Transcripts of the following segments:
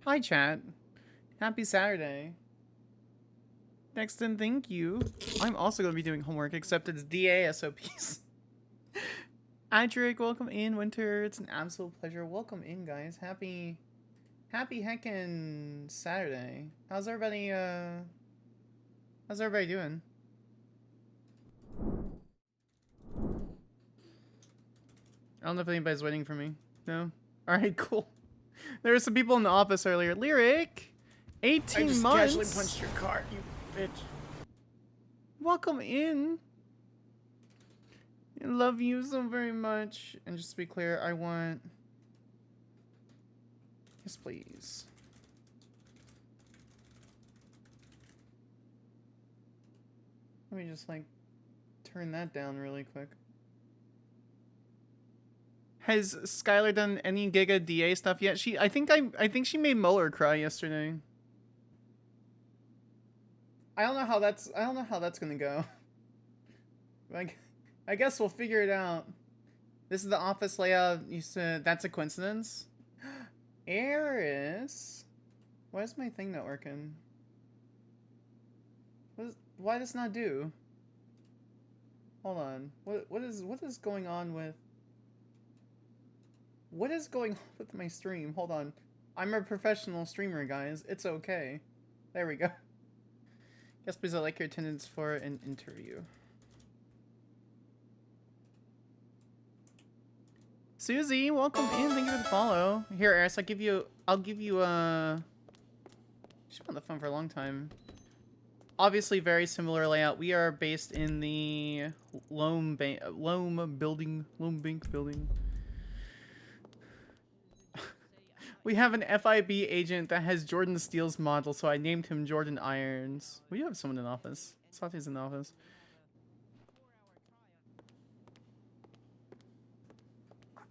Hi, chat. Happy Saturday. Dexton, thank you. I'm also going to be doing homework, except it's DA SOPs. Adric, welcome in. Winter, it's an absolute pleasure. Welcome in, guys. Happy heckin' Saturday. How's everybody doing? I don't know if anybody's waiting for me. No? Alright, cool. There were some people in the office earlier. Lyric! 18 I just months! casually punched your car, you bitch. Welcome in! I love you so very much. And just to be clear, I want... Yes, please. Let me just, like, turn that down really quick. Has Skyler done any Giga DA stuff yet? I think she made Muller cry yesterday. I don't know how that's gonna go. Like, I guess we'll figure it out. This is the office layout. You said that's a coincidence. Eris, why is my thing not working? Why does it not do? Hold on. What is going on with? What is going on with my stream? Hold on. I'm a professional streamer, guys. It's okay. There we go. Yes, please. I'd like your attendance for an interview. Susie, welcome in. Thank you for the follow. Here, Eris, I'll give you she's been on the phone for a long time. Obviously, very similar layout. We are based in the Loam Bank building. We have an FIB agent that has Jordan Steele's model, so I named him Jordan Irons. We have someone in the office. Satya's in the office.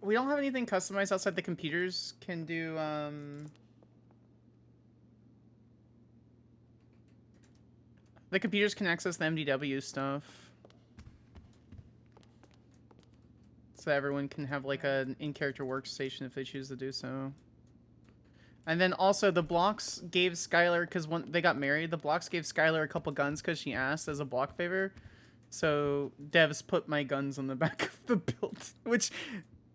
We don't have anything customized outside the computers. Can do, the computers can access the MDW stuff. So everyone can have, like, an in-character workstation if they choose to do so. And then also the blocks gave Skyler, because when they got married, the blocks gave Skyler a couple guns because she asked as a block favor. So devs put my guns on the back of the build, which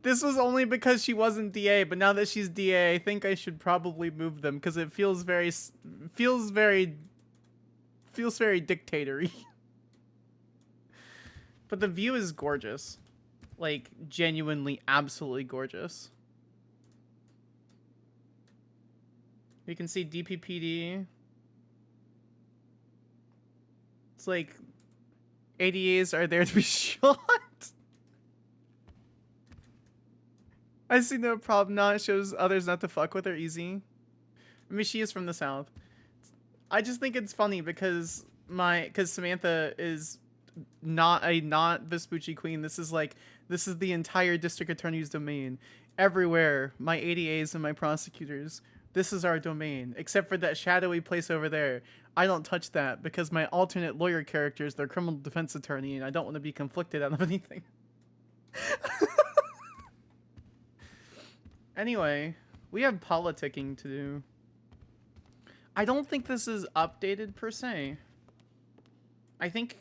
this was only because she wasn't DA, but now that she's DA, I think I should probably move them because it feels very dictatory. But the view is gorgeous. Like, genuinely, absolutely gorgeous. You can see DPPD. It's like ADAs are there to be shot. I see no problem. Now it shows others not to fuck with her easy. I mean, she is from the South. I just think it's funny because Samantha is not Vespucci queen. This is the entire district attorney's domain. Everywhere, my ADAs and my prosecutors. This is our domain, except for that shadowy place over there. I don't touch that because my alternate lawyer character is their criminal defense attorney, and I don't want to be conflicted out of anything. Anyway, we have politicking to do. I don't think this is updated per se. I think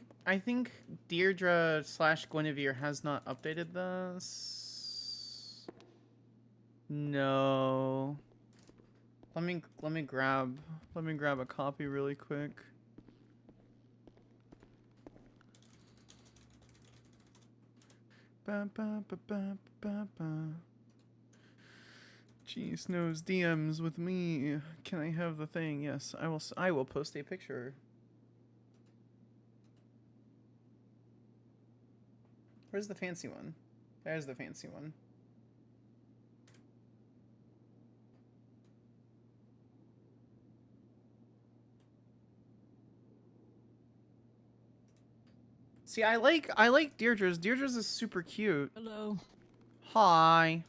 Deirdre / Guinevere has not updated this. No. Let me grab a copy really quick. Jeez knows DMs with me. Can I have the thing? Yes, I will post a picture. Where's the fancy one? There's the fancy one. See, I like Deirdre's. Deirdre's is super cute. Hello. Hi.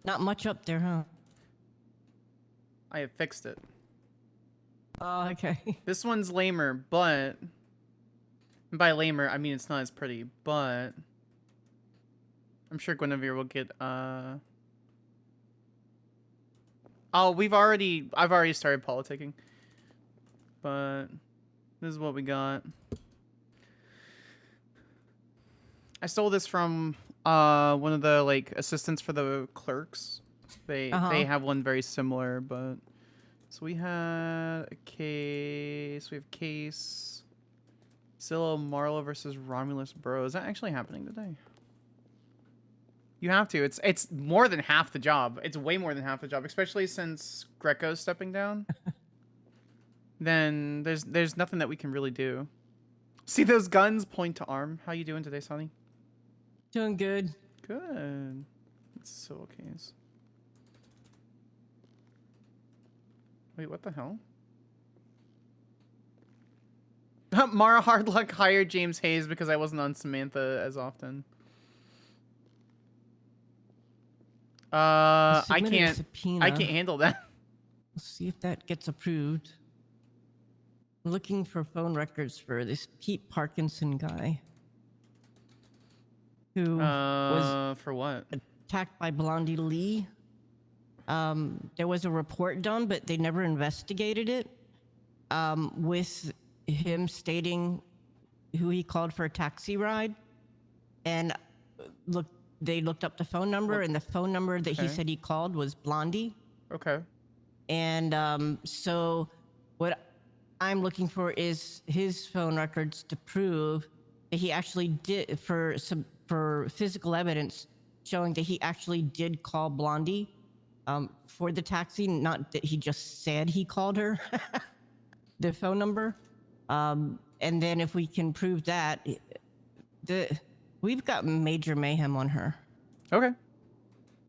Not much up there, huh? I have fixed it. Oh, okay. This one's lamer, but... And by lamer, I mean it's not as pretty, but... I'm sure Guinevere will get, Oh, I've already started politicking. But this is what we got. I stole this from one of the like assistants for the clerks. They have one very similar, but so we had a case. We have case Scylla Marlowe versus Romulus Bro. Is that actually happening today? You have to. It's more than half the job. It's way more than half the job, especially since Greco's stepping down. Then there's nothing that we can really do. See those guns point to arm. How you doing today, Sonny? Doing good. Good. It's so okay. Wait, what the hell? Mara Hardluck hired James Hayes because I wasn't on Samantha as often. I can't handle that. Let's see if that gets approved. Looking for phone records for this Pete Parkinson guy. Who was for what? Attacked by Blondie Lee. There was a report done, but they never investigated it. With him stating who he called for a taxi ride, and they looked up the phone number, and the phone number that he said he called was Blondie. Okay. And so what I'm looking for is his phone records to prove that he actually did, for physical evidence showing that he actually did call Blondie for the taxi, not that he just said he called her, the phone number. And then if we can prove that, we've got major mayhem on her. Okay.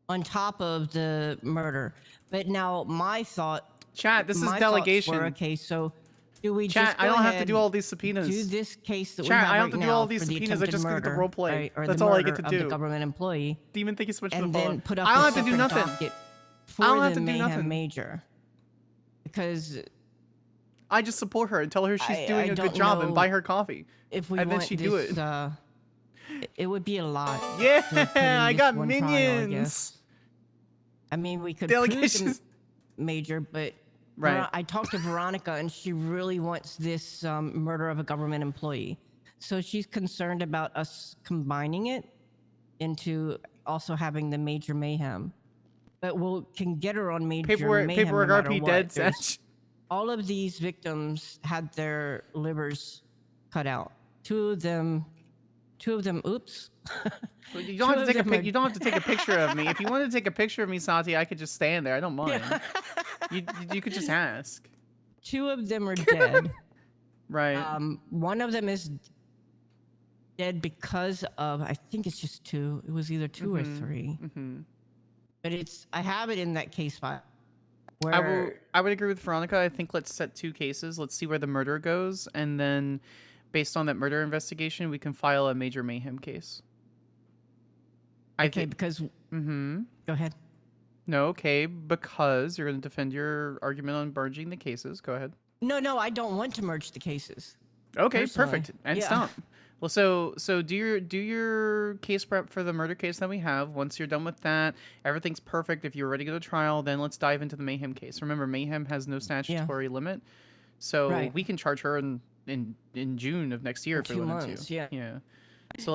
On top of the murder. But now my thought... Chat, this is delegation. Okay, so do we Chat, just go I don't have ahead to do all these subpoenas. do this case that Chat, we have I don't right have to now do all these for the subpoenas. I attempted just get to murder, role play. right, or That's the all I murder get to of do. the government employee, Demon, thank you so much for and the follow. then put up I don't a have to do separate nothing. docket for I don't the have to do mayhem nothing. major. Because I just support her and tell her she's doing a good don't job and know buy her coffee. if we And then want she this, do it. It would be a lot. Yeah, to put in I this got one minions. trial, I guess. I mean, we could prove Delegations. the major, but Right. I talked to Veronica, and she really wants this murder of a government employee. So she's concerned about us combining it into also having the major mayhem. But can get her on major mayhem Paperwork no matter RP what. dead, There's- Satch. all of these victims had their livers cut out. Two of them. Oops. Well, you don't have to take a pic. You don't have to take a picture of me. If you wanted to take a picture of me, Sati, I could just stand there. I don't mind. You could just ask. Two of them are dead. Right. One of them is dead because of, I think it's just two. It was either two or three. But I have it in that case file. I would agree with Veronica. I think let's set two cases. Let's see where the murder goes, and then based on that murder investigation, we can file a major mayhem case. Because. Go ahead. No, okay, because you're going to defend your argument on merging the cases. Go ahead. No, I don't want to merge the cases. Okay, personally. perfect. And Yeah. stop. Well, so do your case prep for the murder case that we have. Once you're done with that, everything's perfect. If you're ready to go to trial, then let's dive into the mayhem case. Remember, mayhem has no statutory limit, so we can charge her in June of next year if we wanted to. Yeah. So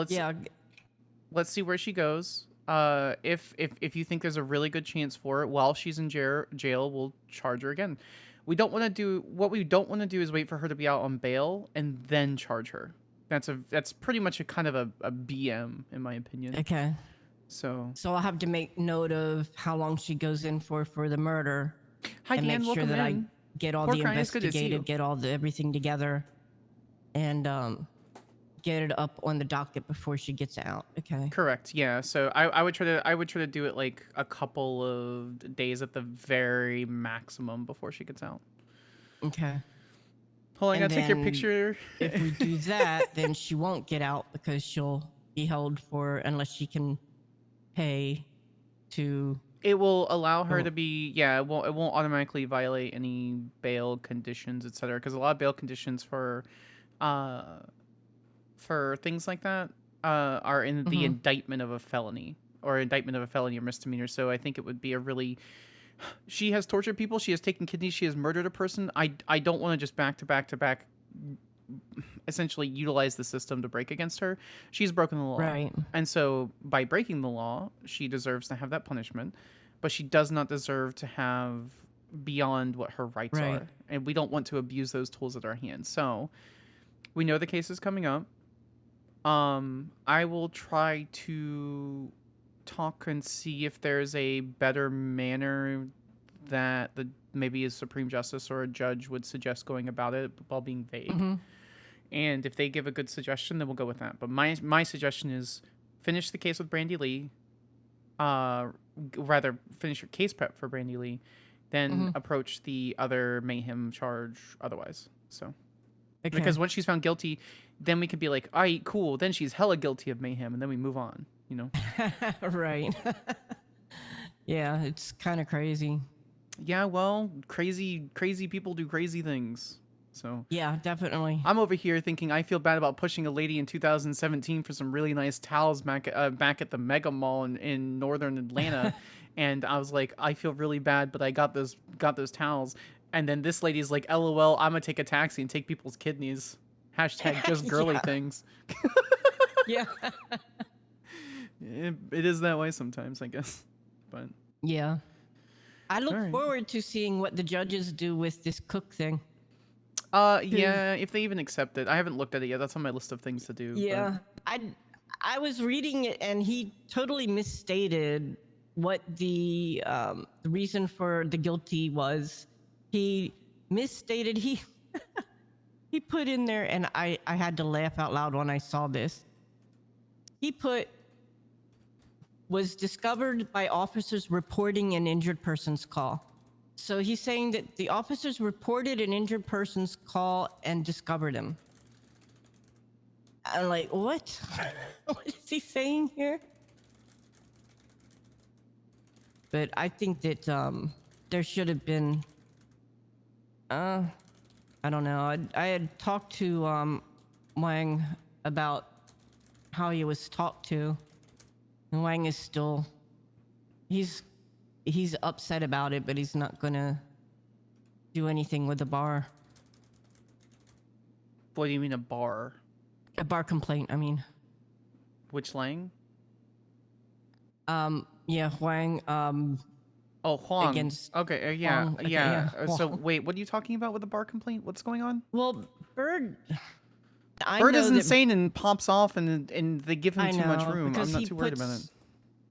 let's see where she goes. If you think there's a really good chance for it while she's in jail, we'll charge her again. We don't want to do is wait for her to be out on bail and then charge her. That's pretty much a kind of a BM in my opinion. Okay. So I'll have to make note of how long she goes in for the murder. Hi, and Dan, make sure welcome that I in. get all Pork the Ryan, it's good to see you. investigative, get all the everything together, and get it up on the docket before she gets out. Okay. Correct. Yeah. So I would try to do it like a couple of days at the very maximum before she gets out. Okay. Hold on, I And gotta take your then picture. If we do that, then she won't get out because she'll be held unless she can pay to. It will allow her to be, it won't automatically violate any bail conditions, etc. Because a lot of bail conditions for things like that are in the indictment of a felony or misdemeanor. So I think it would be a really She has tortured people. She has taken kidneys. She has murdered a person. I don't want to just back to back to back essentially utilize the system to break against her. She's broken the law. Right. And so by breaking the law, she deserves to have that punishment, but she does not deserve to have beyond what her rights Right. are. And we don't want to abuse those tools at our hands. So we know the case is coming up. I will try to talk and see if there's a better manner that the maybe a Supreme Justice or a judge would suggest going about it while being vague. Mm-hmm. And if they give a good suggestion, then we'll go with that. But my suggestion is finish the case with Brandy Lee. Rather finish your case prep for Brandy Lee, then approach the other mayhem charge otherwise. So Okay. because once she's found guilty, then we could be like, all right, cool. Then she's hella guilty of mayhem, and then we move on. You know? Right. Yeah, it's kind of crazy. Yeah, well, crazy people do crazy things. So Yeah, definitely. I'm over here thinking I feel bad about pushing a lady in 2017 for some really nice towels back at the Mega Mall in northern Atlanta, and I was like, I feel really bad, but I got those towels, and then this lady's like, LOL, I'm gonna take a taxi and take people's kidneys. Hashtag just girly Yeah. things. Yeah. It is that way sometimes, I guess, but Yeah. I look Alright. forward to seeing what the judges do with this cook thing. yeah, if they even accept it, I haven't looked at it yet. That's on my list of things to do. but- Yeah. I was reading it and he totally misstated what the reason for the guilty was. He misstated he he put in there, and I had to laugh out loud when I saw this. He put was discovered by officers reporting an injured person's call. So he's saying that the officers reported an injured person's call and discovered him. I'm like, what? What is he saying here? But I think that there should have been. I don't know. I had talked to Wang about how he was talked to, and Wang is still. He's upset about it, but he's not gonna do anything with the bar. What do you mean a bar? A bar complaint. I mean. Which Lang? Yeah, Wang. Oh, Huang. Against Okay, yeah, Huang. Okay, yeah. yeah, So Huang. wait, what are you talking about with the bar complaint? What's going on? Well, Bird. I Bird know is that insane and pops off, and they give him I too much know, room. I'm because not he too worried about it.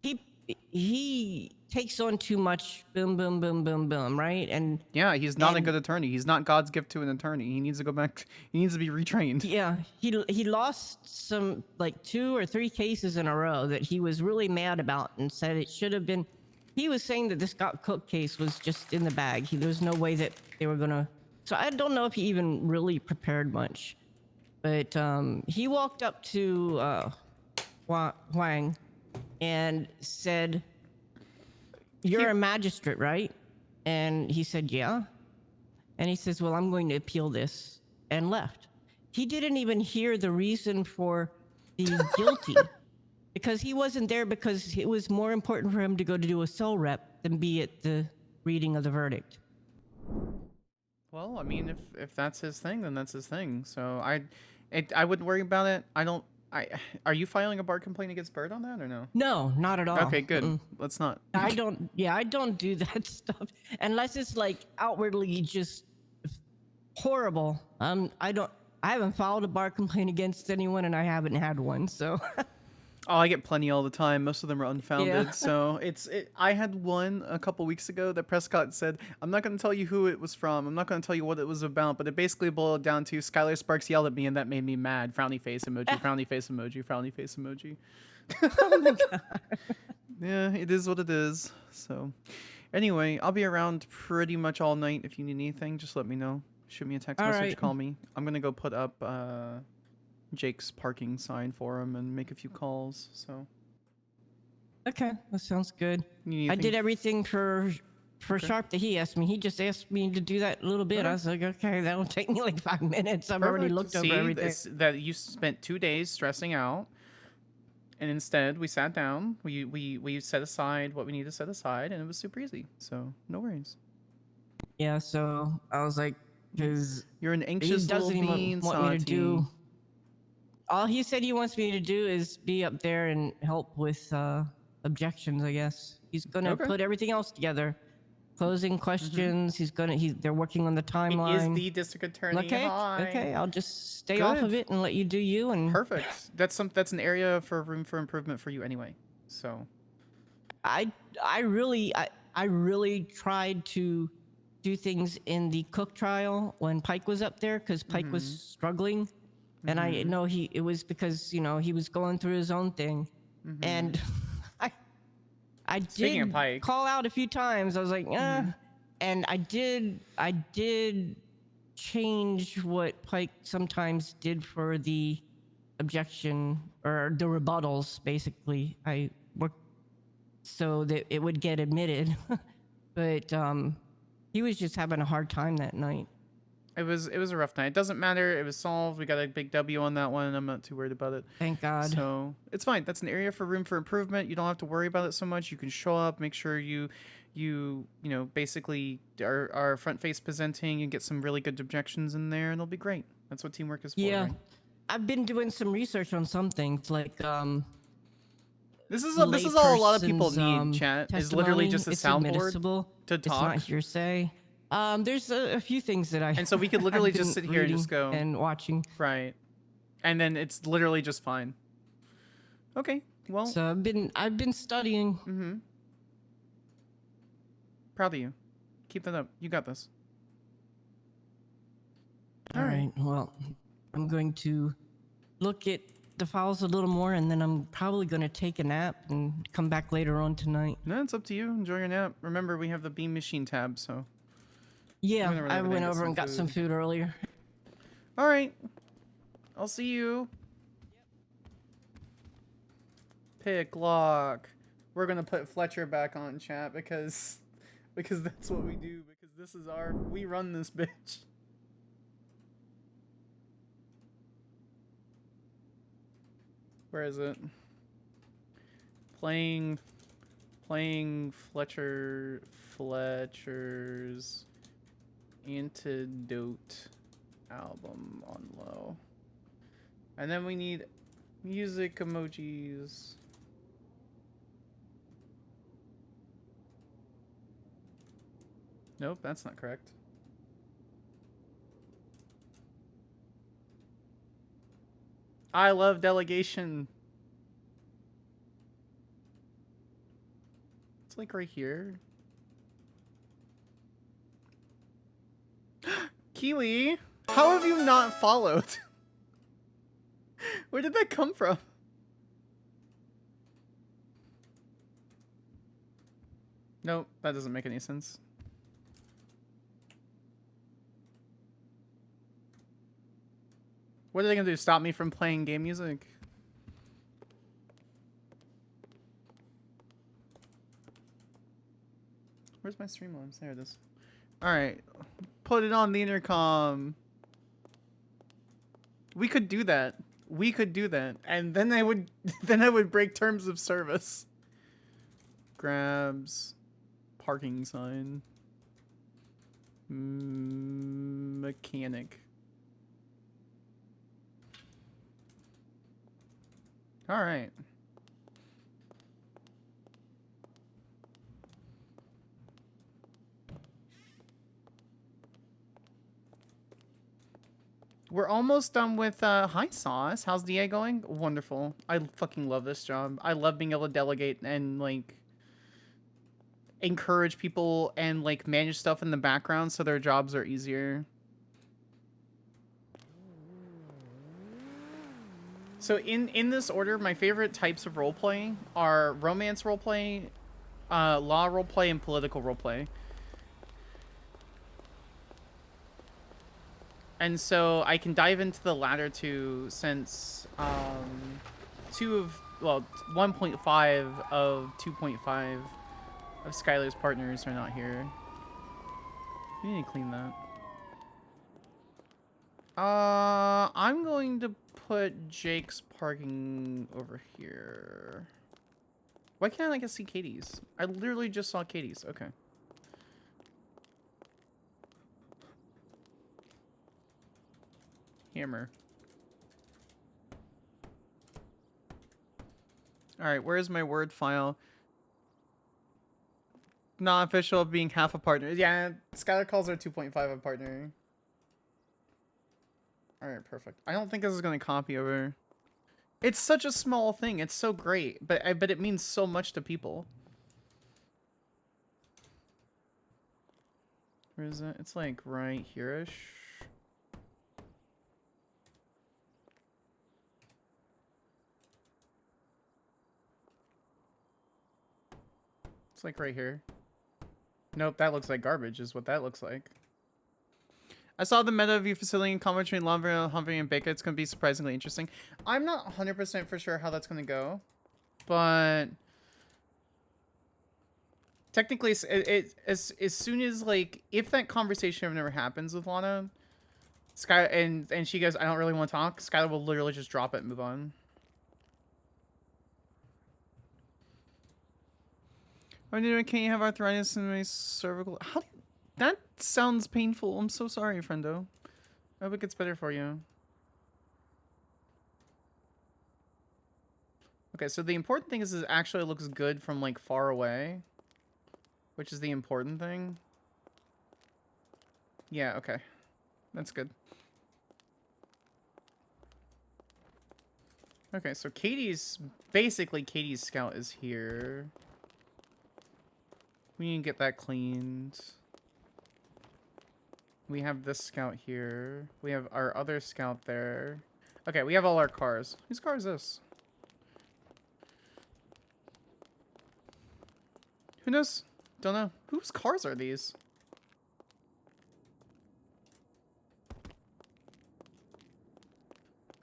puts- He takes on too much. Boom, boom, boom, boom, boom. Right, and Yeah, he's not a and- good attorney. He's not God's gift to an attorney. He needs to go back. He needs to be retrained. yeah, he lost some like 2 or 3 cases in a row that he was really mad about, and said it should have been. He was saying that the Scott Cook case was just in the bag. There was no way that they were gonna. So I don't know if he even really prepared much, but he walked up to Wang and said, "You're a magistrate, right?" And he said, "Yeah." And he says, "Well, I'm going to appeal this," and left. He didn't even hear the reason for the guilty, because he wasn't there, because it was more important for him to go to do a cell rep than be at the reading of the verdict. Well, I mean, if that's his thing, then that's his thing. So I wouldn't worry about it. Are you filing a bar complaint against Bird on that or no? No, not at all. Okay, good. Let's not. I don't. Yeah, I don't do that stuff unless it's like outwardly just horrible. I don't. I haven't filed a bar complaint against anyone, and I haven't had one. So. Oh, I get plenty all the time. Most of them are unfounded. Yeah. So I had one a couple weeks ago that Prescott said, I'm not going to tell you who it was from. I'm not going to tell you what it was about, but it basically boiled down to Skyler Sparks yelled at me, and that made me mad. Frowny face emoji, frowny face emoji, frowny face emoji. Oh my god. Yeah, it is what it is. So anyway, I'll be around pretty much all night. If you need anything, just let me know. Shoot me a text All message, right. call me. I'm going to go put up Jake's parking sign for him and make a few calls. So Okay, that sounds good. you need I anything? did everything for Sharp that he asked me. He just asked me to do that little bit. I was like, okay, that'll take me like 5 minutes. I've already Perfect. looked See, over everything. that you spent 2 days stressing out. And instead, we sat down. We set aside what we need to set aside, and it was super easy. So no worries. Yeah, so I was like, because You're an he anxious little doesn't even bean, want me to do. Sati. All he said he wants me to do is be up there and help with objections. I guess he's gonna Okay. put everything else together. Closing questions. They're working on the He is timeline. the district attorney. Okay, Hi. okay, I'll just stay off of Good. it and let you do you. And Perfect. That's an area for room for improvement for you anyway. So I really tried to do things in the Cook trial when Pike was up there because Pike was struggling, and I know it was because he was going through his own thing, and I Speaking of did Pike. call out a few times. I was like, and I did change what Pike sometimes did for the objection or the rebuttals. Basically, I worked so that it would get admitted, but he was just having a hard time that night. it was a rough night. It doesn't matter. It was solved. We got a big W on that one, and I'm not too worried about it. Thank God. So it's fine. That's an area for room for improvement. You don't have to worry about it so much. You can show up, make sure you basically are front face presenting and get some really good objections in there, and it'll be great. That's what teamwork is for. Yeah, Right? I've been doing some research on some things like This is all a lot of people layperson's, need. Chat is literally testimony. just a It's soundboard admissible. to It's talk. not hearsay. There's a few things that I And so we could literally I've just been sit here and just reading go and watching. right, and then it's literally just fine. Okay, well, So I've been studying. proud of you. Keep that up. You got this. All right. Well, I'm going to look at the files a little more, and then I'm probably going to take a nap and come back later on tonight. No, it's up to you. Enjoy your nap. Remember, we have the beam machine tab, so. Yeah, Went over I there went to get over some and got some food. food earlier. All right. I'll see you. Pick lock. We're gonna put Fletcher back on, chat, because that's what we do. Because this is we run this bitch. Where is it? Playing Fletcher's Antidote album on low. And then we need music emojis. Nope, that's not correct. I love delegation. It's like right here. Kiwi, how have you not followed? Where did that come from? Nope, that doesn't make any sense. What are they gonna do? Stop me from playing game music? Where's my Streamlabs? There it is. Alright. Put it on the intercom. We could do that. We could do that. And then I would break terms of service. Grabs. Parking sign. Mechanic. Alright. We're almost done with, hi Sauce. How's DA going? Wonderful. I fucking love this job. I love being able to delegate and, like, encourage people and, like, manage stuff in the background so their jobs are easier. So in this order, my favorite types of roleplay are romance roleplay, law roleplay, and political roleplay. And so I can dive into the latter two since 1.5 of 2.5 of Skyler's partners are not here. We need to clean that. I'm going to put Jake's parking over here. Why can't I see Katie's? I literally just saw Katie's. Okay. Hammer. Alright, where's my Word file? Not official being half a partner. Yeah, Skyler calls her 2.5 a partner. Alright, perfect. I don't think this is going to copy over. It's such a small thing. It's so great, but it means so much to people. Where is it? It's like right here-ish. It's like right here. Nope, that looks like garbage is what that looks like. I saw the meta view facility in common between Lumber, Humphrey, and Baker. It's going to be surprisingly interesting. I'm not 100% for sure how that's going to go. But technically, as soon as, like, if that conversation ever never happens with Lana, Sky and she goes, I don't really want to talk, Skylar will literally just drop it and move on. Can you have arthritis in my cervical? How? That sounds painful. I'm so sorry, friendo. I hope it gets better for you. Okay, so the important thing is it actually looks good from, like, far away. Which is the important thing. Yeah, okay. That's good. Okay, so basically Katie's scout is here. We need to get that cleaned. We have this scout here. We have our other scout there. Okay, we have all our cars. Whose car is this? Who knows? Don't know. Whose cars are these?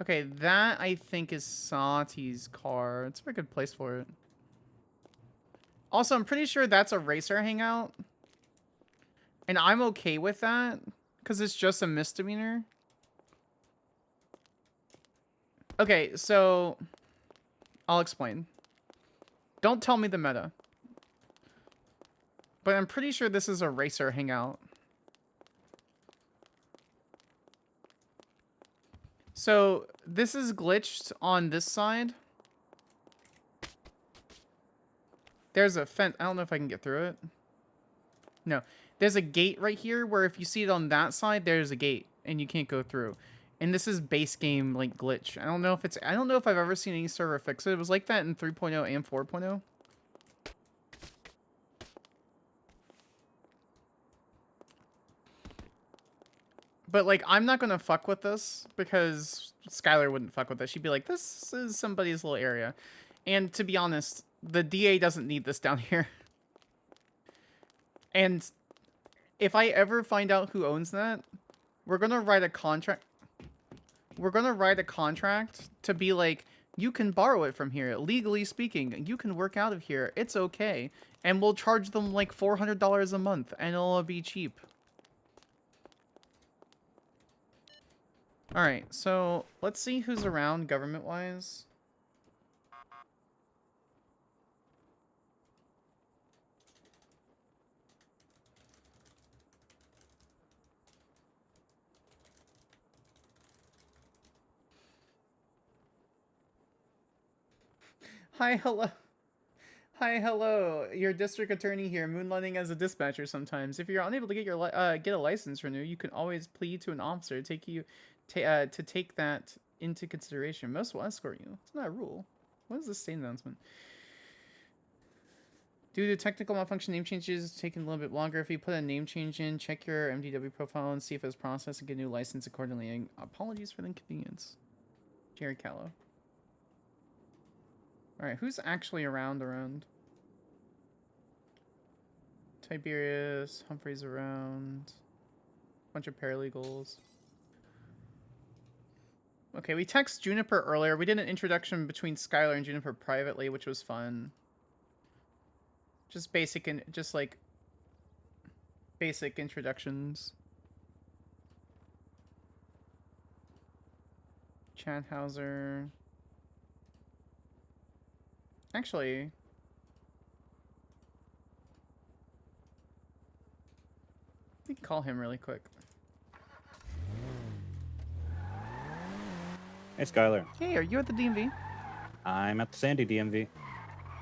Okay, that I think is Sati's car. It's a very good place for it. Also, I'm pretty sure that's a racer hangout. And I'm okay with that, because it's just a misdemeanor. Okay, so I'll explain. Don't tell me the meta. But I'm pretty sure this is a racer hangout. So this is glitched on this side. There's a fence. I don't know if I can get through it. No. There's a gate right here where if you see it on that side, there's a gate and you can't go through. And this is base game like glitch. I don't know if I've ever seen any server fix it. It was like that in 3.0 and 4.0. But like I'm not gonna fuck with this because Skylar wouldn't fuck with this. She'd be like, this is somebody's little area. And to be honest, the DA doesn't need this down here. And if I ever find out who owns that, we're gonna write a contract. We're gonna write a contract to be like, you can borrow it from here. Legally speaking, you can work out of here. It's okay. And we'll charge them like $400 a month and it'll be cheap. Alright, so let's see who's around government-wise. Hi, hello. Hi, hello. Your district attorney here, moonlighting as a dispatcher sometimes. If you're unable to get your get a license renewed, you can always plead to an officer to take that into consideration. Most will escort you. It's not a rule. What is this state announcement? Due to technical malfunction, name changes taking a little bit longer. If you put a name change in, check your MDW profile and see if it's processed and get a new license accordingly. And apologies for the inconvenience. Jerry Callow. Alright, who's actually around? Tiberius, Humphrey's around. Bunch of paralegals. Okay, we texted Juniper earlier. We did an introduction between Skylar and Juniper privately, which was fun. Just basic and just like basic introductions. Chad Hauser. Actually, we can call him really quick. Hey, Skyler. Hey, are you at the DMV? I'm at the Sandy DMV.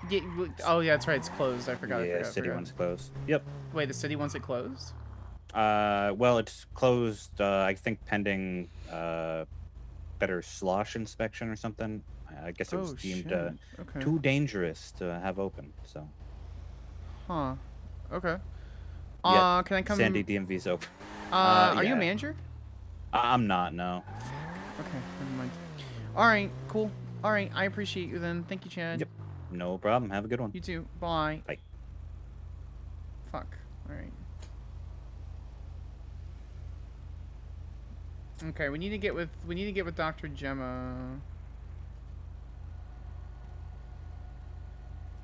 Yeah, oh yeah, that's right. It's closed. I forgot. Yeah, I forgot. city one's closed. Yep. Wait, the city wants it closed? Well, it's closed, I think pending, better slosh inspection or something. I guess it was Oh deemed, shit. Okay. too dangerous to have open, so. Huh. Okay. Yet, Can I come? Sandy DMV's open. Are you a yeah. manager? I'm not, no. Okay, never mind. All right, cool. All right, I appreciate you then. Thank you, Chad. Yep. No problem. Have a good one. You too. Bye. Bye. Fuck. All right. Okay, we need to get with Dr. Gemma.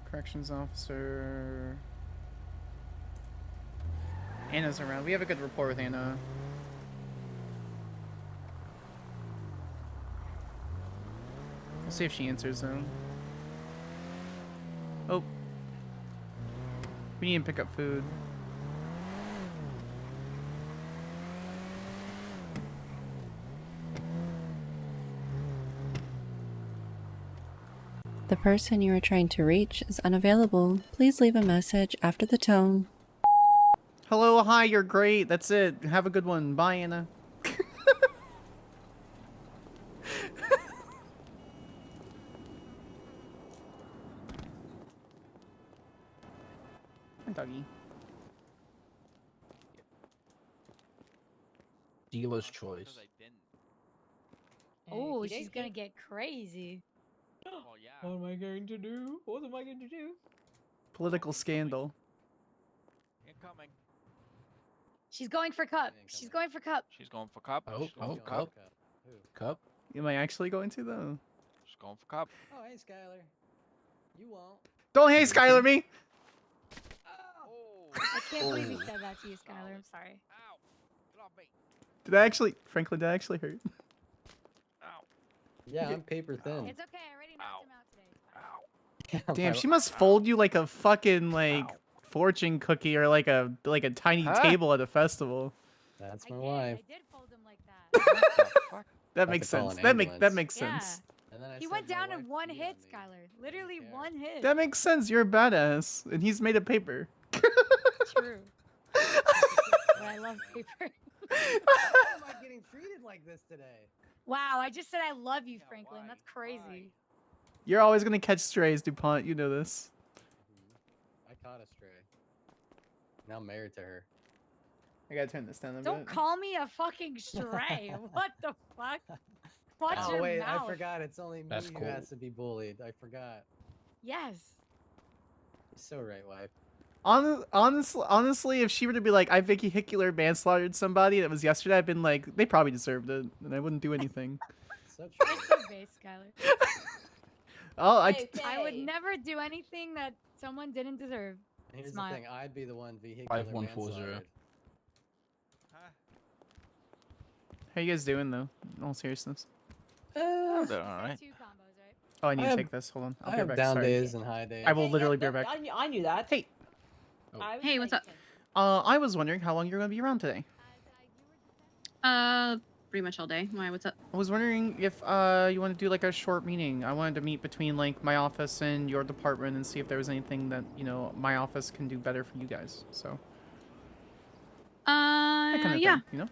Corrections officer. Anna's around. We have a good rapport with Anna. We'll see if she answers though. Oh. We need to pick up food. The person you are trying to reach is unavailable. Please leave a message after the tone. Hello, hi, you're great. That's it. Have a good one. Bye, Anna. Hi, doggy. Dealer's choice. Oh, she's gonna get crazy. What am I going to do? What am I going to do? Political scandal. Incoming. She's going for cup. She's going for cup. She's going for cup. Oh, She's going oh, for cup. Cup. Am I actually going to though? She's going for cup. Oh, hey, Skyler. You won't. Don't hey Skyler me. Oh. I can't believe you said that to you, Skylar. I'm sorry. Ow. Get off me. Did I actually, Franklin? Did I actually hurt? Ow. Yeah, I'm paper thin. It's okay. I already knocked him out today. It's fine. Ow. Damn, she must fold you like a fucking like Ow. fortune cookie or like a tiny Huh? table at a festival. That's I my did. wife. I did fold him like that. What the fuck? That Have makes to call sense. an That ambulance. makes Yeah. sense. And then I He said went my down wife in one peed hit, on me. Skylar. Literally care. one hit. That makes sense. You're a badass, and he's made of paper. True. But I love paper. Why am I getting treated like this today? Wow, I just said I love you, Yeah, Franklin. why? That's crazy. Why? You're always gonna catch strays, DuPont. You know this. I caught a stray. Now I'm married to her. I gotta turn this down a Don't bit. call me a fucking stray. What the fuck? Watch Oh your wait, mouth. I forgot. It's only me That's who cool. has to be bullied. I forgot. Yes. You're so right, wife. Honestly, if she were to be like, I vehicular manslaughtered somebody that was yesterday, I've been like, they probably deserved it, and I wouldn't do anything. So You're true. so base, Skylar. Oh, I would never do anything that someone didn't deserve. Here's Smile. the thing. I'd be the one vehicular 5140. manslaughtered. Huh? how you guys doing though? In all seriousness. I'm You doing said alright. 2 combos, right? Oh, I need I to have- take this. Hold on. I'll I be have right back. down Sorry. days and high days. I will literally be right back. I knew that. Hey, Hey, what's up? I was wondering how long you're gonna be around today. Pretty much all day. Why? What's up? I was wondering if you want to do like a short meeting. I wanted to meet between like my office and your department and see if there was anything that my office can do better for you guys. So that kind of Yeah, thing, you know?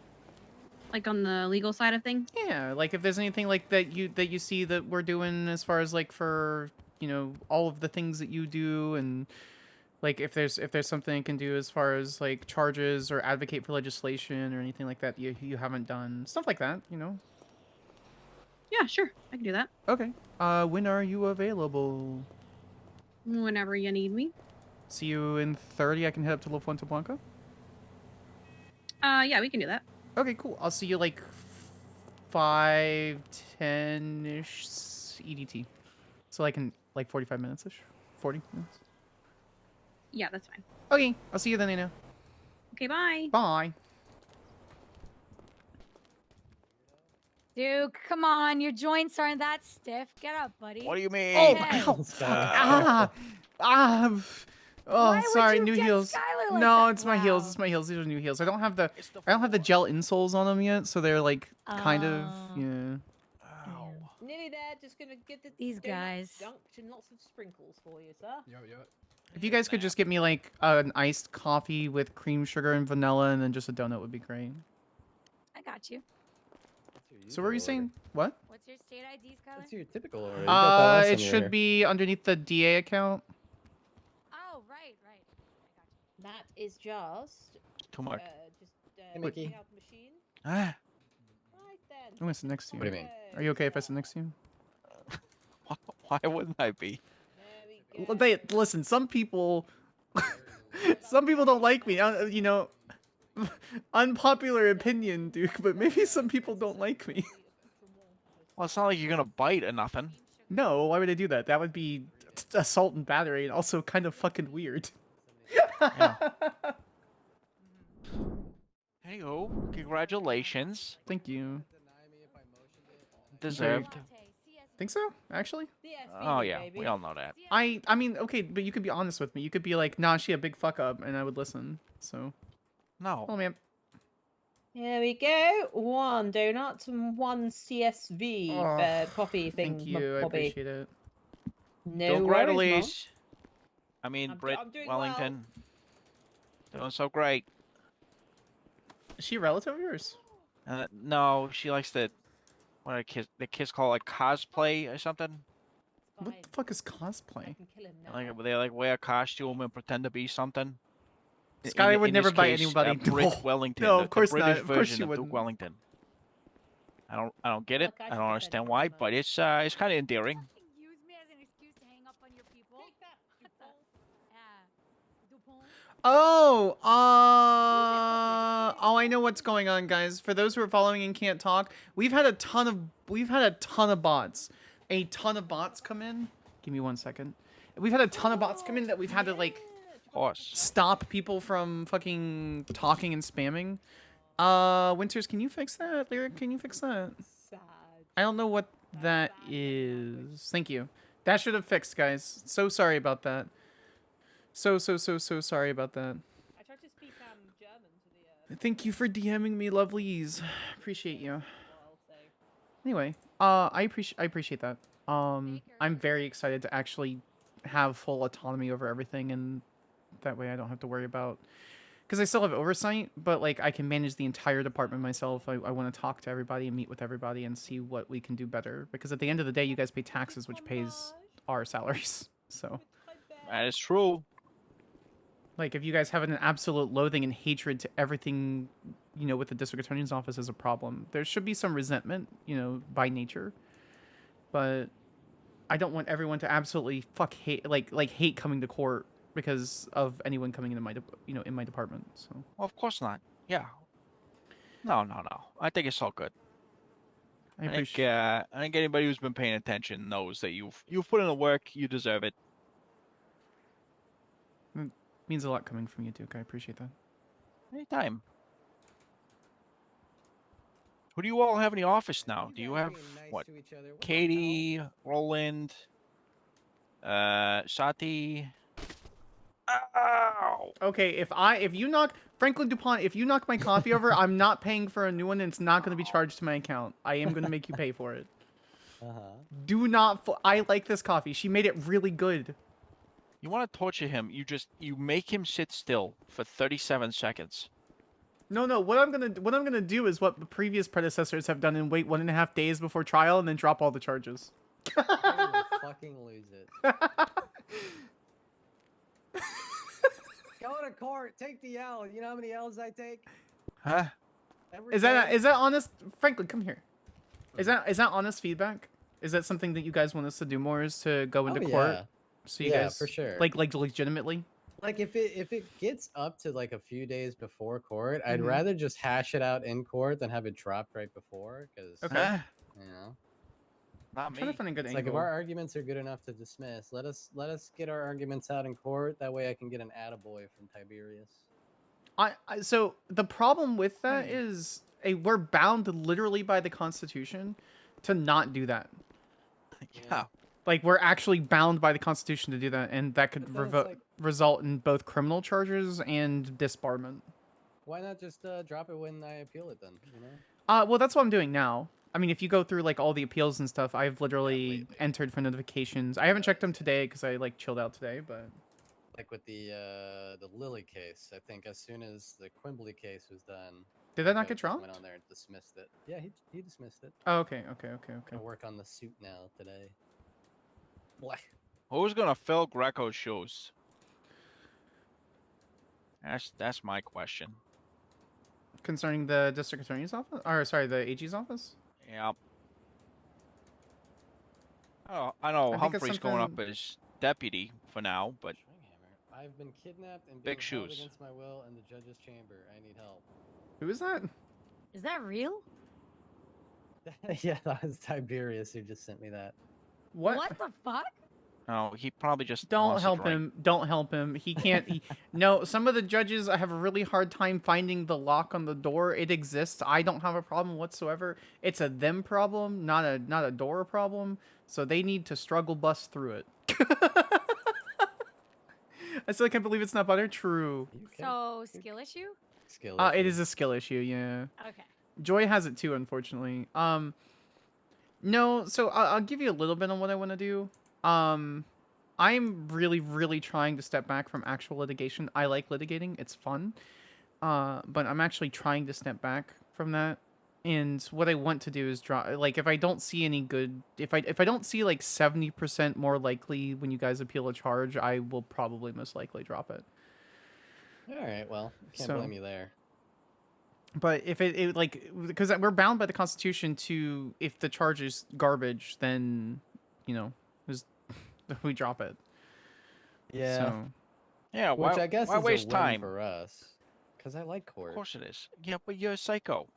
like on the legal side of things. Yeah, like if there's anything like that you see that we're doing as far as like for all of the things that you do, and like if there's something I can do as far as like charges or advocate for legislation or anything like that you haven't done, stuff like that, Yeah, sure, I can do that Okay. When are you available? whenever you need me. See you in 30. I can head up to La Fuente Blanca. Yeah, we can do that. Okay, cool. I'll see you like 5:10-ish EDT. So like in like 45 minutes-ish. 40 minutes. Yeah, that's fine. Okay, I'll see you then, Anna. Okay, bye. Bye. Duke, come on. Your joints aren't that stiff. Get up, buddy. What do you mean? Oh, Hey. ow, fuck. Oh, Why would sorry, you new get heels. Skyler like No, that? it's my heels. Wow. It's my heels. These are new heels. I don't have the It's the gel insoles on them yet, so they're like kind of Oh. yeah. Ow. Nearly there. Just gonna get the These donut guys. dunked in lots of sprinkles for you, sir. Yo, yo. If you guys could just get me like an iced coffee with cream, sugar, and vanilla, and then just a donut would be great. I got you. So what were you saying? What? What's your state ID, Skyler? What's your typical order? You got that last It time you were should here. be underneath the DA account. Oh, right. I got That is just. Too much. Just Hey, Mickey. picking out the machine. Ah, Right then. I'm gonna sit next to you. What do you mean? Are you okay if I sit next to you? why wouldn't I be? There we Well, go. listen. Some people, some people don't like me. You know, unpopular opinion, Duke. But maybe some people don't like me. Well, it's not like you're gonna bite or nothing. No, why would I do that? That would be assault and battery, and also kind of fucking weird. Anywho, congratulations. Thank you. Deserved. Think so? Actually, Oh yeah, we all know that. I mean, okay, but you could be honest with me. You could be like, nah, she a big fuck up, and I would listen. So, oh No. man. Here we go. One donut and one CSV Oh, coffee thing. Thank you. I Bobby. appreciate it. No worries, Mom. Congratulations. I mean, I'm do- Britt I'm doing well. Wellington. Doing so great. Is she a relative of yours? No, she likes to. What do the kids call it, like cosplay or something. What the fuck is cosplay? I can kill him now. Like they like wear a costume and pretend to be something. Skyler would in never this bite case, anybody. Britt No. Wellington. No, the of course not. British Of course version she of wouldn't. Duke Wellington. I don't get it. Look, I I should don't get understand that why, donut. but it's kind of endearing. Fucking use me as an excuse to hang up on your people. Take that, What the? Yeah. Dupont. Oh, I know what's going on, guys. For those who are following and can't talk, we've had a ton of bots. A ton of bots come in. Give me 1 second. We've had a ton of bots come in that we've had to like Of course. stop people from fucking talking and spamming. Winters, can you fix that? Lyric, can you fix that? Sad. I don't know what that is. Thank you. That should have fixed, guys. So sorry about that. So sorry about that. I tried to speak German to the Thank you for DMing me, lovelies. Appreciate you. well, so Anyway, I appreciate that. I'm very excited to actually have full autonomy over everything, and that way I don't have to worry about, because I still have oversight, but like I can manage the entire department myself. I want to talk to everybody and meet with everybody and see what we can do better, because at the end of the day, you guys pay taxes, which pays our salaries. So, That is true. like, if you guys have an absolute loathing and hatred to everything, you know, with the district attorney's office is a problem, there should be some resentment, you know, by nature. But I don't want everyone to absolutely hate, like hate coming to court because of anyone coming into my, in my department. So Well, of course not. Yeah. No. I think it's all good. I I think appreciate. I think anybody who's been paying attention knows that you've put in the work. You deserve it. Means a lot coming from you, Duke. I appreciate that. Anytime. Who do you all have in the office now? Do you have what? Katie, Roland, Sati. Ow! Okay, if you knock Franklin DuPont, if you knock my coffee over, I'm not paying for a new one, and it's not going to be charged to my account. I am going to make you pay for it. Do not. I like this coffee. She made it really good. You want to torture him? You make him sit still for 37 seconds. No. What I'm gonna do is what the previous predecessors have done and wait 1.5 days before trial and then drop all the charges. I will fucking lose it. Go to court. Take the L. You know how many L's I take? Huh? Every Is day. that honest? Franklin, come here. Is that honest feedback? Is that something that you guys want us to do more? Is to go into Oh, court? yeah. So you Yeah, guys for sure. like legitimately. Like if it gets up to like a few days before court, I'd Mhm. rather just hash it out in court than have it dropped right before. Because Okay. Huh? you know, Not I'm trying to me. find a good it's like if angle. our arguments are good enough to dismiss, let us get our arguments out in court. That way, I can get an attaboy from Tiberius. So the problem with that is we're bound literally by the Constitution to not do that. Yeah. Like we're actually bound by the Constitution to do that, and that could But then it's like- result in both criminal charges and disbarment. Why not just drop it when I appeal it then? You know. Well, that's what I'm doing now. I mean, if you go through like all the appeals and stuff, I've literally entered for notifications. I haven't checked them today because I like chilled out today, but Like with the Lily case, I think as soon as the Quimbley case was done, did that the not get judge just went dropped? on there and dismissed it. Yeah, he dismissed it. Oh, okay. I work on the suit now today. What? Who's gonna fill Greco's shoes? That's my question. Concerning the district attorney's office, or sorry, the AG's office. Yep. Oh, I I know think it's Humphrey's going up something- as deputy for now, but Stringhammer. I've been kidnapped and Big being held shoes. against my will in the judge's chamber. I need help. Who is that? Is that real? Yeah, that was Tiberius who just sent me that. What? the fuck? oh, he probably just Don't lost a help drink. him. Don't help him. He can't. No, some of the judges have a really hard time finding the lock on the door. It exists. I don't have a problem whatsoever. It's a them problem, not a door problem. So they need to struggle bust through it. I still can't believe it's not butter. True. You okay? So, skill issue? Skill It issue. is a skill issue. Yeah. Okay. Joy has it too, unfortunately. No, so I'll give you a little bit on what I want to do. I'm really trying to step back from actual litigation. I like litigating; it's fun. But I'm actually trying to step back from that. And what I want to do is draw. Like, if I don't see any good, if I don't see like 70% more likely when you guys appeal a charge, I will probably most likely drop it. All right. Well, can't So- blame you there. But if it like, because we're bound by the Constitution to, if the charge is garbage, then, you know, we drop it. Yeah. So, Yeah, Which why, I guess why is waste a win time? for us, because I like court. Of course it is. Yeah, but you're a psycho.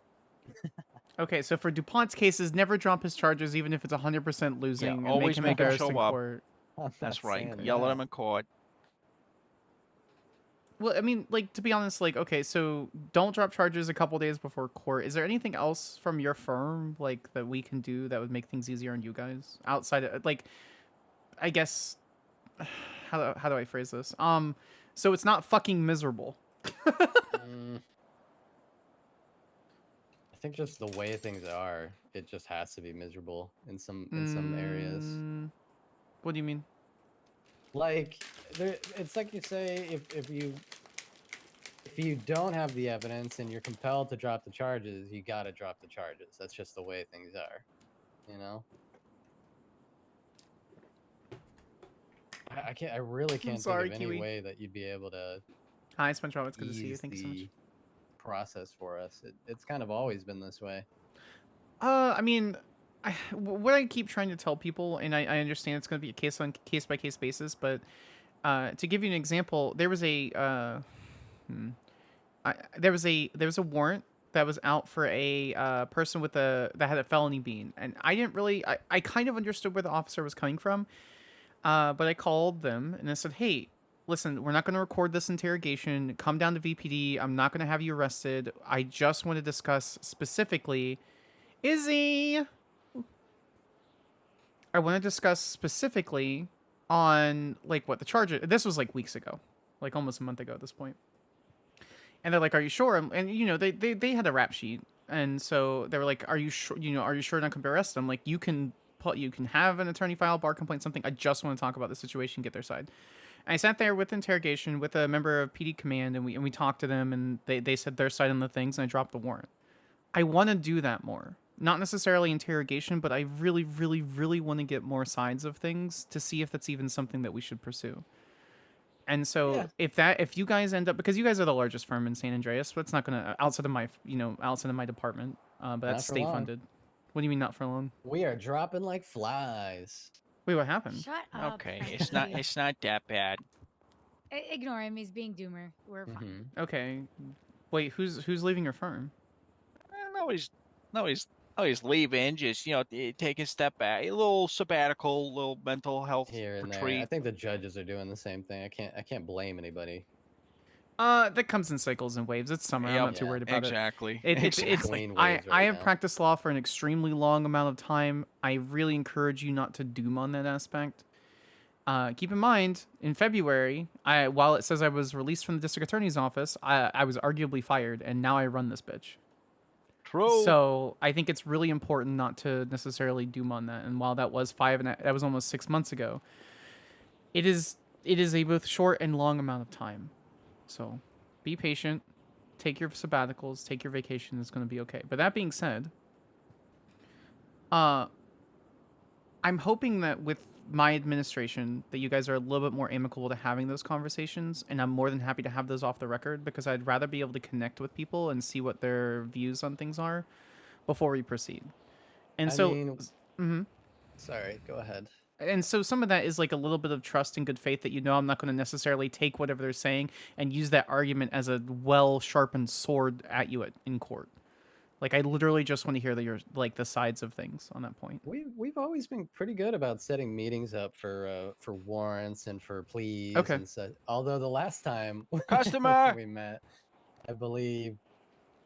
okay, so for DuPont's cases, never drop his charges, even if it's 100% losing. and always make him make him embarrassed show in up. court. I'm not That's right. saying Yell at that. him in court. Well, I mean, like, to be honest, like, okay, so don't drop charges a couple days before court. Is there anything else from your firm, like, that we can do that would make things easier on you guys? Outside of, like, I guess, how do I phrase this? So it's not fucking miserable. Mm. I think just the way things are, it just has to be miserable in some areas. What do you mean? Like it's like you say, if you don't have the evidence and you're compelled to drop the charges, you gotta drop the charges. That's just the way things are, you know. I really can't sorry, think of Kiwi. any way that you'd be able to Hi, SpongeBob. It's good to see you. ease Thank you so much. the process for us. It's kind of always been this way. I mean, what I keep trying to tell people, and I understand it's going to be a case on case by case basis, but to give you an example, there was a there was a warrant that was out for a person with that had a felony bean, and I didn't really I kind of understood where the officer was coming from, but I called them and I said, hey, listen, we're not going to record this interrogation. Come down to VPD. I'm not going to have you arrested. I just want to discuss specifically. Izzy! I want to discuss specifically on, like, what the charge is. This was, like, weeks ago. Like, almost a month ago at this point. And they're like, are you sure? And, you know, they had a rap sheet. And so they were like, are you sure, are you sure not going to be arrested? I'm like, you can have an attorney file, bar complaint, something. I just want to talk about the situation, get their side. And I sat there with interrogation with a member of PD command, and we talked to them, and they said their side on the things, and I dropped the warrant. I want to do that more. Not necessarily interrogation, but I really want to get more sides of things to see if that's even something that we should pursue. And so if you guys end up, because you guys are the largest firm in San Andreas, but it's not going to, outside of my department, but that's for state long. funded. What do you mean not for long? We are dropping like flies. Wait, what happened? Shut up. Okay, Frankie. it's not that bad. Ignore him. He's being doomer. We're fine. Mhm. Okay. Wait, who's leaving your firm? Nobody's leaving. Just take a step back, a little sabbatical, little mental health Here and there. retreat. I think the judges are doing the same thing. I can't blame anybody. That comes in cycles and waves. It's summer. I'm Yep, not too worried about exactly. It's Between I waves I right have now. practiced law for an extremely long amount of time. I really encourage you not to doom on that aspect. Keep in mind, in February, while it says I was released from the district attorney's office, I was arguably fired, and now I run this bitch. True. So I think it's really important not to necessarily doom on that. And while that was that was almost 6 months ago, it is a both short and long amount of time. So be patient, take your sabbaticals, take your vacation. It's going to be okay. But that being said, I'm hoping that with my administration that you guys are a little bit more amicable to having those conversations, and I'm more than happy to have those off the record because I'd rather be able to connect with people and see what their views on things are before we proceed. And Sorry, go ahead. And so some of that is like a little bit of trust and good faith that I'm not going to necessarily take whatever they're saying and use that argument as a well sharpened sword at you in court. Like I literally just want to hear the sides of things on that point. We've always been pretty good about setting meetings up for warrants and for pleas Okay. and such. Although the last time Customer! we met, I believe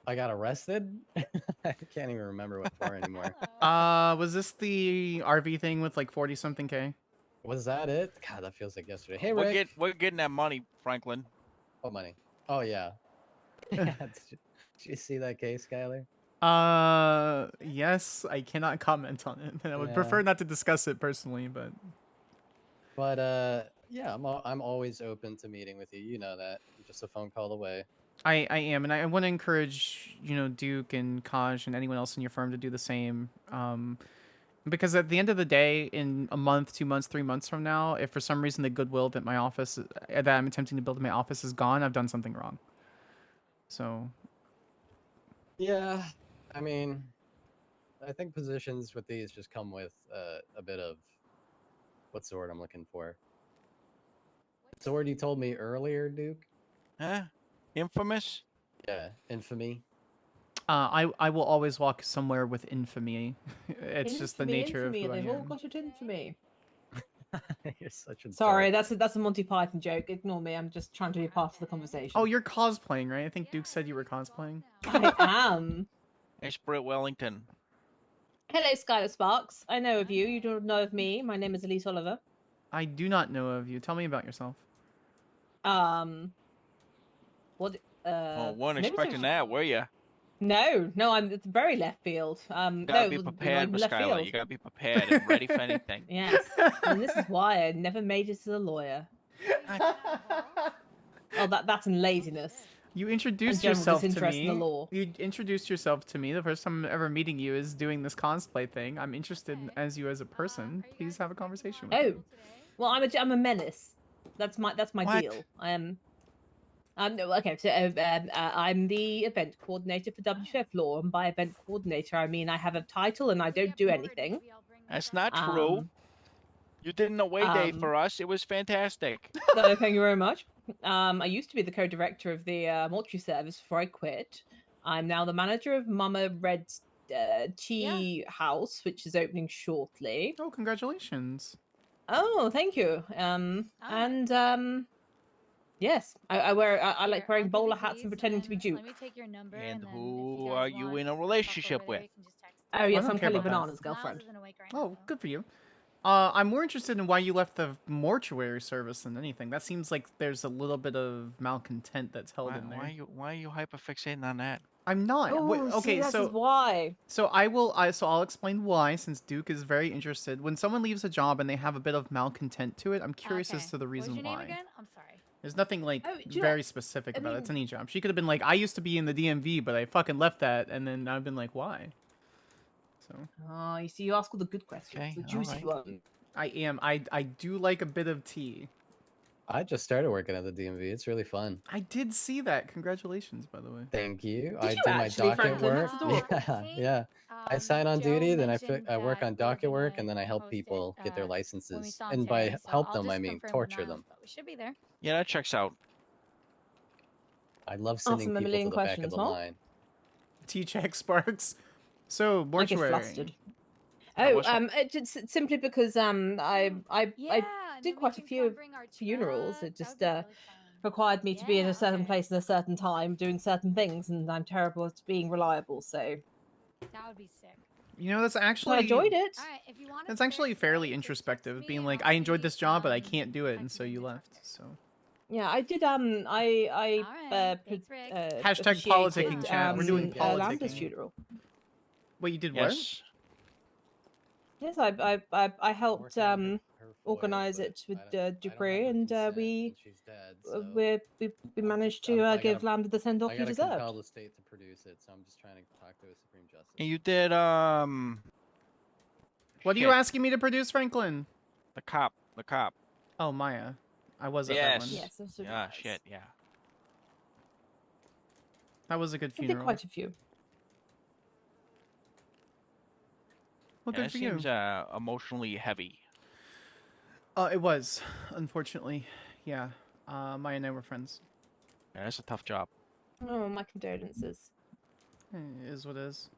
I got arrested. I can't even remember what for anymore. Was this the RV thing with like 40 something K? Was that it? God, that feels like yesterday. Hey, We're, Rick. we're getting that money, Franklin. What money? Oh yeah. Did you see that case, Skyler? Yes, I cannot comment on it. And I would Yeah. prefer not to discuss it personally, but yeah, I'm always open to meeting with you. You know that. I'm just a phone call away. I am, and I want to encourage Duke and Kaj and anyone else in your firm to do the same. Because at the end of the day, in a month, 2 months, 3 months from now, if for some reason the goodwill that my office that I'm attempting to build in my office is gone, I've done something wrong. So Yeah, I mean, I think positions with these just come with a bit of what's the word I'm looking for? What's the word you told me earlier, Duke? Huh? Infamous? Yeah, infamy. I will always walk somewhere with infamy. It's just the nature of who I They've all am. got it infamy. You're such a Sorry, dork. that's a Monty Python joke. Ignore me. I'm just trying to be part of the conversation. Oh, you're cosplaying, right? I think Duke said you were cosplaying. I am. Hey, Britt Wellington. Hello, Skyler Sparks. I know of you. You don't know of me. My name is Elise Oliver. I do not know of you. Tell me about yourself. What? Oh, weren't maybe expecting some- that, were you? No, it's very left field. You gotta no, be not prepared, even Miss left Skyler. field. You gotta be prepared and ready for anything. Yes, and this is why I never made it to the lawyer. Oh, that's in laziness. You introduced general yourself to disinterest in me. the law. You introduced yourself to me. The first time I'm ever meeting you is doing this cosplay thing. I'm interested as you as a person. Please have a conversation with me. Oh, well, I'm a menace. That's my What? deal. No, okay. So I'm the event coordinator for WFF Law, and by event coordinator I mean I have a title and I don't do anything. That's not true. You did an away day for us. It was fantastic. So thank you very much. I used to be the co-director of the mortuary service before I quit. I'm now the manager of Mama Red's Tea House, which is opening shortly. Oh, congratulations. Oh, thank you. Yes, I like wearing bowler hats and pretending to be Duke. Let me take your number. And then if who guys are you want in a to pop relationship over there, with? you can just text Oh me. yes, don't I'm care Kelly about that. Banana's Miles girlfriend. isn't awake right Oh, now, good for you. I'm more interested in why you left the mortuary service than anything. That seems like there's a little bit of malcontent that's held in there. Why are you hyperfixating on that? I'm not. Oh, Okay, see, this so is why. So I'll explain why, since Duke is very interested. When someone leaves a job and they have a bit of malcontent to it, I'm curious as to the reason what was your why. name again? I'm sorry. There's nothing like Oh, do you know- very specific about it. It's any job. She could have been like, I used to be in the DMV, but I fucking left that, and then I've been like, why? So Oh, you see, you ask all the good questions, Okay, the juicy alright. ones. I do like a bit of tea. I just started working at the DMV. It's really fun. I did see that. Congratulations, by the way. Thank you. Did I you do my actually, docket Franklin? work. That's adorable. Yeah, yeah. I sign on duty, then I work on docket work, and then I help people get their licenses. And by help them, I mean torture them. But we should be there. Yeah, that checks out. I love Ask sending them a people to million the back of questions, the huh? line. Tea check Sparks. So I get mortuary. flustered. That Oh, was a- just simply because I Yeah, did quite a few funerals. It just required me to be at a certain place at a certain time, doing certain things, and I'm terrible at being reliable. So That would be sick. You know, that's I actually enjoyed it. All right, if you want. that's actually fairly introspective, being like, I enjoyed this job, but I can't do it, and so you left. So Yeah, I did. Alright, thanks, Rick. Hashtag politicking, officiated, chat. We're doing Landa's politicking. funeral. Wait, you did what? Yes. Yes, I helped Working on her FOIA, organize but it with I don't have Dupree, her and consent, we she's dead, uh, so we managed to I give gotta- Lambda the send off I he gotta deserved. compel the state to produce it. So I'm just trying to talk to a Supreme Justice. And you did What are you shit, asking me to produce, Franklin? the cop. Oh, Maya. I was at that one. Yes. Yes, that's what it Yeah, was. shit, yeah. That was a good I did funeral. quite a few. Well, Yeah, good it for you. seems emotionally heavy. It was, unfortunately. Yeah. Maya and I were friends. Yeah, that's a tough job. Oh, my condolences. It is what it is.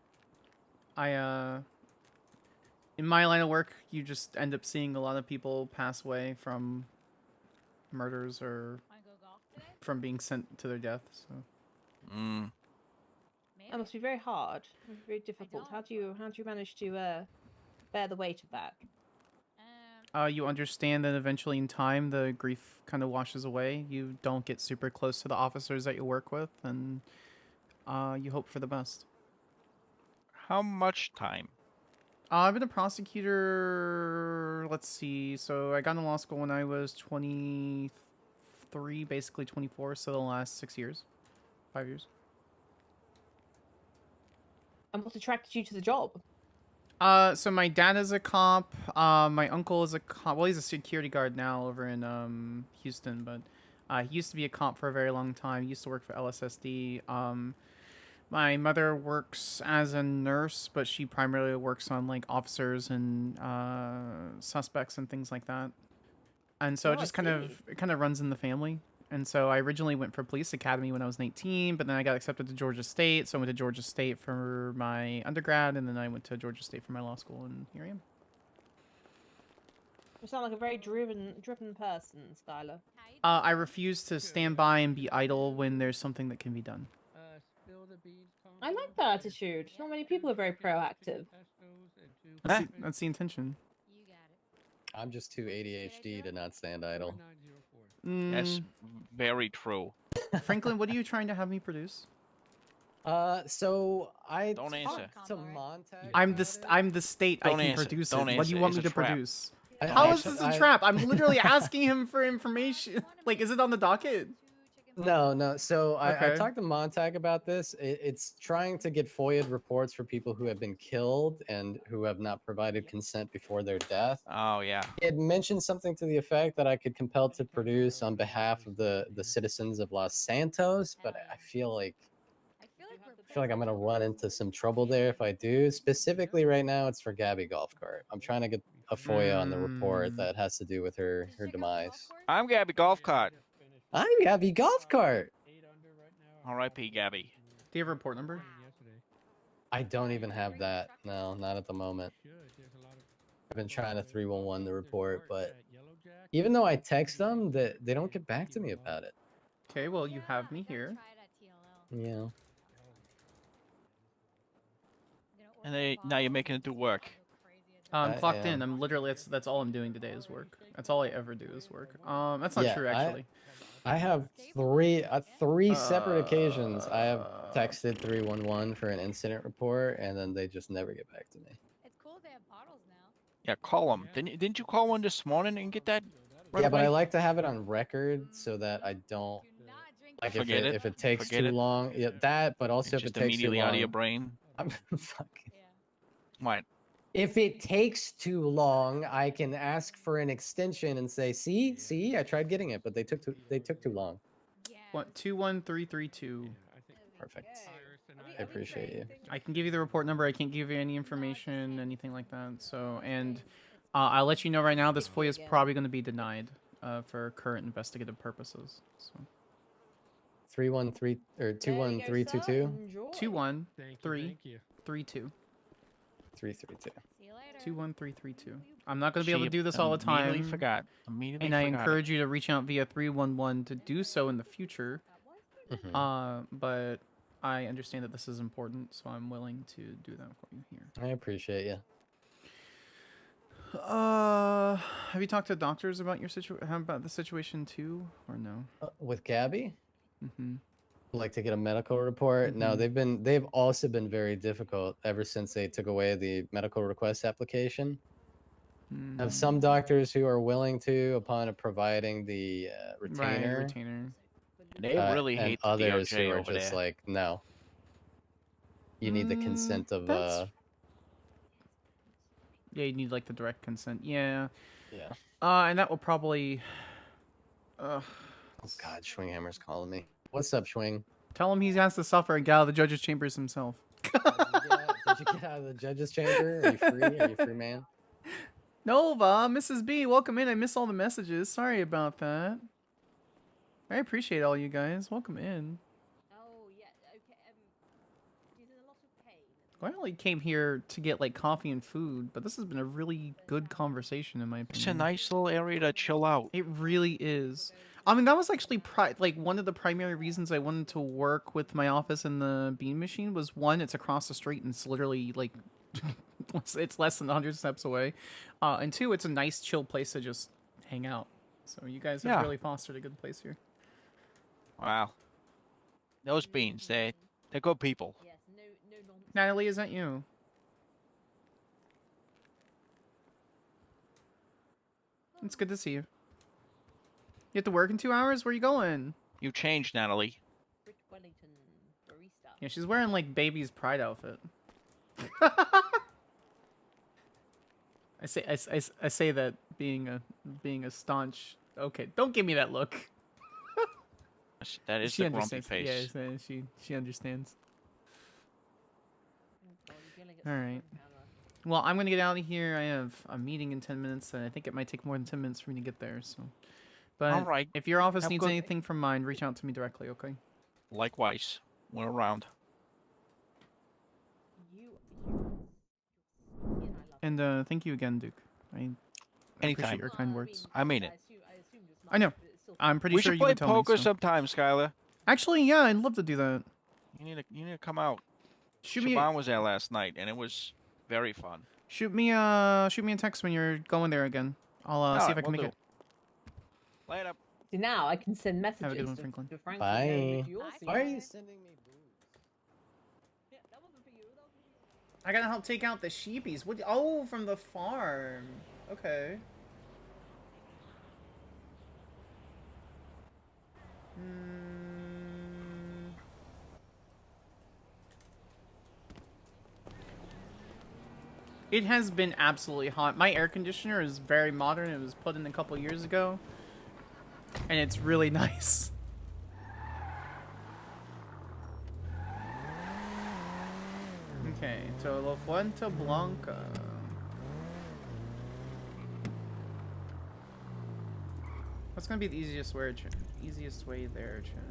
In my line of work, you just end up seeing a lot of people pass away from murders or Wanna go golf today? from being sent to their death. So Mm. That must be very hard, very difficult. How do you manage to bear the weight of that? you understand that eventually in time the grief kind of washes away. You don't get super close to the officers that you work with, and you hope for the best. How much time? I've been a prosecutor, let's see, so I got into law school when I was 23, basically 24, so the last 6 years. 5 years. And what attracted you to the job? So my dad is a cop. My uncle is a cop. Well, he's a security guard now over in Houston, but he used to be a cop for a very long time. He used to work for LSSD. My mother works as a nurse, but she primarily works on like officers and suspects and things like that. And so Oh, it I just kind of see. runs in the family. And so I originally went for police academy when I was 19, but then I got accepted to Georgia State, so I went to Georgia State for my undergrad, and then I went to Georgia State for my law school, and here I am. You sound like a very driven person, Skyler. I refuse to stand by and be idle when there's something that can be done. I like that attitude. Not many people are very proactive. That's the intention. You got it. I'm just too ADHD to not stand idle. That's Mm, very true. Franklin, what are you trying to have me produce? So I Don't talked answer. to Montag. I'm about it. I'm the state. Don't I can answer. produce Don't it. What do you answer. want It's me a to trap. produce? I- How I- is this a I- trap? I'm literally asking him for information. Like, is it on the docket? No. So I Okay. talked to Montag about this. It's trying to get FOIA reports for people who have been killed and who have not provided consent before their death. Oh yeah. It mentioned something to the effect that I could compel to produce on behalf of the citizens of Los Santos, but I feel like I'm gonna run into some trouble there if I do. Specifically, right now, it's for Gabby Golf Cart. I'm trying to get a FOIA on the report that has to do with her demise. I'm Gabby Golf Cart. I'm Gabby Golf Cart. R.I.P. Gabby. Do you have a report number? I don't even have that. No, not at the moment. I've been trying to 311 the report, but even though I text them, they don't get back to me about it. Okay, well, you have me here. Yeah. And now you're making it do work. I'm I clocked in. am. I'm literally that's all I'm doing today is work. That's all I ever do is work. That's not Yeah, true actually. I have three separate occasions. I have texted 311 for an incident report, and then they just never get back to me. It's cool they have bottles now. Yeah, call them. Didn't you call one this morning and get that? Right Yeah, but away? I like to have it on record so that I don't like Forget it. if it takes Forget too it. long. Yeah, that. But also It's if it just takes too immediately long, out of your brain. I'm fucking. What? If it takes too long, I can ask for an extension and say, "See, I tried getting it, but they took too long." What 21332? Perfect. I appreciate you. I can give you the report number. I can't give you any information, anything like that. So, and I'll let you know right now. This FOIA is probably going to be denied for current investigative purposes. So 313 or 21322 21332. 332. See you later. 21332. I'm not going to be able to She do this all the Immediately time. forgot. Immediately And I forgot. encourage you to reach out via 311 to do so in the future. Mhm. But I understand that this is important, so I'm willing to do that for you here. I appreciate you. Have you talked to doctors about your about the situation too, or no? With Gabby, Mm-hmm. like to get a medical report. No, they've also been very difficult ever since they took away the medical request application. I have some doctors who are willing to upon providing the retainer, Right, retainer. They really and hate the others who DOJ are over just there. like, no, you need the consent of That's yeah, you need like the direct consent. Yeah. yeah. And that will probably. Oh God, Schwinghammer's calling me. What's up, Schwing? Tell him he has to suffer and get out of the judge's chambers himself. Did you get out of the judge's chamber? Are you free? Are you free, man? Nova, Mrs. B, welcome in. I missed all the messages. Sorry about that. I appreciate all you guys. Welcome in. Oh, yeah. Okay. She's in a lot of pain. I only came here to get like coffee and food, but this has been a really good conversation in my opinion. It's a nice little area to chill out. It really is. I mean, that was actually like one of the primary reasons I wanted to work with my office in the Bean Machine was one, it's across the street and it's literally like it's less than 100 steps away, and two, it's a nice chill place to just hang out. So you guys have really fostered a good place here. Wow. Those beans, they're good people. Yes, no nonsense. Natalie, is that you? It's good to see you. You have to work in 2 hours? Where are you going? You changed, Natalie. Rich Wellington barista. Yeah, she's wearing like baby's pride outfit. I say that being a staunch. Okay, don't give me that look. That is She the grumpy understands. face. Yeah, she understands. Oh, you're yelling at All someone right. on camera. Well, I'm gonna get out of here. I have a meeting in 10 minutes, and I think it might take more than 10 minutes for me to get there. So, but All right. if your office Have needs good- anything from mine, reach out to me directly. Okay. Likewise. We're around. You and I love And thank you again, Duke. I appreciate Anytime. your kind words. I mean it. I assumed as I know. much, but it's still I'm pretty We sure should you play would tell me. poker So. sometime, Skyler. Actually, yeah, I'd love to do that. You need to come out. Shoot me. Siobhan was there last night, and it was very fun. Shoot me a text when you're going there again. I'll see if I can make it. Later. See, now I can send messages Have a good one, to, Franklin. to Franklin. Bye. going to your Why are scene. you sending me boobs? Yeah, that wasn't for you. That was for you. I gotta help take out the sheepies. What? Oh, from the farm. Okay. It has been absolutely hot. My air conditioner is very modern. It was put in a couple years ago. And it's really nice. Okay, so La Fuente Blanca. What's gonna be the easiest way there, Chan?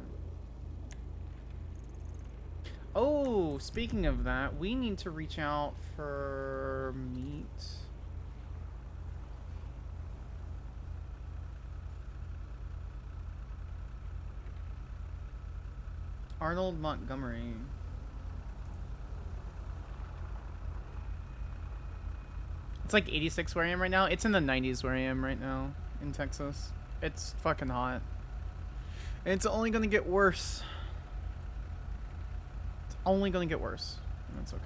Oh, speaking of that, we need to reach out for meat. Arnold Montgomery. It's like 86 where I am right now. It's in the 90s where I am right now in Texas. It's fucking hot. And it's only gonna get worse. It's only gonna get worse. And that's okay.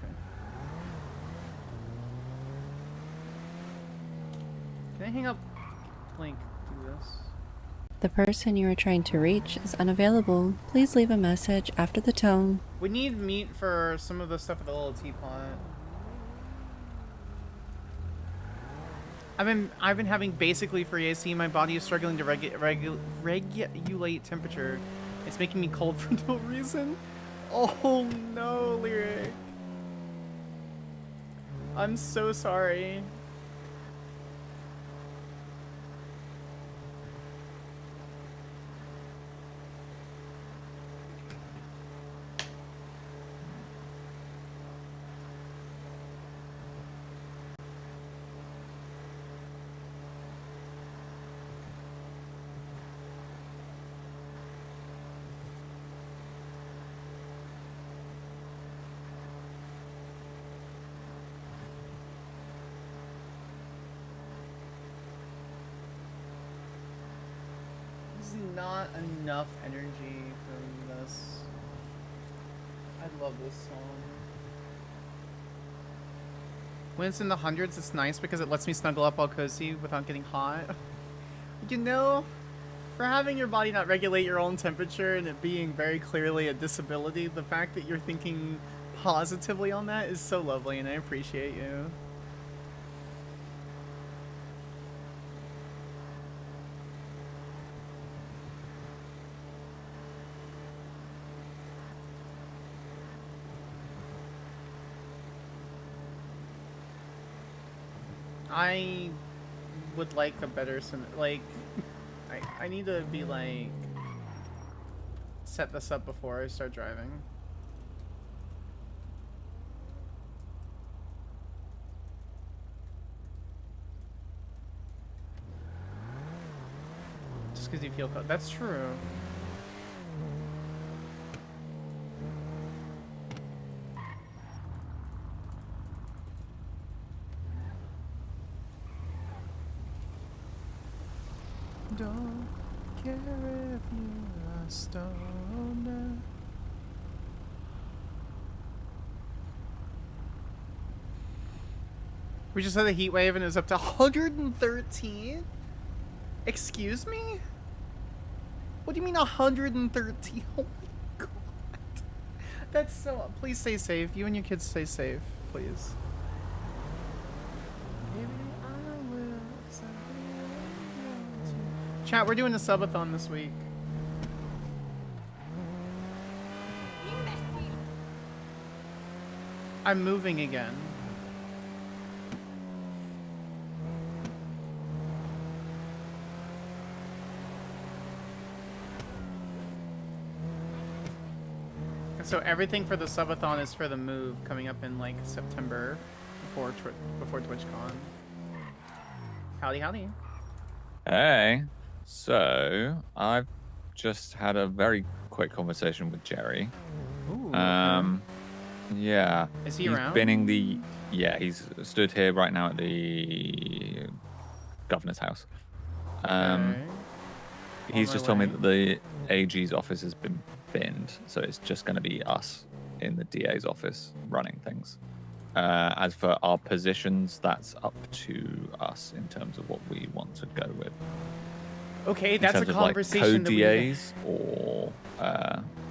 Can I hang up? Link, do this. The person you are trying to reach is unavailable. Please leave a message after the tone. We need meat for some of the stuff at the little teapot. I've been having basically free AC. My body is struggling to regulate temperature. It's making me cold for no reason. Oh no, Lyric. I'm so sorry. not enough energy from this. I love this song. When it's in the hundreds, it's nice because it lets me snuggle up all cozy without getting hot. You know, for having your body not regulate your own temperature and it being very clearly a disability, the fact that you're thinking positively on that is so lovely, and I appreciate you. I would like a better like I need to be like set this up before I start driving. Just because you feel cold. That's true. Don't care if you're a stoner. We just had a heat wave and it was up to 113? Excuse me? What do you mean 113? Oh my god. That's so... Please stay safe. You and your kids stay safe, please. Chat, we're doing a subathon this week. I'm moving again. So everything for the subathon is for the move coming up in like September before TwitchCon. Howdy, howdy. Hey. So, I've just had a very quick conversation with Jerry. Ooh, yeah. Is he he's around? Binning the... Yeah, he's stood here right now at the governor's house. Okay. He's just told me that the AG's office has been binned, so it's just going to be us in the DA's office running things. As for our positions, that's up to us in terms of what we want to go with. Okay, that's a in terms conversation of like co-DAs or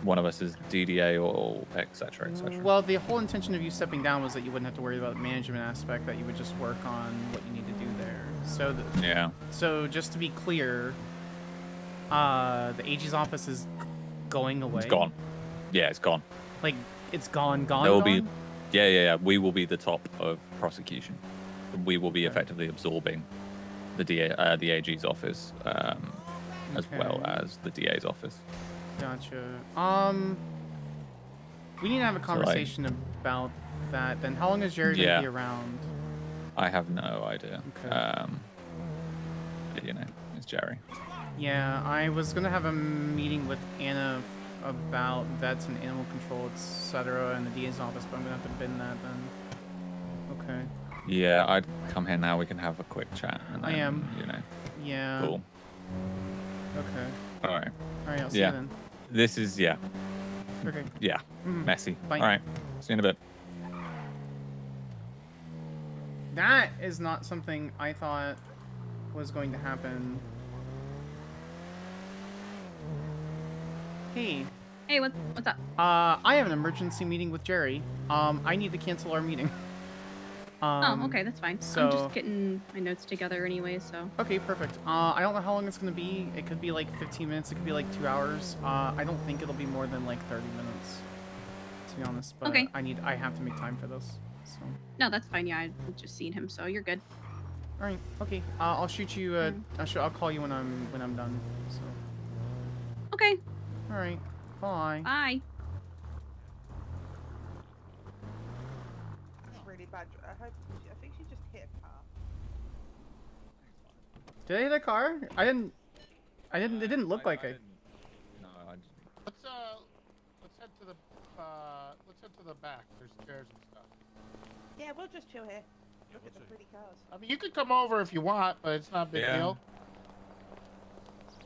one of us is DDA or etc. etc. Well, the whole intention of you stepping down was that you wouldn't have to worry about the management aspect, that you would just work on what you need to do there. So yeah. So just to be clear, the AG's office is going away. It's gone. Yeah, it's gone. Like it's gone. There will be. Yeah. We will be the top of prosecution. We will be effectively absorbing the AG's office, as well as the DA's office. Gotcha. We need to have a conversation about that. Then, how long is Jerry gonna be around? I have no idea. Okay. But, you know, it's Jerry. Yeah, I was gonna have a meeting with Anna about vets and animal control, etc., in the DA's office, but I'm gonna have to bin that then. Okay. Yeah, I'd come here now. We can have a quick chat. And then, I am. You know. Yeah. Cool. Okay. All right. All right. I'll see you then. This is Okay. Yeah. Messy. Bye. All right. See you in a bit. That is not something I thought was going to happen. Hey. Hey, what's up? I have an emergency meeting with Jerry. I need to cancel our meeting. Oh, okay, that's fine. So... I'm just getting my notes together anyway, so. Okay, perfect. I don't know how long it's gonna be. It could be like 15 minutes. It could be like 2 hours. I don't think it'll be more than like 30 minutes, to be honest. But okay. I have to make time for this. So. No, that's fine. Yeah, I've just seen him, so you're good. All right. Okay. I'll shoot you. I'll call you when I'm done. So. Okay. All right. Bye. Bye. Really bad. I think she just hit a car. Did I hit a car? I didn't. It didn't look like it. No, I just... Let's head to the back. There's stairs and stuff. Yeah, we'll just chill here. Look at the pretty cars. I mean, you could come over if you want, but it's not a big deal.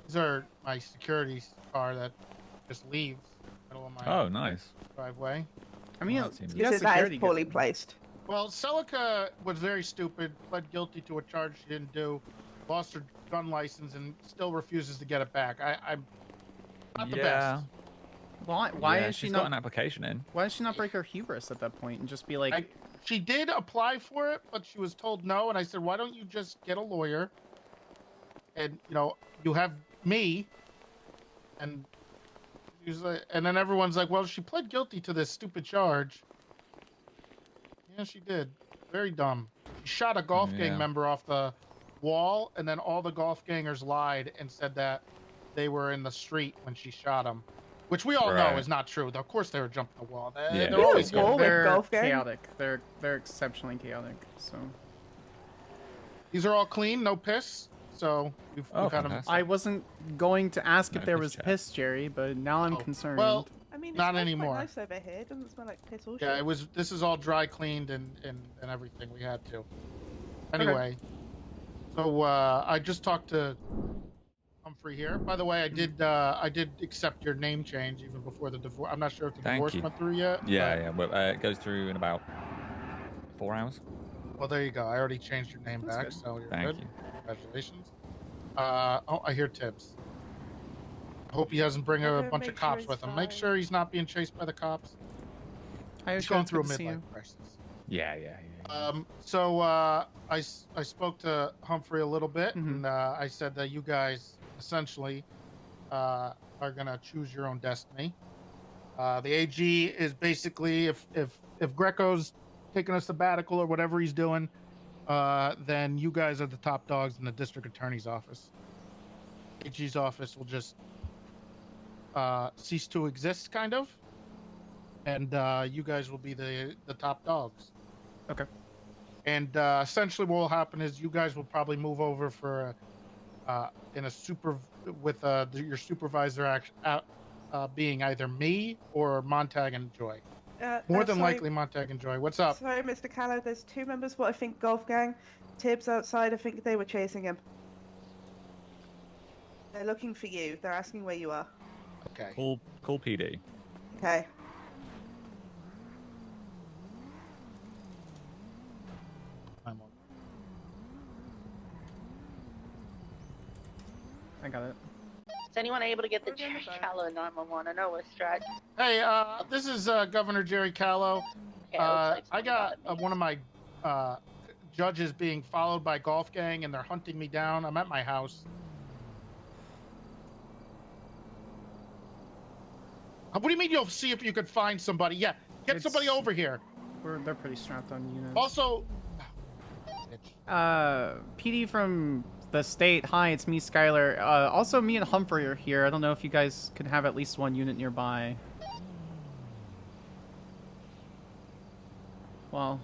These are my security car that just leaves in the middle of my Oh, nice. driveway. I mean, that seems- you got That security is poorly good. placed. Well, Celica was very stupid, pled guilty to a charge she didn't do, lost her gun license, and still refuses to get it back. I'm not the best. Why Yeah, is she she's not? got an application in. Why does she not break her hubris at that point and just be like, She did apply for it, but she was told no. And I said, why don't you just get a lawyer? And, you know, you have me. And and then everyone's like, well, she pled guilty to this stupid charge. Yeah, she did. Very dumb. She shot a golf gang member off the wall, and then all the golf gangers lied and said that they were in the street when she shot them. Which we all know is not true. Of course they were jumping the wall. They're always they're chaotic. They're exceptionally chaotic. So these are all clean, no piss. So we've had them. I wasn't going to ask if No there piss was check. piss, Jerry, but now I'm concerned. Well, I mean, it not smells anymore. Quite nice over here. It doesn't smell like piss or Yeah, shit. it was. This is all dry cleaned and everything. We had to. Anyway, so I just talked to Humphrey here. By the way, I did accept your name change even before the divorce. I'm not sure if the Thank divorce you. went through yet. Yeah, yeah. Well, it goes through in about 4 hours. Well, there you go. I already changed your name That's back, good. so you're Thank good. you. Congratulations. Oh, I hear Tibbs. I hope he doesn't bring a bunch of cops with him. Make sure he's not being chased by the cops. He's going through a midlife crisis. Yeah, yeah, yeah. So I spoke to Humphrey a little bit, and I said that you guys essentially are gonna choose your own destiny. The AG is basically if Greco's taking a sabbatical or whatever he's doing, then you guys are the top dogs in the district attorney's office. AG's office will just cease to exist, kind of, and you guys will be the top dogs. Okay. And essentially, what will happen is you guys will probably move over for in a with your supervisor being either me or Montag and Joy. More than sorry. likely, Montag and Joy. What's up? Sorry, Mr. Callow. There's two members of what I think golf gang. Tibbs outside. I think they were chasing him. They're looking for you. They're asking where you are. Okay. Call PD. Okay. I got it. Is anyone able to get the Callow 911? I know we're stretched. Hey, this is Governor Jerry Callow. I got one of my judges being followed by golf gang, and they're hunting me down. I'm at my house. What do you mean you'll see if you could find somebody? Yeah, get somebody over here. They're pretty strapped on units. Also, PD from the state. Hi, it's me, Skyler. Also, me and Humphrey are here. I don't know if you guys could have at least one unit nearby. Well,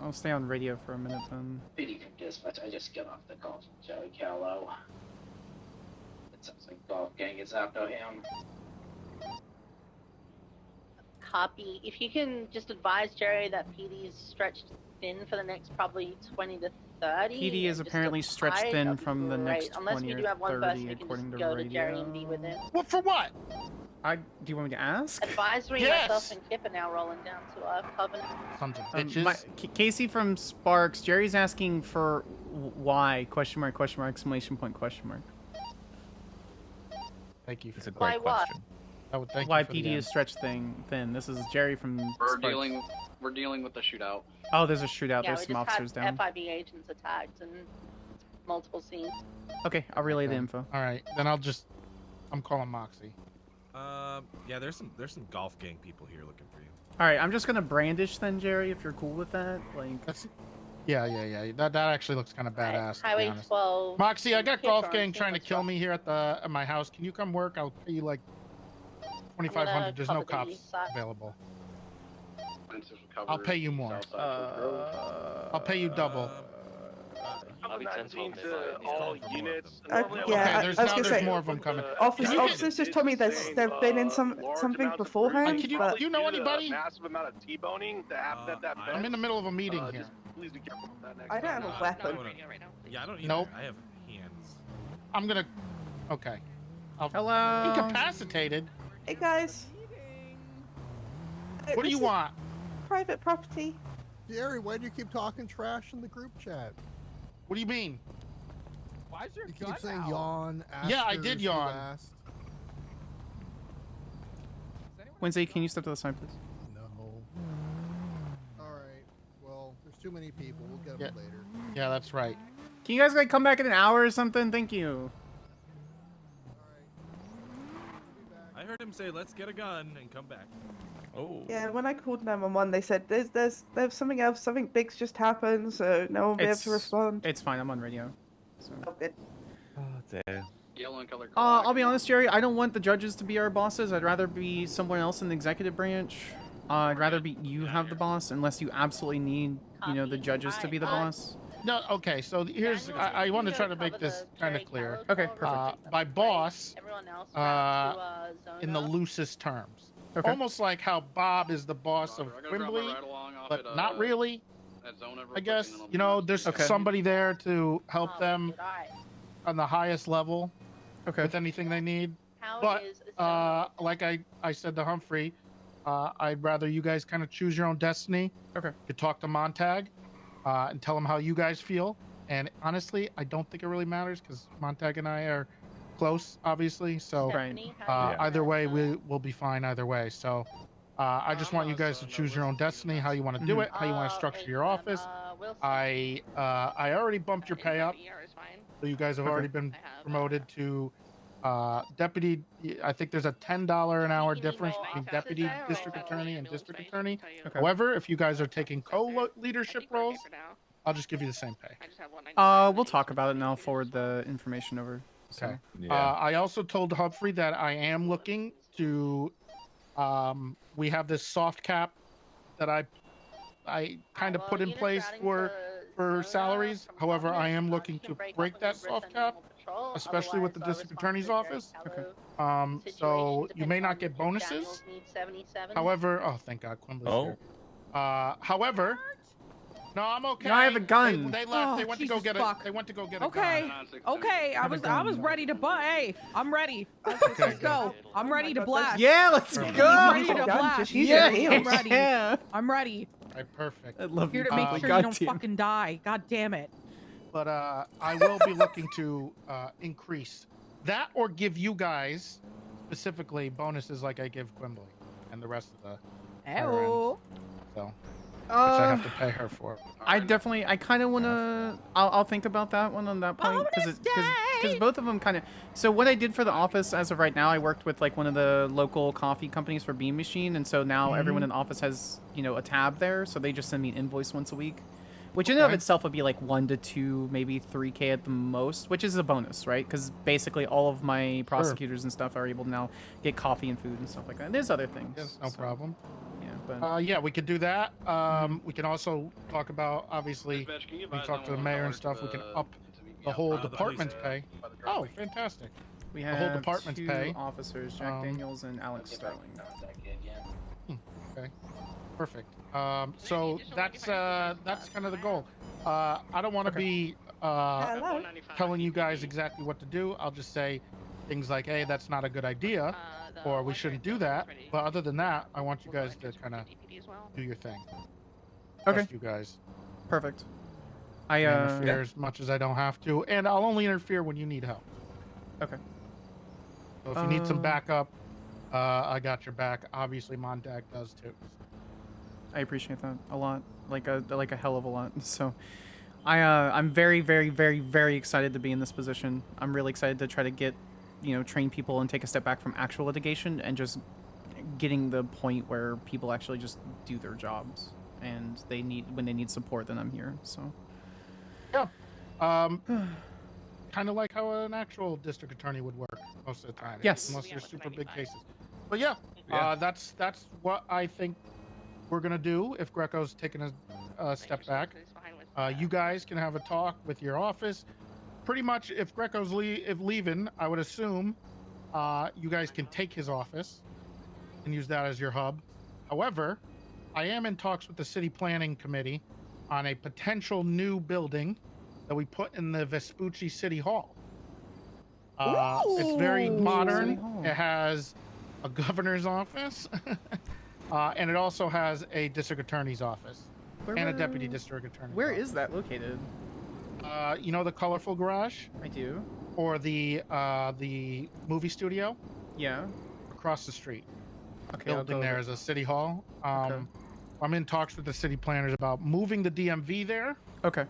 I'll stay on radio for a minute then. PD from dispatch, I just got off the call from Joey Callow. It sounds like golf gang is after him. Copy. If you can just advise Jerry that PD is stretched thin for the next probably 20 to 30. PD is just apparently apply, stretched thin that'd be from the great. next Unless 20 we do have one or person 30, who can according just to go radio. to Jerry and be with him. What for what? Do you want me to ask? Advisory, Yes. myself and Kip are now rolling down to our covenant. Sons of bitches. Casey from Sparks. Jerry's asking for why? Question mark? Question mark? Exclamation point? Question mark? Thank you. It's a Why great what? question. Thank Why you for the PD is answer. stretched thin. This is Jerry from Sparks. We're dealing with the shootout. Oh, there's a shootout. Yeah, There's we some just officers had down. FIB agents attacked and multiple scenes. Okay, I'll relay the info. All right, then I'm calling Moxie. Yeah, there's some golf gang people here looking for you. All right, I'm just gonna brandish then, Jerry, if you're cool with that. Like, Yeah. That actually looks kind of badass. to be Highway honest. 12. Moxie, I got Kip golf on gang scene trying to was kill rough. me here at my house. Can you come work? I'll pay you like $2,500. There's no cover the cops east side. available. I'll pay you more. I'll pay you double. Yeah, Okay, I was gonna say, more of them coming. Officers just told me they've been in something beforehand. Do but you know anybody? Massive amount of T-boning to have that I'm in the middle of a meeting here. Please be careful with that next I don't have a weapon. Yeah, I don't either. Nope. I have hands. I'm gonna. Okay. Hello. Incapacitated. Hey guys. What do you want? Private property. Jerry, why do you keep talking trash in the group chat? What do you mean? Why is your You gun keep saying out? yawn. Yeah, I asters, did you yawn. asked. Wednesday, can you step to the side, please? No. All right. Well, there's too many people. We'll get them later. Yeah, that's right. Can you guys like come back in an hour or something? Thank you. I heard him say, "Let's get a gun and come back." Oh. Yeah, when I called 911, they said there's something else, something big's just happened, so no one will be able to respond. It's fine. I'm on radio. So. Oh, good. Oh, dear. Yellow and color. I'll be honest, Jerry. I don't want the judges to be our bosses. I'd rather be someone else in the executive branch. I'd rather be you have the boss, unless you absolutely need, the judges to be the boss. No, okay. So here's I want to try to make this kind of clear. Okay, perfect. By boss, Everyone else has to zone in the up. loosest terms. Okay. Almost like how Bob is the boss of Quimbley, but not really. I guess there's somebody there to help them on the highest level with anything they need. But like I said to Humphrey, I'd rather you guys kind of choose your own destiny. Okay. You could talk to Montag and tell him how you guys feel. And honestly, I don't think it really matters because Montag and I are close, obviously. So either way, we'll be fine either way. So I just want you guys to choose your own destiny, how you want to do it, how you want to structure your office. I already bumped your pay up, so you guys have already been promoted to deputy. I think there's a $10 an hour difference between deputy district attorney and district attorney. However, if you guys are taking co-leadership roles, I'll just give you the same pay. We'll talk about it and I'll forward the information over. So. Okay. I also told Humphrey that I am looking to. We have this soft cap that I kind of put in place for salaries. However, I am looking to break that soft cap, especially with the district attorney's office. Okay. So you may not get bonuses. However, oh thank God, Quimbley's here. However, no, I'm okay. No, I have a gun. They left. Oh, they went to go get it. They went to go get a Okay. gun. Okay. I was ready to buy. Hey, I'm ready. Let's go. I'm ready to blast. Yeah, let's go. I'm ready to blast. Yeah, I'm ready. I'm ready. All right, perfect. I love Here you. to make sure you don't fucking die. God damn it. But I will be looking to increase that or give you guys specifically bonuses like I give Quimbley and the rest of the higher end. So. Which I have to pay her for. I kind of want to. I'll think about that one on that point because both of them kind of. So what I did for the office as of right now, I worked with like one of the local coffee companies for Bean Machine, and so now everyone in the office has a tab there, so they just send me an invoice once a week, which in and of itself would be like 1 to 2, maybe 3K at the most, which is a bonus, right? Because basically all of my prosecutors and stuff are able to now get coffee and food and stuff like that. And there's other things. Yes, no problem. But yeah, we could do that. We can also talk about, obviously, we talk to the mayor and stuff. We can up the whole department's pay. Oh, fantastic. We the have whole department's 2 pay. officers, Jack Daniels and Alex Sterling. Okay, perfect. So that's kind of the goal. I don't want to be telling you guys exactly what to do. I'll just say things like, hey, that's not a good idea, or we shouldn't do that. But other than that, I want you guys to kind of do your thing. Okay. Trust you guys. Perfect. I interfere as much as I don't have to, and I'll only interfere when you need help. Okay. So if you need some backup, I got your back. Obviously, Montag does too. I appreciate that a lot, like a hell of a lot. So, I'm very, very, very, very excited to be in this position. I'm really excited to try to get, train people and take a step back from actual litigation and just getting the point where people actually just do their jobs, and when they need support, then I'm here. So. Yeah. Kind of like how an actual district attorney would work most of the time. Yes. Unless you're super big cases. But yeah, that's what I think we're gonna do if Greco's taking a step back. You guys can have a talk with your office. Pretty much, if Greco's leaving, I would assume you guys can take his office and use that as your hub. However, I am in talks with the city planning committee on a potential new building that we put in the Vespucci City Hall. It's very City modern. Hall. It has a governor's office, and it also has a district attorney's office and a deputy district attorney. Where is that located? You know the colorful garage? I do. Or the movie studio? Yeah. Across the street. Okay, I'll Building go there there. is a city hall. Okay. I'm in talks with the city planners about moving the DMV there. Okay.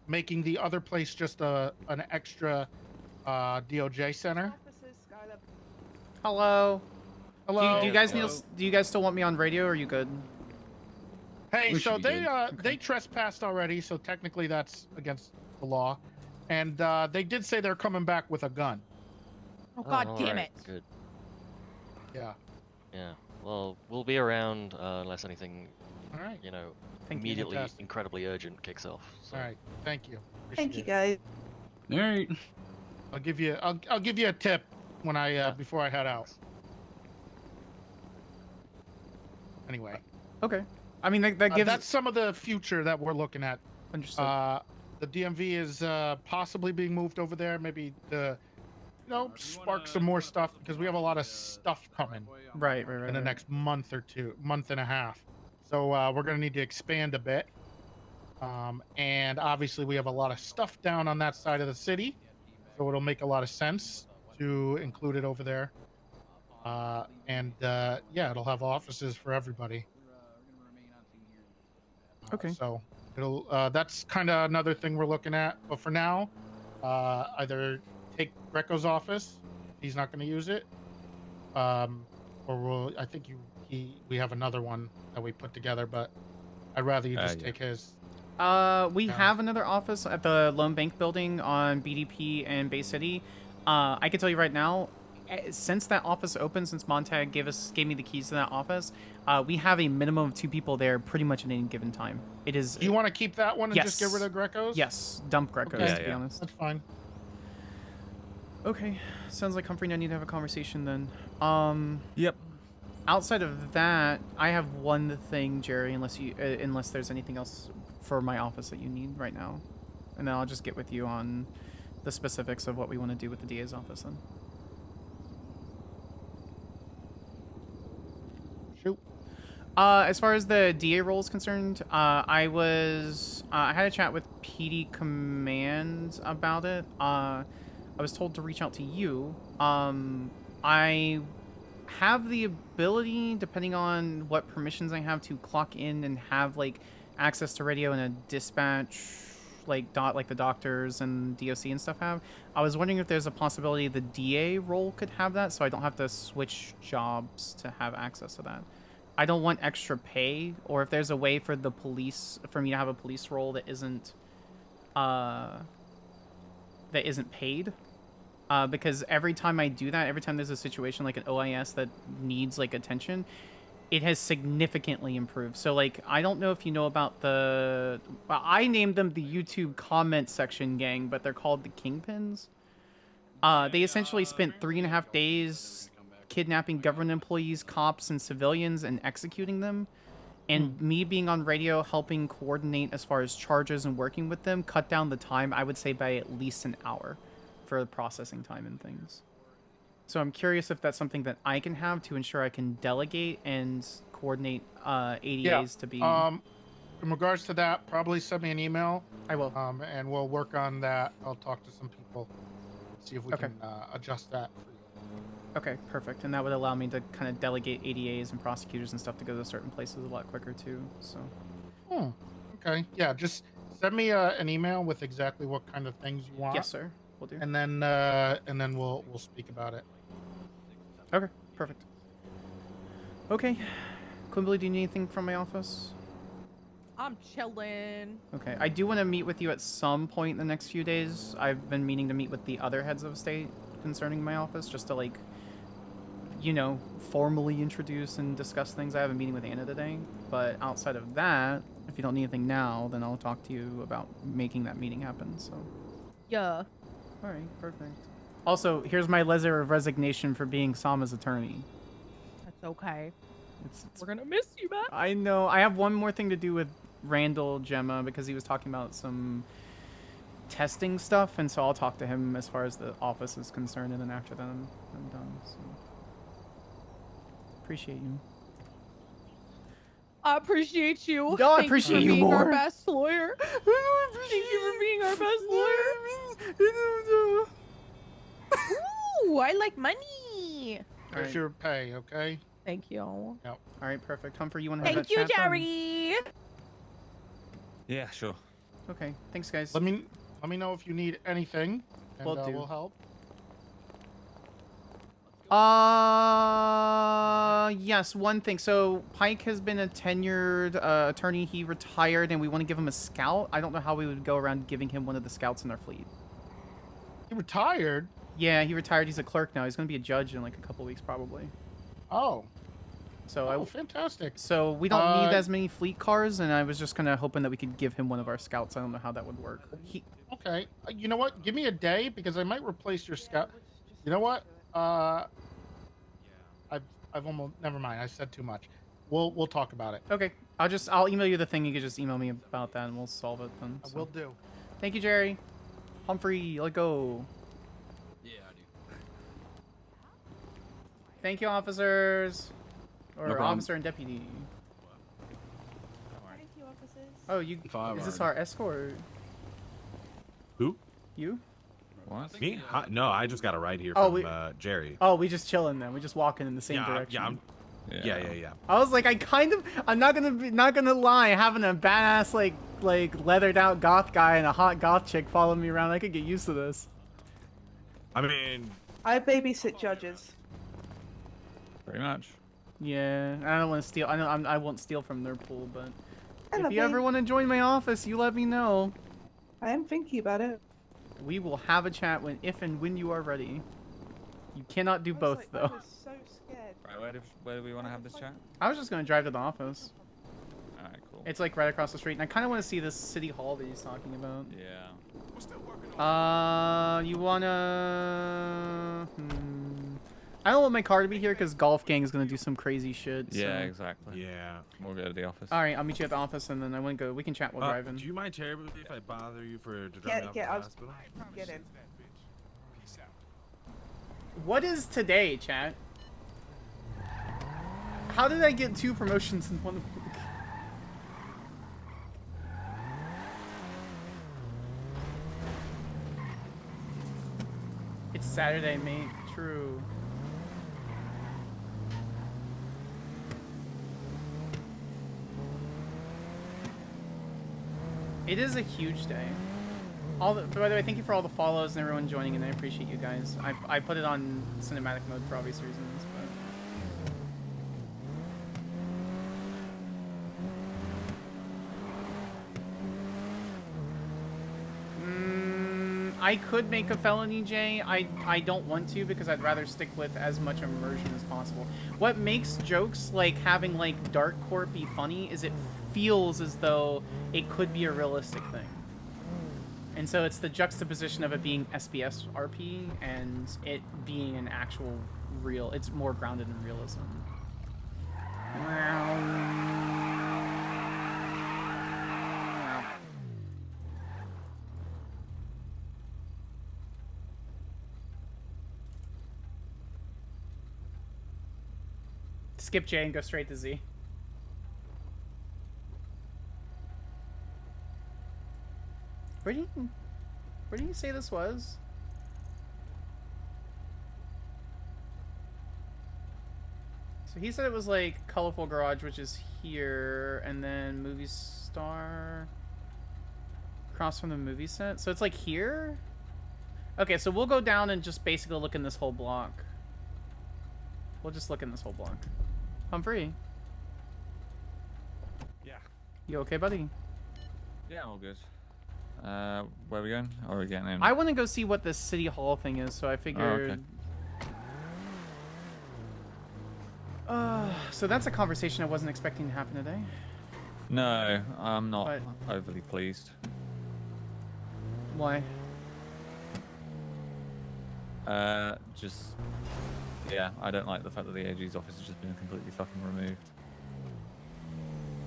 Making the other place just an extra DOJ center. Hello. Hello. Do you guys need? Do you guys still want me on radio? Or are you good? Hey, We so should be good. they trespassed already, so technically that's against the law. And they did say they're coming back with a gun. Oh God damn alright, it! Good. Yeah. Yeah. Well, we'll be around unless anything, All right. you know, Thank you. immediately Fantastic. incredibly urgent kicks off. So. All right. Thank you. Thank you, Appreciate guys. All right. it. I'll give you a tip when I before I head out. Anyway. Okay. I mean, that gives. That's some of the future that we're looking at. Understood. The DMV is possibly being moved over there. Maybe to, spark some more stuff because we have a lot of stuff coming. Right. In the next month or two, month and a half. So we're going to need to expand a bit. And obviously we have a lot of stuff down on that side of the city. So it'll make a lot of sense to include it over there. Yeah, it'll have offices for everybody. Okay. So it'll that's kind of another thing we're looking at. But for now, either take Greco's office, if he's not going to use it, or I think we have another one that we put together, but I'd rather you just take his. We have another office at the Lone Bank building on BDP and Bay City. I can tell you right now, since that office opened, since Montag gave me the keys to that office, we have a minimum of 2 people there pretty much at any given time. It is. Do you want to keep that one and Yes. just get rid of Greco's? Yes, dump Greco's, Okay. to be honest. That's fine. Okay, sounds like Humphrey and I need to have a conversation then. Yep. Outside of that, I have one thing, Jerry, unless there's anything else for my office that you need right now. And then I'll just get with you on the specifics of what we want to do with the DA's office then. Shoot. As far as the DA role is concerned, I had a chat with PD Command about it. I was told to reach out to you. I have the ability, depending on what permissions I have, to clock in and have like access to radio and a dispatch, like the doctors and DOC and stuff have. I was wondering if there's a possibility the DA role could have that, so I don't have to switch jobs to have access to that. I don't want extra pay, or if there's a way for the police, for me to have a police role that isn't paid. Because every time I do that, every time there's a situation like an OIS that needs like attention, it has significantly improved. So like, I don't know if you know about I named them the YouTube comment section gang, but they're called the Kingpins. They essentially spent 3.5 days kidnapping government employees, cops, and civilians and executing them. And me being on radio, helping coordinate as far as charges and working with them, cut down the time, I would say, by at least an hour for the processing time and things. So I'm curious if that's something that I can have to ensure I can delegate and coordinate ADAs to be... in regards to that, probably send me an email. I will. And we'll work on that. I'll talk to some people, see if we can adjust that. Okay, perfect. And that would allow me to kind of delegate ADAs and prosecutors and stuff to go to certain places a lot quicker too. So. Okay. Yeah, just send me an email with exactly what kind of things you want. Yes, sir. We'll do. And then we'll speak about it. Okay, perfect. Okay, Quimbley, do you need anything from my office? I'm chilling. Okay, I do want to meet with you at some point in the next few days. I've been meaning to meet with the other heads of state concerning my office, just to like, formally introduce and discuss things. I have a meeting with Anna today, but outside of that, if you don't need anything now, then I'll talk to you about making that meeting happen. So. Yeah. All right, perfect. Also, here's my letter of resignation for being Sama's attorney. That's okay. We're gonna miss you, man. I know. I have one more thing to do with Randall Gemma because he was talking about some testing stuff, and so I'll talk to him as far as the office is concerned, and then after that I'm done. So appreciate you. I appreciate you. No, I Thank appreciate you you for being our more. best lawyer. Thank you for being our best lawyer. Ooh, I like money. There's Alright. your pay, okay? Thank you. Yep. All right, perfect. Humphrey, you want to have Thank that you, chat done? Jerry. Yeah, sure. Okay, thanks, guys. Let me know if you need anything, and Will do. we'll help. Yes, one thing. So Pike has been a tenured attorney. He retired, and we want to give him a scout. I don't know how we would go around giving him one of the scouts in our fleet. He retired? Yeah, he retired. He's a clerk now. He's going to be a judge in like a couple weeks, probably. Oh. So fantastic. So we don't need as many fleet cars, and I was just kind of hoping that we could give him one of our scouts. I don't know how that would work. Okay. You know what? Give me a day because I might replace your scout. You know what? I've almost never mind. I said too much. We'll talk about it. Okay. I'll email you the thing. You can just email me about that, and we'll solve it then. I will do. Thank you, Jerry. Humphrey, let go. Yeah, I do. Thank you, officers. Or No problem. officer and deputy. Thank you, officers. Oh, you. Is this our escort? Who? You? What? Me? No, I just got a ride here Oh, from Jerry. Oh, we just chilling then. We just walking in the same direction. Yeah. I was like, I'm not gonna lie, having a badass like leathered out goth guy and a hot goth chick following me around, I could get used to this. I mean, I babysit judges. Pretty much. Yeah, I don't want to steal. I won't steal from their pool, but Hello, if you ever babe. want to join my office, you let me know. I am thinking about it. We will have a chat if and when you are ready. You cannot do both though. I was so scared. Right, where do we want to have this chat? I was just gonna drive to the office. Alright, cool. It's like right across the street, and I kind of want to see this city hall that he's talking about. Yeah. You wanna? I don't want my car to be here because Golf Gang is gonna do some crazy shit. Yeah, so. exactly. Yeah. We'll go to the office. All right, I'll meet you at the office, and then I want to go. We can chat while driving. Do you mind terribly if I bother you to drive me off to the hospital? Get in. What is today, chat? How did I get 2 promotions in 1 week? It's Saturday, mate. True. It is a huge day. By the way, thank you for all the follows and everyone joining, and I appreciate you guys. I put it on cinematic mode for obvious reasons, but. I could make a felony, Jay. I don't want to because I'd rather stick with as much immersion as possible. What makes jokes like having like Dark Court be funny is it feels as though it could be a realistic thing. And so it's the juxtaposition of it being SBS RP and it being an actual real, it's more grounded in realism. Skip J and go straight to Z. Where do you say this was? So he said it was like Colorful Garage, which is here, and then Movie Star across from the movie set. So it's like here? Okay, so we'll go down and just basically look in this whole block. We'll just look in this whole block. Humphrey. Yeah. You okay, buddy? Yeah, all good. Where are we going? Or are we getting in? I want to go see what this City Hall thing is, so I figured... So that's a conversation I wasn't expecting to happen today. No, I'm not overly pleased. Why? Just... Yeah, I don't like the fact that the AG's office has just been completely fucking removed.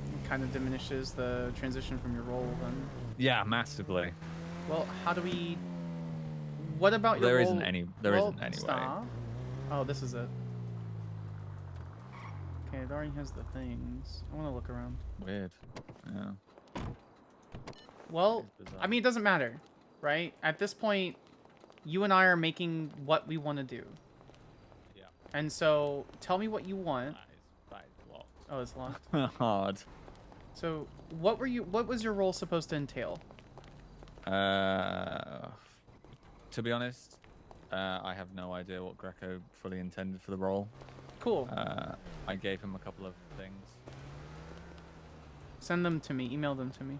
It kind of diminishes the transition from your role, then. Yeah, massively. Well, how do we? What about your There role? isn't any. There well, isn't any way. stop. Oh, this is it. Okay, it already has the things. I want to look around. Weird. Yeah. Well, It's bizarre. I mean, it doesn't matter, right? At this point, you and I are making what we want to do. Yeah. And so, tell me what you want. That is locked. Oh, it's locked. Hard. So, what was your role supposed to entail? To be honest, I have no idea what Greco fully intended for the role. Cool. I gave him a couple of things. Send them to me. Email them to me.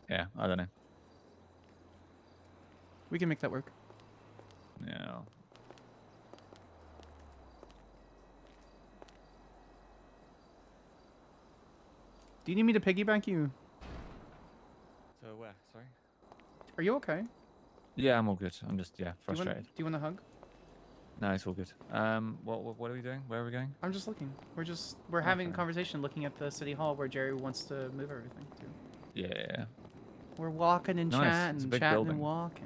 Yeah, I don't know. We can make that work. Yeah. Do you need me to piggyback you? So where? Sorry. Are you okay? Yeah, I'm all good. I'm just Do frustrated. you want a hug? No, it's all good. What are we doing? Where are we going? I'm just looking. We're having a conversation looking at the city hall where Jerry wants to move everything to. Yeah. We're walking and Nice. It's a chatting, big chatting building. and walking.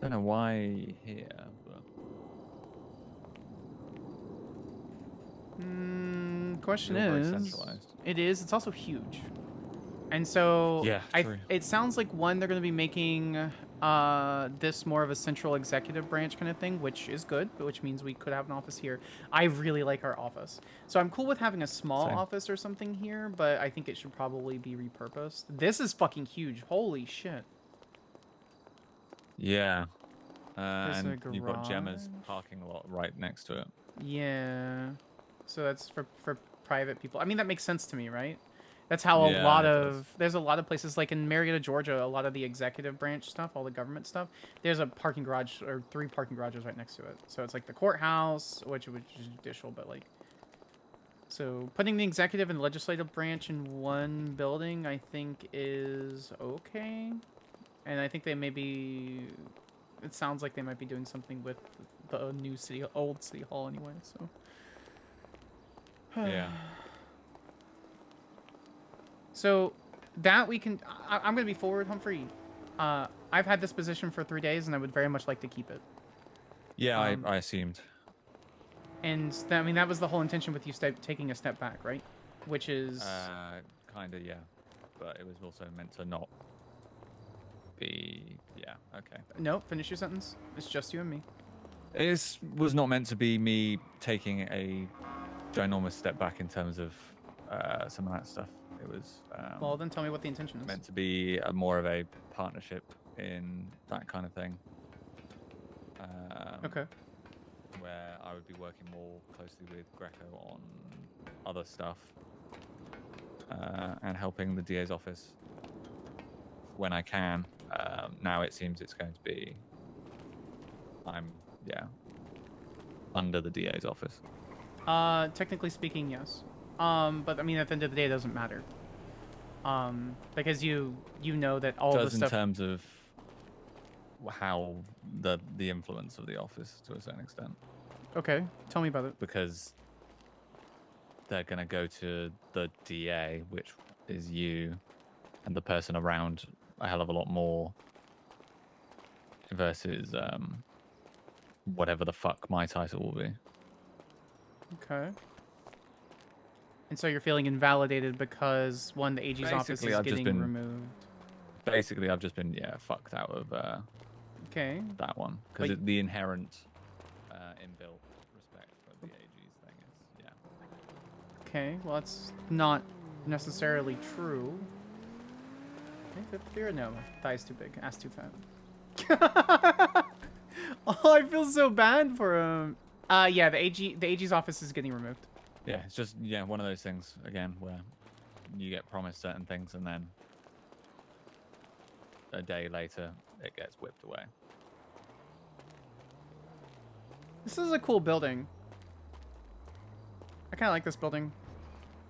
Don't know why here, but Question You're very is, centralized. it is. It's also huge, and so Yeah, true. it sounds like one, they're going to be making this more of a central executive branch kind of thing, which is good, which means we could have an office here. I really like our office, so I'm cool with having a small Same. office or something here, but I think it should probably be repurposed. This is fucking huge. Holy shit. yeah. There's a And you've got Gemma's garage. parking lot right next to it. Yeah. So that's for private people. I mean, that makes sense to me, right? That's how a Yeah, lot it of does. there's a lot of places like in Marietta, Georgia, a lot of the executive branch stuff, all the government stuff. There's a parking garage or 3 parking garages right next to it. So it's like the courthouse, which is judicial, but like so putting the executive and legislative branch in one building, I think is okay. And I think they may be it sounds like they might be doing something with the new old city hall anyway, so Yeah. So that we can I'm going to be forward, Humphrey. I've had this position for 3 days and I would very much like to keep it. Yeah, I assumed. And I mean, that was the whole intention with you taking a step back, right? Which is Kind of, yeah. But it was also meant to not be... Yeah, okay. No, finish your sentence. It's just you and me. It was not meant to be me taking a ginormous step back in terms of some of that stuff. It was Well, then tell me what the intention is. meant to be more of a partnership in that kind of thing. Okay. Where I would be working more closely with Greco on other stuff and helping the DA's office when I can. Now it seems it's going to be under the DA's office. Technically speaking, yes. But I mean, at the end of the day, it doesn't matter. Because you know that all Does the stuff. in terms of how the influence of the office to a certain extent. Okay, tell me about it. Because they're gonna go to the DA, which is you, and the person around a hell of a lot more versus whatever the fuck my title will be. Okay. And so you're feeling invalidated because one, the AG's office Basically, is I've just getting been- removed. Basically, I've just been fucked out of Okay. that one because But- the inherent inbuilt respect for the AG's thing is Okay, well that's not necessarily true. Okay, 50 or no? Thigh's too big, ass too fat. Oh, I feel so bad for him. Yeah, the AG's office is getting removed. Yeah, it's just one of those things again where you get promised certain things and then a day later it gets whipped away. This is a cool building. I kind of like this building.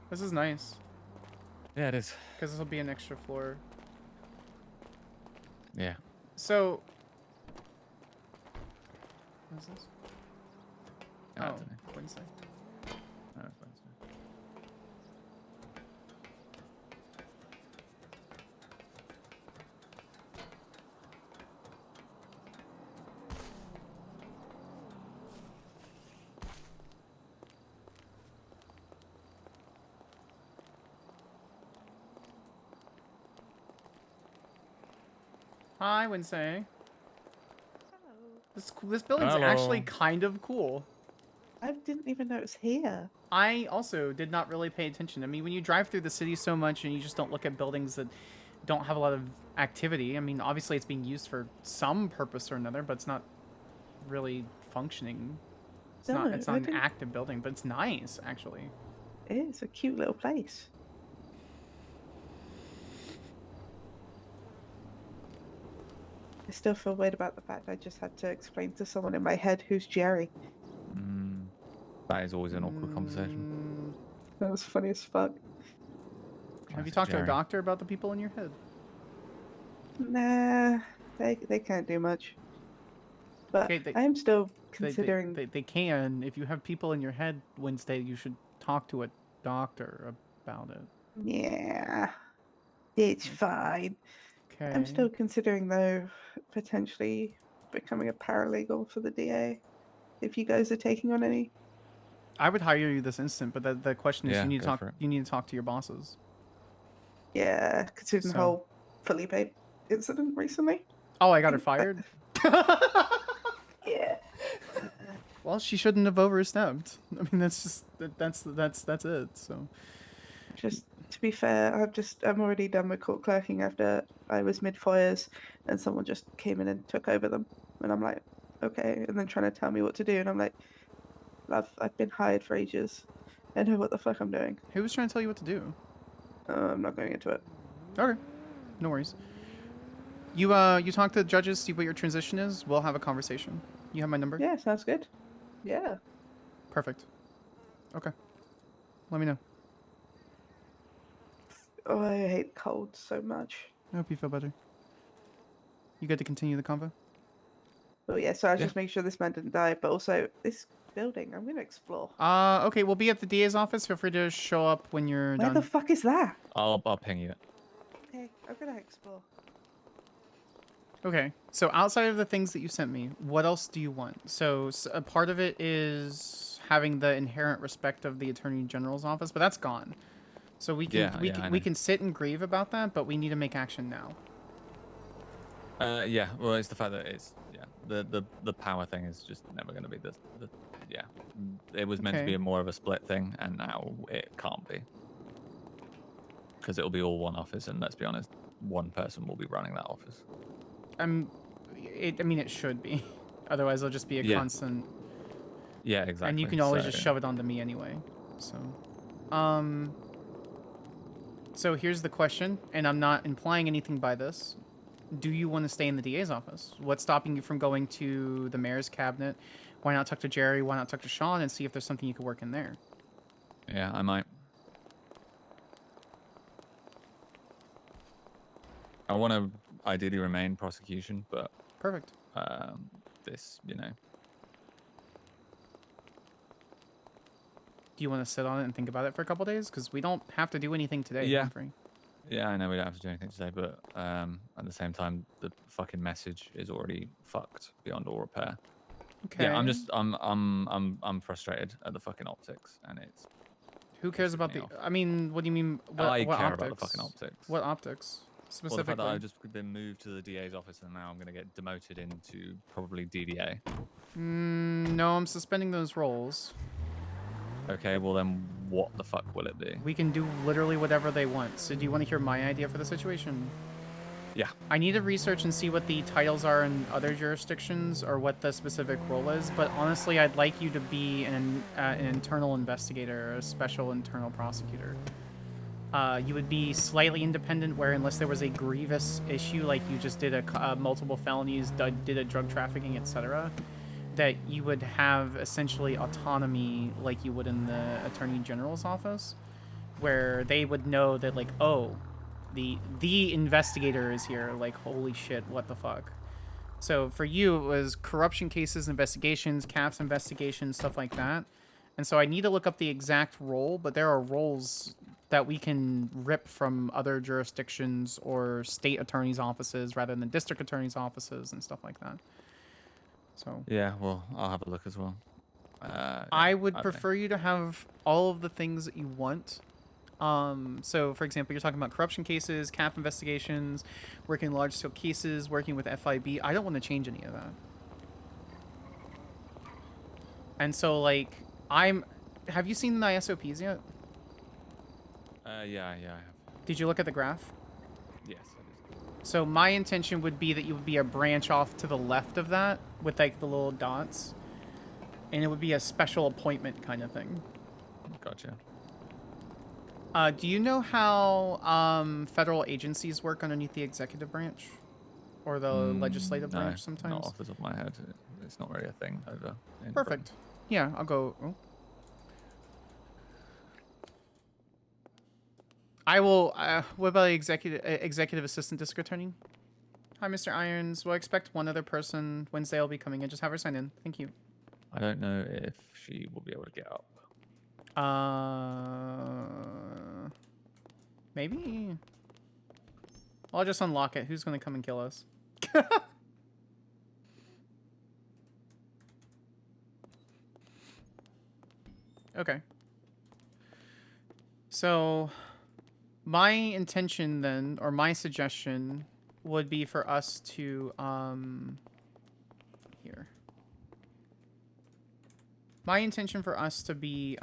This is nice. Yeah, it is. Because this will be an extra floor. Yeah. So, What is this? I Oh, don't know. Wednesday. Oh, it's Wednesday. Hi, Wednesday. Hello. This building's actually Hello. kind of cool. I didn't even know it was here. I also did not really pay attention. I mean, when you drive through the city so much and you just don't look at buildings that don't have a lot of activity, I mean, obviously it's being used for some purpose or another, but it's not really functioning. It's No, not I an didn't- active building, but it's nice, actually. It is a cute little place. I still feel weird about the fact I just had to explain to someone in my head who's Jerry. That is always an awkward conversation. That was funny as fuck. Have you Classic talked to a Jerry. doctor about the people in your head? Nah, they can't do much. But Okay, I am still They- considering. They can. If you have people in your head, Wednesday, you should talk to a doctor about it. Yeah, it's fine. Okay. I'm still considering, though, potentially becoming a paralegal for the DA. If you guys are taking on any. I would hire you this instant, but the question is, Yeah, you need to go talk. for it. You need to talk to your bosses. Yeah, considering the So- whole Felipe incident recently. Oh, I got her fired. Yeah. Well, she shouldn't have overstepped. I mean, that's just that's it. So. Just to be fair, I'm already done with court clerking after I was mid-fires and someone just came in and took over them, and I'm like, okay, and then trying to tell me what to do, and I'm like, I've been hired for ages, I know what the fuck I'm doing. Who was trying to tell you what to do? I'm not going into it. Okay, no worries. You talk to the judges, see what your transition is. We'll have a conversation. You have my number. Yeah, sounds good. Yeah. Perfect. Okay. Let me know. Oh, I hate cold so much. I hope you feel better. You good to continue the convo? Oh yeah, so I was Yeah. just making sure this man didn't die, but also this building, I'm gonna explore. Okay, we'll be at the DA's office. Feel free to show up when you're Where done. the fuck is that? I'll ping you. Okay, I'm gonna explore. Okay, so outside of the things that you sent me, what else do you want? So a part of it is having the inherent respect of the Attorney General's office, but that's gone. So we can I we know. can sit and grieve about that, but we need to make action now. Yeah, well, it's the fact that it's the power thing is just never going to be the yeah. It was meant to be Okay. more of a split thing, and now it can't be because it'll be all one office, and let's be honest, one person will be running that office. I mean, it should be. Otherwise, it'll just be a Yeah. constant. Yeah, exactly. And you can always so- just shove it onto me anyway. So here's the question, and I'm not implying anything by this. Do you want to stay in the DA's office? What's stopping you from going to the mayor's cabinet? Why not talk to Jerry? Why not talk to Sean and see if there's something you could work in there? Yeah, I might. I want to ideally remain prosecution, but Perfect. this, you know. Do you want to sit on it and think about it for a couple days? Because we don't have to do anything today. Yeah. Humphrey. Yeah, I know we don't have to do anything today, but at the same time, the fucking message is already fucked beyond all repair. Okay. Yeah, I'm frustrated at the fucking optics, and it's. Who cares about the? I mean, what do you mean? What, I what care optics? about the fucking optics. What optics? Well, the Specifically. fact that I've just been moved to the DA's office, and now I'm going to get demoted into probably DDA. No, I'm suspending those roles. Okay, well then, what the fuck will it be? We can do literally whatever they want. So do you want to hear my idea for the situation? Yeah. I need to research and see what the titles are in other jurisdictions or what the specific role is, but honestly, I'd like you to be an internal investigator or a special internal prosecutor. You would be slightly independent, where unless there was a grievous issue, like you just did multiple felonies, did a drug trafficking, etc., that you would have essentially autonomy like you would in the Attorney General's office, where they would know that, like, oh, the investigator is here, like, holy shit, what the fuck. So for you, it was corruption cases, investigations, CAFs investigations, stuff like that. And so I need to look up the exact role, but there are roles that we can rip from other jurisdictions or state attorneys' offices rather than district attorneys' offices and stuff like that. So Yeah, well, I'll have a look as well. I would don't know. prefer you to have all of the things that you want. So for example, you're talking about corruption cases, CAF investigations, working large scale cases, working with FIB. I don't want to change any of that. And so like have you seen my SOPs yet? Yeah, I have. Did you look at the graph? Yes, I did. So my intention would be that you would be a branch off to the left of that with like the little dots. And it would be a special appointment kind of thing. Gotcha. Do you know how federal agencies work underneath the executive branch? Or the legislative No, branch sometimes? not off the top of my head. It's not really a thing over in Perfect. Yeah, I'll go. Oh. I will. What about executive assistant district attorney? Hi, Mr. Irons. We'll expect one other person. Wednesday I'll be coming in. Just have her sign in. Thank you. I don't know if she will be able to get up. Maybe. I'll just unlock it. Who's gonna come and kill us? Okay. So, my intention then, or my suggestion, would be for us to, here. My intention for us to be,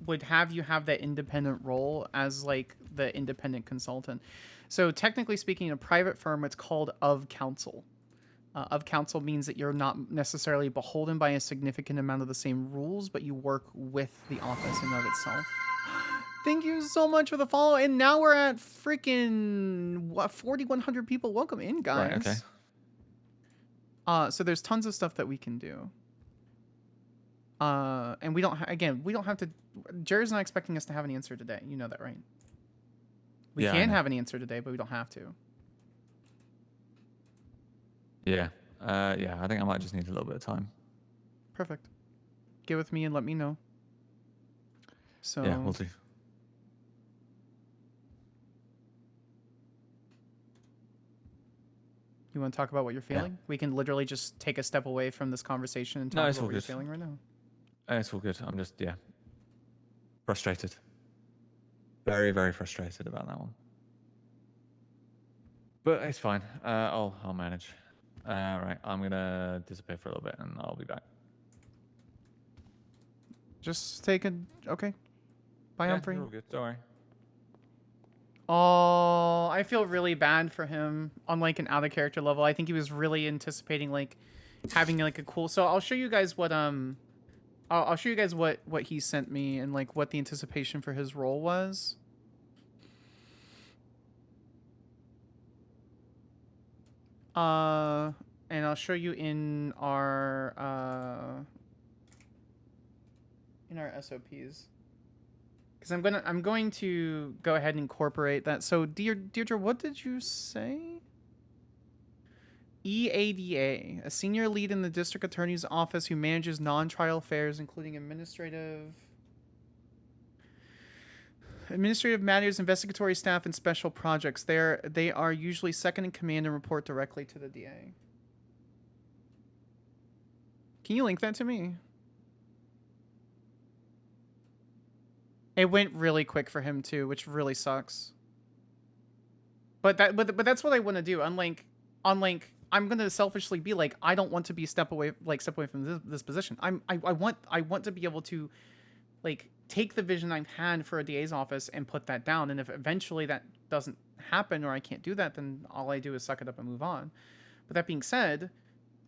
would have you have that independent role as, like, the independent consultant. So, technically speaking, in a private firm, it's called of counsel. Of counsel means that you're not necessarily beholden by a significant amount of the same rules, but you work with the office in and of itself. Thank you so much for the follow. And now we're at freaking 4,100 people. Welcome in, guys. Right, okay. So there's tons of stuff that we can do. And we don't, we don't have to. Jerry's not expecting us to have an answer today. You know that, right? We can have an answer today, but we don't have to. Yeah. Yeah, I think I might just need a little bit of time. Perfect. Get with me and let me know. So yeah, we'll do. You want to talk about what you're feeling? Yeah. We can literally just take a step away from this conversation and talk about what you're feeling right now. It's all good. I'm just, frustrated. Very, very frustrated about that one. But it's fine. I'll manage. Right, I'm gonna disappear for a little bit and I'll be back. Just take a okay. Bye, Humphrey. You're all good. Don't worry. Oh, I feel really bad for him on like an out of character level. I think he was really anticipating like having like a cool. So I'll show you guys what I'll show you guys what he sent me and like what the anticipation for his role was. And I'll show you in our SOPs. Because I'm going to go ahead and incorporate that. So Deirdre, what did you say? EADA, a senior lead in the district attorney's office who manages non-trial affairs, including administrative matters, investigatory staff, and special projects. They are usually second in command and report directly to the DA. Can you link that to me? It went really quick for him too, which really sucks. But that's what I want to do. Unlike I'm gonna selfishly be like, I don't want to be step away from this position. I want to be able to like take the vision I've had for a DA's office and put that down. And if eventually that doesn't happen or I can't do that, then all I do is suck it up and move on. But that being said,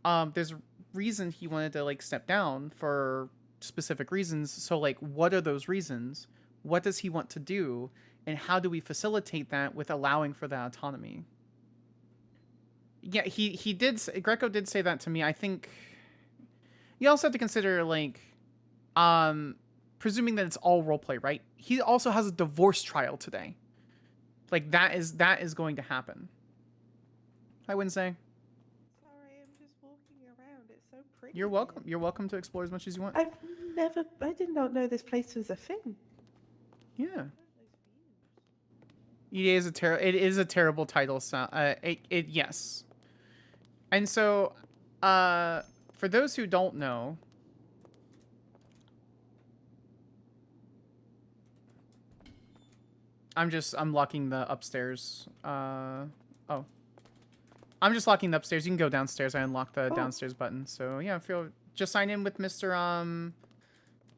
there's a reason he wanted to like step down for specific reasons. So like, what are those reasons? What does he want to do? And how do we facilitate that with allowing for that autonomy? Yeah, Greco did say that to me. I think you also have to consider like, presuming that it's all roleplay, right? He also has a divorce trial today. Like that is going to happen. Hi, Wednesday. Sorry, I'm just walking around. It's so pretty. You're welcome. You're welcome to explore as much as you want. I did not know this place was a thing. Yeah. EDA is it is a terrible title sound. Yes. And so, for those who don't know, I'm locking the upstairs. Oh. I'm just locking the upstairs. You can go downstairs. I unlocked the downstairs button. So yeah, just sign in with Mr.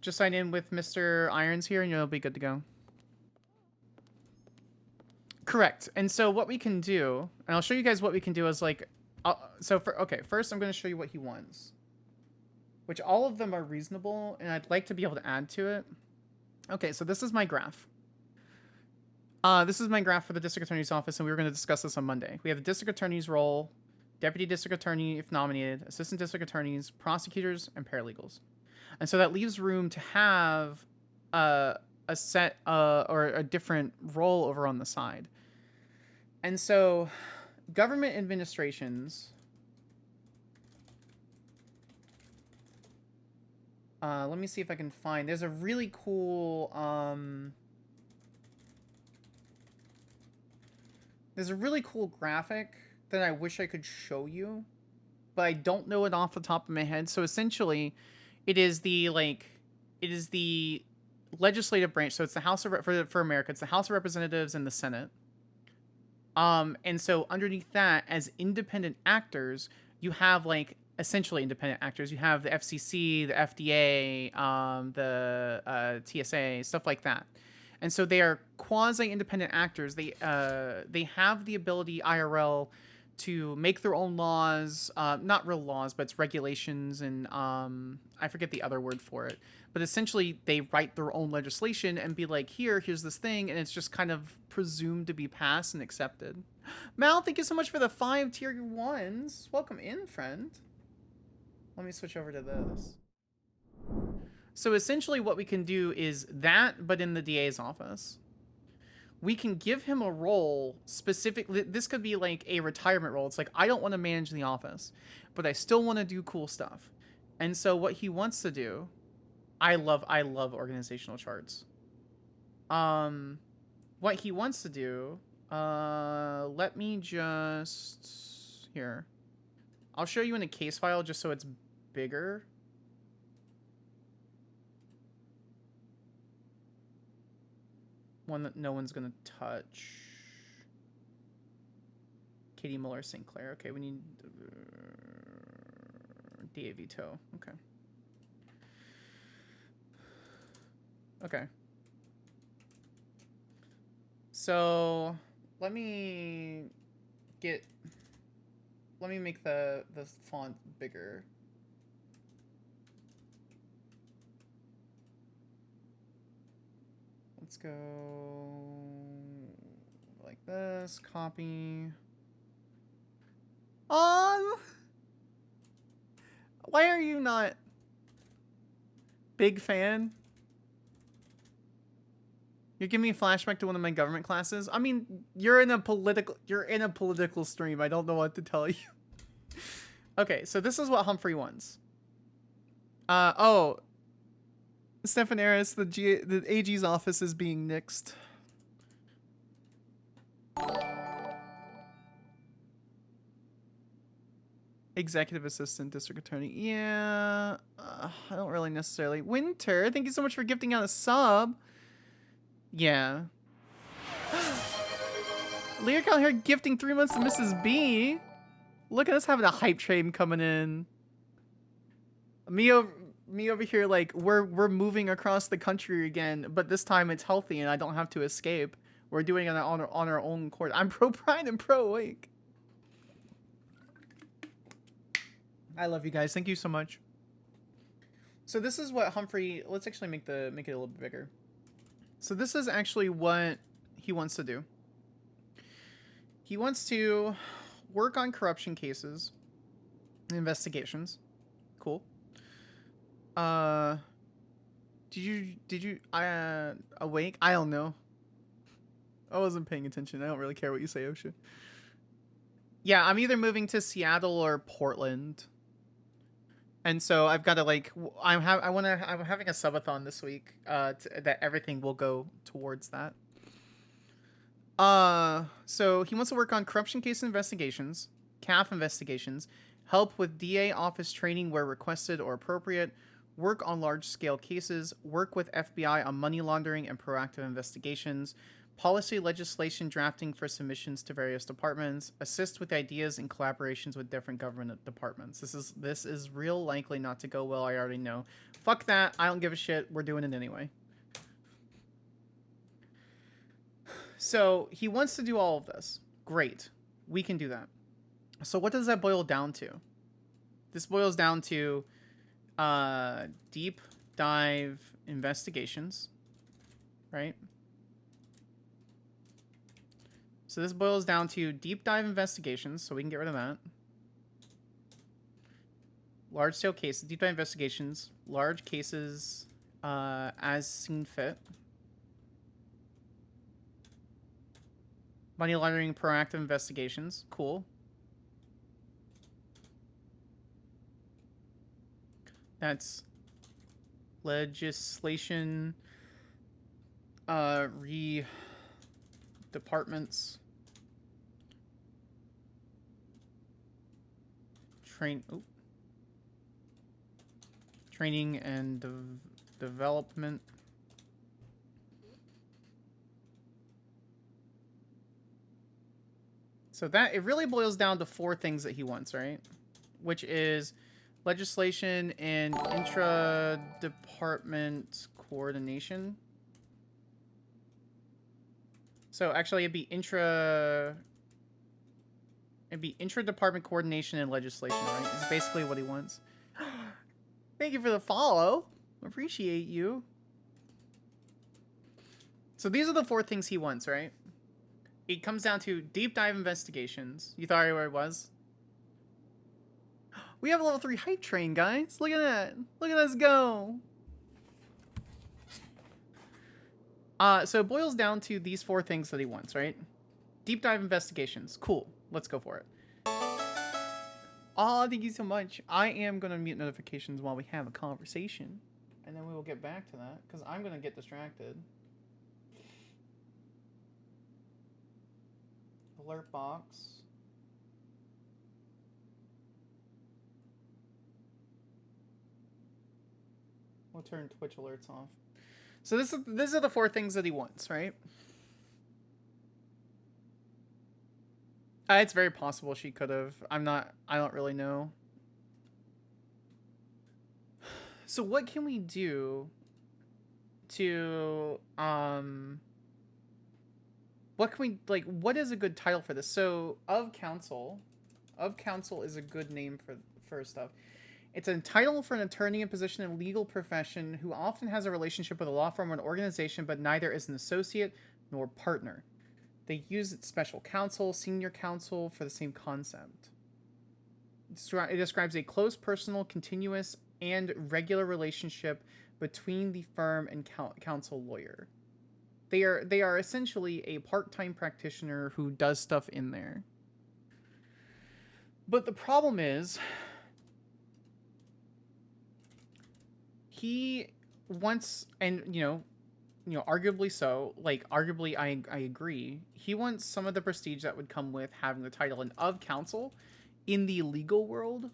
Just sign in with Mr. Irons here, and you'll be good to go. Correct. And so what we can do, and I'll show you guys what we can do is like, first I'm going to show you what he wants, which all of them are reasonable, and I'd like to be able to add to it. Okay, so this is my graph. This is my graph for the district attorney's office, and we were going to discuss this on Monday. We have the district attorney's role, deputy district attorney if nominated, assistant district attorneys, prosecutors, and paralegals. And so that leaves room to have a set or a different role over on the side. And so government administrations, let me see if I can find, there's a really cool graphic that I wish I could show you, but I don't know it off the top of my head. So essentially it is the legislative branch. So it's the House of for America, it's the House of Representatives and the Senate. And so underneath that, as independent actors, you have like essentially independent actors. You have the FCC, the FDA, the TSA, stuff like that. And so they are quasi-independent actors. They have the ability IRL to make their own laws, not real laws, but it's regulations, and I forget the other word for it. But essentially, they write their own legislation and be like, here's this thing, and it's just kind of presumed to be passed and accepted. Mal, thank you so much for the 5 tier 1s. Welcome in, friend. Let me switch over to this. So essentially what we can do is that, but in the DA's office. We can give him a role specifically. This could be like a retirement role. It's like, I don't want to manage the office, but I still want to do cool stuff. And so what he wants to do, I love organizational charts. What he wants to do, let me just, here. I'll show you in a case file just so it's bigger. One that no one's gonna touch. Katie Muller Sinclair. Okay, we need DA veto. Okay. Okay. So let me make the font bigger. Let's go like this, copy. Why are you not big fan? You're giving me a flashback to one of my government classes. I mean, you're in a political stream. I don't know what to tell you. Okay, so this is what Humphrey wants. Stefan Aris, the AG's office is being nixed. Executive assistant, district attorney. Yeah, I don't really necessarily. Winter, thank you so much for gifting out a sub. Yeah. Lyric out here gifting 3 months to Mrs. B. Look at us having a hype train coming in. Me over here, like, we're moving across the country again, but this time it's healthy and I don't have to escape. We're doing it on our own court. I'm pro Pride and pro Awake. I love you guys. Thank you so much. So this is what Humphrey. Let's actually make it a little bit bigger. So this is actually what he wants to do. He wants to work on corruption cases, investigations. Cool. Did you awake? I don't know. I wasn't paying attention. I don't really care what you say, Osha. Yeah, I'm either moving to Seattle or Portland. And so I've got to like I'm having a subathon this week that everything will go towards that. So he wants to work on corruption case investigations, CAF investigations, help with DA office training where requested or appropriate, work on large-scale cases, work with FBI on money laundering and proactive investigations, policy legislation drafting for submissions to various departments, assist with ideas and collaborations with different government departments. This is real likely not to go well, I already know. Fuck that, I don't give a shit, we're doing it anyway. So he wants to do all of this. Great. We can do that. So what does that boil down to? This boils down to deep dive investigations, right? So this boils down to deep dive investigations, so we can get rid of that. Large scale cases, deep dive investigations, large cases as seen fit. Money laundering, proactive investigations. Cool. That's legislation, departments, training and development. So that, it really boils down to 4 things that he wants, right? Which is legislation and intra-department coordination. So actually it'd be intra-department coordination and legislation, right? It's basically what he wants. Thank you for the follow. Appreciate you. So these are the 4 things he wants, right? It comes down to deep dive investigations. You thought I knew where it was? We have a level 3 hype train, guys. Look at that. Look at us go. So it boils down to these 4 things that he wants, right? Deep dive investigations. Cool. Let's go for it. Oh, thank you so much. I am going to mute notifications while we have a conversation. And then we will get back to that, because I'm going to get distracted. Alert box. We'll turn Twitch alerts off. So these are the 4 things that he wants, right? It's very possible she could have. I don't really know. So what can we do to what is a good title for this? So of counsel is a good name for stuff. It's a title for an attorney in position in legal profession who often has a relationship with a law firm or an organization, but neither is an associate nor partner. They use special counsel, senior counsel for the same concept. It describes a close, personal, continuous, and regular relationship between the firm and counsel lawyer. They are essentially a part-time practitioner who does stuff in there. But the problem is, he wants, and arguably so, like arguably I agree, he wants some of the prestige that would come with having the title, and of counsel in the legal world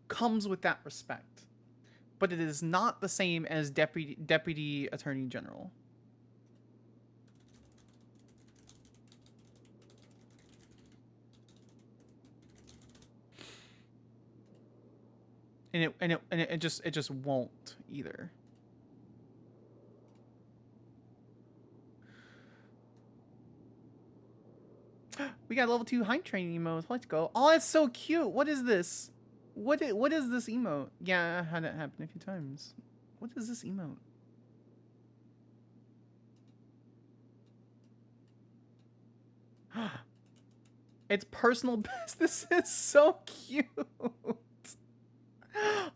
comes with that respect. But it is not the same as deputy attorney general. And it just won't either. We got level 2 hype training emotes. Let's go. Oh, that's so cute. What is this? What is this emote? Yeah, I had it happen a few times. What is this emote? It's personal best. This is so cute.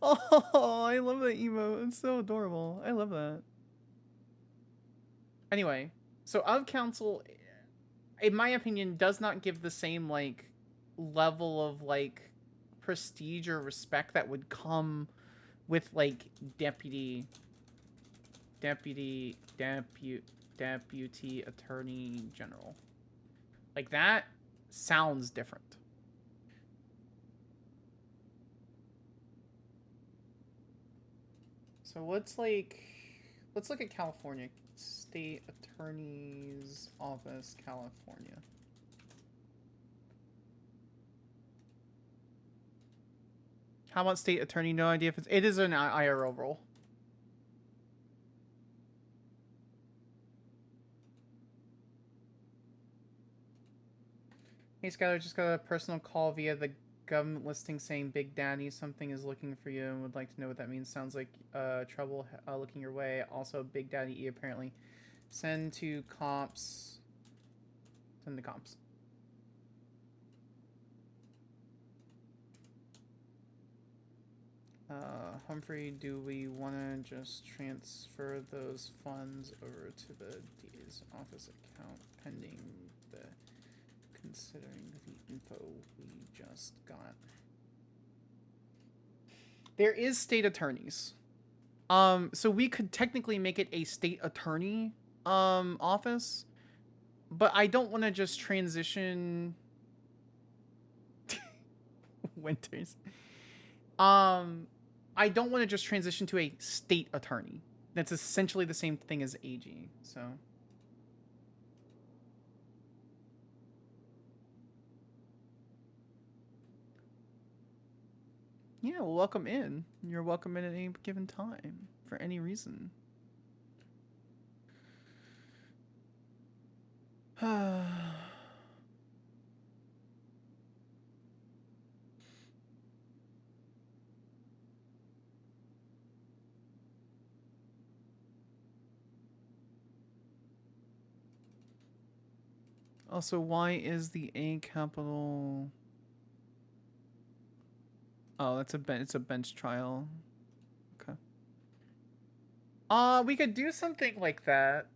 Oh, I love that emote. It's so adorable. I love that. Anyway, so of counsel, in my opinion, does not give the same like level of like prestige or respect that would come with like deputy attorney general. Like that sounds different. So let's look at California. State Attorney's Office, California. How about state attorney? No idea if it is an IRL role. Hey Skyler, just got a personal call via the government listing saying Big Daddy something is looking for you and would like to know what that means. Sounds like trouble looking your way. Also, Big Daddy E apparently. Send to cops. Send to cops. Humphrey, do we want to just transfer those funds over to the DA's office account pending the considering the info we just got? There is state attorneys. So we could technically make it a state attorney office, but I don't want to just transition Winters. I don't want to just transition to a state attorney. That's essentially the same thing as AG, so. Yeah, well, welcome in. You're welcome in at any given time, for any reason. Also, why is the A capital? Oh, it's a bench trial. Okay. We could do something like that.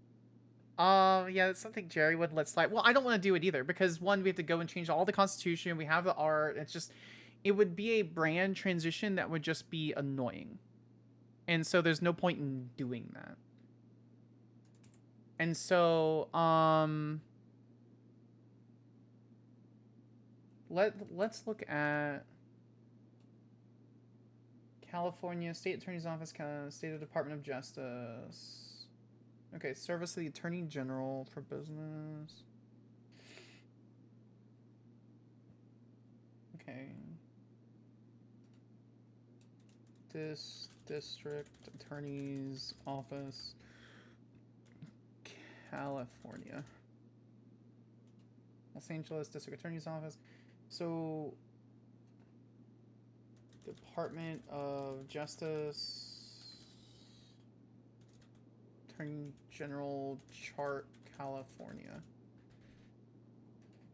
Yeah, it's something Jerry would let slide. Well, I don't want to do it either because one, we have to go and change all the constitution. We have the art. It's just, it would be a brand transition that would just be annoying, and so there's no point in doing that. And so, let's look at California State Attorney's Office, State Department of Justice. Okay, Service of the Attorney General for Business. Okay. This District Attorney's Office, California. Los Angeles District Attorney's Office. So, Department of Justice, Attorney General chart, California.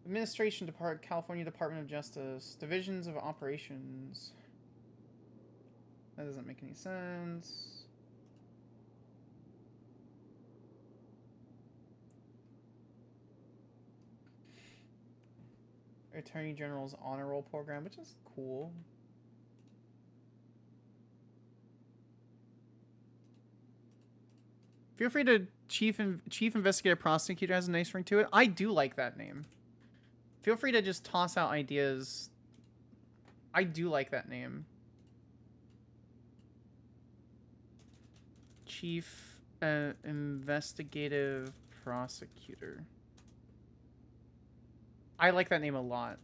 Administration Department, California Department of Justice, Divisions of Operations. That doesn't make any sense. Attorney General's Honor Roll Program, which is cool. Feel free to Chief Investigator Prosecutor has a nice ring to it. I do like that name. Feel free to just toss out ideas. I do like that name. Chief Investigative Prosecutor. I like that name a lot.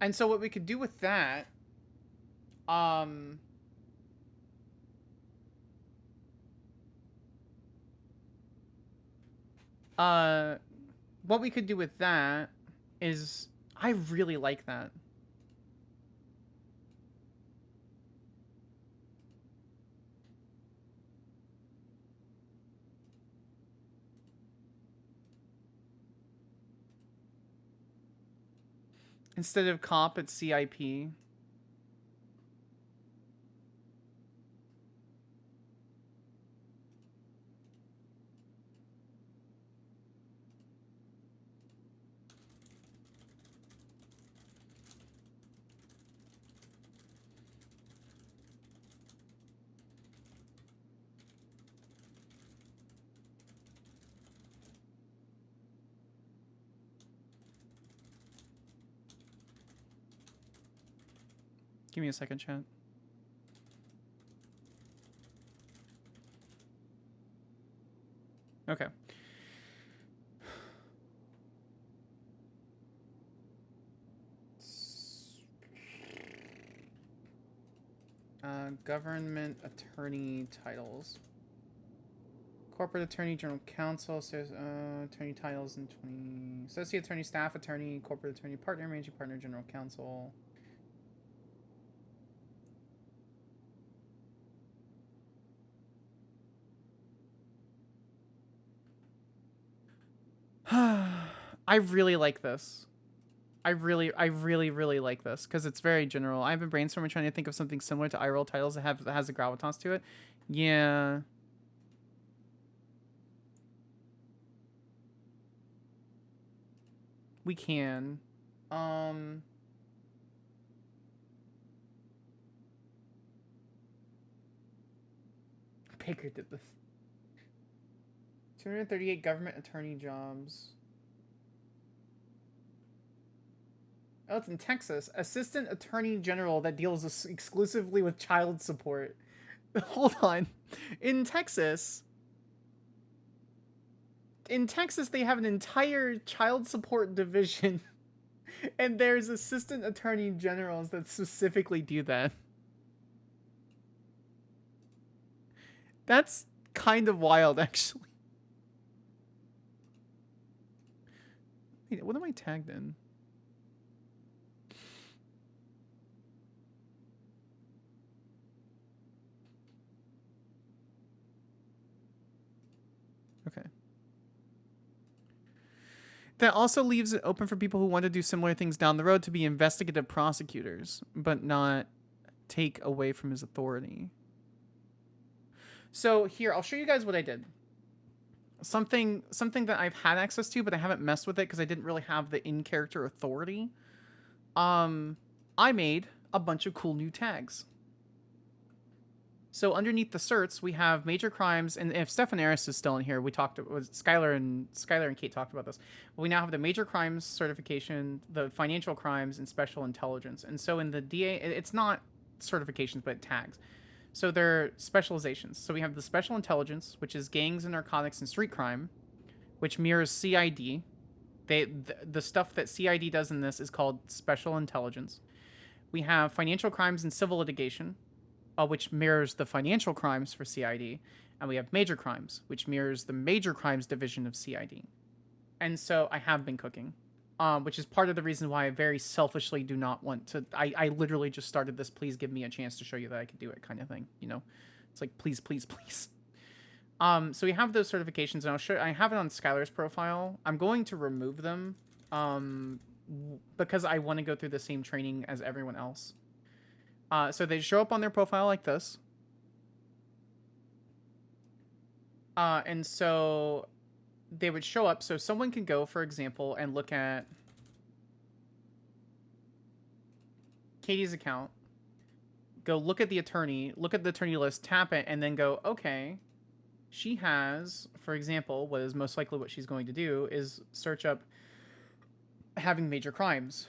And so what we could do with that, what we could do with that is, I really like that. Instead of cop, it's CIP. Give me a second, chat. Okay. Government attorney titles. Corporate attorney, general counsel, says attorney titles in 20. Associate attorney, staff attorney, corporate attorney, partner, managing partner, general counsel. I really like this. I really like this because it's very general. I've been brainstorming trying to think of something similar to iRoll titles that has a gravitas to it. Yeah. We can. Baker did this. 238 government attorney jobs. Oh, it's in Texas. Assistant Attorney General that deals exclusively with child support. Hold on. In Texas, they have an entire child support division. And there's Assistant Attorney Generals that specifically do that. That's kind of wild, actually. Wait, what am I tagged in? Okay. That also leaves it open for people who want to do similar things down the road to be investigative prosecutors, but not take away from his authority. So here, I'll show you guys what I did. Something that I've had access to, but I haven't messed with it because I didn't really have the in-character authority. I made a bunch of cool new tags. So underneath the certs, we have major crimes, and if Stefan Aris is still in here, we talked with Skyler and Kate talked about this. But we now have the major crimes certification, the financial crimes, and special intelligence. And so in the DA, it's not certifications, but tags. So they're specializations. So we have the special intelligence, which is gangs and narcotics and street crime, which mirrors CID. The stuff that CID does in this is called special intelligence. We have financial crimes and civil litigation, which mirrors the financial crimes for CID. And we have major crimes, which mirrors the major crimes division of CID. And so I have been cooking, which is part of the reason why I very selfishly do not want to. I literally just started this, please give me a chance to show you that I could do it kind of thing. You know, it's like, please, please, please. So we have those certifications, and I'll show. I have it on Skyler's profile. I'm going to remove them because I want to go through the same training as everyone else. So they show up on their profile like this. And so they would show up. So someone can go, for example, and look at Katie's account. Go look at the attorney list, tap it, and then go, okay, she has, for example, what is most likely what she's going to do is search up having major crimes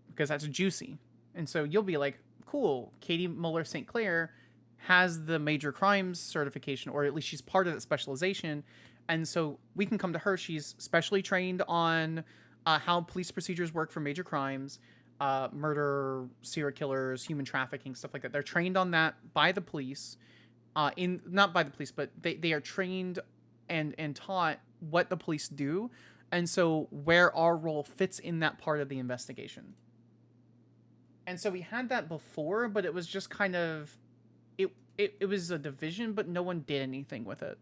because that's juicy. And so you'll be like, cool, Katie Muller St. Clair has the major crimes certification, or at least she's part of that specialization. And so we can come to her. She's specially trained on how police procedures work for major crimes, murder, serial killers, human trafficking, stuff like that. They're trained on that by the police. Not by the police, but they are trained and taught what the police do. And so where our role fits in that part of the investigation. And so we had that before, but it was just kind of, it was a division, but no one did anything with it.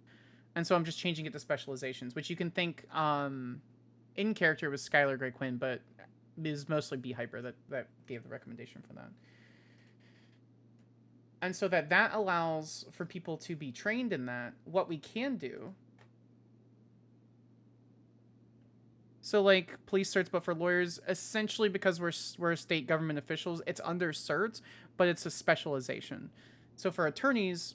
And so I'm just changing it to specializations, which you can think in character was Skyler Gray Quinn, but is mostly B Hyper that gave the recommendation for that. And so that allows for people to be trained in that. What we can do, so like police certs, but for lawyers, essentially because we're state government officials, it's under certs, but it's a specialization. So for attorneys,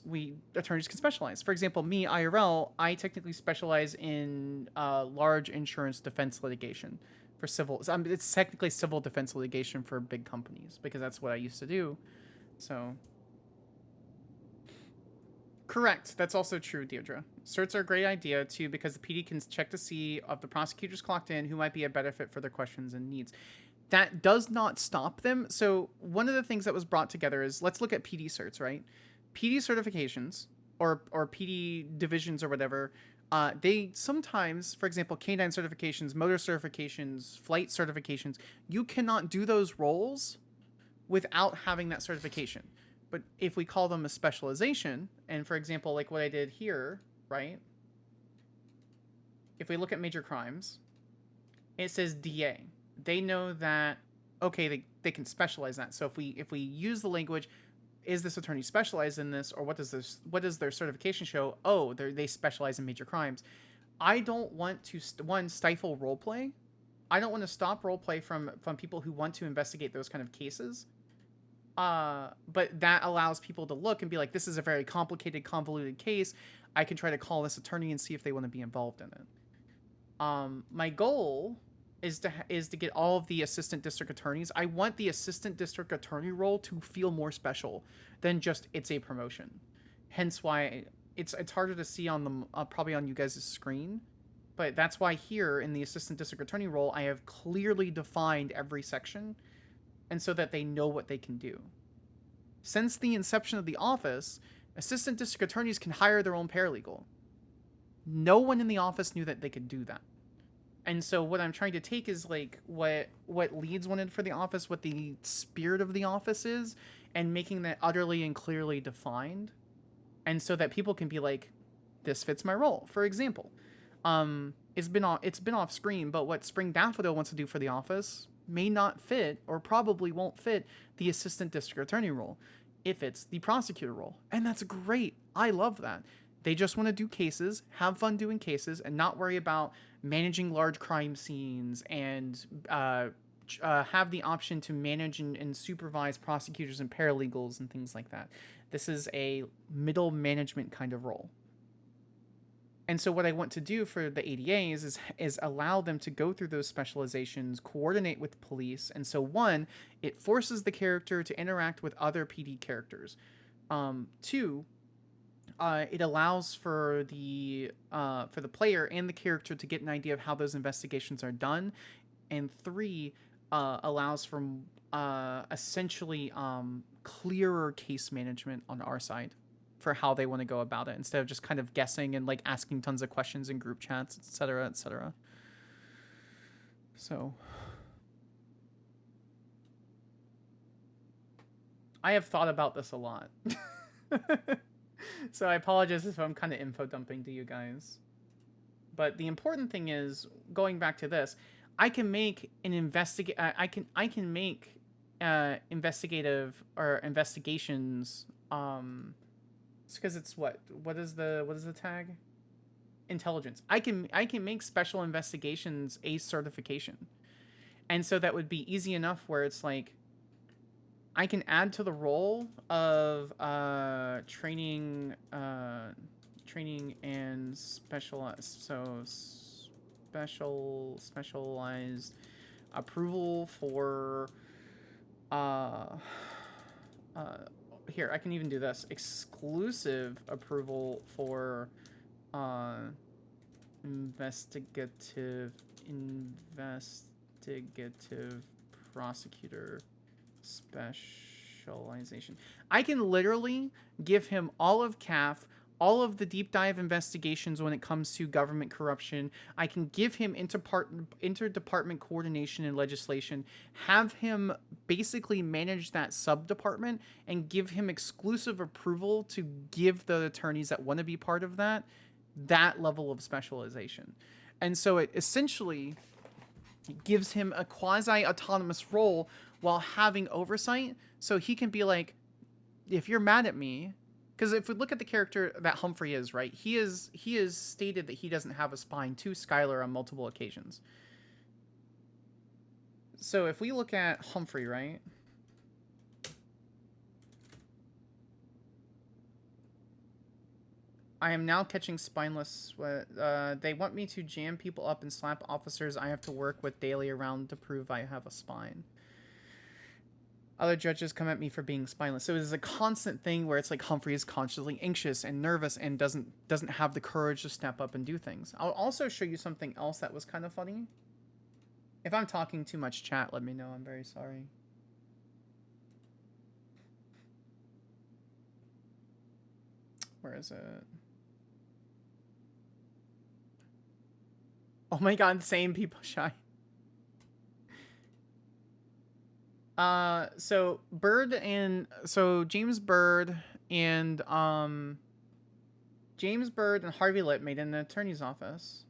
attorneys can specialize. For example, me, IRL, I technically specialize in large insurance defense litigation. for civil. It's technically civil defense litigation for big companies because that's what I used to do. So. Correct. That's also true, Deirdre. Certs are a great idea, too, because the PD can check to see if the prosecutors clocked in who might be a better fit for their questions and needs. That does not stop them. So one of the things that was brought together is, let's look at PD certs, right? PD certifications, or PD divisions or whatever, they sometimes, for example, canine certifications, motor certifications, flight certifications, you cannot do those roles without having that certification. But if we call them a specialization, and for example, like what I did here, right? If we look at major crimes, it says DA. They know that, okay, they can specialize that. So if we use the language, is this attorney specialized in this, or what does their certification show? Oh, they specialize in major crimes. I don't want to stifle roleplay. I don't want to stop roleplay from people who want to investigate those kind of cases. But that allows people to look and be like, this is a very complicated, convoluted case. I can try to call this attorney and see if they want to be involved in it. My goal is to get all of the assistant district attorneys. I want the assistant district attorney role to feel more special than just it's a promotion. Hence why it's harder to see on the probably on you guys' screen. But that's why here in the assistant district attorney role, I have clearly defined every section, and so that they know what they can do. Since the inception of the office, assistant district attorneys can hire their own paralegal. No one in the office knew that they could do that. And so what I'm trying to take is like what Leeds wanted for the office, what the spirit of the office is, and making that utterly and clearly defined. And so that people can be like, this fits my role. For example, it's been off screen, but what Spring Daffodil wants to do for the office may not fit, or probably won't fit, the assistant district attorney role. It fits the prosecutor role. And that's great. I love that. They just want to do cases, have fun doing cases, and not worry about managing large crime scenes and have the option to manage and supervise prosecutors and paralegals and things like that. This is a middle management kind of role. And so what I want to do for the ADAs is allow them to go through those specializations, coordinate with police. And so one, it forces the character to interact with other PD characters. Two, it allows for the player and the character to get an idea of how those investigations are done. And three, allows for essentially clearer case management on our side for how they want to go about it, instead of just kind of guessing and like asking tons of questions in group chats, etc., etc. So I have thought about this a lot. So I apologize if I'm kind of info dumping to you guys. But the important thing is, going back to this, I can make an I can make investigative or investigations. It's because it's what is the tag? Intelligence. I can make special investigations a certification, and so that would be easy enough where it's like I can add to the role of training and specialized specialized approval for here, I can even do this. Exclusive approval for investigative prosecutor specialization. I can literally give him all of CAF, all of the deep dive investigations when it comes to government corruption. I can give him interdepartment coordination and legislation, have him basically manage that sub-department, and give him exclusive approval to give the attorneys that want to be part of that level of specialization. And so it essentially gives him a quasi-autonomous role while having oversight, so he can be like, if you're mad at me, because if we look at the character that Humphrey is, right, he is stated that he doesn't have a spine to Skyler on multiple occasions. So if we look at Humphrey, right, I am now catching spineless sweat. They want me to jam people up and slap officers I have to work with daily around to prove I have a spine. Other judges come at me for being spineless. So it is a constant thing where it's like Humphrey is constantly anxious and nervous and doesn't have the courage to step up and do things. I'll also show you something else that was kind of funny. If I'm talking too much chat, let me know. I'm very sorry. Where is it? Oh my god, same people shy. So James Bird and Harvey Litt made in the attorney's office.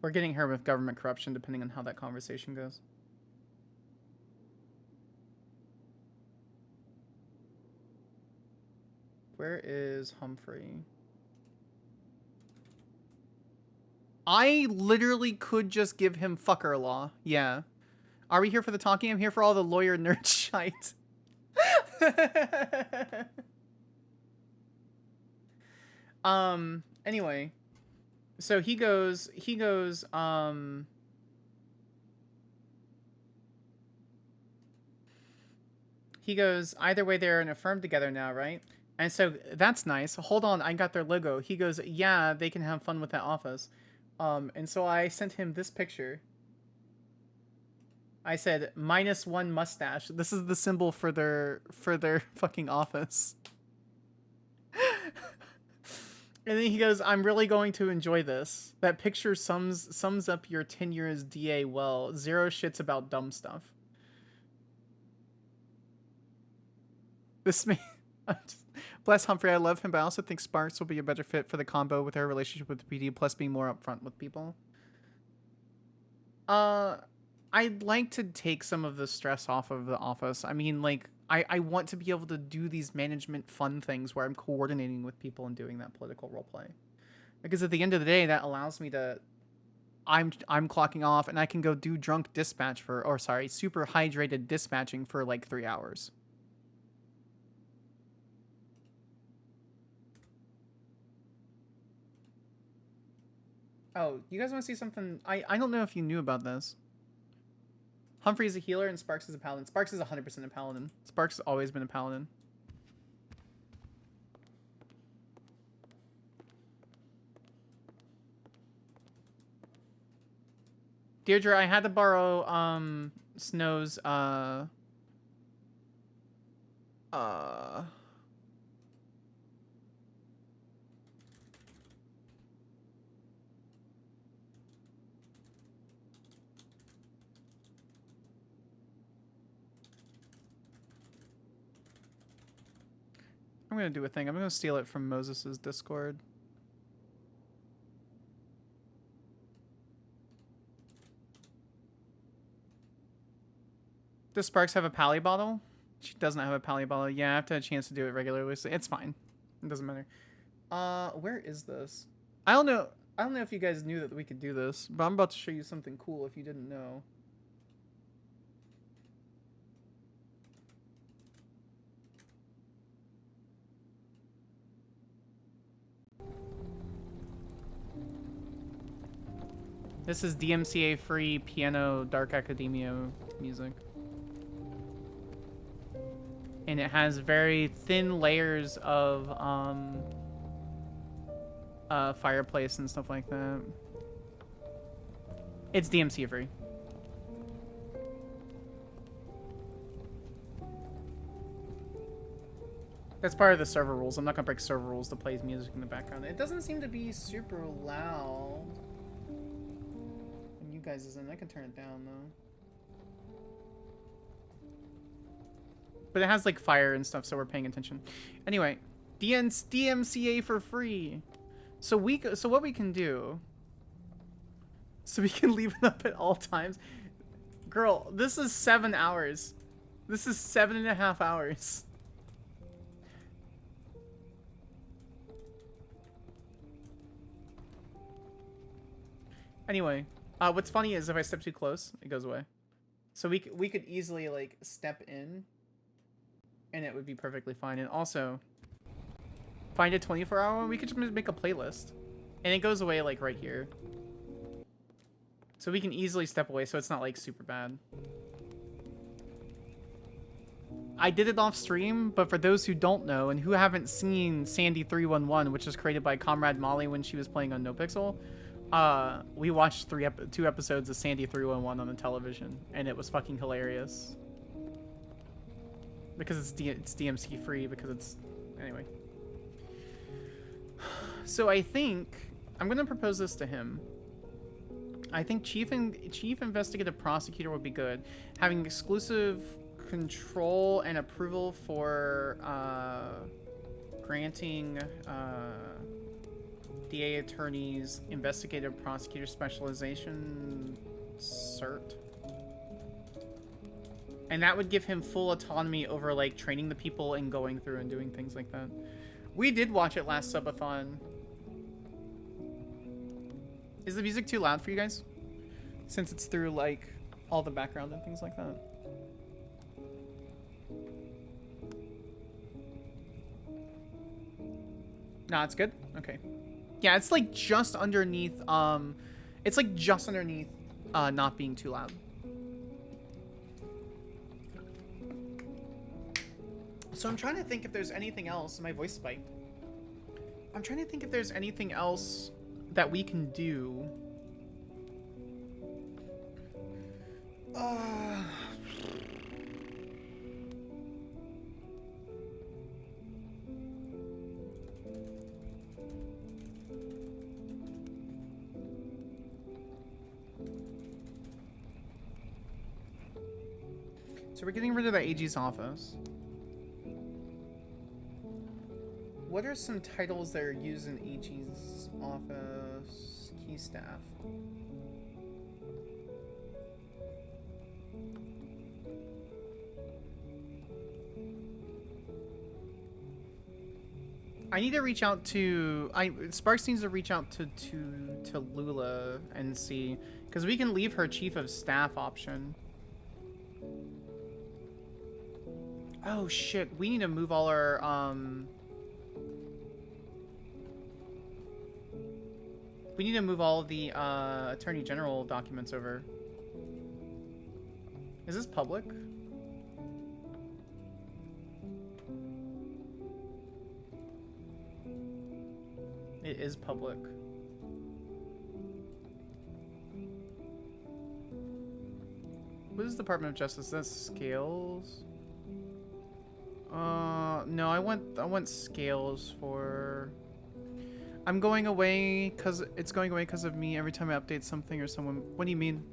We're getting her with government corruption depending on how that conversation goes. Where is Humphrey? I literally could just give him fucker law. Yeah. Are we here for the talking? I'm here for all the lawyer nerd shite. Anyway. So he goes, either way they're in a firm together now, right? And so that's nice. Hold on, I got their logo. He goes, yeah, they can have fun with that office. And so I sent him this picture. I said, -1 mustache. This is the symbol for their fucking office. And then he goes, I'm really going to enjoy this. That picture sums up your tenure as DA well. Zero shits about dumb stuff. This man... Bless Humphrey, I love him, but I also think Sparks will be a better fit for the combo with her relationship with the PD, plus being more upfront with people. I'd like to take some of the stress off of the office. I mean, like, I want to be able to do these management fun things where I'm coordinating with people and doing that political roleplay. Because at the end of the day, that allows me to... I'm clocking off and I can go do drunk dispatch super hydrated dispatching for like 3 hours. Oh, you guys want to see something? I don't know if you knew about this. Humphrey is a healer and Sparks is a paladin. Sparks is 100% a paladin. Sparks has always been a paladin. Deirdre, I had to borrow Snow's I'm gonna do a thing. I'm gonna steal it from Moses's Discord. Does Sparks have a pally bottle? She doesn't have a pally bottle. Yeah, I have to have a chance to do it regularly. So it's fine. It doesn't matter. Where is this? I don't know if you guys knew that we could do this, but I'm about to show you something cool if you didn't know. This is DMCA free piano Dark Academia music. And it has very thin layers of fireplace and stuff like that. It's DMCA free. That's part of the server rules. I'm not gonna break server rules to play music in the background. It doesn't seem to be super loud. When you guys is in, I can turn it down though. But it has like fire and stuff, so we're paying attention. Anyway, DMCA for free. So what we can do. So we can leave it up at all times. Girl, this is 7 hours. This is 7.5 hours. Anyway, what's funny is if I step too close, it goes away. So we could easily like step in, and it would be perfectly fine. And also, find a 24-hour one. We could just make a playlist, and it goes away like right here. So we can easily step away, so it's not like super bad. I did it off stream, but for those who don't know and who haven't seen Sandy 311, which was created by Comrade Molly when she was playing on NoPixel, we watched 2 episodes of Sandy 311 on the television, and it was fucking hilarious. Because it's DMC free, because it's... Anyway. So I think... I'm going to propose this to him. I think Chief Investigative Prosecutor would be good. Having exclusive control and approval for granting DA attorneys investigative prosecutor specialization cert. And that would give him full autonomy over like training the people and going through and doing things like that. We did watch it last subathon. Is the music too loud for you guys? Since it's through like all the background and things like that. Nah, it's good? Okay. Yeah, it's like just underneath, it's like just underneath, not being too loud. So I'm trying to think if there's anything else. My voice spiked. I'm trying to think if there's anything else that we can do. So we're getting rid of the AG's office. What are some titles that are used in AG's office? Key staff. I need to reach out to... Sparks needs to reach out to Lula and see... Because we can leave her chief of staff option. Oh shit, we need to move all our, we need to move all of the, Attorney General documents over. Is this public? It is public. What is Department of Justice? That's Scales? No, I want Scales for... I'm going away because it's going away because of me every time I update something or someone... What do you mean?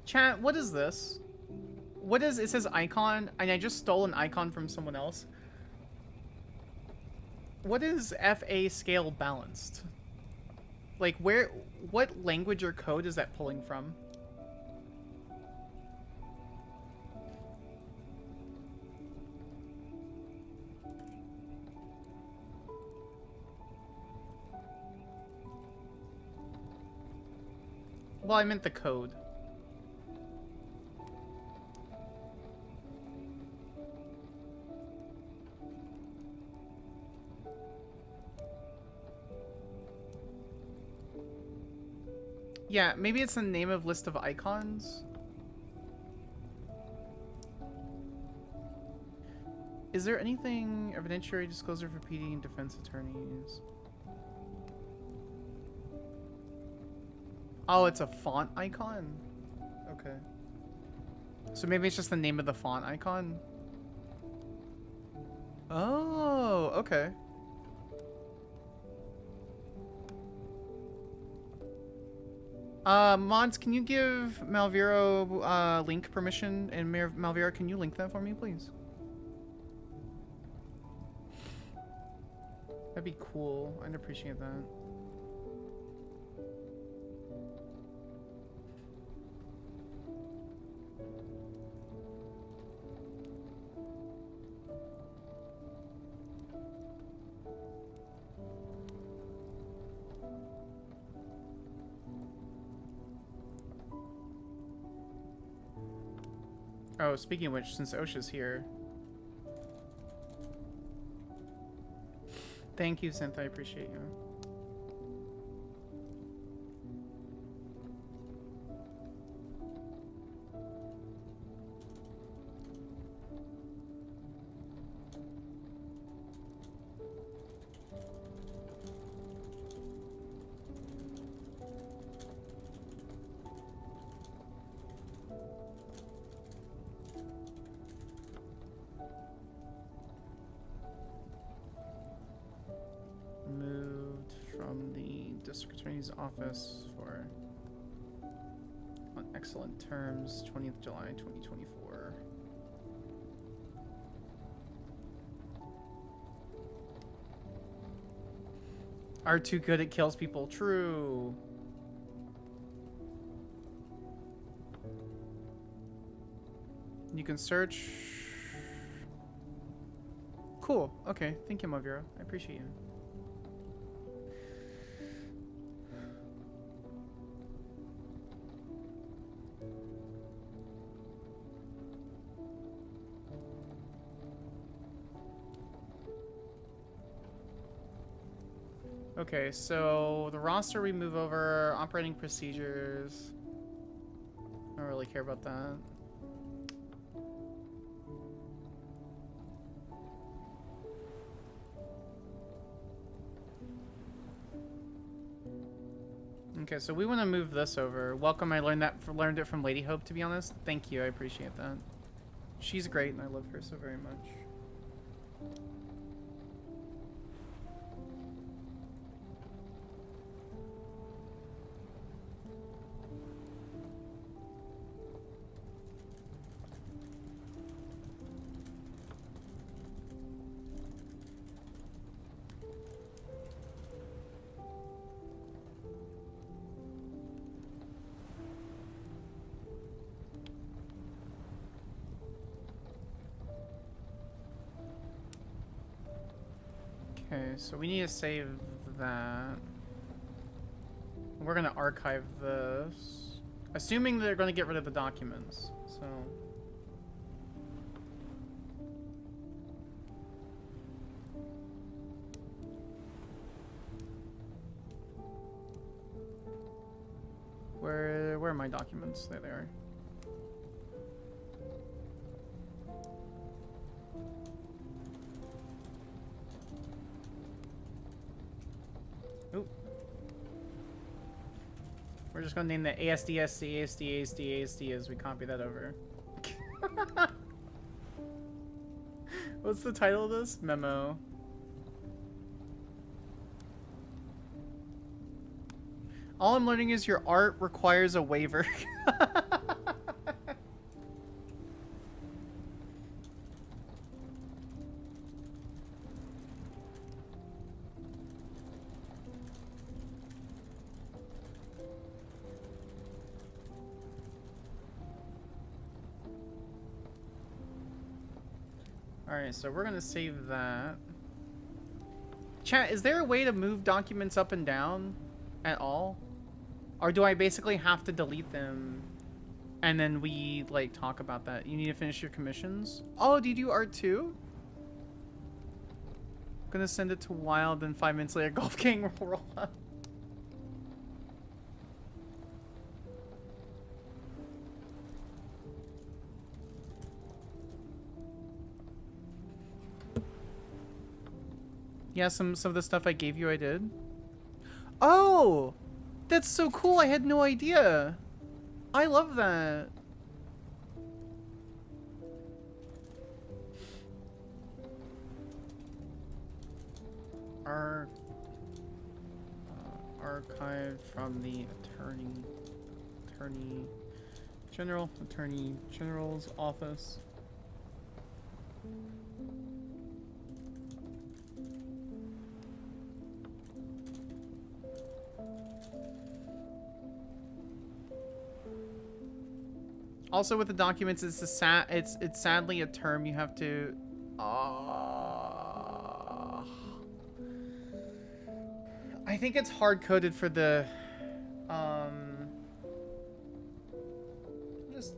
Chat, what is this? What is... It says icon, and I just stole an icon from someone else. What is FA scale balanced? Like, where... What language or code is that pulling from? Well, I meant the code. Yeah, maybe it's the name of list of icons. Is there anything evidentiary disclosure for PD and defense attorneys? Oh, it's a font icon? Okay. So maybe it's just the name of the font icon? Oh, okay. Mods, can you give Malvero link permission? And Malvero, can you link that for me, please? That'd be cool. I'd appreciate that. Oh, speaking of which, since OSHA's here. Thank you, Synth. I appreciate you. Moved from the district attorney's office for on excellent terms, 20th July 2024. Are too good, it kills people. True. You can search. Cool. Okay. Thank you, Mavira. I appreciate you. Okay, so the roster we move over, operating procedures. I don't really care about that. Okay, so we want to move this over. Welcome, I learned it from Lady Hope, to be honest. Thank you, I appreciate that. She's great and I love her so very much. Okay, so we need to save that. We're gonna archive this. Assuming they're gonna get rid of the documents, so. Where are my documents? There they are. Oop. We're just gonna name the ASD as we copy that over. What's the title of this? Memo. All I'm learning is your art requires a waiver. Alright, so we're gonna save that. Chat, is there a way to move documents up and down at all? Or do I basically have to delete them and then we, like, talk about that? You need to finish your commissions? Oh, do you do art too? Gonna send it to Wild, then 5 minutes later, Golf Gang will roll up. Yeah, some of the stuff I gave you I did. Oh! That's so cool, I had no idea. I love that. Archived from the Attorney General's office. Also, with the documents, it's sadly a term you have to. I think it's hard coded for the. Just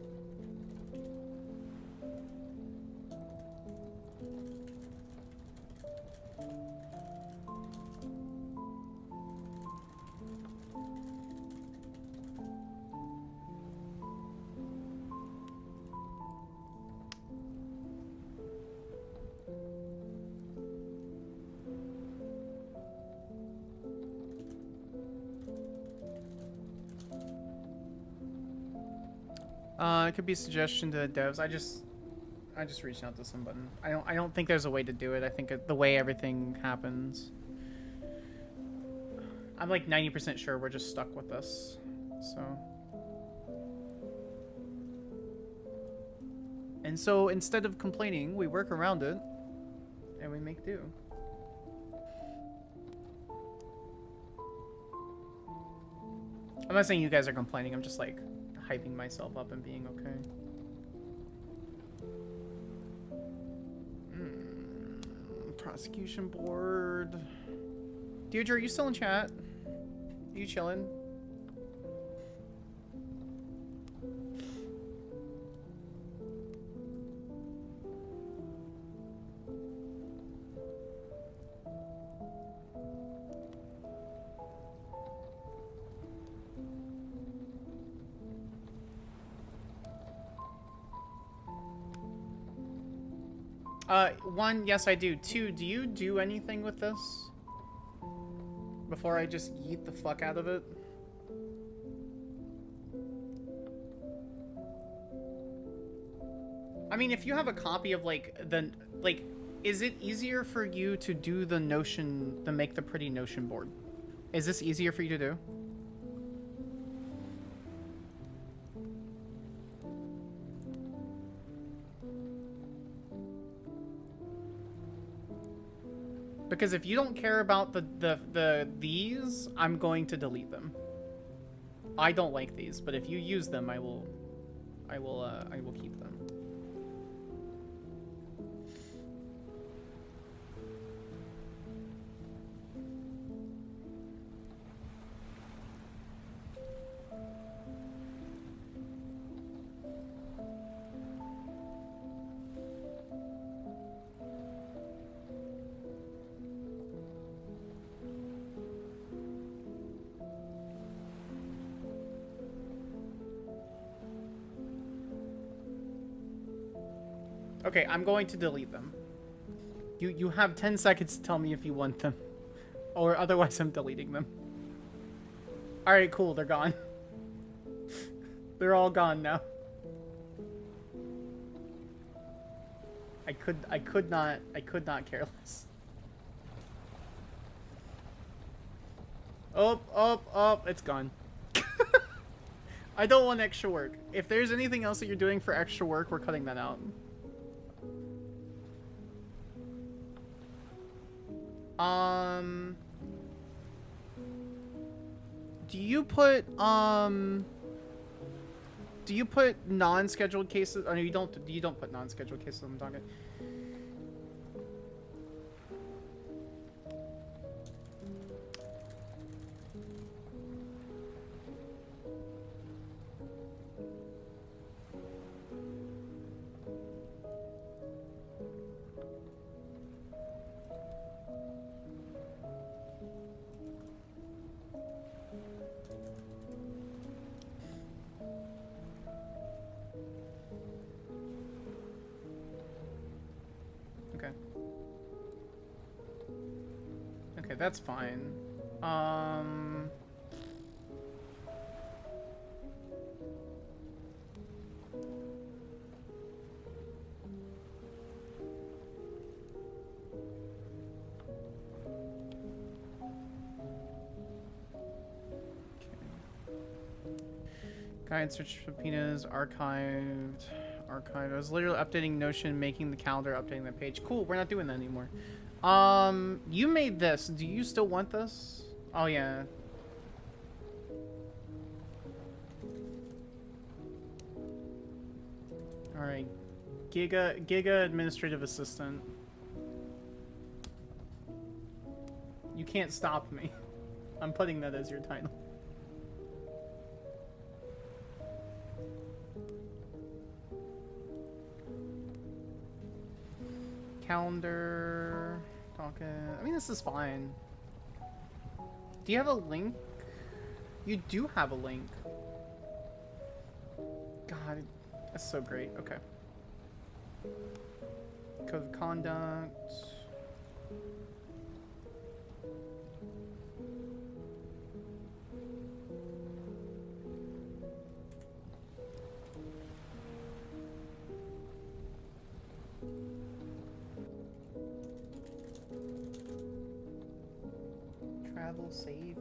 It could be a suggestion to the devs. I just reached out to some button. I don't think there's a way to do it. I think the way everything happens. I'm like 90% sure we're just stuck with this. So. And so instead of complaining, we work around it and we make do. I'm not saying you guys are complaining. I'm just like hyping myself up and being okay. Prosecution board. Deirdre, are you still in chat? Are you chilling? One, yes I do. Two, do you do anything with this? Before I just yeet the fuck out of it? I mean, if you have a copy of is it easier for you to do the Notion, to make the pretty Notion board? Is this easier for you to do? Because if you don't care about these, I'm going to delete them. I don't like these, but if you use them, I will keep them. Okay, I'm going to delete them. You have 10 seconds to tell me if you want them. Or otherwise I'm deleting them. Alright, cool, they're gone. They're all gone now. I could not care less. Oh, it's gone. I don't want extra work. If there's anything else that you're doing for extra work, we're cutting that out. Do you put non-scheduled cases? Oh no, you don't put non-scheduled cases on the docket. Okay, that's fine. Guide search subpoenas, archived. I was literally updating Notion, making the calendar, updating that page. Cool, we're not doing that anymore. You made this. Do you still want this? Oh, yeah. Alright. Giga Administrative Assistant. You can't stop me. I'm putting that as your title. Calendar, docket. I mean, this is fine. Do you have a link? You do have a link. God, that's so great. Okay. Code of conduct. travel safely.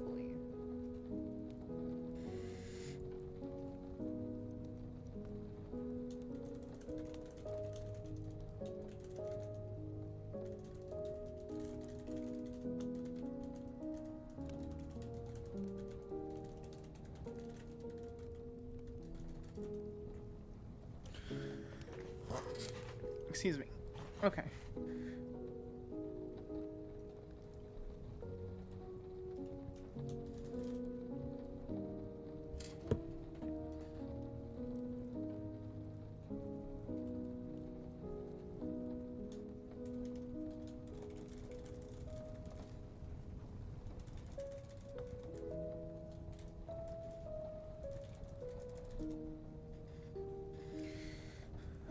Excuse me. Okay.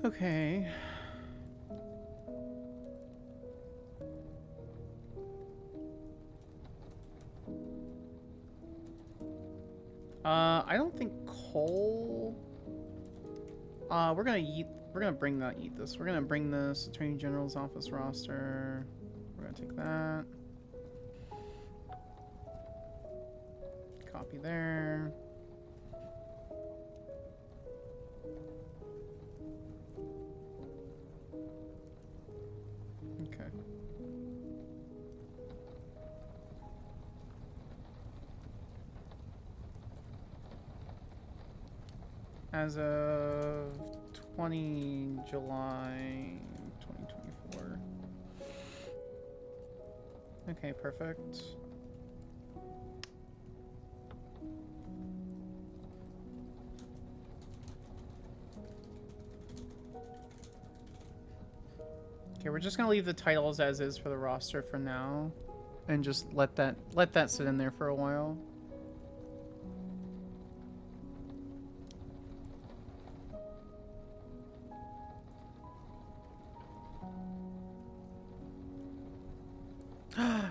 Okay. I don't think coal. We're gonna eat this. We're gonna bring this Attorney General's office roster. We're gonna take that. Copy there. Okay. As of 20 July 2024. Okay, perfect. Okay, we're just gonna leave the titles as is for the roster for now, and just let that sit in there for a while.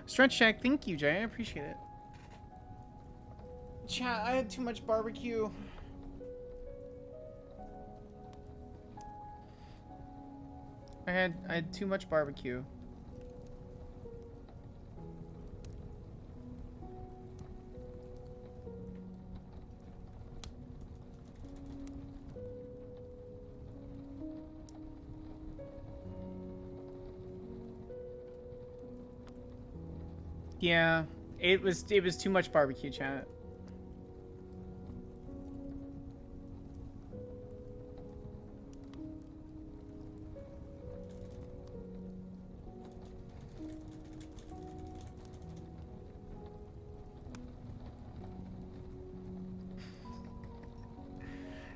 Stretch check, thank you, Jay. I appreciate it. Chat, I had too much barbecue. I had too much barbecue. Yeah, it was too much barbecue, chat.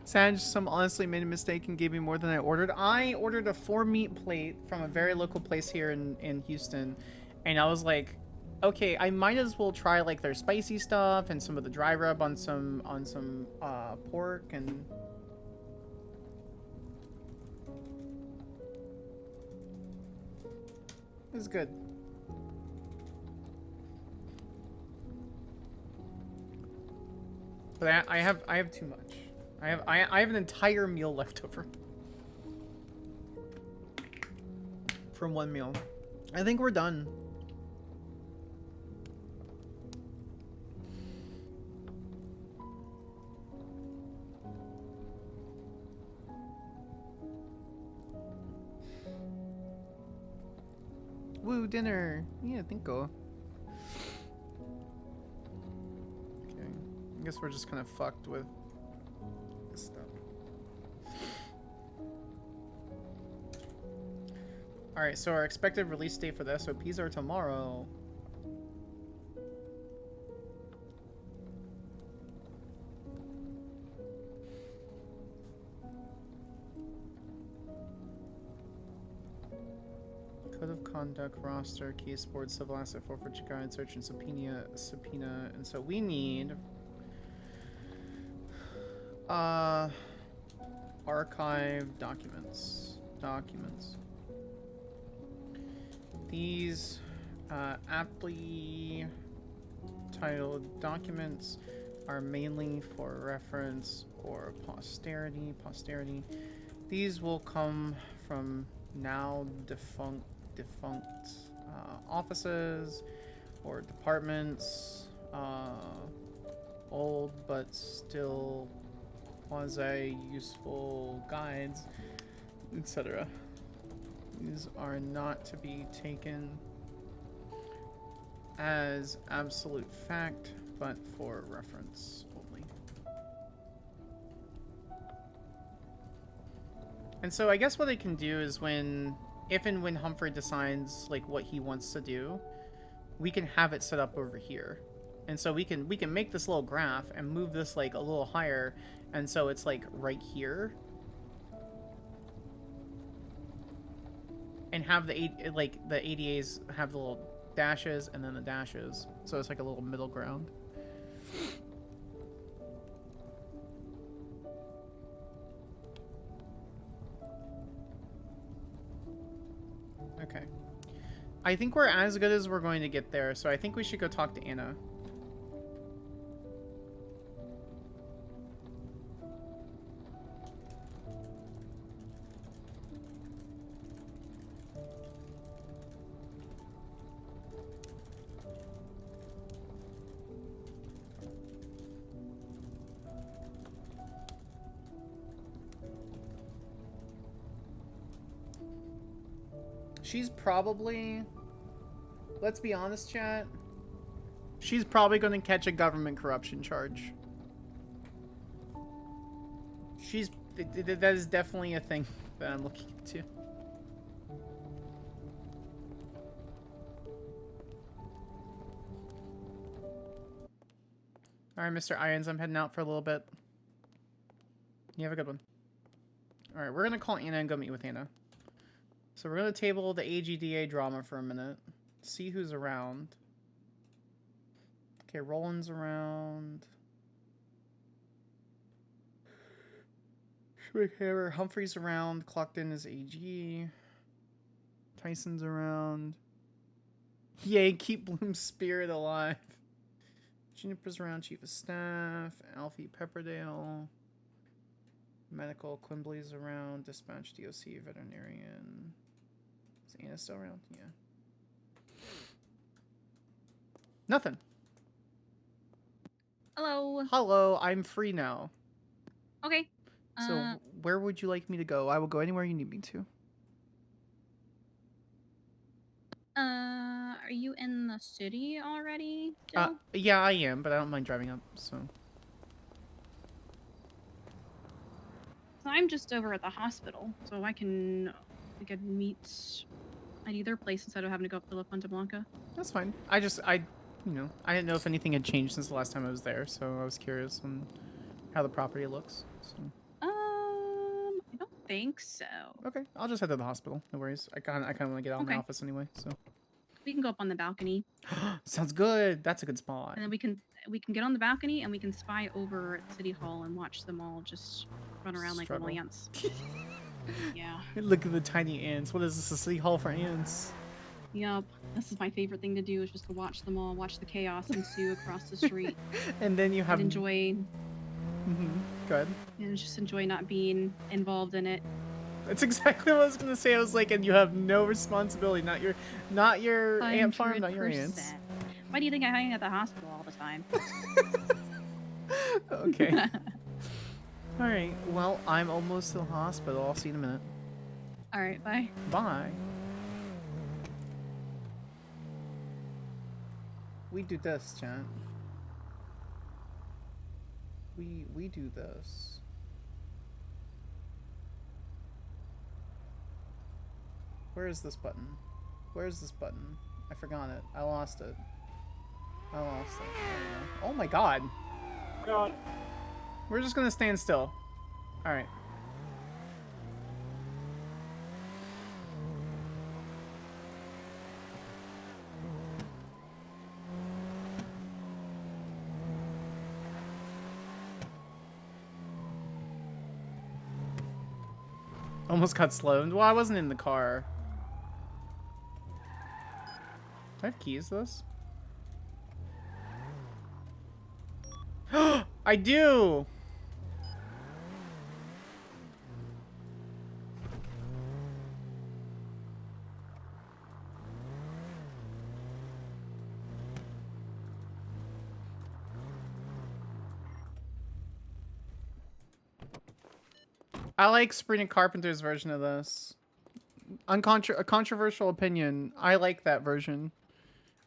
Sag, some honestly made a mistake and gave me more than I ordered. I ordered a 4-meat plate from a very local place here in Houston, and I was like, okay, I might as well try like their spicy stuff and some of the dry rub on some pork, and it was good. But I have too much. I have an entire meal left over from one meal. I think we're done. Woo, dinner. Yeah, thinko. Okay. I guess we're just kind of fucked with this stuff. Alright, so our expected release date for the SOPs are tomorrow. Code of conduct, roster, case board, civil asset forfeiture guide, search and subpoena, and so we need archive documents. These aptly titled documents are mainly for reference or posterity. These will come from now defunct offices or departments old but still quasi-useful guides, etc. These are not to be taken as absolute fact, but for reference only. And so I guess what I can do is if and when Humphrey decides like what he wants to do, we can have it set up over here. And so we can make this little graph and move this like a little higher, and so it's like right here. And have the ADAs have the little dashes and then the dashes. So it's like a little middle ground. Okay. I think we're as good as we're going to get there, so I think we should go talk to Anna. She's probably, let's be honest, chat, she's probably going to catch a government corruption charge. That is definitely a thing that I'm looking into. Alright, Mr. Irons, I'm heading out for a little bit. You have a good one. Alright, we're going to call Anna and go meet with Anna. So we're going to table the AGDA drama for a minute. See who's around. Okay, Roland's around. Schmickhammer, Humphrey's around. Clocked in as AG. Tyson's around. Yay, keep Bloom's spirit alive. Juniper's around. Chief of Staff. Alfie Pepperdale. Medical. Quimbley's around. Dispatch DOC. Veterinarian. Is Anna still around? Yeah. Nothing. Hello. Hello, I'm free now. Okay. So where would you like me to go? I will go anywhere you need me to. Are you in the city already? Still? Yeah, I am, but I don't mind driving up, so. So I'm just over at the hospital, so we could meet at either place instead of having to go up to La Puente Blanca. That's fine. I didn't know if anything had changed since the last time I was there, so I was curious on how the property looks. So. I don't think so. Okay, I'll just head to the hospital. No worries. I kind of want to get out in the office anyway, so. We can go up on the balcony. Sounds good. That's a good spot. And then we can get on the balcony and we can spy over at City Hall and watch them all just run around like little ants. Yeah. Look at the tiny ants. What is this, a city hall for ants? Yup. This is my favorite thing to do, is just to watch them all, watch the chaos ensue across the street. And then you have... And enjoy... Go ahead. And just enjoy not being involved in it. That's exactly what I was gonna say. I was like, and you have no responsibility. Not your ant farm, not your ants. Why do you think I hang at the hospital all the time? Okay. All right. Well, I'm almost to the hospital. I'll see you in a minute. All right. Bye. Bye. We do this, chat. We do this. Where is this button? Where's this button? I forgot it. I lost it. Oh my god. God. We're just gonna stand still. Alright. Almost got slowed. Well, I wasn't in the car. Do I have keys to this? I do! I like Sabrina Carpenter's version of this. A controversial opinion. I like that version.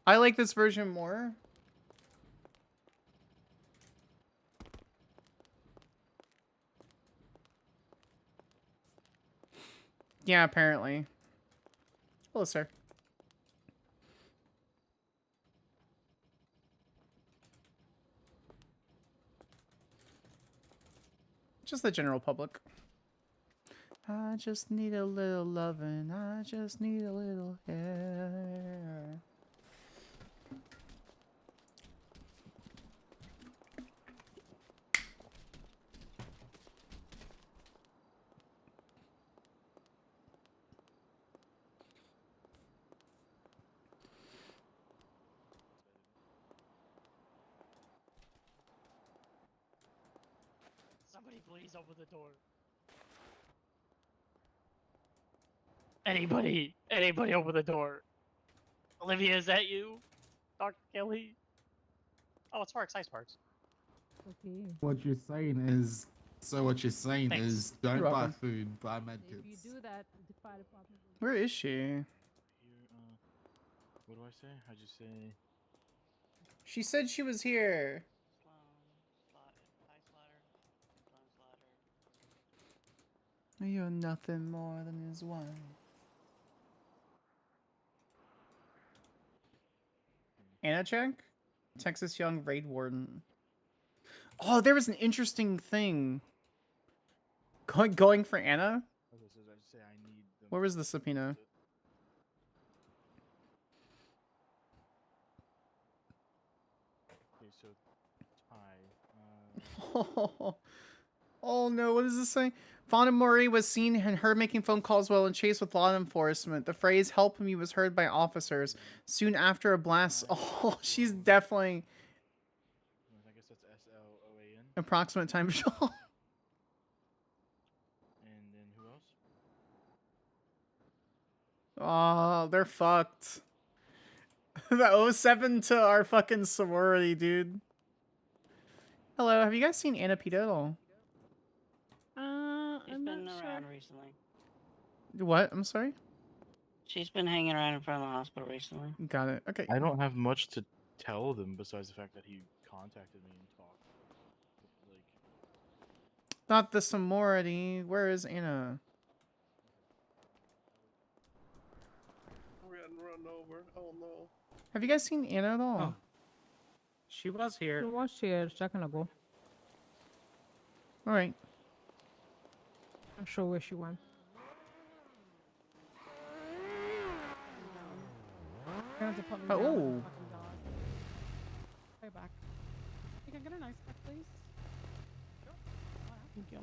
I like this version more. Yeah, apparently. Hello, sir. Just the general public. I just need a little loving. I just need a little hair. Somebody please open the door. Anybody open the door. Olivia, is that you? Dr. Kelly? Oh, it's Sparks. Hi, Sparks. Okay. What you're saying is, Thanks. don't You're buy welcome. food, buy medkits. If you do that, the fire department will... Where is she? What do I say? How'd you say? She said she was here. You're nothing more than his wife. Anna check? Texas Young Raid Warden. Oh, there was an interesting thing. Going for Anna? Where was the subpoena? Okay, so Ty. Oh no, what does this say? Fonda Murray was seen and heard making phone calls while in chase with law enforcement. The phrase "help me" was heard by officers. Soon after a blast. Oh, she's definitely I guess that's SLOAN. approximate time. And then who else? Oh, they're fucked. The 07 to our fucking sorority, dude. Hello, have you guys seen Anna Pita at all? She's been around recently. What? I'm sorry? She's been hanging around in front of the hospital recently. Got it. Okay. I don't have much to tell them besides the fact that he contacted me and talked. Like, Not the sorority. Where is Anna? We're getting run over. Oh no. Have you guys seen Anna at all? She was here. She was here a second ago. All right. Not sure where she went. Gonna have to put me down like a Oh. fucking dog. Right back. You can get a nice back, please. Thank you.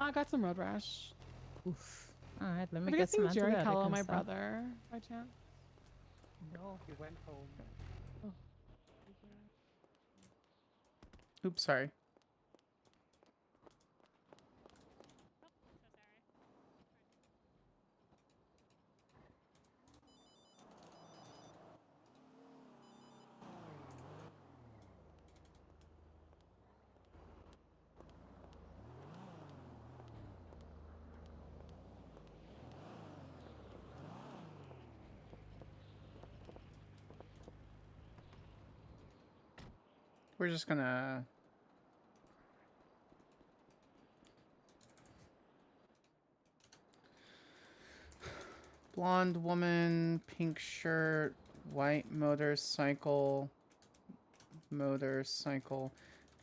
I got some road rash. Oof. Alright, let me Have you get guys some seen Jerry antibiotic Kello, and my stuff. brother, by chance? No, he went home. Oops, sorry. We're just gonna... Blonde woman, pink shirt, white motorcycle.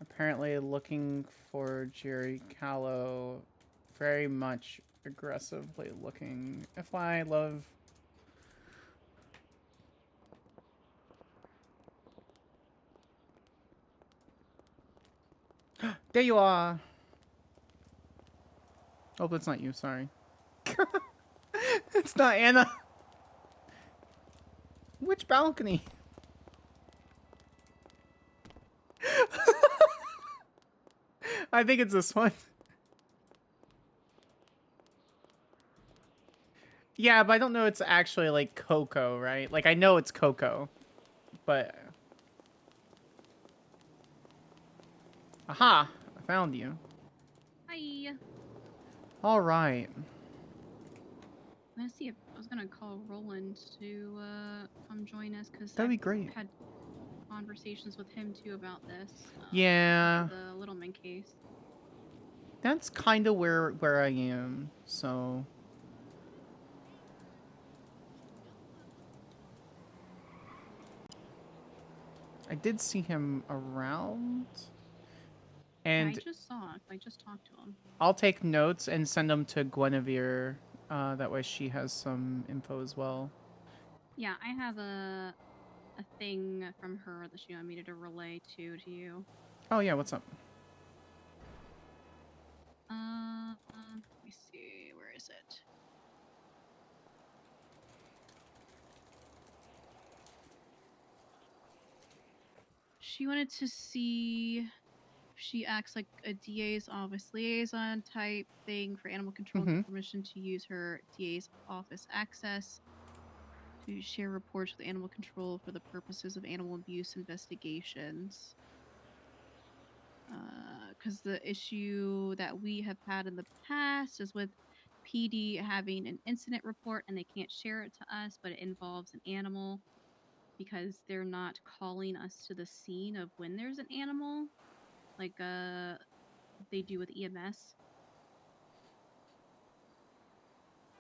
Apparently looking for Jerry Callow. Very much aggressively looking. FYI, love. There you are. Oh, that's not you, sorry. It's not Anna. Which balcony? I think it's this one. Yeah, but I don't know it's actually like Coco, right? Like I know it's Coco, but... Aha! I found you. Hi. All right. I'm gonna see if I was gonna call Roland to come join us because That'd I've be great. had conversations with him too about this. Yeah. After the Littleman case. That's kind of where I am. So. I did see him around. And I just saw it. I just talked to him. I'll take notes and send them to Guinevere. That way she has some info as well. Yeah, I have a thing from her that she wanted me to relay to you. Oh yeah, what's up? Let me see. Where is it? She wanted to see if she acts like a DA's office liaison type thing for animal control and get permission to use her DA's office access to share reports with animal control for the purposes of animal abuse investigations. Because the issue that we have had in the past is with PD having an incident report and they can't share it to us, but it involves an animal because they're not calling us to the scene of when there's an animal, like they do with EMS.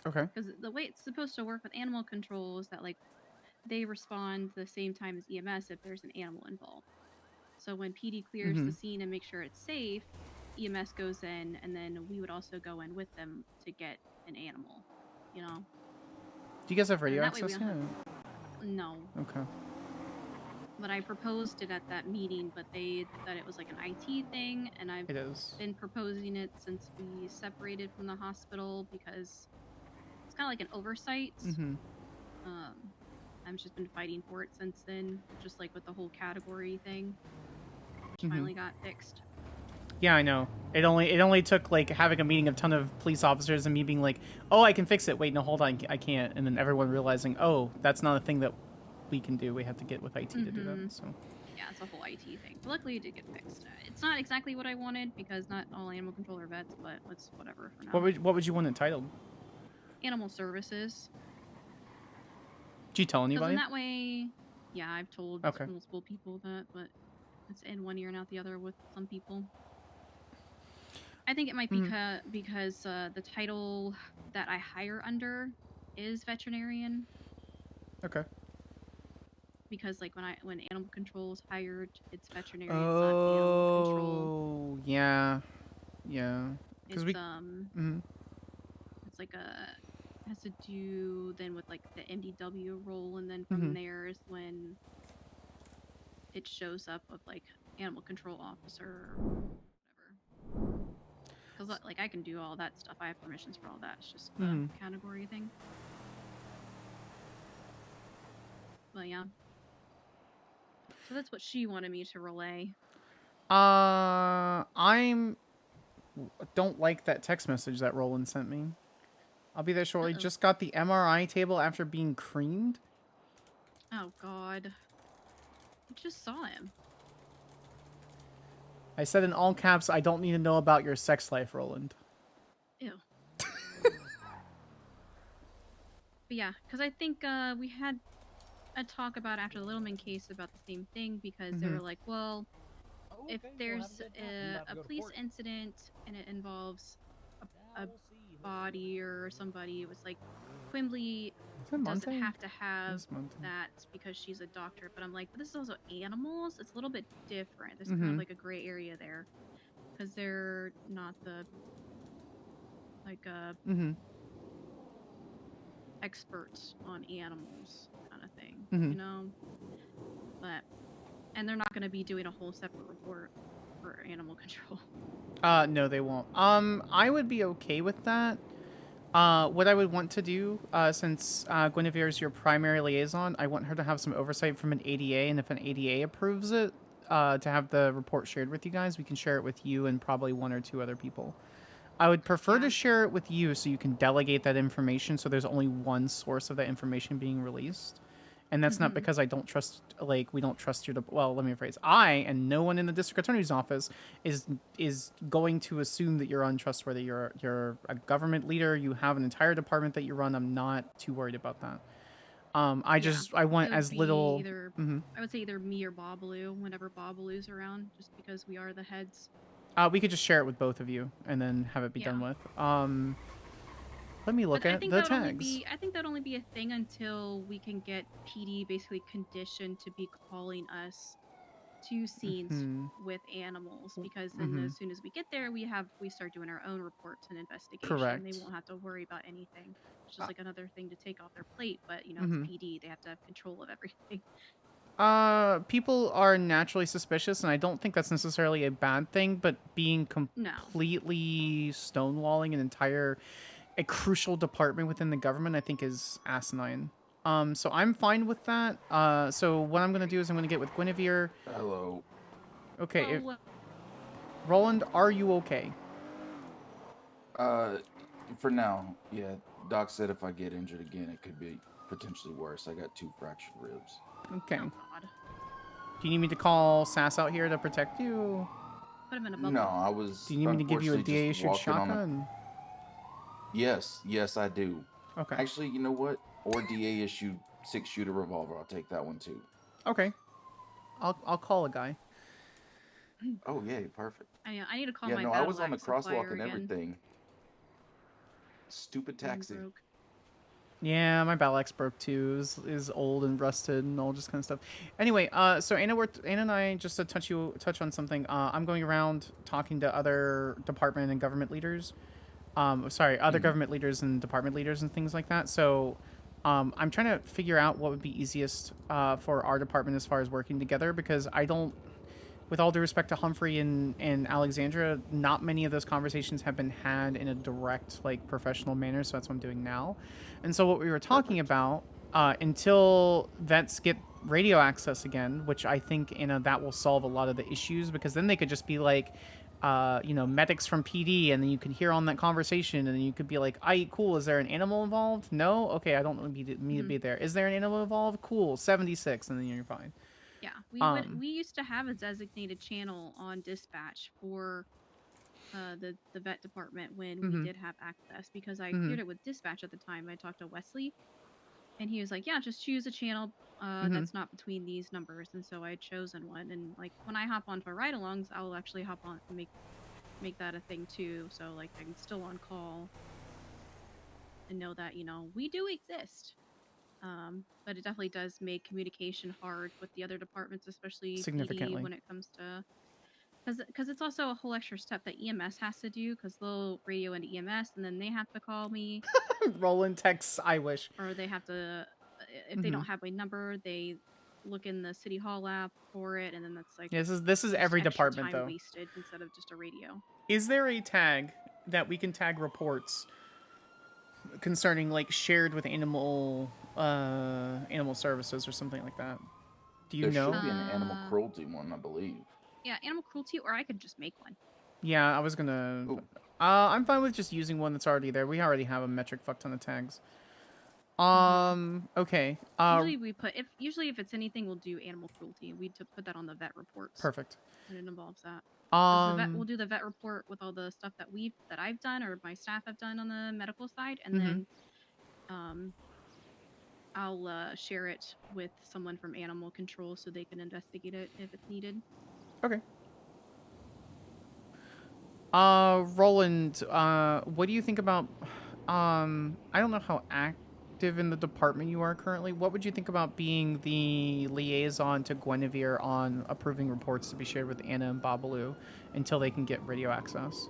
Okay. Because the way it's supposed to work with animal control is that like they respond the same time as EMS if there's an animal involved. So when PD clears the scene and makes sure it's safe, EMS goes in, and then we would also go in with them to get an animal, you know? Do you guys have radio that way we access? don't Yeah. No. Okay. But I proposed it at that meeting, but they thought it was like an IT thing, and I've been proposing it since we separated from the hospital because it's kind of like an oversight. I've just been fighting for it since then, just like with the whole category thing, which finally got fixed. Yeah, I know. It only took like having a meeting of a ton of police officers and me being like, "Oh, I can fix it. Wait, no, hold on, I can't." And then everyone realizing, "Oh, that's not a thing that we can do. We have to get with IT to do that." So. Yeah, it's a whole IT thing. But luckily, it did get fixed. It's not exactly what I wanted because not all animal control are vets, but it's whatever for now. What would you want it titled? Animal services. Did you tell Because anybody? in that way, yeah, I've told Okay. multiple people that, but it's in one ear and out the other with some people. I think it might be because the title that I hire under is veterinarian. Okay. Because like when animal control is hired, it's veterinarian, it's not animal control. Oh, yeah. It's it's like has to do then with like the MDW role, and then from there is when it shows up with like animal control officer or whatever. Because like I can do all that stuff. I have permissions for all that. It's just the category thing. But yeah. So that's what she wanted me to relay. Don't like that text message that Roland sent me. I'll be there shortly. Uh-oh. Just got the MRI table after being creamed. Oh God. I just saw him. I said in all caps, I don't need to know about your sex life, Roland. Ew. But yeah, because I think we had a talk about after the Littleman case about the same thing because they were like, well, if there's a police incident and it involves a body or somebody, it was like Quimbley doesn't have to have that because she's a doctor. But I'm like, but this is also animals. It's a little bit different. There's kind of like a gray area there because they're not the like experts on animals kind of thing, you know. But and they're not going to be doing a whole separate report for animal control. No, they won't. I would be okay with that. What I would want to do, since Guinevere is your primary liaison, I want her to have some oversight from an ADA, and if an ADA approves it, to have the report shared with you guys, we can share it with you and probably one or two other people. I would prefer to share it with you so you can delegate that information so there's only one source of that information being released. And that's not because I don't trust, like, we don't trust your, well, let me rephrase. I and no one in the district attorney's office is going to assume that you're untrustworthy. You're a government leader. You have an entire department that you run. I'm not too worried about that. I want It would as be little. Either, I would say either me or Babalu whenever Babalu's around, just because we are the heads. We could just share it with both of you and then have it be done with. Let me look But I at think the that would only tags. be I think that'd only be a thing until we can get PD basically conditioned to be calling us to scenes with animals, because then as soon as we get there, we start doing our own reports and investigation. Correct. They won't have to worry about anything. It's just like another thing to take off their plate, but it's PD. They have to have control of everything. People are naturally suspicious, and I don't think that's necessarily a bad thing, but being completely stonewalling a crucial department within the government, I think is asinine. So I'm fine with that. So what I'm going to do is I'm going to get with Guinevere. Hello. Okay. Roland, are you okay? For now, yeah. Doc said if I get injured again, it could be potentially worse. I got 2 fractured ribs. Okay. Do you need me to call Sass out here to protect you? Put him in a bubble. No, I was. Do you need me to give you a DA-issued shotgun? Yes, I do. Okay. Actually, you know what? Or DA-issued 6-shooter revolver. I'll take that one too. Okay. I'll call a guy. Oh yeah, perfect. I need to call yeah, my no, I was on the crosswalk and again. everything. Stupid taxi. Yeah, my battle axe broke too. Is old and rusted and all just kind of stuff. Anyway, so Anna and I, just to touch on something. I'm going around talking to other department and government leaders. Other government leaders and department leaders and things like that. So, I'm trying to figure out what would be easiest for our department as far as working together, because I don't. With all due respect to Humphrey and Alexandra, not many of those conversations have been had in a direct, like, professional manner, so that's what I'm doing now. And so what we were talking about, until vets get radio access again, which I think, that will solve a lot of the issues, because then they could just be like, medics from PD, and then you could hear on that conversation, and then you could be like, cool, is there an animal involved? No? Okay, I don't need me to be there. Is there an animal involved? Cool, 76, and then you're fine. Yeah, we used to have a designated channel on dispatch for the vet department when we did have access, because I cleared it with dispatch at the time. I talked to Wesley, and he was like, yeah, just choose a channel that's not between these numbers. And so I had chosen one, and like when I hop onto ride-alongs, I'll actually hop on and make that a thing too, so like I'm still on call and know that we do exist. But it definitely does make communication hard with the other departments, especially significantly PD, when it comes to, because it's also a whole extra step that EMS has to do, because they'll radio into EMS and then they have to call me. Roland texts, I wish. Or they have to, if they don't have my number, they look in the City Hall app for it, and then that's like, yeah, this is every department time though. wasted instead of just a radio. Is there a tag that we can tag reports concerning, like, shared with animal services or something like that? Do you know? There should be an animal cruelty one, I believe. Yeah, animal cruelty, or I could just make one. Yeah, I was gonna. I'm fine with just using one that's already there. We already have a metric fuck ton of tags. Okay. Usually if it's anything, we'll do animal cruelty. We put that on the vet reports. Perfect. And it involves that. We'll do the vet report with all the stuff that I've done or my staff have done on the medical side, and then I'll share it with someone from animal control so they can investigate it if it's needed. Okay. Roland, what do you think about, I don't know how active in the department you are currently. What would you think about being the liaison to Guinevere on approving reports to be shared with Anna and Babalu until they can get radio access?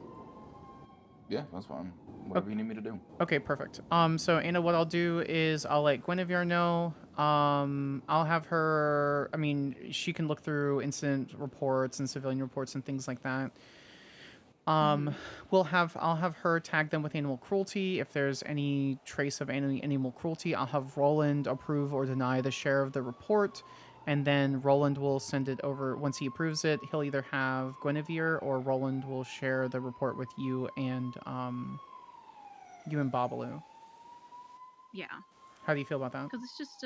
Yeah, that's fine. Whatever you need me to do. Okay, perfect. So Anna, what I'll do is I'll let Guinevere know. I'll have her, she can look through incident reports and civilian reports and things like that. I'll have her tag them with animal cruelty. If there's any trace of any animal cruelty, I'll have Roland approve or deny the share of the report, and then Roland will send it over. Once he approves it, he'll either have Guinevere or Roland will share the report with you and Babalu. Yeah. How do you feel about that? Because it's just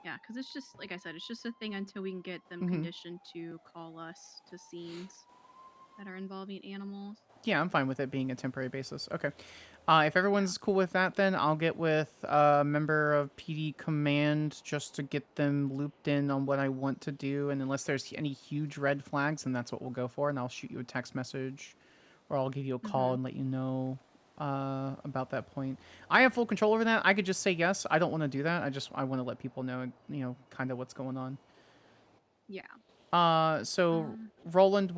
Yeah, because it's just like I said, it's just a thing until we can get them Mhm. conditioned to call us to scenes that are involving animals. Yeah, I'm fine with it being a temporary basis. Okay. If everyone's cool with that, then I'll get with a member of PD Command just to get them looped in on what I want to do. And unless there's any huge red flags, then that's what we'll go for. And I'll shoot you a text message or I'll give you a call and let you know about that point. I have full control over that. I could just say yes. I don't want to do that. I want to let people know, kind of what's going on. Yeah. So Roland,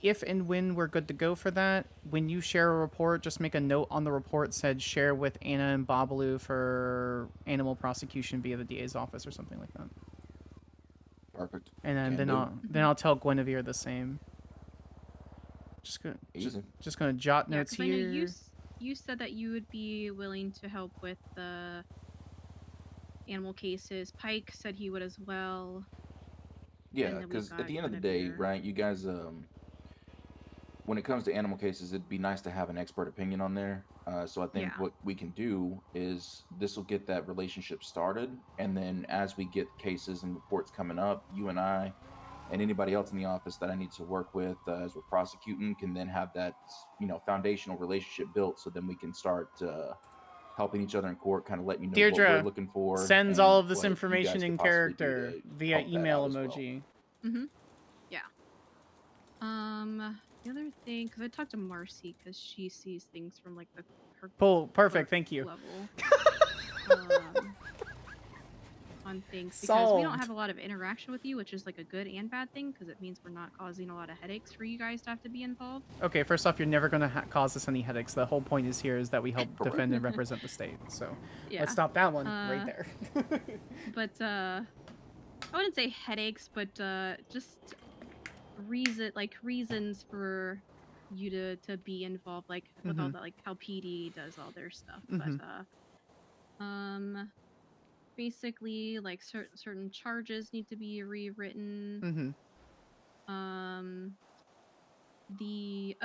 if and when we're good to go for that, when you share a report, just make a note on the report said share with Anna and Babalu for animal prosecution via the DA's office or something like that. Perfect. And then I'll tell Guinevere the same. Just gonna jot Yeah, notes because I know here. you said that you would be willing to help with the animal cases. Pike said he would as well. Yeah, because at the end of the day, right, you guys, when it comes to animal cases, it'd be nice to have an expert opinion on there. So I think what we can do is this will get that relationship started, and then as we get cases and reports coming up, you and I and anybody else in the office that I need to work with as we're prosecuting can then have that foundational relationship built. So then we can start helping each other in court, kind of letting you know what we're Deirdre looking for. sends and all of this what you information guys in could possibly do character to via help that email out as well. emoji. Yeah. The other thing, because I talked to Marcy because she sees things from like her Perfect. Thank you. level. On things because we don't Solved. have a lot of interaction with you, which is like a good and bad thing because it means we're not causing a lot of headaches for you guys to have to be involved. Okay, first off, you're never going to cause us any headaches. The whole point is that we help defend and represent the state. So let's stop that one right there. But I wouldn't say headaches, but just reasons for you to be involved, like with all that, like how PD does all their stuff. But basically, like certain charges need to be rewritten. The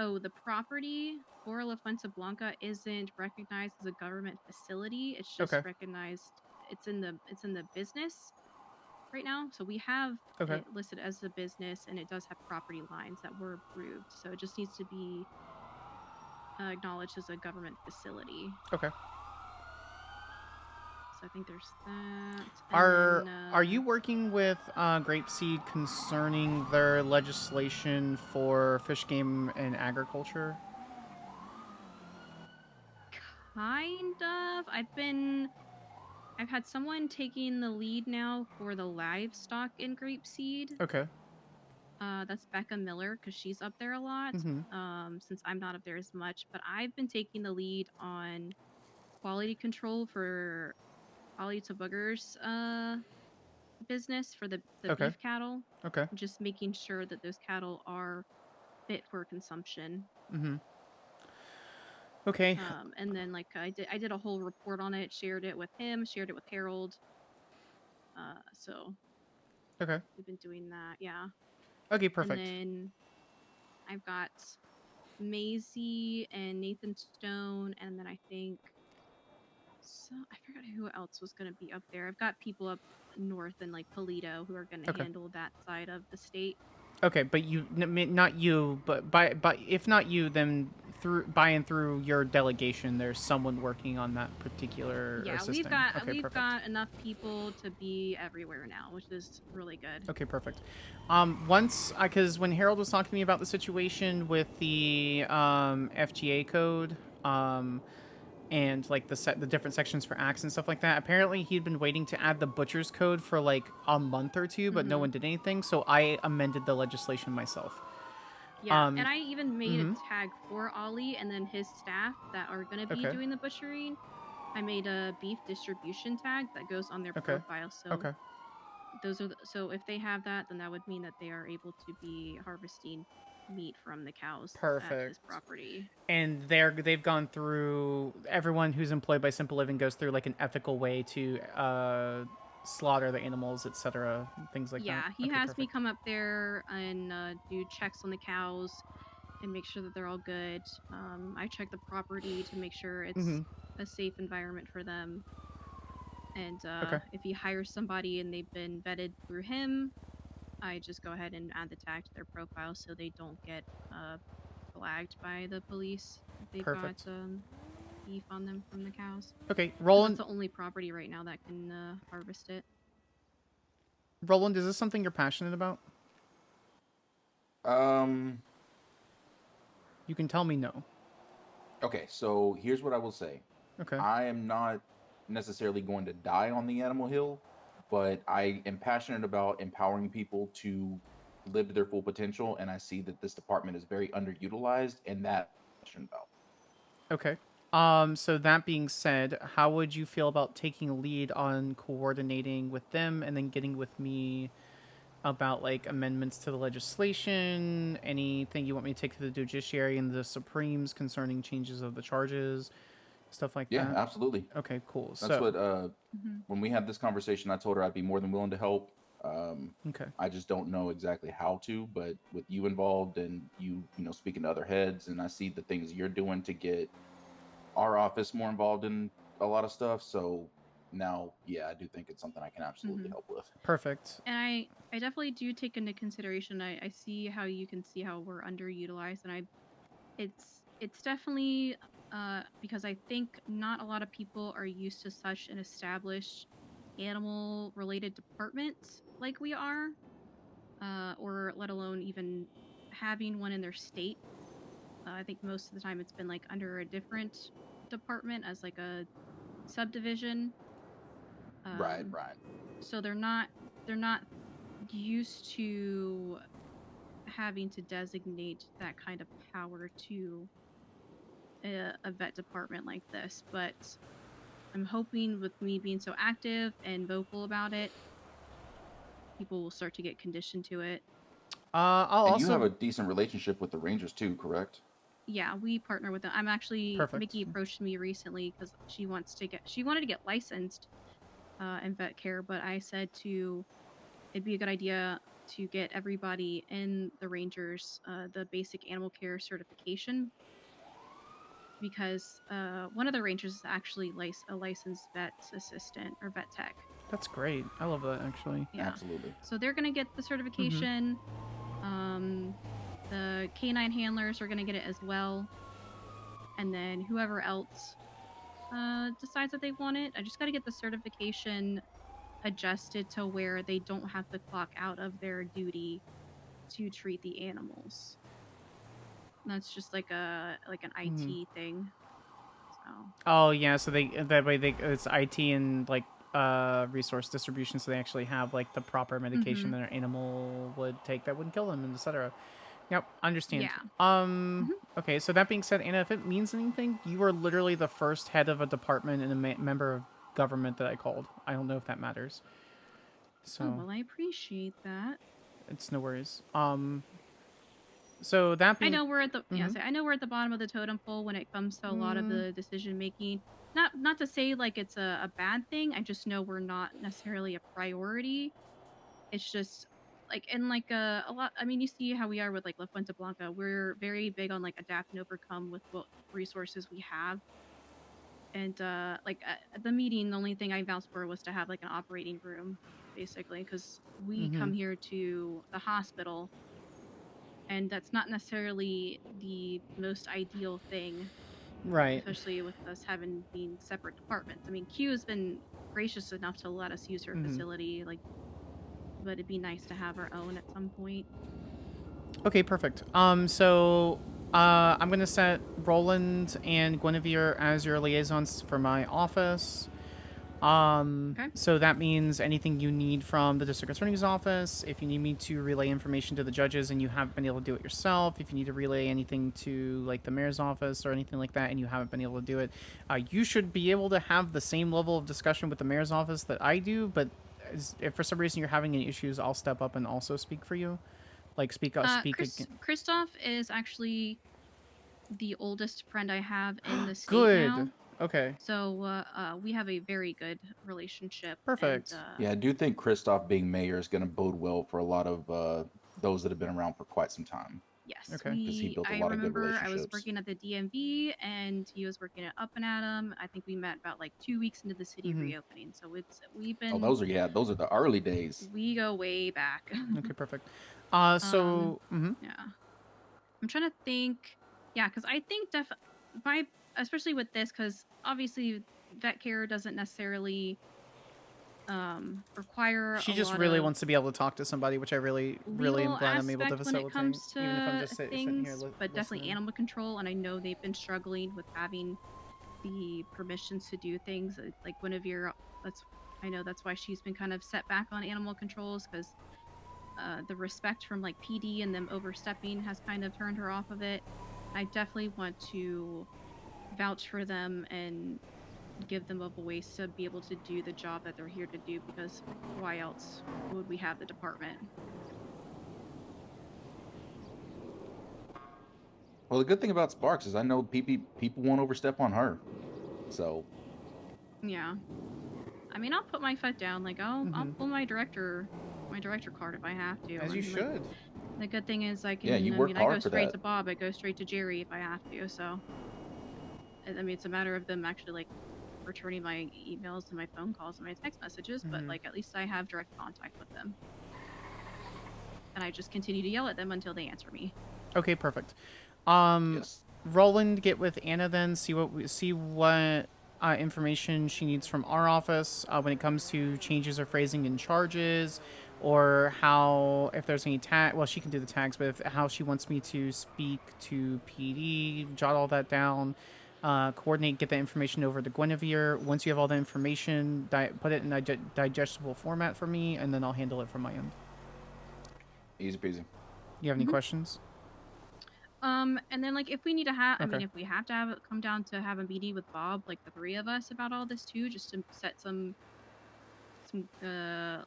property for La Fuente Blanca isn't recognized as a government facility. It's just recognized. It's in the business right now. So we have it listed as a business, and it does have property lines that were approved. So it just needs to be acknowledged as a government facility. Okay. So I think there's that. Are you working with Grapeseed concerning their legislation for fish, game, and agriculture? Kind of. I've had someone taking the lead now for the livestock in Grapeseed. Okay. That's Becca Miller because she's up there a lot. Since I'm not up there as much, but I've been taking the lead on quality control for Ollie to Booger's business for the beef cattle. Okay. Just making sure that those cattle are fit for consumption. Okay. And then like I did a whole report on it, shared it with him, shared it with Harold. So we've been doing that, yeah. Okay, perfect. And then I've got Maisie and Nathan Stone, and then I think I forgot who else was going to be up there. I've got people up north in like Toledo who are going to handle that side of the state. Okay, but not you, but if not you, then through your delegation, there's someone working on that particular. Yeah, system. we've got enough people to be everywhere now, which is really good. Okay, perfect. Because when Harold was talking to me about the situation with the FGA code, and like the different sections for acts and stuff like that. Apparently, he'd been waiting to add the butcher's code for like a month or two, but no one did anything. So I amended the legislation myself. Yeah, and I even made a tag for Ollie and then his staff that are going to be doing the butchering. I made a beef distribution tag that goes on their profile. So those are so if they have that, then that would mean that they are able to be harvesting meat from the cows at his property. And they've gone through, everyone who's employed by Simple Living goes through like an ethical way to slaughter the animals, etc., things like that. Yeah, he has me come up there and do checks on the cows and make sure that they're all good. I check the property to make sure it's a safe environment for them. And Okay. if he hires somebody and they've been vetted through him, I just go ahead and add the tag to their profile so they don't get flagged by the police if they've Perfect. got beef on them from the cows. Okay, 'Cause Roland. it's the only property right now that can harvest it. Roland, is this something you're passionate about? You can tell me no. Okay, so here's what I will say. Okay. I am not necessarily going to die on the animal hill, but I am passionate about empowering people to live to their full potential, and I see that this department is very underutilized, and that I'm passionate about. Okay. So that being said, how would you feel about taking a lead on coordinating with them and then getting with me about like amendments to the legislation, anything you want me to take to the judiciary and the Supremes concerning changes of the charges, stuff like Yeah, that? absolutely. Okay, cool. That's So what when we had this conversation, I told her I'd be more than willing to help. Okay. I just don't know exactly how to, but with you involved and you know, speaking to other heads, and I see the things you're doing to get our office more involved in a lot of stuff. So now, yeah, I do think it's something I can absolutely help with. Perfect. And I definitely do take into consideration. I see how you can see how we're underutilized, and it's definitely because I think not a lot of people are used to such an established animal related department like we are, or let alone even having one in their state. I think most of the time it's been like under a different department as like a subdivision. Right. So they're not used to having to designate that kind of power to a vet department like this. But I'm hoping with me being so active and vocal about it, people will start to get conditioned to it. I'll and also you have a decent relationship with the Rangers too, correct? Yeah, we partner with them. I'm actually Perfect. Mickey approached me recently because she wanted to get licensed in vet care, but I said it'd be a good idea to get everybody in the Rangers the basic animal care certification, because one of the Rangers is actually a licensed vet assistant or vet tech. That's great. I love that actually. Yeah. Absolutely. So they're gonna get the certification. The canine handlers are gonna get it as well, and then whoever else decides that they want it, I just gotta get the certification adjusted to where they don't have to clock out of their duty to treat the animals. That's just like an IT thing. So. Oh yeah, so that way it's IT and like resource distribution, so they actually have like the proper medication that an animal would take that wouldn't kill them, and etc. Yep, understand. Yeah. Okay, so that being said, Anna, if it means anything, you are literally the first head of a department and a member of government that I called. I don't know if that matters. So. Oh well, I appreciate that. It's no worries. So that being, I know we're at the I know we're at the bottom of the totem pole when it comes to a lot of the decision making. Not to say like it's a bad thing. I just know we're not necessarily a priority. It's just like a lot. I mean, you see how we are with like La Fuente Blanca. We're very big on like adapt and overcome with what resources we have. And at the meeting, the only thing I vouched for was to have like an operating room, basically, because we come here to the hospital. And that's not necessarily the most ideal thing. Right. Especially with us being separate departments. I mean, Q has been gracious enough to let us use her facility, but it'd be nice to have our own at some point. Okay, perfect. So I'm gonna set Roland and Guinevere as your liaisons for my office. Okay. So that means anything you need from the district attorney's office, if you need me to relay information to the judges and you haven't been able to do it yourself, if you need to relay anything to like the mayor's office or anything like that and you haven't been able to do it, you should be able to have the same level of discussion with the mayor's office that I do, but if for some reason you're having any issues, I'll step up and also speak for you. Like speak again. Christoph is actually the oldest friend I have in the state Good. now. Okay. So we have a very good relationship. Perfect. And, Yeah, I do think Kristoff being mayor is going to bode well for a lot of those that have been around for quite some time. Yes, Okay. Because he built a I lot of good remember I was relationships. working at the DMV and he was working at Up and Atom. I think we met about like 2 weeks into the city reopening. So we've been. Oh, those are the early days. We go way back. Okay, perfect. Yeah, I'm trying to think. Yeah, because I think especially with this, because obviously vet care doesn't necessarily require she a just lot really of wants to be able to talk to somebody, which I really am glad I'm able to aspect when it facilitate, comes to even if I'm just sitting things, here but definitely listening. animal control. And I know they've been struggling with having the permissions to do things. Like Guinevere, I know that's why she's been kind of set back on animal controls, because the respect from like PD and them overstepping has kind of turned her off of it. I definitely want to vouch for them and give them a voice to be able to do the job that they're here to do, because why else would we have the department? Well, the good thing about Sparks is I know people won't overstep on her. So. Yeah. I mean, I'll put my foot down. Like, I'll pull my director card if I have to. As you should. The good thing is I can. Yeah, you work I go hard for straight that. to Bob. I go straight to Jerry if I have to. So, I mean, it's a matter of them actually like returning my emails and my phone calls and my text messages. But like, at least I have direct contact with them, and I just continue to yell at them until they answer me. Okay, perfect. Yes. Roland, get with Anna then. See what information she needs from our office when it comes to changes or phrasing in charges, or how, if there's any tag. Well, she can do the tags, but how she wants me to speak to PD, jot all that down. Coordinate, get that information over to Guinevere. Once you have all the information, put it in a digestible format for me, and then I'll handle it from my end. Easy peasy. You have any questions? And then like if we need to have, I mean, if we have to have it come down to have a meeting with Bob, like the three of us about all this too, just to set some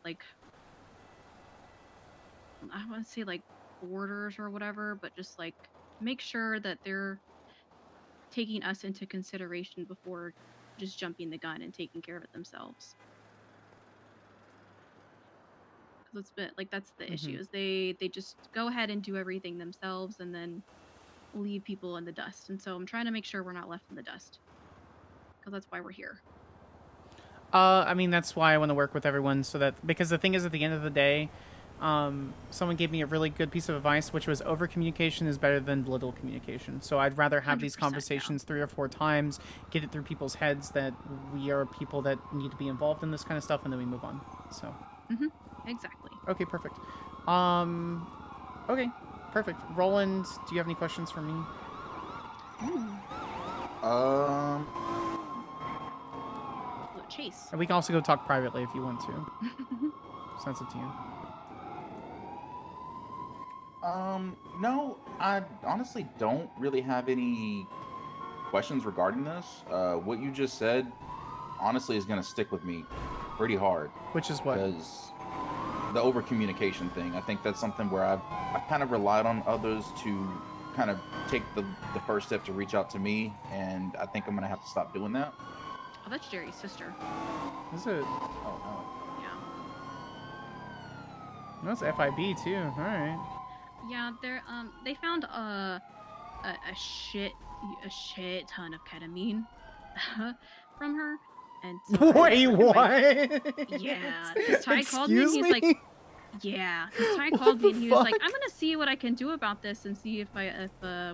like, I want to say like orders or whatever, but just like make sure that they're taking us into consideration before just jumping the gun and taking care of it themselves. Because it's been like, that's the issue, is they just go ahead and do everything themselves and then leave people in the dust. And so I'm trying to make sure we're not left in the dust, because that's why we're here. I mean, that's why I want to work with everyone, so that, because the thing is, at the end of the day, someone gave me a really good piece of advice, which was over communication is better than little communication. So I'd rather have these conversations 3 or 4 times, get it through people's heads that we are people that need to be involved in this kind of stuff, and then we move on. So. Exactly. Okay, perfect. Okay, perfect. Roland, do you have any questions for me? Chase. And we can also go talk privately if you want to. So that's up to you. No, I honestly don't really have any questions regarding this. What you just said, honestly, is gonna stick with me pretty hard. Which is what? Because the over communication thing. I think that's something where I've kind of relied on others to kind of take the first step to reach out to me, and I think I'm gonna have to stop doing that. Oh, that's Jerry's sister. Is it? Oh no. Yeah. That's FIB too. All right. Yeah, they found a shit ton of ketamine from her, and so wait, what? Yeah, Ty called me. And he's like, yeah, Ty called me and he was like, I'm gonna see what I can do about this and see if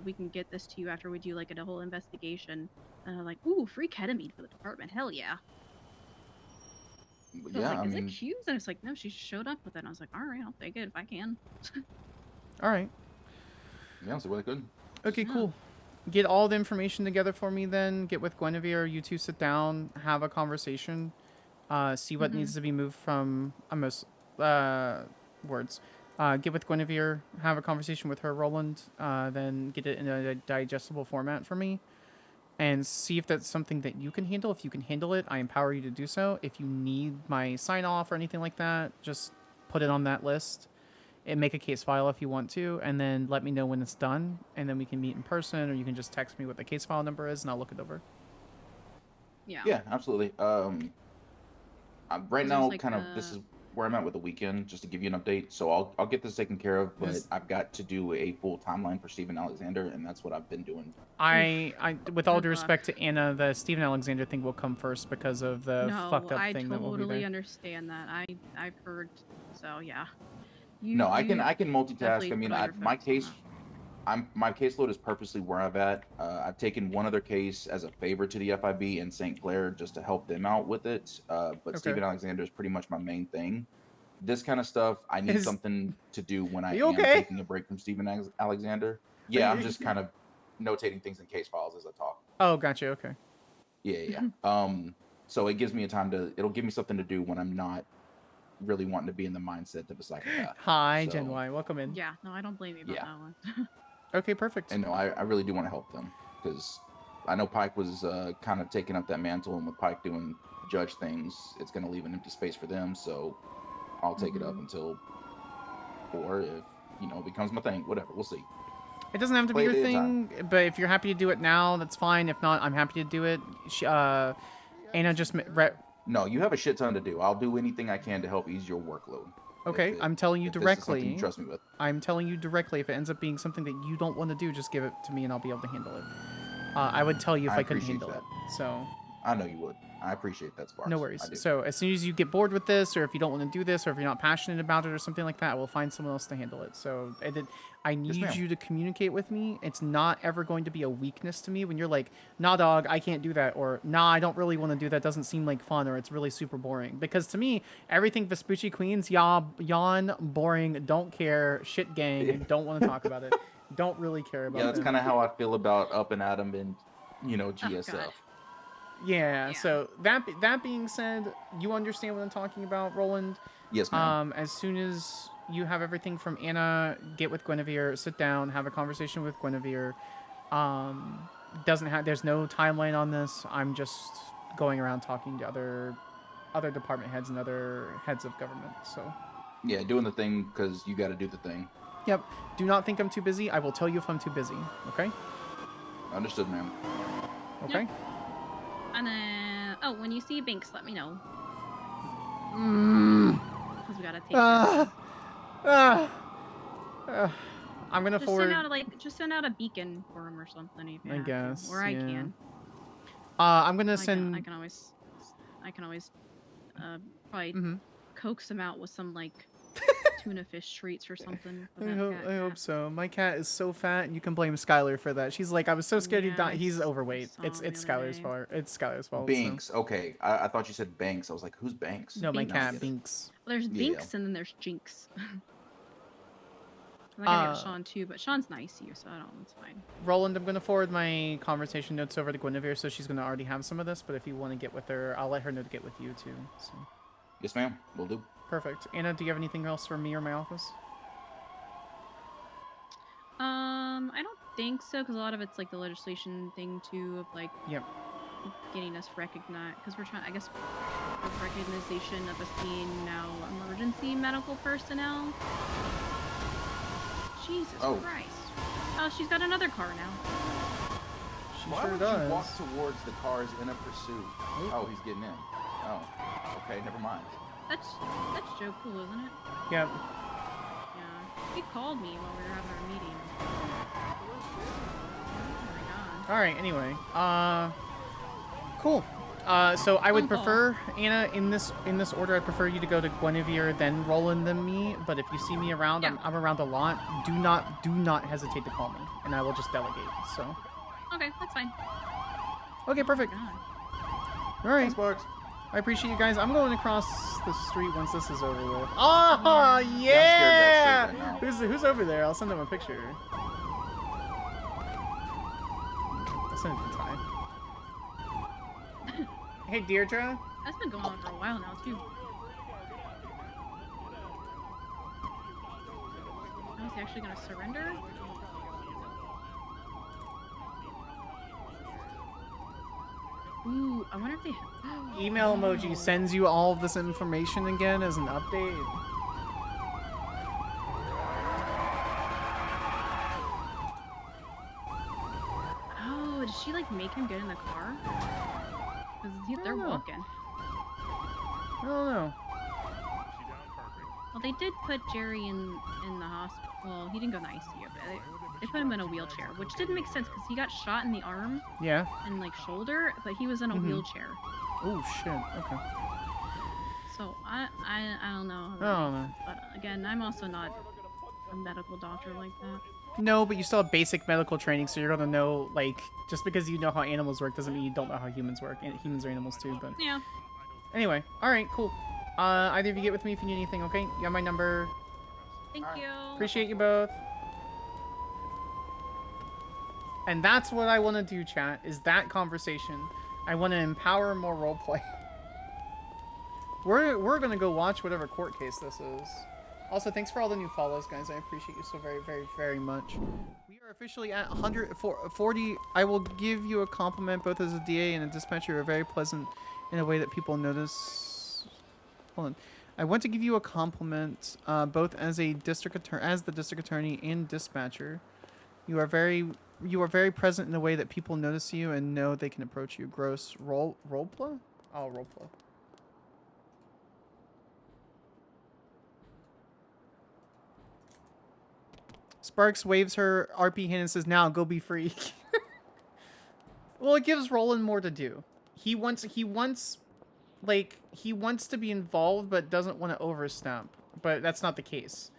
we can get this to you after we do like a whole investigation. And I'm like, ooh, free ketamine for the department, hell yeah. Yeah, I was like, is it Q's? And it's like, no, she showed up with it. And I was like, all right, I'll take it if I can. All right. Yeah, it's really good. Okay, cool. Get all the information together for me then. Get with Guinevere. You two sit down, have a conversation. See what needs to be moved from words. Get with Guinevere, have a conversation with her, Roland. Then get it in a digestible format for me. And see if that's something that you can handle. If you can handle it, I empower you to do so. If you need my sign-off or anything like that, just put it on that list. And make a case file if you want to, and then let me know when it's done, and then we can meet in person, or you can just text me what the case file number is, and I'll look it over. Yeah. Yeah, absolutely. Right now, this is where I'm at with the weekend, just to give you an update. So I'll get this taken care of, but I've got to do a full timeline for Stephen Alexander, and that's what I've been doing. With all due respect to Anna, the Stephen Alexander thing will come first because of the fucked up thing that will be there. I totally understand that. I've heard. So yeah. No, I can multitask. definitely I mean, put all your my focus on case, my caseload is purposely where I'm at. I've taken one other case as a favor to the FIB in St. Clair just to help them out with it. But Stephen Alexander is pretty much my main thing. This kind of stuff, I need something to do when I am taking a break from Stephen Alexander. Yeah, I'm just kind of notating things in case files as I talk. Oh, gotcha. Okay. Yeah. So it gives me it'll give me something to do when I'm not really wanting to be in the mindset of a psychopath. Hi, Gen Y. Welcome in. Yeah, no, I don't blame you about that one. Okay, perfect. And no, I really do want to help them because I know Pike was kind of taking up that mantle, and with Pike doing judge things, it's going to leave an empty space for them. So I'll take it up until, or if it becomes my thing, whatever. We'll see. It doesn't have to be your thing, but if you're happy to do it now, that's fine. If not, I'm happy to do it. Anna just No, you have a shit ton to do. I'll do anything I can to help ease your workload. Okay, I'm telling you directly. You trust me with. I'm telling you directly. If it ends up being something that you don't want to do, just give it to me and I'll be able to handle it. I would tell you if I couldn't handle it. So. I know you would. I appreciate that, Sparks. No worries. So as soon as you get bored with this, or if you don't want to do this, or if you're not passionate about it, or something like that, we'll find someone else to handle it. So I need you to communicate with me. It's not ever going to be a weakness to me when you're like, nah, dog, I can't do that, or nah, I don't really want to do that. Doesn't seem like fun, or it's really super boring. Because to me, everything Vespucci Queens, yawn, boring, don't care, shit gang, don't want to talk about it, don't really care about it. Yeah, that's kind of how I feel about Up and Atom and GSF. Yeah, so that being said, you understand what I'm talking about, Roland? Yes, ma'am. As soon as you have everything from Anna, get with Guinevere, sit down, have a conversation with Guinevere. There's no timeline on this. I'm just going around talking to other department heads and other heads of government. So yeah, doing the thing because you got to do the thing. Yep. Do not think I'm too busy. I will tell you if I'm too busy. Okay. Understood, ma'am. Okay. Yep. And when you see Binks, let me know. Because we gotta take I'm gonna just send out a beacon for him or something. If you I guess. To, or I can. I'm gonna send. I can always probably coax him out with some tuna fish treats or something. I hope so. My cat is so fat, and you can blame Skyler for that. She's like, I was so scared he'd die. He's overweight. It's Skyler's fault. It's Skyler's fault. Binks. So. Okay, I thought you said Banks. I was like, who's Banks? No, my cat Binks. Well, there's Binks and then there's Jinx. I got Sean too, but Sean's nice here, so I don't. It's fine. Roland, I'm gonna forward my conversation notes over to Guinevere, so she's gonna already have some of this. But if you want to get with her, I'll let her know to get with you too. So. Yes, ma'am. Will do. Perfect. Anna, do you have anything else for me or my office? I don't think so, because a lot of it's the legislation thing too, of getting us recognized, because we're trying, I guess, with recognition of us being now emergency medical personnel. Jesus Christ. Oh, she's got another car now. Why would you walk towards the cars in a pursuit? Oh, he's getting in. Oh, okay, never mind. That's Joe Cool, isn't it? Yep. Yeah. He called me while we were having our meeting. All right. Anyway, cool. So I would prefer Anna in this order. I prefer you to go to Guinevere, then Roland, then me. But if you see me around, I'm around a lot. Do not hesitate to call me, and I will just delegate. So. Okay, that's fine. Okay, perfect. All right. Thanks, I appreciate you guys. I'm going across the street once this is over with. Oh yeah! Who's over there? I'll send them a picture. I'll send it to Ty. Hey, Deirdre. That's been going on for a while now too. Oh, is he actually gonna surrender? Ooh, I wonder if they have... Email emoji sends you all of this information again as an update. Oh, did she make him get in the car? Because they're walking. I don't know. Well, they did put Jerry in the hospital. Well, he didn't go in the ICU, but they put him in a wheelchair, which didn't make sense because he got shot in the arm. Yeah. And like shoulder, but he was in a wheelchair. Oh shit. Okay. So I don't know. I don't know. But again, I'm also not a medical doctor like that. No, but you still have basic medical training, so you're gonna know, like, just because you know how animals work doesn't mean you don't know how humans work. And humans are animals too, but yeah. Anyway, all right, cool. Either of you get with me if you need anything, okay? You have my number. Thank you. Appreciate you both. And that's what I want to do, chat, is that conversation. I want to empower more roleplay. We're gonna go watch whatever court case this is. Also, thanks for all the new follows, guys. I appreciate you so very, very, very much. We are officially at 140. I will give you a compliment both as a DA and a dispatcher. You're very pleasant in a way that people notice. Hold on. I want to give you a compliment both as a the district attorney and dispatcher. You are very present in a way that people notice you and know they can approach you. Gross roleplay? Oh, roleplay. Sparks waves her RP hand and says, "Now go be free." Well, it gives Roland more to do. He wants to be involved, but doesn't want to overstep. But that's not the case.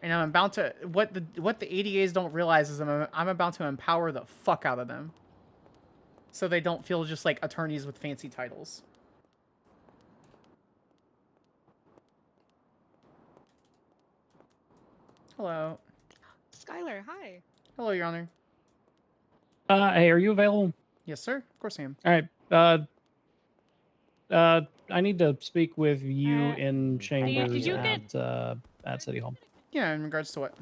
And I'm about to what the ADAs don't realize is I'm about to empower the fuck out of them, so they don't feel just like attorneys with fancy titles. Hello. Skyler, hi. Hello, Your Honor. Hey, are you available? Yes, sir. Of course I am. All right. I need to speak with you in chambers at City Hall. Yeah, in regards to what?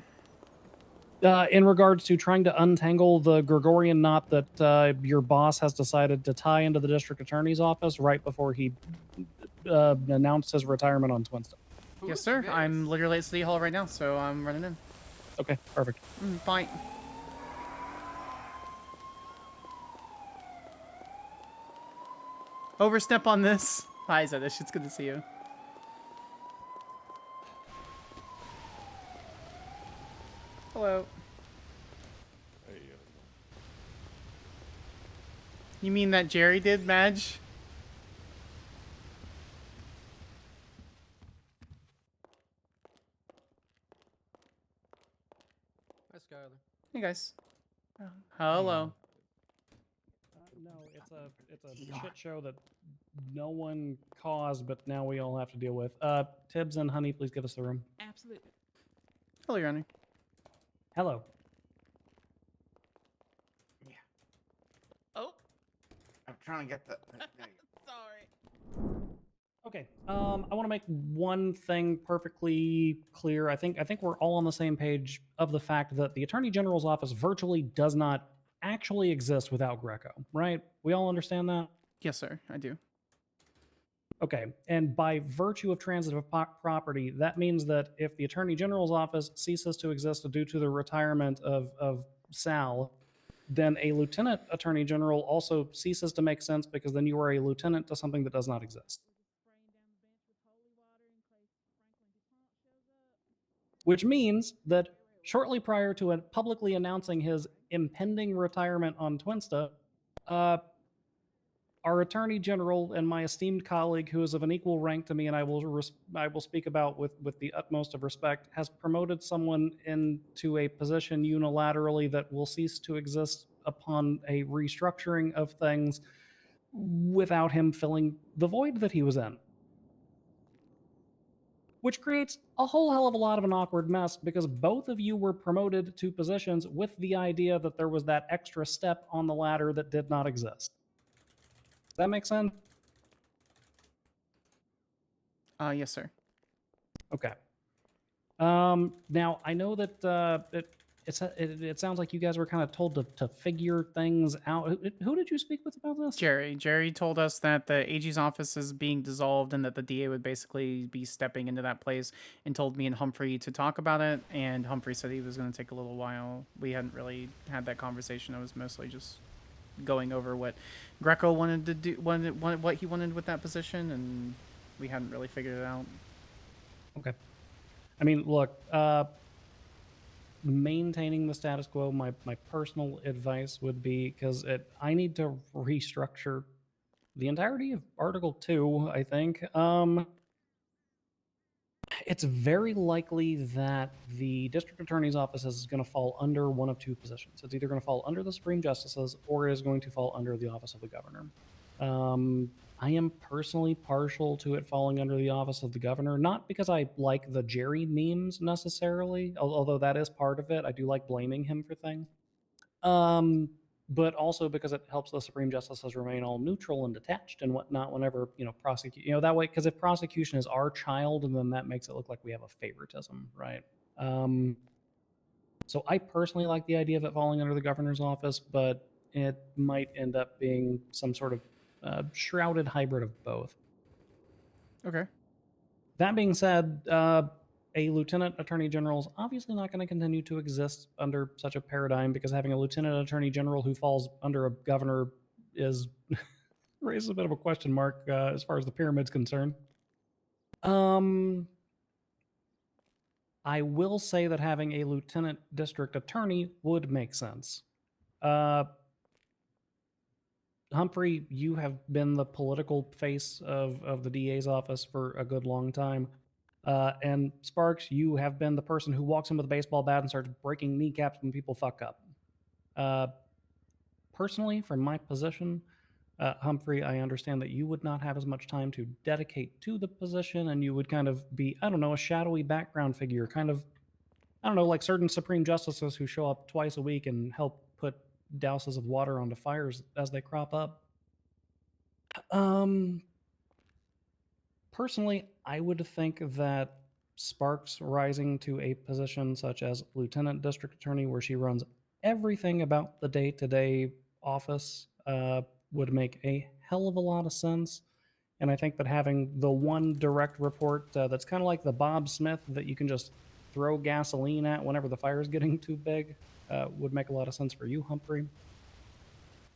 In regards to trying to untangle the Gregorian knot that your boss has decided to tie into the district attorney's office right before he announced his retirement on Wednesday. Yes, sir. I'm literally at City Hall right now, so I'm running in. Okay, perfect. Bye. Overstep on this. Hi, Zedish. It's good to see you. Hello. You mean that Jerry did, Madge? Hi, Skyler. Hey, guys. Hello. No, it's a shit show that no one caused, but now we all have to deal with. Tibbs and Honey, please give us the room. Absolutely. Hello, Your Honor. Hello. Oh. I'm trying to get the. Sorry. Okay. I want to make one thing perfectly clear. I think we're all on the same page of the fact that the Attorney General's office virtually does not actually exist without Greco, right? We all understand that? Yes, sir. I do. Okay. And by virtue of transitive property, that means that if the Attorney General's office ceases to exist due to the retirement of Sal, then a Lieutenant Attorney General also ceases to make sense because then you are a lieutenant to something that does not exist. Which means that shortly prior to publicly announcing his impending retirement on Twinsta, our Attorney General and my esteemed colleague, who is of an equal rank to me, and I will speak about with the utmost of respect, has promoted someone into a position unilaterally that will cease to exist upon a restructuring of things without him filling the void that he was in. Which creates a whole hell of a lot of an awkward mess because both of you were promoted to positions with the idea that there was that extra step on the ladder that did not exist. Does that make sense? Yes, sir. Okay. Now I know that it sounds like you guys were kind of told to figure things out. Who did you speak with about this? Jerry. Jerry told us that the AG's office is being dissolved and that the DA would basically be stepping into that place, and told me and Humphrey to talk about it. And Humphrey said he was going to take a little while. We hadn't really had that conversation. I was mostly just going over what Greco wanted to do, what he wanted with that position, and we hadn't really figured it out. Okay. I mean, look, maintaining the status quo, my personal advice would be, because I need to restructure the entirety of Article 2, I think. It's very likely that the district attorney's office is going to fall under one of two positions. It's either going to fall under the Supreme Justices or it is going to fall under the office of the governor. I am personally partial to it falling under the office of the governor, not because I like the Jerry memes necessarily, although that is part of it. I do like blaming him for things. But also because it helps the Supreme Justices remain all neutral and detached and whatnot whenever, prosecute, that way, because if prosecution is our child, then that makes it look like we have a favoritism, right? So I personally like the idea of it falling under the governor's office, but it might end up being some sort of shrouded hybrid of both. Okay. That being said, a lieutenant attorney general is obviously not going to continue to exist under such a paradigm, because having a lieutenant attorney general who falls under a governor is raises a bit of a question mark as far as the pyramid's concerned. I will say that having a lieutenant district attorney would make sense. Humphrey, you have been the political face of the DA's office for a good long time. And Sparks, you have been the person who walks in with a baseball bat and starts breaking kneecaps when people fuck up. Personally, from my position, Humphrey, I understand that you would not have as much time to dedicate to the position, and you would kind of be, I don't know, a shadowy background figure, kind of, I don't know, like certain Supreme Justices who show up twice a week and help put douses of water onto fires as they crop up. Personally, I would think that Sparks rising to a position such as Lieutenant District Attorney, where she runs everything about the day-to-day office, would make a hell of a lot of sense. And I think that having the one direct report that's kind of like the Bob Smith that you can just throw gasoline at whenever the fire is getting too big would make a lot of sense for you, Humphrey.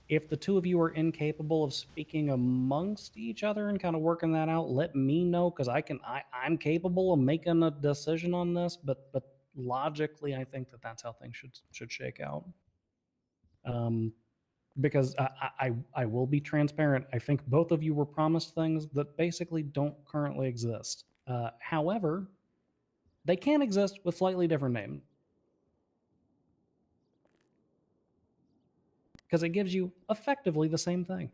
If the two of you are incapable of speaking amongst each other and kind of working that out, let me know, because I'm capable of making a decision on this, but logically I think that that's how things should shake out. Because I will be transparent. I think both of you were promised things that basically don't currently exist. However, they can exist with slightly different names. Because it gives you effectively the same thing.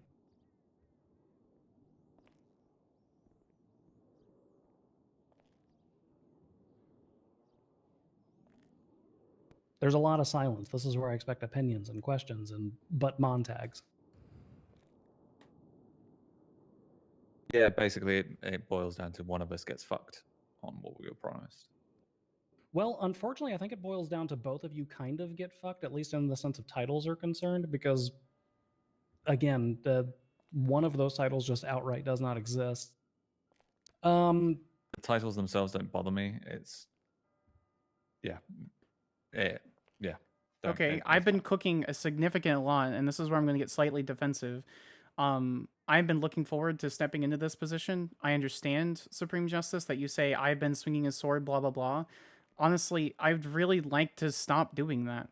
There's a lot of silence. This is where I expect opinions and questions and but Montags. Yeah, basically it boils down to one of us gets fucked on what we were promised. Well, unfortunately, I think it boils down to both of you kind of get fucked, at least in the sense of titles are concerned, because, again, one of those titles just outright does not exist. The titles themselves don't bother me. It's... Yeah. Yeah. Okay, I've been cooking a significant lot, and this is where I'm going to get slightly defensive. I've been looking forward to stepping into this position. I understand, Supreme Justice, that you say I've been swinging a sword, blah, blah, blah. Honestly, I'd really like to stop doing that.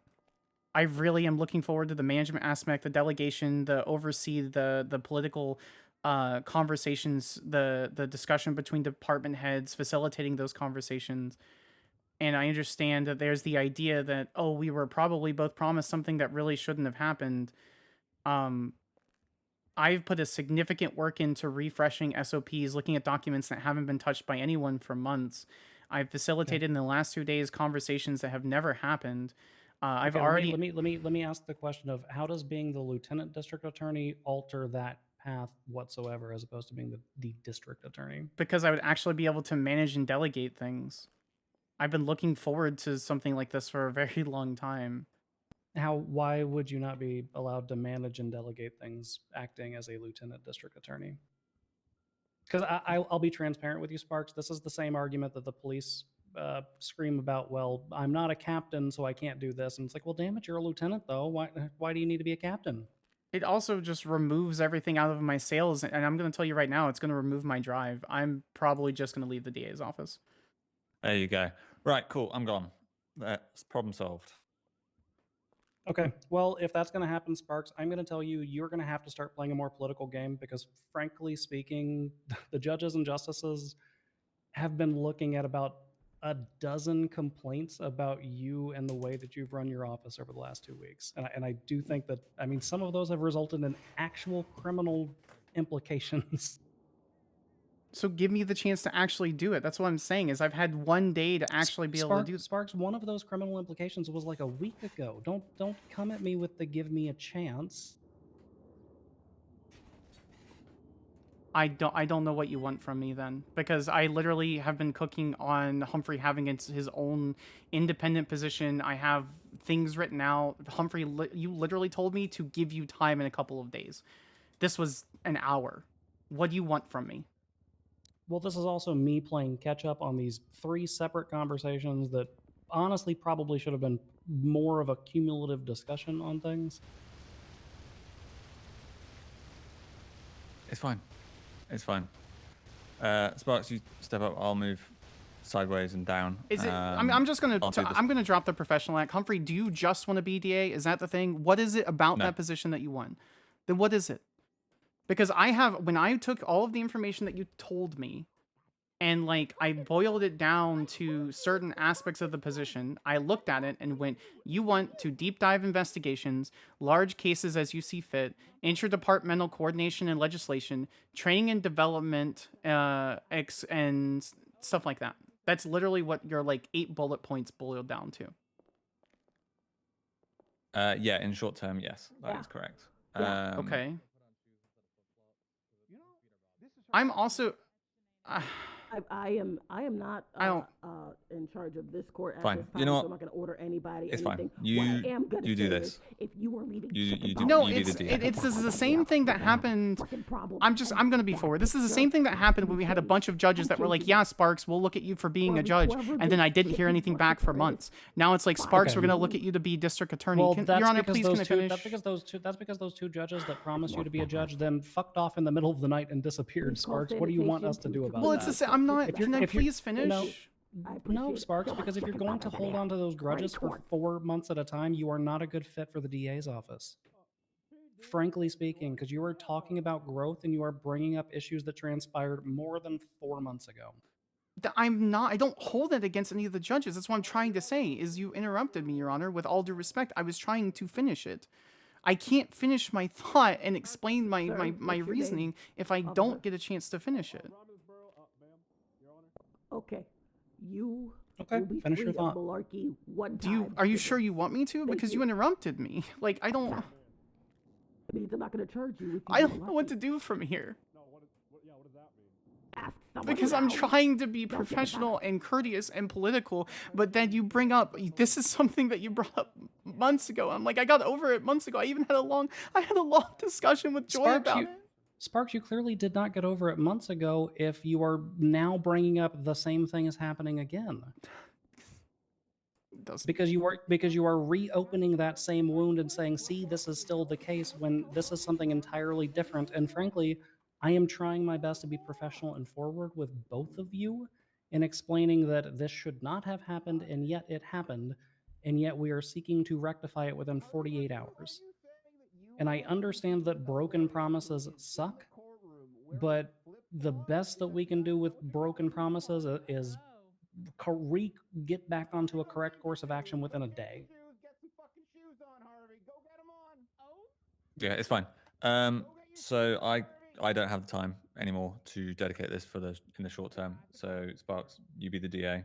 I really am looking forward to the management aspect, the delegation, the oversee, the political conversations, the discussion between department heads, facilitating those conversations. And I understand that there's the idea that, oh, we were probably both promised something that really shouldn't have happened. I've put a significant work into refreshing SOPs, looking at documents that haven't been touched by anyone for months. I've facilitated in the last 2 days conversations that have never happened. I've already... Let me ask the question of, how does being the lieutenant district attorney alter that path whatsoever, as opposed to being the district attorney? Because I would actually be able to manage and delegate things. I've been looking forward to something like this for a very long time. Why would you not be allowed to manage and delegate things acting as a lieutenant district attorney? Because I'll be transparent with you, Sparks. This is the same argument that the police scream about, well, I'm not a captain, so I can't do this. And it's like, well, damn it, you're a lieutenant, though. Why do you need to be a captain? It also just removes everything out of my sales. And I'm going to tell you right now, it's going to remove my drive. I'm probably just going to leave the DA's office. There you go. Right, cool. I'm gone. That's problem solved. Okay, well, if that's going to happen, Sparks, I'm going to tell you, you're going to have to start playing a more political game because, frankly speaking, the judges and justices have been looking at about a dozen complaints about you and the way that you've run your office over the last 2 weeks. And I do think that, I mean, some of those have resulted in actual criminal implications. So give me the chance to actually do it. That's what I'm saying. Is I've had 1 day to actually be able to do. Sparks, one of those criminal implications was like a week ago. Don't come at me with the give me a chance. I don't know what you want from me then, because I literally have been cooking on Humphrey having his own independent position. I have things written out. Humphrey, you literally told me to give you time in a couple of days. This was an hour. What do you want from me? Well, this is also me playing catch up on these 3 separate conversations that honestly probably should have been more of a cumulative discussion on things. It's fine. It's fine. Sparks, you step up. I'll move sideways and down. Is it? I'm just gonna. I'm gonna drop the professional act. Humphrey, do you just want to be DA? Is that the thing? What is it about that position that you want? Then what is it? Because when I took all of the information that you told me, and like I boiled it down to certain aspects of the position, I looked at it and went, you want to deep dive investigations, large cases as you see fit, interdepartmental coordination and legislation, training and development, and stuff like that. That's literally what your like 8 bullet points boiled down to. Yeah, in short term, yes, that is correct. Okay. I'm also. I am not in charge of this court at Fine. this time, You know so what? I'm not going to order anybody It's anything. fine. You What I am gonna do say this. is, if you were reading No, it's the same thing that happened. I'm gonna be forward. This is the same thing that happened when we had a bunch of judges that were like, "Yeah, Sparks, we'll look at you for being a judge," and then I didn't hear anything back for months. Now it's like, Sparks, Okay. we're gonna look at you to be district attorney. Well, Your Honor, please can I finish? That's because those 2 judges that promised you to be a judge then fucked off in the middle of the night and disappeared. Sparks, what do you want us to do about that? Well, it's the same. I'm not. Can I please finish? No, Sparks, because if you're going to hold on to those grudges for 4 months at a time, you are not a good fit for the DA's office. Frankly speaking, because you are talking about growth and you are bringing up issues that transpired more than 4 months ago. I'm not. I don't hold it against any of the judges. That's what I'm trying to say. Is you interrupted me, Your Honor. With all due respect, I was trying to finish it. I can't finish my thought and explain my reasoning if I don't get a chance to finish it. Okay. You Okay, will be finish free your of thought. malarkey one time. Are you sure you want me to? Because you interrupted me. Like, I don't. It means I'm not going to charge you. If you I don't know what to do from here. ask someone Because I'm now. trying to be professional and courteous and political, but then you bring up, this is something that you brought up months ago. I'm like, I got over it months ago. I even had a long discussion with Joy about it. Sparks, you clearly did not get over it months ago if you are now bringing up the same thing is happening again. Because you are reopening that same wound and saying, see, this is still the case when this is something entirely different. And frankly, I am trying my best to be professional and forward with both of you in explaining that this should not have happened, and yet it happened, and yet we are seeking to rectify it within 48 hours. And I understand that broken promises suck, but the best that we can do with broken promises is get back onto a correct course of action within a day. Yeah, it's fine. So I don't have the time anymore to dedicate this in the short term. So Sparks, you be the DA,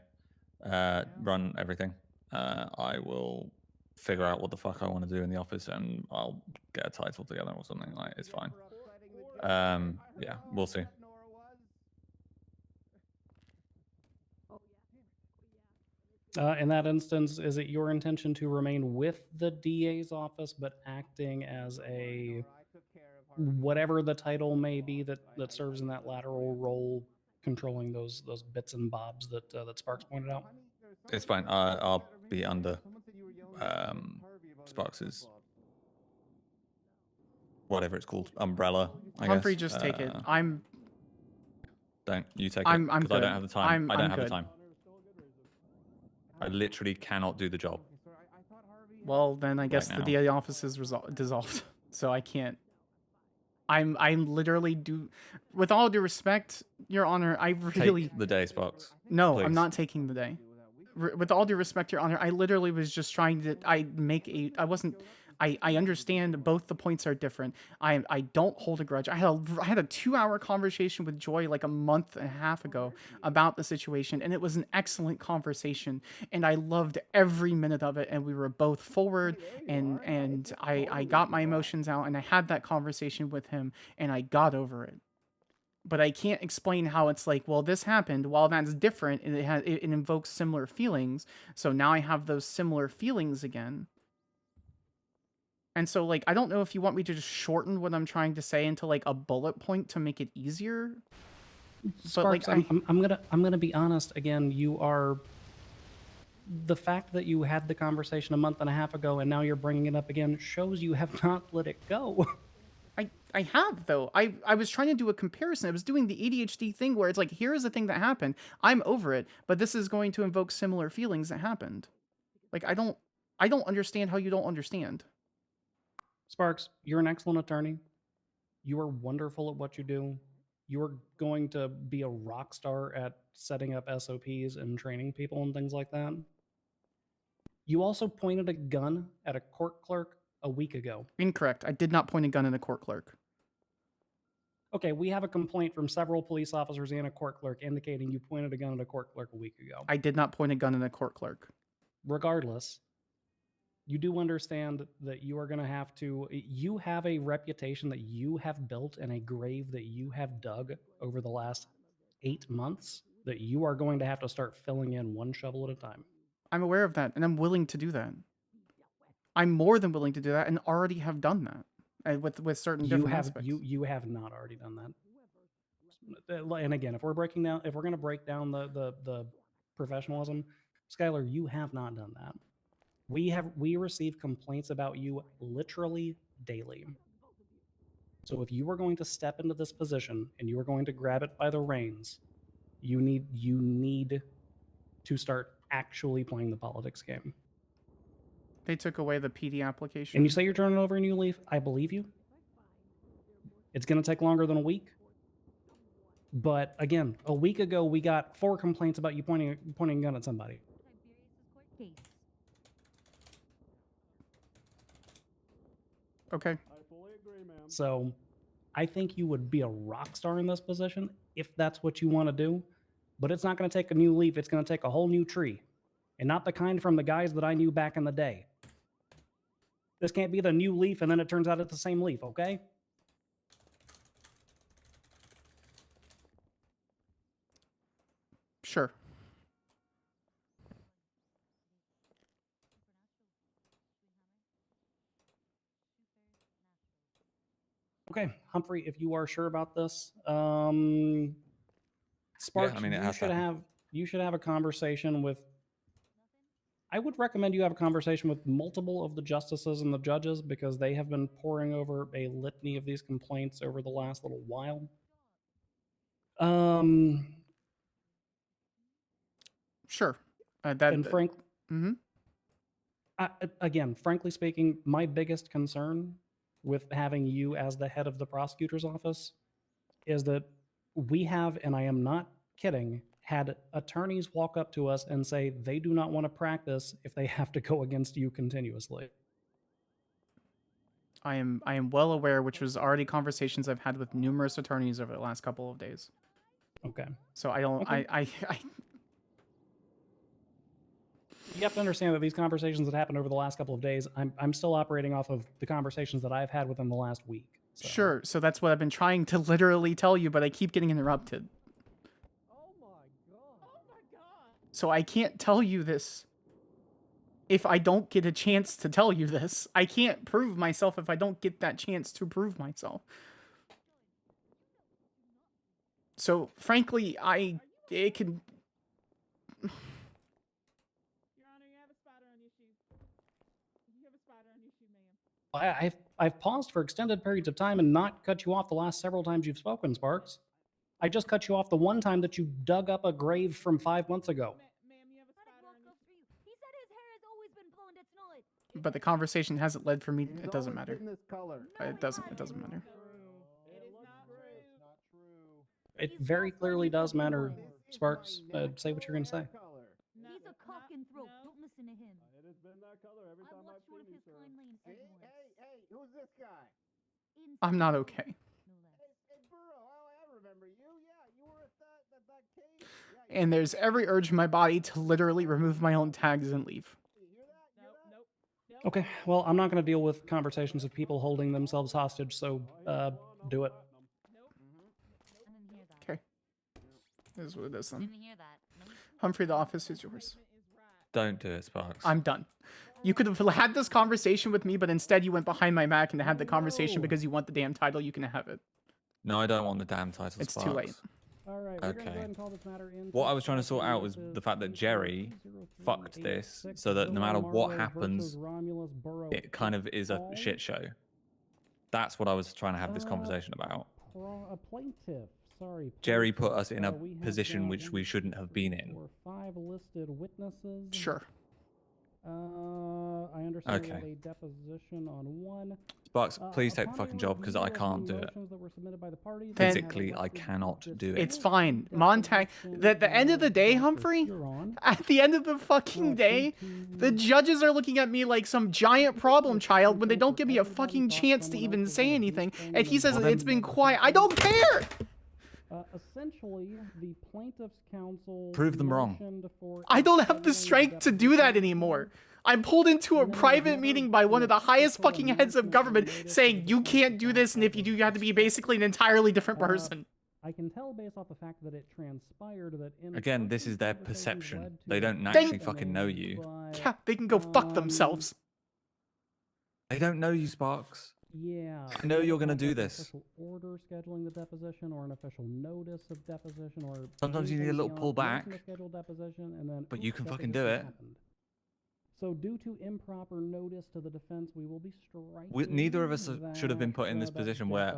run everything. I will figure out what the fuck I want to do in the office, and I'll get a title together or something. Like, it's fine. Yeah, we'll see. In that instance, is it your intention to remain with the DA's office, but acting as a whatever the title may be that serves in that lateral role, controlling those bits and bobs that Sparks pointed out? It's fine. I'll be under Sparks's whatever it's called, umbrella. Humphrey, just take it. Don't you take it? I'm Because good. I don't have the time. I don't have good. the time. I literally cannot do the job. Well, then I guess Right the now. DA office is dissolved, so I can't. I'm literally with all due respect, Your Honor, I really Take the day, Sparks. no, please. I'm not taking the day. With all due respect, Your Honor, I literally was just trying to. I wasn't. I understand both the points are different. I don't hold a grudge. I had a 2-hour conversation with Joy like a month and a half ago about the situation, and it was an excellent conversation, and I loved every minute of it. And we were both forward, and I got my emotions out, and I had that conversation with him, and I got over it. But I can't explain how it's like, well, this happened. While that's different, and it invokes similar feelings. So now I have those similar feelings again. And so, like, I don't know if you want me to just shorten what I'm trying to say into like a bullet point to make it easier. Sparks, but like, I'm gonna be honest again. You are the fact that you had the conversation a month and a half ago and now you're bringing it up again shows you have not let it go. I have though. I was trying to do a comparison. I was doing the ADHD thing where it's like, here is the thing that happened. I'm over it, but this is going to invoke similar feelings that happened. Like I don't understand how you don't understand. Sparks, you're an excellent attorney. You are wonderful at what you do. You are going to be a rock star at setting up SOPs and training people and things like that. You also pointed a gun at a court clerk a week ago. Incorrect. I did not point a gun at a court clerk. Okay, we have a complaint from several police officers and a court clerk indicating you pointed a gun at a court clerk a week ago. I did not point a gun at a court clerk. Regardless, you do understand that you are going to have to, you have a reputation that you have built and a grave that you have dug over the last 8 months that you are going to have to start filling in one shovel at a time. I'm aware of that, and I'm willing to do that. I'm more than willing to do that, and already have done that with certain different aspects. You have not already done that. And again, if we're going to break down the professionalism, Skyler, you have not done that. We receive complaints about you literally daily. So if you are going to step into this position and you are going to grab it by the reins, you need to start actually playing the politics game. They took away the PD application. And you say you're turning over a new leaf. I believe you. It's going to take longer than a week. But again, a week ago, we got 4 complaints about you pointing a gun at somebody. Okay. So I think you would be a rock star in this position if that's what you want to do. But it's not going to take a new leaf. It's going to take a whole new tree. And not the kind from the guys that I knew back in the day. This can't be the new leaf and then it turns out it's the same leaf, okay? Sure. Okay, Humphrey, if you are sure about this, Sparks, I mean, it has to you should have a conversation with. I would recommend you have a conversation with multiple of the justices and the judges because they have been poring over a litany of these complaints over the last little while. Sure. And Frank, again, frankly speaking, my biggest concern with having you as the head of the prosecutor's office is that we have, and I am not kidding, had attorneys walk up to us and say they do not want to practice if they have to go against you continuously. I am well aware, which was already conversations I've had with numerous attorneys over the last couple of days. Okay. So I don't. Okay. I You have to understand that these conversations that happened over the last couple of days, I'm still operating off of the conversations that I've had within the last week. So. Sure. So that's what I've been trying to literally tell you, but I keep getting interrupted. So I can't tell you this if I don't get a chance to tell you this. I can't prove myself if I don't get that chance to prove myself. So frankly, it can. I've paused for extended periods of time and not cut you off the last several times you've spoken, Sparks. I just cut you off the one time that you dug up a grave from 5 months ago. but the conversation hasn't led for me. It doesn't matter. It doesn't matter. It very clearly does matter, Sparks. Say what you're going to say. He's a cock and throat. Don't listen to him. It has been that color every time I've seen you, sir. Hey, who's this guy? I'm not okay. Hey, Burrow. I remember you. Yeah, you were at that cave. And there's every urge in my body to literally remove my own tags and leave. Okay, well, I'm not going to deal with conversations of people holding themselves hostage, so do it. Okay. This is what it is then. Humphrey, the office is yours. Don't do it, Sparks. I'm done. You could have had this conversation with me, but instead you went behind my back and had the conversation because you want the damn title. You can have it. No, I don't want the damn title, It's Sparks. too late. All right, we're going to go ahead and call this matter in. What I was trying to sort out was the fact that Jerry fucked this so that no matter what happens, it kind of is a shit show. That's what I was trying to have this conversation about. A plaintiff. Sorry. Jerry put us in a position which we shouldn't have been in. 5 listed witnesses. Sure. I understand we have Okay. a deposition on 1. Sparks, please take the fucking job because I can't do it. Physically, I cannot do it. It's fine. Montag. At the end of the day, Humphrey, at the end of the fucking day, the judges are looking at me like some giant problem child when they don't give me a fucking chance to even say anything. And he says it's been quiet. I don't care! Essentially, the plaintiff's counsel Prove them wrong. I don't have the strength to do that anymore. I'm pulled into a private meeting by one of the highest fucking heads of government saying you can't do this, and if you do, you have to be basically an entirely different person. I can tell based off the fact that it transpired that in Again, this is their perception. They don't actually fucking know you. Yeah, they can go fuck themselves. They don't know you, Sparks. Yeah. I know you're gonna do An this. official order scheduling the deposition, or an official notice of deposition, or Sometimes you need a little anything pullback, beyond the scheduled deposition, and then but you can fucking deposition do it. happened. So, due to improper notice to the defense, we will be striking. Neither of us should have been put in this position where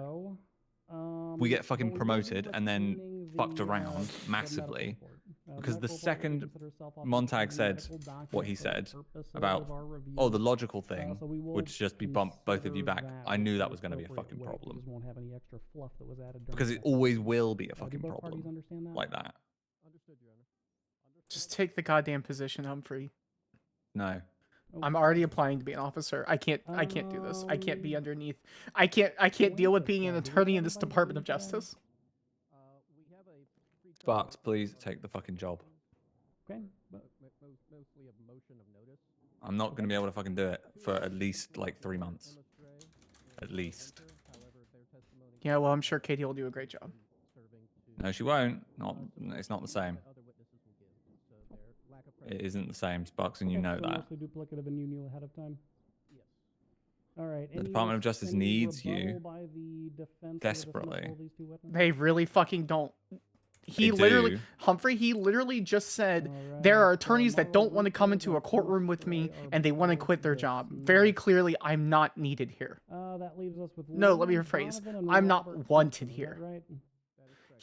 we get fucking promoted and then fucked around massively. Because the second Montag said what he said about, oh, the logical thing would just be bump both of you back, I knew that was going to be a fucking problem. Because it always will be a fucking problem like that. Just take the goddamn position, Humphrey. No. I'm already applying to be an officer. I can't do this. I can't be underneath. I can't deal with being an attorney in this Department of Justice. Sparks, please take the fucking job. Okay. I'm not going to be able to fucking do it for at least like 3 months. At least. Yeah, well, I'm sure Katie will do a great job. No, she won't. It's not the same. It isn't the same, Sparks, and you know that. Mostly duplicative, and you knew ahead of time. Yes. All right. The Department of Justice needs you desperately. They really fucking don't. They do. Humphrey, he literally just said there are attorneys that don't want to come into a courtroom with me and they want to quit their job. Very clearly, I'm not needed here. That leaves us with No, let me rephrase. I'm not wanted here. Right?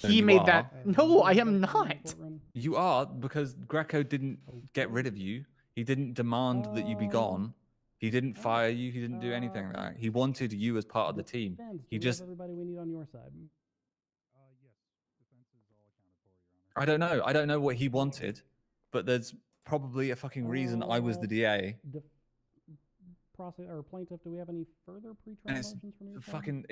Then He you made are. that. No, I am not. You are, because Greco didn't get rid of you. He didn't demand that you be gone. He didn't fire you. He didn't do anything like that. He wanted you as part of the team. Defense, He do we have just... everybody we need on your side. I don't know. I don't know what he wanted, but there's probably a fucking reason I was the DA. Or plaintiff, do we have any further pre-trial And it's motions from your side? fucking,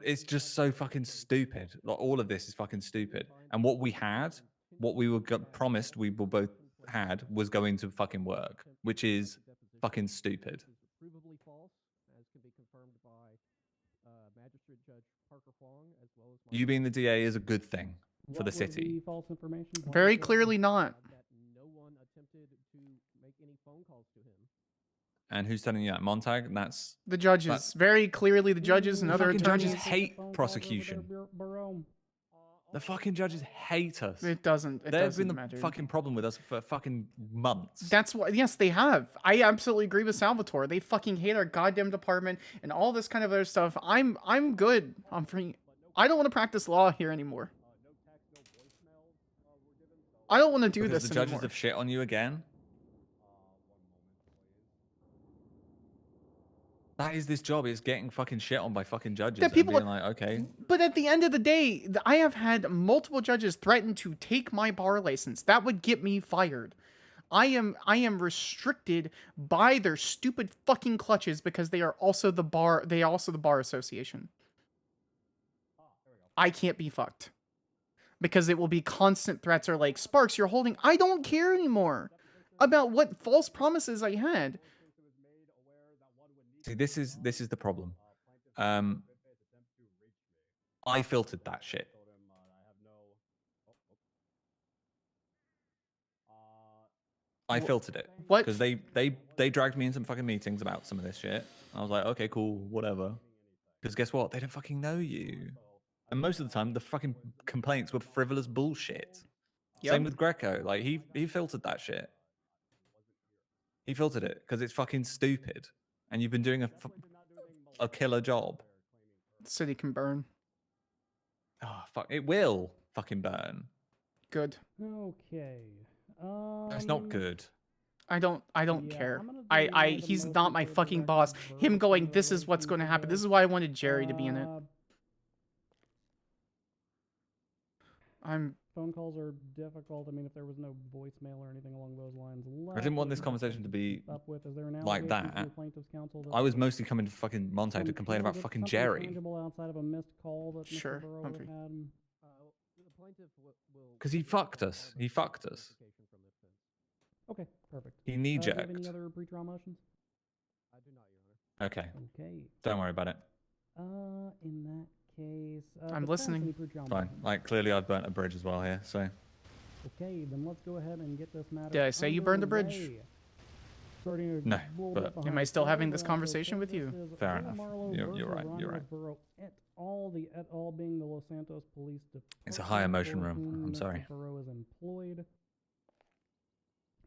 it's just so fucking stupid. Like, all of this is fucking stupid. And what we had, what we were promised we were both had, was going to fucking work, which is fucking stupid. Provably false, as can be confirmed by Magistrate Judge Parker Fong, as well as You being the DA is a good thing for What the was city. false information? Very clearly not. That no one attempted to make any phone calls to him. And who's telling you that? Montag? That's The judges. Very clearly, the judges and other fucking judges attorneys. hate prosecution. The fucking judges hate us. It doesn't. It They've doesn't been the matter. fucking problem with us for fucking months. That's what. Yes, they have. I absolutely agree with Salvatore. They fucking hate our goddamn department and all this kind of other stuff. I'm good. I'm free. I don't want to practice law here anymore. I don't want to do Because this the judges anymore. have shit on you again. That is this job. Is getting fucking shit on by fucking judges That people and being like, okay. But at the end of the day, I have had multiple judges threaten to take my bar license. That would get me fired. I am restricted by their stupid fucking clutches because they are also the bar. They are also the bar association. I can't be fucked because it will be constant threats or like, Sparks, you're holding. I don't care anymore about what false promises I had. See, this is the problem. I filtered that shit. I filtered it. What? Because they dragged me in some fucking meetings about some of this shit. I was like, okay, cool, whatever. Because guess what? They don't fucking know you. And most of the time, the fucking complaints were frivolous bullshit. Yep. Same with Greco. Like, he filtered that shit. He filtered it because it's fucking stupid. And you've been doing a killer job. The city can burn. Oh, fuck. It will fucking burn. Good. Okay. That's not good. I don't care. He's not my fucking boss. Him going, this is what's going to happen. This is why I wanted Jerry to be in it. Phone calls are difficult. I mean, if there was no voicemail or anything along those lines. I didn't want this conversation to be Is there an like allegation from that. the plaintiff's counsel I was mostly coming to fucking Monte to complain about was it fucking something Jerry. tangible outside of a missed call that Mr. Sure, Burrow Humphrey. had? Because he fucked us. He fucked us. Okay, perfect. He Do you have knee-jerked. any other pre-trial motions? I do not, Your Honor. Okay. Okay. Don't worry about it. In that case, I'm defense, listening. any pre-trial Fine. motions? Like, clearly I've burnt a bridge as well here, so. Okay, then let's go ahead and get this matter. Did I say you burned a bridge? underway. Starting a No, little but- bit behind Am I still having schedule, this so conversation with this you? is Fair Zilla enough. Marlowe You're versus right, you're right. Burrow et al. The et al. Being the Los Santos Police Department. It's a high emotion for room. whom I'm Mr. sorry. Burrow is employed.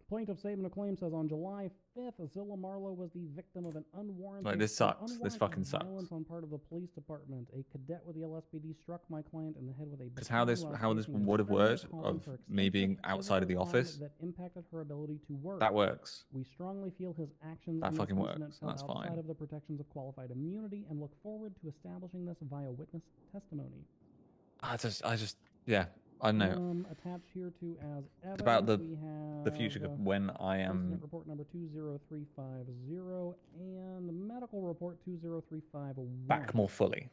Plaintiff statement of claim says on July 5th, Zilla Marlowe was the victim of an unwarranted, Like, this sucks. This fucking sucks. violence on part of the police department. A cadet with the LSPD struck my client in the head with a Because how this baton while would facing have a worked criminal of calling for me being extensive outside of the physical office, harm that impacted her ability to work. that works. We strongly feel his actions That in this fucking incident works. fell That's outside fine. of the protections of qualified immunity and look forward to establishing this via witness testimony. I just, yeah, I don't know. Attached here to as evidence, It's about we the future have, of when I incident am. report number 20350 and medical report 20351. Back more fully.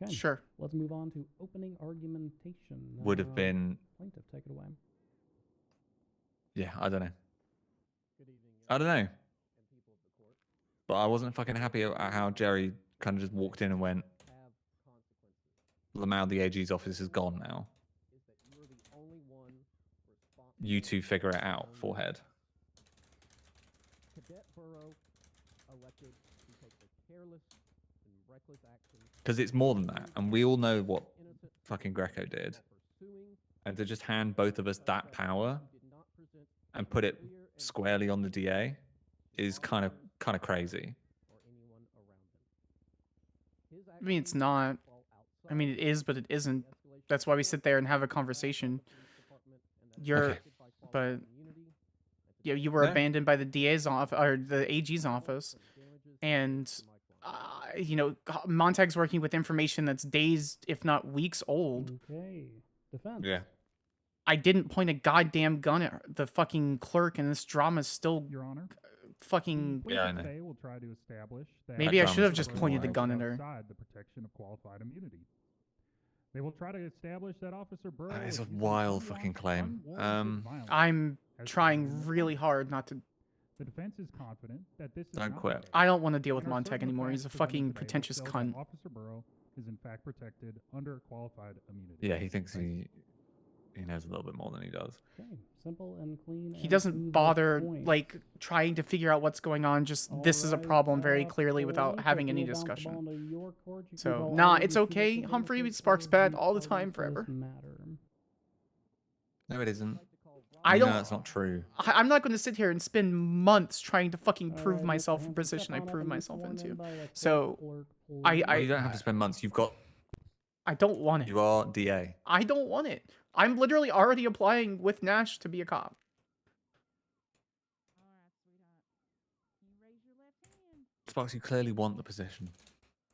Okay. Sure. Let's move on to opening argumentation. Would have been. Plaintiff, take it away. Yeah, I don't know. I don't know. But I wasn't fucking happy at how Jerry kind of just walked in and went, Lamau, the AG's office is gone now. You two figure it out, forehead. Cadet Burrow elected to take the careless and reckless action. Because it's more than that. And we all know what fucking Greco did. And to just hand both of us that power and put it squarely on the DA is kind of crazy. I mean, it's not. I mean, it is, but it isn't. That's why we sit there and have a conversation. But yeah, you were abandoned by the DA's office or the AG's office, and you know, Montag's working with information that's days, if not weeks old. Okay, defense. Yeah. I didn't point a goddamn gun at the fucking clerk, and this drama's still, Your Honor. Fucking. Yeah, I know. They will try to establish that Maybe I should have just pointed the gun at her. Outside the protection of qualified immunity. They will try to establish that Officer Burrow. That is a wild fucking claim. I'm trying really hard not to. The defense is confident that this is Don't not quit. the I don't want to deal with and are Montag certain anymore. facts He's a presented fucking today that pretentious show that cunt. Officer Burrow is in fact protected under qualified immunity. Yeah, he thinks he knows a little bit more than he does. Okay, simple and clean. He and to doesn't the bother point. like trying to figure out what's going on. Just this is a Alright, problem very clearly without Plaintiff, having any we'll bounce the ball discussion. into your court. You can So call nah, any it's two okay. witnesses Humphrey to sparks serve bad the all the parties time to forever. this matter. No, it isn't. I don't. No, that's not true. I'm not going to sit here and spend months trying to fucking prove Alright, Mr. myself in Hanson, position step I on up prove and be myself sworn in into. by the clerk, So please. Well, you don't have to spend months. You've got. I don't want it. You are DA. I don't want it. I'm literally already applying with Nash to be a cop. Sparks, you clearly want the position.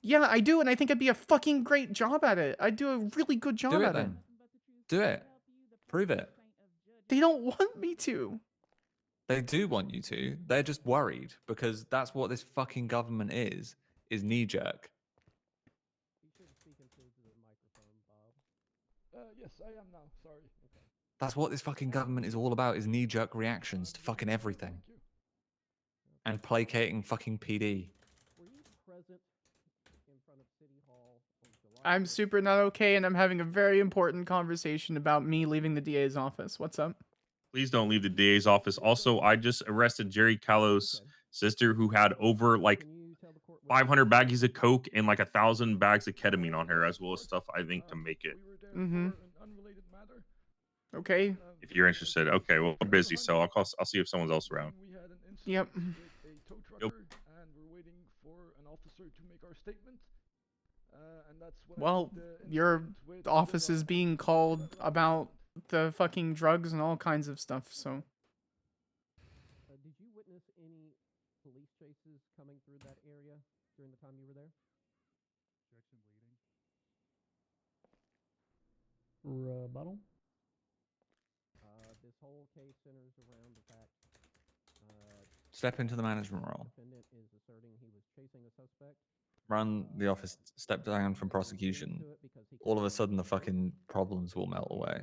Yeah, I do, and I think I'd be a fucking great job at it. I'd do a really good job Do it at then. Do it. Prove it. They don't want me to. They do want you to. They're just worried because that's what this fucking government is knee jerk. Yes, I am now. Sorry. Okay. That's what this fucking government is all about, is knee jerk reactions to fucking everything. And placating fucking PD. Were you present in front of City Hall on July? I'm super not okay, and I'm having a very important conversation about me leaving the DA's office. What's up? Please don't leave the DA's office. Also, I just arrested Jerry Callo's sister, who had over like 500 baggies of coke and like 1,000 bags of ketamine on her, as well as stuff I think to make it. Mm-hmm. Okay. If you're interested. Okay, well, I'm busy, so I'll see if someone's else around. Yep. And we're waiting for an officer to make our statement. And that's what Well, your office is being called about the fucking drugs and all kinds of stuff, so. Did you witness any police chases coming through that area during the time you were there? Rebuttal? This whole case centers around the fact Step into the management role. defendant is asserting he was chasing a suspect. Run the office, step down from prosecution. All of a sudden, the fucking problems will melt away.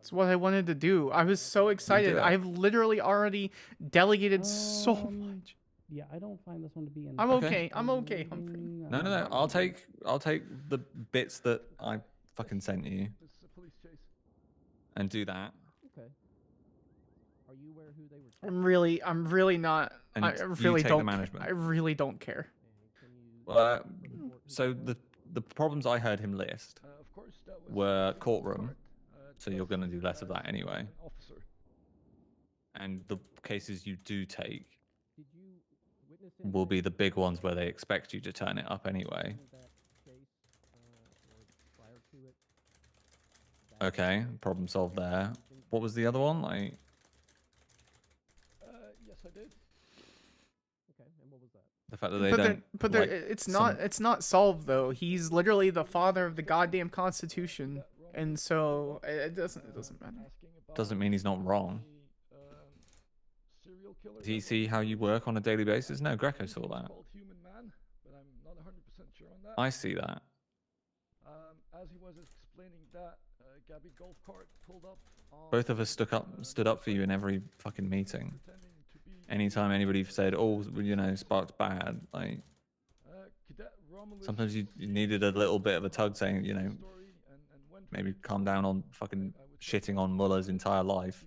It's what I wanted to do. I was so excited. it. I've literally already delegated so much. Yeah, I don't find this one to be in. I'm okay. I'm okay, Humphrey. No. I'll take the bits that I fucking sent you and do that. Okay. Are you aware who they were? I'm really not. And I you really take the don't. management. I really don't care. So the problems I heard him list were courtroom. So you're going to do less of that anyway. And the cases you do take will be the big ones where they expect you to turn it up anyway. Okay, problem solved there. What was the other one? Like, Yes, I did. Okay, and what was that? the fact that they don't. It's not solved though. He's literally the father of the goddamn Constitution, and so it doesn't matter. Doesn't mean he's not wrong. Do you see how you work on a daily basis? No, Greco saw that. I see that. As he was explaining that, Gabby golf cart pulled up. Both of us stood up for you in every fucking meeting. Anytime anybody said, "Oh, you know, Spark's bad," like sometimes you needed a little bit of a tug, saying, you know, maybe calm down on fucking shitting on Muller's entire life.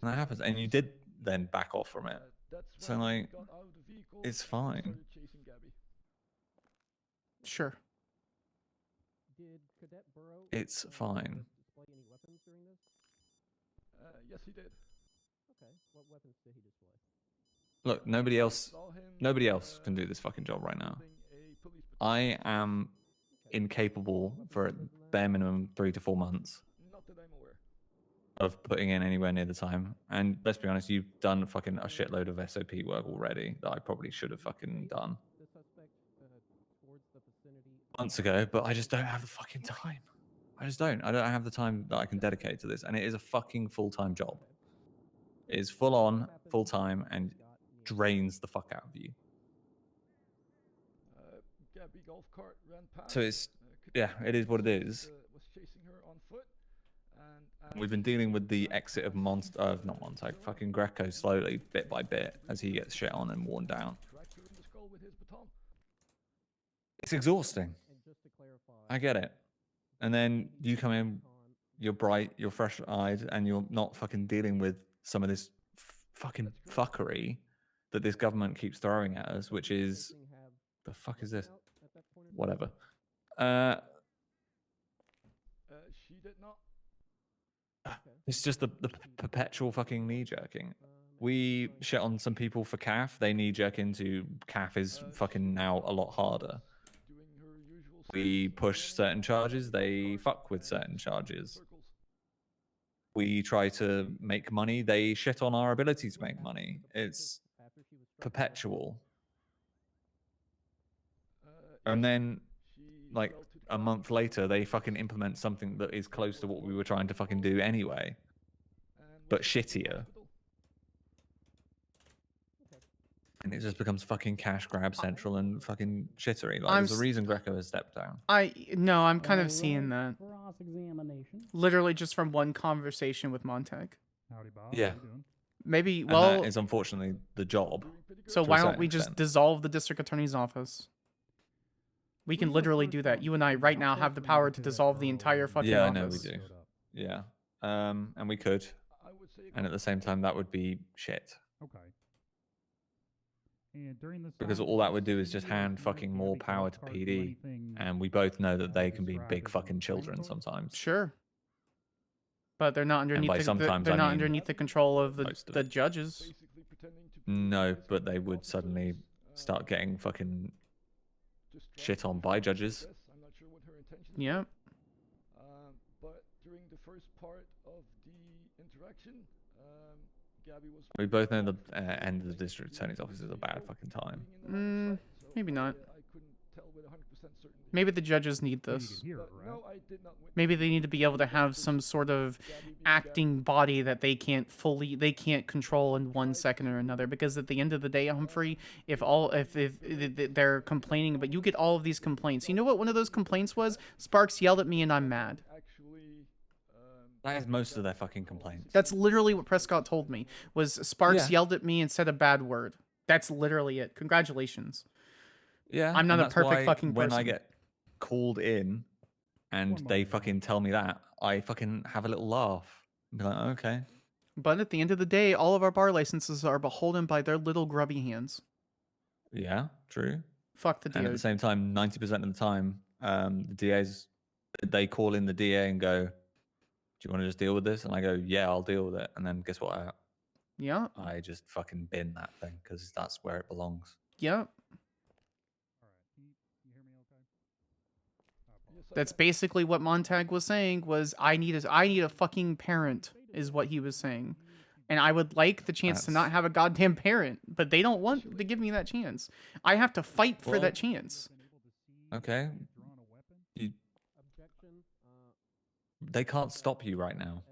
And that happens, and you did then back off from it. So like, it's fine. Sure. It's fine. Display any weapons during this? Yes, he did. Okay, what weapons did he display? Look, nobody else can do this fucking job right now. I am incapable for at bare minimum 3 to 4 months of putting in anywhere near the time. And let's be honest, you've done fucking a shitload of SOP work already that I probably should have fucking done months ago, but I just don't have the fucking time. I just don't. I don't have the time that I can dedicate to this, and it is a fucking full-time job. It is full on, full-time, and drains the fuck out of you. Gabby golf cart ran past. So it's, yeah, it is what it is. Was chasing her on foot, We've been dealing with the exit of not Montague, fucking Greco slowly, bit by bit, as he gets shit on and worn down. It's exhausting. I get it. And then you come in, you're bright, you're fresh-eyed, and you're not fucking dealing with some of this fucking fuckery that this government keeps throwing at us, which is, the fuck is this? Whatever. She did not. It's just the perpetual fucking knee-jerking. We shit on some people for CAF, they knee-jerk into CAF is fucking now a lot harder. We push certain charges, they fuck with certain charges. we try to make money, they shit on our ability to make money. It's perpetual. And then, like, a month later, they fucking implement something that is close to what we were trying to fucking do anyway, but shittier. And it just becomes fucking cash grab central and fucking shittery. Like, there's a reason Greco has stepped down. No, I'm kind of seeing that. Cross-examination. Literally just from one conversation with Montag. Howdy, Bob. Yeah. Maybe, And well... that is unfortunately the job. So why don't we just dissolve the district attorney's office? We can literally do that. You and I right now have the power to dissolve the entire fucking office. Yeah, I know we do. Yeah. And we could. And at the same time, that would be shit. Okay. And during this Because all that would do is just hand fucking more power to PD. And we both know that they can be big fucking children sometimes. Sure. But they're not underneath underneath the control of the judges. No, but they would suddenly start getting fucking shit on by judges. Yeah. But during the first part of the interaction, Gabby was... We both know the end of the district attorney's office is a bad fucking time. Maybe not. Maybe the judges need this. Maybe they need to be able to have some sort of acting body that they can't control in 1 second or another. Because at the end of the day, Humphrey, if they're complaining, but you get all of these complaints. You know what one of those complaints was? Sparks yelled at me and I'm mad. That is most of their fucking complaints. That's literally what Prescott told me. Was Sparks yelled at me and said a bad word. That's literally it. Congratulations. Yeah, I'm not a perfect fucking person. When I get called in and they fucking tell me that, I fucking have a little laugh. Be like, okay. But at the end of the day, all of our bar licenses are beholden by their little grubby hands. Yeah, true. Fuck the DA. And at the same time, 90% of the time, the DAs, they call in the DA and go, do you want to just deal with this? And I go, yeah, I'll deal with it. And then guess what? I just fucking bin that thing because that's where it belongs. Yeah. That's basically what Montag was saying. Was I need a fucking parent is what he was saying, and I would like the chance to not have a goddamn parent, but they don't want to give me that chance. I have to fight for that chance. Okay. They can't stop you right now.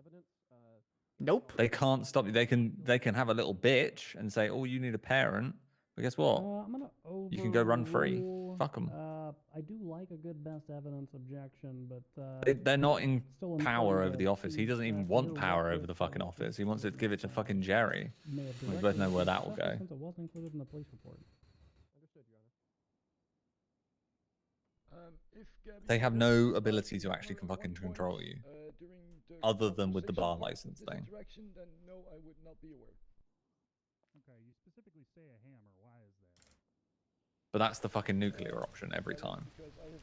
Nope. They can't stop you. They can have a little bitch and say, "Oh, you need a parent." But guess what? You can go run free. Fuck them. I do like a good best evidence objection, but they're not in power over the office. He doesn't even want power over the fucking office. He wants to give it to fucking Jerry. We both know where that will go. Since it wasn't included in the police report. They have no ability to actually fucking control you, other than with the bar license thing. Okay, you specifically say a hammer. Why is that? But that's the fucking nuclear option every time.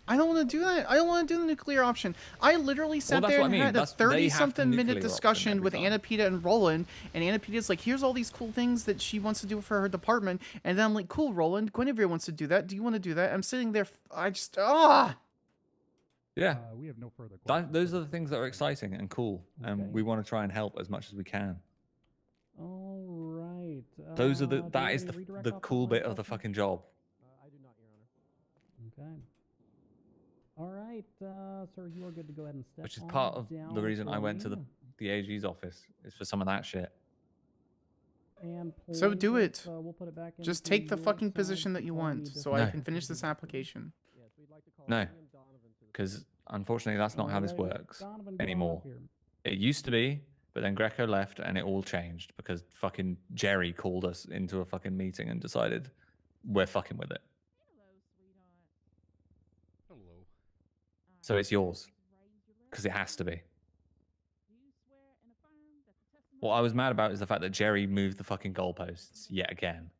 I don't want to do that. I don't want to do the nuclear option. I literally sat there and had a 30-something minute discussion with Anna Pita and Roland, and Anna Pita's like, here's all these cool things that she wants to do for her department, and then I'm like, cool, Roland, Guinevere wants to do that. Do you want to do that? I'm sitting there, Yeah. We have no further questions. Those are the things that are exciting and cool, and we want to try and help as much as we can. All right. That is the cool bit of the fucking job. I do not, Your Honor. Okay. All right, sir, you are good to go ahead and step Which is part of the reason I went to the AG's office, is for some of that shit. And so do it. We'll put it back just take the fucking position that you want, so I can finish this application. No, because unfortunately that's not how this works anymore. It used to be, but then Greco left and it all changed because fucking Jerry called us into a fucking meeting and decided we're fucking with it. Hello. So it's yours. Because it has to be. What I was mad about is the fact that Jerry moved the fucking goalposts yet again.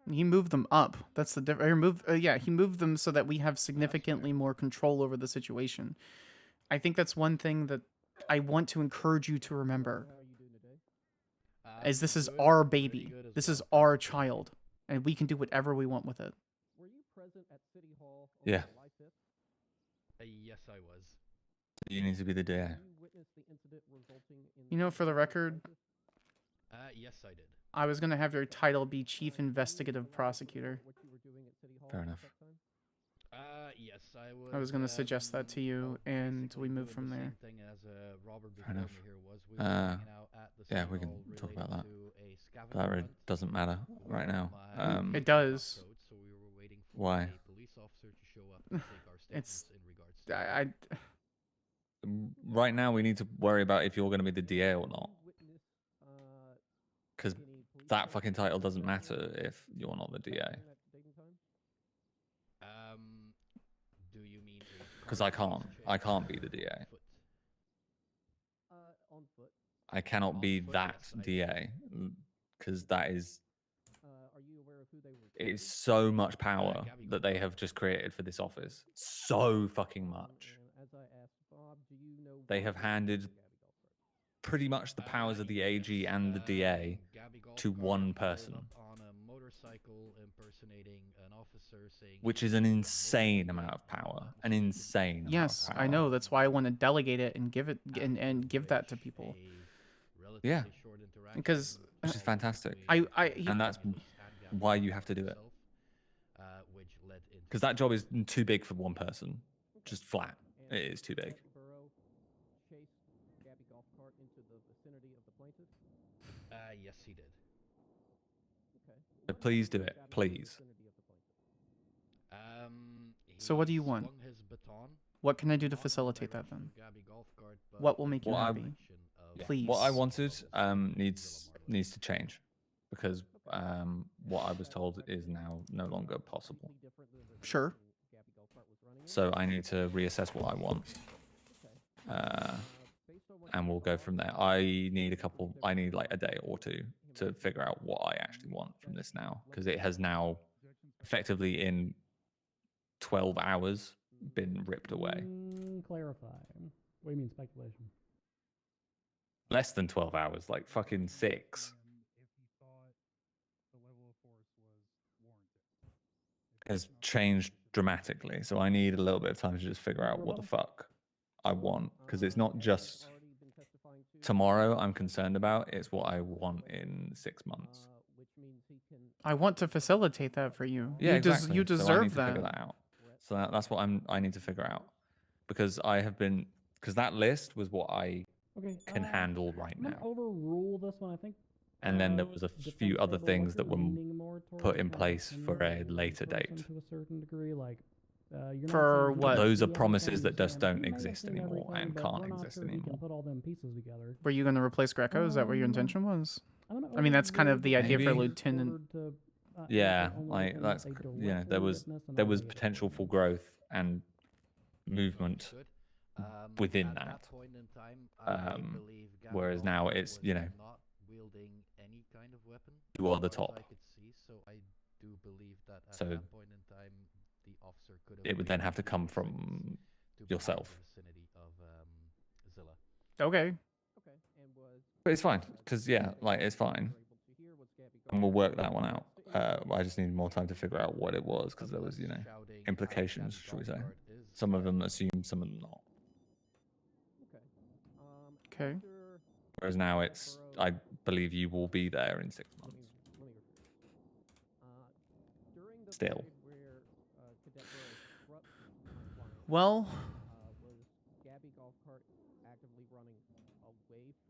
He moved them up. That's the difference. He moved them so that we have significantly more control over the situation. I think that's one thing that I want to encourage you to remember. As this is our baby. This is our child. And we can do whatever we want with it. Were you present at City Hall Yeah. on July 5th? Yes, I was. You need to be the DA. You witnessed You know, for the record, Yes, I did. I was gonna have your title be Chief Investigative Prosecutor. Fair enough. Yes, I was. I was gonna suggest that to you, and we move from there. Thing as Robert Fair enough. here was. We were hanging out at the Yeah, city we can hall talk related about that. to a But scavenger that really hunt doesn't matter right now. It does. so we were waiting for Why? a police officer to show up and take our statements It's. in regards to Right now, we need to worry about if you're going to be the DA or not. Because that fucking title doesn't matter if you're not the DA. Do you mean Because I can't be the DA. on foot? I cannot be that DA because that is. Are you aware of who they were? It's so much power that they have just created for this office. So fucking much. As I asked Bob, do you know? They have handed pretty much the powers of the AG and the DA to one person. On a motorcycle impersonating an officer saying. Which is an insane amount of power. An insane amount Yes, of power. I know. That's why I want to delegate it and give it and give that to people. Yeah. Because which is fantastic. And that's why you have to do it. Because that job is too big for one person. Just flat. It is too big. Chased Gabby golf cart into the vicinity of the plaintiff? Yes, he did. Okay. So please do it. Please. So what do you want? Swung his baton. What can I do to facilitate that then? What will make you happy? Please. What I wanted needs to change because what I was told is now no longer possible. Sure. So I need to reassess what I want, and we'll go from there. I need like a day or two to figure out what I actually want from this now because it has now effectively in 12 hours been ripped away. Clarify. What do you mean speculation? Less than 12 hours, like fucking 6. Has changed dramatically, so I need a little bit of time to just figure out what the fuck I want because it's not just tomorrow I'm concerned about, it's what I want in 6 months. I want to facilitate that for you. Yeah, exactly. You So I deserve need to figure that out. So that's what I need to figure out because that list was what I can handle right I'm gonna now. overrule this one. I think. And then there was a few other things that were put in place for a later date. To a certain degree, like you're For not what? Those are promises that just don't exist anymore and can't exist anymore. Put all them pieces together. Were you going to replace Greco? Is that what your intention was? I mean, that's kind of the idea for Maybe. Lieutenant. Yeah, like that's there was potential for growth and movement within that. Whereas now it's Not wielding any kind of weapon. you are the top. I could see, so I do believe that at So that point in time, the officer could have. it would then have to come from yourself. Vicinity of Zilla. Okay. Okay, and was. But it's fine because it's fine, and we'll work that one out. I just need more time to figure out what it was because there was implications, should we say? Some of them assume, some of them not. Okay. Whereas now it's, I believe you will be there in 6 months. Still. Well,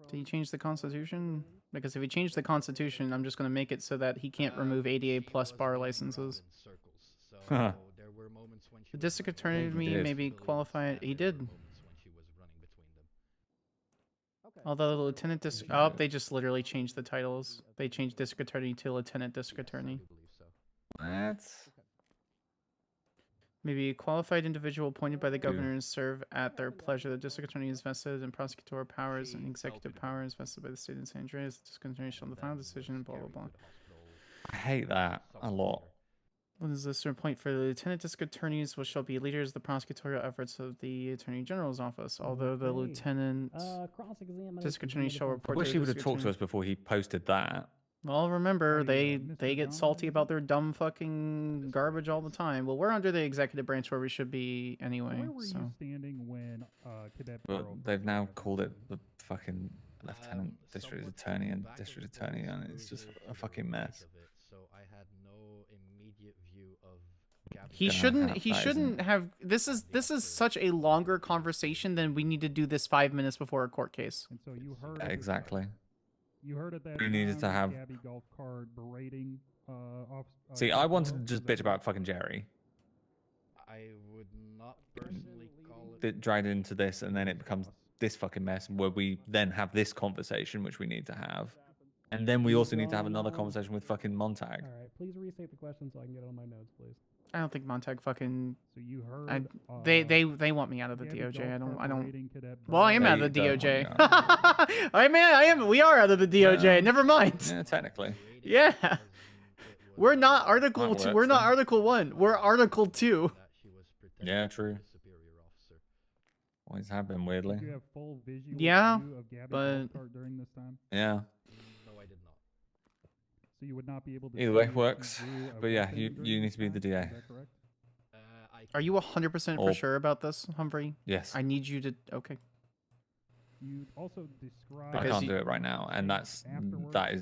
did he change the Constitution? Because if he changed the Constitution, I'm just going to make it so that he can't remove ADA plus bar licenses. Huh. The district attorney to me maybe qualify it. He did. Although the lieutenant district, they just literally changed the titles. They changed district attorney to lieutenant district attorney. What? Maybe a qualified individual appointed by the governor and serve at their pleasure. The district attorney is vested in prosecutorial powers and executive powers vested by the state of San Andreas. The district attorney shall the final decision, blah, blah, blah. I hate that a lot. What is this point for the lieutenant district attorneys, which shall be leaders of the prosecutorial efforts of the attorney general's office? Although the lieutenant district attorney shall I report wish to he the would have district talked to attorney. us before he posted that. Well, remember, they get salty about their dumb fucking garbage all the time. Well, we're under the executive branch where we should be anyway. Where were So. you standing when Cadet But Burrow they've first now arrived? called it the fucking Lieutenant District Attorney and District Attorney, and it's just a fucking mess. So I had no immediate view of He shouldn't have. This is such a longer conversation than we need to do this 5 minutes before a court case. And so you heard Exactly. You heard at that We needed to have. Gabby golf cart berating. See, I wanted to just bitch about fucking Jerry. I would not personally call it. Bit dragged into this, and then it becomes this fucking mess where we then have this conversation, which we need to have, and then we also need to have another conversation with fucking Montag. All right, please restate the question so I can get it on my notes, please. I don't think Montag fucking. So you heard. They want me out of the DOJ. I don't. Cadet Well, I am out of the DOJ. I am. We are out of the DOJ. Yeah. Never mind. Yeah, technically. Yeah. We're not Article That 2. works, We're not then. Article 1. We're Article 2. Yeah, true. Always have been, weirdly. Did you have full visual Yeah, view of Gabby but golf cart during this time? Yeah. No, I did not. So you would not be able to. Either way see works. and do a But yeah, weapon you during need this to be the time? DA. Is that correct? Are you 100% for Or- sure about this, Humphrey? Yes. I need you to. Okay. You also describe. I can't do it right now, and that is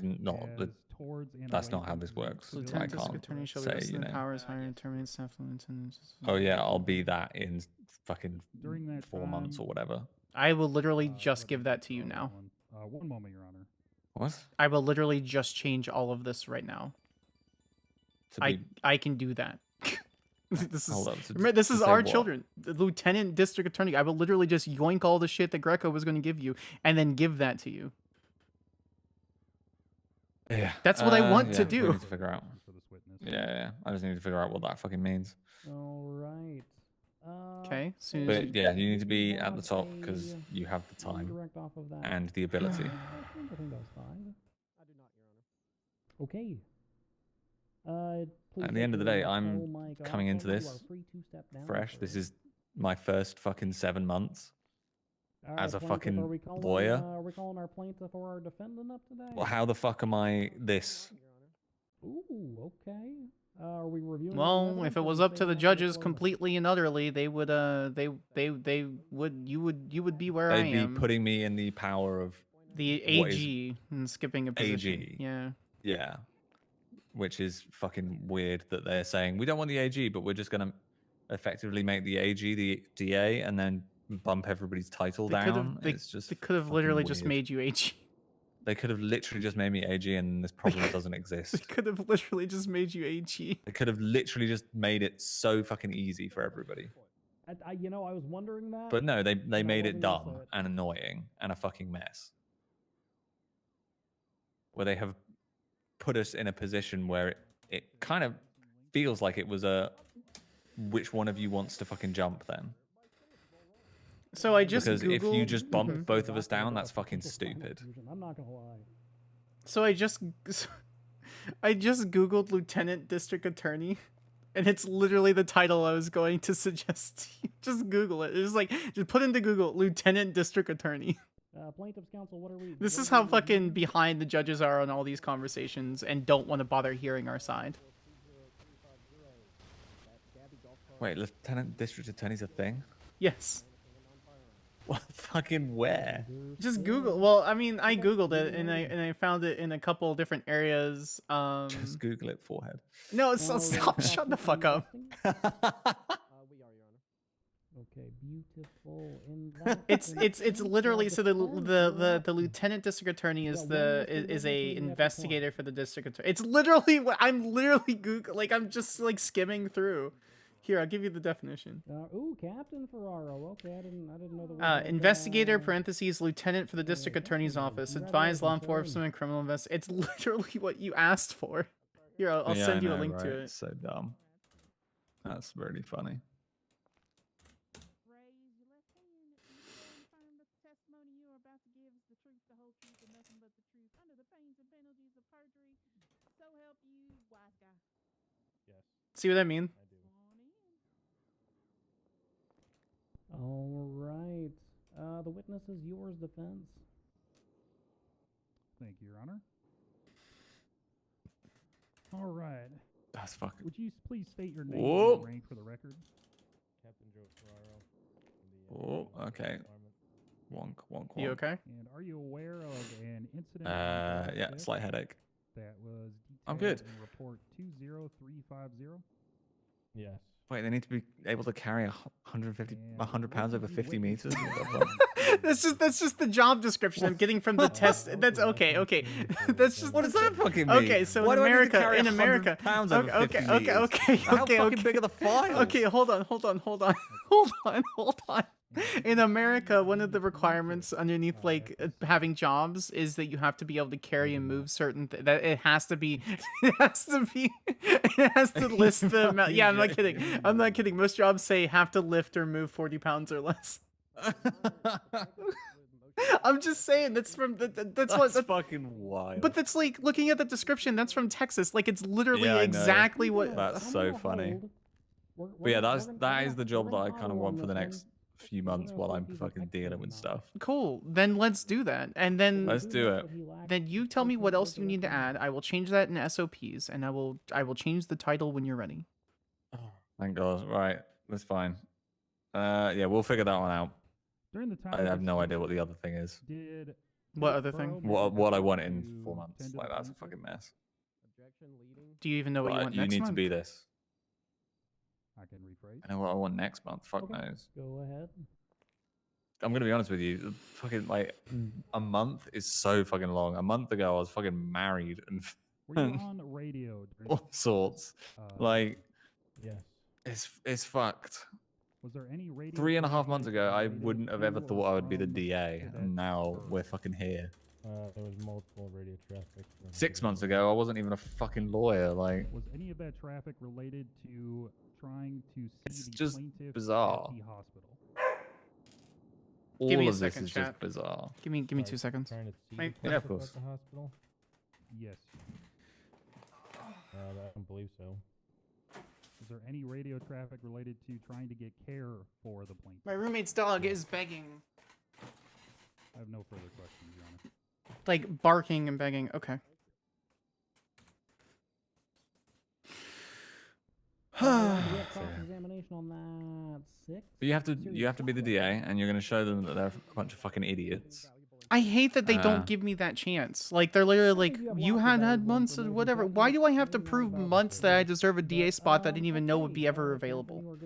not the. Towards and That's away not how from this the works. So I Lieutenant District can't Attorney shall be say, vested you in know. powers higher and terminate staff lieutenant. Oh yeah, I'll be that in fucking During that 4 months or whatever. I will literally just give that to you now. One moment, Your Honor. What? I will literally just change all of this right now. I can do that. This is Hold up, to- remember, this to is say our what? children. The Lieutenant District Attorney. I will literally just yoink all the shit that Greco was going to give you and then give that to you. Yeah. That's what I want to We do. need to figure out. Yeah. I just need to figure out what that fucking means. All right. Okay. Soon But yeah, you need to be at the top because you have the time Direct off of that. and the ability. I think that's fine. I do not, Your Honor. Okay. At the end of the day, I'm coming into this fresh. This is my first fucking 7 months as a fucking lawyer. Are we calling our plaintiff or our defendant up today? Well, how the fuck am I this? Ooh, okay. Are we reviewing? Well, if it was up to the judges completely and utterly, they would you would be where I They'd am. be putting me in the power of The what is AG and skipping a position. AG. Yeah. Yeah. Which is fucking weird that they're saying we don't want the AG, but we're just gonna effectively make the AG the DA and then bump everybody's title down. It's just they could have fucking literally just weird. made you AG. They could have literally just made me AG and this problem doesn't They exist. could have literally just made you AG. They could have literally just made it so fucking easy for everybody. I was wondering that. But no, they made it wasn't gonna dumb say it. and annoying and a fucking mess. Where they have put us in a position where it kind of feels like it was a which one of you wants to fucking jump then? So I just because if you Googled- just bump Mhm. both of us down, that's fucking stupid. I'm not gonna lie. So I just Googled Lieutenant District Attorney, and it's literally the title I was going to suggest to you. Just Google it. It's like just put into Google Lieutenant District Attorney. Plaintiff's counsel, what are we? This what is are how we fucking behind the judges are on all these conversations and don't want to bother hearing our side. Wait, Lieutenant District Attorney's a thing? Yes. What fucking where? Just Google. Well, I mean, I Googled it and I found it in a couple different areas. Just Google it, forehead. No, stop. Shut the fuck up. Okay, beautiful. In that It's literally so the lieutenant district attorney is a investigator for the district attorney. It's literally what I'm literally Google I'm just like skimming through. Here, I'll give you the definition. Ooh, Captain Ferraro. Okay, I didn't know the Investigator parentheses lieutenant for the district attorney's office. Advise law enforcement and criminal invest. It's literally what you asked for. Here, I'll Yeah, send I you a know, link to right? it. It's so dumb. That's really funny. See what I mean? All right. The witness is yours, defense. Thank you, Your Honor. All right. That's fucking. Would you please state your name Whoa. and rank for the record? Captain Joe Ferraro. Oh, okay. Wonk, wonk, wonk. You okay? And are you aware of an incident? Yeah, slight headache. That was I'm good. detailed in report 20350. Yes. Wait, they need to be able to carry 100 pounds over 50 meters? that's just the job description I'm getting from the test. That's okay. That's just What does that fucking mean? Okay, so Why in do I need to America, carry in 100 America, pounds over 50 meters? How fucking big are the files? Okay, hold on. In America, one of the requirements underneath like having jobs is that you have to be able to carry and move certain. That it has to be, it has to list the amount. Yeah, I'm not kidding. Most jobs say have to lift or move 40 pounds or less. I'm just saying that's from that's fucking wild. But that's like looking at the description. That's from Texas. Like it's literally Yeah, I know. exactly what. That's so funny. But yeah, that is the job that I kind of want for the next few months while I'm fucking dealing with stuff. Cool. Then let's do that. And then Let's do it. Then you tell me what else you need to add. I will change that in SOPs, and I will change the title when you're ready. Thank God. Right, that's fine. Yeah, we'll figure that one out. During the time I have no idea what the other thing is. What other thing? What I want in 4 months. Like that's a fucking mess. Do you even know what you want You next need month? to be this. I can rephrase. I know what I want next month. Fuck knows. Go ahead. I'm gonna be honest with you. Fucking like a month is so fucking long. A month ago, I was fucking married and Were you on radio? all sorts. Like, yes, it's fucked. Was there any radio? 3.5 months ago, I wouldn't have ever thought I would be the DA, and now we're fucking here. There was multiple radio traffic. 6 months ago, I wasn't even a fucking lawyer. Like, Was any of that traffic related to trying to see it's the just plaintiff bizarre. at the hospital? All Give me a of this second, is chat. just bizarre. Give me 2 seconds. Trying to see Wait. the Yeah, of plaintiff course. at the hospital? Yes. I don't believe so. Is there any radio traffic related to trying to get care for the plaintiff? My roommate's dog is begging, I have no further questions, Your Honor. like barking and begging. Okay. Examination on that 6. But you have to be the DA, and you're gonna show them that they're a bunch of fucking idiots. I hate that they don't give me that chance. Like they're literally like, you had months or whatever. Why do I have to prove months that I deserve a DA spot that I didn't even know would be ever available?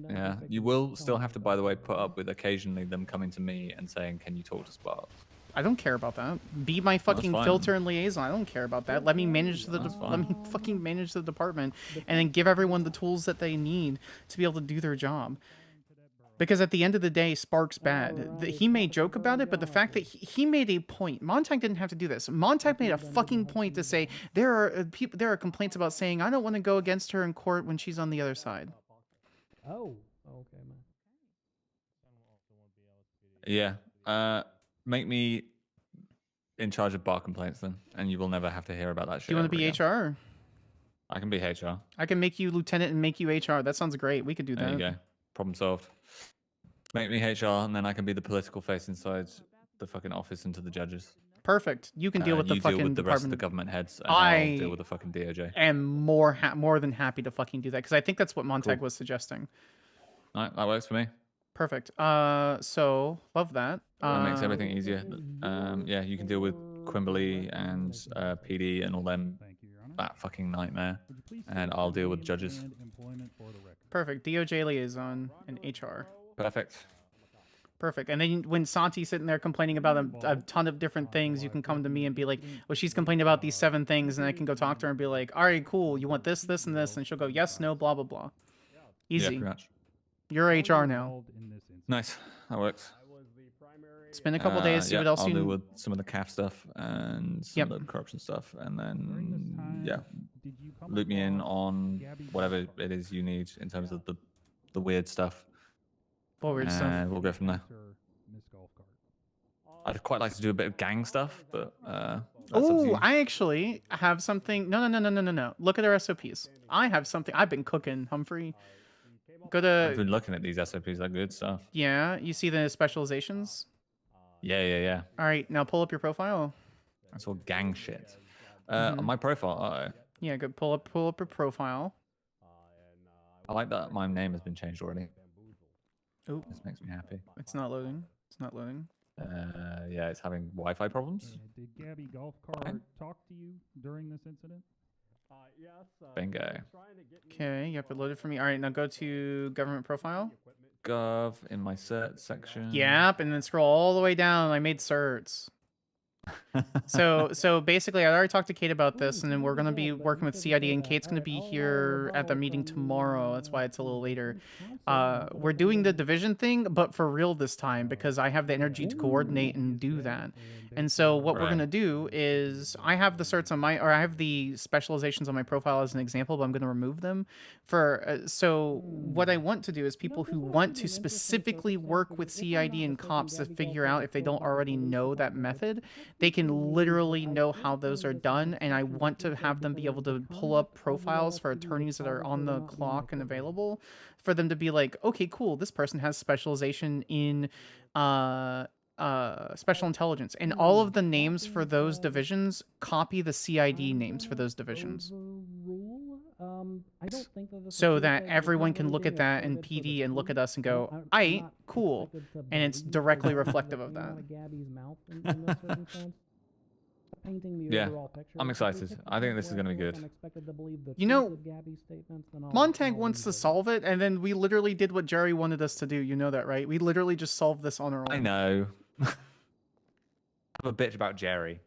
Yeah, you will still have to, by the way, put up with occasionally them coming to me and saying, "Can you talk to Sparks?" I don't care about that. Be my fucking fine. filter and liaison. I don't care about that. Let me manage let me fucking manage the department and then give everyone the tools that they need to be able to do their job. Because at the end of the day, Spark's bad. He may joke about it, but the fact that he made a point. Montag didn't have to do this. Montag made a fucking point to say there are complaints about saying I don't want to go against her in court when she's on the other side. Oh, okay, man. Yeah. Make me in charge of bar complaints then, and you will never have to hear about that shit. Do you want to be ever again. HR? I can be HR. I can make you lieutenant and make you HR. That sounds great. We could do that. There you go. Problem solved. Make me HR, and then I can be the political face inside the fucking office and to the judges. Perfect. You can deal with the you fucking deal with the rest of the department. government heads, and I'll deal with the fucking DOJ. am more than happy to fucking do that because I think that's what Montag was suggesting. All right, that works for me. Perfect. So love that. That makes everything easier. Yeah, you can deal with Quimberley and PD and all them. That fucking nightmare. And I'll deal with judges. Perfect. DOJ liaison and HR. Perfect. Perfect. And then when Santi's sitting there complaining about a ton of different things, you can come to me and be like, well, she's complaining about these 7 things, and I can go talk to her and be like, all right, cool. You want this, this, and this? And she'll go, yes, no, blah, blah, blah. Easy. Yeah, pretty much. You're HR now. Nice. That works. Spend a couple days, see what else I'll you do with some of the CAF stuff and some of the corruption stuff, and then loop me in on whatever it is you need in terms of the weird stuff. What weird stuff? And we'll go from there. I'd quite like to do a bit of gang stuff, but oh, I actually have something. No. Look at our SOPs. I have something. I've been cooking, Humphrey. Go to. I've been looking at these SOPs. They're good stuff. Yeah, you see the specializations? Yeah. All right, now pull up your profile. That's all gang shit. On my profile, Yeah, go pull up a profile. I like that my name has been changed already. Oh, this makes me happy. It's not loading. It's not loading. Yeah, it's having Wi-Fi problems. Did Gabby Golf Cart talk to you during this incident? Yes. Bingo. Okay, you have to load it for me. All right, now go to government profile. Gov in my cert section. Yep, and then scroll all the way down. I made certs. So basically, I already talked to Kate about this, and then we're gonna be working with CID, and Kate's gonna be here at the meeting tomorrow. That's why it's a little later. We're doing the division thing, but for real this time because I have the energy to coordinate and do that. And so what we're gonna do is I have the certs on my, or I have the specializations on my profile as an example, but I'm gonna remove them for. So what I want to do is people who want to specifically work with CID and cops to figure out if they don't already know that method, they can literally know how those are done, and I want to have them be able to pull up profiles for attorneys that are on the clock and available for them to be like, okay, cool, this person has specialization in special intelligence, and all of the names for those divisions copy the CID names for those divisions. I don't think So that everyone can look at that in PD and look at us and go, "Aight, cool," and it's directly reflective of that. Yeah, I'm excited. I think this is gonna be good. You know, Montag wants to solve it, and then we literally did what Jerry wanted us to do. You know that, right? We literally just solved this on our own. I know. I have a bitch about Jerry.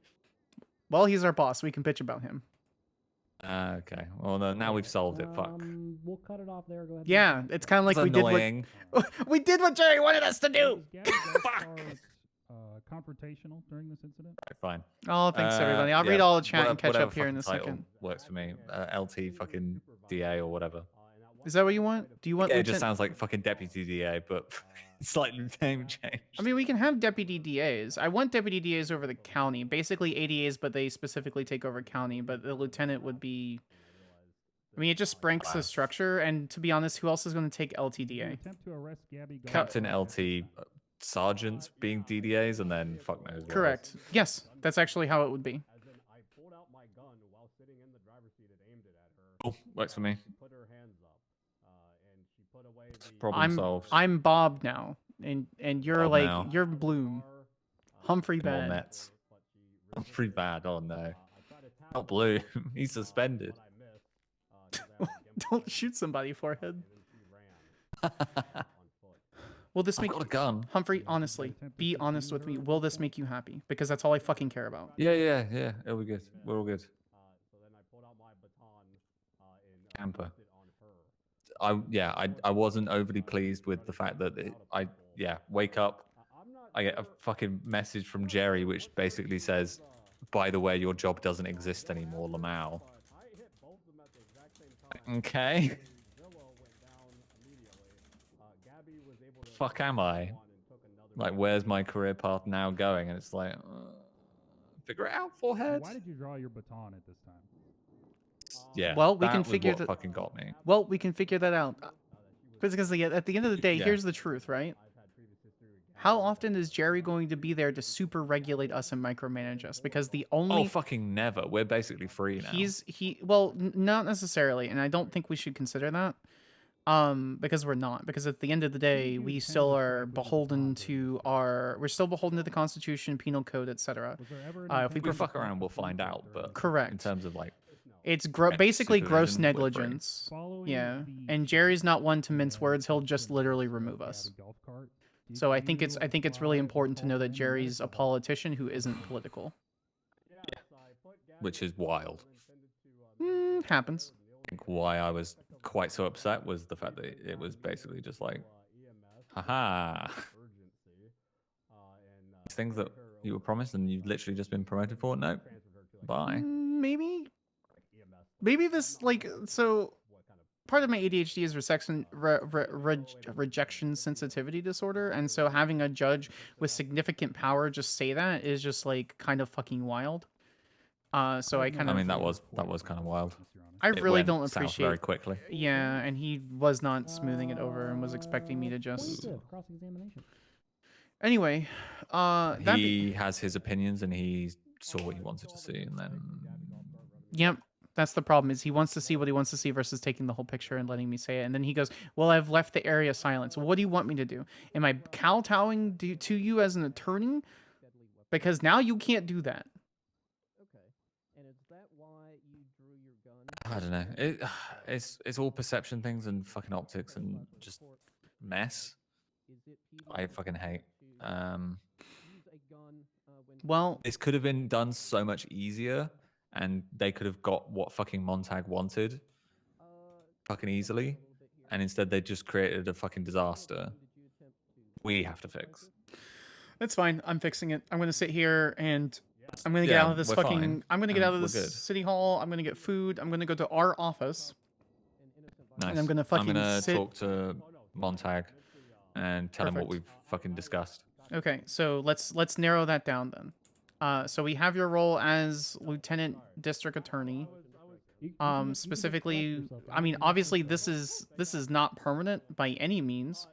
Well, he's our boss. We can bitch about him. Okay. Well, no, now we've solved it. Fuck. We'll cut it off there. Go ahead. Yeah, it's kind of like That's we annoying. did what we did what Jerry wanted us to do. Fuck. Confrontational during this incident? Fine. Oh, thanks everybody. I'll read all the chat and catch up here in a fucking title second. Works for me. LT fucking DA or whatever. Is that what you want? Do you want? Yeah, it just sounds like fucking deputy DA, but slightly name change. I mean, we can have deputy DAs. I want deputy DAs over the county. Basically ADAs, but they specifically take over county. But the lieutenant would be. I mean, it just breaks the structure. And to be honest, who else is going to take LTDA? Captain LT. Sergeants being DDAs, and then fuck knows. Correct. Yes, that's actually how it would be. Oh, works for me. Problem solved. I'm Bob now, and you're Bob like now. you're Bloom. Humphrey Come on, Bad. Mets. Humphrey Bad. Oh no, not Blue. He's suspended. Don't shoot somebody, forehead. Will this make got a gun? Humphrey, honestly, be honest with me. Will this make you happy? Because that's all I fucking care about. Yeah. It'll be good. We're all good. Camper. I wasn't overly pleased with the fact that wake up. I get a fucking message from Jerry which basically says, by the way, your job doesn't exist anymore, Lamau. Okay. Fuck am I? Like, where's my career path now going? And it's like, figure it out, forehead. Why did you draw your baton at this time? Yeah. Well, we that can was figure what that. fucking got me. Well, we can figure that out. Because at the end of the day, Yeah. here's the truth, right? How often is Jerry going to be there to super regulate us and micromanage us? Because the only fucking never. We're basically free now. Not necessarily, and I don't think we should consider that. Because we're not. Because at the end of the day, we still are beholden to we're still beholden to the Constitution, Penal Code, etc. If we fuck around, we'll find out. But correct. In terms of like, it's basically gross supervision, we're free. negligence. Yeah, and Jerry's not one to mince words. He'll just literally remove us. So I think it's really important to know that Jerry's a politician who isn't political. which is wild. Happens. I think why I was quite so upset was the fact that it was basically just like, haha. Things that you were promised and you've literally just been promoted for. Nope. Bye. Maybe this so. Part of my ADHD is rejection sensitivity disorder, and so having a judge with significant power just say that is just like kind of fucking wild. So I mean that was kind of wild. I really don't south appreciate very quickly. Yeah, and he was not smoothing it over and was expecting me to just. Anyway, he has his opinions and he saw what he wanted to see, and then. Yep. That's the problem. Is he wants to see what he wants to see versus taking the whole picture and letting me say it. And then he goes, "Well, I've left the area silent. So what do you want me to do? Am I kowtowing to you as an attorney? Because now you can't do that." Okay. And is that why you drew your gun? I don't know. It's all perception things and fucking optics and just mess. I fucking hate. Well, this could have been done so much easier, and they could have got what fucking Montag wanted fucking easily, and instead they just created a fucking disaster we have to fix. That's fine. I'm fixing it. I'm gonna sit here and I'm gonna get out of this fucking. Fine, I'm gonna get out of we're this good. city hall. I'm gonna get food. I'm gonna go to our office. Nice. And I'm gonna fucking sit. Talk to Montag and tell him what Perfect. we've fucking discussed. Okay, so let's narrow that down then. So we have your role as Lieutenant District Attorney. Specifically, I mean, obviously this is not permanent by any means.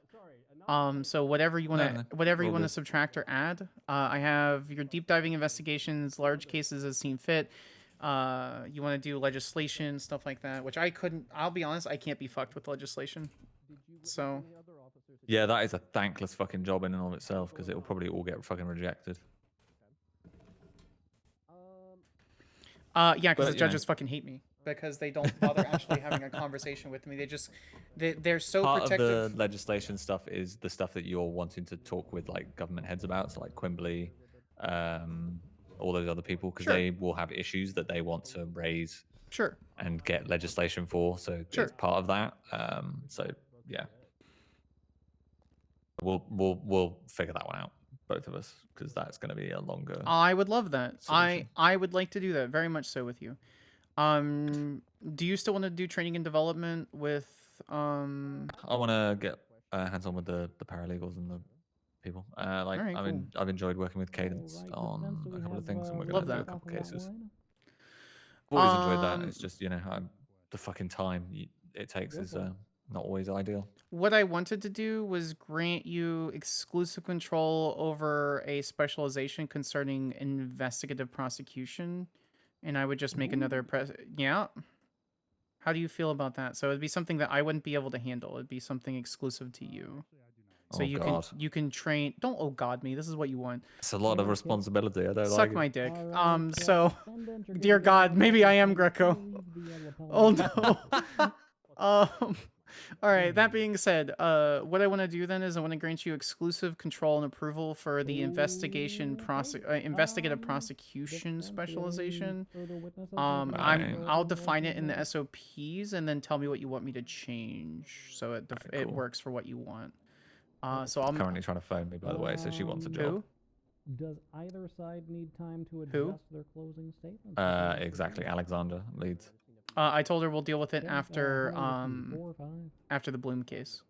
So whatever you want to subtract or add. I have your deep diving investigations, large cases as seen fit. You want to do legislation, stuff like that, which I couldn't. I'll be honest, I can't be fucked with legislation. So. Yeah, that is a thankless fucking job in and of itself, because it'll probably all get fucking rejected. Yeah, because the judges fucking hate me because they don't bother actually having a conversation with me. They're so Part protective. of the legislation stuff is the stuff that you're wanting to talk with like government heads about, so like Quimbley, all those other people, because they will have issues that they want to raise. Sure. And get legislation for, so it's part of that. So yeah. We'll figure that one out, both of us, because that's going to be a longer. I would love that. solution. I would like to do that very much so with you. Do you still want to do training and development with I want to get hands on with the paralegals and the people. Like Alright, cool. I've enjoyed working with Cadence on a couple of things, and we're going Love to do that. a couple of cases. I've always enjoyed that. It's just the fucking time it takes is not always ideal. What I wanted to do was grant you exclusive control over a specialization concerning investigative prosecution, and I would just make another yeah. How do you feel about that? So it'd be something that I wouldn't be able to handle. It'd be something exclusive to you. So you can train. Don't oh god me. This is what you want. It's a lot of responsibility. I don't Suck like my it. dick. So, dear God, maybe I am Greco. Oh no. All right. That being said, what I want to do then is I want to grant you exclusive control and approval for the investigative prosecution specialization. I'll define it in the SOPs and then tell me what you want me to change, so it works for what you want. So I'm currently trying to phone me, by the way, so she wants a job. Does either side need time to adjust their closing statements? Exactly. Alexander leads. I told her we'll deal with it after after the Bloom case.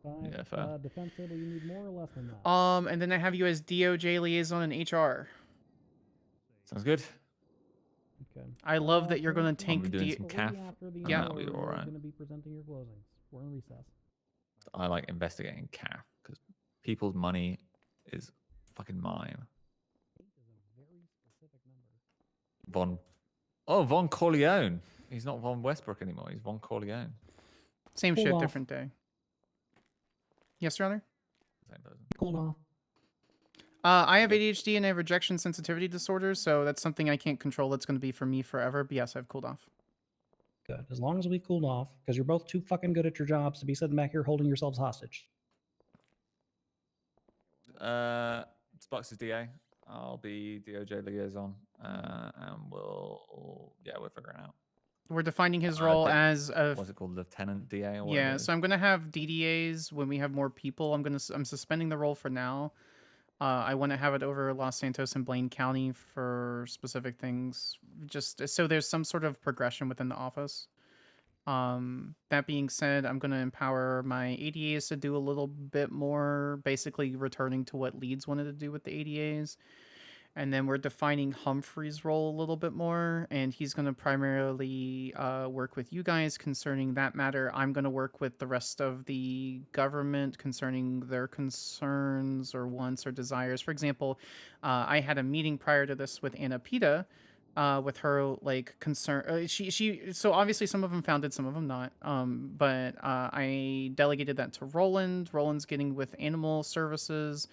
Yeah, fair. Defense table, you need more or less than that? And then I have you as DOJ liaison and HR. Sounds good. Okay. I love that you're going to tank doing some CAF. Yeah, that'll be all right. Going to be presenting your closings. We're in recess. I like investigating CAF because people's money is fucking mine. Von Corleone. He's not Von Westbrook anymore. He's Von Corleone. Same shit, different day. Yes, Your Honor? Same person. Cool off. I have ADHD and I have rejection sensitivity disorder, so that's something I can't control. That's going to be for me forever. But yes, I've cooled off. Good. As long as we cooled off, because you're both too fucking good at your jobs to be sitting back here holding yourselves hostage. Sparks is DA. I'll be DOJ liaison, and we're figuring out. We're defining his role as a what's it called, Lieutenant DA? Or yeah. So I'm gonna have DDAs when we have more people. I'm suspending the role for now. I want to have it over Los Santos and Blaine County for specific things, just so there's some sort of progression within the office. That being said, I'm going to empower my ADAs to do a little bit more, basically returning to what Leeds wanted to do with the ADAs. And then we're defining Humphrey's role a little bit more, and he's going to primarily work with you guys concerning that matter. I'm going to work with the rest of the government concerning their concerns or wants or desires. For example, I had a meeting prior to this with Anna Pita, with her like concern. So obviously some of them founded, some of them not. But I delegated that to Roland. Roland's getting with animal services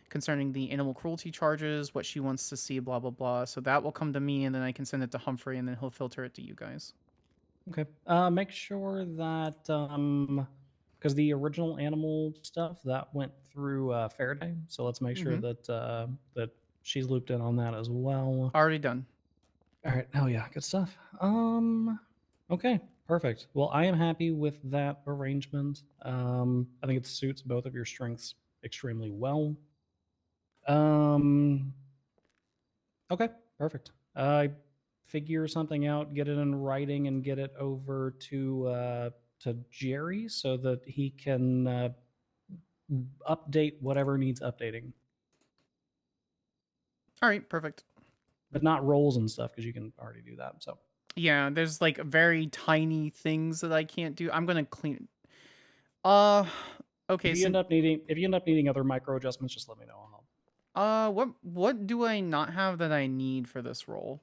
concerning the animal cruelty charges, what she wants to see, blah blah blah. So that will come to me, and then I can send it to Humphrey, and then he'll filter it to you guys. Okay. Make sure that because the original animal stuff that went through Faraday, so let's make sure that that she's looped in on that as well. Already done. All right. Oh yeah, good stuff. Okay, perfect. Well, I am happy with that arrangement. I think it suits both of your strengths extremely well. Okay, perfect. Figure something out, get it in writing, and get it over to Jerry so that he can update whatever needs updating. All right, perfect. But not roles and stuff because you can already do that. So yeah, there's like very tiny things that I can't do. I'm gonna clean. Okay. If you end up needing other micro adjustments, just let me know. I'll help. What do I not have that I need for this role?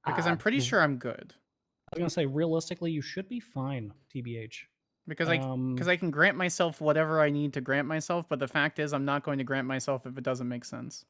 Because I'm pretty sure I'm good. I was gonna say realistically, you should be fine, TBH. Because I can grant myself whatever I need to grant myself, but the fact is I'm not going to grant myself if it doesn't make sense.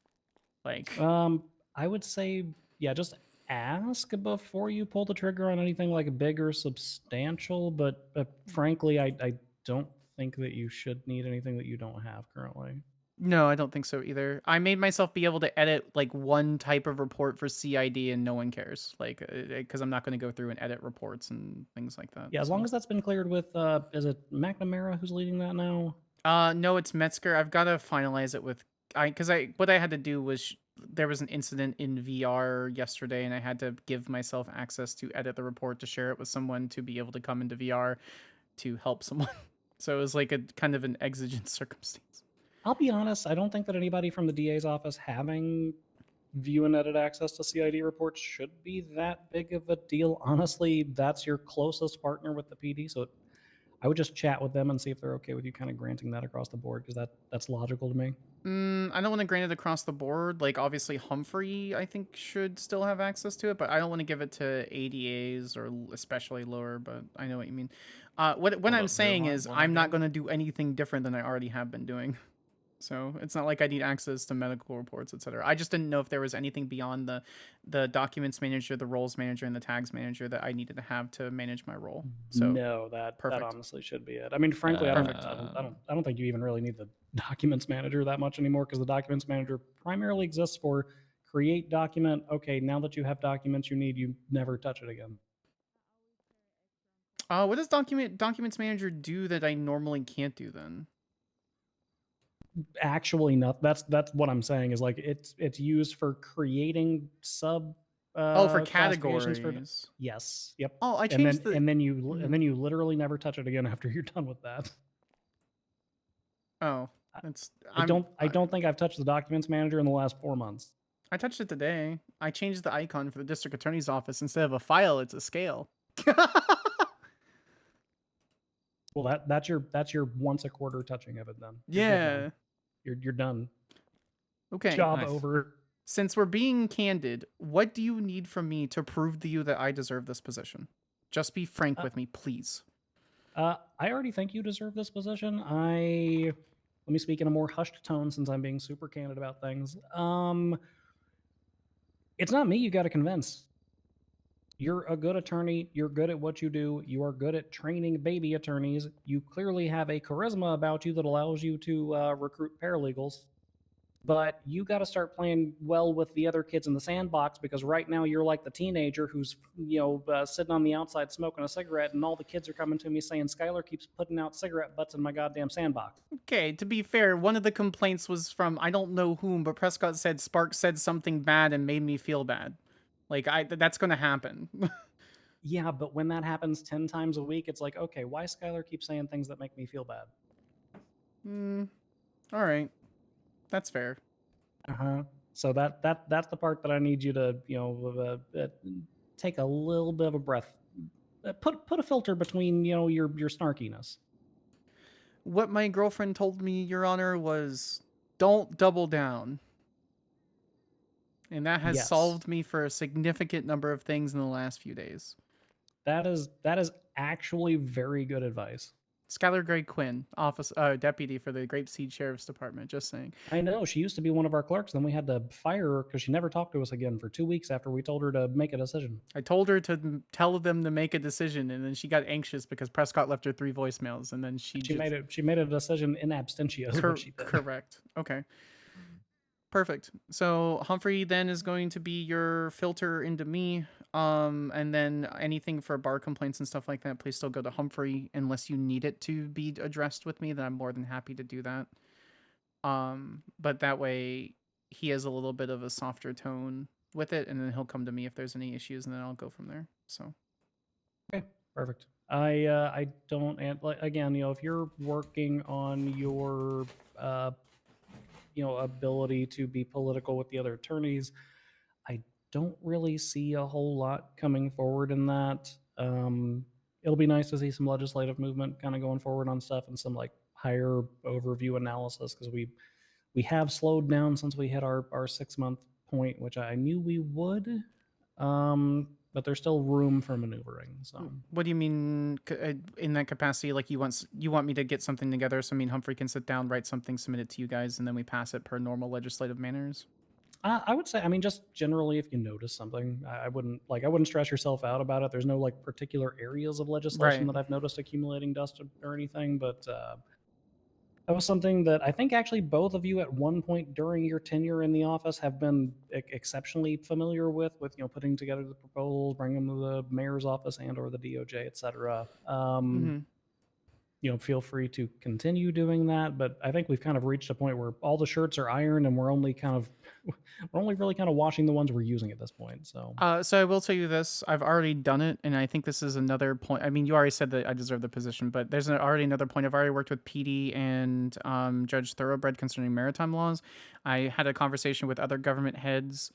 Like I would say, yeah, just ask before you pull the trigger on anything like big or substantial. But frankly, I don't think that you should need anything that you don't have currently. No, I don't think so either. I made myself be able to edit like one type of report for CID and no one cares. Like, because I'm not going to go through and edit reports and things like that. Yeah, as long as that's been cleared with, is it McNamara who's leading that now? No, it's Metzger. I've got to finalize it with, what I had to do was there was an incident in VR yesterday and I had to give myself access to edit the report to share it with someone to be able to come into VR to help someone. So it was like a kind of an exigent circumstance. I'll be honest, I don't think that anybody from the DA's office having view and edit access to CID reports should be that big of a deal. Honestly, that's your closest partner with the PD, so I would just chat with them and see if they're okay with you kind of granting that across the board, because that's logical to me. I don't want to grant it across the board. Like, obviously, Humphrey, I think, should still have access to it, but I don't want to give it to ADAs or especially lower, but I know what you mean. What I'm saying is I'm not going to do anything different than I already have been doing. So it's not like I need access to medical reports, etc. I just didn't know if there was anything beyond the documents manager, the roles manager, and the tags manager that I needed to have to manage my role. So no, that honestly should be it. I mean, frankly, I don't think you even really need the documents manager that much anymore, because the documents manager primarily exists for create document. Okay, now that you have documents you never touch it again. What does documents manager do that I normally can't do then? Actually, not. That's what I'm saying is like it's used for creating sub. For categories. Yes. Yep. Oh, I changed and then you literally never touch it again after you're done with that. Oh, I don't think I've touched the documents manager in the last 4 months. I touched it today. I changed the icon for the district attorney's office. Instead of a file, it's a scale. Well, that's your once a quarter touching of it then. Yeah. You're done. Okay. Job over. Since we're being candid, what do you need from me to prove to you that I deserve this position? Just be frank with me, please. I already think you deserve this position. Let me speak in a more hushed tone since I'm being super candid about things. It's not me you got to convince. You're a good attorney. You're good at what you do. You are good at training baby attorneys. You clearly have a charisma about you that allows you to recruit paralegals. But you got to start playing well with the other kids in the sandbox, because right now you're like the teenager who's sitting on the outside smoking a cigarette, and all the kids are coming to me saying, Skyler keeps putting out cigarette butts in my goddamn sandbox. Okay, to be fair, one of the complaints was from, I don't know whom, but Prescott said Spark said something bad and made me feel bad. Like, that's going to happen. Yeah, but when that happens 10 times a week, it's like, okay, why Skyler keeps saying things that make me feel bad? All right. That's fair. So that's the part that I need you to, take a little bit of a breath. Put a filter between, your snarkiness. What my girlfriend told me, Your Honor, was don't double down. And that has Yes. solved me for a significant number of things in the last few days. That is actually very good advice. Skyler Gray Quinn, deputy for the Grapeseed Sheriff's Department. Just saying. I know, she used to be one of our clerks. Then we had to fire her because she never talked to us again for 2 weeks after we told her to make a decision. I told her to tell them to make a decision, and then she got anxious because Prescott left her 3 voicemails, and then she made a decision in absentia. Is what she did. Correct. Okay. Perfect. So Humphrey then is going to be your filter into me. And then anything for bar complaints and stuff like that, please still go to Humphrey unless you need it to be addressed with me. Then I'm more than happy to do that. But that way he has a little bit of a softer tone with it, and then he'll come to me if there's any issues, and then I'll go from there. So. Okay, perfect. I don't, and again, if you're working on your ability to be political with the other attorneys, I don't really see a whole lot coming forward in that. It'll be nice to see some legislative movement kind of going forward on stuff and some like higher overview analysis, because we have slowed down since we hit our 6-month point, which I knew we would. But there's still room for maneuvering. So, what do you mean in that capacity? Like you want me to get something together? So I mean, Humphrey can sit down, write something, submit it to you guys, and then we pass it per normal legislative manners. I would say, I mean, just generally, if you notice something, I wouldn't stress yourself out about it. There's no like particular areas of legislation that I've noticed accumulating dust or anything, but that was something that I think actually both of you at one point during your tenure in the office have been exceptionally familiar with putting together the proposals, bringing them to the mayor's office and or the DOJ, etc. Feel free to continue doing that, but I think we've kind of reached a point where all the shirts are ironed and we're only really kind of washing the ones we're using at this point. So so I will tell you this, I've already done it, and I think this is another point. I mean, you already said that I deserve the position, but there's already another point. I've already worked with PD and Judge Thoroughbred concerning maritime laws. I had a conversation with other government heads,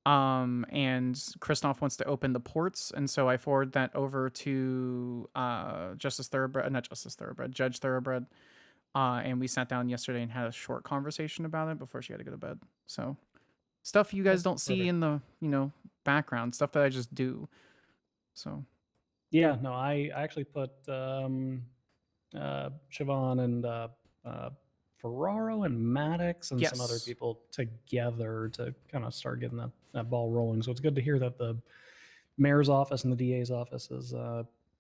and Christoph wants to open the ports, and so I forward that over to Judge Thoroughbred, and we sat down yesterday and had a short conversation about it before she had to go to bed. So stuff you guys don't see in the background, stuff that I just do. So yeah, no, I actually put Siobhan and Ferraro and Maddox and some other people together to kind of start getting that ball rolling. So it's good to hear that the mayor's office and the DA's office is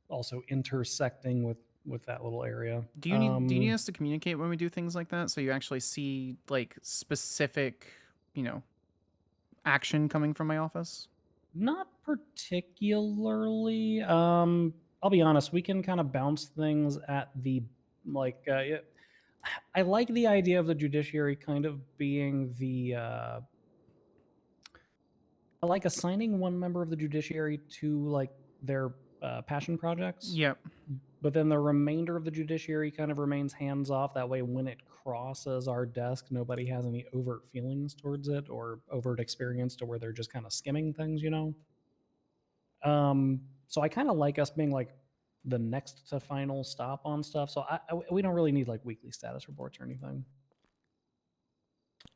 also intersecting with that little area. Do you need us to communicate when we do things like that, so you actually see like specific action coming from my office? Not particularly. I'll be honest, we can kind of bounce things at the I like the idea of the judiciary kind of being the I like assigning one member of the judiciary to like their passion projects. Yep. But then the remainder of the judiciary kind of remains hands off. That way, when it crosses our desk, nobody has any overt feelings towards it or overt experience to where they're just kind of skimming things, So I kind of like us being like the next to final stop on stuff. So we don't really need like weekly status reports or anything.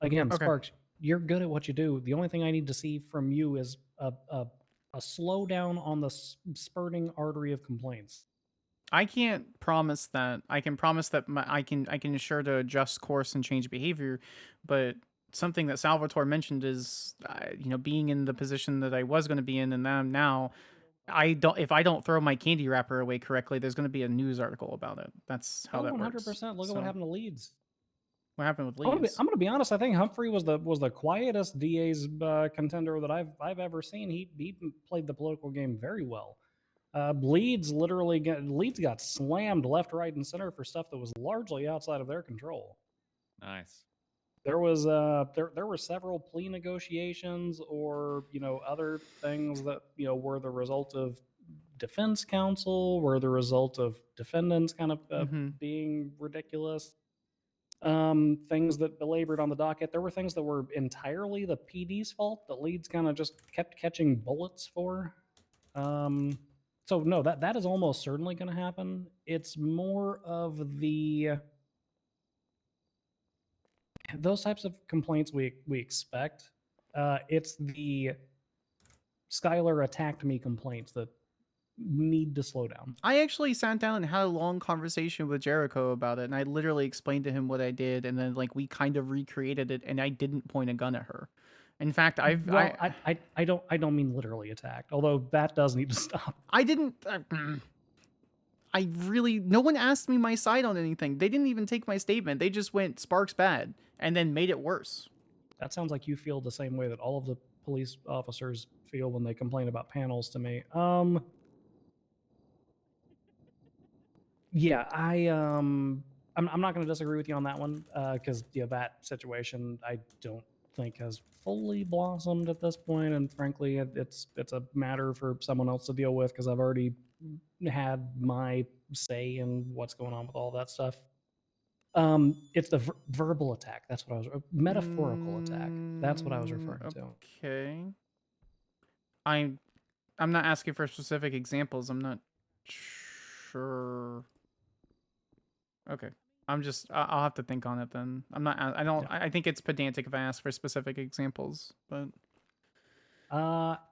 Again, okay. Sparks, you're good at what you do. The only thing I need to see from you is a slowdown on the spurting artery of complaints. I can't promise that. I can promise that I can assure to adjust course and change behavior, but something that Salvatore mentioned is, being in the position that I was going to be in and now, if I don't throw my candy wrapper away correctly, there's going to be a news article about it. That's how that 100%. works. Look at what happened to Leeds. What happened with Leeds? I'm going to be honest. I think Humphrey was the quietest DA's contender that I've ever seen. He played the political game very well. Leeds got slammed left, right, and center for stuff that was largely outside of their control. Nice. There was there were several plea negotiations or other things that were the result of defense counsel, were the result of defendants kind of being ridiculous. Things that belabored on the docket. There were things that were entirely the PD's fault that Leeds kind of just kept catching bullets for. So no, that is almost certainly going to happen. It's more of those types of complaints we expect. It's the Skyler attacked me complaints that need to slow down. I actually sat down and had a long conversation with Jericho about it, and I literally explained to him what I did, and then like we kind of recreated it, and I didn't point a gun at her. In fact, I don't mean literally attacked, although that does need to stop. I didn't. I really, no one asked me my side on anything. They didn't even take my statement. They just went Sparks bad and then made it worse. That sounds like you feel the same way that all of the police officers feel when they complain about panels to me. Yeah, I'm not going to disagree with you on that one because that situation I don't think has fully blossomed at this point, and frankly, it's a matter for someone else to deal with because I've already had my say in what's going on with all that stuff. It's the verbal attack. That's what I was metaphorical attack. That's what I was referring to. Okay. I'm not asking for specific examples. I'm not sure. Okay. I'll have to think on it then. I think it's pedantic if I ask for specific examples, but.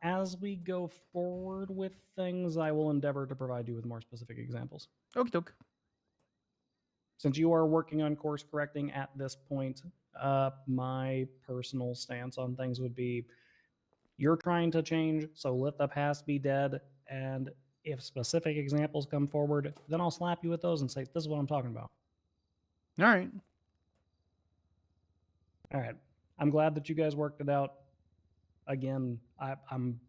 As we go forward with things, I will endeavor to provide you with more specific examples. Okie doke. Since you are working on course correcting at this point, my personal stance on things would be you're trying to change, so let the past be dead. And if specific examples come forward, then I'll slap you with those and say, this is what I'm talking about. All right. All right. I'm glad that you guys worked it out. Again, I'm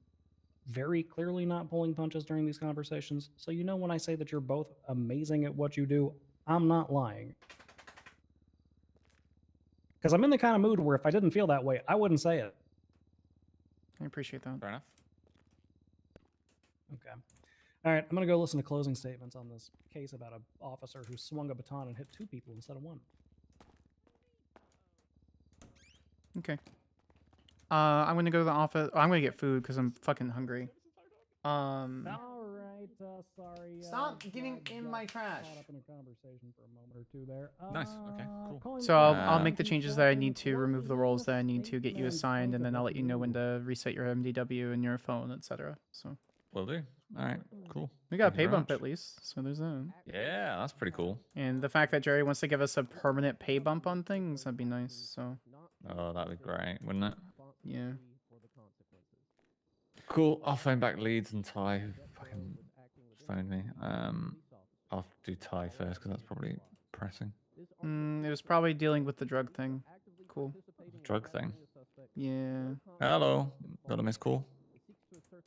very clearly not pulling punches during these conversations. So you know when I say that you're both amazing at what you do, I'm not lying. Because I'm in the kind of mood where if I didn't feel that way, I wouldn't say it. I appreciate that. Fair enough. Okay. All right, I'm going to go listen to closing statements on this case about an officer who swung a baton and hit 2 people instead of 1. Okay. I'm going to go to the office. I'm going to get food because I'm fucking hungry. All right, sorry. Stop getting in my trash. Caught up in a conversation for a moment or two there. Nice. Okay, cool. So I'll make the changes that I need to, remove the roles that I need to, get you assigned, and then I'll let you know when to reset your MDW and your phone, etc. So. Will do. All right, cool. We got a Thank you pay very bump much. at least, so there's that. Yeah, that's pretty cool. And the fact that Jerry wants to give us a permanent pay bump on things, that'd be nice. So. Oh, that'd be great, wouldn't it? Yeah. Cool. I'll phone back Leeds and Ty, who fucking phoned me. I'll do Ty first because that's probably pressing. It was probably dealing with the drug thing. Cool. Drug thing. Yeah. Hello. Got a missed call.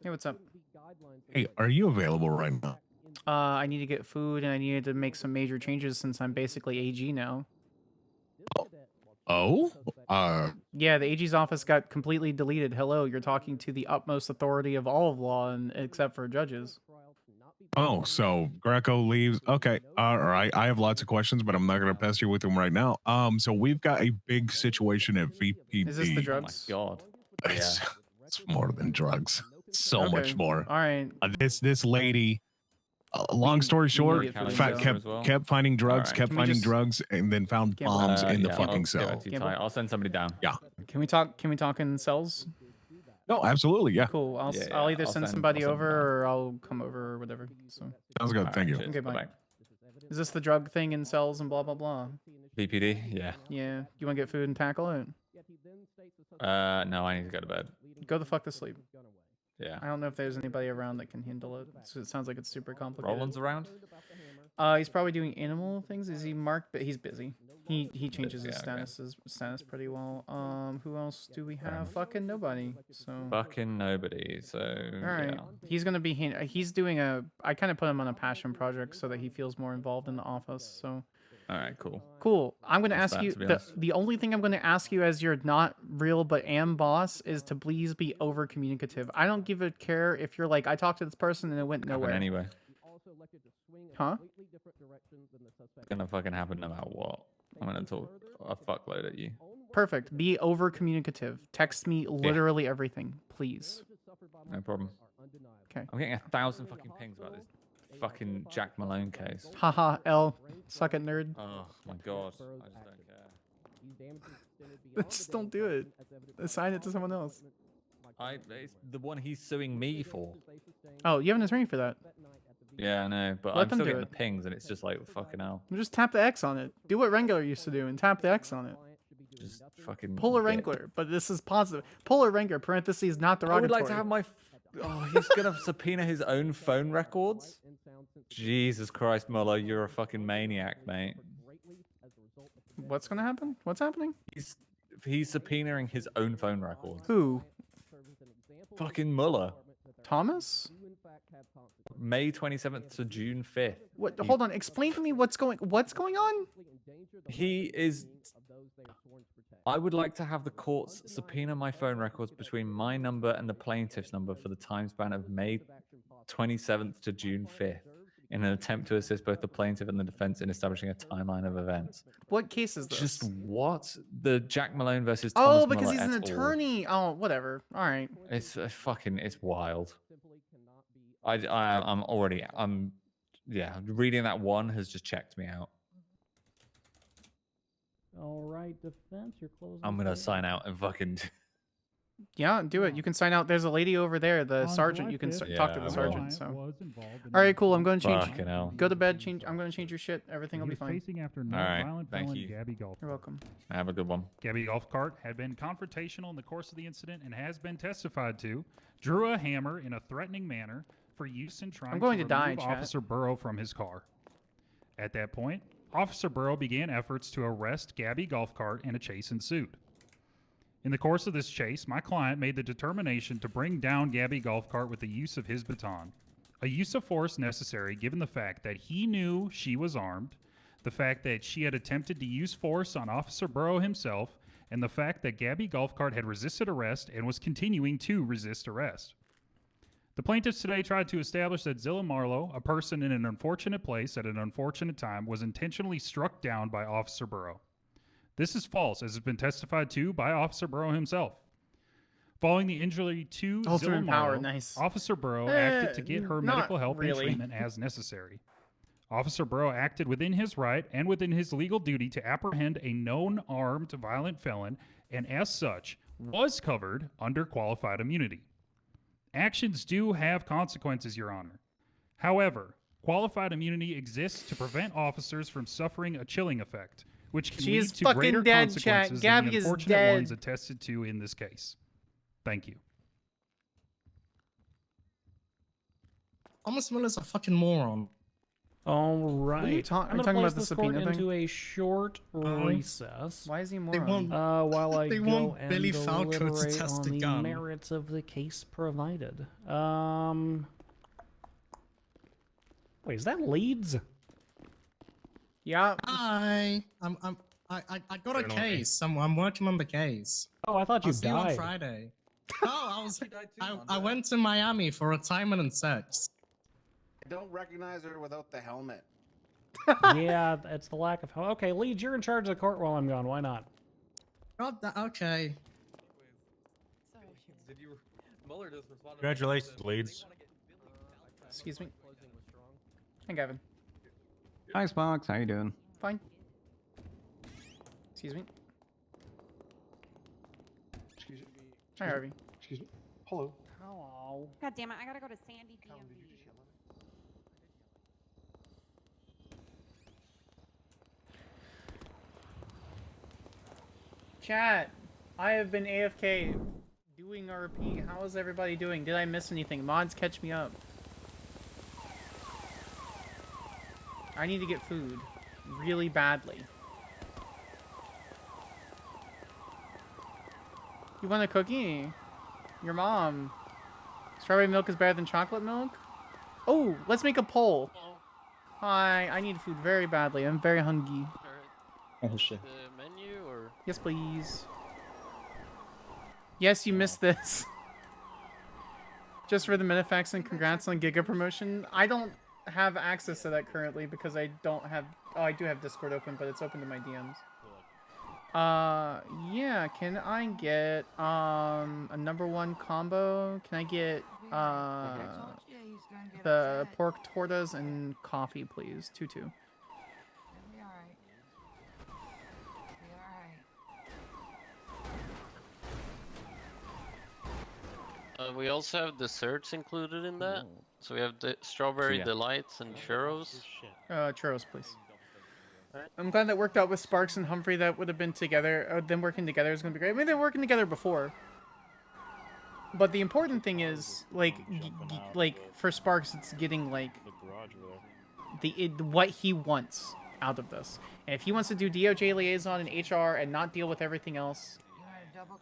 Hey, what's up? Hey, are you available right now? I need to get food and I needed to make some major changes since I'm basically AG now. Oh? Yeah, the AG's office got completely deleted. Hello, you're talking to the utmost authority of all of law, and except for judges. Oh, so Greco leaves. Okay, all right. I have lots of questions, but I'm not going to pester you with them right now. So we've got a big situation at VPD. Is this the drugs? Oh my God. It's more than drugs. So much more. All right. This lady. Long story short, kept finding drugs, kept finding drugs, and then found bombs in the fucking cell. I'll send somebody down. Yeah. Can we talk in cells? No, absolutely, yeah. Cool. I'll either send somebody over or I'll come over or whatever. So. Sounds good. Thank you. Okay, bye. Is this the drug thing in cells and blah blah blah? BPD, yeah. Yeah. You want to get food and tackle it? No, I need to go to bed. Go the fuck to sleep. Yeah. I don't know if there's anybody around that can handle it. So it sounds like it's super complicated. Roland's around? He's probably doing animal things. Is he marked? But he's busy. He changes his status pretty well. Who else do we have? Fucking nobody. So. Fucking nobody. So. All right. Yeah. He's gonna be. He's doing a. I kind of put him on a passion project so that he feels more involved in the office. So. All right. Cool. Cool. I'm gonna That's ask that, you. to be honest. The only thing I'm gonna ask you as you're not real but am boss is to please be over communicative. I don't give a care if you're like I talked to this person and it went nowhere. Anyway. Huh? It's gonna fucking happen no matter what. I'm gonna talk a fuckload at you. Perfect. Be over communicative. Text me literally everything, please. No problem. Okay. I'm getting 1,000 fucking pings about this fucking Jack Malone case. Haha, L. Suck it, nerd. Oh my God. I just don't care. Just don't do it. Assign it to someone else. It's the one he's suing me for. Oh, you have an attorney for that. Yeah, I know, but Let I'm them still do getting the it. pings, and it's just like fucking hell. Just tap the X on it. Do what Wrangler used to do and tap the X on it. Just fucking Pull a get- Wrangler, but this is positive. Pull a Wrangler, parentheses, not I derogatory. would like to have my. Oh, he's gonna subpoena his own phone records. Jesus Christ, Muller, you're a fucking maniac, mate. What's gonna happen? What's happening? He's subpoenaing his own phone records. Who? Fucking Muller. Thomas? May 27th to June 5th. What? Hold on. Explain to me what's going on. He is. I would like to have the courts subpoena my phone records between my number and the plaintiff's number for the time span of May 27th to June 5th in an attempt to assist both the plaintiff and the defense in establishing a timeline of events. What case is this? Just what? The Jack Malone versus Thomas Oh, because Muller he's an et al. attorney. Oh, whatever. All right. It's it's wild. Yeah, reading that one has just checked me out. All right, defense, you're closing. I'm gonna sign out and fucking. Yeah, do it. You can sign out. There's a lady over there, the sergeant. You can talk to the sergeant. So, all right, cool. I'm going to change. Fucking hell. Go to bed. Change. I'm going to change your shit. Everything will be fine. After All right, violent thank felon you. Gabby Golf. You're welcome. Have a good one. Gabby Golf Cart had been confrontational in the course of the incident and has been testified to. Drew a hammer in a threatening manner for use in trying going to to die, remove chat. Officer Burrow from his car. At that point, Officer Burrow began efforts to arrest Gabby Golf Cart and a chase ensued. In the course of this chase, my client made the determination to bring down Gabby Golf Cart with the use of his baton. A use of force necessary given the fact that he knew she was armed, the fact that she had attempted to use force on Officer Burrow himself, and the fact that Gabby Golf Cart had resisted arrest and was continuing to resist arrest. The plaintiffs today tried to establish that Zilla Marlowe, a person in an unfortunate place at an unfortunate time, was intentionally struck down by Officer Burrow. This is false, as has been testified to by Officer Burrow himself. Following the injury to Zilla Ultimate power, Marlowe, nice. Officer Burrow acted to get her not medical help really. and treatment as necessary. Officer Burrow acted within his right and within his legal duty to apprehend a known armed violent felon, and as such, was covered under qualified immunity. Actions do have consequences, Your Honor. However, qualified immunity exists to prevent officers from suffering a chilling effect, which can She lead is to fucking greater dead, consequences chat. Gabby than the is unfortunate dead. ones attested to in this case. Thank you. Thomas Miller's a fucking moron. All right. Are you talking I'm gonna about place the this court subpoena thing? into a short recess. Why is he more? They want- While I they go want and Billy Falco to deliberate test on the the gun. merits of the case provided. Wait, is that Leeds? Yeah. Hi. I got a case. I'm working on the case. Oh, I thought you I'll see you on died. Friday. No, I went to Miami for retirement and sex. I don't recognize her without the helmet. Yeah, it's the lack of. Okay, Leeds, you're in charge of the court while I'm gone. Why not? Okay. Congratulations, Leeds. Excuse me. Hey, Gavin. Hi, Spox. How you doing? Fine. Excuse me. Excuse me. Hi, Harvey. Excuse me. Hello. Hello. God damn it, I gotta go to Sandy DMV. Chat, I have been AFK doing RP. How is everybody doing? Did I miss anything? Mods, catch me up. I need to get food really badly. You want a cookie? Your mom. Strawberry milk is better than chocolate milk? Oh, let's make a poll. Hi, I need food very badly. I'm very hungry. Oh shit. The menu or? Yes, please. Yes, you missed this. Just for the Minifax and congrats on Giga promotion. I don't have access to that currently because I don't have... Oh, I do have Discord open, but it's open to my DMs. Yeah, can I get, a #1 combo? Can I get, the pork tortas and coffee, please? 2-2. we also have desserts included in that. So we have the strawberry delights and churros. Churros, please. I'm glad that worked out with Sparks and Humphrey. That would have been together. Them working together is going to be great. I mean, they were working together before. But the important thing is, like for Sparks, it's getting, like, what he wants out of this. And if he wants to do DOJ liaison and HR and not deal with everything else...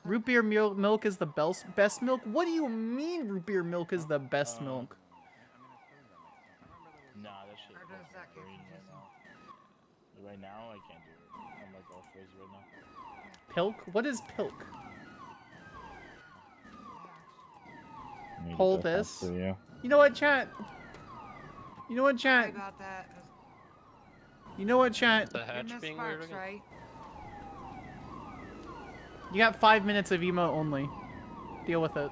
Root beer milk is the best milk? What do you mean root beer milk is the best milk? Nah, that shit is green right now. Right now, I can't do it. I'm like all frizzy right now. Pilk? What is pilk? Let me get Hold that down this. for you. You know what, chat? You know what, chat? About that. You know what, chat? The hatch Miss being Sparks, weird again. right? You got 5 minutes of emo only. Deal with it.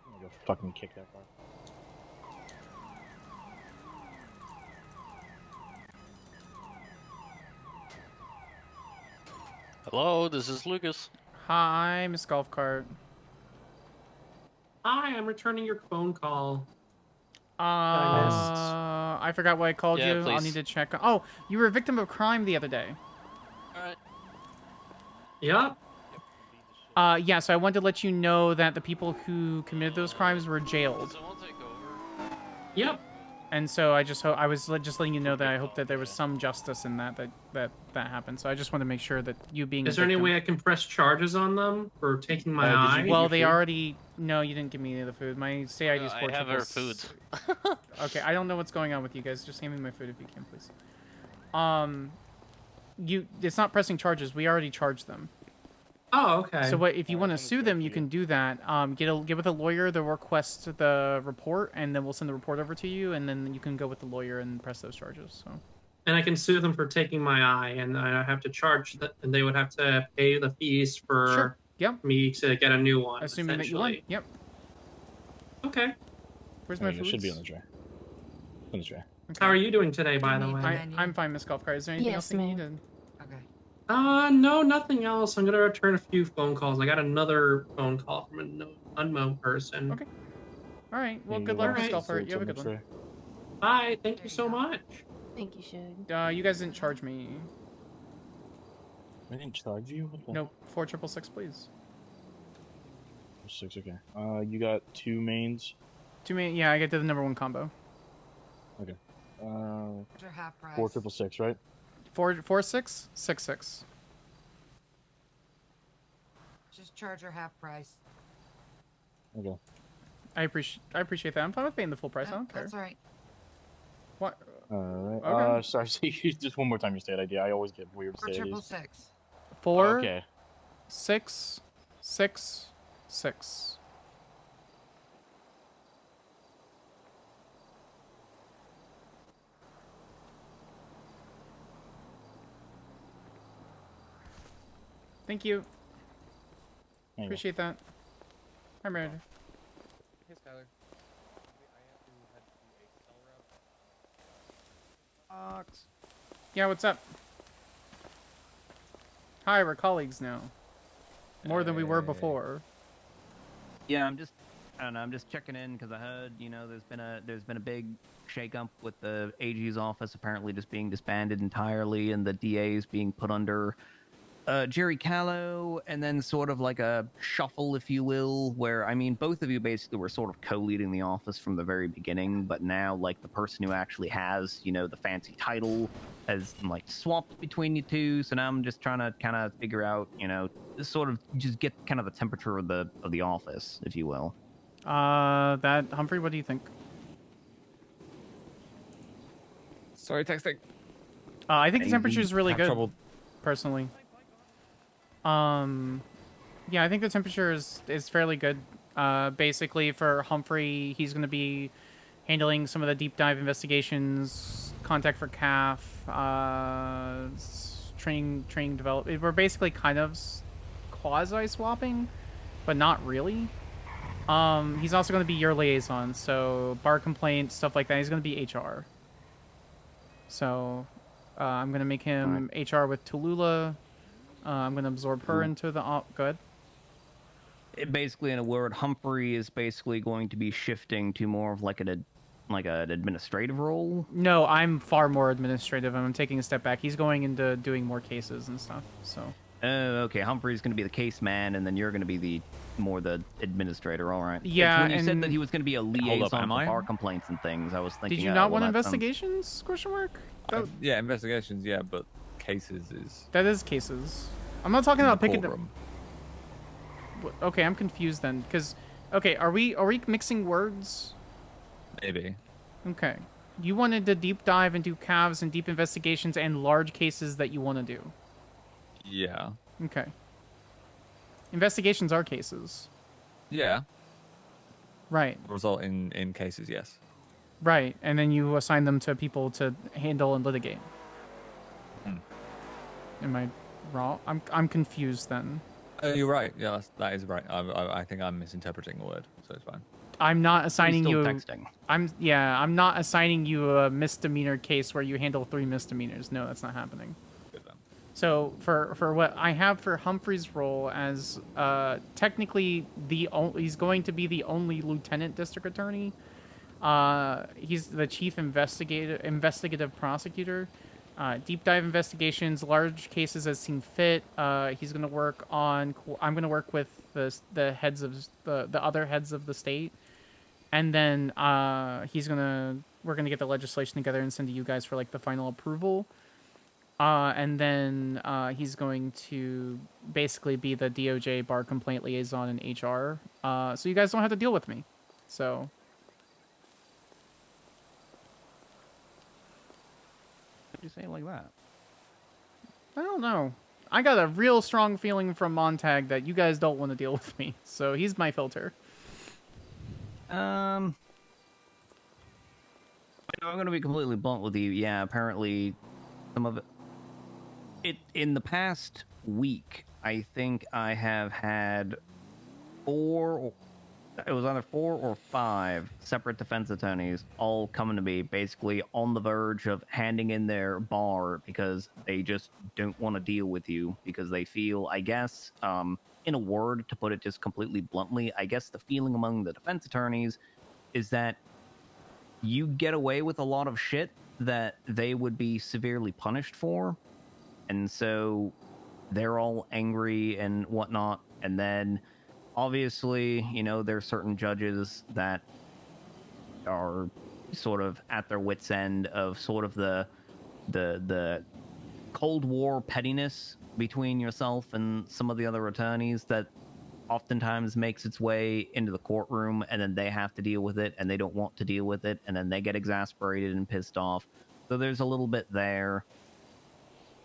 I'm gonna go fucking kick that car. Hello, this is Lucas. Hi, Miss Golf Cart. Hi, I'm returning your phone call. I forgot why I called Yeah, you. I'll please. need to check. Oh, you were a victim of crime the other day. Alright. Yep. Yeah, so I wanted to let you know that the people who committed those crimes were jailed. Someone take over. Yep. And so I just I was just letting you know that I hope that there was some justice in that happened. So I just want to make sure that you being Is there any way I can press charges on them for taking my eye? Well, they already... No, you didn't give me any of the food. My state ID is 4 I have our food. Okay, I don't know what's going on with you guys. Just hand me my food if you can, please. It's not pressing charges. We already charged them. Oh, okay. So what if you want to sue them, you can do that. Get with a lawyer, they'll request the report, and then we'll send the report over to you, and then you can go with the lawyer and press those charges. So. And I can sue them for taking my eye, and I have to charge that, and they would have to pay the fees for me to get a new one. Assuming that you want. Yep. Okay. Where's my It food? should be on the tray. On the tray. How are you doing today, by the way? I'm fine, Miss Golf Cart. Is there anything else that you needed? No, nothing else. I'm gonna return a few phone calls. I got another phone call from an unknown person. Okay. All right. Well, good luck, Miss Golf Cart. You have a good one. Bye. Thank you so much. Thank you, Shug. You guys didn't charge me. I didn't charge you? What the Nope. 4666, please. 6, okay. You got 2 mains? 2 main. Yeah, I get to the #1 combo. Okay. Your half price. 4666, right? 4666. Just charge her half price. Okay. I appreciate that. I'm fine with paying the full price. I don't care. That's all right. What? Alright. Okay. Sorry, just one more time your state ID. I always get weird state IDs. 4666. 4. Okay. 6 6 6. Thank you. Appreciate that. I'm ready. Hey, Skyler. Yeah, what's up? Hi, we're colleagues now. More than we were before. Yeah, I don't know. I'm just checking in because I heard, there's been a big shakeup with the AG's office apparently just being disbanded entirely, and the DAs being put under Jerry Callow, and then sort of like a shuffle, if you will, where, I mean, both of you basically were sort of co-leading the office from the very beginning, but now, like, the person who actually has, the fancy title has, like, swapped between you two, so now I'm just trying to kind of figure out, sort of just get kind of the temperature of the office, if you will. Humphrey, what do you think? Sorry, texting. I think the temperature is really good, trouble. personally. Yeah, I think the temperature is fairly good. Basically, for Humphrey, he's going to be handling some of the deep dive investigations, contact for CAF, training development. We're basically kind of quasi swapping, but not really. He's also going to be your liaison, so bar complaints, stuff like that. He's going to be HR. So, I'm going to make him HR with Tallulah. I'm going to absorb her into the good. Basically, in a word, Humphrey is basically going to be shifting to more of like an administrative role. No, I'm far more administrative. I'm taking a step back. He's going into doing more cases and stuff. So. Okay. Humphrey's going to be the case man, and then you're going to be the administrator. All right. Yeah. When you said that he was going to be a liaison for am I? bar complaints and things, I was thinking. Did you not want investigations? Question mark. Yeah, investigations. Yeah, but cases is. That is cases. I'm not talking about picking courtroom. Okay, I'm confused then, because, okay, are we mixing words? Maybe. Okay. You wanted to deep dive and do calves and deep investigations and large cases that you want to do. Yeah. Okay. Investigations are cases. Yeah. Right. Result in cases, yes. Right, and then you assign them to people to handle and litigate. Am I wrong? I'm confused then. You're right. Yeah, that is right. I think I'm misinterpreting the word, so it's fine. I'm not assigning still you. Texting. I'm not assigning you a misdemeanor case where you handle 3 misdemeanors. No, that's not happening. Good then. So for what I have for Humphrey's role as technically he's going to be the only lieutenant district attorney. He's the chief investigative prosecutor. Deep dive investigations, large cases as seen fit. He's going to work on. I'm going to work with the heads of the other heads of the state, and then we're gonna get the legislation together and send to you guys for like the final approval. And then he's going to basically be the DOJ bar complaint liaison in HR. So you guys don't have to deal with me. So. You say it like that? I don't know. I got a real strong feeling from Montag that you guys don't want to deal with me, so he's my filter. I'm going to be completely blunt with you. Yeah, apparently some of it in the past week, I think I have had 4 or 5 separate defense attorneys all coming to me basically on the verge of handing in their bar because they just don't want to deal with you because they feel, I guess, in a word, to put it just completely bluntly, I guess the feeling among the defense attorneys is that you get away with a lot of shit that they would be severely punished for. And so they're all angry and whatnot. And then obviously, you know, there are certain judges that are sort of at their wits' end of sort of the Cold War pettiness between yourself and some of the other attorneys that oftentimes makes its way into the courtroom, and then they have to deal with it, and they don't want to deal with it, and then they get exasperated and pissed off. So there's a little bit there.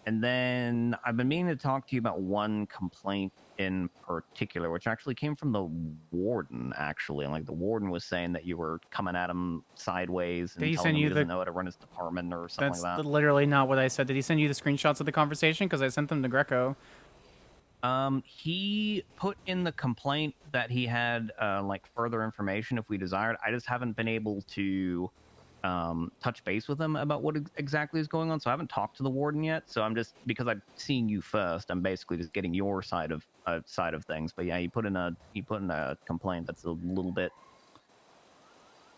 And then I've been meaning to talk to you about one complaint in particular, which actually came from the warden, actually. And like the warden was saying that you were coming at him sideways and telling him he doesn't know how to run his department or something like that. That's literally not what I said. Did he send you the screenshots of the conversation? Because I sent them to Greco. He put in the complaint that he had like further information if we desired. I just haven't been able to touch base with him about what exactly is going on. So I haven't talked to the warden yet. So I'm just, because I'm seeing you first, I'm basically just getting your side of things. But yeah, he put in a complaint that's a little bit,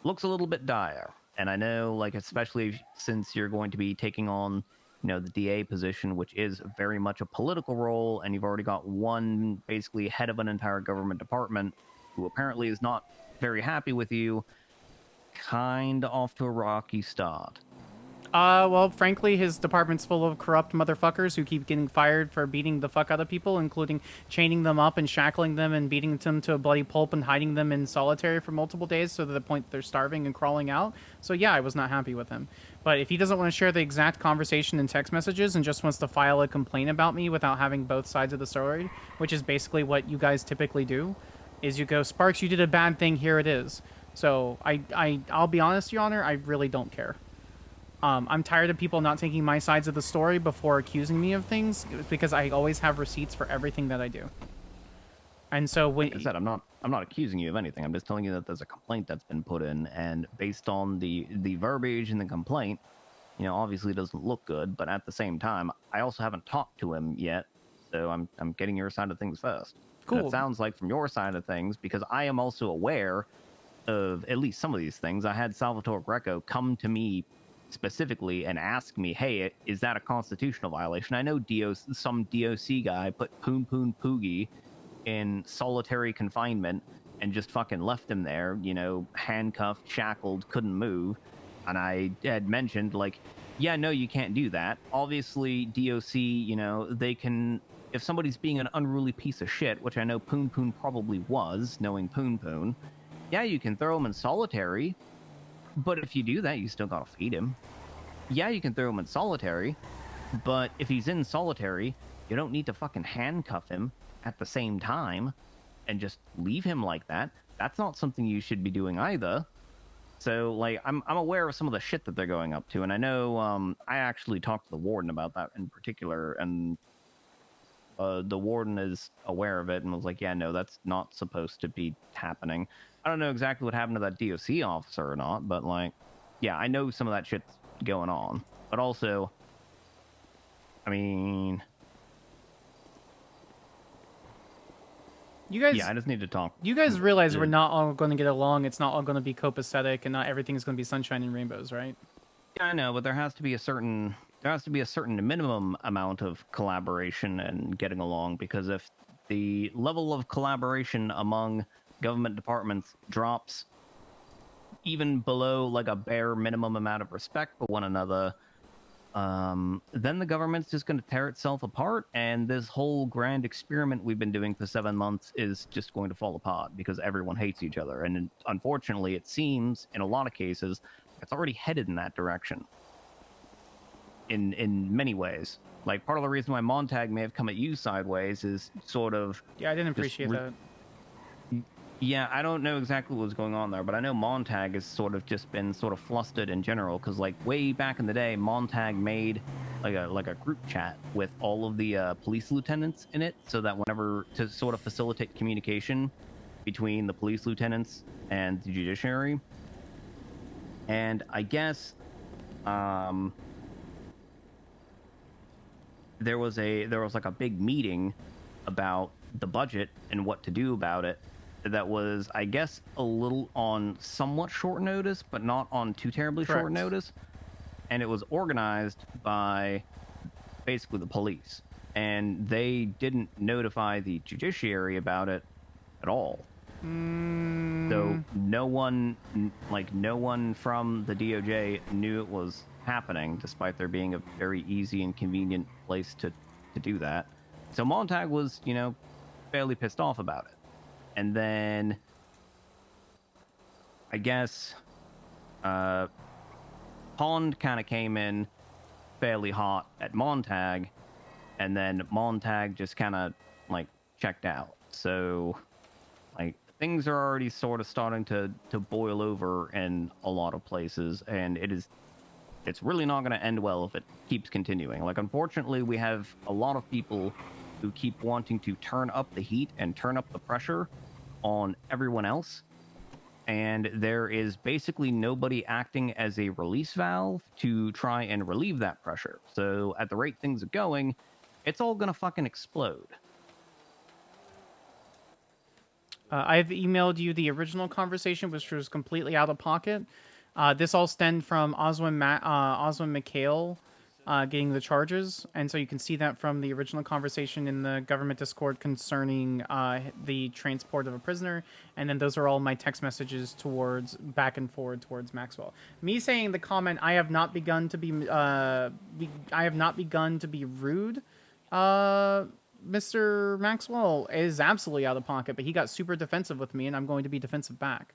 looks a little bit dire. And I know, like, especially since you're going to be taking on, you know, the DA position, which is very much a political role, and you've already got one basically head of an entire government department who apparently is not very happy with you, kind of off to a rocky start. Well, frankly, his department's full of corrupt motherfuckers who keep getting fired for beating the fuck out of people, including chaining them up and shackling them and beating them to a bloody pulp and hiding them in solitary for multiple days so to the point that they're starving and crawling out. So yeah, I was not happy with him. But if he doesn't want to share the exact conversation in text messages and just wants to file a complaint about me without having both sides of the story, which is basically what you guys typically do, is you go, Sparks, you did a bad thing, here it is. So I'll be honest, Your Honor, I really don't care. I'm tired of people not taking my sides of the story before accusing me of things, because I always have receipts for everything that I do. And so when like I said, I'm not accusing you of anything. I'm just telling you that there's a complaint that's been put in, and based on the verbiage in the complaint, you know, obviously it doesn't look good. But at the same time, I also haven't talked to him yet, so I'm getting your side of things first. Cool. And it sounds like from your side of things, because I am also aware of at least some of these things. I had Salvatore Greco come to me specifically and ask me, hey, is that a constitutional violation? I know some DOC guy put Poon Poon Poogie in solitary confinement and just fucking left him there, you know, handcuffed, shackled, couldn't move. And I had mentioned, like, yeah, no, you can't do that. Obviously, DOC, you know, they can, if somebody's being an unruly piece of shit, which I know Poon Poon probably was, knowing Poon Poon, yeah, you can throw him in solitary, but if you do that, you still gotta feed him. Yeah, you can throw him in solitary, but if he's in solitary, you don't need to fucking handcuff him at the same time and just leave him like that. That's not something you should be doing either. So, like, I'm aware of some of the shit that they're going up to, and I know I actually talked to the warden about that in particular, and the warden is aware of it and was like, yeah, no, that's not supposed to be happening. I don't know exactly what happened to that DOC officer or not, but, like, yeah, I know some of that shit's going on. But also, I mean, you guys, yeah, I just need to talk. You guys realize we're not all going to get along. It's not all going to be copacetic, and not everything's going to be sunshine and rainbows, right? Yeah, I know, but there has to be a certain minimum amount of collaboration and getting along, because if the level of collaboration among government departments drops even below like a bare minimum amount of respect for one another, then the government's just going to tear itself apart, and this whole grand experiment we've been doing for 7 months is just going to fall apart because everyone hates each other. And unfortunately, it seems in a lot of cases it's already headed in that direction in many ways. Like, part of the reason why Montag may have come at you sideways is sort of... Yeah, I didn't appreciate that. Yeah, I don't know exactly what was going on there, but I know Montag has sort of just been sort of flustered in general, because, like, way back in the day, Montag made like a group chat with all of the police lieutenants in it, so that whenever, to sort of facilitate communication between the police lieutenants and the judiciary. And I guess there was like a big meeting about the budget and what to do about it. That was, I guess, a little on somewhat short notice, but not on too terribly short notice. And it was organized by basically the police. And they didn't notify the judiciary about it at all. So no one from the DOJ knew it was happening, despite there being a very easy and convenient place to do that. So Montag was, you know, fairly pissed off about it. And then, I guess, Pond kind of came in fairly hot at Montag, and then Montag just kind of, like, checked out. So, like, things are already sort of starting to boil over in a lot of places, and it's really not going to end well if it keeps continuing. Like, unfortunately, we have a lot of people who keep wanting to turn up the heat and turn up the pressure on everyone else, and there is basically nobody acting as a release valve to try and relieve that pressure. So at the rate things are going, it's all gonna fucking explode. I've emailed you the original conversation, which was completely out of pocket. This all stemmed from Oswin McHale getting the charges, and so you can see that from the original conversation in the government Discord concerning the transport of a prisoner, and then those are all my text messages towards back and forward towards Maxwell. Me saying the comment, I have not begun to be rude, Mr. Maxwell, is absolutely out of pocket, but he got super defensive with me, and I'm going to be defensive back.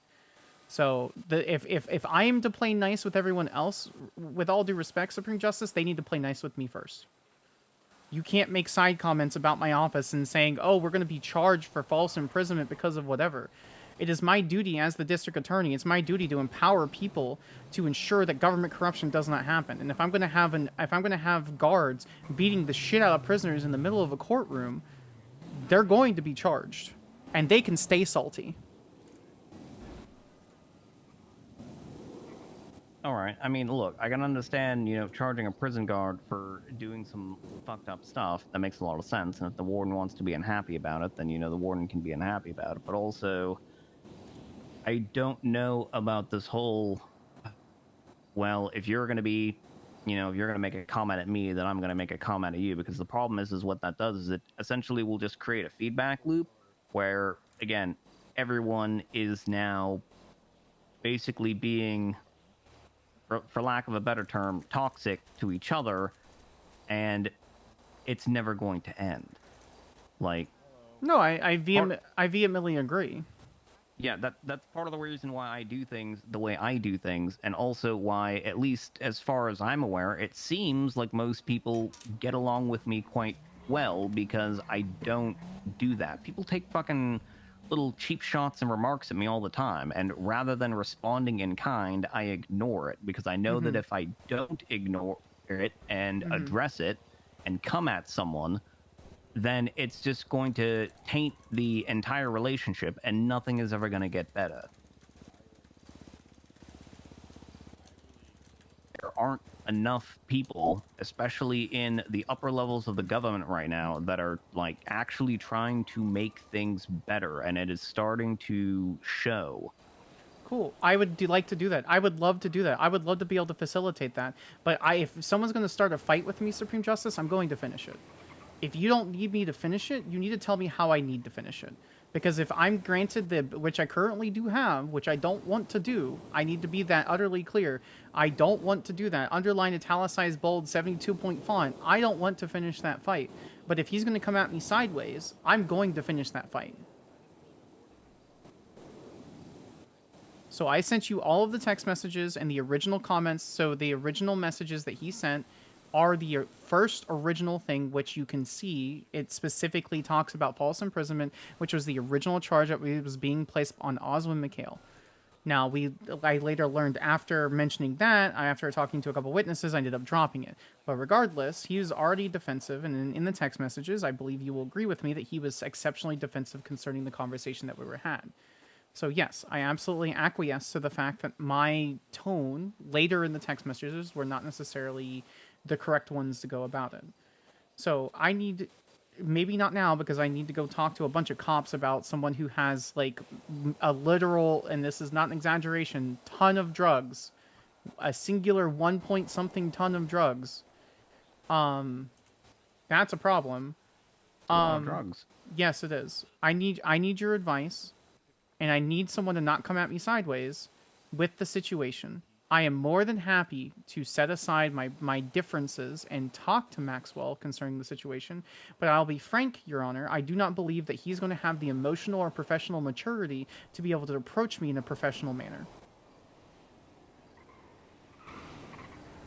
So if I am to play nice with everyone else, with all due respect, Supreme Justice, they need to play nice with me first. You can't make side comments about my office and saying, oh, we're going to be charged for false imprisonment because of whatever. It is my duty as the district attorney, it's my duty to empower people to ensure that government corruption does not happen. And if I'm going to have guards beating the shit out of prisoners in the middle of a courtroom, they're going to be charged. And they can stay salty. All right. I mean, look, I can understand, charging a prison guard for doing some fucked up stuff. That makes a lot of sense. And if the warden wants to be unhappy about it, then, the warden can be unhappy about it. But also, I don't know about this whole, well, if you're going to be, if you're going to make a comment at me, then I'm going to make a comment at you. Because the problem is what that does is it essentially will just create a feedback loop where, again, everyone is now basically being, for lack of a better term, toxic to each other, and it's never going to end. Like, no, I vehemently agree. Yeah, that's part of the reason why I do things the way I do things, and also why, at least as far as I'm aware, it seems like most people get along with me quite well because I don't do that. People take fucking little cheap shots and remarks at me all the time, and rather than responding in kind, I ignore it because I know that if I don't ignore it and address it and come at someone, then it's just going to taint the entire relationship and nothing is ever going to get better. There aren't enough people, especially in the upper levels of the government right now, that are like actually trying to make things better, and it is starting to show. Cool. I would like to do that. I would love to do that. I would love to be able to facilitate that. But if someone's going to start a fight with me, Supreme Justice, I'm going to finish it. If you don't need me to finish it, you need to tell me how I need to finish it. Because if I'm granted which I currently do have, which I don't want to do, I need to be that utterly clear. I don't want to do that. Underline, italicized, bold, 72-point font. I don't want to finish that fight. But if he's going to come at me sideways, I'm going to finish that fight. So I sent you all of the text messages and the original comments. So the original messages that he sent are the first original thing, which you can see. It specifically talks about false imprisonment, which was the original charge that was being placed on Oswin McHale. Now, I later learned after mentioning that, after talking to a couple witnesses, I ended up dropping it. But regardless, he was already defensive, and in the text messages, I believe you will agree with me that he was exceptionally defensive concerning the conversation that we were had. So yes, I absolutely acquiesce to the fact that my tone later in the text messages were not necessarily the correct ones to go about it. So I need, maybe not now, because I need to go talk to a bunch of cops about someone who has like a literal, and this is not an exaggeration, ton of drugs, a singular 1 point something ton of drugs. That's a problem. A lot of drugs. Yes, it is. I need your advice, and I need someone to not come at me sideways with the situation. I am more than happy to set aside my differences and talk to Maxwell concerning the situation, but I'll be frank, Your Honor, I do not believe that he's going to have the emotional or professional maturity to be able to approach me in a professional manner.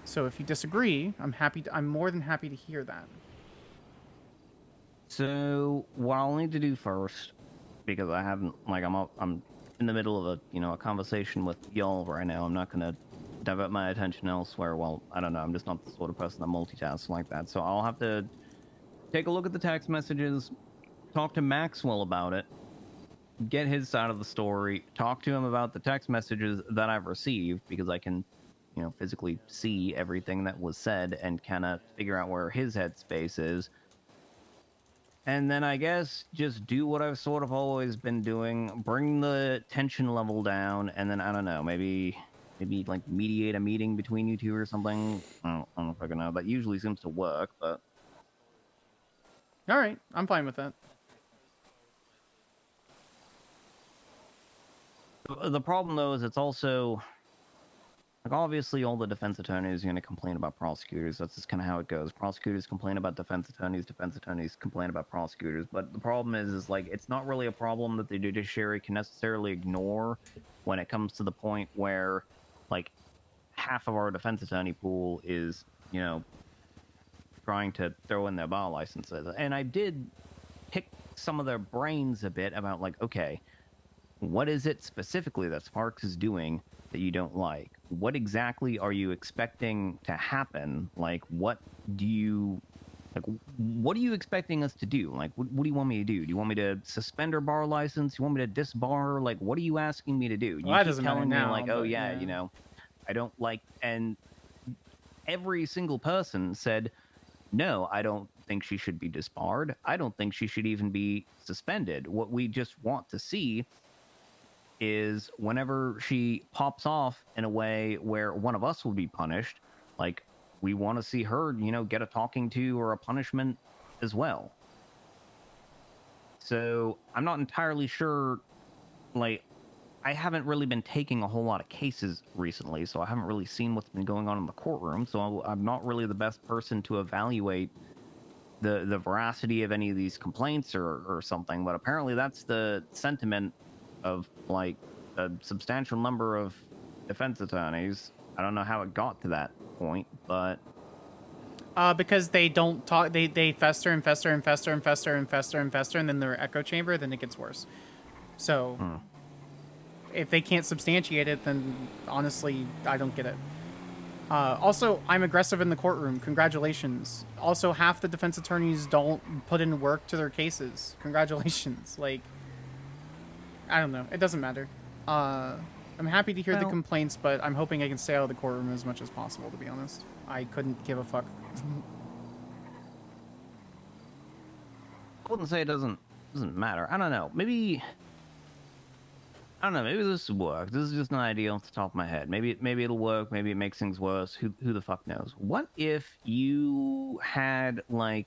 So if you disagree, I'm more than happy to hear that. So what I'll need to do first, because I haven't, like, I'm in the middle of a conversation with y'all right now. I'm not gonna divert my attention elsewhere. Well, I don't know. I'm just not the sort of person that multitasks like that. So I'll have to take a look at the text messages, talk to Maxwell about it, get his side of the story, talk to him about the text messages that I've received, because I can, physically see everything that was said and kind of figure out where his headspace is. And then I guess just do what I've sort of always been doing, bring the tension level down, and then, I don't know, maybe like mediate a meeting between you two or something. I don't know if I can know. That usually seems to work, but... All right, I'm fine with that. The problem, though, is it's also... Like, obviously, all the defense attorneys are going to complain about prosecutors. That's just kind of how it goes. Prosecutors complain about defense attorneys complain about prosecutors. But the problem is like, it's not really a problem that the judiciary can necessarily ignore when it comes to the point where, like, half of our defense attorney pool is, trying to throw in their bar licenses. And I did pick some of their brains a bit about, like, okay, what is it specifically that Sparks is doing that you don't like? What exactly are you expecting to happen? Like, what are you expecting us to do? Like, what do you want me to do? Do you want me to suspend her bar license? You want me to disbar her? Like, what are you asking me to do? You Well, that keep doesn't matter telling me, now, like, oh, but yeah, you know, I don't like, and every single person said, no, I don't think she should be disbarred. I don't think she should even be suspended. What we just want to see is whenever she pops off in a way where one of us will be punished, like, we want to see her, you know, get a talking to or a punishment as well. So I'm not entirely sure, like, I haven't really been taking a whole lot of cases recently, so I haven't really seen what's been going on in the courtroom, so I'm not really the best person to evaluate the veracity of any of these complaints or something, but apparently that's the sentiment of, like, a substantial number of defense attorneys. I don't know how it got to that point, but... Because they don't talk, they fester and fester and fester and fester and fester and fester, and then they're echo chamber, then it gets worse. So... if they can't substantiate it, then honestly, I don't get it. Also, I'm aggressive in the courtroom. Congratulations. Also, half the defense attorneys don't put in work to their cases. Congratulations. Like, I don't know. It doesn't matter. I'm happy to hear the complaints, but I'm hoping I can stay out of the courtroom as much as possible, to be honest. I couldn't give a fuck. I wouldn't say it doesn't matter. I don't know. Maybe this will work. This is just an idea off the top of my head. Maybe it'll work. Maybe it makes things worse. Who the fuck knows? What if you had I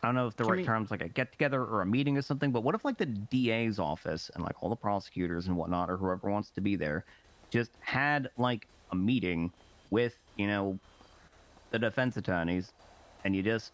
don't know if the right term's like a get together or a meeting or something, but what if, like, the DA's office and, like, all the prosecutors and whatnot, or whoever wants to be there, just had, like, a meeting with, you know, the defense attorneys, and you just,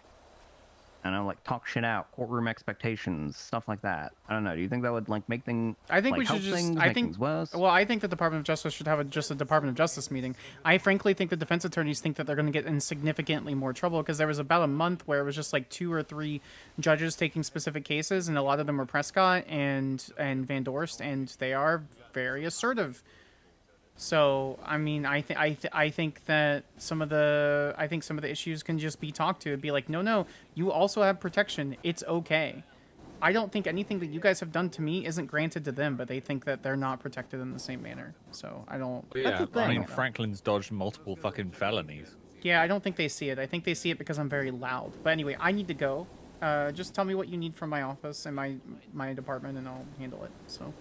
I don't know, like, talk shit out, courtroom expectations, stuff like that. I don't know. Do you think that would, like, make things? I think like, we should help just. things, I make think. things worse? Well, I think the Department of Justice should have just a Department of Justice meeting. I frankly think the defense attorneys think that they're going to get in significantly more trouble, because there was about a month where it was just like 2 or 3 judges taking specific cases, and a lot of them were Prescott and Van Dorst, and they are very assertive. So, I mean, I think that some of the issues can just be talked to. It'd be like, no, you also have protection. It's okay. I don't think anything that you guys have done to me isn't granted to them, but they think that they're not protected in the same manner. So I don't. Yeah, I mean, Franklin's dodged multiple fucking felonies. Yeah, I don't think they see it. I think they see it because I'm very loud. But anyway, I need to go. Just tell me what you need from my office and my department, and I'll handle it. So.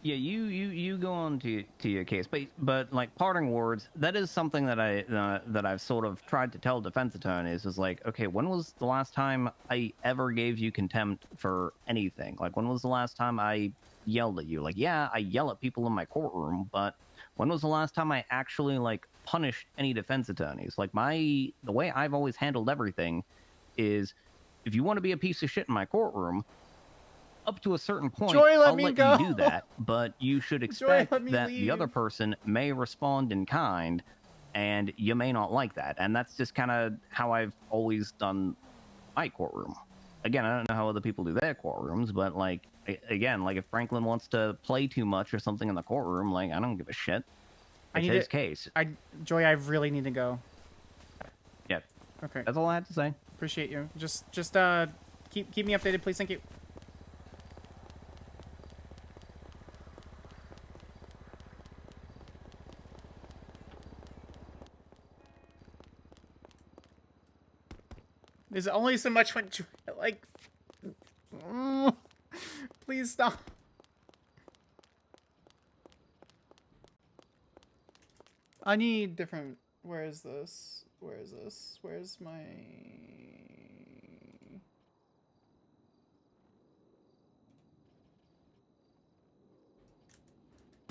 Yeah, you go on to your case, but like, parting words, that is something that I've sort of tried to tell defense attorneys is like, okay, when was the last time I ever gave you contempt for anything? Like, when was the last time I yelled at you? Like, yeah, I yell at people in my courtroom, but when was the last time I actually, like, punished any defense attorneys? Like, the way I've always handled everything is, if you want to be a piece of shit in my courtroom, up to a certain point, I'll let you do that, but you should expect that the other person may respond in kind, and you may not like that. And that's just kind of how I've always done my courtroom. Again, I don't know how other people do their courtrooms, but, like, again, like, if Franklin wants to play too much or something in the courtroom, like, I don't give a shit. It's his case. Joy, I really need to go. Yeah. Okay. That's all I had to say. Appreciate you. Just keep me updated, please. Thank you. There's only so much when, like, please stop. I need different, where is this? Where's my...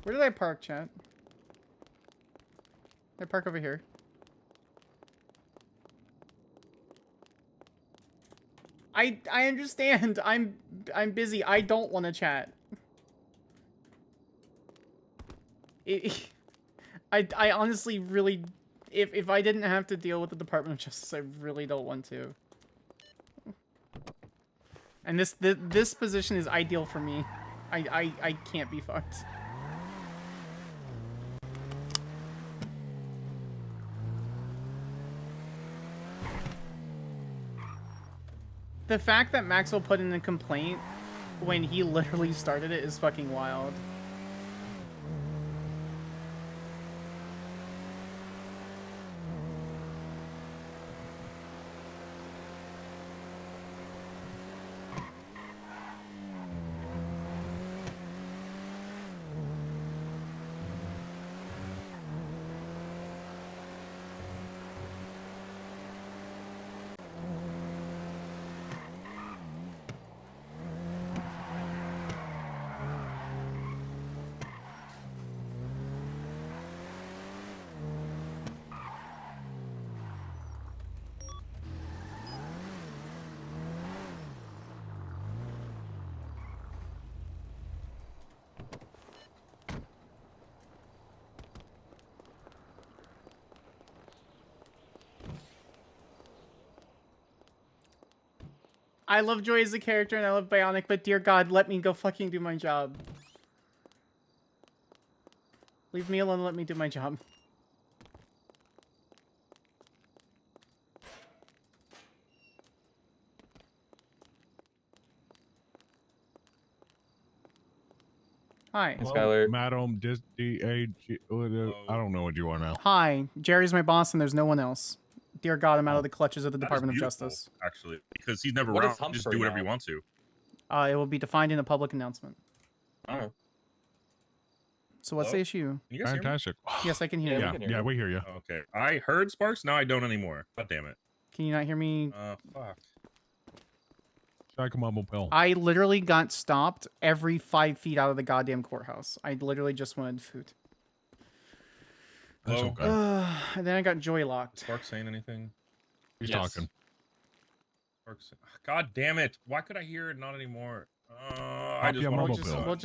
Where did I park, chat? I park over here. I understand. I'm busy. I don't want to chat. I honestly really, if I didn't have to deal with the Department of Justice, I really don't want to. And this position is ideal for me. I can't be fucked. The fact that Maxwell put in a complaint when he literally started it is fucking wild. I love Joy as a character and I love Bionic, but dear God, let me go fucking do my job. Leave me alone, let me do my job. Hi. Skyler. Madam, D-A-G, I don't know what you are now. Hi, Jerry's my boss and there's no one else. Dear God, I'm out of the clutches of the That is Department of beautiful, Justice. actually, because he's never What around. is He can just Humphrey do whatever now? he wants to. It will be defined in a public announcement. Oh. So what's the issue? Can you guys hear me? Fantastic. Yes, I can hear you. Yeah, we hear you. Okay, I heard Sparks. Now I don't anymore. God damn it. Can you not hear me? Fuck. Should I come up with Bill? I literally got stopped every 5 feet out of the goddamn courthouse. I literally just wanted food. That's okay. And then I got Joy locked. Sparks saying anything? He's talking. Sparks. God damn it! Why could I hear it? Not anymore. I Pop just your want mobile to. bill. We'll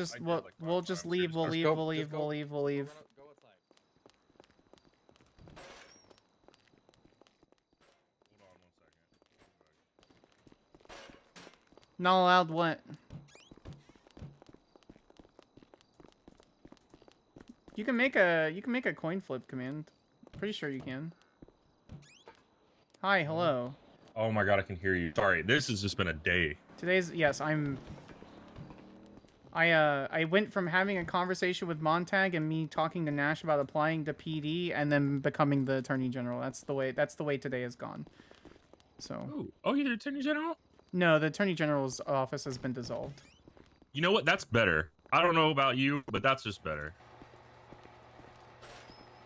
just leave. We'll leave. We'll leave. We'll leave. We'll leave. Not allowed what? You can make a coin flip command. Pretty sure you can. Hi, hello. Oh my god, I can hear you. Sorry, this has just been a day. Yes, I went from having a conversation with Montag and me talking to Nash about applying to PD and then becoming the Attorney General. That's the way today has gone. So. Ooh. Oh, you're the Attorney General? No, the Attorney General's office has been dissolved. You know what? That's better. I don't know about you, but that's just better.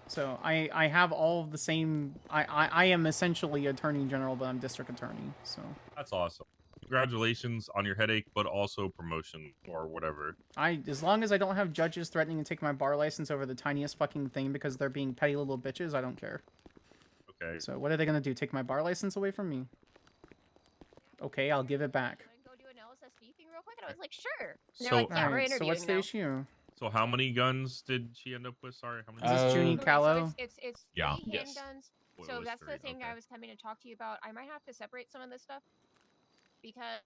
So I have all of the same. I am essentially Attorney General, but I'm District Attorney. So. That's awesome. Congratulations on your headache, but also promotion or whatever. As long as I don't have judges threatening to take my bar license over the tiniest fucking thing because they're being petty little bitches, I don't care. Okay. So what are they gonna do? Take my bar license away from me? Okay, I'll give it back. Go do an LSSD thing real quick, and I was like, sure. So- They're like, yeah, we're Alright, interviewing so what's the now. issue? So how many guns did she end up with? Sorry, how many? Is this Junie So Callow? it's Yeah. 3 Yes. handguns. Well, it So was that's 3, the thing okay. I was coming to talk to you about. I might have to separate some of this stuff because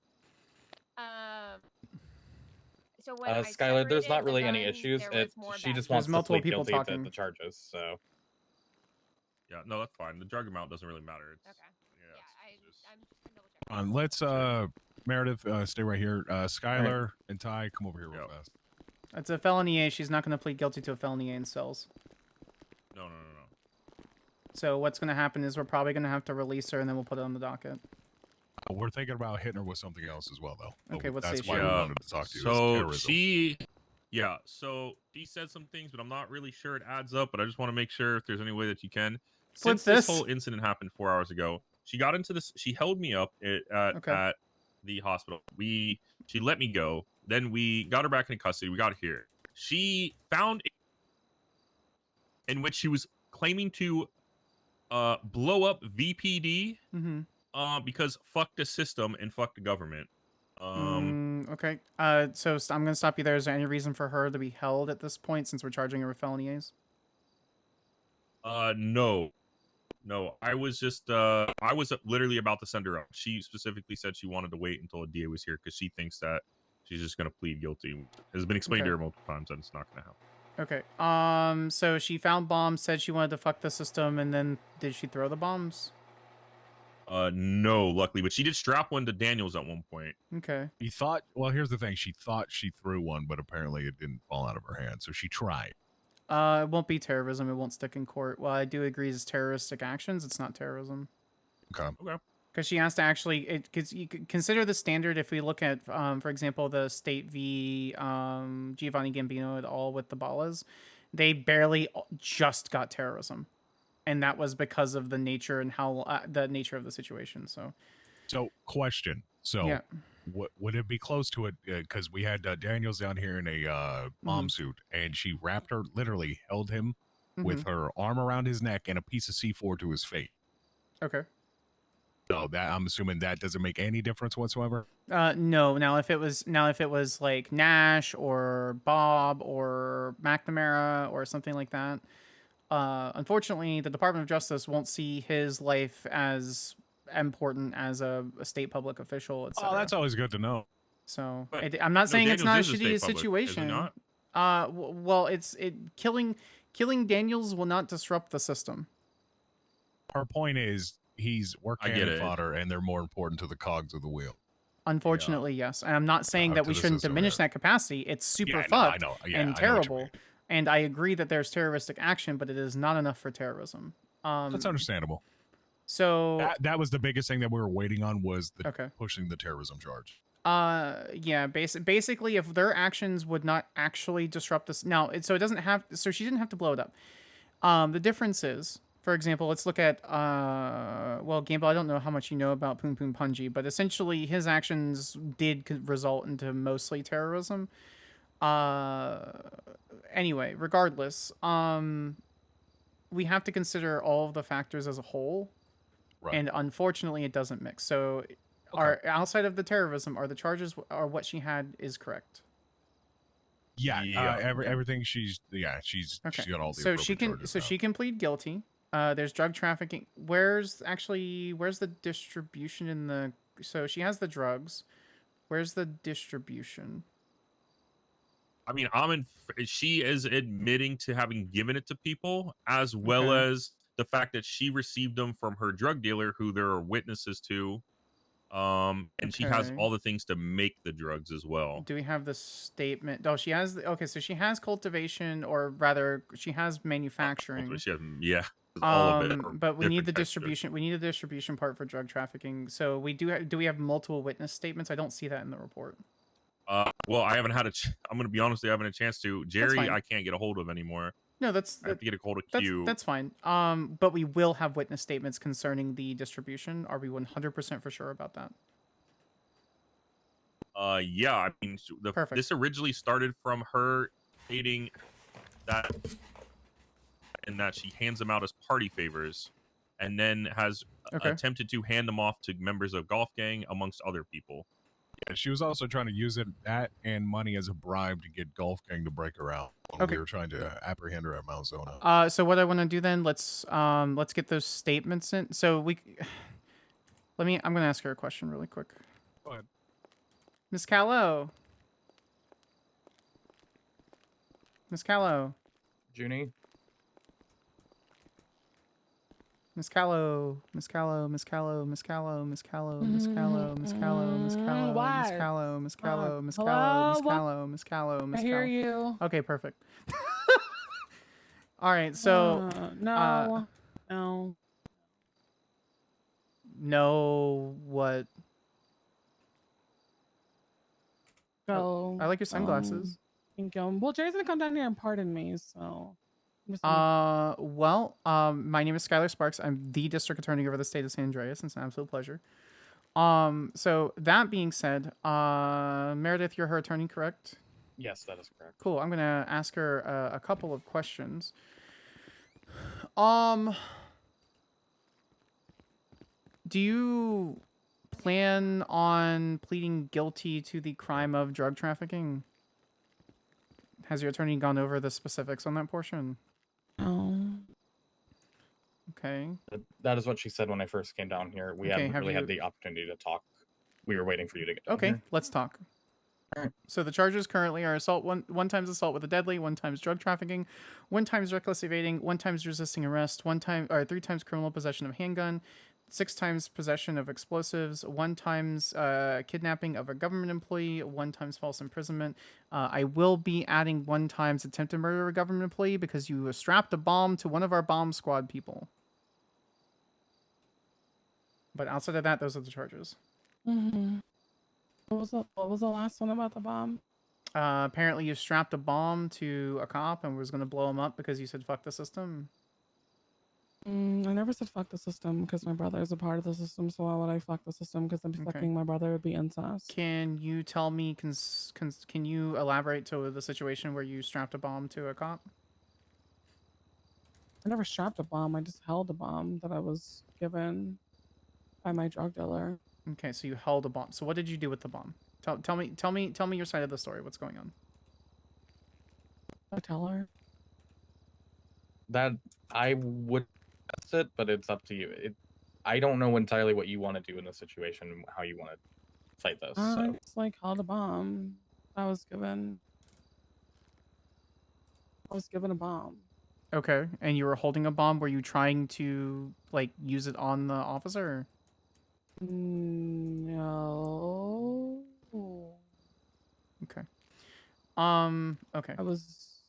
so when I Skyler, there's separated not really the any guns, issues. there was more She just back. wants to multiple plead people guilty to talking. the charges. So Yeah, no, that's fine. The drug amount doesn't really matter. It's, Okay. Yeah, it's just... I'm just gonna double check. Let's Meredith, stay right here. Skyler and Ty, come over here real fast. It's a felony A. She's not gonna plead guilty to a felony A in cells. No. So what's gonna happen is we're probably gonna have to release her and then we'll put it on the docket. We're thinking about hitting her with something else as well, though. Okay, what's the that's why issue? we wanted to talk to you. So terrorism. so she said some things, but I'm not really sure it adds up. But I just want to make sure if there's any way that you can. Flip Since this this. whole incident happened 4 hours ago, she got into this. She held me up at the hospital. She let me go. Then we got her back in custody. We got her here. She found in which she was claiming to blow up VPD because fuck the system and fuck the government. Okay. So I'm gonna stop you there. Is there any reason for her to be held at this point since we're charging her with felony A's? No. No, I was just I was literally about to send her up. She specifically said she wanted to wait until a DA was here because she thinks that she's just gonna plead guilty. It has been explained to her multiple times that it's not gonna happen. Okay. So she found bombs, said she wanted to fuck the system, and then did she throw the bombs? No, luckily, but she did strap one to Daniels at one point. Okay. He thought. Well, here's the thing. She thought she threw one, but apparently it didn't fall out of her hand. So she tried. It won't be terrorism. It won't stick in court. Well, I do agree it's terroristic actions. It's not terrorism. Okay. Okay. Because she has to actually, because you could consider the standard if we look at, for example, the State v. Giovanni Gambino et al. With the Ballas, they barely just got terrorism, and that was because of the nature and how the nature of the situation. So question. So yeah. would it be close to it? Because we had Daniels down here in a bomb suit, and she wrapped her, literally held him with her arm around his neck and a piece of C4 to his face. Okay. So that I'm assuming that doesn't make any difference whatsoever. No. Now, if it was like Nash or Bob or McNamara or something like that, unfortunately, the Department of Justice won't see his life as important as a state public official, etc. Oh, that's always good to know. So I'm not saying it's not a shitty situation. Not? Well, killing Daniels will not disrupt the system. Her point is he's work cannon fodder, and they're more important to the cogs of the wheel. Unfortunately, yes. And I'm not saying that we shouldn't diminish that capacity. It's super fucked and terrible. And I agree that there's terroristic action, but it is not enough for terrorism. That's understandable. So that was the biggest thing that we were waiting on was pushing the terrorism charge. Yeah, basically, if their actions would not actually disrupt this, so it doesn't have, so she didn't have to blow it up. The difference is, for example, let's look at, well, Gamble, I don't know how much you know about Poom Poom Punji, but essentially his actions did result into mostly terrorism. Anyway, regardless, we have to consider all of the factors as a whole, and unfortunately, it doesn't mix. So, outside of the terrorism, the charges are what she had is correct. Yeah, everything she's got all the so she can charges now. she can plead guilty. There's drug trafficking. Where's the distribution in the? So she has the drugs. Where's the distribution? I mean, she is admitting to having given it to people, as well as the fact that she received them from her drug dealer, who there are witnesses to. And she has all the things to make the drugs as well. Do we have the statement? Oh, she has. So she has cultivation, or rather, she has manufacturing. All of it. But we need the distribution. We need a distribution part for drug trafficking. So we do. Do we have multiple witness statements? I don't see that in the report. Well, I haven't had I'm going to be honest. I haven't had a chance to. Jerry, I can't get a hold of anymore. No, I have to get a hold of Q. That's fine. But we will have witness statements concerning the distribution. Are we 100% for sure about that? Yeah. I mean, this originally started from her stating that, and that she hands them out as party favors, and then has attempted to hand them off to members of Golf Gang, amongst other people. Yeah, she was also trying to use that and money as a bribe to get Golf Gang to break her out when we were trying to apprehend her at Mount Zona. So what I want to do then, let's get those statements in. So I'm going to ask her a question really quick. Go ahead. Miss Callow. Junie? Miss Callow. I hear you. Okay, perfect. All right, so no. No, what? So I like your sunglasses. Thank you. Well, Jerry's gonna come down here and pardon me, so. My name is Skyler Sparks. I'm the district attorney over the state of San Andreas. It's an absolute pleasure. So that being said, Meredith, you're her attorney, correct? Yes, that is correct. Cool. I'm gonna ask her a couple of questions. Do you plan on pleading guilty to the crime of drug trafficking? Has your attorney gone over the specifics on that portion? Okay. That is what she said when I first came down here. We Okay, hadn't have really you- had the opportunity to talk. We were waiting for you to get down Okay, here. let's talk. So the charges currently are assault, one times assault with a deadly, 1 times drug trafficking, 1 times reckless evading, 1 times resisting arrest, 3 times criminal possession of handgun, 6 times possession of explosives, 1 times kidnapping of a government employee, 1 times false imprisonment. I will be adding 1 times attempted murder of a government employee because you strapped a bomb to one of our bomb squad people. But outside of that, those are the charges. Mm-hmm. What was the last one about the bomb? Apparently you strapped a bomb to a cop and was going to blow him up because you said fuck the system. I never said fuck the system because my brother is a part of the system, so why would I fuck the system? Because I'm fucking my brother would be incest. Can you tell me, can you elaborate to the situation where you strapped a bomb to a cop? I never strapped a bomb. I just held a bomb that I was given by my drug dealer. Okay, so you held a bomb. So what did you do with the bomb? Tell me your side of the story. What's going on? I tell her. That I would test it, but it's up to you. I don't know entirely what you want to do in this situation, how you want to fight this. I So. just like held a bomb. I was given a bomb. Okay, and you were holding a bomb. Were you trying to like use it on the officer? No. Okay. Okay. I was.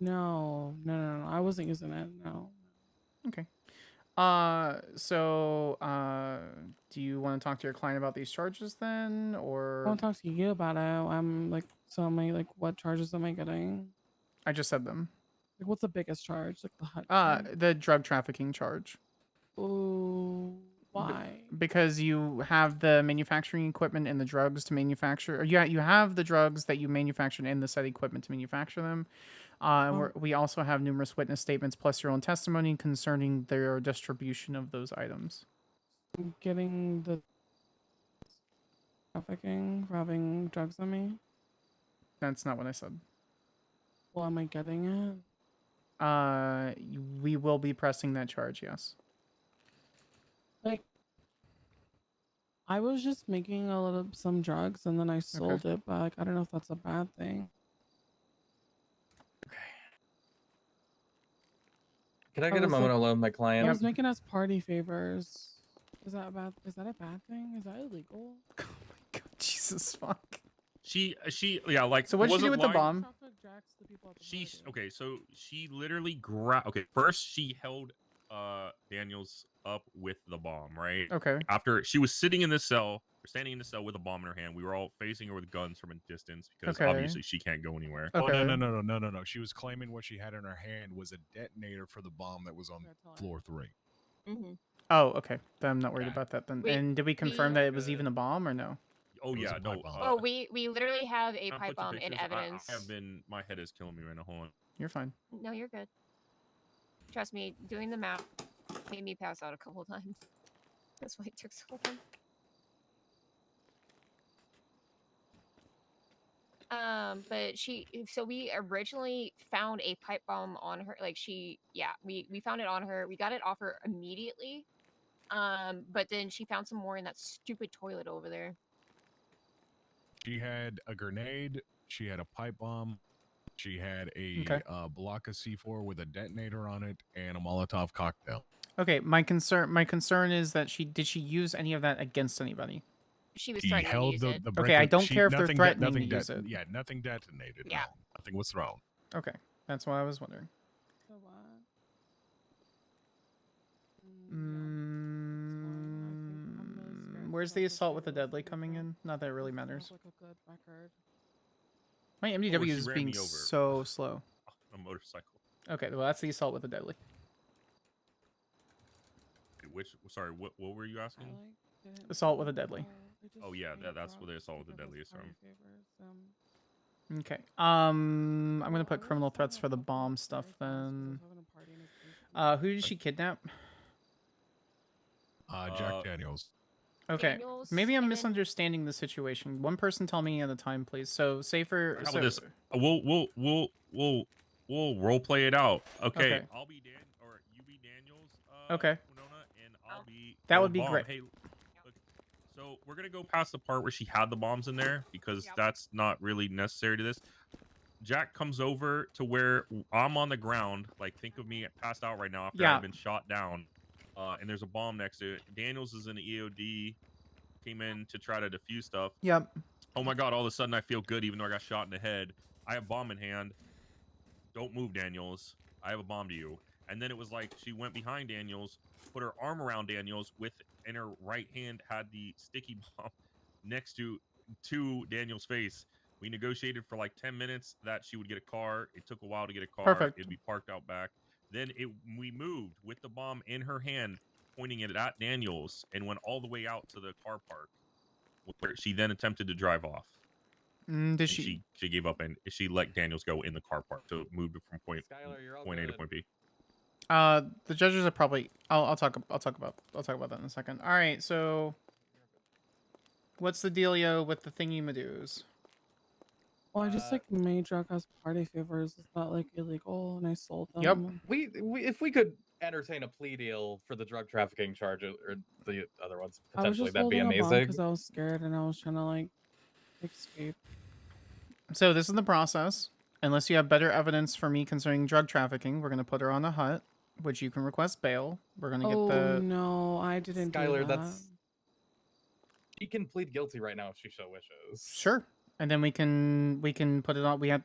No. I wasn't using it. No. Okay. Do you want to talk to your client about these charges then, or? I want to talk to you about it. I'm like, so am I like, what charges am I getting? I just said them. Like, what's the biggest charge? Like the hut. The drug trafficking charge. Ooh, why? Because you have the manufacturing equipment and the drugs to manufacture. Or you have the drugs that you manufactured and the said equipment to manufacture them. And we also have numerous witness statements plus your own testimony concerning their distribution of those items. I'm getting the trafficking for having drugs on me. That's not what I said. Well, am I getting it? We will be pressing that charge, yes. Like, I was just making some drugs and then I sold it, but like, I don't know if that's a bad thing. Can I get a moment alone with my client? I was making us party favors. Is that a bad thing? Is that illegal? Oh my god, Jesus fuck. She yeah, like. So what did you do with the bomb? Okay, so she literally grabbed. Okay, first she held Daniels up with the bomb, right? Okay. After she was sitting in the cell, or standing in the cell with a bomb in her hand, we were all facing her with guns from a distance because obviously she can't go anywhere. Okay. Oh, no. She was claiming what she had in her hand was a detonator for the bomb that was on floor 3. Mm-hmm. Oh, okay. Then I'm not worried about that then. And did we confirm that it was even a bomb or no? Oh yeah, no. Oh, we literally have a Can I pipe put some bomb in pictures? evidence. I have been. My head is killing me right now. Hold on. You're fine. No, you're good. Trust me, doing the map made me pass out a couple times. That's why it took so long. But so we originally found a pipe bomb on her. Like we found it on her. We got it off her immediately. But then she found some more in that stupid toilet over there. She had a grenade. She had a pipe bomb. She had a block of C4 with a detonator on it and a Molotov cocktail. Okay, my concern is that she use any of that against anybody? She was threatening to use it. Okay, I don't care if they're threatening to use it. Yeah, nothing detonated. Yeah. No, nothing was thrown. Okay, that's what I was wondering. So what? Where's the assault with the deadly coming in? Not that it really matters. Like a good record. My MDW is being so slow. A motorcycle. Okay, well that's the assault with the deadly. Sorry, what were you asking? Assault with a deadly. Oh yeah, that's what the assault with the deadly is from. Okay. I'm gonna put criminal threats for the bomb stuff then. Who did she kidnap? Jack Daniels. Okay, maybe I'm misunderstanding the situation. One person tell me at a time, please. So say for How about this? We'll role play it out. Okay. Okay. I'll be Dan, or you be Daniels. Okay. Winona, and I'll be. That oh, would be bomb. great. Hey, look, so we're gonna go past the part where she had the bombs in there because that's not really necessary to this. Jack comes over to where I'm on the ground. Like, think of me passed out right now after Yeah. I've been shot down. And there's a bomb next to it. Daniels is in the EOD. Came in to try to defuse stuff. Yep. Oh my god! All of a sudden, I feel good, even though I got shot in the head. I have bomb in hand. Don't move, Daniels. I have a bomb to you. And then it was like she went behind Daniels, put her arm around Daniels, with in her right hand had the sticky bomb next to Daniels' face. We negotiated for like 10 minutes that she would get a car. It took a while to get a car. Perfect. It'd be parked out back. Then we moved with the bomb in her hand, pointing it at Daniels, and went all the way out to the car park, where she then attempted to drive off. Did She gave up and she let Daniels go in the car park, so it moved from point A to point B. The judges are probably. I'll talk about that in a second. All right, so what's the dealio with the thingy madoos? Well, I just like made drug as party favors. It's not like illegal, and I sold them. Yep. We if we could entertain a plea deal for the drug trafficking charge or the other ones I was potentially, just that'd be holding a bomb amazing. because I was scared and I was trying to like escape. So this is the process. Unless you have better evidence for me concerning drug trafficking, we're gonna put her on a hut, which you can request bail. We're gonna get the. No, I didn't Skyler, do that. that's she can plead guilty right now if she so wishes. Sure, and then we can put it on. We have.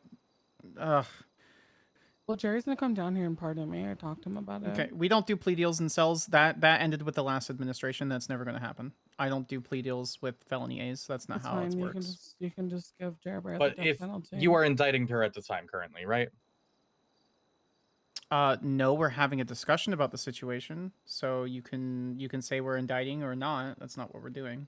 Well, Jerry's gonna come down here and pardon me. I talked to him about it. Okay, we don't do plea deals in cells. That ended with the last administration. That's never gonna happen. I don't do plea deals with felony A's. That's not That's how fine. it You works. can just give Jerry the But death if penalty. you are indicting her at the time currently, right? No, we're having a discussion about the situation. So you can say we're indicting or not. That's not what we're doing.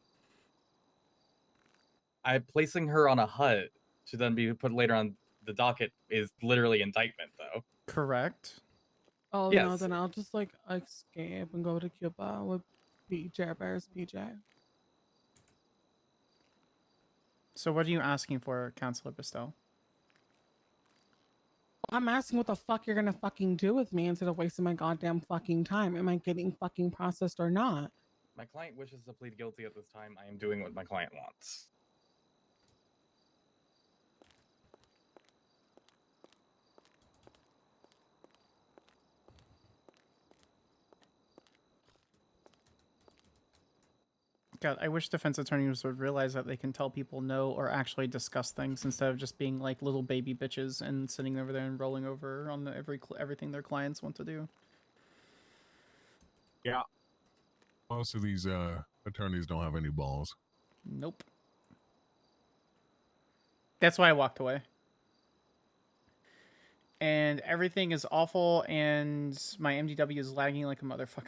Placing her on a hut to then be put later on the docket is literally indictment, though. Correct. Oh no, Yes. then I'll just like escape and go to Cuba with Jerry Bear's PJ. So what are you asking for, Councilor Bestell? I'm asking what the fuck you're gonna fucking do with me instead of wasting my goddamn fucking time. Am I getting fucking processed or not? My client wishes to plead guilty at this time. I am doing what my client wants. God, I wish defense attorneys would realize that they can tell people no or actually discuss things instead of just being like little baby bitches and sitting over there and rolling over on everything their clients want to do. Yeah. Most of these attorneys don't have any balls. Nope. That's why I walked away. And everything is awful, and my MDW is lagging like a motherfucker.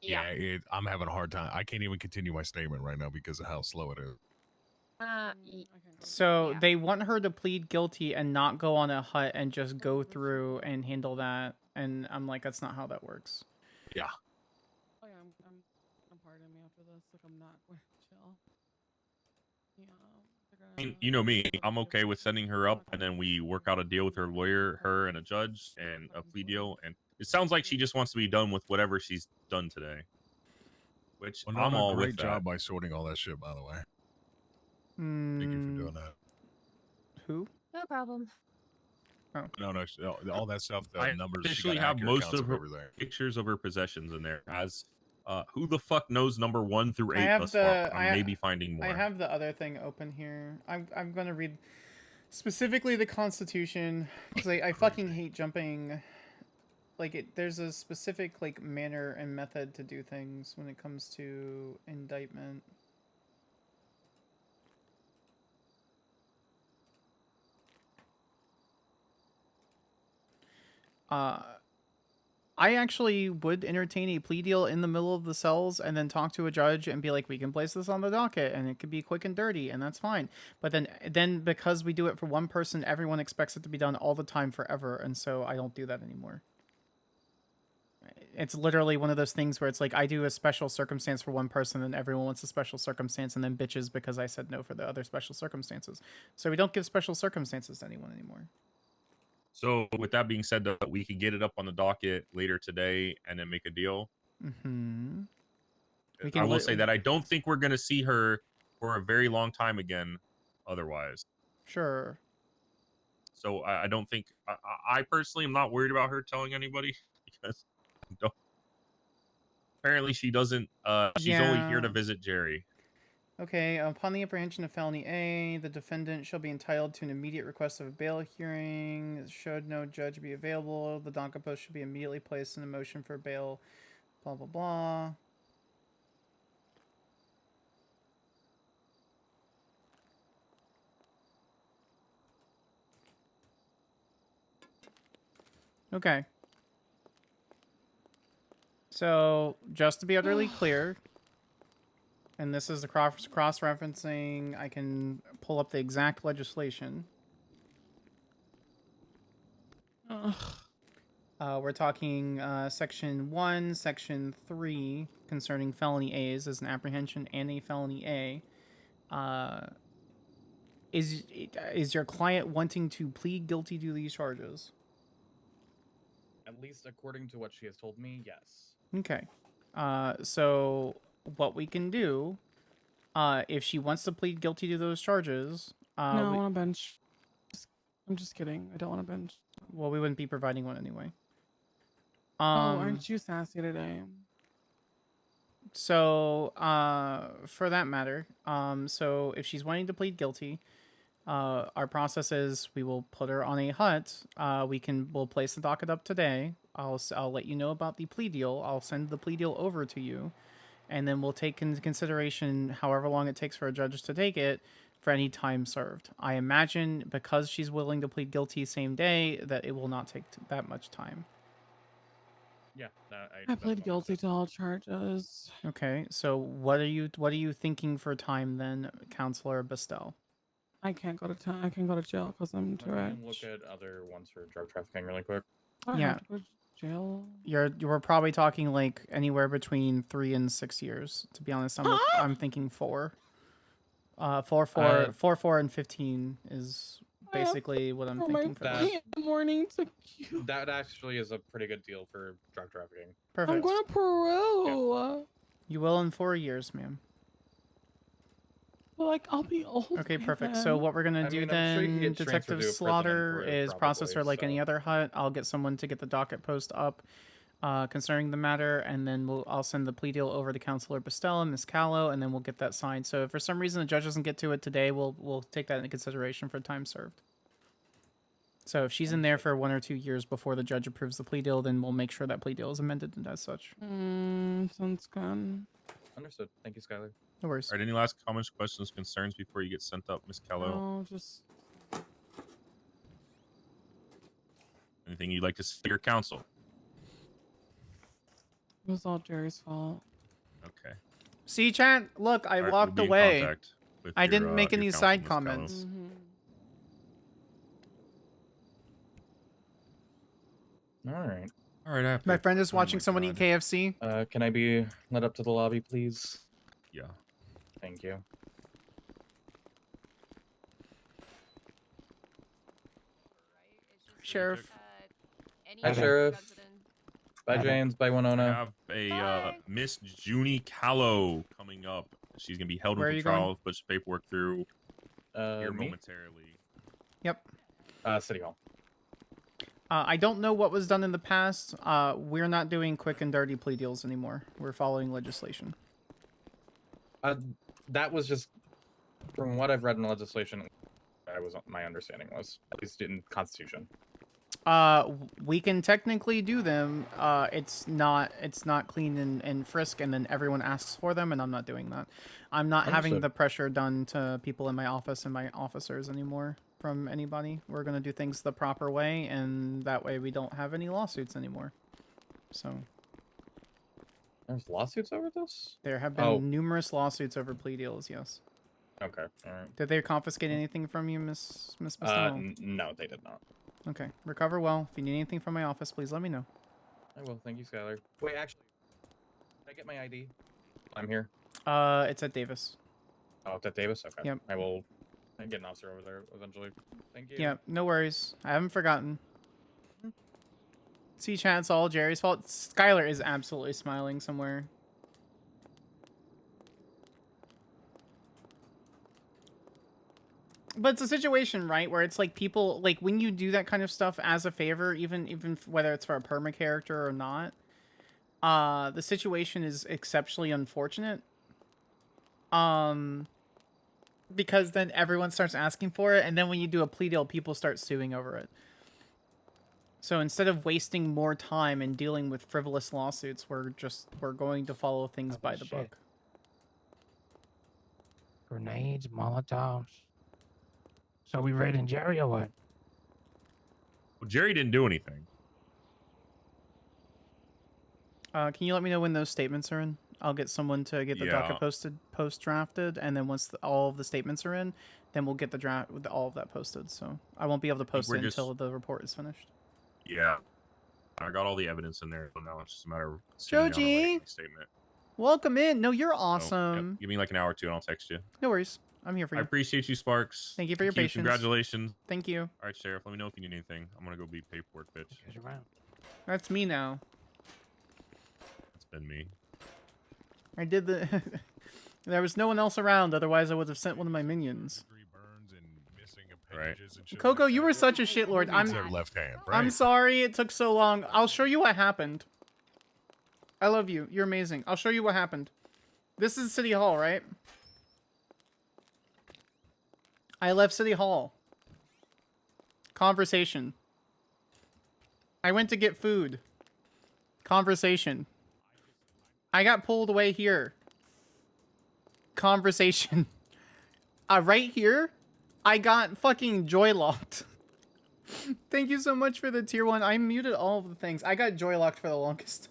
Yeah, I'm having a hard time. I can't even continue my statement right now because of how slow it is. So they want her to plead guilty and not go on a hut and just go through and handle that. And I'm like, that's not how that works. Yeah. Oh yeah, I'm pardon me after this. Like I'm not going to chill. Yeah. I mean, you know me, I'm okay with sending her up, and then we work out a deal with her lawyer, her and a judge, and a plea deal. And it sounds like she just wants to be done with whatever she's done today. Which Well, I'm all great with that. job by sorting all that shit, by the way. Thank you for doing that. Who? No problem. Oh. No, all that stuff, the I numbers. officially she got have accurate most counts of her everything. pictures of her possessions in there. As who the fuck knows number 1 through 8 I have thus the. far? I may be finding more. I have the other thing open here. I'm gonna read specifically the Constitution because I fucking hate jumping. Like there's a specific like manner and method to do things when it comes to indictment. I actually would entertain a plea deal in the middle of the cells and then talk to a judge and be like, we can place this on the docket and it could be quick and dirty and that's fine. But then because we do it for one person, everyone expects it to be done all the time forever. And so I don't do that anymore. It's literally one of those things where it's like I do a special circumstance for one person and everyone wants a special circumstance and then bitches because I said no for the other special circumstances. So we don't give special circumstances to anyone anymore. So with that being said, we can get it up on the docket later today and then make a deal. Mm-hmm. I will say that I don't think we're going to see her for a very long time again otherwise. Sure. So I don't think, I personally am not worried about her telling anybody because apparently she doesn't, she's only here to Yeah. visit Jerry. Okay, upon the apprehension of felony A, the defendant shall be entitled to an immediate request of a bail hearing. Should no judge be available, the docket post should be immediately placed in a motion for bail, blah, blah, blah. Okay. So, just to be utterly clear, and this is the cross-referencing, I can pull up the exact legislation. We're talking Section 1, Section 3, concerning felony A's as an apprehension and a felony A. Is your client wanting to plead guilty to these charges? At least according to what she has told me, yes. Okay. So what we can do, if she wants to plead guilty to those charges, no, I want to bench. I'm just kidding. I don't want to bench. Well, we wouldn't be providing one anyway. Oh, aren't you sassy today? So, for that matter, so if she's wanting to plead guilty, our process is we will put her on a hut. We'll place the docket up today. I'll let you know about the plea deal. I'll send the plea deal over to you, and then we'll take into consideration however long it takes for a judge to take it for any time served. I imagine because she's willing to plead guilty same day that it will not take that much time. Yeah, I pled guilty to all charges. Okay, so what are you thinking for time then, Counselor Bestel? I can't go to town. I can go to jail because I'm too Let rich. me look at other ones for drug trafficking really quick. I Yeah. have to go to jail. You're probably talking like anywhere between 3 and 6 years. To be honest, I'm thinking 4. 4 and 15 is basically what I'm thinking for that. In the morning to That actually is a pretty good deal for drug trafficking. Perfect. I'm going to Peru. You will in 4 years, ma'am. Well, like I'll be old. Okay, by perfect. then. So what we're gonna do I'm sure you can then, get transferred Detective to a prison in Slaughter, Peru, is process her probably, like any other hut. I'll get someone to get the docket post up concerning the matter, and then I'll send the plea deal over to Counselor Bestell and Miss Callow, and then we'll get that signed. So if for some reason the judge doesn't get to it today, we'll take that into consideration for time served. So if she's in there for 1 or 2 years before the judge approves the plea deal, then we'll make sure that plea deal is amended and as such. Sounds good. Understood. Thank you, Skyler. No worries. All right, any last comments, questions, concerns before you get sent up, Miss Callow? No, just Anything you'd like to say to your counsel? it was all Jerry's fault. Okay. See, chat. Look, I All right, walked we'll be in away. contact with I your, didn't make your any counsel, side Miss Callow. comments. All right. All right. I have My to- friend is oh watching my someone God. eat KFC. Can I be led up to the lobby, please? Yeah. Thank you. Sheriff. Hi, Sheriff. Bye, James. Bye, I Winona. have a Miss Junie Callow coming up. She's gonna be held Where are for you trial. going? Put some paperwork through here Me? momentarily. Yep. City Hall. I don't know what was done in the past. We're not doing quick and dirty plea deals anymore. We're following legislation. That was just from what I've read in the legislation. My understanding was, at least in Constitution. We can technically do them. It's not clean and frisk, and then everyone asks for them, and I'm not doing that. I'm not having Understood. the pressure done to people in my office and my officers anymore from anybody. We're gonna do things the proper way, and that way we don't have any lawsuits anymore. So There's lawsuits over this? there have been numerous lawsuits over plea deals. Yes. Okay. All right. Did they confiscate anything from you, Miss Bestell? No, they did not. Okay. Recover well. If you need anything from my office, please let me know. I will. Thank you, Skyler. Wait, actually, can I get my ID? I'm here. It's at Davis. Oh, it's at Davis? Okay. Yep. I will get an officer over there eventually. Thank you. Yeah, no worries. I haven't forgotten. See, chat, it's all Jerry's fault. Skyler is absolutely smiling somewhere. But it's a situation, right, where it's like people, like, when you do that kind of stuff as a favor, even whether it's for a perma character or not, the situation is exceptionally unfortunate. Because then everyone starts asking for it, and then when you do a plea deal, people start suing over it. So instead of wasting more time and dealing with frivolous lawsuits, we're going to follow things by the book. Grenades, Molotovs. So we raiding Jerry or what? Well, Jerry didn't do anything. Can you let me know when those statements are in? I'll get someone to get the docket post drafted, and then once all of the statements are in, then we'll get the draft with all of that posted. So I won't be able to post it until the report is finished. Yeah, I got all the evidence in there, so now it's just a matter of Joji, statement. welcome in. No, you're So, awesome. yep, give me like an hour or two, and I'll text you. No worries. I'm here for you. I appreciate you, Sparks. Thank you for your patience. Congratulations. Thank you. All right, Sheriff. Let me know if you need anything. I'm gonna go be paperwork, bitch. That's me now. It's been me. I did the. There was no one else around. Otherwise, I would have sent one of my minions. Right. Coco, you were such a shitlord. Left hand, I'm sorry it took so long. I'll show you what happened. I love you. You're amazing. I'll show you what happened. This is City Hall, right? I left City Hall. Conversation. I went to get food. Conversation. I got pulled away here. Conversation. Right here, I got fucking joy locked. Thank you so much for the tier 1. I muted all of the things. I got joy locked for the longest.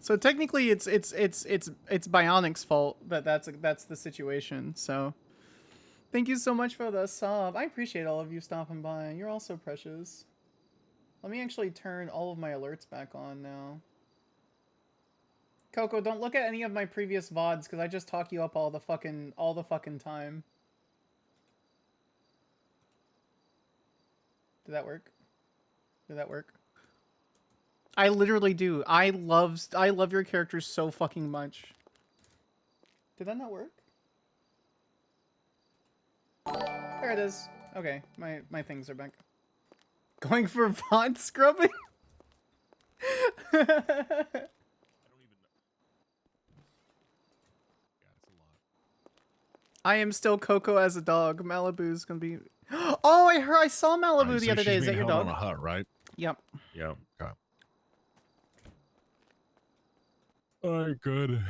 So technically, it's Bionic's fault that that's the situation. So, thank you so much for the sub. I appreciate all of you stopping by. You're all so precious. Let me actually turn all of my alerts back on now. Coco, don't look at any of my previous VODs because I just talk you up all the fucking time. Did that work? Did that work? I literally do. I love your character so fucking much. Did that not work? There it is. Okay, my things are back. Going for VOD scrubbing? I am still Coco as a dog. Malibu's gonna be. Oh, I saw Malibu the other day. Is that your dog? On a hut, right? Yep. Yep. Okay. All right, good.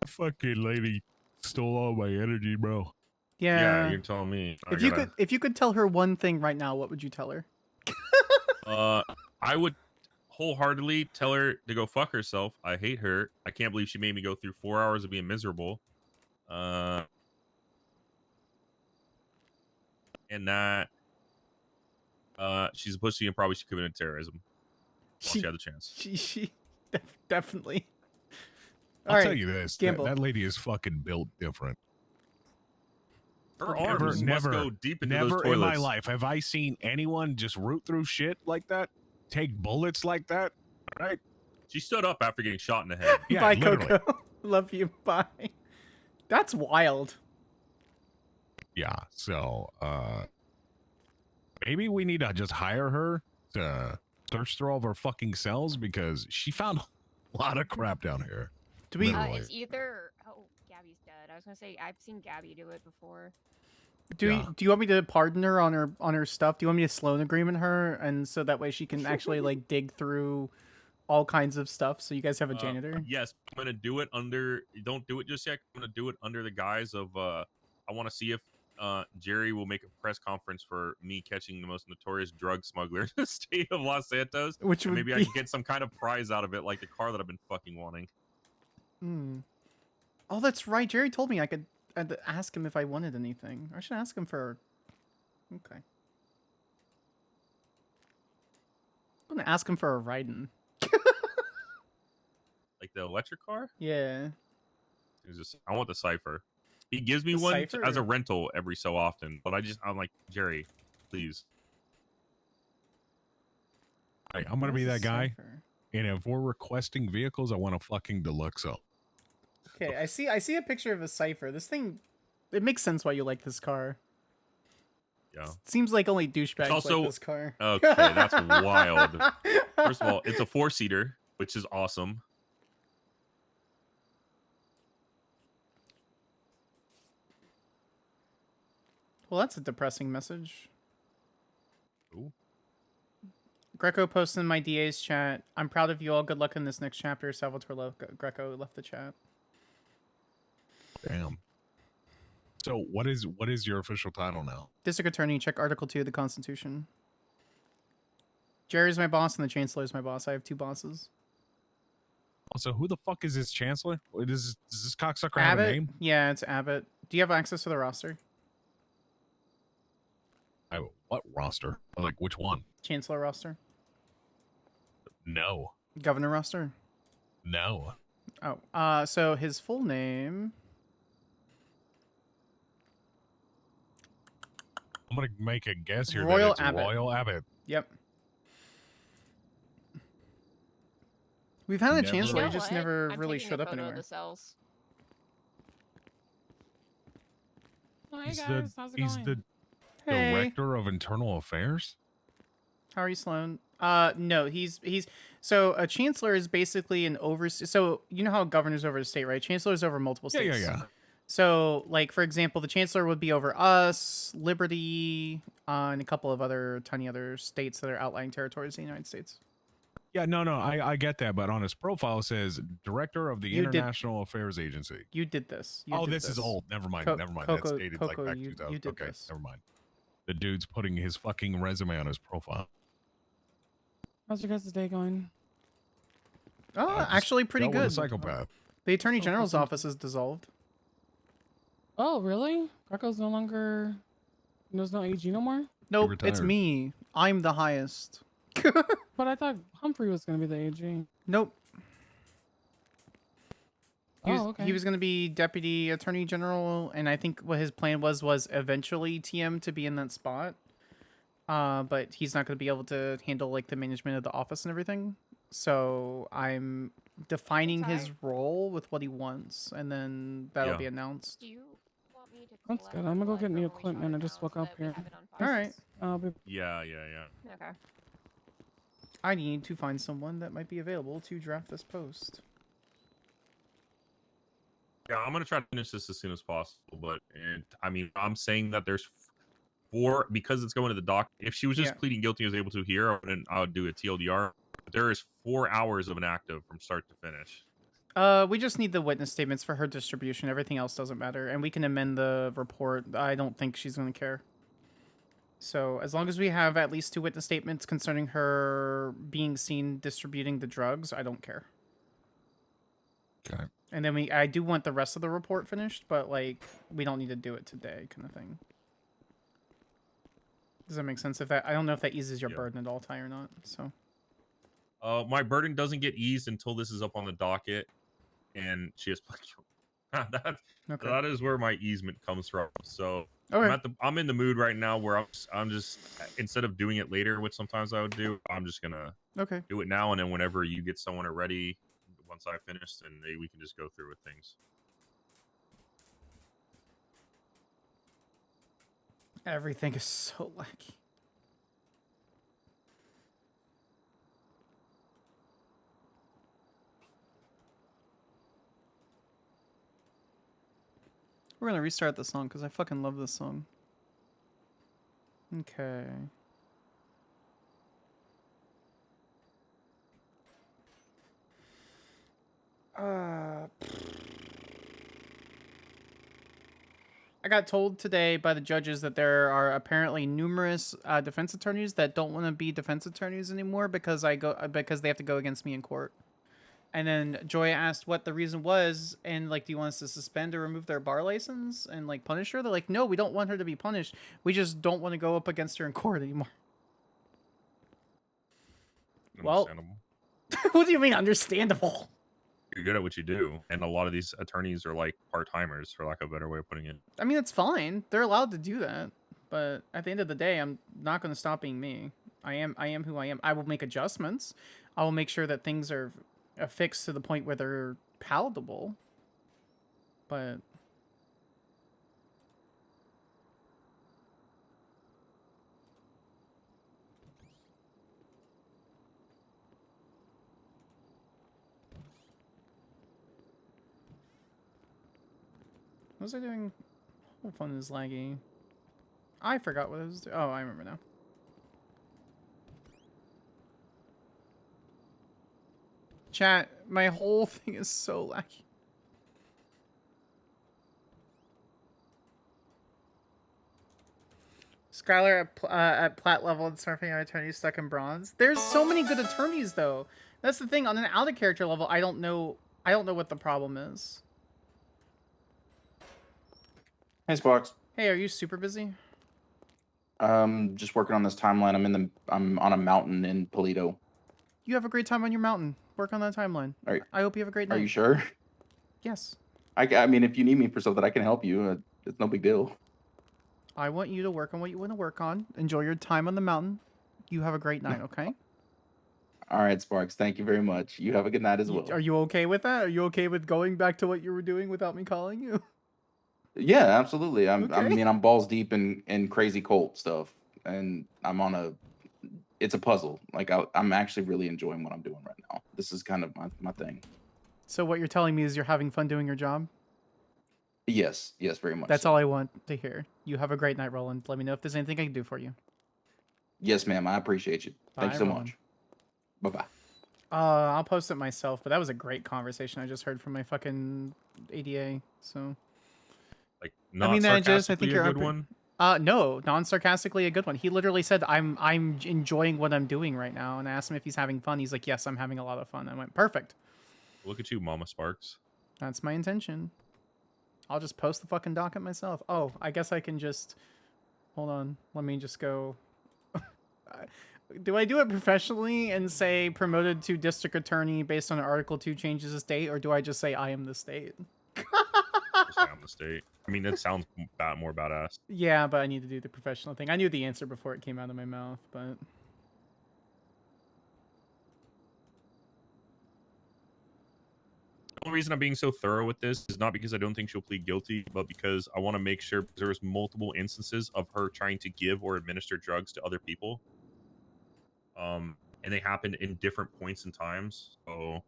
That fucking lady stole all my energy, bro. Yeah. You're telling me. If you could tell her one thing right now, what would you tell her? I would wholeheartedly tell her to go fuck herself. I hate her. I can't believe she made me go through 4 hours of being miserable. And that she's a pussy and probably she committed terrorism. She had the chance. She definitely. I'll tell you this: that lady is fucking built different. Her arms must go deep into those toilets. In my life have I seen anyone just root through shit like that, take bullets like that. All right. She stood up after getting shot in the head. Yeah, bye, literally. Coco. Love you. Bye. That's wild. Yeah. So, maybe we need to just hire her to search through all of her fucking cells because she found a lot of crap down here. Do we? It's either. Oh, Gabby's dead. I was gonna say I've seen Gabby do it before. Do you want me to pardon her on her stuff? Do you want me to sloan agreement her, and so that way she can actually like dig through all kinds of stuff? So you guys have a janitor. Yes, I'm gonna do it under. Don't do it just yet. I'm gonna do it under the guise of. I want to see if Jerry will make a press conference for me catching the most notorious drug smuggler in the state of Los Santos. Which would maybe I be- can get some kind of prize out of it, like the car that I've been fucking wanting. Hmm. Oh, that's right. Jerry told me I'd ask him if I wanted anything. I should ask him for. Okay. I'm gonna ask him for a ride-in. Like the electric car? Yeah. I want the Cypher. He gives me The one cipher as a or- rental every so often, but I'm like, Jerry, please. Hey, I'm gonna What be is a that guy, cipher? and if we're requesting vehicles, I want a fucking Deluxo. Okay, I see a picture of a cipher. This thing, it makes sense why you like this car. Yeah. Seems like only douchebags It's also like this car. okay. That's wild. First of all, it's a 4-seater, which is awesome. Well, that's a depressing message. Ooh. Greco posted in my DA's chat. I'm proud of you all. Good luck in this next chapter. Salvatore Greco left the chat. Damn. So what is your official title now? District Attorney, check Article 2 of the Constitution. Jerry's my boss and the Chancellor's my boss. I have 2 bosses. Also, who the fuck is this chancellor? Does this cocksucker have a Abbott? name? Yeah, it's Abbott. Do you have access to the roster? What roster? Like which one? Chancellor roster? No. Governor roster? No. Oh, so his full name... I'm gonna make a guess here Royal that it's Abbott. Royal Abbott. Yep. We've had a Never- chancellor, You he know just what? never I'm really taking showed a up photo of anywhere. the cells. Hi He's guys, how's it he's going? the Hey. director of internal affairs. How are you, Sloan? No, he's so a chancellor is basically an so you know how governor's over a state, right? Chancellor's over multiple Yeah, states. yeah. So, like for example, the chancellor would be over us, Liberty, and a couple of tiny other states that are outlying territories in the United States. Yeah, no, I get that, but on his profile it says director of the You did- International Affairs Agency. You did this. This is old. Never mind. Never mind. Coco, That's dated like back you 2000. did Okay, this. never mind. The dude's putting his fucking resume on his profile. How's your guys' day going? Oh, just actually pretty dealt with a good. psychopath. The Attorney So General's fucking- office is dissolved. Oh, really? Greco's no longer... There's no AG no more? Nope, it's retired. me. I'm the highest. But I thought Humphrey was going to be the AG. Nope. Okay. He was going to be Deputy Attorney General, and I think what his plan was eventually TM to be in that spot. But he's not going to be able to handle like the management of the office and everything. So I'm defining his role with what he wants, and then that'll Yeah. be announced. Do you want me to That's collect good. I'm going to go blood get from new when we equipment. shot I it just down woke so up that we here. have it on file? All right. I'll be... Yeah. Okay. I need to find someone that might be available to draft this post. Yeah, I'm gonna try to finish this as soon as possible. But I mean, I'm saying that there's 4 because it's going to the doc. If she was just Yeah. pleading guilty and was able to here, I would do a TLDR. But there is 4 hours of an active from start to finish. We just need the witness statements for her distribution. Everything else doesn't matter, and we can amend the report. I don't think she's going to care. So as long as we have at least 2 witness statements concerning her being seen distributing the drugs, I don't care. Okay. And then I do want the rest of the report finished, but like we don't need to do it today, kind of thing. Does that make sense? I don't know if that eases your burden at all, Ty, or not. So. My burden doesn't get eased until this is up on the docket, and she has pled guilty. That is where my easement comes from. So Okay. I'm in the mood right now where I'm just instead of doing it later, which sometimes I would do, I'm just gonna do it now, and then whenever you get someone ready, once I finish, then we can just go through with things. Everything is so laggy. We're gonna restart the song because I fucking love this song. Okay. I got told today by the judges that there are apparently numerous defense attorneys that don't want to be defense attorneys anymore because they have to go against me in court. And then Joy asked what the reason was, and like, do you want us to suspend or remove their bar license and like punish her? They're like, no, we don't want her to be punished. We just don't want to go up against her in court anymore. Well, what do you mean understandable? you're good at what you do, and a lot of these attorneys are like part timers, for lack of a better way of putting it. I mean, it's fine. They're allowed to do that. But at the end of the day, I'm not going to stop being me. I am who I am. I will make adjustments. I will make sure that things are fixed to the point where they're palatable. But what was I doing? Whole phone is laggy. I forgot what I was doing. Oh, I remember now. Chat, my whole thing is so laggy. Skyler at plat level and surfing our attorneys stuck in bronze. There's so many good attorneys though. That's the thing. On an out of character level, I don't know what the problem is. Hey, Sparks. Hey, are you super busy? Just working on this timeline. I'm on a mountain in Polito. You have a great time on your mountain. Work on that timeline. I hope you have a great night. Are you sure? Yes. I mean, if you need me for something, I can help you. It's no big deal. I want you to work on what you want to work on. Enjoy your time on the mountain. You have a great night, okay? All right, Sparks. Thank you very much. You have a good night as well. Are you okay with that? Are you okay with going back to what you were doing without me calling you? Yeah, absolutely. I Okay. mean, I'm balls deep in crazy cult stuff, and I'm on a. It's a puzzle. Like I'm actually really enjoying what I'm doing right now. This is kind of my thing. So what you're telling me is you're having fun doing your job? Yes, very much. That's all I want to hear. You have a great night, Roland. Let me know if there's anything I can do for you. Yes, ma'am. I appreciate you. Thank you so Roland. much. Bye bye. I'll post it myself, but that was a great conversation I just heard from my fucking ADA. So, Like, I not mean, I think sarcastically you're a good one. No, non-sarcastically a good one. He literally said, "I'm enjoying what I'm doing right now," and I asked him if he's having fun. He's like, "Yes, I'm having a lot of fun." I went, "Perfect. Look at you, Mama Sparks. That's my intention." I'll just post the fucking docket myself. Oh, I guess I can just hold on. Let me just go. Do I do it professionally and say promoted to district attorney based on Article 2 changes of state, or do I just say I am the state? Just say I'm the state. I mean, that sounds more badass. Yeah, but I need to do the professional thing. I knew the answer before it came out of my mouth, but... The only reason I'm being so thorough with this is not because I don't think she'll plead guilty, but because I want to make sure there's multiple instances of her trying to give or administer drugs to other people. And they happened in different points in times. So,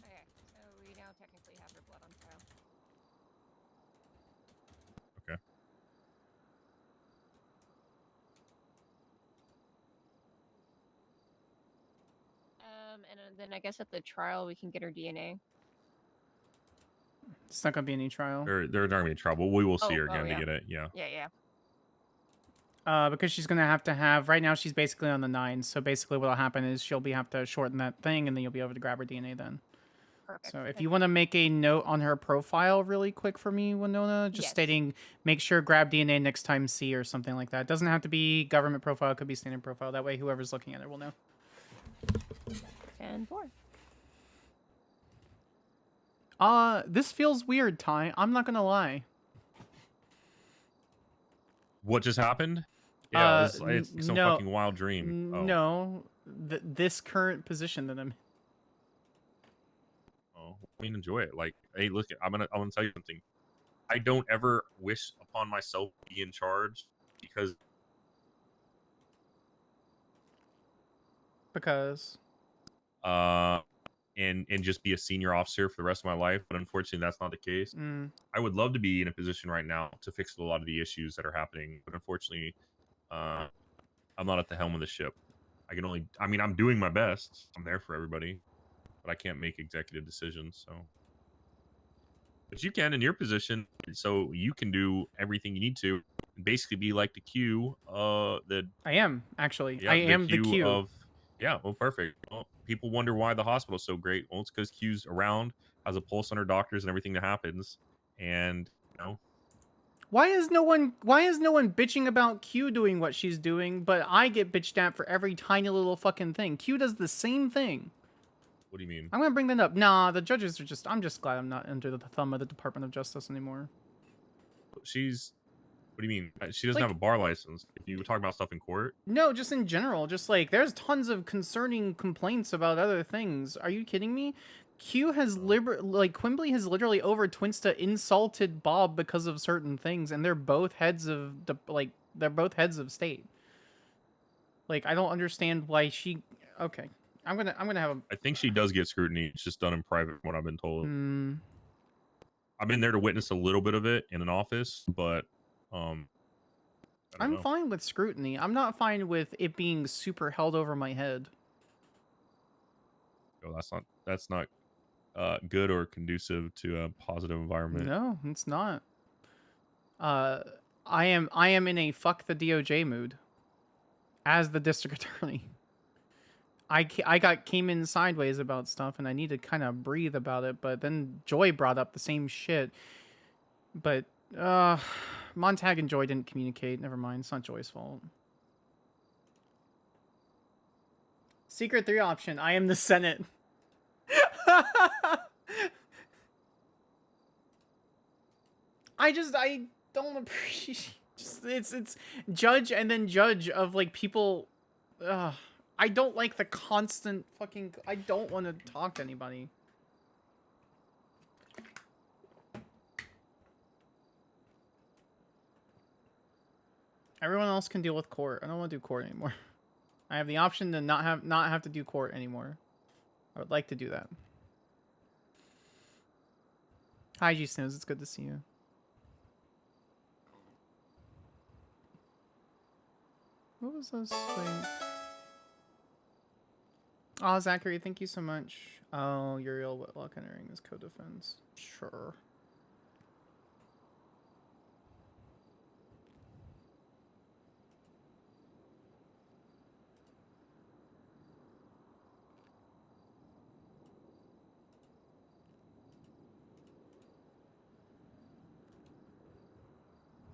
Okay, so we now technically have her blood on file. okay. And then I guess at the trial we can get her DNA. It's not going to be any trial. They're not going to be in trouble. We will see her Oh, again yeah. to get it. Yeah. Yeah. Because she's going to have... Right now, she's basically on the 9. So basically what'll happen is she'll have to shorten that thing, and then you'll be able to grab her DNA then. Perfect. So if you want to make a note on her profile really quick for me, Winona, just stating, make sure grab DNA next time see or something like that. It doesn't have to be government profile. It could be standard profile. That way whoever's looking at it will know. 10-4. This feels weird, Ty. I'm not going to lie. What just happened? Yeah, it's like some fucking wild dream. Oh. No, this current position that I'm in. Oh, I mean, enjoy it. Like, hey, look, I'm gonna tell you something. I don't ever wish upon myself to be in charge because and just be a senior officer for the rest of my life, but unfortunately that's not the case. I would love to be in a position right now to fix a lot of the issues that are happening, but unfortunately I'm not at the helm of the ship. I mean, I'm doing my best. I'm there for everybody, but I can't make executive decisions. So But you can in your position, so you can do everything you need to. Basically, be like the Q. I am actually. Yeah, I am the Q. of. Yeah, well, perfect. Well, people wonder why the hospital's so great. Well, it's because Q's around, has a pulse on her doctors and everything that happens, and Why is no one bitching about Q doing what she's doing, but I get bitched at for every tiny little fucking thing? Q does the same thing. What do you mean? I'm gonna bring that up. Nah, the judges are just. I'm just glad I'm not under the thumb of the Department of Justice anymore. She's. What do you mean? She doesn't Like, have a bar license. If you were talking about stuff in court, no, just in general. Just like there's tons of concerning complaints about other things. Are you kidding me? Q has Quimbley has literally over Twinsta insulted Bob because of certain things, and they're both heads of they're both heads of state. Like I don't understand why she. Okay, I'm gonna have a. I think she does get scrutiny. It's just done in private, from what I've been told. Hmm. I've been there to witness a little bit of it in an office, but I'm fine with scrutiny. I'm not fine with it being super held over my head. Oh, that's not good or conducive to a positive environment. No, it's not. I am in a fuck the DOJ mood as the district attorney. I came in sideways about stuff and I need to kind of breathe about it, but then Joy brought up the same shit. But Montag and Joy didn't communicate. Never mind, it's not Joy's fault. Secret 3 option. I am the Senate. I don't appreciate it's judge and then judge of like people. I don't like the constant fucking. I don't want to talk to anybody. Everyone else can deal with court. I don't want to do court anymore. I have the option to not have to do court anymore. I would like to do that. Hi, G Snooze. It's good to see you. What was this thing? Oh, Zachary, thank you so much. Oh, Uriel Whitlock entering his co-defense. Sure.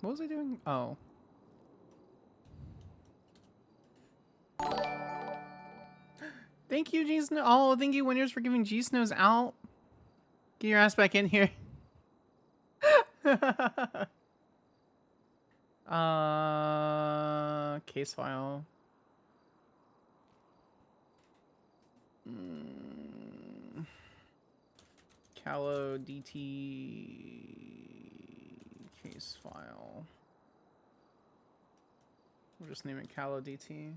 What was I doing? Oh. Thank you, G Snow. Oh, thank you, winners, for giving G Snows out. Get your ass back in here. Case file. Callow DT case file. We'll just name it Callow DT.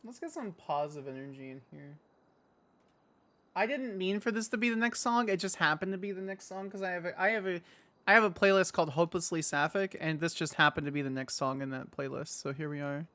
Let's get some positive energy in here. I didn't mean for this to be the next song. It just happened to be the next song because I have a playlist called Hopelessly Sapphic, and this just happened to be the next song in that playlist. So here we are.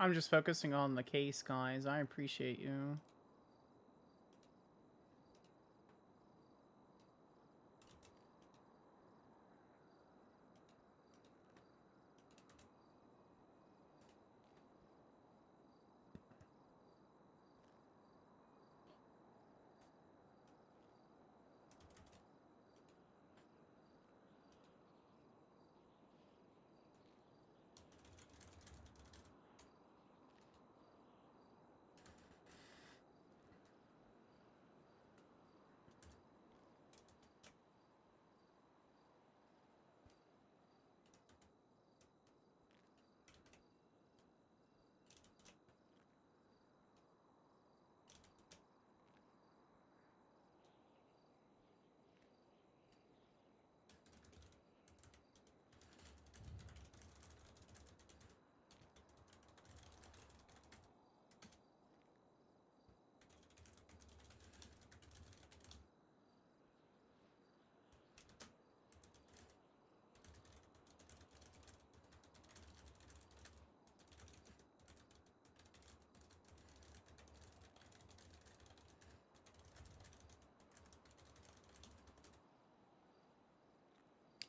I'm just focusing on the case, guys. I appreciate you.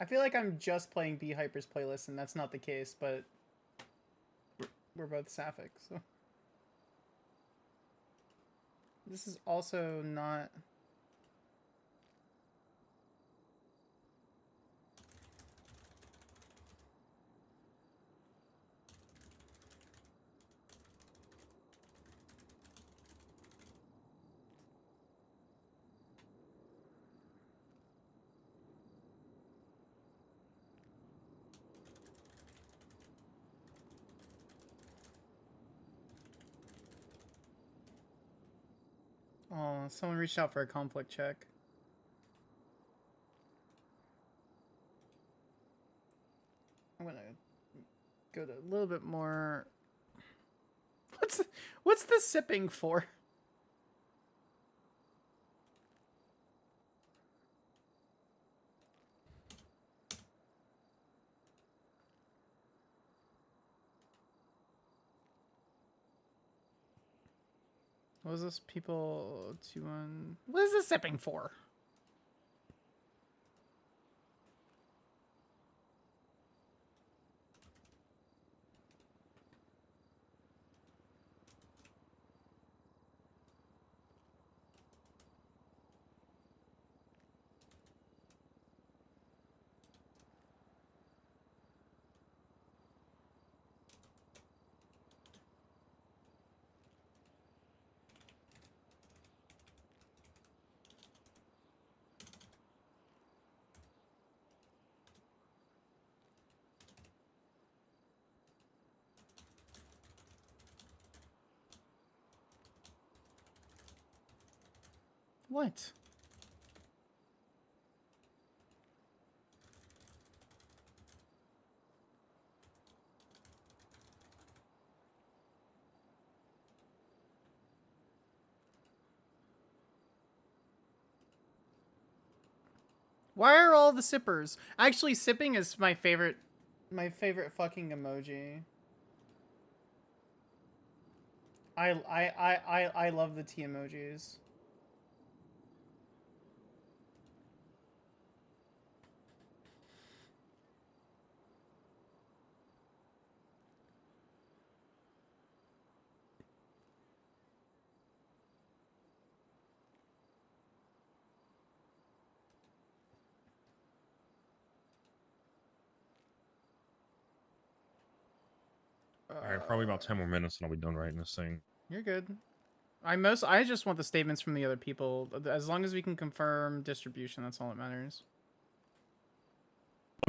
I feel like I'm just playing B Hyper's playlist, and that's not the case, but we're both sapphic, so. This is also not... Oh, someone reached out for a conflict check. I'm gonna go to a little bit more... What's the sipping for? What is this? People 2-1... What is the sipping for? What? Why are all the sippers? Actually, sipping is my favorite fucking emoji. I love the tea emojis. All right, probably about 10 more minutes and I'll be done writing this thing. You're good. I just want the statements from the other people. As long as we can confirm distribution, that's all that matters.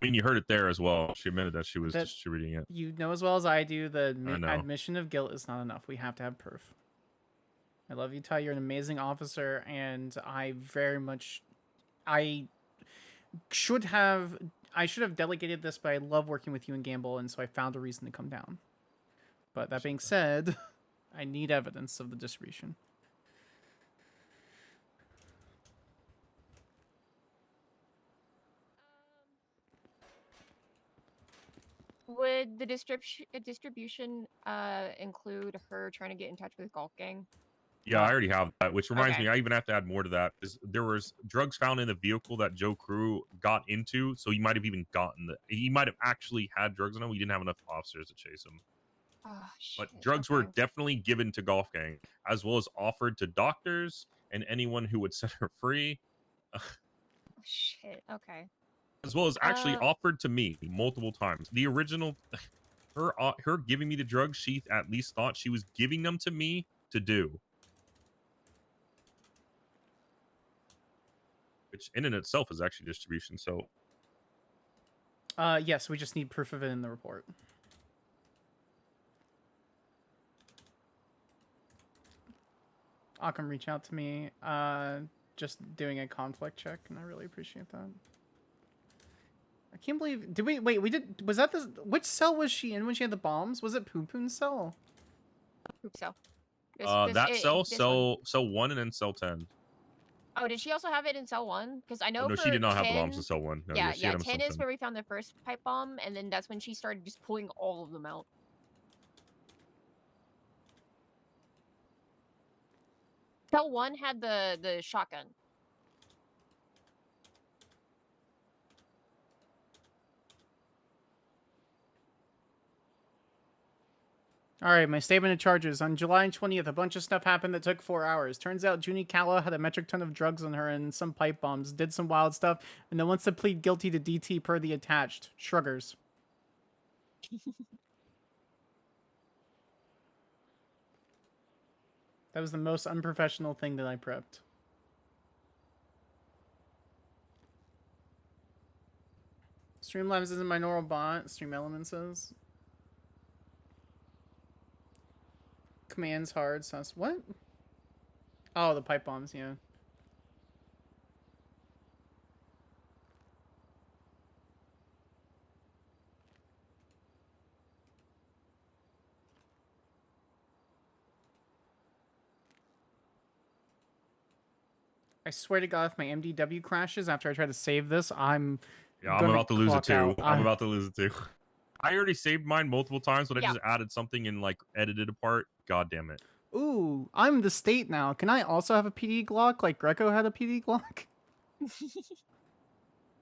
I mean, you heard it there as well. She admitted that she was distributing it. You know as well as I do, the I know. admission of guilt is not enough. We have to have proof. I love you, Ty. You're an amazing officer, and I very much... I should have delegated this, but I love working with you and Gamble, and so I found a reason to come down. But that being said, I need evidence of the distribution. Would the distribution include her trying to get in touch with Golf Gang? Yeah, I already have that, which reminds Okay. me, I even have to add more to that. Is there was drugs found in the vehicle that Joe Crew got into, so he might have even he might have actually had drugs on him. We didn't have enough officers to chase him. Oh, But shit. drugs Okay. were definitely given to Golf Gang, as well as offered to doctors and anyone who would set her free, Shit. Okay. as well as actually offered to me multiple times. The original, her giving me the drugs, she at least thought she was giving them to me to do. Which in and itself is actually distribution. So Yes, we just need proof of it in the report. Occam reach out to me, just doing a conflict check, and I really appreciate that. I can't believe, was that which cell was she in when she had the bombs? Was it Poon Poon's cell? Poop cell. that cell 1 and then cell 10. Oh, did she also have it in cell 1? Because I know Oh, no, for she did not 10, have the bombs in cell 1. No, yeah, she had them in 10 cell is 10. where we found the first pipe bomb, and then that's when she started just pulling all of them out. Cell 1 had the shotgun. All right, my statement of charges. On July 20th, a bunch of stuff happened that took 4 hours. Turns out Junie Calla had a metric ton of drugs on her and some pipe bombs, did some wild stuff, and then wants to plead guilty to DT per the attached. Shruggers. That was the most unprofessional thing that I prepped. Streamlabs isn't my normal bot. Stream Elements is. Commands hard sus. What? Oh, the pipe bombs, yeah. I swear to God, if my MDW crashes after I try to save this, I'm about to lose it clock too. out. I'm about to lose it too. I already saved mine multiple times, but I Yeah. just added something and like edited a part. God damn it. Ooh, I'm the state now. Can I also have a PD Glock like Greco had a PD Glock?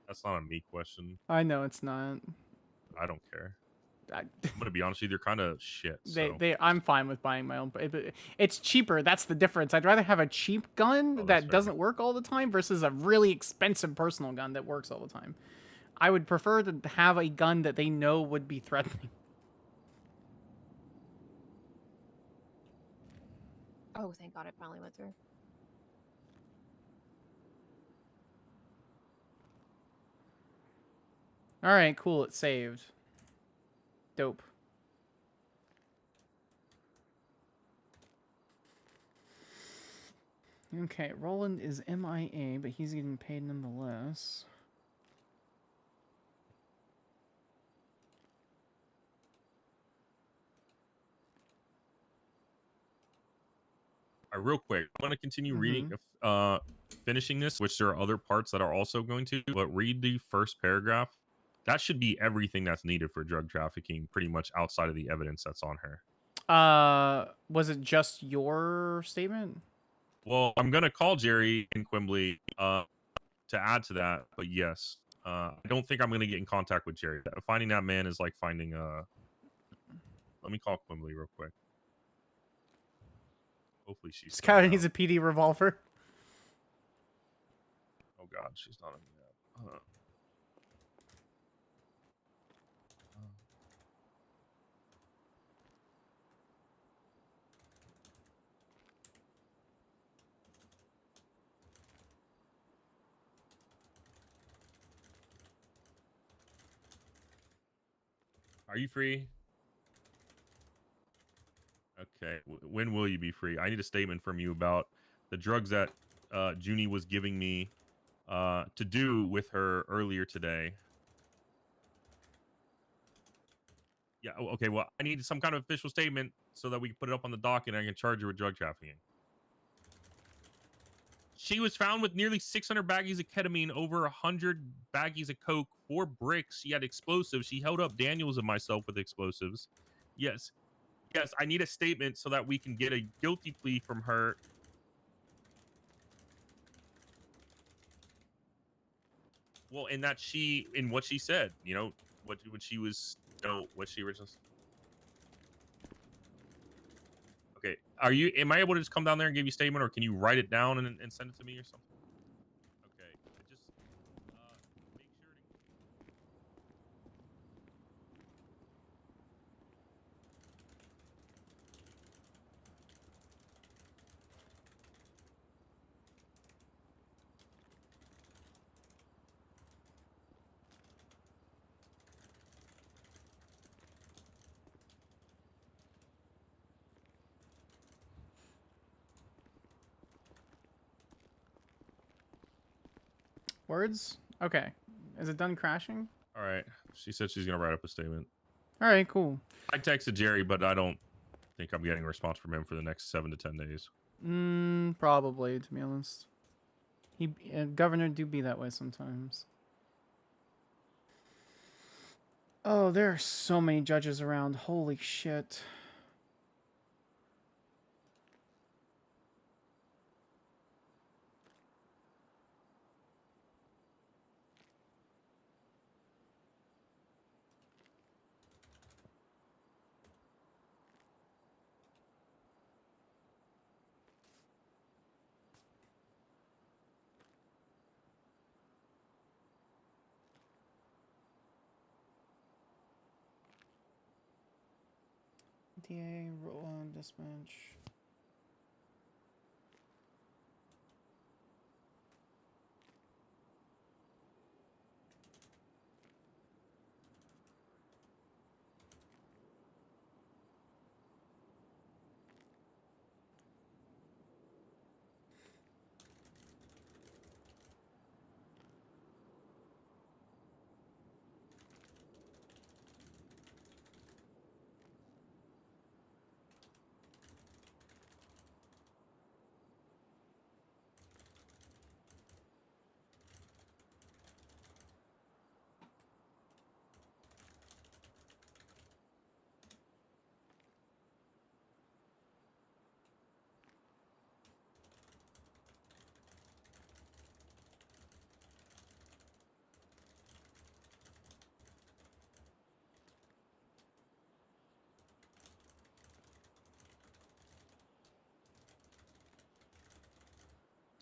That's not a me question. I know it's not. I don't care. I'm gonna be honest with you, they're kind of shit. So. I'm fine with buying my own, but it's cheaper. That's the difference. I'd rather have a cheap gun that doesn't work all the time versus a really expensive personal gun that works all the time. I would prefer to have a gun that they know would be threatening. Oh, thank God it finally went through. All right, cool. It saved. Dope. Okay, Roland is MIA, but he's getting paid nonetheless. Real quick, I'm going to continue reading, finishing this, which there are other parts that are also going to, but read the first paragraph. That should be everything that's needed for drug trafficking, pretty much outside of the evidence that's on her. Was it just your statement? Well, I'm going to call Jerry and Quimbley to add to that, but yes. I don't think I'm going to get in contact with Jerry. Finding that man is like finding... Let me call Quimbley real quick. Hopefully she's... Skyler needs a PD revolver. Oh God, she's not in the app. Are you free? Okay. When will you be free? I need a statement from you about the drugs that Junie was giving me to do with her earlier today. Yeah. Okay. Well, I need some kind of official statement so that we can put it up on the docket and I can charge her with drug trafficking. She was found with nearly 600 baggies of ketamine, over 100 baggies of coke, 4 bricks. She had explosives. She held up Daniels and myself with explosives. Yes. Yes, I need a statement so that we can get a guilty plea from her. Well, and that she, in what she said, you know, what she was, what she originally. Okay, am I able to just come down there and give you a statement, or can you write it down and send it to me or something? Okay, just make sure to. Words? Okay. Is it done crashing? All right, she said she's gonna write up a statement. All right, cool. I texted Jerry, but I don't think I'm getting a response from him for the next 7 to 10 days. Probably, to be honest. Governor do be that way sometimes. Oh, there are so many judges around. Holy shit. DA, roll on dispatch.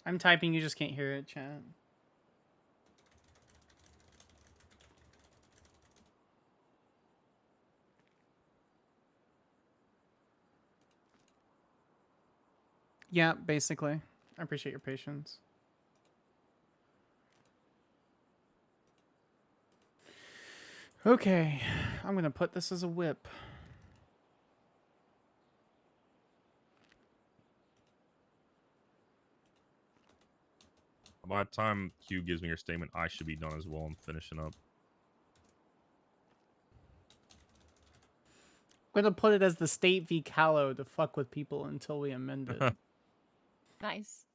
I'm typing, you just can't hear it, chat. Yeah, basically. I appreciate your patience. Okay, I'm gonna put this as a whip. By the time Q gives me her statement, I should be done as well. I'm finishing up. I'm gonna put it as the state v. Callow to fuck with people until we amend it. Nice.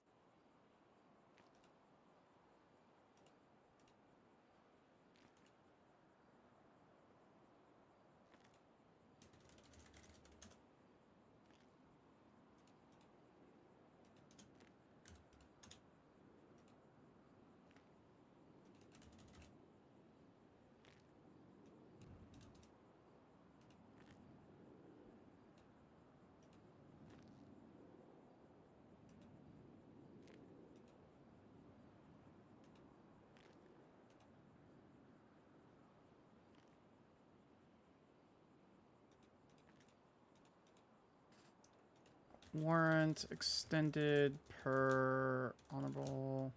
Warrant extended per honorable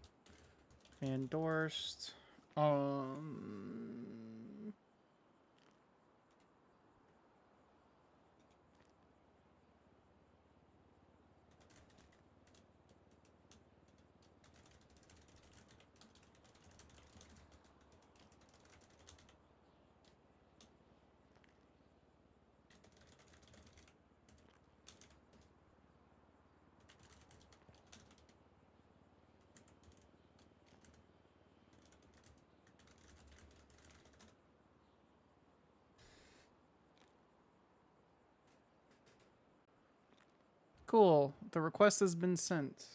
endorsed. Cool. The request has been sent.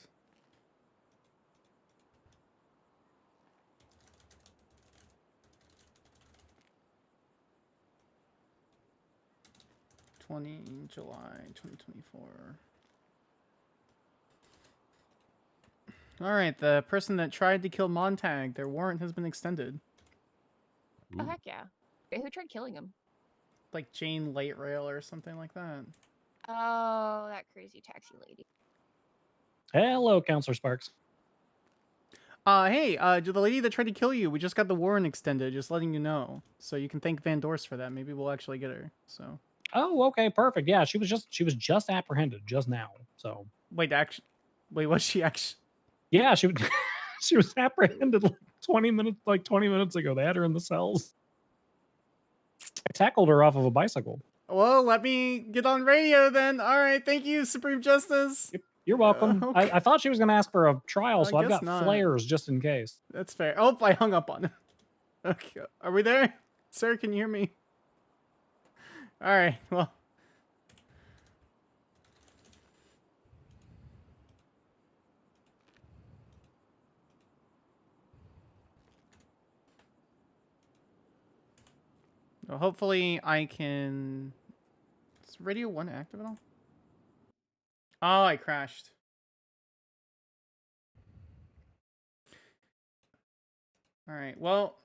July 2024. All right, the person that tried to kill Montag, their warrant has been extended. Oh heck yeah! Wait, who tried killing him? Like Jane Light Rail or something like that. Oh, that crazy taxi lady. Hello, Counselor Sparks. Hey, the lady that tried to kill you, we just got the warrant extended, just letting you know. So you can thank Van Dorst for that. Maybe we'll actually get her. So. Oh, okay, perfect. Yeah, she was just apprehended just now. So wait, was she actually? Yeah, she was she was apprehended like 20 minutes ago. They had her in the cells. I tackled her off of a bicycle. Well, let me get on radio then. All right, thank you, Supreme Justice. You're welcome. Okay. I thought she was going to ask for a trial, so I've guess got not. flares just in case. That's fair. Oh, I hung up on him. Okay, are we there? Sir, can you hear me? All right, well. Well, hopefully I can... Is Radio 1 active at all? Oh, I crashed. Alright, well...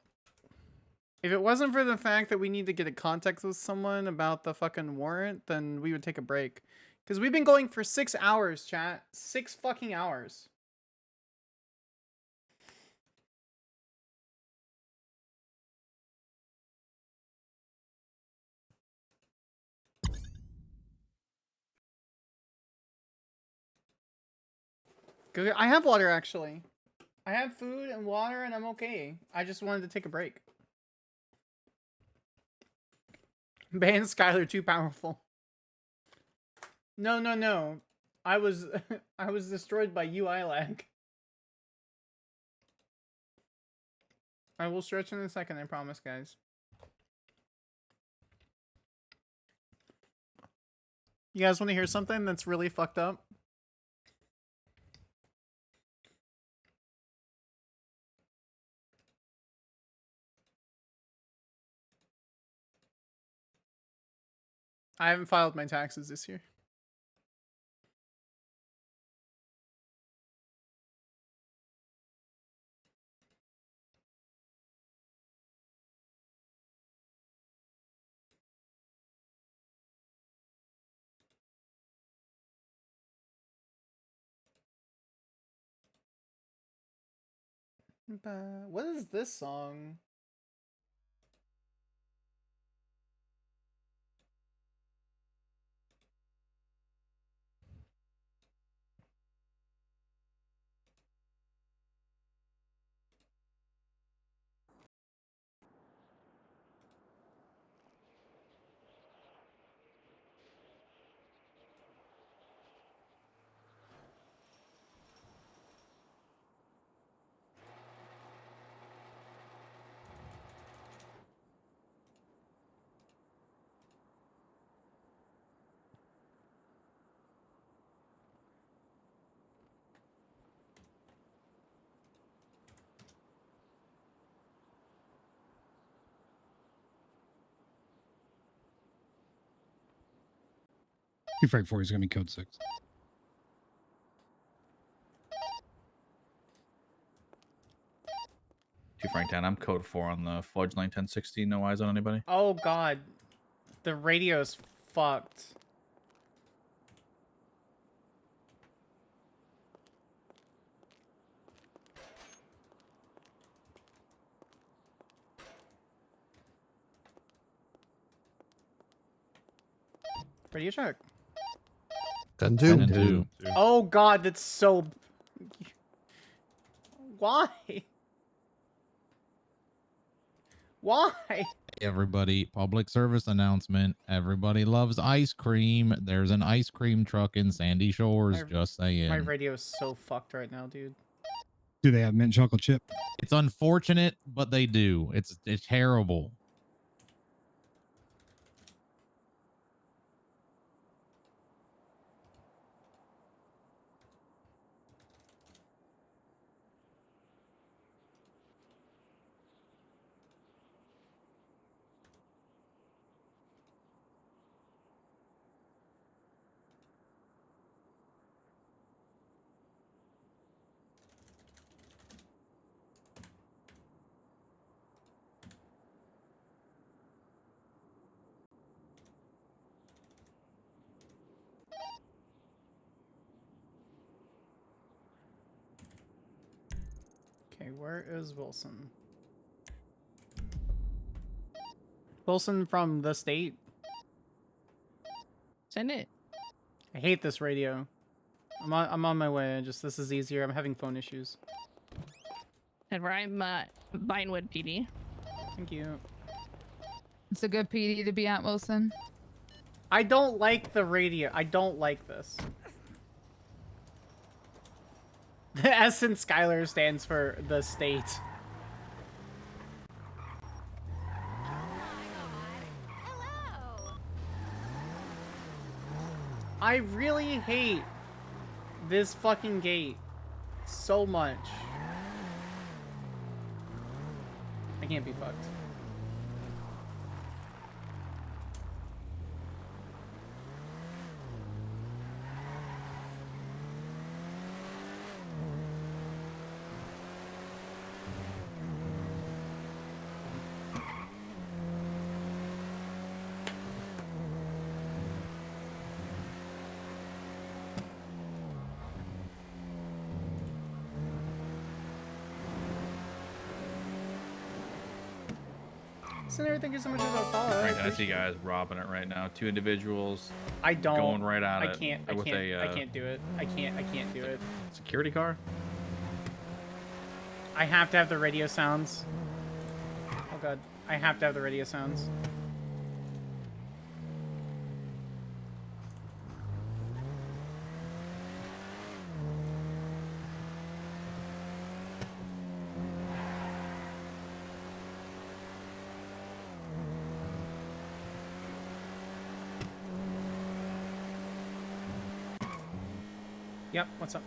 If it wasn't for the fact that we need to get in contact with someone about the fucking warrant, then we would take a break. Because we've been going for 6 hours, chat. 6 fucking hours. I have water, actually. I have food and water, and I'm okay. I just wanted to take a break. Ban Skyler too powerful. No, no, no. I was I was destroyed by UI lag. I will stretch in a second, I promise, guys. You guys want to hear something that's really fucked up? I haven't filed my taxes this year. What is this song? Be afraid 4 is going to be code 6. To Frank Town, I'm code 4 on the Fudge Line 1060. No eyes on anybody. Oh god. The radio's fucked. Radio check. 10-2. Oh god, that's so... Why? Why? Everybody, public service announcement. Everybody loves ice cream. There's an ice cream truck in Sandy Shores, just saying. My radio's so fucked right now, dude. Do they have mint chocolate chip? It's unfortunate, but they do. It's terrible. Okay, where is Wilson? Wilson from the state? Send it. I hate this radio. I'm on my way. This is easier. I'm having phone issues. And where I'm Vinewood PD. Thank you. It's a good PD to be at, Wilson. I don't like the radio. I don't like this. The S in Skyler stands for the state. I really hate this fucking gate so much. I can't be fucked. Senator, thank you so much for the follow. Right, I see guys robbing it right now. 2 individuals. I don't. Going right at it. I can't do it. I can't do it. Security car. I have to have the radio sounds. Oh god, I have to have the radio sounds. Yep, what's up?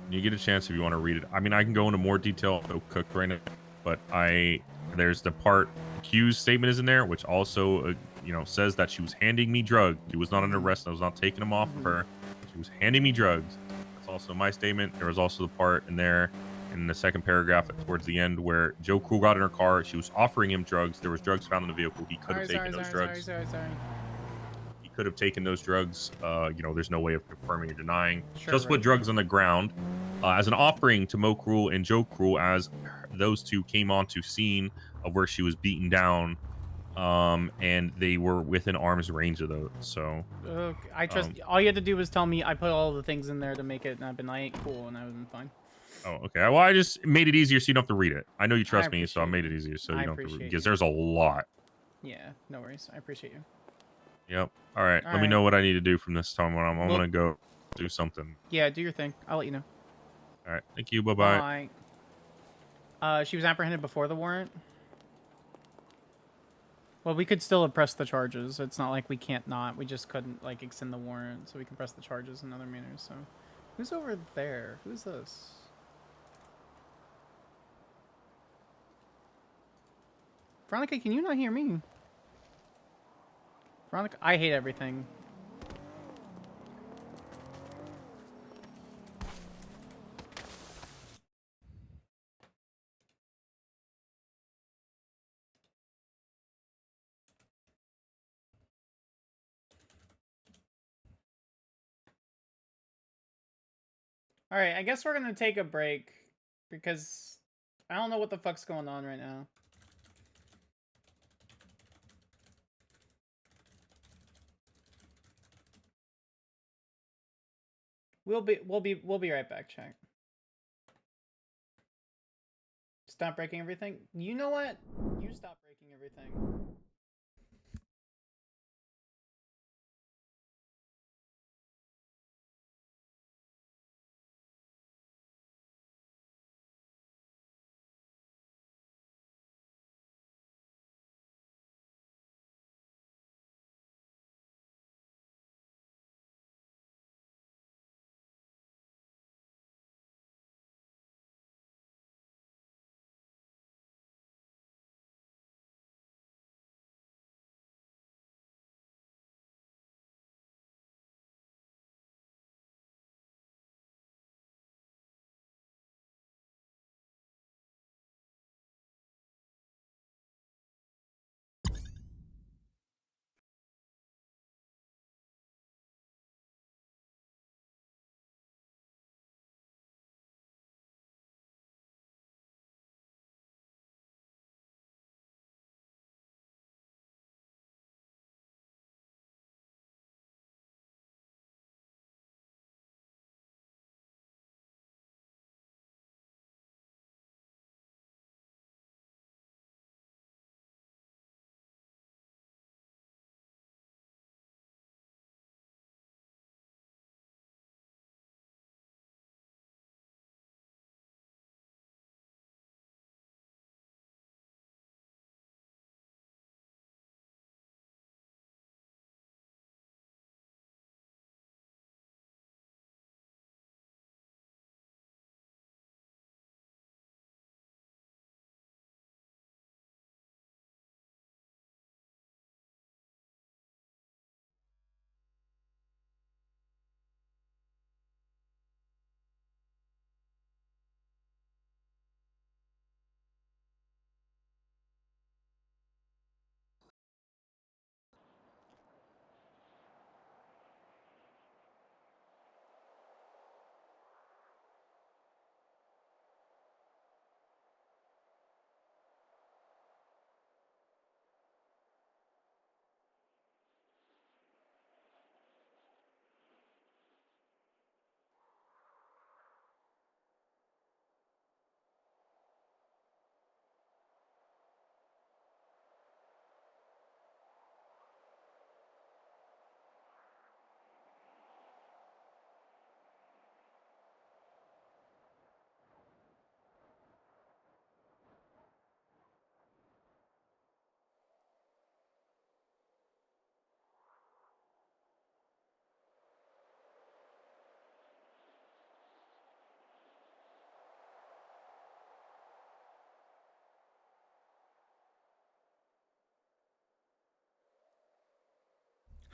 You get a chance if you want to read it. I mean, I can go into more detail. So cooked right now, but there's the part Q's statement is in there, which also says that she was handing me drugs. She was not under arrest. I was not taking them off of her. She was handing me drugs. That's also my statement. There was also the part in there in the second paragraph towards the end where Joe Cool got in her car. She was offering him drugs. There was drugs found in the vehicle. He could have taken those drugs. Sorry. He could have taken those drugs. There's no way of confirming or denying. Sure, Just put right. drugs on the ground as an offering to Mo Cruel and Joe Cruel as those two came onto scene of where she was beaten down, and they were within arm's range of those. So I trust. All you had to do was tell me. I put all the things in there to make it, and I've been like, cool, and I would have been fine. Oh, okay. Well, I just made it easier so you don't have to read it. I know you trust me, so I made it easier so you don't have to read because there's a lot. Yeah, no worries. I appreciate you. Yep. All right. Let me know what I need to do from this time on. I'm gonna go do something. Yeah, do your thing. I'll let you know. All right. Thank you. Bye-bye. Bye. She was apprehended before the warrant. Well, we could still have pressed the charges. It's not like we can't not. We just couldn't extend the warrant, so we can press the charges in other manners. So, who's over there? Who's this? Veronica, can you not hear me? Veronica, I hate everything. All right, I guess we're gonna take a break because I don't know what the fuck's going on right now. We'll be right back, chat. Stop breaking everything. You know what? You stop breaking everything.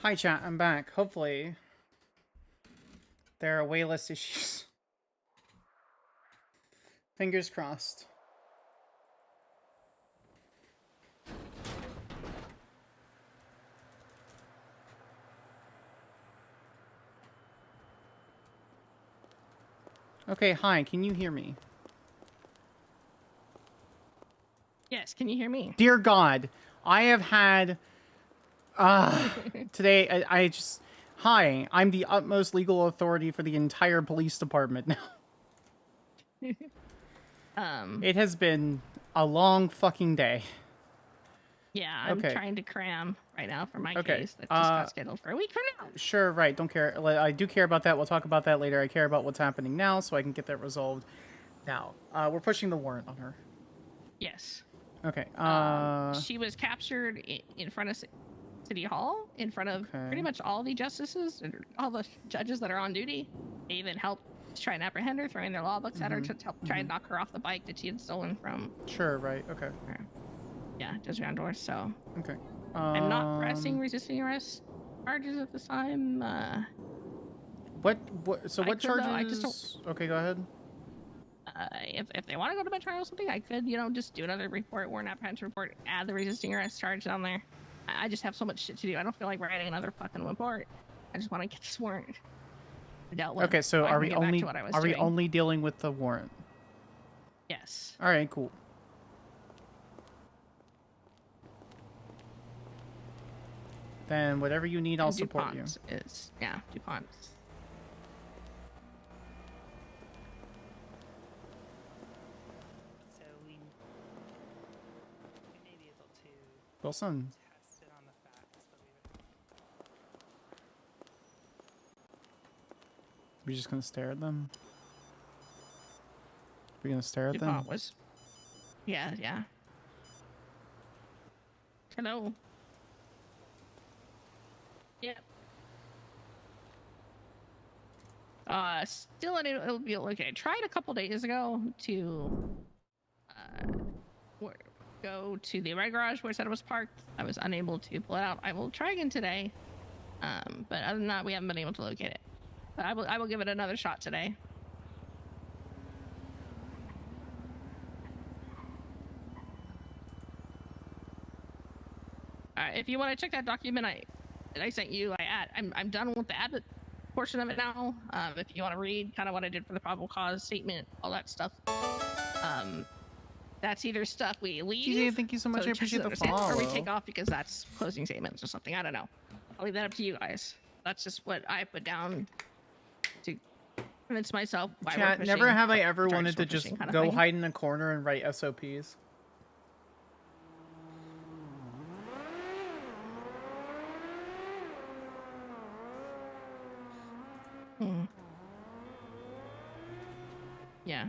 Hi, chat. I'm back. Hopefully, there are waylist issues. Fingers crossed. Okay, hi. Can you hear me? Yes, can you hear me? Dear God, I have had today. I just hi. I'm the utmost legal authority for the entire police department now. It has been a long fucking day. Yeah, I'm Okay. trying to cram right now for my Okay, case that just got scheduled for a week from now. Sure, right. Don't care. I do care about that. We'll talk about that later. I care about what's happening now, so I can get that resolved now. We're pushing the warrant on her. Yes. Okay. She was captured in front of City Hall, in front of pretty much all the justices and all the judges that are on duty. They even helped try and apprehend her, throwing their law books at her to help try and knock her off the bike that she had stolen from. Sure, right. Okay. Yeah, Judge Randor. So. Okay. I'm not pressing resisting arrest charges at this time. What what could, though, charges? I just don't. Okay, go ahead. If they want to go to my trial or something, I could, just do another report, warrant apprehension report, add the resisting arrest charge on there. I just have so much shit to do. I don't feel like writing another fucking report. I just want to get this warrant dealt with. Okay, so I are can we get back only to what I was doing. dealing with the warrant? Yes. All right, cool. Then whatever you need, I'll support you. DuPont's. So we may be able to Wilson. test it on the facts, but We're just gonna stare at them. We're gonna stare at them. DuPont was. Yeah. Hello. Yep. Still it'll be okay. I tried a couple days ago to go to the red garage where I said it was parked. I was unable to pull it out. I will try again today. But other than that, we haven't been able to locate it. But I will give it another shot today. If you want to check that document I sent you, I'm done with the admin portion of it now. If you want to read kind of what I did for the probable cause statement, all that stuff. That's either stuff we leave. TJ, thank you so much. I appreciate the follow. Or we take off because that's closing statements or something. I don't know. I'll leave that up to you guys. That's just what I put down to convince myself why we're Chat, pushing. never have I ever wanted to we're just pushing kind of go thing. hide in a corner and write SOPs. Yeah.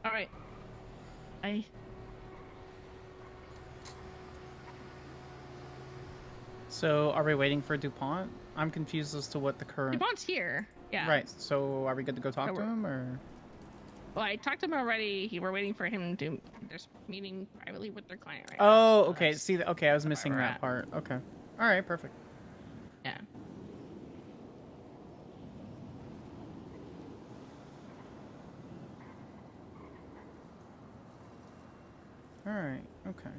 All right. So, are we waiting for DuPont? I'm confused as to what the current... DuPont's here. Yeah. Right. So, are we good to go talk to him, or...? Well, I talked to him already. We're waiting for him to... They're meeting privately with their client right Oh, now. okay. See, okay, I was missing that part. Okay. All right, perfect. Yeah. All right, okay.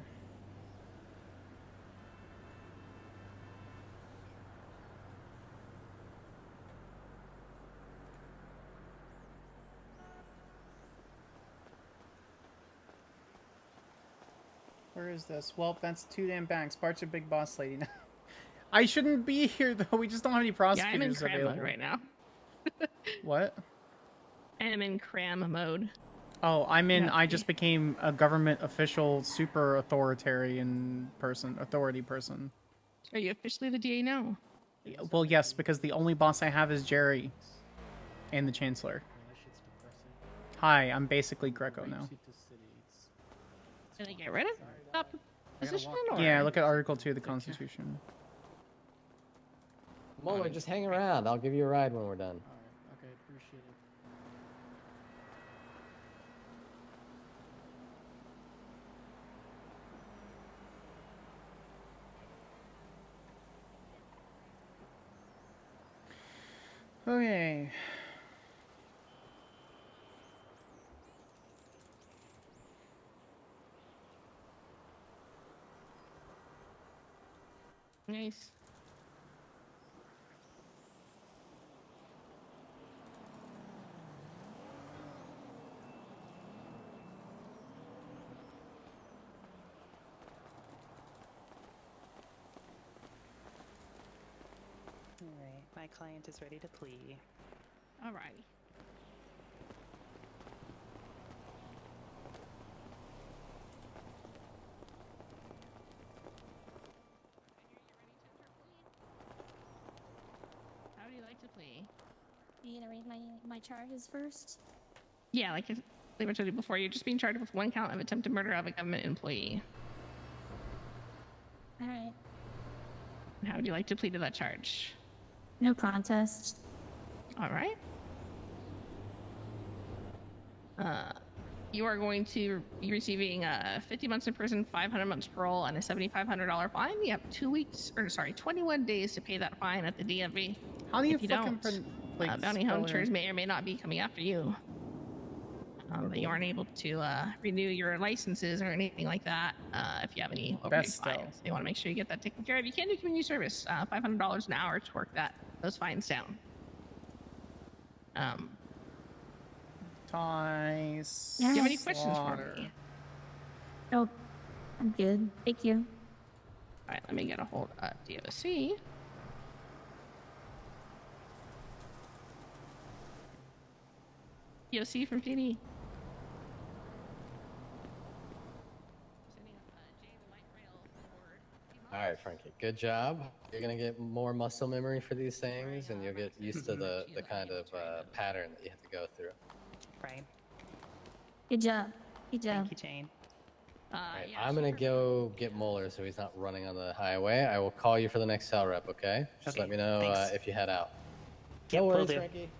Where is this? Well, that's too damn banks. Bart's a big boss lady now. I shouldn't be here, though. We just don't have any prosecutors Yeah, I'm in cram available. mode right now. What? I am in cram mode. Oh, I just became a government official, super authoritarian person, authority person. Are you officially the DA now? Well, yes, because the only boss I have is Jerry and the Chancellor. Hi, I'm basically Greco now. Did they get rid of that position? Or? Yeah, look at Article 2 of the Constitution. Muller, just hang around. I'll give you a ride when we're done. Okay, appreciate it. Okay. Nice. All right, my client is ready to plea. Alrighty. How do you like to plea? Are you gonna read my charges first? Yeah, like I told you before, you're just being charged with 1 count of attempted murder of a government employee. All right. And how would you like to plead to that charge? No contest. All right. You are going to be receiving 50 months in prison, 500 months parole, and a $7,500 fine. You have 21 days to pay that fine at the DMV. How do you if you fucking don't, bounty hunters may or may not be coming after you. But you aren't able to renew your licenses or anything like that if you have any overdue fines. You want to make sure you get that taken care of. You can do community service, $500 an hour to work those fines down. Nice. Do you have any questions for me? Oh, I'm good. Thank you. All right, let me get a hold of DOC. DOC from PD. All right, Frankie. Good job. You're gonna get more muscle memory for these things, and you'll get used to the kind of pattern that you have to go through. Right. Good job. Good job. Thank you, Jane. Right, I'm gonna go get Mueller so he's not running on the highway. I will call you for the next cell rep, okay? Just let me know if you head out. Yep, no will worries, do. Frankie.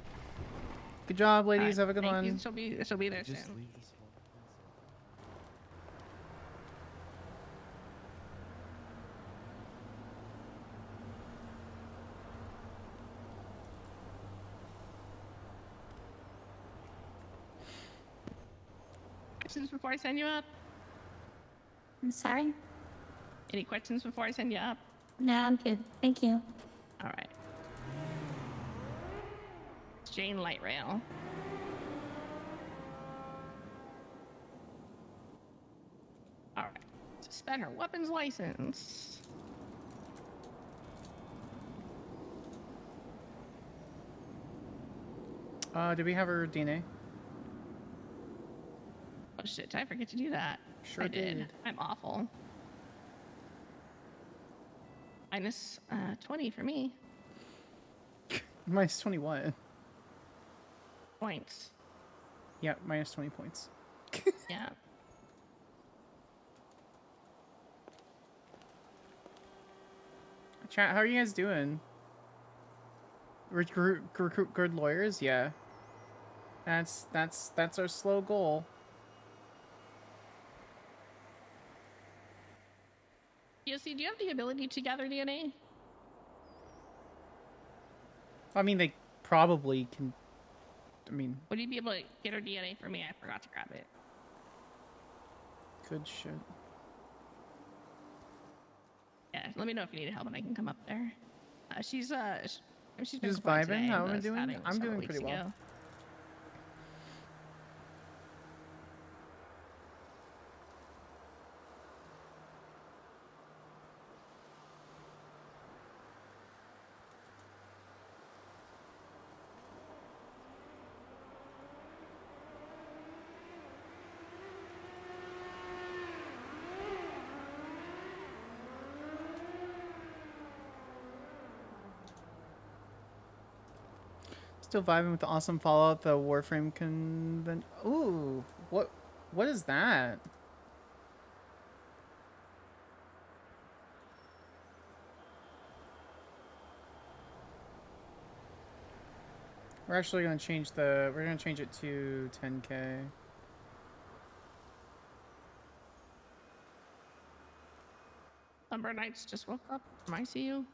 Good job, ladies. Have a good Thank one. you. She'll be there soon. Questions before I send you up? I'm sorry? Any questions before I send you up? No, I'm good. Thank you. All right. It's Jane Light Rail. All right. Suspend her weapons license. Did we have her DNA? Oh shit, did I forget to do that? Sure I did. did. I'm awful. Minus 20 for me. Minus 21. Points. Yeah, minus 20 points. Yeah. Chat, how are you guys doing? Recruit good lawyers? Yeah. That's our slow goal. Yossi, do you have the ability to gather DNA? I mean, they probably can. I mean, Would you be able to get her DNA for me? I forgot to grab it. good shit. Yeah, let me know if you need help and I can come up there. She's been Just compliant vibing? today, How am I the doing? stabbing was I'm several doing weeks pretty well. ago. Still vibing with the awesome Fallout, the Warframe convention. Ooh, what is that? We're actually gonna change the. We're gonna change it to 10K. Umber Knights just woke up from ICU.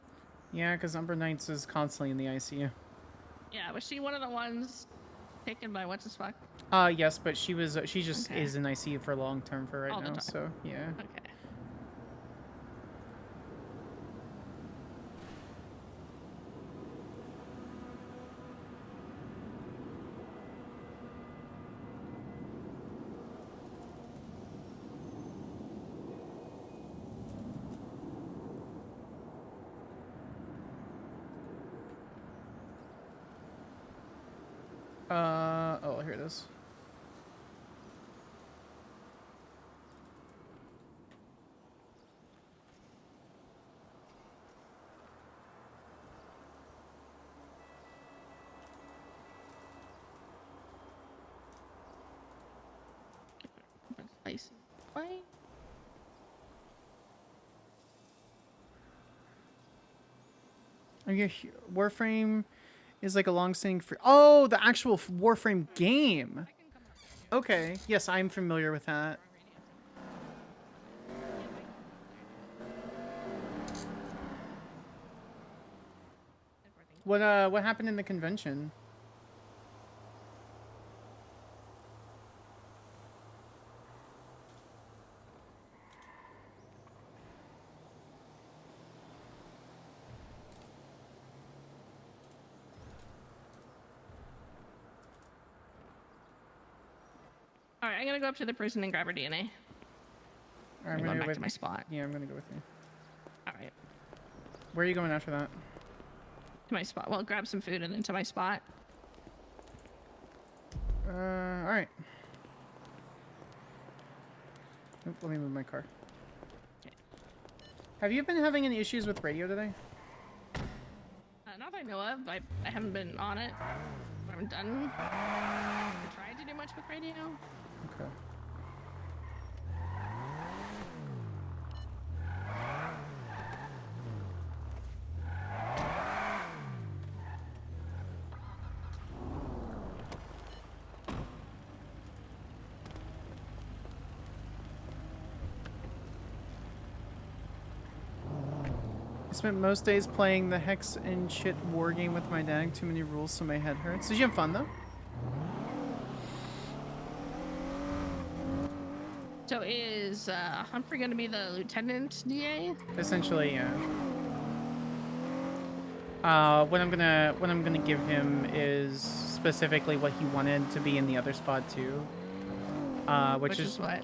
Yeah, because Umber Knights is constantly in the ICU. Yeah, was she one of the ones taken by what's his fuck? Yes, but she was. She just Okay. is in ICU for long term for right All the now. time. So yeah. Okay. Oh, here it is. Spicy. Why? Warframe is like a long-standing free. Oh, the actual Warframe game. Okay. Yes, I'm familiar with that. What happened in the convention? All right, I'm gonna go up to the prison and grab her DNA. I'm going gonna back go to my spot. Yeah, I'm gonna go with you. All right. Where are you going after that? To my spot. Well, grab some food and then to my spot. All right. Oop, let me move my car. Have you been having any issues with radio today? Not that I know of. I haven't been on it. I haven't done. Tried to do much with radio. Okay. I spent most days playing the Hex and shit war game with my dad. Too many rules, so my head hurts. Did you have fun though? So is Humphrey gonna be the lieutenant DA? Essentially, yeah. What I'm gonna give him is specifically what he wanted to be in the other spot too. Which is what?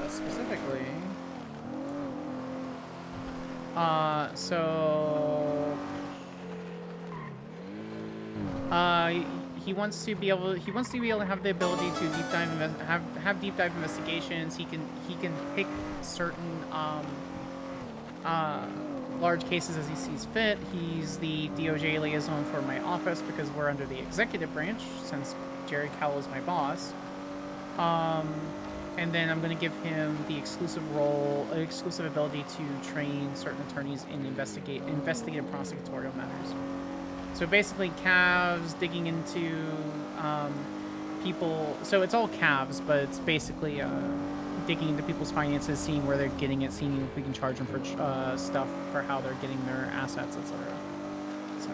Specifically. So he wants to be able to have the ability to deep dive have deep dive investigations. He can pick certain large cases as he sees fit. He's the DOJ liaison for my office because we're under the executive branch since Jerry Cowell is my boss. And then I'm going to give him the exclusive ability to train certain attorneys in investigative prosecutorial matters. So basically, calves digging into people. So it's all calves, but it's basically digging into people's finances, seeing where they're getting it, seeing if we can charge them for stuff for how they're getting their assets, etc. So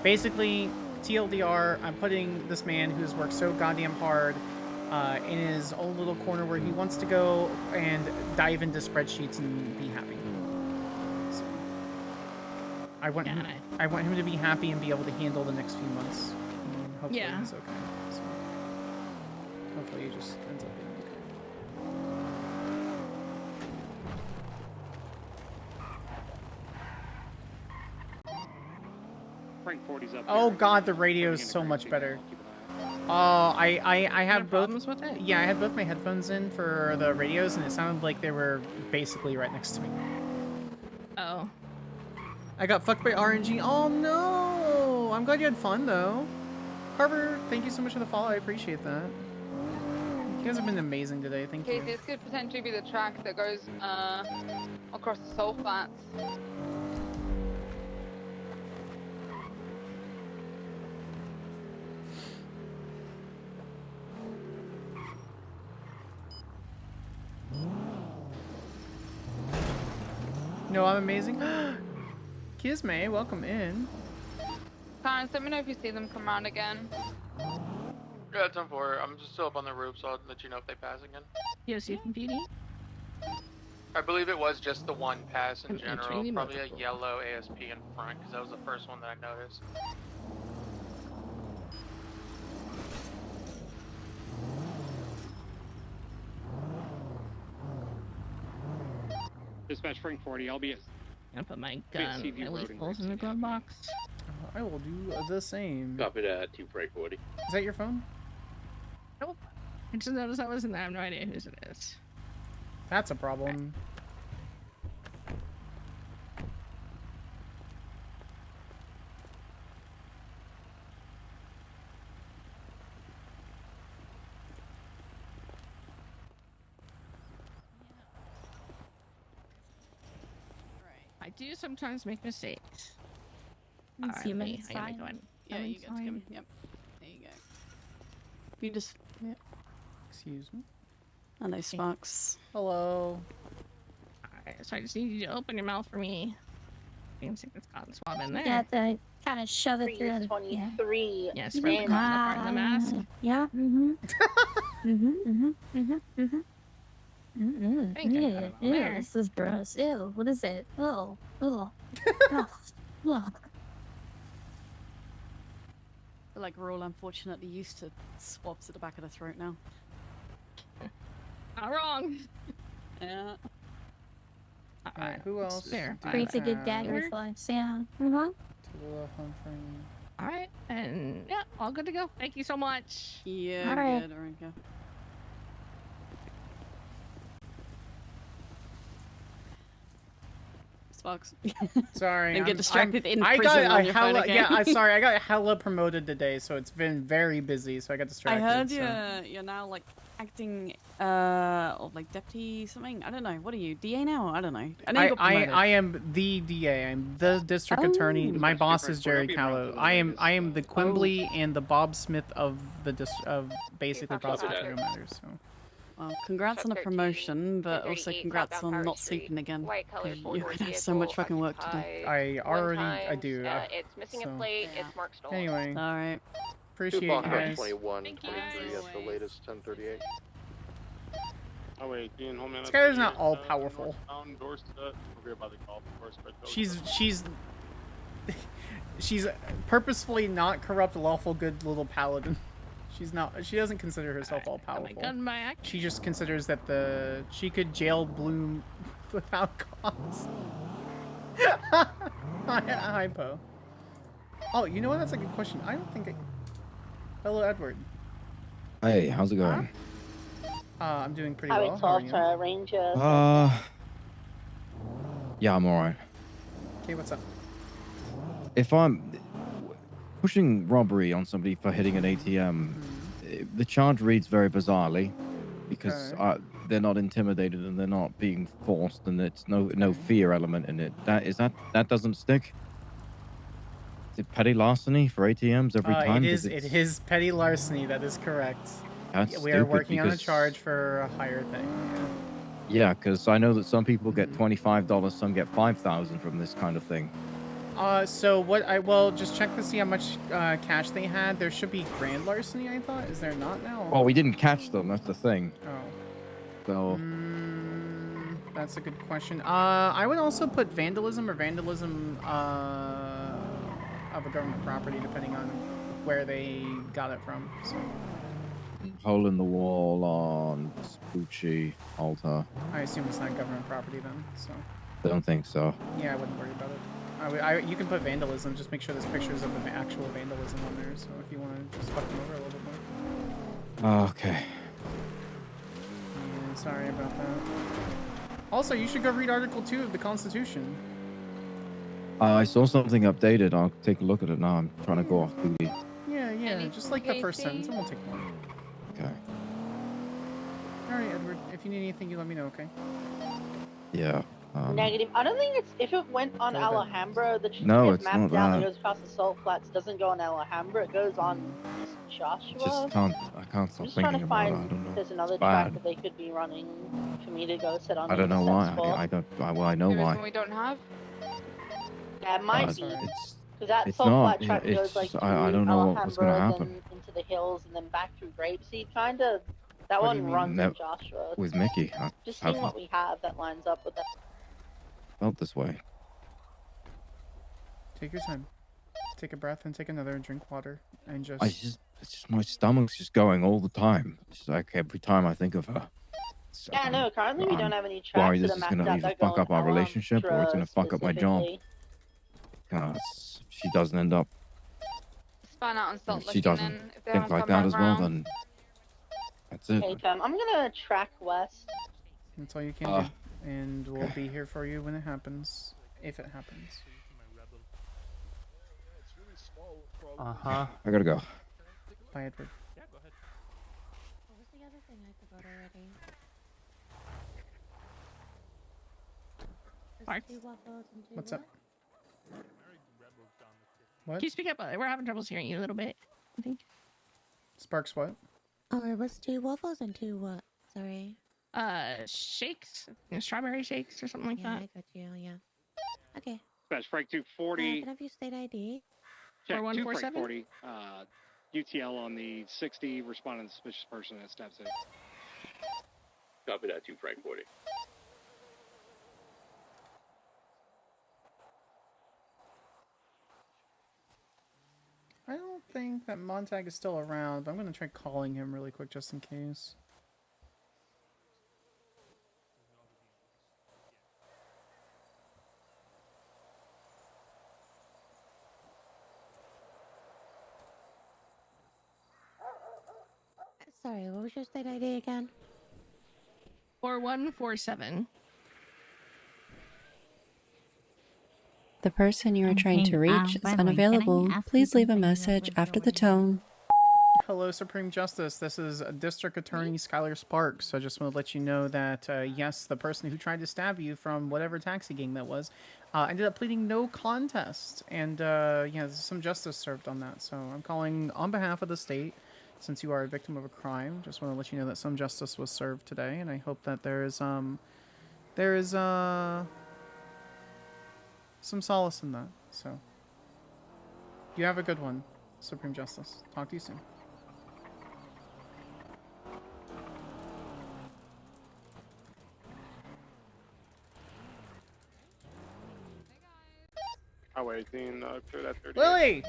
basically, TLDR, I'm putting this man who's worked so goddamn hard in his own little corner where he wants to go and dive into spreadsheets and be happy. So I want him to be happy and be able to handle the next few months. And hopefully he's okay. So hopefully he just ends up being Frank 40's up. Oh god, the radio is so much better. Oh, I have both. With it? Yeah, I had both my headphones in for the radios, and it sounded like they were basically right next to me. Oh. I got fucked by RNG. Oh no! I'm glad you had fun though. Carver, thank you so much for the follow. I appreciate that. You guys have been amazing today. Thank you. Okay, this could potentially be the track that goes across the salt flats. No, I'm amazing. Kisme, welcome in. Clarence, let me know if you see them come around again. Yeah, 10-4. I'm just still up on the roof, so I'll let you know if they pass again. You see from PD? I believe it was just the one pass in And general. Trinity Probably a multiple. yellow ASP in front, because that was the first one that I noticed. Dispatch Frank 40, I'll be at. I'm gonna put my gun, my lethals in the glove box. I will do the same. Copy that, Team Frank 40. Is that your phone? Nope. I just noticed I wasn't there. I have no idea whose it is. That's a problem. I do sometimes make mistakes. It's Alright, human, me. it's I gotta fine. go in. Yeah, you get to come. Yep. There you go. You just. Yeah. Excuse me. Hello, Sparks. Hello. Alright, so I just need you to open your mouth for me. Seems like it's cotton swab in there. You have to kind of shove it through. 23. Yes, for the cotton part of the mask. Yeah. Thank you. Yeah, There. this is gross. Ew, what is it? Oh, oh. Feel like we're all unfortunately used to swabs at the back of the throat now. Not wrong. Yeah. Alright, who else? There. Creates a good gag reflex. Yeah. Mm-hmm. Alright, and yeah, all good to go. Thank you so much. Yeah, All right. good. All right, go. Sparks. Sorry. And get I'm- distracted in I prison got on a your phone hella, again. yeah, I'm sorry. I got hella promoted today, so it's been very busy. So I got I distracted. heard so. you're now like acting or like deputy something. I don't know. What are you? DA now? I don't know. I know you got promoted. I am the DA. I'm the district attorney. My boss is Jerry Callow. I am the Quimbley and the Bob Smith of the of basically prosecutorial matters. So. Well, congrats on the promotion, but also congrats on not sleeping again. White colored 'cause You're four-door gonna have so much vehicle fucking work to do. I already I times, do. it's missing so. a plate. It's marked stolen. Anyway. All right. Appreciate you guys. 21, 23 at the latest, 1038. Oh wait, Dean, hold me. Skyler's not all powerful. Dorset, over here by the golf course. She's purposefully not corrupt, lawful, good little paladin. She's not. She doesn't consider herself all powerful. gun back. She just considers that she could jail Bloom without cause. Hypo. Oh, you know what? That's a good question. I don't think. Hello, Edward. Hey, how's it going? I'm doing pretty I well. would How are talk you? to a ranger. Yeah, I'm alright. Okay, what's up? If I'm pushing robbery on somebody for hitting an ATM, the charge reads very bizarrely because they're not intimidated and they're not being forced, and it's no fear element in it. That doesn't stick. Is it petty larceny for ATMs every time? It is petty larceny. That is correct. That's we are stupid working on a because- charge for a higher thing. Yeah, because I know that some people get $25, some get $5,000 from this kind of thing. So what just check to see how much cash they had. There should be grand larceny, I thought. Is there not now? Well, we didn't catch them. That's the thing. Oh. So. That's a good question. I would also put vandalism or vandalism of a government property, depending on where they got it from. So. Hole in the wall on Spoochie Altar. I assume it's not government property then. So. I don't think so. Yeah, I wouldn't worry about it. You can put vandalism. Just make sure there's pictures of the actual vandalism on there. So if you want to just fuck them over a little bit more. Okay. Yeah, sorry about that. Also, you should go read Article 2 of the Constitution. I saw something updated. I'll take a look at it now. I'm trying to go off duty. Yeah, just like the first sentence. It won't take long. Okay. Alright, Edward. If you need anything, you let me know, okay? Yeah. Negative. I don't think it's if it went on Go ahead. Alhambra, the No, it's it's mapped not down that. that goes across the salt flats doesn't go on Alhambra. It goes on Joshua. I can't I'm stop just trying thinking to about it. I find don't know. if there's another It's track bad. that they could be running for me to go sit on. I don't know the why. set spot. I don't. Well, I know There is why. one we don't have. Yeah, it might Uh, be. Because that It's salt not. flat track It's goes like just, through I don't know what's going to Alhambra, happen. then into the hills, and then back through Grapeseed. Kind of. That What do one you runs mean? in Joshua. With Mickey, I Just seeing haven't what we have that lines up with that. felt this way. Take your time. Take a breath and take another and drink water and just. It's just my stomach's just going all the time. It's like every time I think of her. Yeah, no. Currently, we I'm don't have any worried tracks that this are is mapped going to out either that go fuck in up our relationship or it's going to fuck up my job. specifically. If she doesn't end up, Span out and start if she looking doesn't then if they think haven't like come that back as well, round. then that's it. Okay, Tom. I'm gonna track west. That's all you can do. And we'll be here for you when it happens. If it happens. I gotta go. Bye, Edward. What was the other thing I forgot already? What's up? What? Can you speak up? We're having troubles hearing you a little bit, I think. Sparks what? Oh, it was 2 waffles and 2 what? Sorry. Shakes, strawberry shakes or something like Yeah, that. I got you. Yeah. Okay. That's Frank 240. Can I have your state ID? Check, Or 2 Frank 147? 40. UTL on the 60, responding to suspicious person at step 6. Copy that, 2 Frank 40. I don't think that Montag is still around, but I'm gonna try calling him really quick just in case. Sorry, what was your state ID again? 4147. The person you are trying to reach is by the way, can I unavailable. ask you Please leave a something real message quick, after though, the when you're tone. Hello, Supreme Justice. This is District Attorney Skyler Sparks. I just want to let you know that, yes, the person who tried to stab you from whatever taxi gang that was ended up pleading no contest. And, yeah, some justice served on that. So I'm calling on behalf of the state, since you are a victim of a crime. Just want to let you know that some justice was served today, and I hope that there is some solace in that. So, you have a good one, Supreme Justice. Talk to you soon. Highway 18, clear that 38. Lily!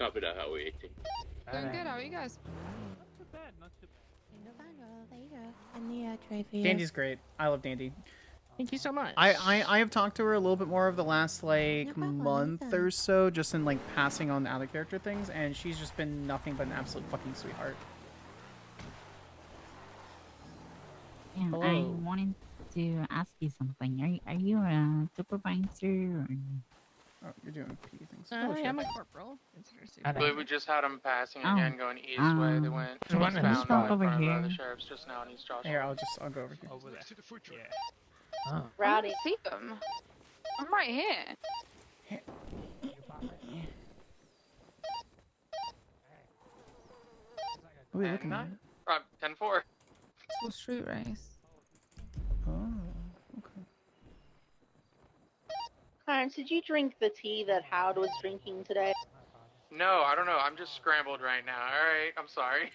Copy that, Highway 18. Doing good. How are you guys? And the tray for you. Dandy's great. I love Dandy. Thank you so much. I have talked to her a little bit more of the last like month or so, just in like passing on the out of character things, and she's just been nothing but an absolute fucking sweetheart. Yeah, I Hello. wanted to ask you something. Are you a supervisor or? Oh, you're doing PD things. Yeah, I'm a corporal. I believe we just had them passing Oh, again, going east way. They went Just eastbound go in front over of the here. sheriff's just now in East Joshua. Here, I'll go over here. Over there. To the food truck. I Rowdy. don't see them. I'm right here. What are we looking at? 10-4. So street race. Oh, okay. Clarence, did you drink the tea that Howard was drinking today? No, I don't know. I'm just scrambled right now. All right, I'm sorry.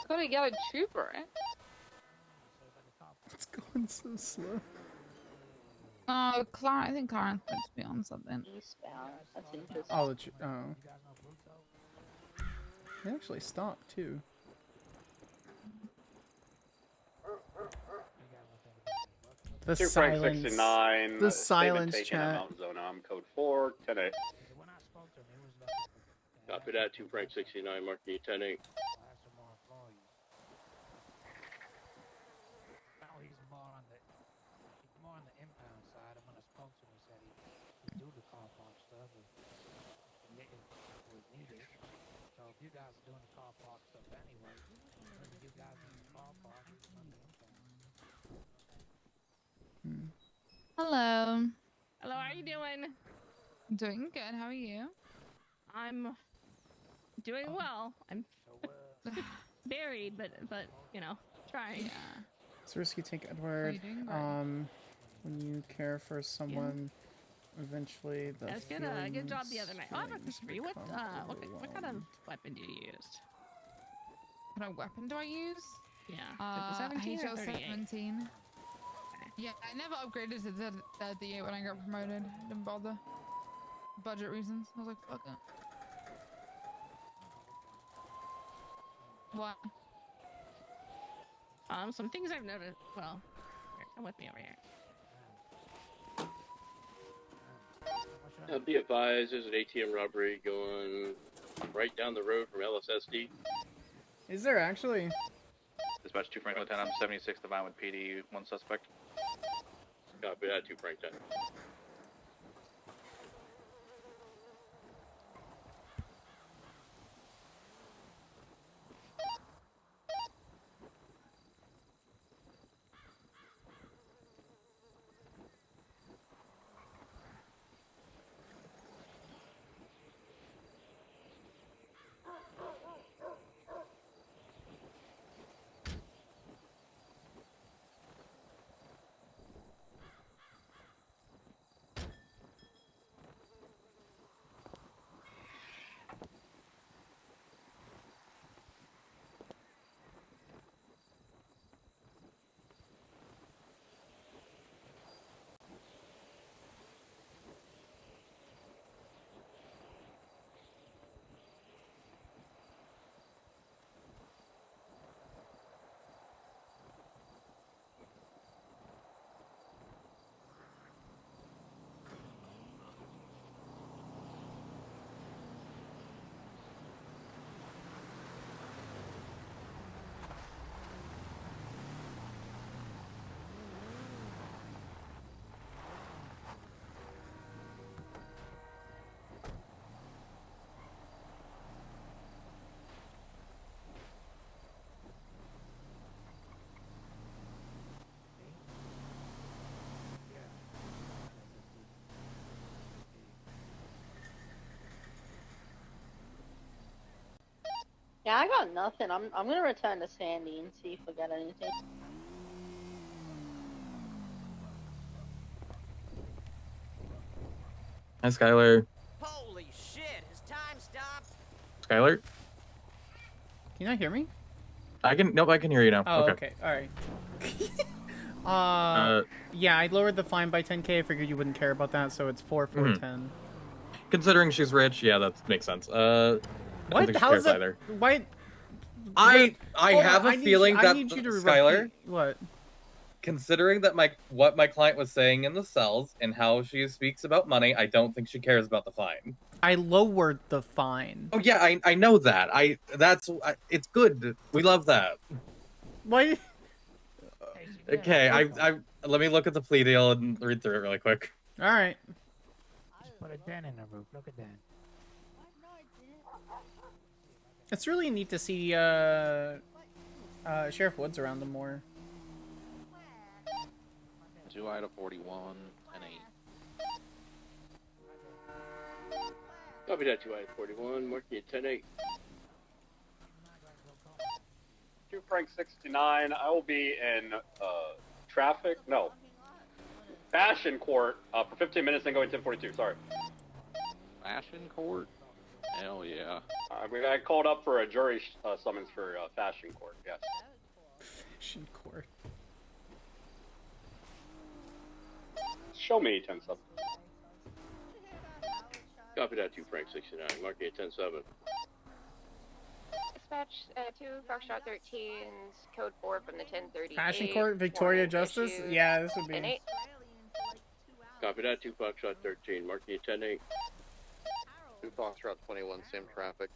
Gotta get a trooper, eh? It's going so slow. Oh, I think Clarence wants to be on something. Eastbound. That's interesting. Oh, they actually stopped too. The Two Frank silence. 69. The statement silence taken at chat. Mount Zona. I'm code 4, 10-8. Copy that, 2 Frank 69, marking you 10-8. Hello. Hello, how are you doing? Doing good. How are you? I'm doing well. I'm buried, but you know. Try. It's a risky take, Edward. doing, Greg? When you care for someone, eventually the That's good. Good job the other night. Oh, I have a question for you. What kind of weapon do you use? What kind of weapon do I use? Yeah. The 17 or 38? 17. Yeah, I never upgraded to the 38 when I got promoted. Didn't bother. Budget reasons. I was like, fuck it. What? Some things I've noticed. Well, here, come with me over here. Be advised, there's an ATM robbery going right down the road from LSSD. Is there actually? Dispatch 2 Franklin 10, I'm 76, the Vinewood PD, 1 suspect. Copy that, 2 Frank 10. Yeah, I got nothing. I'm gonna return to Sandy and see if we got anything. Hi, Skyler. Holy shit, has time stopped? Skyler? Can you not hear me? Nope, I can hear you now. Oh, okay. Alright. Yeah, I lowered the fine by 10K. I figured you wouldn't care about that, so it's 4,410. Considering she's rich, yeah, that makes sense. I don't What? think she How cares is that? either. Why? I Hold have on, a feeling I that need you to Skyler, repeat- What? considering that what my client was saying in the cells and how she speaks about money, I don't think she cares about the fine. I lowered the fine. Oh yeah, I know that. It's good. We love that. Why? Okay, I let me look at the plea deal and read through it really quick. All right. Just put a dent in the roof, look at that. It's really neat to see Sheriff Woods around them more. 2 Ida 41 and 8. Copy that, 2 I-41, marking at 10-8. 2 Frank 69, I will be in Fashion Court for 15 minutes and going 10:42, sorry. Fashion Court? Hell yeah. I called up for a jury summons for Fashion Court, yes. Fashion Court. Show me 10-7. Copy that, 2 Frank 69, marking at 10-7. Dispatch 2 Foxtrot 13's code 4 from the 1038. Fashion Court, Victoria Justice? Yeah, this would be. 10-8. Copy that, 2 Foxtrot 13, marking at 10-8. 2 Foxtrot 21, same traffic.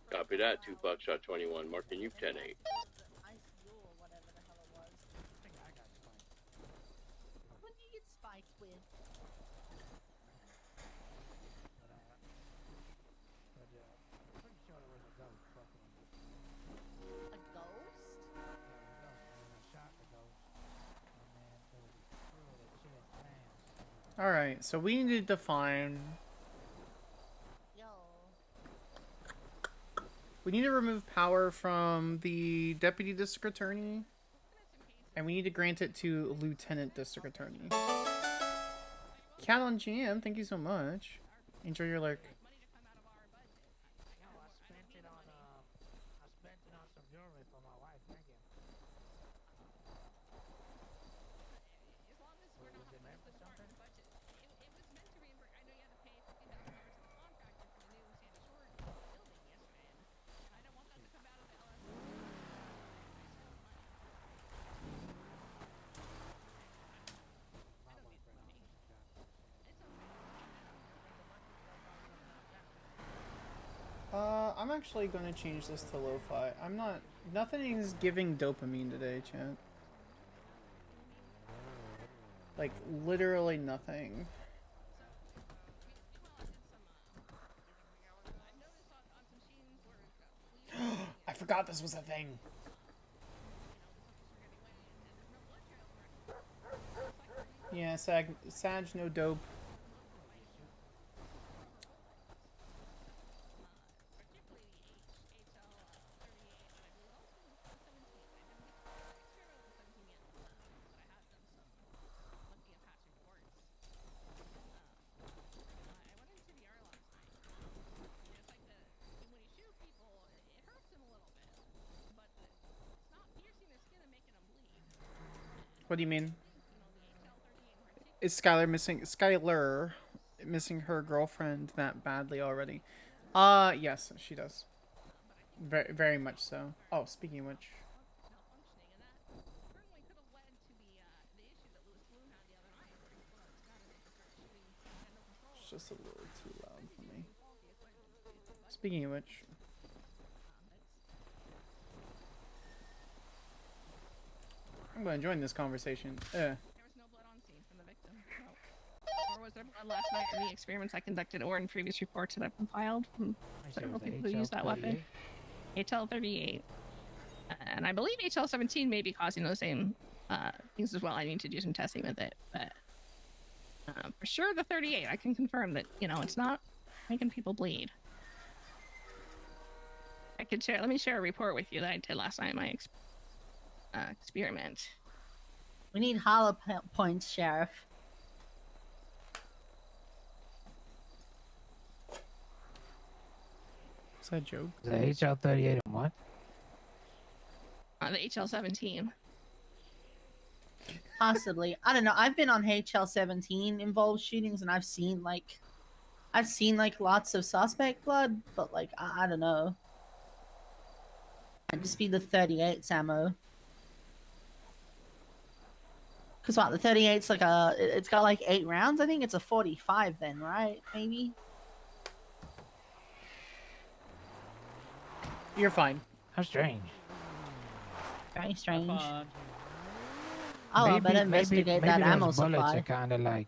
Copy that, 2 Foxtrot 21, marking you 10-8. What do you get spiked with? A ghost? All right, so we need to define. We need to remove power from the deputy district attorney, and we need to grant it to lieutenant district attorney. Cat on GM, thank you so much. Enjoy your lurk. I'm actually going to change this to lo-fi. Nothing is giving dopamine today, chat. Like, literally nothing. I forgot this was a thing. Yeah, Sag, no dope. What do you mean? Is Skyler missing her girlfriend that badly already? Yes, she does. Very, very much so. Oh, speaking of which. It's just a little too loud for me. Speaking of which. I'm gonna join this conversation. There was no blood on scene from the victim. No. Or was there blood last night in the experiments I conducted or in previous reports that I've compiled from several people who used that weapon? HL38. And I believe HL17 may be causing those same things as well. I need to do some testing with it. But for sure the 38, I can confirm that, you know, it's not making people bleed. I could share, let me share a report with you that I did last night in my experiment. We need hollow points, Sheriff. Is that a joke? The HL38 and what? The HL17. Possibly. I don't know. I've been on HL17 involved shootings and I've seen like lots of suspect blood, but like I don't know. Might just be the 38's ammo. Cause what, the 38's like it's got like 8 rounds. I think it's a 45 then, right? Maybe. You're fine. How strange. Very strange. Oh, I better investigate that ammo those bullets supply. are kind of like.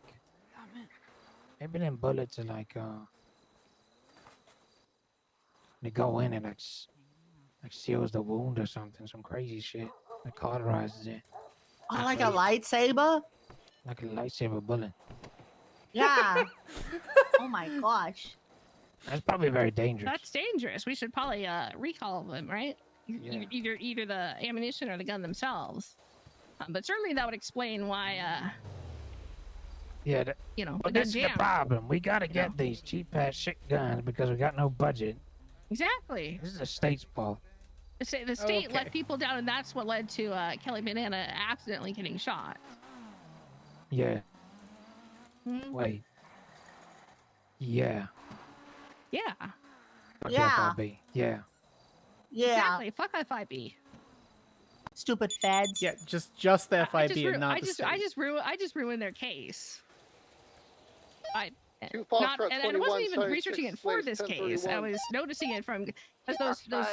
Maybe them bullets are like they go in and like seals the wound or something. Some crazy shit that cauterizes it. Oh, like a lightsaber? Like a lightsaber bullet. Yeah. Oh my gosh. That's probably very dangerous. That's dangerous. We should probably recall them, right? Yeah. Either the ammunition or the gun themselves. But certainly that would explain why. Yeah, you know, but the this is the jam. problem. We gotta get these cheap ass shit guns because we got no budget. Exactly. This is the state's fault. The state let people down, and that's what led to Kelly Banana accidentally getting shot. Yeah. Hmm? Wait. Yeah. Yeah. Fuck Yeah. FIB. Yeah. Yeah. Exactly. Fuck FIB. Stupid feds. Yeah, just the FIB and not the state. I just ruined their case. And I wasn't even researching it for this case. I was noticing it from because the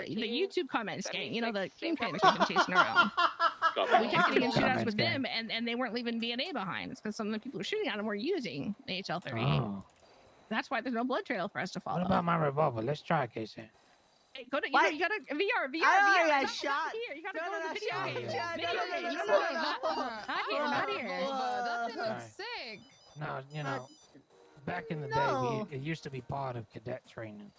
YouTube comments gang, you know, the kingpins we've been chasing around. We kept getting in shootouts with them, and they weren't leaving DNA behind. It's because some of the people who were shooting at them were using the HL38. Oh. That's why there's no blood trail for us to follow. What about my revolver? Let's try a case here. Hey, go to, you gotta VR. I Not shot. here. You gotta go to the video game. Not here. That thing Sorry. looks sick. No, you know, back in the day, it used to be part of cadet training.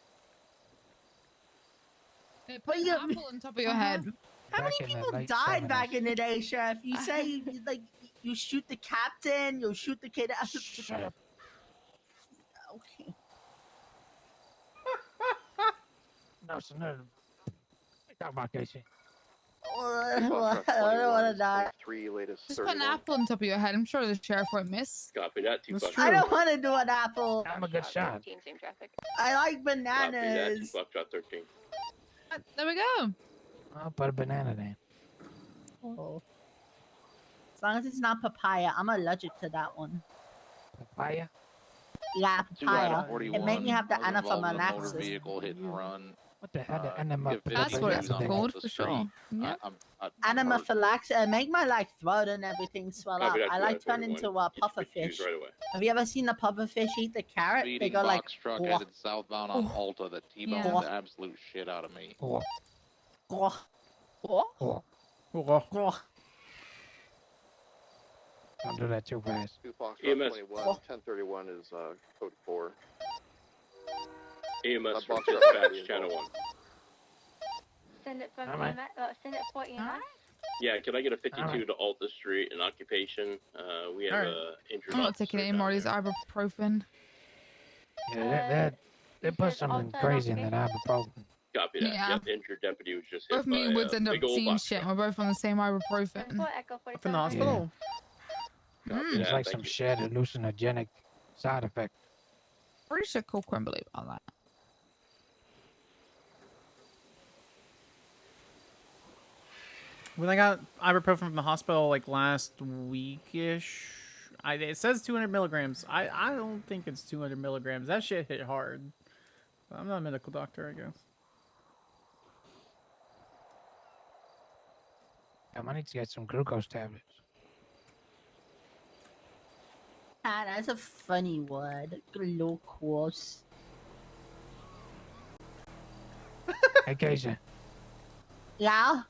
Hey, put an apple on top of your head. How many people died back in the day, Sheriff? You say you shoot the captain, you shoot the kid. Shut up. Okay. No, it's another. Talk about Casey. I don't want to die. 3 latest Just put an 31. apple on top of your head. I'm sure the sheriff won't miss. Copy that. 2 bucks. I don't want to do an apple. I'm a good shot. Same traffic. I like Copy that. 2 bananas. bucks. Drop 13. There we go. I'll put a banana there. Oh. As long as it's not papaya, I'm allergic to that one. Papaya? Yeah, 2 out papaya. of 41. It made me have the I was involved in a motor anaphylaxis. vehicle hit and run. What the hell? Anima. That's what it's called for sure. Yeah. Anaphylaxis. Make my like throat and everything swell up. Copy that, I like turn 41. into a puffer Use fish. right away. Have you ever seen the puffer fish eat the carrot? They Speeding go like. box truck "Gwah, headed southbound on Alta that T-boned Yeah. the absolute shit out of me. gwah, gwah, gwah." Don't do that too fast. 2 Fox EMS. 21. 1031 is code 4. EMS That from box truck dispatch, is channel involved. 1. Send it from Alright. send it for EMS. Yeah, can I get a 52 Alright. to Alta Street, an occupation? We have Alright. injured I'm not officer taking any down more of these there. ibuprofen. Yeah, they put said something Alta crazy in that occupation? ibuprofen. Copy that. Yeah. Yep, injured deputy was just hit Both me and by Woods a end up big old seeing box shit. truck. And we're both on the same ibuprofen. For Echo Up in 47. the hospital. Copy It's that, like thank some you. shared hallucinogenic side effect. Pretty sure Cole couldn't believe all that. When I got ibuprofen from the hospital like last weekish, it says 200 milligrams. I don't think it's 200 milligrams. That shit hit hard. I'm not a medical doctor, I guess. I need to get some glucose tablets. Ah, that's a funny word. Glucose. Hey, Casey, Yeah?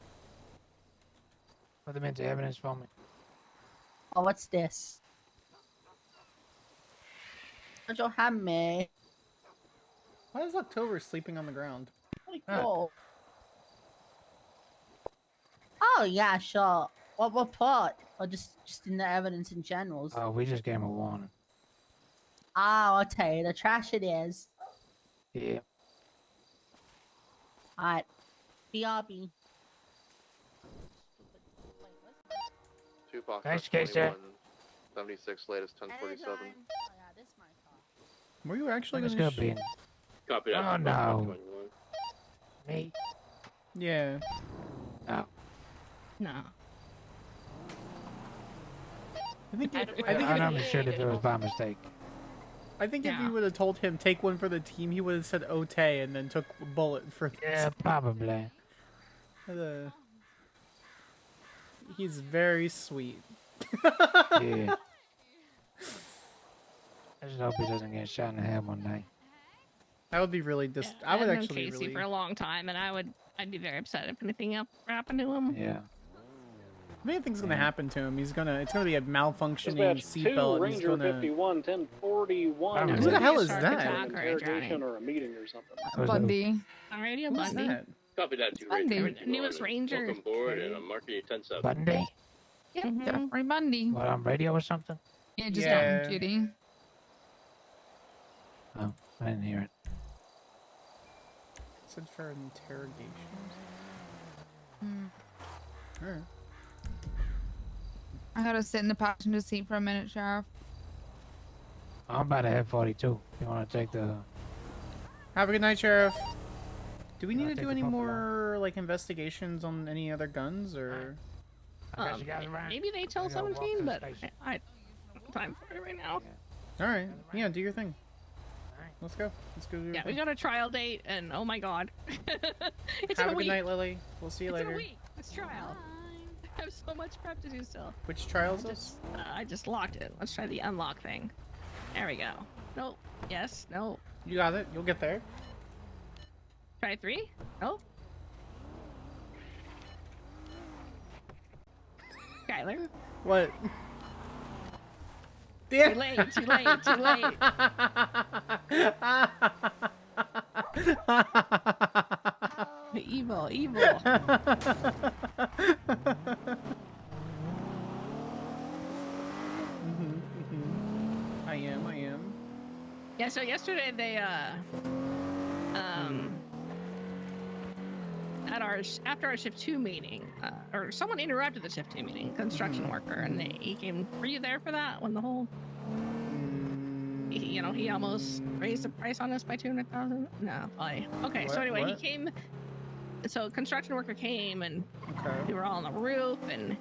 put them into evidence for me. Oh, what's this? What you have me? Why is October sleeping on the ground? Pretty cool. Oh yeah, sure. What part? Or just in the evidence in general? Oh, we just gave him a warning. Oh, okay. The trash it is. Yeah. Alright. BRB. 2 Fox Thanks, truck Casey. 21. 76 latest 1047. Were you actually It's gonna gonna be in. Copy that. Oh, 2 Fox no. 21. Me? Yeah. No. No. I think I'm not sure if it was by mistake. I think if Yeah. you would have told him take one for the team, he would have said Otay and then took a bullet for the Yeah, team. probably. He's very sweet. Yeah. I just hope he doesn't get shot in the head one night. That would be really I would I've known actually Casey really. for a long time, and I'd be very upset if anything else happened to him. Yeah. If anything's gonna happen to him, it's gonna be a malfunctioning Dispatch 2, seatbelt. And he's Ranger gonna. 51, 1041. Who the hell is Start that? to talk or Interrogation or a meeting or something. Bundy. On radio, Who's Bundy. that? Copy that. 2 Bundy. Ranger. Newest Ranger. Welcome aboard, and I'm marking you 10-7. Bundy? Yep, Mhm. Jeffrey Bundy. What, on radio or something? Yeah, just Yeah. on duty. Oh, I didn't hear it. Said for interrogation. Hmm. Alright. I gotta sit in the passenger seat for a minute, Sheriff. I'm about to head 42. You want to take the... Have a good night, Sheriff. Do we need Wanna to take do the any purple more like investigations on any other guns or? Maybe they tell 17, but I don't have time for it right now. All right. Yeah, do your thing. Let's go. Let's go do your Yeah, thing. we got a trial date, and oh my god. It's Have in a a week. good night, Lily. We'll see you It's later. in a week. It's trial. I have so much prep to do still. Which trial is this? I just locked it. Let's try the unlock thing. There we go. Nope. Yes. No. You got it. You'll get there. Try 3? Nope. Skyler. What? Too late. Too late. Too late. The evil, evil. I am. Yeah, so yesterday they at after our shift 2 meeting, or someone interrupted the shift 2 meeting, construction worker, and he came. Were you there for that when the whole he almost raised the price on us by 200,000? No, probably. Okay, so anyway, he came. So construction worker came, and we were all on the roof, and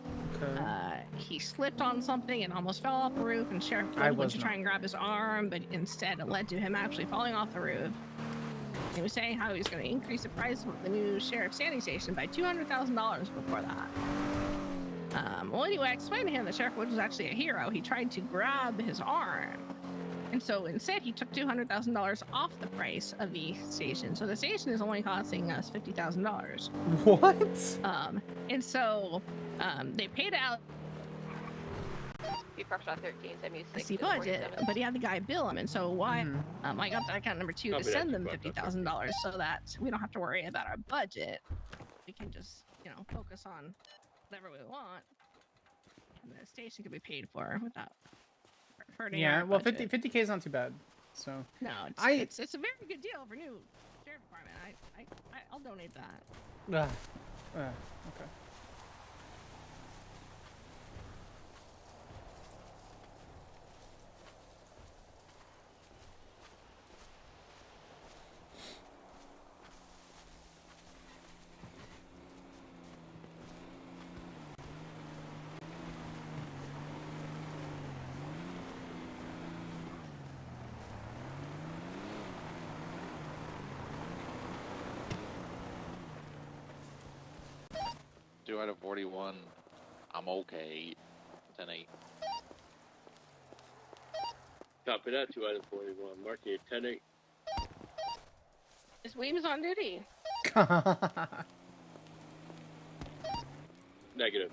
he slipped on something and almost fell off the roof, and Sheriff went to try and grab his arm, but instead it led to him actually falling off the roof. He was saying how he was going to increase the price of the new sheriff's standing station by $200,000 before that. Well, anyway, I explained to him that Sheriff Woods was actually a hero. He tried to grab his arm, and so instead he took $200,000 off the price of the station. So the station is only costing us $50,000. What? And so they paid out Shot 13, 76, the budget, but he had the guy bill him, and so I got that account number 2 to send them $50,000 so that we don't have to worry about our budget. We can just, focus on whatever we want, and the station can be paid for without hurting our well, budget. 50K is not too bad. So no, it's a very good deal for new sheriff department. I'll donate that. Okay. Two out of 41. I'm okay. 10-8. Copy that. 2 out of 41. Marking it 10-8. Is Weems on duty? Negative.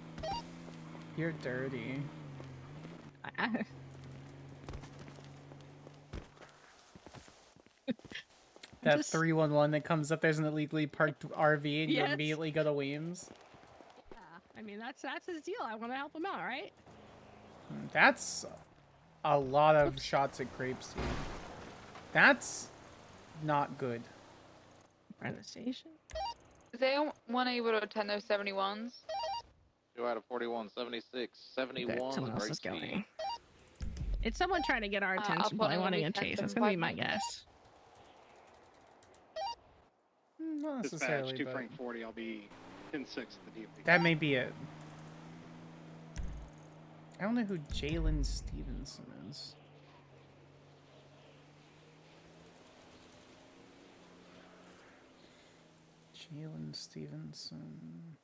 You're dirty. That 311 that comes up, there's an illegally parked RV, and you immediately go to Weems. Yeah, I mean that's his deal. I want to help him out, right? That's a lot of shots at Grapeseed. That's not good. Front of the station. Is anyone able to attend those 71s? 2 out of 41. 76. 71. Someone else Great is going. speed. It's someone trying to get our attention by wanting a chase. That's gonna be my guess. Not necessarily, Dispatch, 2 but Frank 40, I'll be 10-6 at the DMV. that may be it. I don't know who Jalen Stevenson is. Jalen Stevenson.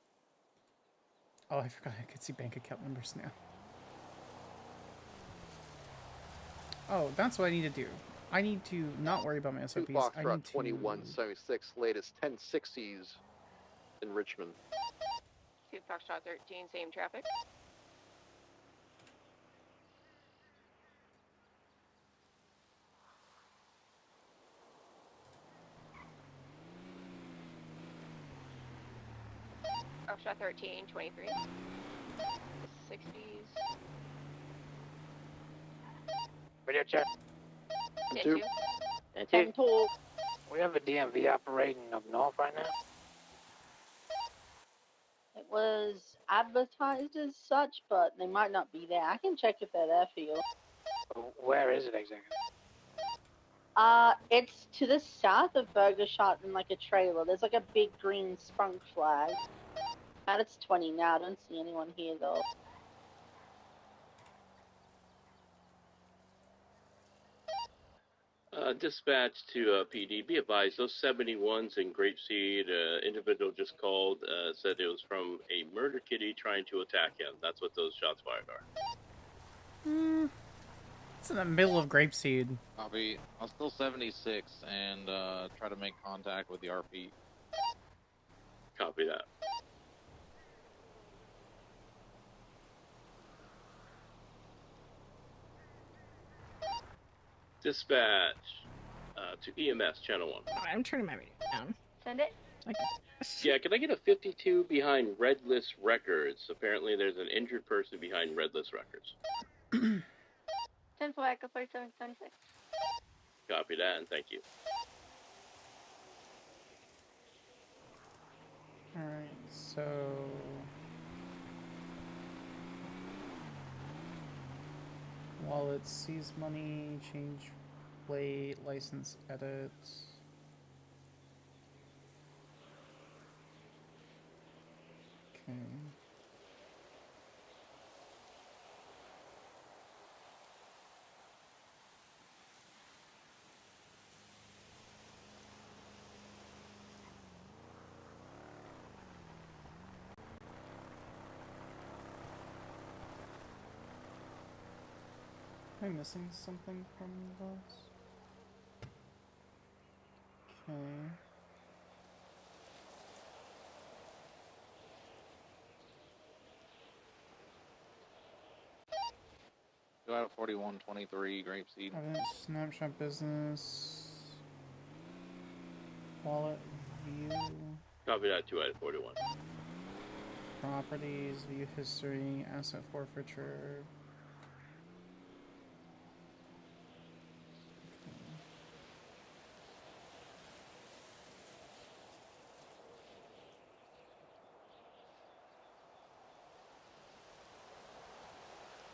Oh, I forgot I could see bank account numbers now. Oh, that's what I need to do. I need to not worry about my SOPs. I need to... 2176, latest 1060s in Richmond. 2 Foxtrot 13, same traffic. Foxtrot 13, 23. 60s. Radio check. Hit Two. you. And two. We have a DMV operating up north right now. It was advertised as such, but they might not be there. I can check if they're there for you. Where is it exactly? It's to the south of Burger Shot in like a trailer. There's like a big green spunk flag. And it's 20 now. I don't see anyone here though. Dispatch to PD. Be advised, those 71s in Grapeseed, individual just called, said it was from a murder kitty trying to attack him. That's what those shots fired are. It's in the middle of Grapeseed. I'll still 76 and try to make contact with the RP. Copy that. Dispatch to EMS channel 1. Alright, I'm turning my radio down. Send it. Yeah, can I get a 52 behind Red List Records? Apparently, there's an injured person behind Red List Records. 10 for Echo 4776. Copy that, and thank you. Alright, so... Wallet, seize money, change plate, license edits. Okay. Am I missing something from this? Okay. Go out of 4123 Grapeseed. Evidence, snapshot business. Wallet, view. Copy that, 2 out of 41. Properties, view history, asset forfeiture.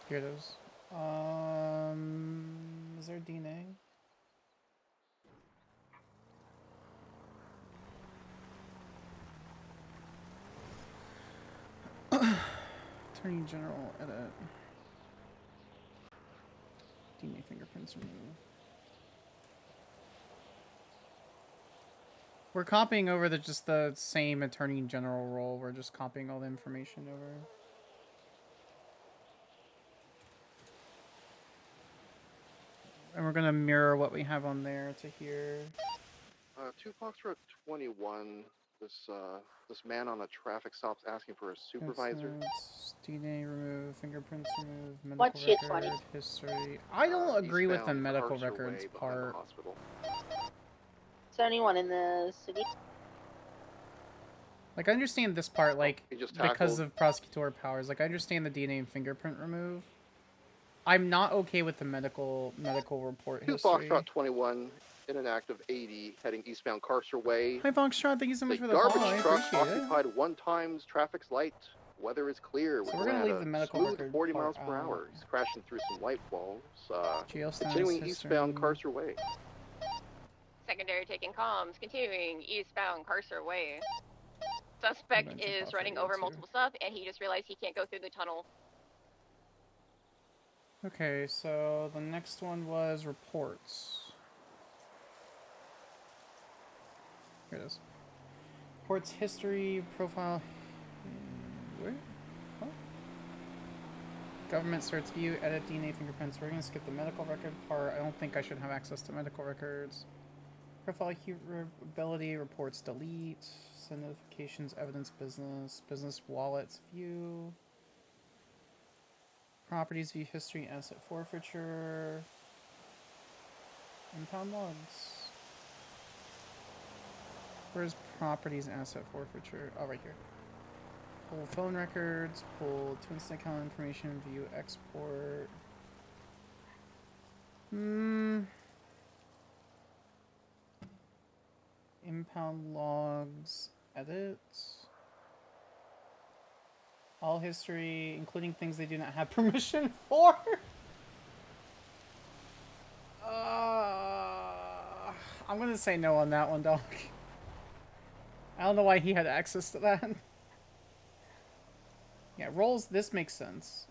Here it is. Is there DNA? Attorney General, edit. DNA fingerprints removed. We're copying over just the same Attorney General role. We're just copying all the information over. And we're gonna mirror what we have on there to here. 2 Foxtrot 21. This man on a traffic stop's asking for a supervisor. DNA remove, fingerprints remove, medical What's your record, 20? history. I don't agree with the Eastbound medical Carcer records Way behind the part. hospital. Is there anyone in the city? Like, I understand this part, like, He just because tackled. of prosecutorial powers. Like, I understand the DNA and fingerprint remove. I'm not okay with the medical report 2 history. Foxtrot 21 in an active 80 heading eastbound Carcer Way. Hi, Foxtrot. Thank you so much The for the garbage follow. I truck appreciate it. occupied 1 times traffic's light. Weather is clear. So We're we're going gonna at leave a the medical smooth record 40 part miles per out. hour. He's crashing through some light walls. Jail status Continuing history. eastbound Carcer Way. Secondary taking comms, continuing eastbound Carcer Way. Suspect jump is off running radio over too. multiple stuff, and he just realized he can't go through the tunnel. Okay, so the next one was reports. Here it is. Reports history, profile. Where? Huh? Government search view, edit DNA fingerprints. We're gonna skip the medical record part. I don't think I should have access to medical records. Profile ability, reports delete, send notifications, evidence business, business wallets view. Properties view history, asset forfeiture, impound logs. Where's properties asset forfeiture? Oh, right here. Pull phone records, pull twin stick account information, view export. Impound logs, edits. All history, including things they do not have permission for. I'm gonna say no on that one, dog. I don't know why he had access to that. Yeah, roles, this makes sense.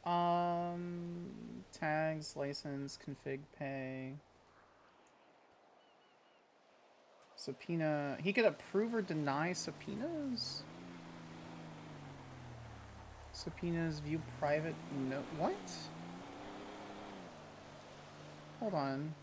Tags, license, config, pay. Subpoena. He could approve or deny subpoenas? Subpoenas, view private note. What? Hold on.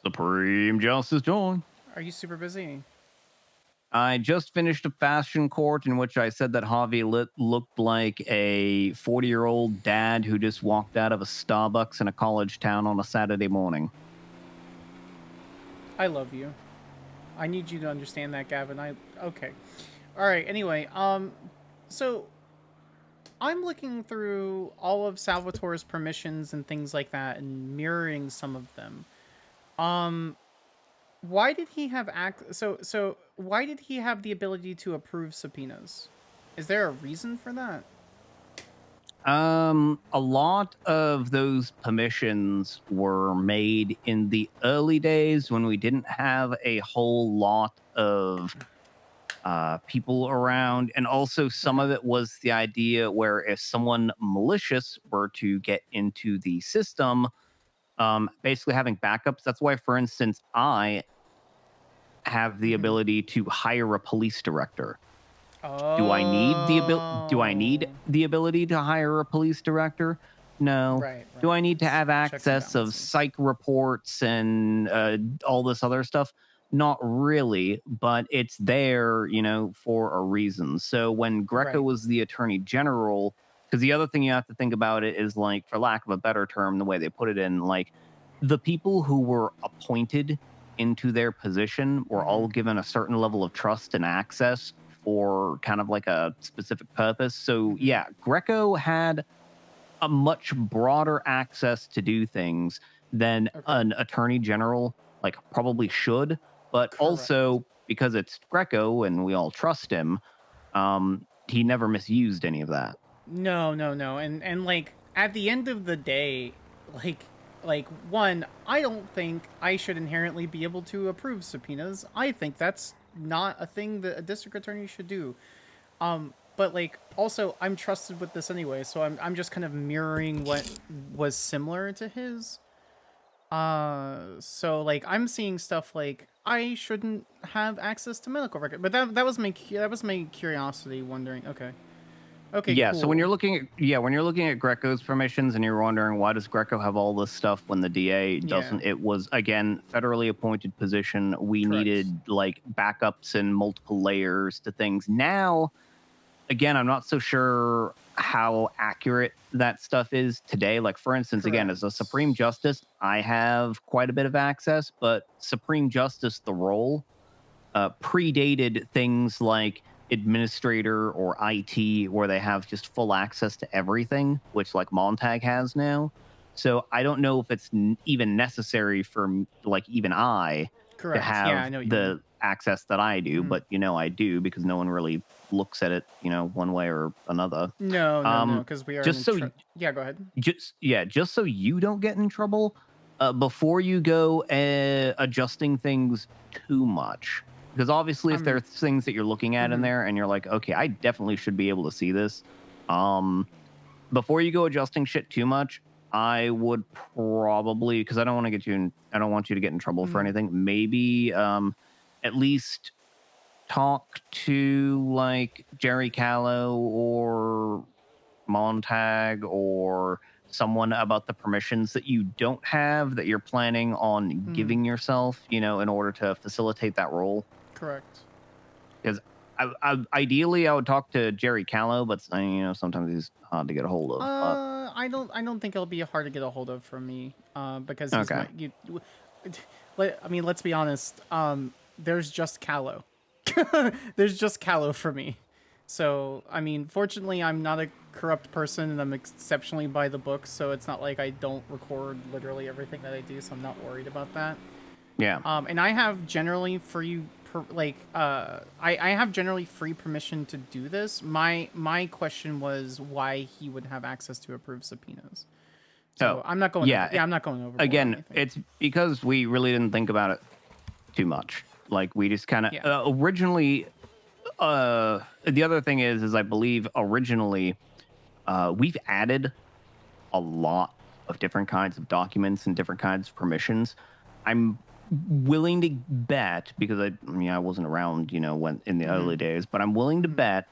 Supreme Justice John. Are you super busy? I just finished a fashion court in which I said that Javi looked like a 40-year-old dad who just walked out of a Starbucks in a college town on a Saturday morning. I love you. I need you to understand that, Gavin. Okay. All right. Anyway, so I'm looking through all of Salvatore's permissions and things like that and mirroring some of them. Why did he have so why did he have the ability to approve subpoenas? Is there a reason for that? A lot of those permissions were made in the early days when we didn't have a whole lot of people around, and also some of it was the idea where if someone malicious were to get into the system, basically having backups. That's why, for instance, I have the ability to hire a police director. Do I need the ability to hire a police director? No. Right. Do I need to have Checks and access of balances. psych reports and all this other stuff? Not really, but it's there, for a reason. So when Greco Right. was the attorney general, because the other thing you have to think about it is, like, for lack of a better term, the way they put it in, like, the people who were appointed into their position were all given a certain level of trust and access for kind of like a specific purpose. So yeah, Greco had a much broader access to do things than an attorney general like probably should, but also because it's Greco and we all trust him, he never misused any of that. No. And like at the end of the day, like one, I don't think I should inherently be able to approve subpoenas. I think that's not a thing that a district attorney should do. But like also I'm trusted with this anyway, so I'm just kind of mirroring what was similar to his. So like I'm seeing stuff like I shouldn't have access to medical record, but that was my curiosity wondering. Okay, Yeah, cool. so when you're looking at Greco's permissions and you're wondering why does Greco have all this stuff when the DA doesn't, it was again federally appointed position. We needed like backups and multiple layers to things. Now, again, I'm not so sure how accurate that stuff is today. Like, for instance, again, as a Supreme Justice, I have quite a bit of access, but Supreme Justice, the role, predated things like administrator or IT, where they have just full access to everything, which like Montag has now. So I don't know if it's even necessary for like even I to have I know what you mean. access that I do, but I do because no one really looks at it, one way or another. No, because we are just so yeah, go ahead. Just so you don't get in trouble, before you go adjusting things too much. Because obviously, if there are things that you're looking at in there and you're like, okay, I definitely should be able to see this. Before you go adjusting shit too much, I would probably, because I don't want you to get in trouble for anything. Maybe at least talk to like Jerry Callow or Montag or someone about the permissions that you don't have that you're planning on giving yourself, in order to facilitate that role. Correct. Because ideally I would talk to Jerry Callow, but sometimes he's hard to get a hold of. I don't think it'll be hard to get a hold of from me. Because he's let's be honest. There's just Callow. There's just Callow for me. So, fortunately, I'm not a corrupt person, and I'm exceptionally by the book, so it's not like I don't record literally everything that I do, so I'm not worried about that. Yeah. And I have generally I have generally free permission to do this. My question was why he would have access to approved subpoenas. So I'm not going. I'm not going over. Again, it's because we really didn't think about it too much. Like we just kind of originally. The other thing is I believe originally we've added a lot of different kinds of documents and different kinds of permissions. I'm willing to bet, because I wasn't around, when in the early days, but I'm willing to bet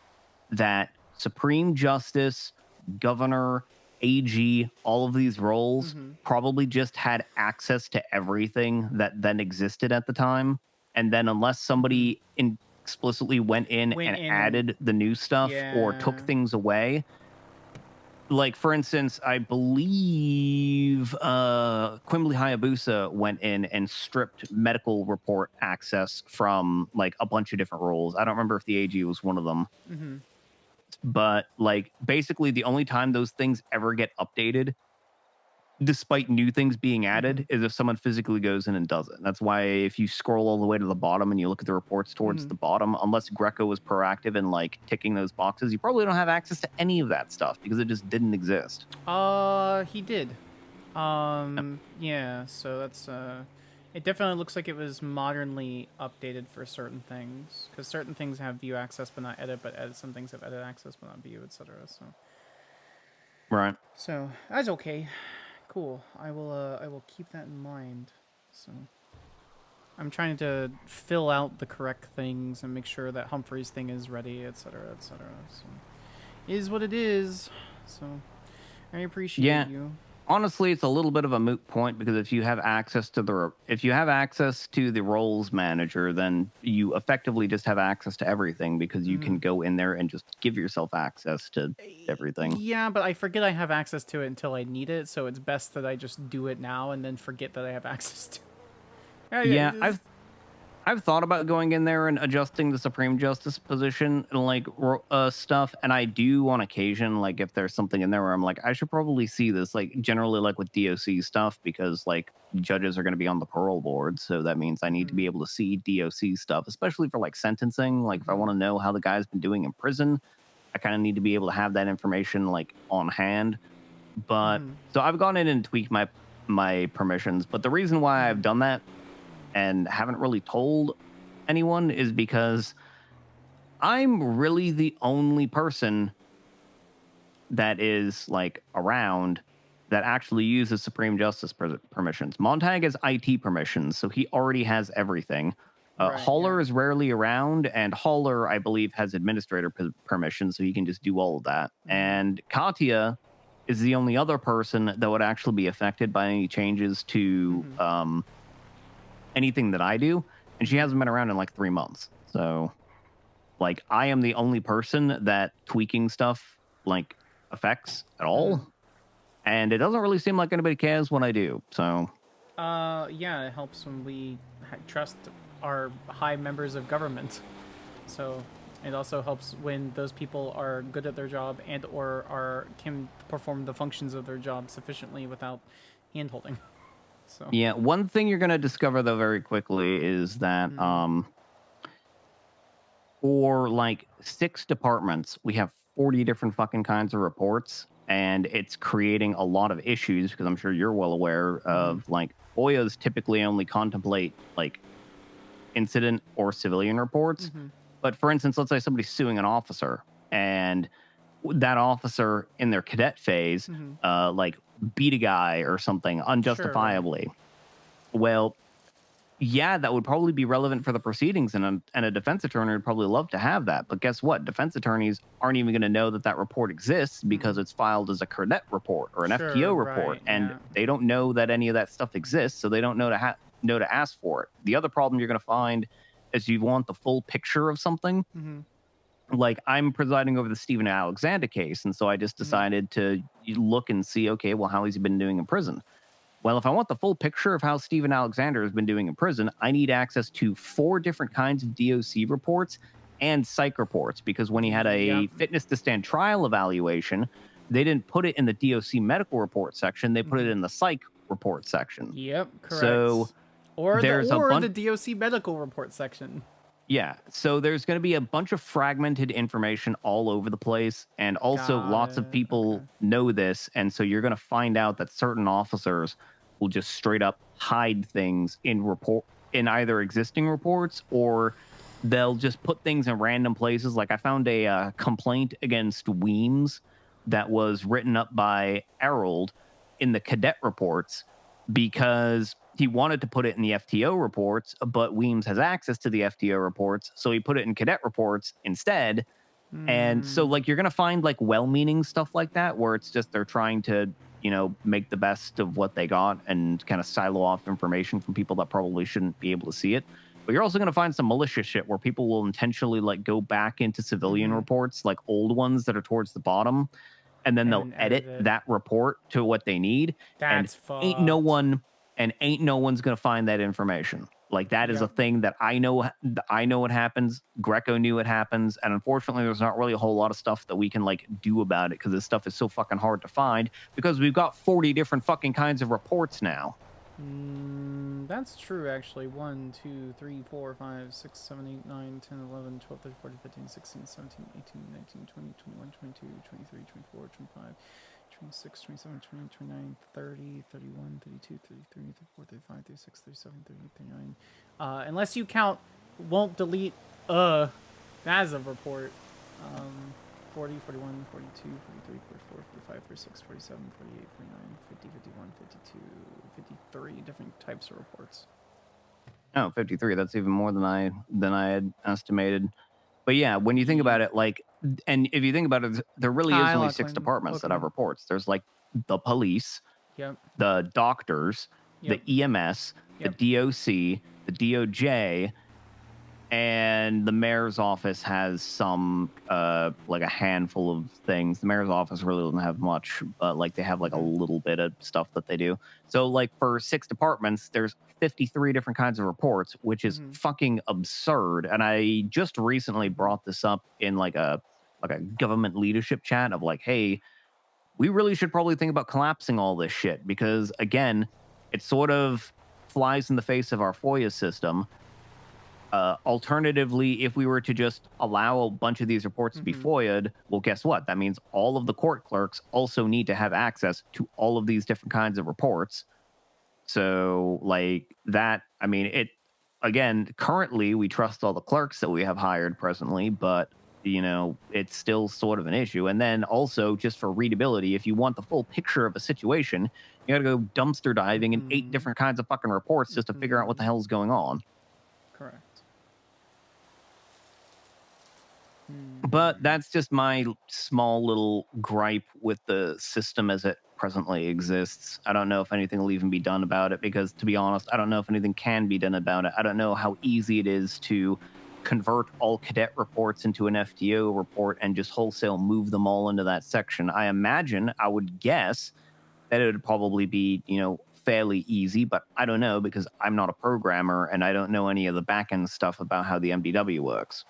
that Supreme Justice, Governor, AG, all of these roles probably just had access to everything that then existed at the time. And then unless somebody explicitly went in and added the new stuff or took things away, like for instance, I believe Quimbley Hayabusa went in and stripped medical report access from like a bunch of different roles. I don't remember if the AG was one of them. But like basically the only time those things ever get updated, despite new things being added, is if someone physically goes in and does it. That's why if you scroll all the way to the bottom and you look at the reports towards the bottom, unless Greco was proactive in like ticking those boxes, you probably don't have access to any of that stuff because it just didn't exist. He did. Yeah, so that's it definitely looks like it was modernly updated for certain things, because certain things have view access but not edit, but some things have edit access but not view, etc. So right. So that's okay. Cool. I will keep that in mind. So I'm trying to fill out the correct things and make sure that Humphrey's thing is ready, etc., etc. So it is what it is. So I appreciate you. Honestly, it's a little bit of a moot point because if you have access to the roles manager, then you effectively just have access to everything because you can go in there and just give yourself access to everything. Yeah, but I forget I have access to it until I need it, so it's best that I just do it now and then forget that I have access to it. Yeah, I've thought about going in there and adjusting the Supreme Justice position and like stuff, and I do on occasion, like if there's something in there where I'm like, I should probably see this, like generally like with DOC stuff, because like judges are going to be on the parole board, so that means I need to be able to see DOC stuff, especially for like sentencing. Like if I want to know how the guy's been doing in prison, I kind of need to be able to have that information like on hand. But so I've gone in and tweaked my permissions, but the reason why I've done that and haven't really told anyone is because I'm really the only person that is like around that actually uses Supreme Justice permissions. Montag has IT permissions, so he already has everything. Haller is rarely around, and Haller, I believe, has administrator permissions, so he can just do all of that. And Katya is the only other person that would actually be affected by any changes to anything that I do, and she hasn't been around in like 3 months. So like I am the only person that tweaking stuff like affects at all, and it doesn't really seem like anybody cares when I do. So yeah, it helps when we trust our high members of government. So it also helps when those people are good at their job and or can perform the functions of their job sufficiently without hand-holding. So yeah, one thing you're going to discover though very quickly is that for like 6 departments, we have 40 different fucking kinds of reports, and it's creating a lot of issues because I'm sure you're well aware of like OYAs typically only contemplate like incident or civilian reports. But for instance, let's say somebody's suing an officer and that officer in their cadet phase like beat a guy or something unjustifiably. Well, yeah, that would probably be relevant for the proceedings, and a defense attorney would probably love to have that. But guess what? Defense attorneys aren't even going to know that report exists because it's filed as a cadet report or an FTO report, and they don't know that any of that stuff exists, so they don't know to ask for it. The other problem you're going to find is you want the full picture of something. Like I'm presiding over the Stephen Alexander case, and so I just decided to look and see, okay, well, how has he been doing in prison? Well, if I want the full picture of how Stephen Alexander has been doing in prison, I need access to 4 different kinds of DOC reports and psych reports, because when he had a fitness to stand trial evaluation, they didn't put it in the DOC medical report section. They put it in the psych report section. Yep, correct. So or there's the DOC medical report section. Yeah, so there's going to be a bunch of fragmented information all over the place, and also lots of people know this, and so you're going to find out that certain officers will just straight up hide things in either existing reports, or they'll just put things in random places. Like I found a complaint against Weems that was written up by Harold in the cadet reports because he wanted to put it in the FTO reports, but Weems has access to the FTO reports, so he put it in cadet reports instead. And so, like, you're going to find, like, well-meaning stuff like that, where it's just they're trying to, you know, make the best of what they got and kind of silo off information from people that probably shouldn't be able to see it. But you're also going to find some malicious shit where people will intentionally, like, go back into civilian reports, like old ones that are towards the bottom, and then they'll edit that report to what they need. That's Ain't no fucked. one's gonna find that information. Like, that is a thing that I know it happens. Greco knew it happens, and unfortunately there's not really a whole lot of stuff that we can, like, do about it because this stuff is so fucking hard to find because we've got 40 different fucking kinds of reports now. That's true, actually. 1, 2, 3, 4, 5, 6, 7, 8, 9, 10, 11, 12, 13, 14, 15, 16, 17, 18, 19, 20, 21, 22, 23, 24, 25, 26, 27, 28, 29, 30, 31, 32, 33, 34, 35, 36, 37, 38, 39. Unless you count won't delete as a report. 40, 41, 42, 43, 44, 45, 46, 47, 48, 49, 50, 51, 52, 53 different types of reports. Oh, 53. That's even more than I had estimated. But yeah, when you think about it, like, and if you think about it, there really is only 6 departments that have reports. There's, like, the police, the doctors, the EMS, the DOC, the DOJ, and the mayor's office has some, like, a handful of things. The mayor's office really doesn't have much, but, like, they have, like, a little bit of stuff that they do. So, like, for 6 departments, there's 53 different kinds of reports, which is fucking absurd. And I just recently brought this up in, like a government leadership chat of, like, hey, we really should probably think about collapsing all this shit because, again, it sort of flies in the face of our FOIA system. Alternatively, if we were to just allow a bunch of these reports to be FOIA'd, well, guess what? That means all of the court clerks also need to have access to all of these different kinds of reports. So, like, that, I mean, it, again, currently we trust all the clerks that we have hired presently, but, you know, it's still sort of an issue. And then also, just for readability, if you want the full picture of a situation, you got to go dumpster diving in 8 different kinds of fucking reports just to figure out what the hell's going on. Correct. But that's just my small little gripe with the system as it presently exists. I don't know if anything will even be done about it because, to be honest, I don't know if anything can be done about it. I don't know how easy it is to convert all cadet reports into an FTO report and just wholesale move them all into that section. I would guess that it would probably be, you know, fairly easy, but I don't know because I'm not a programmer and I don't know any of the back-end stuff about how the MDW works.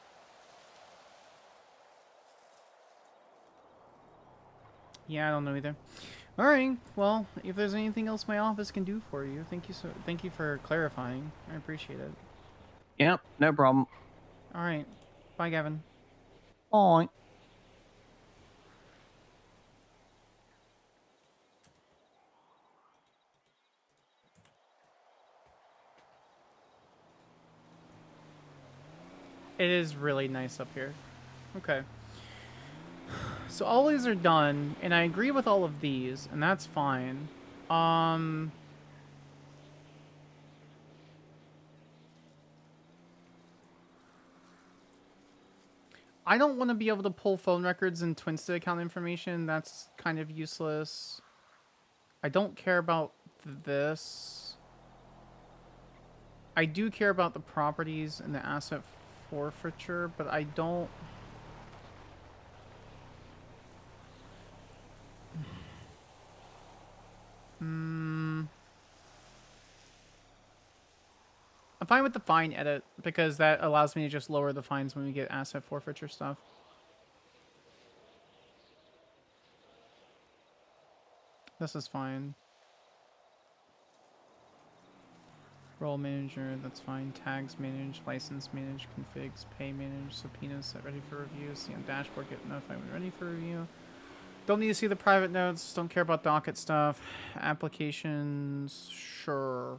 Yeah, I don't know either. All right. Well, if there's anything else my office can do for you, thank you for clarifying. I appreciate it. Yep, no problem. All right. Bye, Gavin. Bye. It is really nice up here. Okay. So all these are done, and I agree with all of these, and that's fine. I don't want to be able to pull phone records and Twinstead account information. That's kind of useless. I don't care about this. I do care about the properties and the asset forfeiture, but I don't... I'm fine with the fine edit, because that allows me to just lower the fines when we get asset forfeiture stuff. This is fine. Role manager, that's fine. Tags manage, license manage, configs, pay manage, subpoenas set ready for review, see on dashboard, get notified when ready for review. Don't need to see the private notes, don't care about docket stuff. Applications, sure.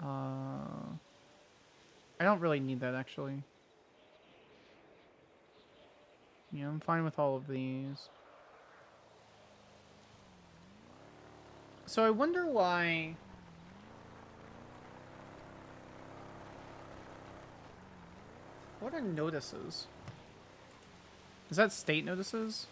I don't really need that, actually. Yeah, I'm fine with all of these. So I wonder why... What are notices? Is that state notices?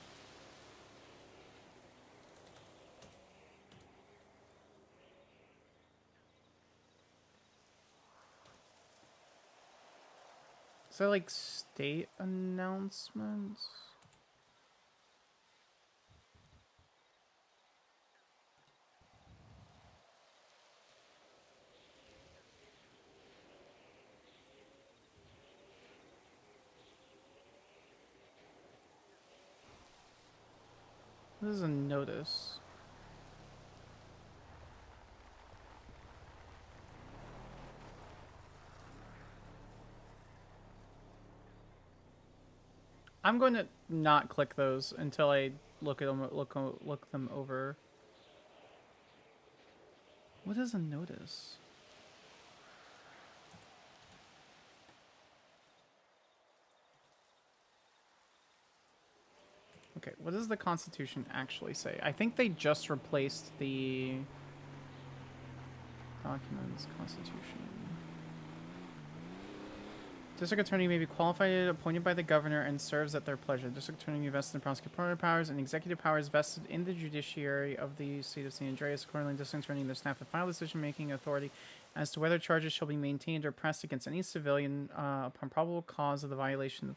Is that like state announcements? This is a notice. I'm going to not click those until I look at them, look them over. What is a notice? Okay, what does the Constitution actually say? I think they just replaced the documents, Constitution. District Attorney may be qualified, appointed by the Governor, and serves at their pleasure. District Attorney vested in prosecutorial powers and executive powers vested in the judiciary of the state of San Andreas. Accordingly, District Attorney and their staff have final decision-making authority as to whether charges shall be maintained or pressed against any civilian upon probable cause of the violation of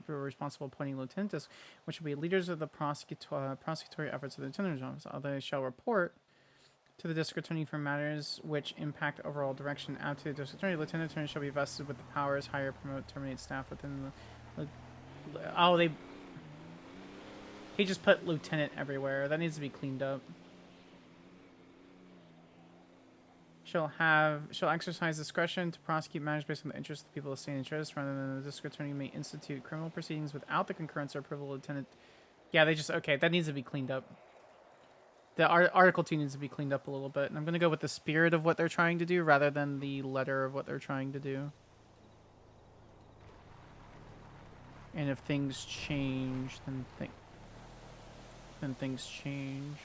the responsible appointing lieutenant, which will be leaders of the prosecutory efforts of the Attorney's Office. They shall report to the District Attorney for matters which impact overall direction. Out to the District Attorney, Lieutenant Attorney shall be vested with the powers hire, promote, terminate staff within the. Oh, he just put Lieutenant everywhere. That needs to be cleaned up. Shall exercise discretion to prosecute matters based on the interests of the people of San Andreas, rather than the District Attorney may institute criminal proceedings without the concurrence or approval of Lieutenant. Yeah, they just okay. That needs to be cleaned up. The Article 2 needs to be cleaned up a little bit. And I'm going to go with the spirit of what they're trying to do rather than the letter of what they're trying to do. And if things change, then things change.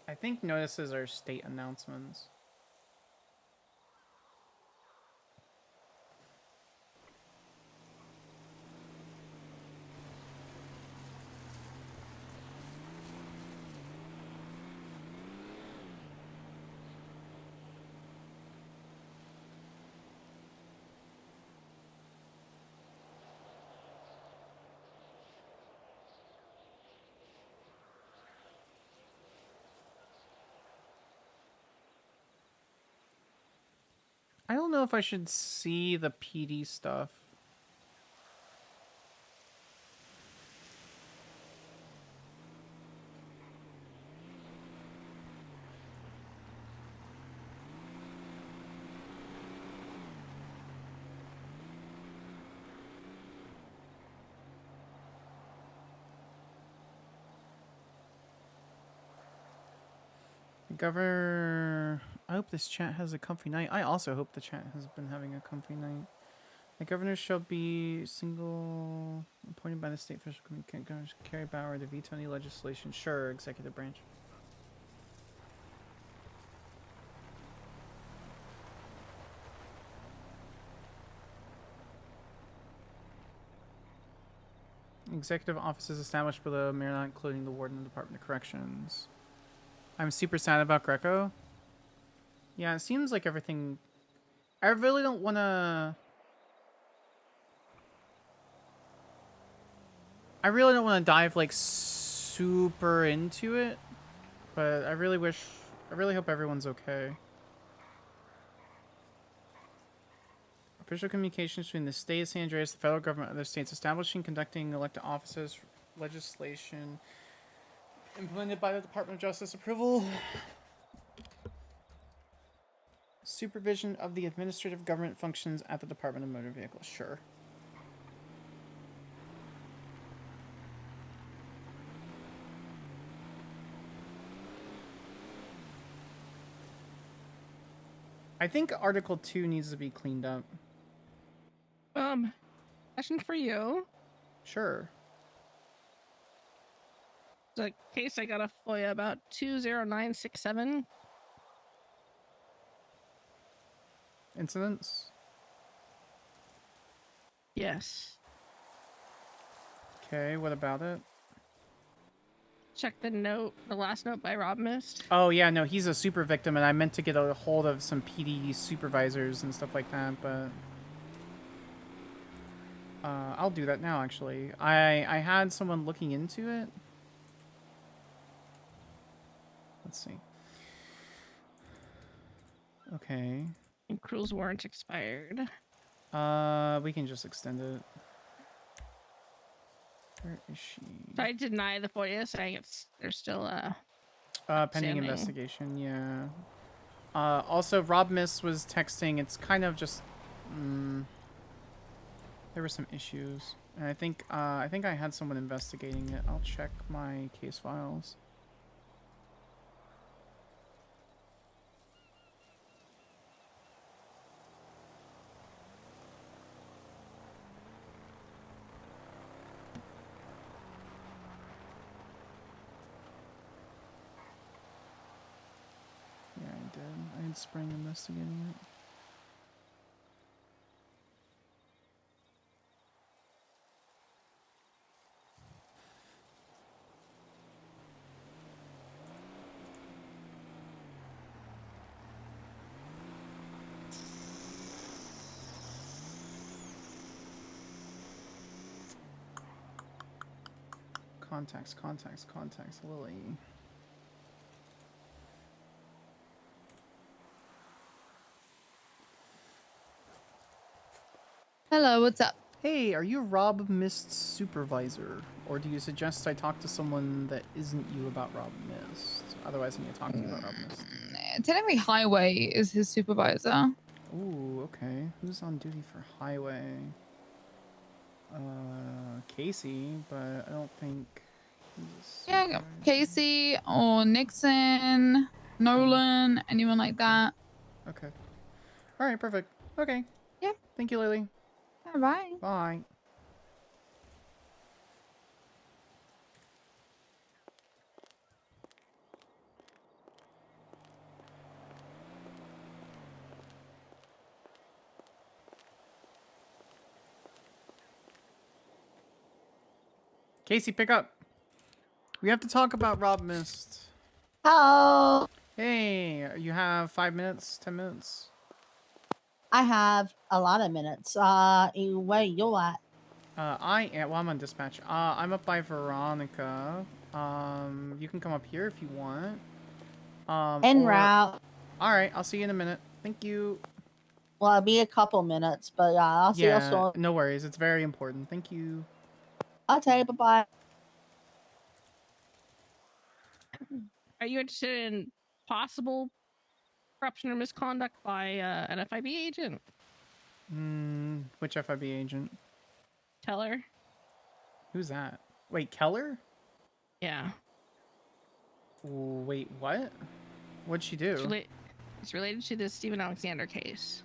I think notices are state announcements. I don't know if I should see the PD stuff. Governor, I hope this chat has a comfy night. I also hope the chat has been having a comfy night. The governor shall be single appointed by the state official committee. Governor shall carry power to veto any legislation. Sure, executive branch. Executive offices established by the mayor, not including the warden of the Department of Corrections. I'm super sad about Greco. Yeah, it seems like everything... I really don't want to... I really don't want to dive, like, super into it. But I really hope everyone's okay. Official communications between the state of San Andreas, the federal government, and other states establishing, conducting elected offices, legislation implemented by the Department of Justice, approval, supervision of the administrative government functions at the Department of Motor Vehicles. Sure. I think Article 2 needs to be cleaned up. Question for you. Sure. The case I got a FOIA about 20967. Incidents? Yes. Okay, what about it? Check the note, the last note by Rob missed. Oh, yeah, no, he's a super victim, and I meant to get a hold of some PD supervisors and stuff like that, but... I'll do that now, actually. I had someone looking into it. Let's see. Okay. And Cruel's warrant expired. We can just extend it. Where is she? So I deny the FOIA, saying there's still pending outstanding. investigation, yeah. Also, Rob Miss was texting. It's kind of just... there were some issues. And I think I had someone investigating it. I'll check my case files. Yeah, I did. I had Spring investigating it. Contacts, Lily. Hello, what's up? Hey, are you Rob Mist's supervisor? Or do you suggest I talk to someone that isn't you about Rob Mist? Otherwise, I need to talk to you about Rob Mist. Technically, Highway is his supervisor. Ooh, okay. Who's on duty for Highway? Casey, but I don't think he's... Yeah, Casey or Nixon, Nolan, anyone like that. Okay. Alright, perfect. Okay. Yeah. Thank you, Lily. Bye. Bye. Casey, pick up. We have to talk about Rob Mist. Hello. Hey, you have 5 minutes, 10 minutes? I have a lot of minutes. Where you at? Well, I'm on dispatch. I'm up by Veronica. You can come up here if you want. En route. Alright, I'll see you in a minute. Thank you. Well, it'll be a couple minutes, but yeah, I'll see you soon. No worries. It's very important. Thank you. I'll tell you, bye-bye. Are you interested in possible corruption or misconduct by an FIB agent? Which FIB agent? Teller. Who's that? Wait, Keller? Yeah. Wait, what? What'd she do? It's related to the Stephen Alexander case.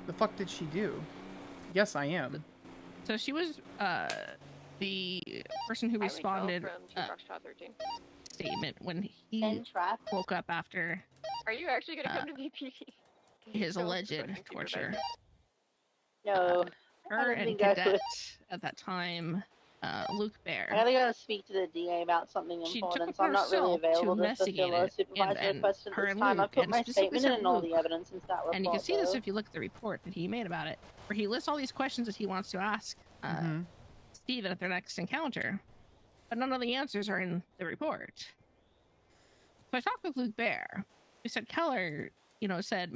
The fuck did she do? Yes, I am. So she was the person who responded statement when he woke up after Are you actually gonna come to VPD? his alleged torture. No. Her and Cadet at that time, Luke Bear. I gotta go speak to the DA about something important, so I'm not really available to fulfill a supervisor request at this time. I put my statement in and all the evidence into that report. And you can see this if you look at the report that he made about it, where he lists all these questions that he wants to ask Steven at their next encounter, but none of the answers are in the report. So I talked with Luke Bear, who said Keller, said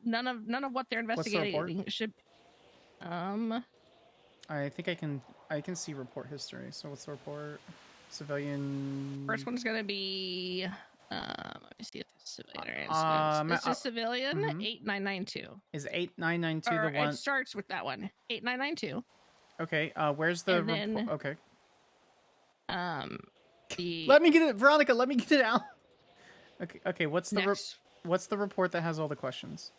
none of what they're investigating should. I think I can see report history. So what's the report? Civilian. First one's gonna be let me see if it's civilian. This is civilian 8992. Is 8992 the one? It starts with that one. 8992. Okay. Where's the report? Okay. Let me get it, Veronica. Let me get it out. Okay. Okay. What's the report that has all the questions?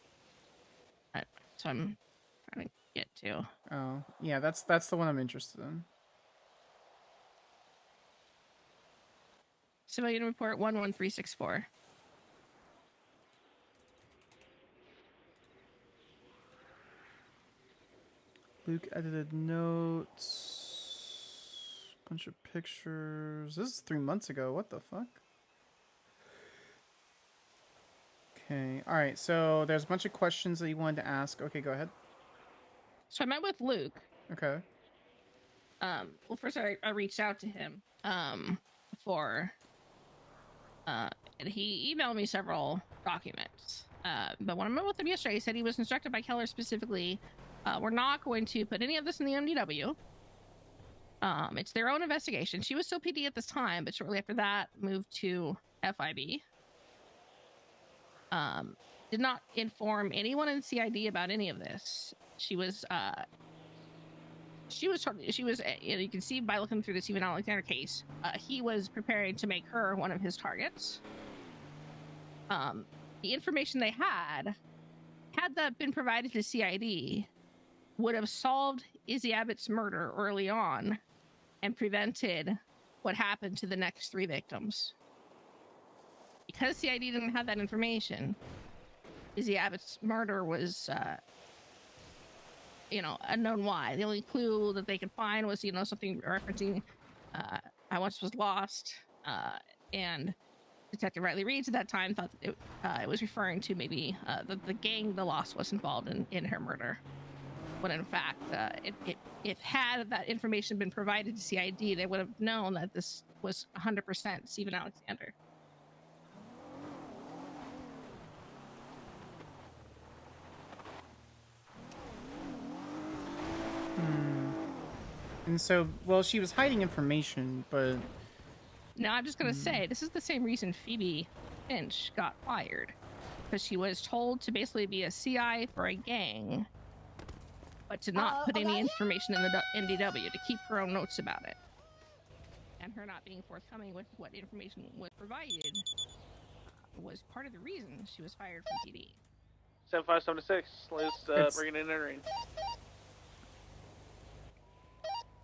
So I'm trying to get to. Oh, yeah. That's the one I'm interested in. Civilian report 11364. Luke edited notes. Bunch of pictures. This is 3 months ago. What the fuck? Okay. All right. So there's a bunch of questions that you wanted to ask. Okay, go ahead. So I met with Luke. Okay. Well, first I reached out to him and he emailed me several documents. But when I met with him yesterday, he said he was instructed by Keller specifically, we're not going to put any of this in the MDW. It's their own investigation. She was still PD at this time, but shortly after that moved to FIB. Did not inform anyone in CID about any of this. She was, you can see by looking through the Stephen Alexander case, he was preparing to make her one of his targets. The information they had that been provided to CID, would have solved Izzy Abbott's murder early on and prevented what happened to the next 3 victims. Because CID didn't have that information, Izzy Abbott's murder was, unknown why. The only clue that they could find was, something referencing I once was lost, and Detective Riley Reeds at that time thought that it was referring to maybe the gang the Lost was involved in her murder. When in fact, if had that information been provided to CID, they would have known that this was 100% Stephen Alexander. And so, well, she was hiding information, but... Now, I'm just going to say, this is the same reason Phoebe Finch got fired. Because she was told to basically be a CI for a gang, but to not put any information in the MDW, to keep her own notes about it. And her not being forthcoming with what information was provided was part of the reason she was fired from PD. 7576, let's bring it in entering.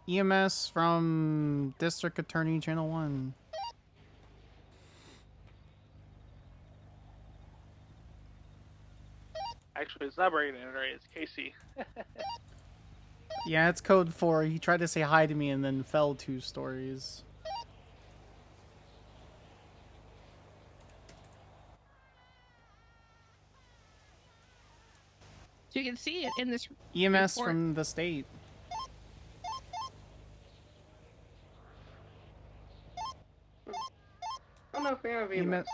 EMS from District Attorney Channel 1. Actually, it's not bringing it in entering, it's Casey. Yeah, it's code 4. He tried to say hi to me and then fell 2 stories. So you can see it in this EMS report. from the state. I don't know if we have EMS.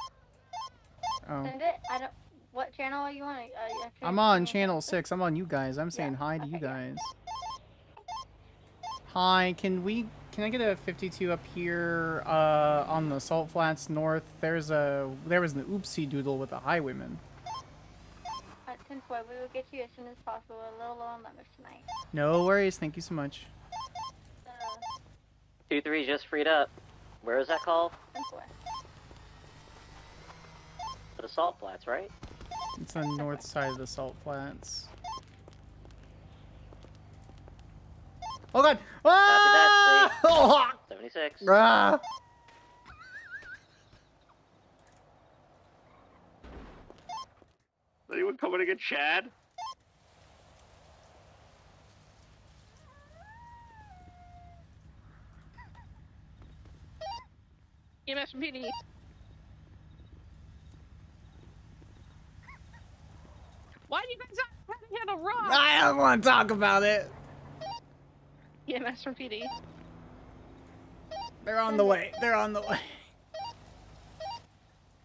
Oh. Send it. I don't. What channel are you on? I'm on channel 6. I'm on you guys. I'm saying hi to you guys. Hi, can I get a 52 up here on the Salt Flats North? There was an oopsie doodle with a highwayman. At 10-4, we will get you as soon as possible. A little low on numbers tonight. No worries. Thank you so much. 2-3 just freed up. Where is that call? 10-4. The Salt Flats, right? It's on the north side of the Salt Flats. Oh god! Ah! Copy that, 76. Ah! Is anyone coming to get Chad? EMS from PD. Why do you guys not have a rock? I don't want to talk about it. EMS from PD. They're on the way. They're on the way.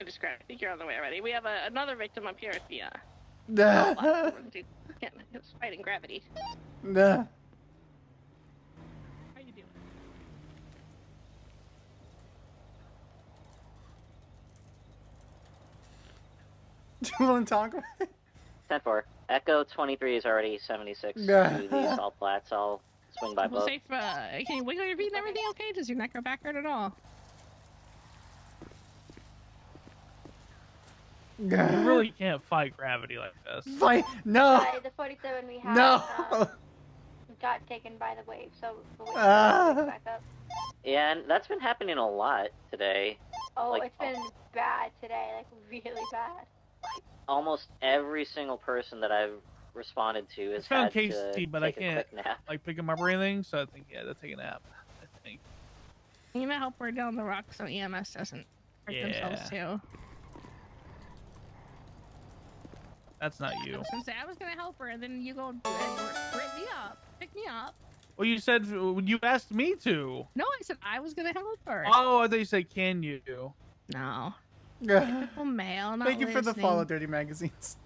I think you're on the way already. We have another victim up here at the it's fighting gravity. Nah. How you doing? Do you want to talk about it? 10-4. Echo 23 is already 76 to the Salt Flats. I'll swing by both. Safe, can you wiggle your feet and everything okay? Does your neck go backward at all? You really can't fight gravity like this. Fight? No! The 47 we have No! got taken by the wave, so the wave Ah. back up. Yeah, and that's been happening a lot today. Oh, Like, it's been bad today, like really bad. almost every single person that I've responded to has found had Casey, to but I take a can't quick nap. like pick him up or anything. So I think they'll take a nap. I think. You gonna help her down the rock so EMS doesn't hurt themselves too. That's not you. I was gonna say I was gonna help her, and then you go and rip me up, pick me up. Well, you said you asked me to. No, I said I was gonna help her. Oh, I thought you said, "Can you?" No. Typical male. Not Thank you for the follow, listening. Dirty Magazines.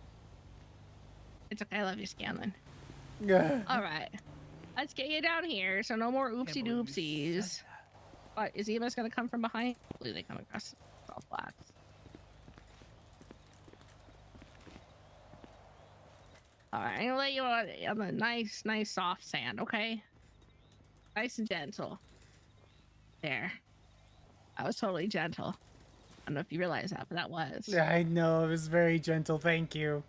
It's okay. I love you, Scanlan. Yeah. All right. Let's get you down here, so no more oopsie doopsies. But is EMS gonna come from behind? Hopefully they come across all flats. All right, I'm gonna let you on the nice soft sand, okay? Nice and gentle. There. I was totally gentle. I don't know if you realize that, but that was. Yeah, I know. It was very gentle. Thank you.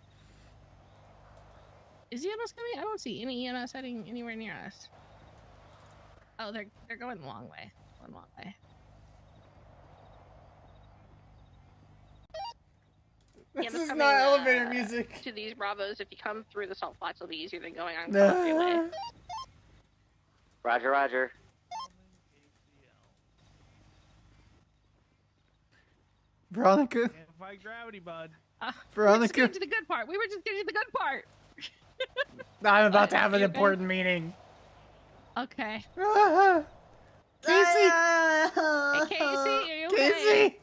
Is EMS coming? I don't see any EMS heading anywhere near us. Oh, they're going the long way. Going the long way. This is coming, not elevator music. To these Bravos, if you come through the salt flats, it'll be easier than going on the freeway. Roger, roger. Veronica. Can't fight gravity, bud. Veronica. We're just getting to the good part. We were just getting to the good part. I'm about to have an You okay? important meeting. Okay. Casey. Hey, Casey, are you okay? Casey.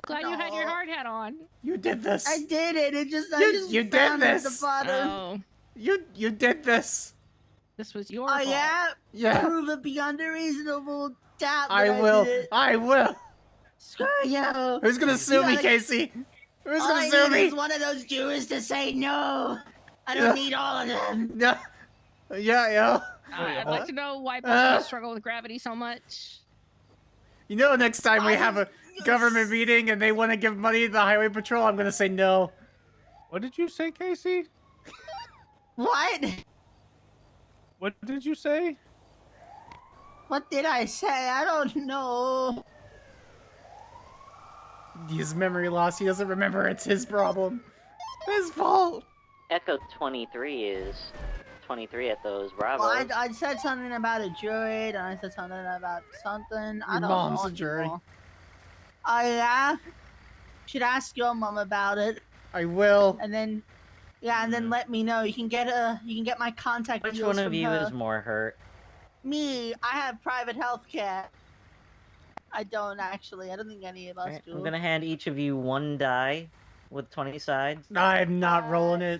Glad you had your hard hat on. You did this. I did it. I just You did found it at this. the bottom. Oh. You did this. This was your Oh fault. yeah. Yeah. Prove it beyond a reasonable doubt. I that will. did it. I will. Screw you. Who's gonna sue me, gotta- Casey? Who's all gonna I sue need me? is one of those Jews to say no. I don't need all of them. Yeah. Yeah. I'd like to know why people struggle with gravity so much. You know, next time we have a government meeting and they want to give money to the highway patrol, I'm gonna say no. What did you say, Casey? What? What did you say? What did I say? I don't know. His memory loss. He doesn't remember. It's his problem. His fault. Echo 23 is 23 at those Bravos. Well, I said something about a jury, and I said something about something. I Your don't mom's know a jury. anymore. Oh yeah. Should ask your mom about it. I will. And then, yeah, and then let me know. You can get my contact Which details one of from you her. is more hurt? Me. I have private health care. I don't actually. I don't think any of us Alright, do. I'm gonna hand each of you one die with 20 sides. I'm not rolling it.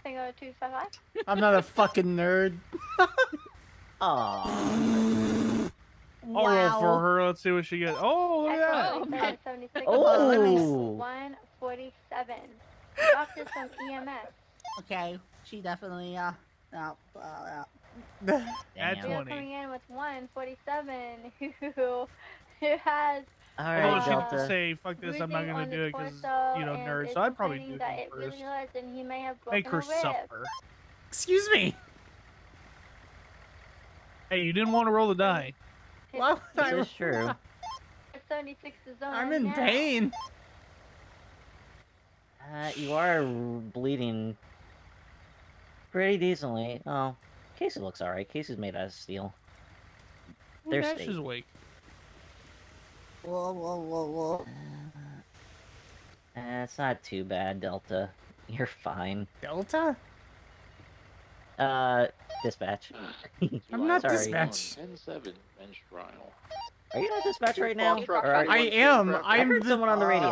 Tango 255. I'm not a fucking nerd. Aww. I'll roll for her. Let's see what she gets. Oh, look at that. 76. Oh. 147. Talk to some EMS. Okay, she definitely At You're 20. coming in with 147 who has Alright, she Delta. say, fuck this, I'm not bruising gonna on do the it because, torso you know, and nerds. is So I'd probably complaining do that him it first. really hurts and he may have broken Make her a rib. suffer. Excuse me. Hey, you didn't want to roll the die. Why would I? This is true. 76 is zone I'm right in now. pain. You are bleeding pretty decently. Oh, Casey looks alright. Casey's made out of steel. They're Nash state. is awake. Whoa. It's not too bad, Delta. You're fine. Delta? Dispatch. I'm not Sorry. dispatch. 10-7 bench trial. Are you not dispatch right now? Keep Or walking. are I you... am. I I'm heard someone on the radio.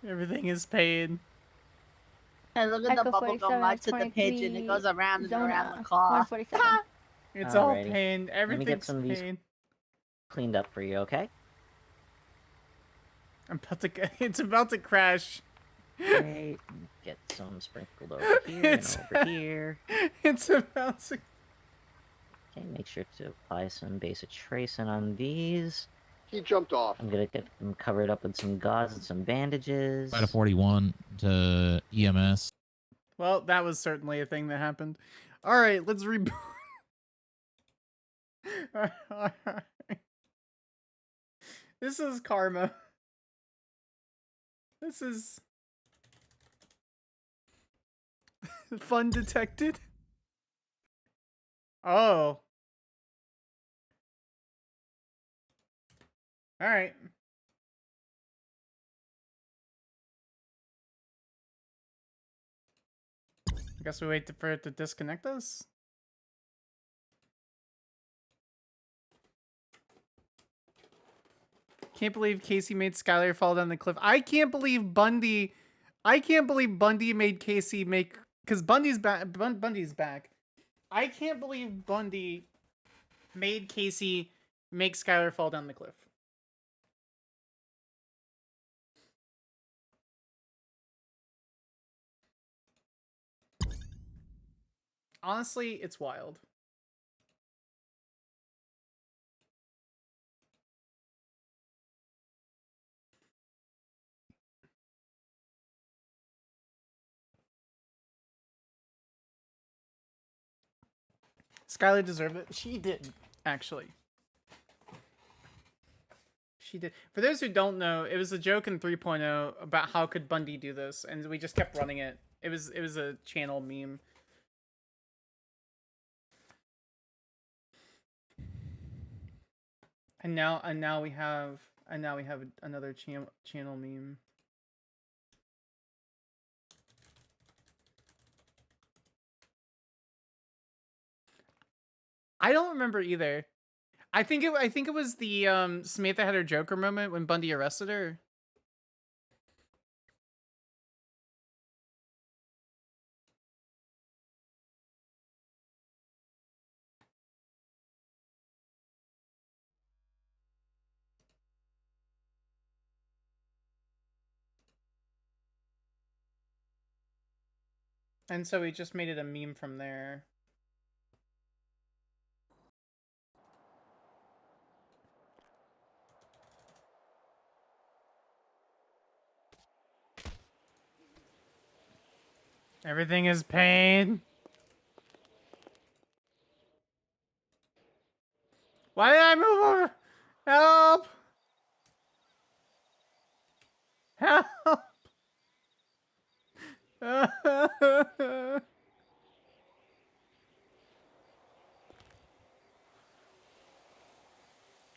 Everything is pain. Hey, look at the Echo bubble 47, gum lights at the 23, pigeon. It goes around and zone around the out. car. 147. It's all Alrighty. pain. Let me get Everything's some of these pain. cleaned up for you, okay? I'm about to. It's about to crash. Great. Get some sprinkled over here It's- and over here. It's about to. Okay, make sure to apply some basic tracing on these. He jumped off. I'm gonna get them covered up with some gauze and some bandages. Flight of 41 to EMS. Well, that was certainly a thing that happened. All right, let's reboot. This is karma. This is fun detected. Oh. All right. I guess we wait for it to disconnect us. Can't believe Casey made Skyler fall down the cliff. I can't believe Bundy made Casey make, because Bundy's back. Bundy's back. I can't believe Bundy made Casey make Skyler fall down the cliff. Honestly, it's wild. Skyler deserved it. She did, actually. She did. For those who don't know, it was a joke in 3.0 about how could Bundy do this, and we just kept running it. It was a channel meme. And now we have another channel meme. I don't remember either. I think it was the Samantha had her Joker moment when Bundy arrested her. And so we just made it a meme from there. Everything is pain. Why did I move over? Help! Help!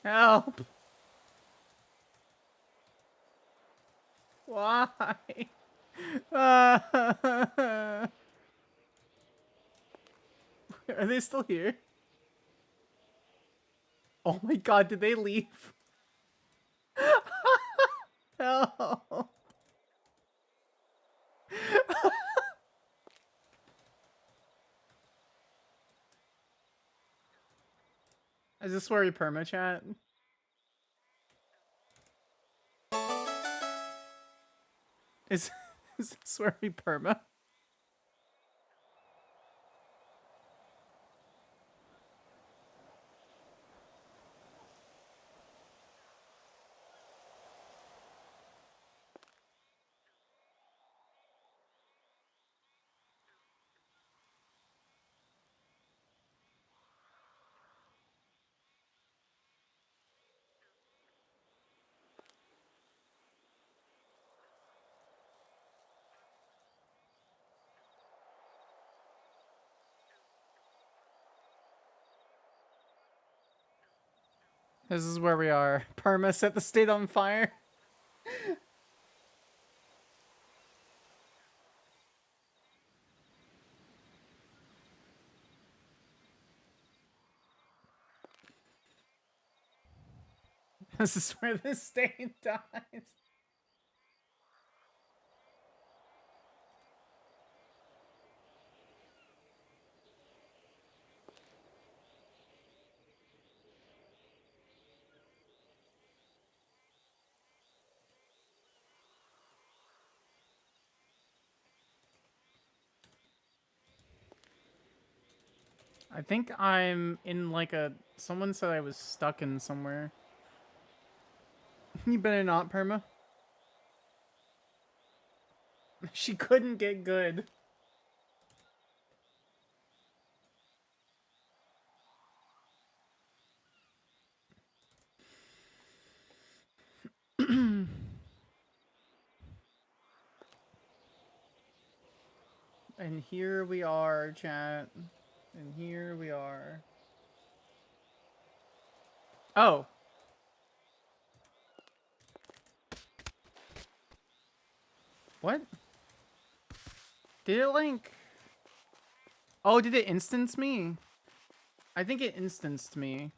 Help! Why? Are they still here? Oh my god, did they leave? Help! Is this where we perma chat? Is this where we perma? This is where we are. Perma set the state on fire. This is where the state dies. I think I'm in like a... Someone said I was stuck in somewhere. You better not, Perma. She couldn't get good. And here we are, chat. And here we are. Oh. What? Did it like... Oh, did it instance me? I think it instanced me.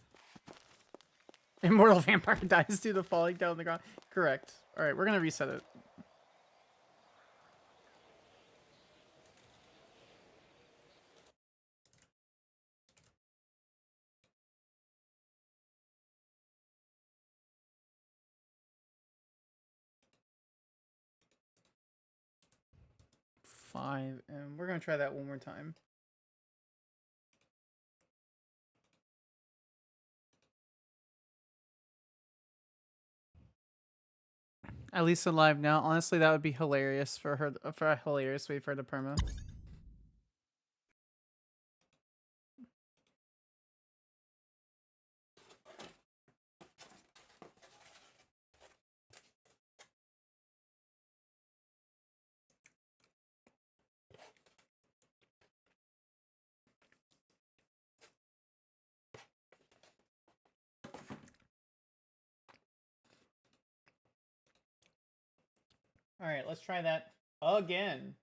Immortal vampire dies due to falling down the ground. Correct. Alright, we're gonna reset it. Five, and we're gonna try that one more time. At least alive now. Honestly, that would be hilarious for her. For a hilarious way for her to perma. All right, let's try that again.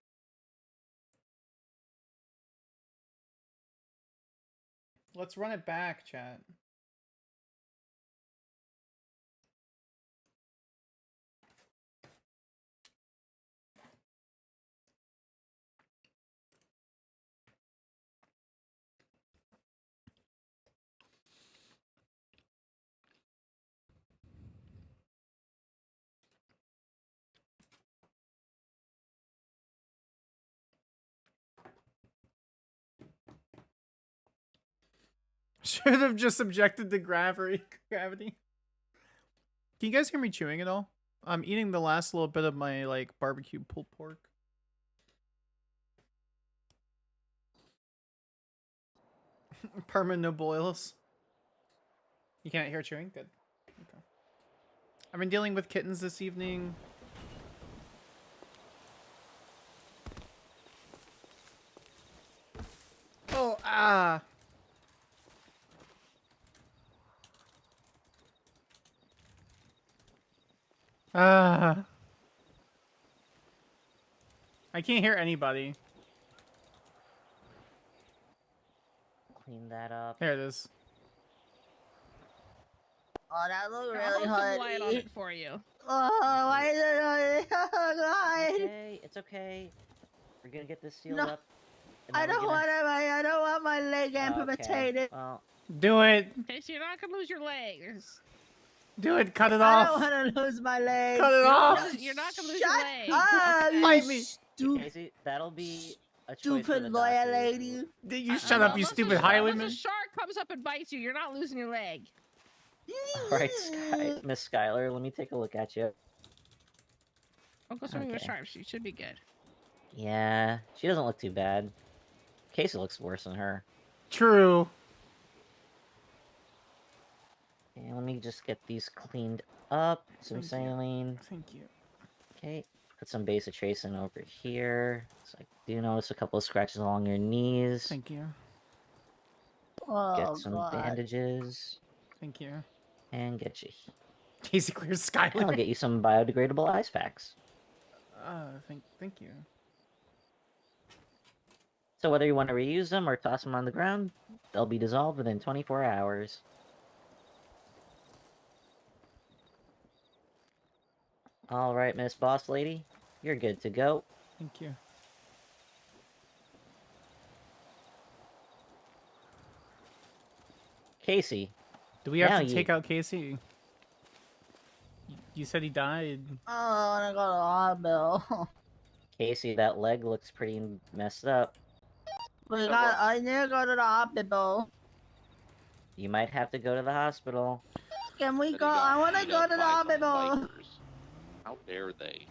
Let's run it back, chat. Should have just subjected to gravity. Can you guys hear me chewing at all? I'm eating the last little bit of my like barbecue pulled pork. Perma no boils. You can't hear chewing? Good. Okay. I've been dealing with kittens this evening. Oh, ah. Ah. I can't hear anybody. Clean that up. There it is. Oh, that looked I'll really put some light on honey. it for you. Oh, why is it honey? Oh, God. Okay, it's okay. We're gonna get this sealed No, up. and I then we're don't gonna- want I don't want my leg amputated. Well, Do it. Okay, so you're not gonna lose your legs. Do it. Cut it I off. don't want to lose my leg. Cut it off. You're not gonna lose Shut your leg. up, Okay. you Fight me. Casey, that'll be a choice for stupid the lawyer doctor. lady. You shut up, you stupid highwayman. Unless a shark comes up and bites you, you're not losing your leg. All right, Miss Skyler, let me take a look at you. Don't go swimming with Okay. sharks. You should be good. Yeah, she doesn't look too bad. Casey looks worse than her. True. Okay, let me just get these cleaned up. Some Thank you. saline. Thank you. Okay, put some basic tracing over here. So I do notice a couple of scratches along your knees. Thank you. Oh, Get some God. bandages. Thank you. And get you. Casey clears Skyler. And I'll get you some biodegradable ice packs. Thank you. So whether you want to reuse them or toss them on the ground, they'll be dissolved within 24 hours. All right, Miss Boss Lady, you're good to go. Thank you. Casey. Do we have to take out Casey? You said he died. Oh, I want to go to the hospital. Casey, that leg looks pretty messed up. I need to go to the hospital. You might have to go to the hospital. Can we Then go? you got I want to beat go up to the by some hospital. bikers. How dare they?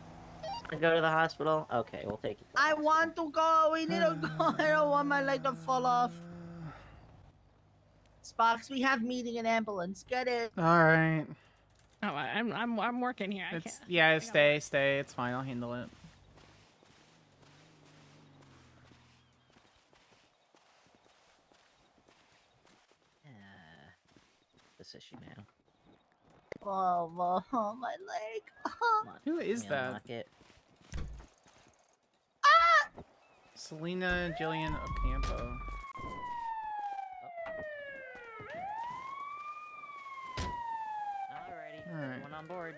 To go to the hospital? Okay, we'll take you. I want to go. We need to go. I don't want my leg to fall off. Spox, we have meeting an ambulance. Get it. All right. Oh, I'm working here. I It's can't. yeah. Stay. It's fine. I'll handle it. This issue now. Oh, my leg. Who is that? Unlock it. Selena Jillian Ocampo. Alrighty, Alright. everyone on board.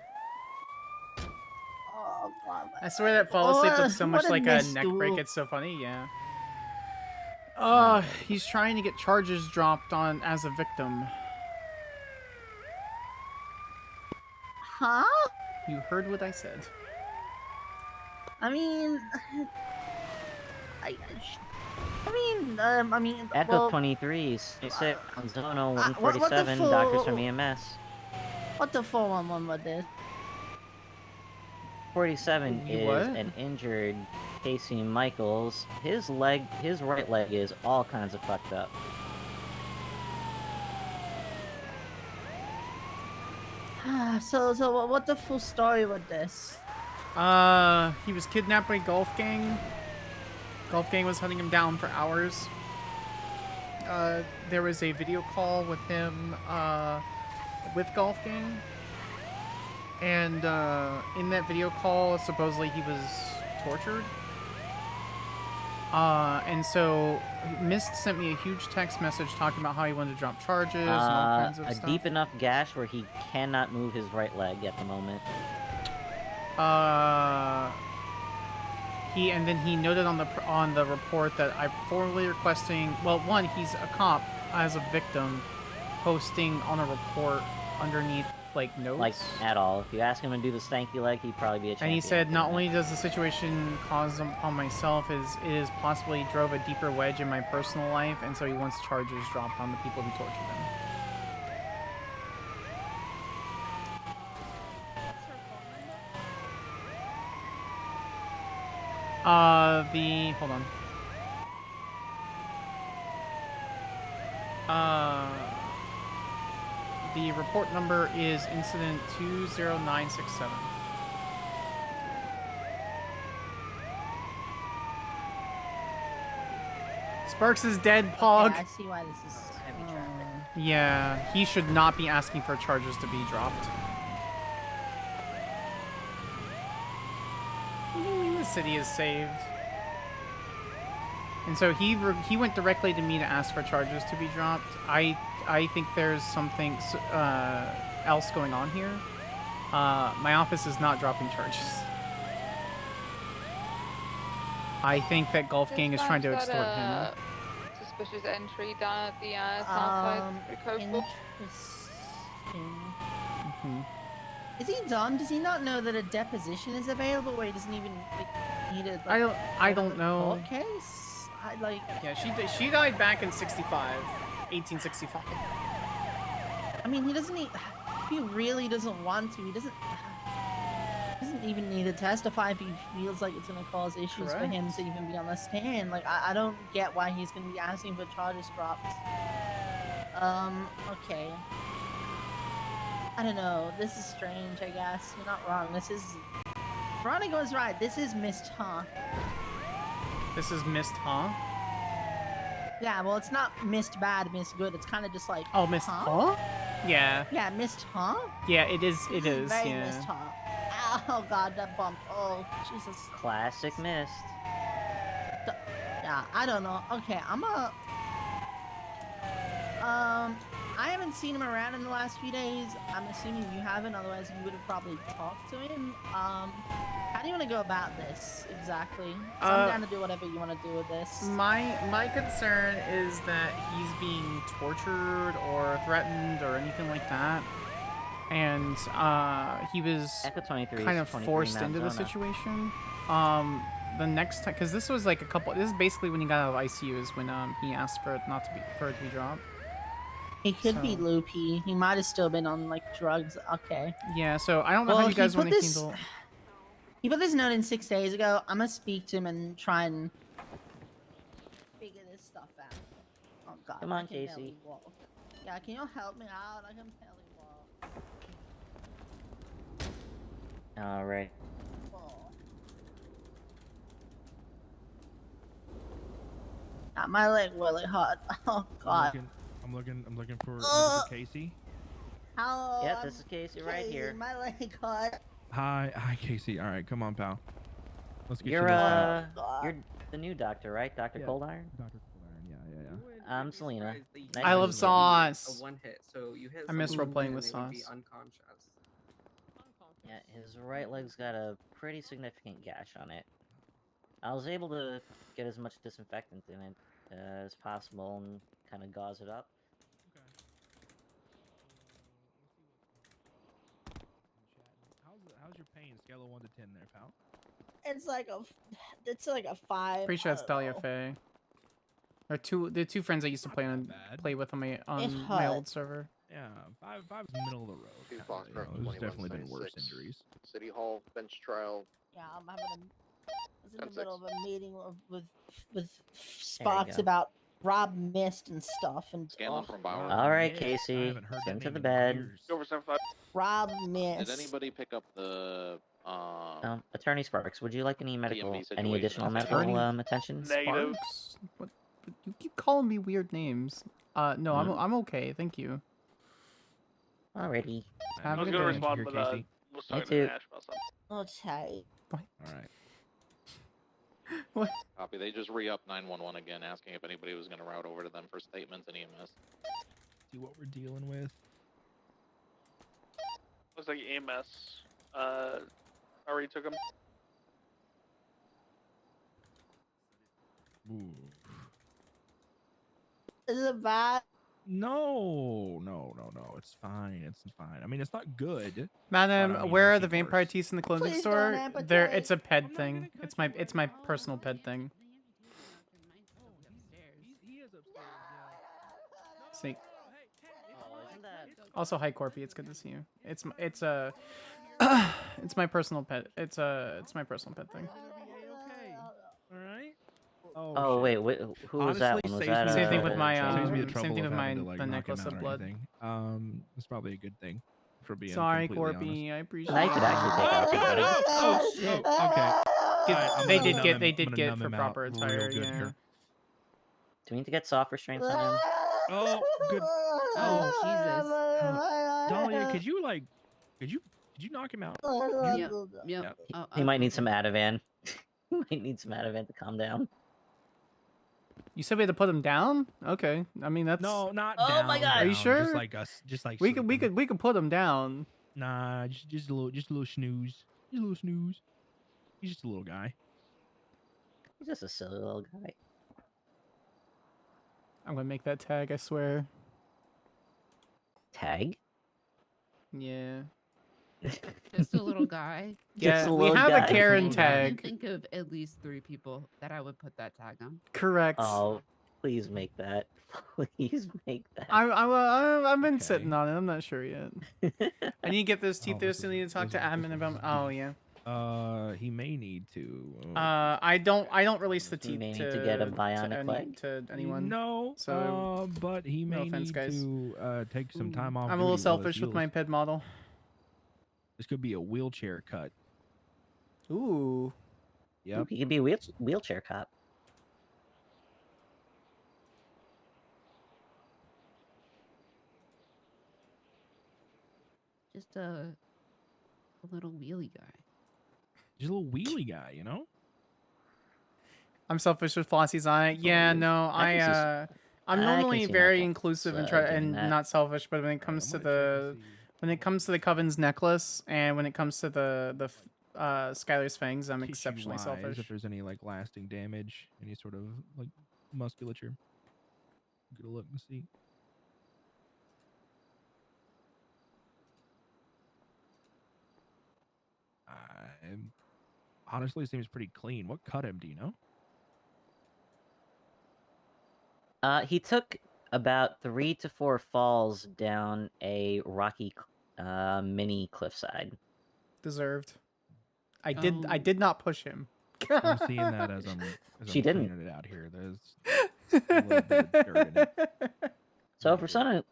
Oh, God. I swear that fall asleep looks so much what a like a missed neck duel. break. It's so funny. Yeah. Oh, he's trying to get charges dropped on as a victim. Huh? You heard what I said. I mean, I mean, Echo well, 23, 66, Zono what the 147, full- doctors from EMS. what the 411 with this? 47 You is what? an injured Casey Michaels. His right leg is all kinds of fucked up. So what the full story with this? He was kidnapped by Golf Gang. Golf Gang was hunting him down for hours. There was a video call with him, with Golf Gang. And, in that video call, supposedly he was tortured. And so Mist sent me a huge text message talking about how he wanted to drop charges and all kinds of A stuff. deep enough gash where he cannot move his right leg at the moment. And then he noted on the report that I'm formally requesting. Well, one, he's a cop as a victim, posting on a report underneath like notes. Like, at all. If you ask him to do the stanky leg, he'd probably be a champion. And he said, not only does the situation cause on myself, it is possibly drove a deeper wedge in my personal life, and so he wants charges dropped on the people who tortured him. Hold on. The report number is incident 20967. Sparks is dead, Pog. Yeah, I see why this is heavy traffic. Yeah, he should not be asking for charges to be dropped. What do you mean the city is saved? And so he went directly to me to ask for charges to be dropped. I think there's something else going on here. My office is not dropping charges. I think that Golf Gang is trying to extort him. Suspicious entry down at the south side coastal. Interesting. Is he dumb? Does he not know that a deposition is available where he doesn't even need it? I don't know. Court case? Yeah, she died back in 1865. I mean, he doesn't need. If he really doesn't want to, he doesn't even need to testify if he feels like it's gonna cause issues for him to even be on the stand. Like, I don't get why he's gonna be asking for charges dropped. Okay. I don't know. This is strange, I guess. You're not wrong. This is. Veronica was right. This is missed, huh? This is missed, huh? Yeah, well, it's not missed bad, missed good. It's kind of just like. Oh, missed, huh? Yeah. Yeah, missed, huh? Yeah, it is. It This is. very Yeah. missed, huh? Oh God, that bump. Oh Jesus. Classic mist. Yeah, I don't know. Okay, I haven't seen him around in the last few days. I'm assuming you haven't, otherwise you would have probably talked to him. How do you want to go about this exactly? 'Cause I'm down to do whatever you want to do with this. My concern is that he's being tortured or threatened or anything like that, and he was Echo 23 kind is of 23 forced Mount into the Zona. situation. The next time, because this was like this is basically when he got out of ICU, is when he asked for it to be dropped. He could be loopy. He might have still been on like drugs. Okay. Yeah, so I don't know how you guys want to handle. He put this note in 6 days ago. I'm gonna speak to him and try and figure this stuff out. Oh God. Come on, I can barely Casey. walk. Yeah, can you help me out? I can barely walk. All right. Got my leg really hot. Oh God. I'm looking for Casey. Hello. Yep, this is Casey right here. My leg hot. Hi, Casey. All right, come on, pal. Let's get You're you this. you're the new doctor, right? Dr. Yeah, Coldiron? Dr. Coldiron. Yeah. I'm Selena. Nice I to love meet you. sauce. A one hit, so you hit I miss someone role playing and with they would be sauce. unconscious. Yeah, his right leg's got a pretty significant gash on it. I was able to get as much disinfectant in it as possible and kind of gauze it up. How's your pain? Scale of 1 to 10 there, pal. It's like a 5. Pretty sure that's Dahlia Faye. Or the two friends I used to play with on my old server. Yeah, five is middle of the road. Two kinda, Fox you know, there's definitely been worse injuries. City Hall bench trial. Yeah, I'm having I was in the 10-6. middle of a meeting with Spox go. about Rob Mist and stuff and Scanlan from Bauer. All right, Casey, send to the bed. Go for 7-5. Rob Mist. Did anybody pick up the Attorney Sparks, would you like any medical, TMV any situation? additional medical attention? Negative. Sparks? What? You keep calling me weird names. No, I'm okay. Thank you. Alrighty. Have I a was good gonna day. respond, but was talking too. to Ash about something. Okay. All right. What? Copy. They just re-upped 911 again, asking if anybody was going to route over to them for statements and EMS. See what we're dealing with. Looks like EMS. Already took him. Ooh. Is it bad? No. It's fine. It's fine. I mean, it's not good. Madam, but I mean, where I've are the seen vampire worse. teeth in the clothing Please store? don't amputate. There, it's a ped thing. It's my personal ped thing. He is upstairs. See. Oh, isn't that... Also, hi Corpy. It's good to see you. It's my personal pet. It's my personal pet thing. All right. Oh, wait, who was that one? Was that same thing with my saves me the trouble same thing of with my having to, like, the knock him necklace out of or blood. anything. It's probably a good thing for being Sorry, completely Corpy. honest. I appreciate. Now you could actually take off your hoodie. Okay. They I'm gonna did gonna get numb for him proper out real attire. good Yeah. here. Do we need to get soft restraints on him? Oh, good. Oh, Dahlia, could you knock him out? Yep. He might need some Ativan. He might need some Ativan to calm down. You said we had to put him down? Okay. I mean that's No, not Oh down. my God. Are you down, sure? Just like us. Just like we could put him down. Nah, just a little snooze. Just a little snooze. He's just a little guy. He's just a silly little guy. I'm gonna make that tag. I swear. Tag? Yeah. Just a little guy. Yeah, a we little have guy. a Karen I can tag. think of at least 3 people that I would put that tag on. Correct. Oh, please make that. Please make that. I've been sitting on it. I'm not sure yet. I need to get those teeth. Oh, There, this still is- need to talk to this is- admin this about. is Oh deep. yeah. He may need to. I don't release the He teeth may need to to get a bionic leg. to anyone. No. So but he no may offense, need guys. to take some time off. I'm a little duty while this selfish with heals. my ped model. This could be a wheelchair cut. Ooh. Yep. He could be a wheelchair cop. Just a little wheelie guy. Just a little wheelie guy, you know? I'm selfish with Flossie's on it. Yeah, no, I can see I'm I can normally see my very thoughts, inclusive and doing that. not selfish, but when it comes to the Coven's necklace and when it comes to the Skyler's fangs, I'm exceptionally Tissue-wise, selfish. If there's any like lasting damage, any sort of like musculature, get a look and see. Honestly, seems pretty clean. What cut him? Do you know? He took about 3 to 4 falls down a rocky mini cliffside. Deserved. I did not push him. I'm seeing that as I'm She didn't. cleaning it out here. There's a little bit of dirt in it. So for some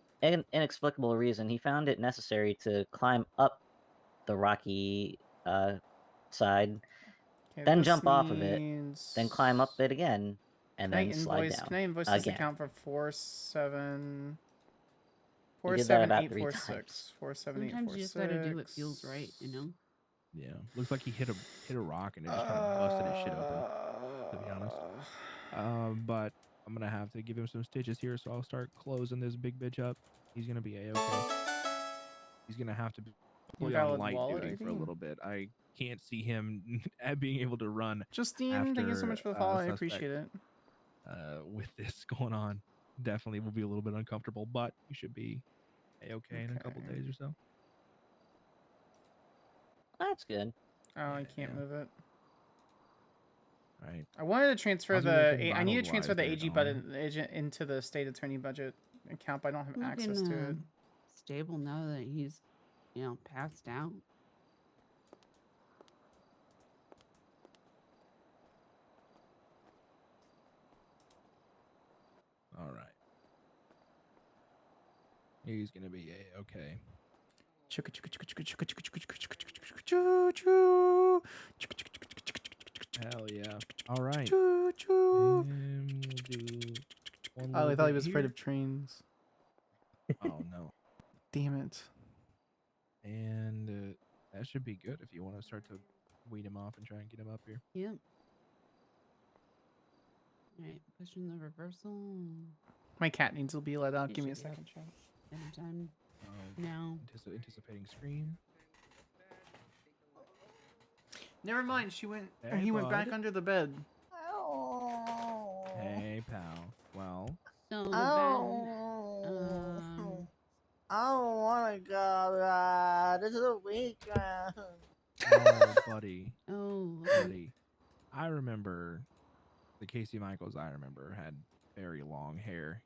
inexplicable reason, he found it necessary to climb up the rocky side, Okay, then this jump off of it, means- then climb up it again, and Can I then slide invoice? down. Can I invoice this again. account for 47? You did that about 3 47846. 47846. Sometimes you just gotta do what feels right, you know. Yeah, looks like he hit a rock and it just kind of busted his shit open. To be honest, but I'm gonna have to give him some stitches here, so I'll start closing this big bitch up. He's gonna be a-okay. He's gonna have to be on Invalid light wallet duty for a ID? little bit. I can't see him being able to run. Justine, thank you so much for the follow. I appreciate it. With this going on, definitely will be a little bit uncomfortable, but you should be a-okay in a couple days or so. That's good. Oh, I can't move it. Right. I wanted to transfer How's he the. looking I need to vitals-wise transfer the there, AG Dom? budget agent into the state attorney budget account, but I don't have access to it. Stable now that he's, you know, passed out. All right. He's gonna be a-okay. Hell yeah. All right. And we'll do one Oh, I little thought he bit was afraid here. of trains. Oh no. Damn it. And that should be good if you want to start to weed him off and try and get him up here. Yep. Alright, pushing the reversal. My cat needs to be let out. You Give me a should be second, chat. Anytime. Now. Anticipating scream. Never mind. She went. Hey, He went back bud. under the bed. Hey, pal. Well. So I don't want to go. This is a weekend. Oh, buddy. Oh. Buddy. I remember the Casey Michaels I remember had very long hair.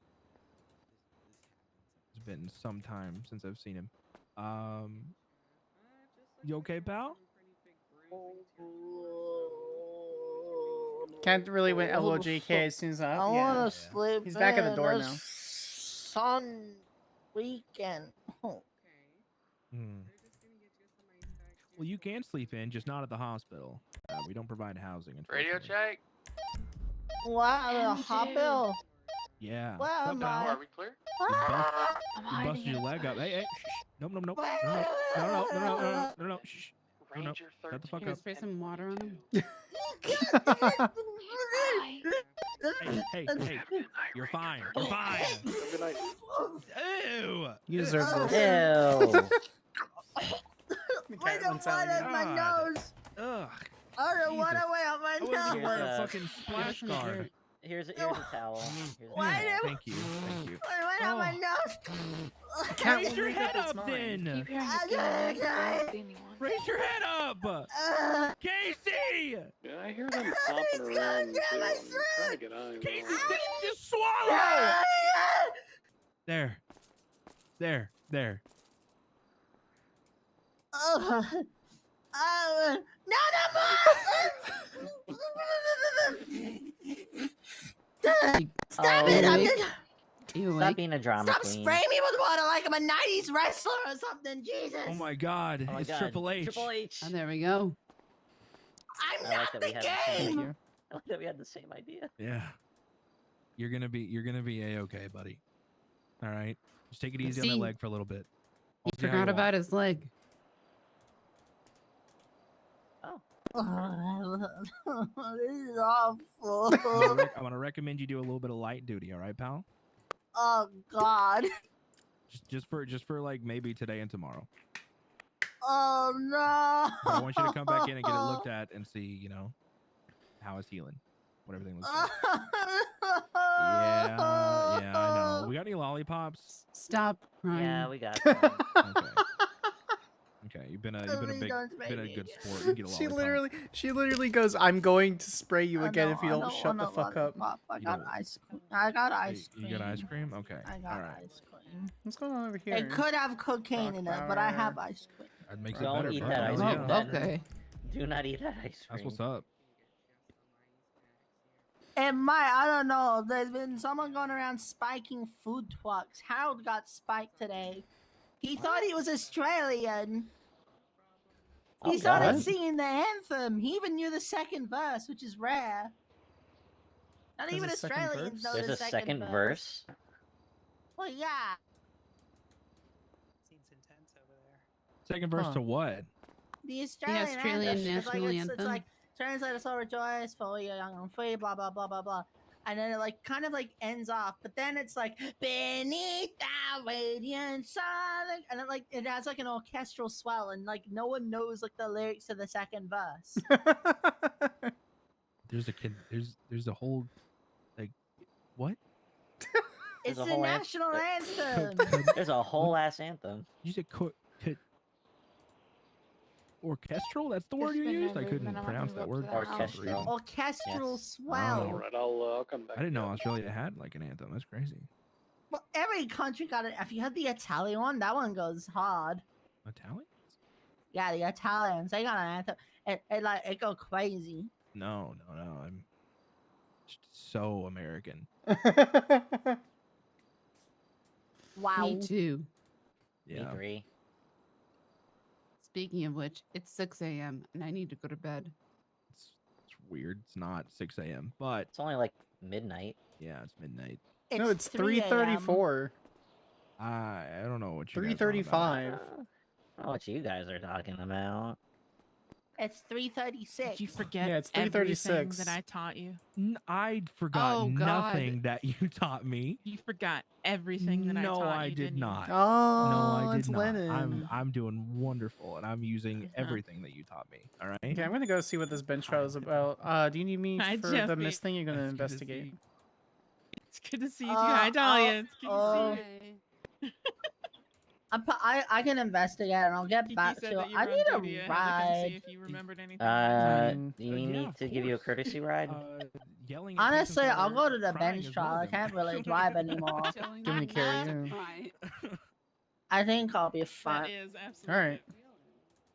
It's been some time since I've seen him. You okay, pal? Cat really went LOJK as soon as I yeah. want to sleep. He's back at the door in. now. It's Sun weekend. Well, you can sleep in, just not at the hospital. We don't provide housing. Radio check. Wow, the hot bill. Yeah. Where What's up, am pal? I? Are we clear? You busted your leg up. Hey, hey, shh. Nope. No. Shh. No. Shut the fuck Can I up. spray some water on him? Hey. You're fine. You're fine. Good night. Ew. You deserve this. Ew. The Why cat the went silent water again. on my nose? Ugh. Oh, the Jesus. water went on my I wasn't nose. wearing a fucking splash guard. Here's a towel. Here's a Why towel. did Thank you. It went on my nose. Cat Raise will your make up head its up mind. then. Okay. Raise your head up. Casey! Yeah, I hear them stomping around too. I'm trying to get eyes. Casey, on. just swallow! There. Stop it! I'm just... Stop being a drama Stop queen. spraying me with water like I'm a 90s wrestler or something, Jesus! Oh my god, Oh my it's God. Triple H. Triple H. Oh, there we go. I'm I not like that the we had the same. game! I like that we had the same idea. Yeah. You're gonna be a-okay, buddy. Alright? Just take it easy on See? that leg for a little bit. He I'll see how forgot you about walk. his leg. This is awful. I'm gonna recommend you do a little bit of light duty, alright, pal? Oh, God. Just for like maybe today and tomorrow. Oh, no. But I want you to come back in and get it looked at and see, how it's healing. What everything looks like. Yeah, I know. We got any lollipops? Stop crying. Yeah, we got some. Okay, you've been a good sport. You get a She lollipop. literally goes, "I'm going to spray you again if you don't shut the fuck up." I got ice cream. I got ice cream. You got ice cream? Okay. I got Alright. ice cream. What's going on over here? It could have cocaine in it, but I have ice cream. That makes it Don't better, eat bro. that ice Hell cream. yeah. then. Do not eat that ice cream. That's what's up. And I don't know. There's been someone going around spiking food trucks. Harold got spiked today. He thought he was Australian. He started God. singing the anthem. He even knew the second verse, which is rare. Not There's even a second Australians know There's the a second verse. Well, yeah. Second verse to what? The Australian, Australian anthem. It's like, national it's anthem. like translated, so rejoice for you're young and free, blah blah blah blah blah. And then it like kind of like ends off, but then it's like beneath the radiant sun, and it has like an orchestral swell, and like no one knows like the lyrics to the second verse. There's a kid. There's a whole like what? It's a the whole national anthem. There's a whole ass anthem. You said orchestral? That's the word you used? I couldn't pronounce that word. Orchestral. Orchestral swell. All right, I'll come back. I didn't know Australia had like an anthem. That's crazy. Well, every country got it. If you had the Italian one, that one goes hard. Italian? Yeah, the Italians, they got an anthem. It go crazy. No. I'm so American. Wow. Me too. Yeah. Agree. Speaking of which, it's 6 a.m. and I need to go to bed. It's weird. It's not 6 a.m., but it's only like midnight. Yeah, it's midnight. No, it's 3:34. I don't know what you 3:35. I don't know what you guys are talking about. It's 3:36. Did you forget Yeah, it's everything 3:36. that I taught you? I forgot Oh, God. nothing that you taught me. You forgot everything that I taught you. No, I did didn't you? not. Oh, no, I did it's not. Lennon. I'm doing wonderful, and I'm using everything that you taught me. All right. Okay, I'm gonna go see what this bench trial is about. Do you need me Hi, for the Jeffy. miss thing? You're gonna investigate. It's good to see you too. Hi, Dahlia. It's good to see you. I can investigate and I'll get back said to that it. you I were need on a duty. I had to come see ride. if you remembered anything. Do you need me to give you a courtesy ride? Yelling. At Honestly, patients I'll while go to they're the crying bench is trial. one I of them. can't really drive anymore. Give me carry. Yeah. I think I'll be That fine. is absolutely. All right.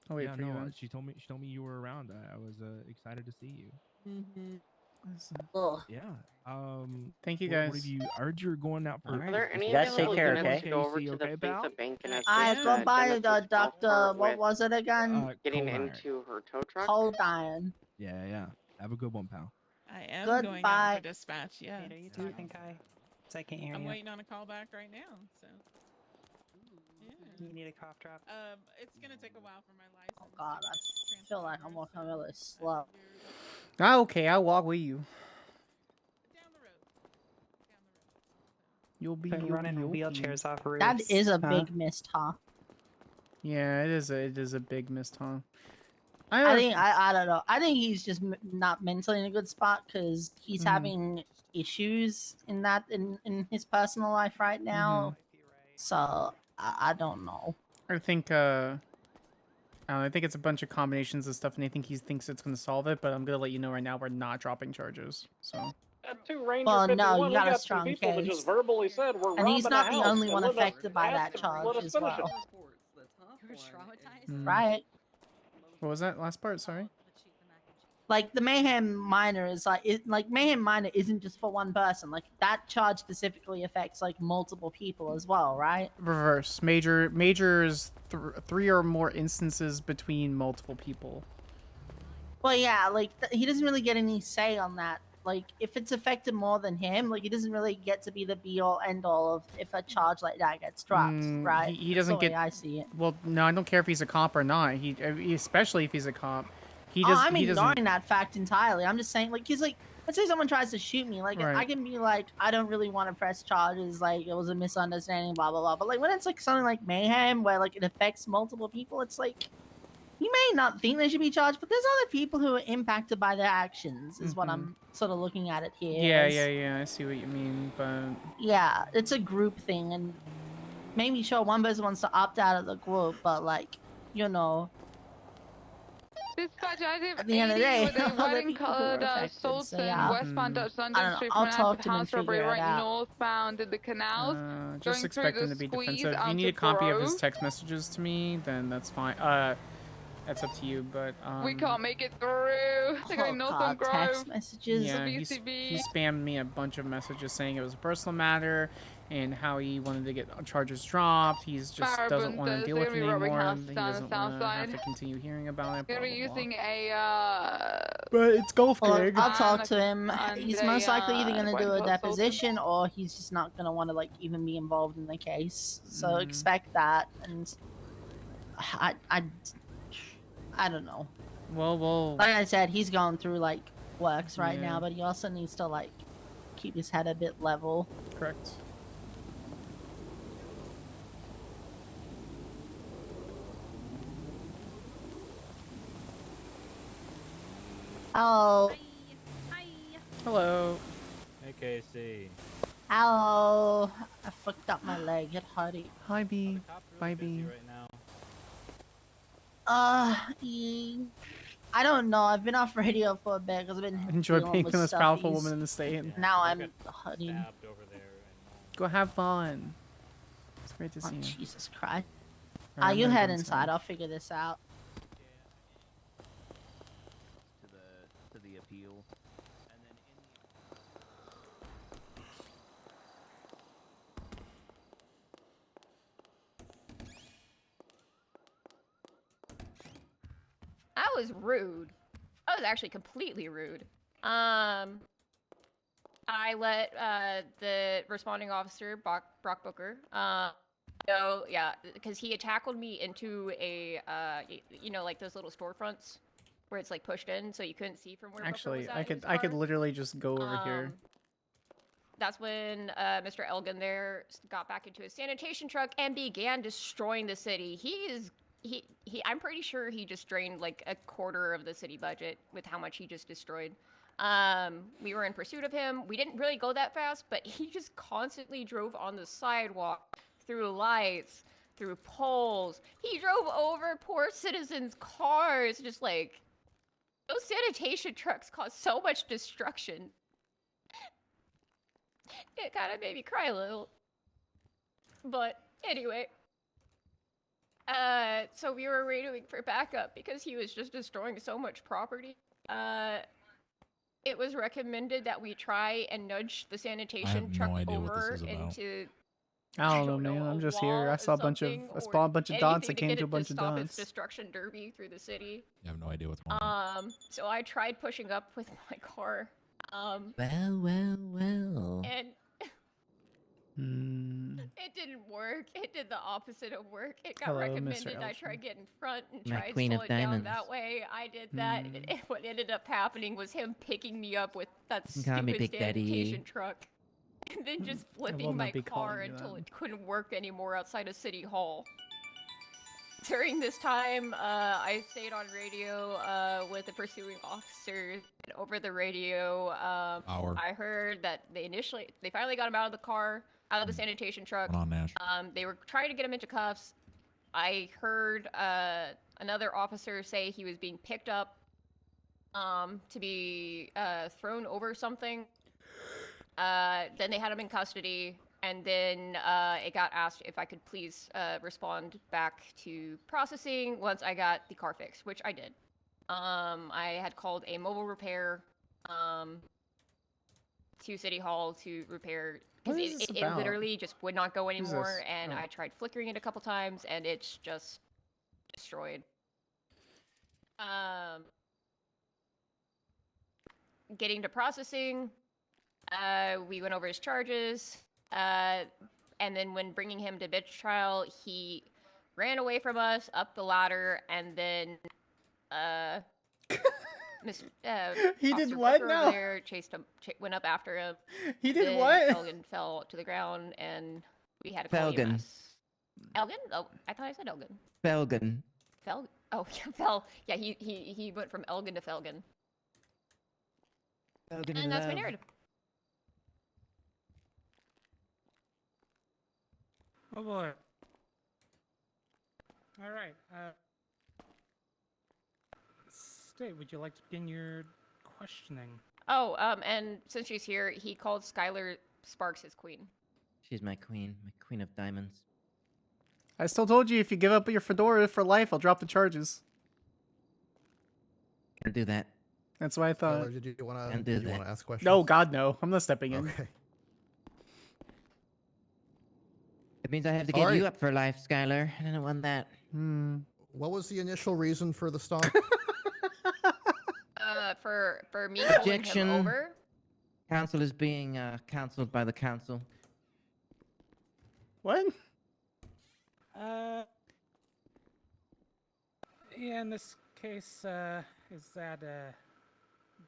I'll wait Yeah, for you no, then. she told me you were around. I was excited to see you. Ugh. Yeah. Thank you, What guys. have you? I heard you're going out for. Are there any You guys take care, okay? To go over to the Okay, pal? Pizza Bank and I assist go by Dennis's the golf doctor. cart What with was it again? getting cold iron. into her tow truck. Cold iron. Yeah. Have a good one, pal. I am going out Goodbye. for dispatch. Yeah. Do you think I can't hear I'm you? waiting on a call back right now. So. Yeah. You need a cough drop. It's gonna take a while for my license. Oh God, I feel like I'm walking really slow. Okay, I'll walk with you. You'll be Been running you'll be. wheelchairs off roofs. That is a huh? big missed, huh? Yeah, it is a big missed, huh? I think I don't know. I think he's just not mentally in a good spot because he's having issues in his personal life right now. So I don't know. I think I think it's a bunch of combinations of stuff, and I think he thinks it's gonna solve it. But I'm gonna let you know right now we're not dropping charges. So. At 2 Ranger Well, 51, no, you we got a some strong people that case. just verbally said we're And he's robbing not a the house, only and one we're not affected by that asked to let charge us as finish it. well. You're traumatized. Right? What was that last part? Sorry. Like the Mayhem Minor is like Mayhem Minor isn't just for one person. Like that charge specifically affects like multiple people as well, right? Reverse. Major is 3 or more instances between multiple people. Well, yeah, like he doesn't really get any say on that. Like if it's affected more than him, like he doesn't really get to be the be all end all of if a charge like that gets dropped, right? He That's doesn't the way get. I see it. Well, no, I don't care if he's a cop or not. He especially if he's a cop. He Oh, does. I'm he ignoring doesn't. that fact entirely. I'm just saying, like, he's like, let's say someone tries to shoot me, like, Right. I can be like, I don't really want to press charges, like, it was a misunderstanding, blah blah blah. But like, when it's like something like mayhem, where like it affects multiple people, it's like, you may not think they should be charged, but there's other people who are impacted by their actions. Is what I'm sort of looking at it here. Yeah. I see what you mean, but Yeah, it's a group thing, and maybe sure one person wants to opt out of the group, but like, you know. Dispatch active At the end of the day, with a other white and people who are coloured affected, assault so in yeah. westbound Dutch I London don't know, Street I'll for an talk active to them and house robbery figure it right out. northbound in the canals. just going expect through him to be the squeeze defensive. If you out need a of copy of his Grove. text messages to me, then that's fine. That's up to you. But We can't make it through. They're going north on Grove. Text messages. Yeah, he spammed me a bunch of messages saying it was a personal matter, and how he wanted to get charges dropped. He's just doesn't want to deal with it anymore. He doesn't want to have to continue hearing about it. Blah, Gonna be blah, blah. using a But it's golf Well, gig. I'll talk to him. and He's a, most likely either gonna going do a to assault him. deposition or he's just not gonna want to like even be involved in the case. So Mm. expect that. And I don't know. Well. Like I said, he's going through like works right Yeah. now, but he also needs to like keep his head a bit level. Correct. Oh. Hello. Hey, Casey. Ow. I fucked up my leg. It hurted. Hi, B. Bye, B. Right now. I don't know. I've been off radio for a bit because I've been Enjoy dealing being with the most powerful stuffies. woman in the state. Now I'm hurting. Go have fun. It's great to see you. Jesus Christ. Alright, I'm You gonna head go inside. I'll figure this out. To the appeal. That was rude. That was actually completely rude. I let the responding officer, Brock Booker, know, yeah, because he had tackled me into a, you know, like those little storefronts where it's like pushed in, so you couldn't see from where. Actually, Booker was at in his I could car. literally just go over here. That's when Mr. Elgin there got back into his sanitation truck and began destroying the city. I'm pretty sure he just drained like a quarter of the city budget with how much he just destroyed. We were in pursuit of him. We didn't really go that fast, but he just constantly drove on the sidewalk, through lights, through poles. He drove over poor citizens' cars, just like those sanitation trucks caused so much destruction. It kind of made me cry a little. But anyway. So we were radioing for backup because he was just destroying so much property. It was recommended that we try and nudge the sanitation truck over into. I don't know, man. I'm just here. I saw a bunch of dots that came to a bunch of stop its dots. destruction derby through the city. I have no idea what's going on. So I tried pushing up with my car. Well. And it didn't work. It did the opposite of work. It got Hello, Mr. recommended I Elgin. try get in front and My try and queen slow of it down diamonds. that way. I did that. And what ended up happening was him picking me up with that Call me stupid Big Daddy. sanitation truck. And then just will flipping my not be calling car you until that. it couldn't work anymore outside of City Hall. During this time, I stayed on radio with the pursuing officers. And over the radio, I heard that they finally got him out of the car, out of the sanitation truck. What's going on, Nash? They were trying to get him into cuffs. I heard another officer say he was being picked up to be thrown over something. Then they had him in custody, and then it got asked if I could please respond back to processing once I got the car fixed, which I did. I had called a mobile repair to City Hall to repair, because What is this it about? literally just would not go Who's anymore, this? and Oh. I tried flickering it a couple times, and it's just destroyed. Getting to processing, we went over his charges, and then when bringing him to bitch trial, he ran away from us up the ladder, and then He did Officer what Booker now? over there chased him, went up after him. He did Then what? Elgin fell to the ground, and we had to call Felgen. EMS. Elgin? Oh, I thought I said Elgin. Felgen. Oh, yeah, Fel. Yeah, he went from Elgin to Felgen. Felgen And that's my narrative. Oh boy. All right. Stay. Would you like to begin your questioning? Oh, and since she's here, he called Skyler Sparks his queen. She's my queen of diamonds. I still told you if you give up your fedora for life, I'll drop the charges. Can't do that. That's what I thought. Skyler, did you want Can't do to that. ask questions? No, God, no. I'm not stepping in. Okay. That means I have to give you up for life, Skyler. I don't want that. What was the initial reason for the stop? For me pulling Objection. him over. Council is being counseled by the council. What? Yeah, in this case, is that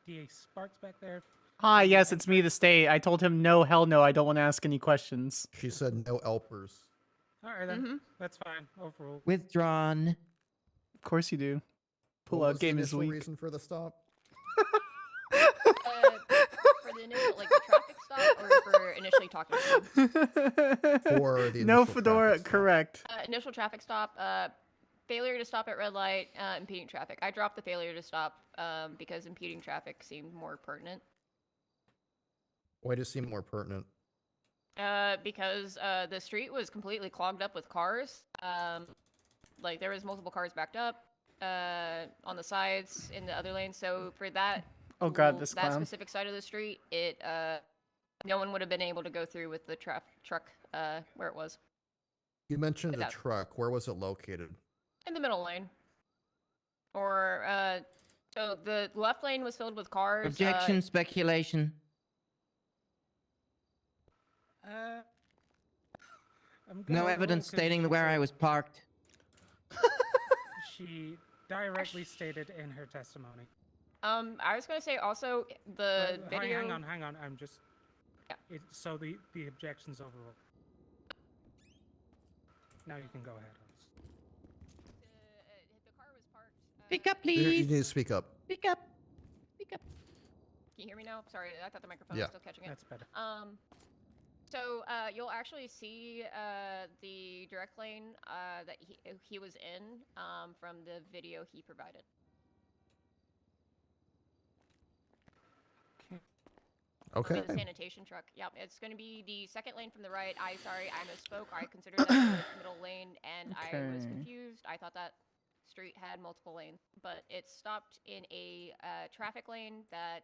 DA Sparks back there? Hi, yes, it's me, the state. I told him no, hell no, I don't want to ask any questions. She said no Elpers. All right then, that's fine. Overruled. Withdrawn. Of course you do. Pull What out was the game is initial weak. reason for the stop? For the initial, like the traffic stop, or for initially talking to him? For the No initial fedora, traffic stop. correct. Initial traffic stop. Failure to stop at red light, impeding traffic. I dropped the failure to stop because impeding traffic seemed more pertinent. Why does it seem more pertinent? Because the street was completely clogged up with cars. Like there was multiple cars backed up on the sides in the other lane. So for that, Oh god, this that clown. specific side of the street, it no one would have been able to go through with the truck where it was. You mentioned a Without- truck. Where was it located? In the middle lane. Or so the left lane was filled with cars. Objection. Speculation. I'm No gonna evidence rule 'cause stating she where I said- was parked. She directly stated in her testimony. I was gonna say also the video. Hang on. I'm just. Yeah. So the objection's overruled. Now you can go ahead. Speak up, You please. need to speak up. Speak up. Speak up. Can you hear me now? Sorry, I thought the microphone Yeah. was still catching it. That's better. So you'll actually see the direct lane that he was in from the video he provided. Okay. It'll be the sanitation truck. Yep, it's going to be the second lane from the right. Sorry, I misspoke. I considered that the middle lane, and I was Okay. confused. I thought that street had multiple lanes, but it's stopped in a traffic lane that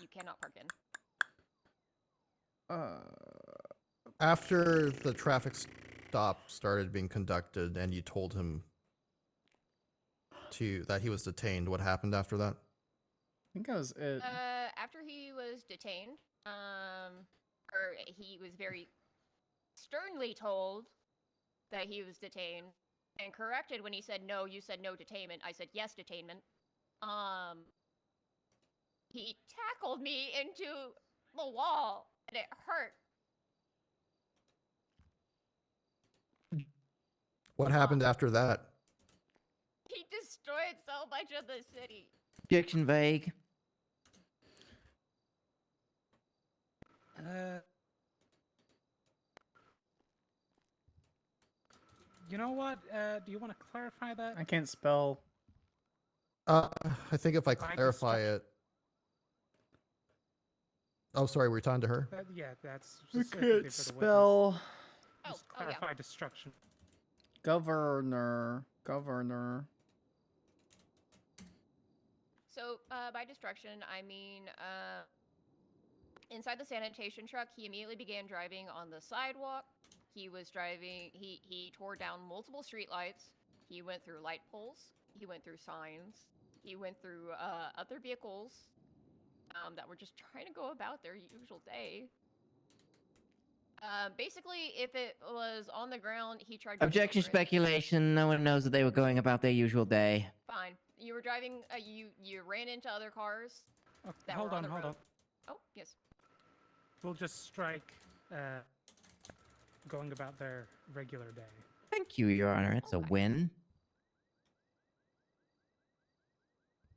you cannot park in. After the traffic stop started being conducted and you told him that he was detained, what happened after that? I think that was it. After he was detained, or he was very sternly told that he was detained and corrected when he said no. You said no detainment. I said yes detainment. He tackled me into the wall and it hurt. What happened after that? He destroyed so much of the city. Objection vague. You know what? Do you want to clarify that? I can't spell. I think if I clarify it. Oh, sorry, we're talking to her? Yeah, that's I specifically can't for the spell. witness. Just clarify destruction. Governor. So by destruction, I mean inside the sanitation truck, he immediately began driving on the sidewalk. He was driving. He tore down multiple streetlights. He went through light poles. He went through signs. He went through other vehicles that were just trying to go about their usual day. Basically, if it was on the ground, he tried to Objection. Speculation. No one knows that they were going about their usual day. Fine. You were driving. You ran into other cars. That Hold were on, the hold road. on. Oh yes. We'll just strike going about their regular day. Thank you, Your Honor. It's a win.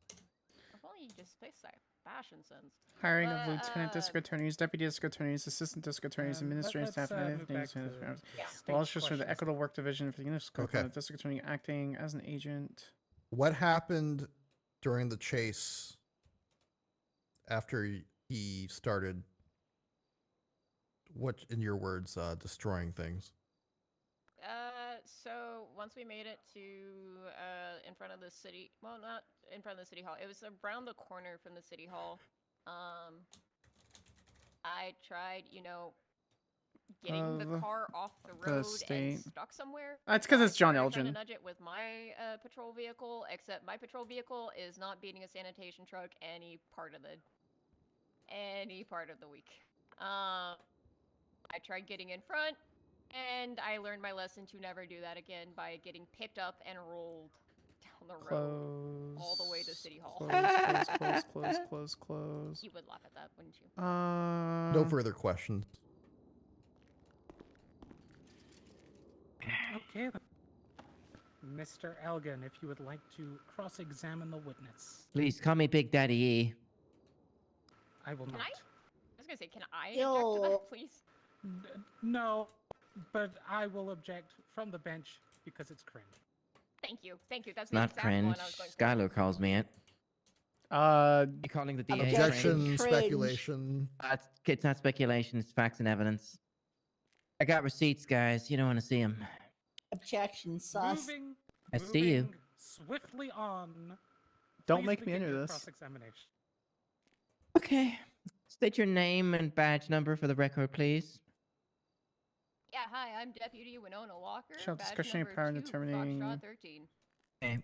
If only you just fixed that fashion sense. Hiring of lieutenant district attorneys, deputy district attorneys, assistant district attorneys, administrative staff, and officers for the Equitable Work Division for the Municipal Okay. Code, district attorney acting as an agent. What happened during the chase after he started, what, in your words, destroying things? So once we made it to in front of the city, well, not in front of the city hall. It was around the corner from the city hall. I tried, getting the of car off the the road and state. stuck somewhere. That's because it's John I'm trying to Elgin. nudge it with my patrol vehicle, except my patrol vehicle is not beating a sanitation truck any part of the week. I tried getting in front, and I learned my lesson to never do that again by getting picked up and rolled down the road all the way to City Hall. Close. You would laugh at that, wouldn't you? No further questions. Okay, then. Mr. Elgin, if you would like to cross-examine the witness. Please call me Big Daddy E. I will not. I was gonna say, can I object to that, please? No, but I will object from the bench because it's cringe. Thank you. That's the Not exact cringe. one I was going for. Skyler calls me it. You calling the DA? Objection, cringe? speculation. It's not speculation. It's facts and evidence. I got receipts, guys. You don't want to see them. Objection, sus. I see you. Swiftly on. Don't Please make me begin enter your this. Cross-examination. Okay. State your name and badge number for the record, please. Yeah, hi, I'm Deputy Winona Walker. Shall badge discretionary number power in 2, determining- Foxtrot 13. Okay.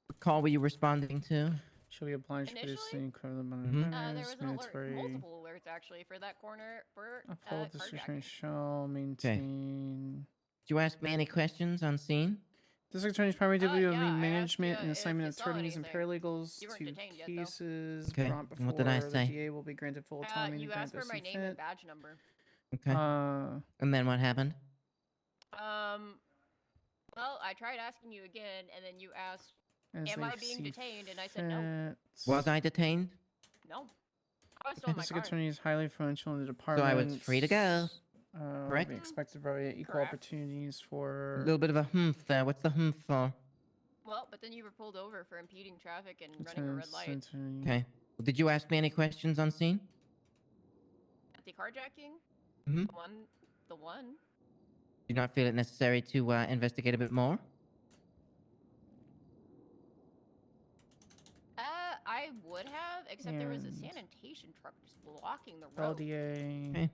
What call were you responding to? Shall be obliged to Initially, produce the equivalent there was an alert, mandatory. multiple alerts actually for that corner for Uphold discretionary carjacking. shall maintain. Did you ask me any questions on scene? District Attorney's primary duty will be yeah, I management asked and you assignment if of you saw attorneys and anything. paralegals You weren't to detained yet, though. cases Okay, brought and before what did I the say? DA will be granted full autonomy to You grant asked for as my he name and fit. badge number. Okay. And then what happened? Well, I tried asking you again, and then you asked, As "Am they I being see detained?" And I said, "No, Was I detained? no." I was still in my District car. Attorney is highly influential in the So department. I was free to go. Correct? We expect to provide equal Correct. opportunities A for. little bit of a humph there. What's the humph for? Well, but then you were pulled over for impeding traffic and running a red light. Okay. Well, did you ask me any questions on scene? At the carjacking, Mhm. the one. Do you not feel it necessary to investigate a bit more? I would have, except there was a And- sanitation truck just blocking the road. LDA. Okay.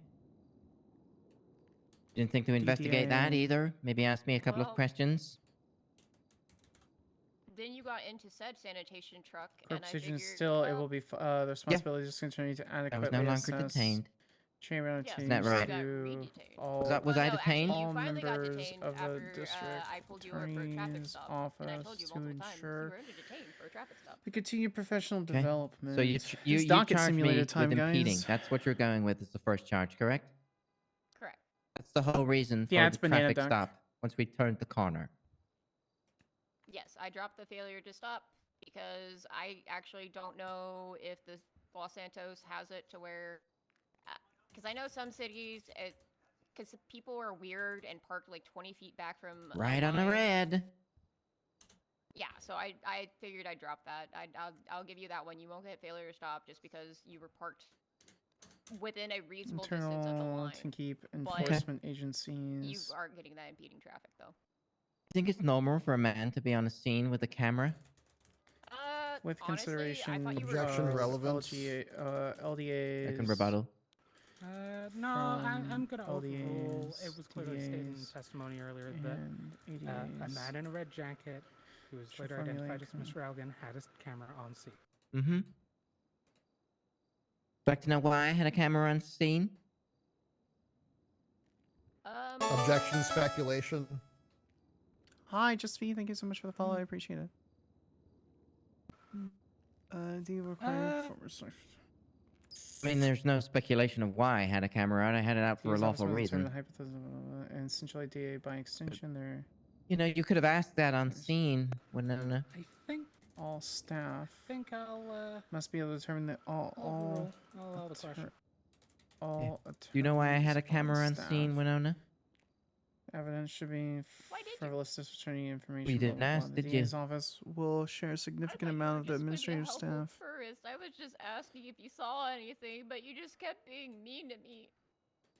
Didn't think to investigate that DDA. either. Maybe ask me a couple of Well, questions. Then you got into said sanitation truck, Court and I decision figured, is still, it well, will be the responsibility of the District Attorney to I adequately was no longer assess detained. Training Yes, Isn't that right? you got to redetained. all, Was I Well, no, actually, detained? you all finally got members detained of the after District I pulled you over for a traffic Attorney's stop, and I told you office to multiple times you ensure were detained for a traffic stop. the continued professional Okay. development. So you This docket charged me simulator with time, impeding. guys. That's what you're going with as the first charge, correct? Correct. That's the whole reason for Yeah, the it's banana traffic duck. stop once we turned the corner. Yes, I dropped the failure to stop because I actually don't know if the Los Santos has it to where, because I know some cities, because people are weird and park like 20 feet back from Right on a line. red. Yeah, so I figured I'd drop that. I'll give you that one. You won't get failure to stop just because you were parked within a reasonable distance of the Internal line. to keep But enforcement you agencies. aren't getting that impeding traffic though. I think it's normal for a man to be on a scene with a camera. With Honestly, I consideration thought you were- Objection, of relevance. LDA's. I can rebuttal. No, I'm gonna overrule. LDAs, It was clearly stated in DDAs, testimony earlier and that a ADAs. man in a red jacket, who was Shall later identified as formulate Mr. Elgin, had his camera on scene. Mm-hmm. Like to know why I had a camera on scene? Objection, speculation. Hi, Just V. Thank you so much for the follow. I appreciate it. Do you require I mean, there's no speculation of why I had a camera out. I had it out for a lawful reason. And essentially, DA by extension, they're You know, you could have asked that on scene, Winona. I think all staff I'll must be able to determine that all overrule. I'll allow the question. all Do you know why I had a attorneys, all camera on staff. scene, Winona? Evidence should be frivolous district attorney information. We didn't blah, blah, ask, blah. The did you? DA's office will share a significant amount of the administrative staff. First, I was just asking if you saw anything, but you just kept being mean to me.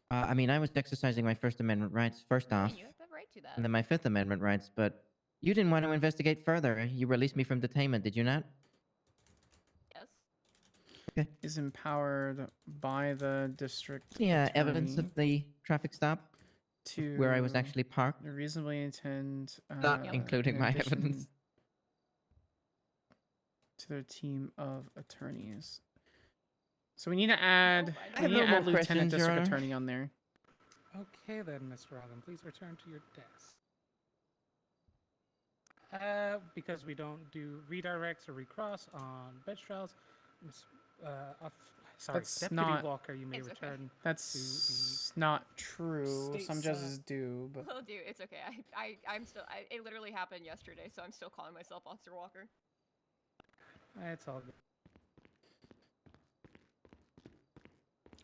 I mean, I was exercising my First Amendment rights first off, And you have the right to that. and then my Fifth Amendment rights, but you didn't want to investigate further. You released me from detainment, did you not? Yes. is empowered by the district. Yeah, evidence attorney of the traffic stop to where I was actually parked. reasonably intend, Not in including my addition evidence. to their team of attorneys. So we need to add. I We have need no to more add Lieutenant questions, Your District Honor. Attorney on there. Okay then, Miss Robin, please return to your desk. Because we don't do redirects or recross on bench trials, That's Deputy not- Walker, you may It's okay. return That's not true. State's, Some judges do, but Will do. It's okay. I'm still. It literally happened yesterday, so I'm still calling myself Officer Walker. It's all good.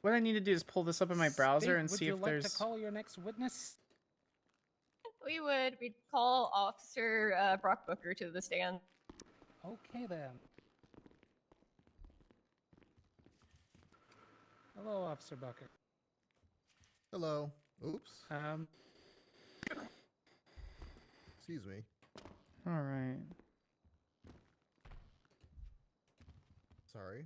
what I need to do is pull this up in my browser State, and would see you if like there's. to call your next witness? We'd call Officer Brock Booker to the stand. Okay then. Hello, Officer Bucker. Hello. Oops. Excuse me. All right. Sorry.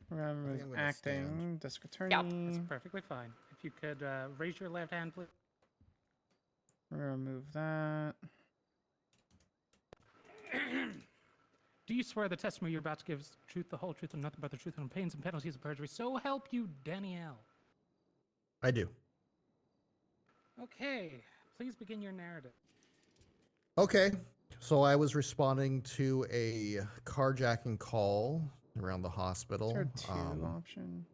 We're gonna I think remove I'm gonna acting stand. district That's attorney. perfectly fine. If you could raise your left hand, please. We're gonna remove that. Do you swear the testimony you're about to give is the truth, the whole truth, and nothing but the truth on pains and penalties of perjury? So help you, Danielle. I do. Okay, please begin your narrative. Okay. So I was responding to a carjacking call around the hospital. Is there a 2 option?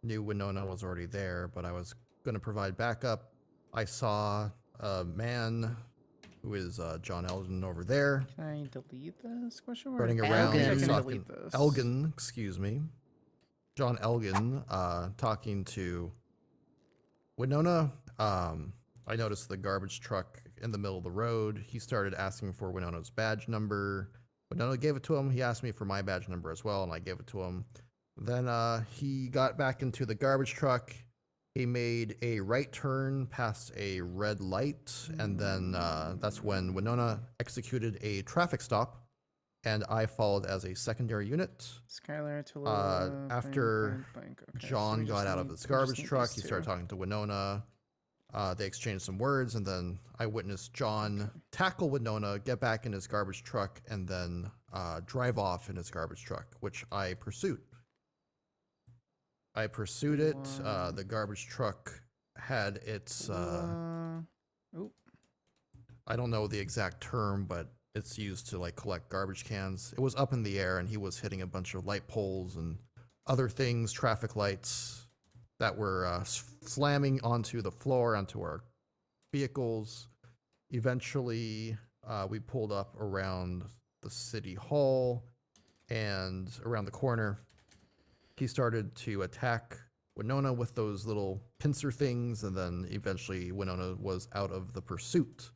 Knew Winona was already there, but I was going to provide backup. I saw a man who is John Elgin over there Can I delete this? Question mark. running I around. think I and can talking, delete this. Elgin, excuse me. John Elgin talking to Winona. I noticed the garbage truck in the middle of the road. He started asking for Winona's badge number. Winona gave it to him. He asked me for my badge number as well, and I gave it to him. Then he got back into the garbage truck. He made a right turn past a red light, and then that's when Winona executed a traffic stop, and I followed as a secondary unit. Skyler to After John got out of his garbage truck, he started talking to Winona. They exchanged some words, and then I witnessed John tackle Winona, get back in his garbage truck, and then drive off in his garbage truck, which I pursued. I pursued it. The garbage truck had its, I don't know the exact term, but it's used to like collect garbage cans. It was up in the air, and he was hitting a bunch of light poles and other things, traffic lights that were slamming onto the floor, onto our vehicles. Eventually, we pulled up around the city hall, and around the corner, he started to attack Winona with those little pincer things, and then eventually Winona was out of the pursuit.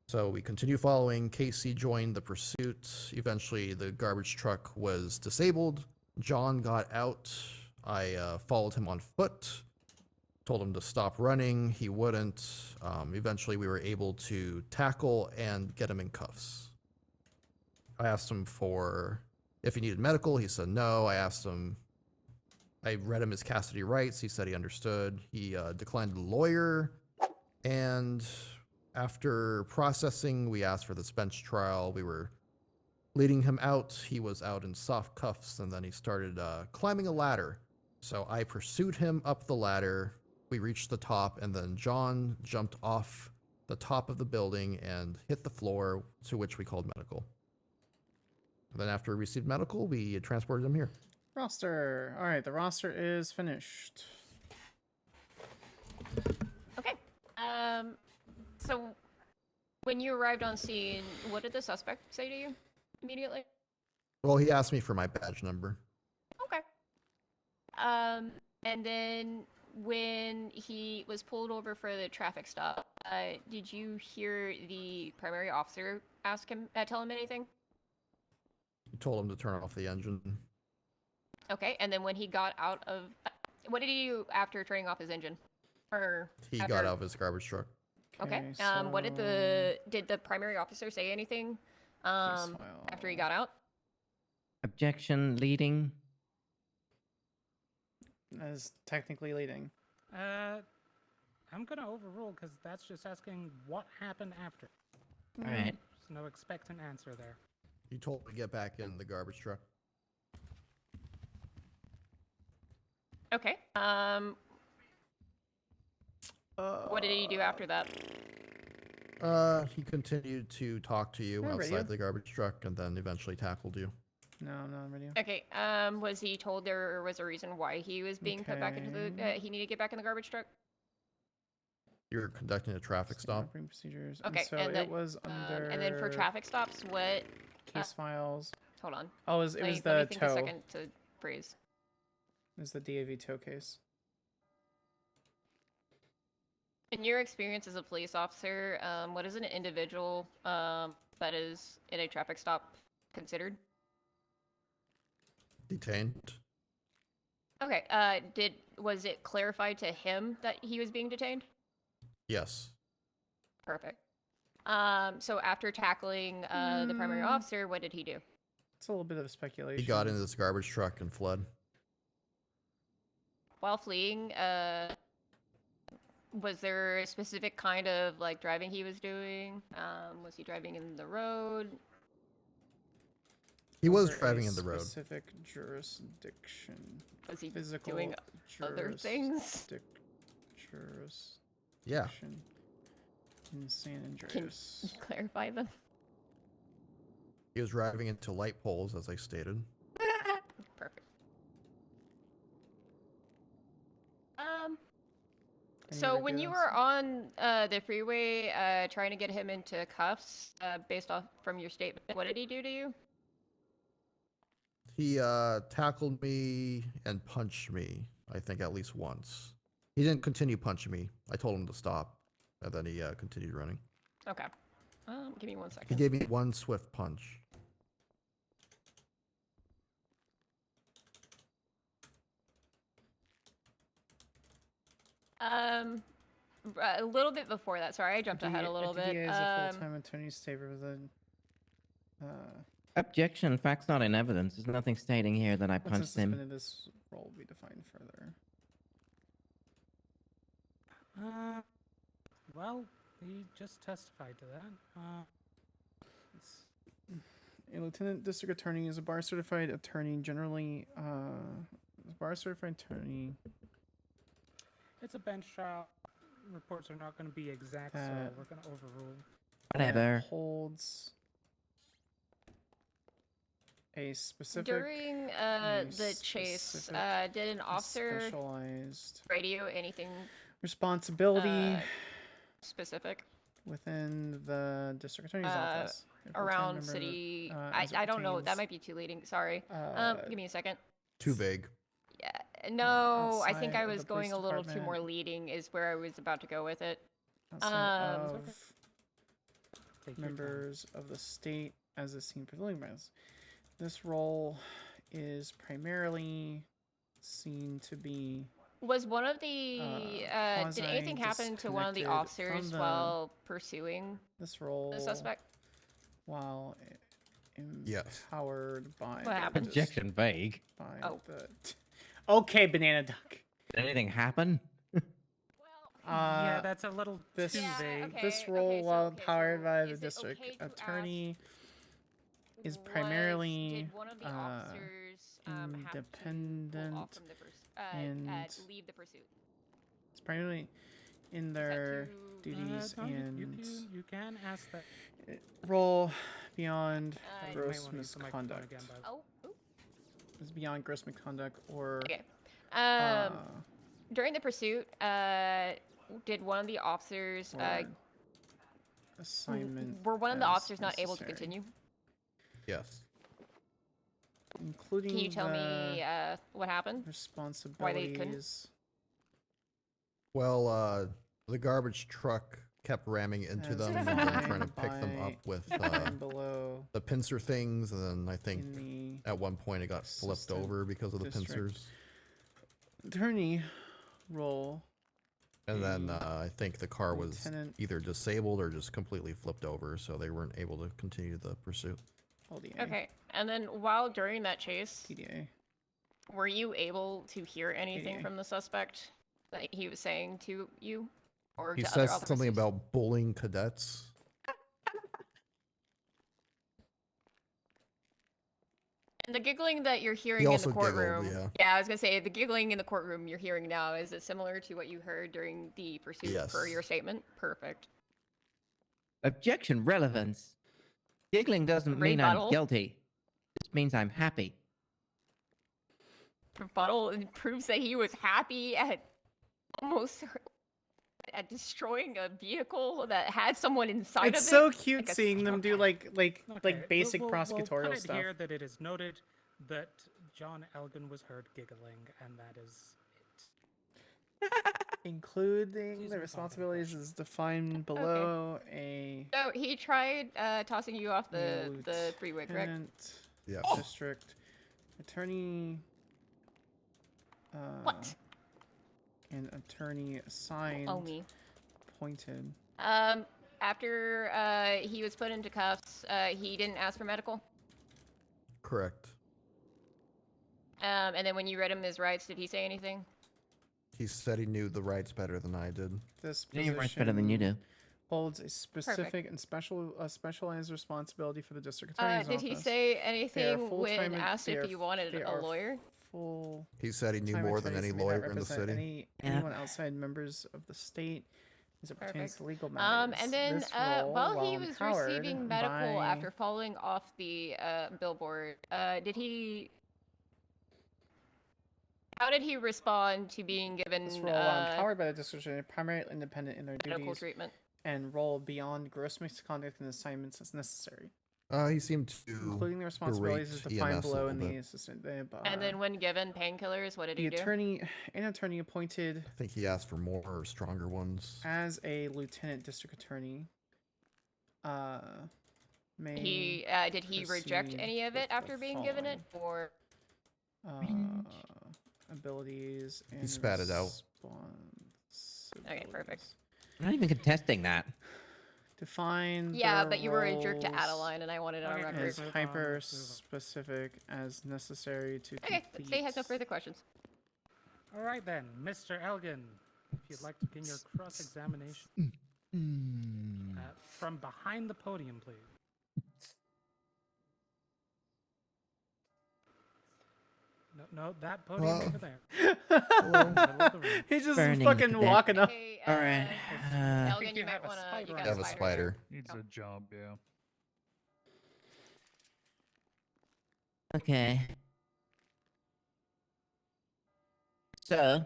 So we continue following. Casey joined the pursuit. Eventually, the garbage truck was disabled. John got out. I followed him on foot, told him to stop running. He wouldn't. Eventually, we were able to tackle and get him in cuffs. I asked him for if he needed medical. He said no. I read him his custody rights. He said he understood. He declined a lawyer. And after processing, we asked for this bench trial. We were leading him out. He was out in soft cuffs, and then he started climbing a ladder. So I pursued him up the ladder. We reached the top, and then John jumped off the top of the building and hit the floor, to which we called medical. And then after we received medical, we transported him here. Roster. All right, the roster is finished. Okay. So when you arrived on scene, what did the suspect say to you immediately? Well, he asked me for my badge number. Okay. And then when he was pulled over for the traffic stop, did you hear the primary officer ask him, tell him anything? He told him to turn off the engine. Okay, and then when he got out of, what did he do after turning off his engine? Or He after... got out of his garbage truck. Okay. What did the primary officer say anything after he got out? Objection leading. As technically leading. I'm gonna overrule because that's just asking what happened after. All right. There's no expectant answer there. You told me to get back in the garbage truck. Okay. What did he do after that? He continued to talk to you Yeah, outside radio. the garbage truck and then eventually tackled you. No, I'm not on radio. Okay. Was he told there was a reason why he was being put back into the? He needed to get back in the garbage truck. You're conducting a traffic stop. Operating procedures. Okay, And so and it was under. And then for traffic stops, what? Case files. Hold on. Oh, it was Let me the think tow. a second to phrase. It was the DAV tow case. In your experience as a police officer, what is an individual that is in a traffic stop considered? Detained. Okay. Was it clarified to him that he was being detained? Yes. Perfect. So after tackling the primary officer, what did he do? It's a little bit of speculation. He got into this garbage truck and fled. While fleeing, was there a specific kind of like driving he was doing? Was he driving in the road? He was Over a driving in the road. Specific jurisdiction. Was he Physical doing other things? Yeah. In San Can Andreas. you clarify them? He was driving into light poles, as I stated. Perfect. Any So other when you guess? were on the freeway trying to get him into cuffs, based off from your statement, what did he do to you? He tackled me and punched me, I think at least once. He didn't continue punching me. I told him to stop, and then he continued running. Okay. Give me 1 He second. gave me one swift punch. A little bit before that. Sorry, I jumped ahead a little bit. DA is a full-time attorney favor with a Objection. Facts not in evidence. There's nothing stating here that I once punched him. suspended, this role will be defined further. Well, he just testified to that. A lieutenant district attorney is a bar certified attorney. Generally, bar certified attorney. It's a bench trial. Reports are not going to be exact, so we're going to overrule. Whatever. Holds a specific. During the chase, did an officer specialized radio anything responsibility specific within the district attorney's office if around full-time member, city? as it I don't know. That pertains, might be too leading. Sorry. Give me a second. Too vague. Yeah. No, I think outside I of was the police going a little too department. more leading. Is where I was about to go with it. outside of Take your time. members of the state as a scene patrolling bands. This role is primarily seen to be Was one of the did anything happen to one of the quasi-disconnected officers from the- while pursuing this role the suspect? while Yes. empowered by What happened? Objection vague. by Oh. the okay, banana duck. Did anything happen? Yeah, that's a little this too vague. this role while empowered by the district attorney is primarily Did one of the officers have to pull off independent from the and leave the pursuit? it's primarily in their duties No, and you can ask that. role beyond You might gross wanna use the microphone misconduct. again, by the way. Oh. Is beyond gross misconduct or Okay. uh, During the pursuit, did one of the officers or assignment were one of the as officers not able to necessary. continue? Yes. Including Can you tell me the what happened? responsibilities. Well, the garbage truck kept ramming into As them and then trying to defined pick them by up with and below the pincer things, and then I think in the at one point it got flipped assistant over because of the district pincers. attorney role. And then I think the car was Lieutenant- either disabled or just completely flipped over, so they weren't able to continue the pursuit. LDA. Okay, and then while during that chase, TDA. were you able to hear anything TDA. from the suspect that he was saying to you or He to other says officers? something about bullying cadets. And the giggling that you're hearing He in also the giggled, courtroom. yeah. I was gonna say the giggling in the courtroom you're hearing now. Is it similar to what you heard during the pursuit for Yes. your statement? Perfect. Objection relevance. Giggling doesn't mean I'm Rebuttal. guilty. It means I'm happy. Rebuttal proves that he was happy at almost at destroying a vehicle that had someone inside of it. It's so cute like a seeing them do Okay, like basic we'll prosecutorial put it stuff. here that it is noted that John Elgin was heard giggling, and that is Including the responsibilities is defined below a So he tried tossing you off the freeway, correct? lieutenant Yeah. district attorney. What? An attorney assigned. Oh me. Appointed. After he was put into cuffs, he didn't ask for medical. Correct. And then when you read him his rights, did he say anything? He said he knew the rights better than I did. This He writes better than you do. holds a specific and specialized responsibility for the district attorney's Did office. he say They are anything full-time when asked they if are- you wanted they a are lawyer? Full He said he knew time more than any attorneys may not lawyer in the represent city. Anyone outside members of the state as it pertains to legal matters. And then This role, while he was empowered receiving medical by- after falling off the billboard, did he? How did he respond to being given This role, while empowered by the district attorney, primarily independent in their medical duties treatment? and role beyond gross misconduct and assignments as necessary, He seemed to including the responsibilities as berate defined EMS a below in little the bit. assistant. And then when given painkillers, what did the he do? an attorney appointed I think he asked for more or stronger ones. as a lieutenant district attorney. May He did he reject proceed any of with it the after being given it, or? Abilities and He spat it out. Okay, perfect. I'm not even contesting that. Define. Yeah, their but you were a jerk to roles Adeline, and I wanted it on record. as hyper specific as necessary to Okay, complete. Faye has no further questions. all right then, Mr. Elgin. If you'd like to begin your cross-examination from behind the podium, please. No, that podium over there. He's just Burning fucking cadet. walking up. All right. Elgin, you might want to. You got I have a spider. Needs a job, yeah. Okay. So,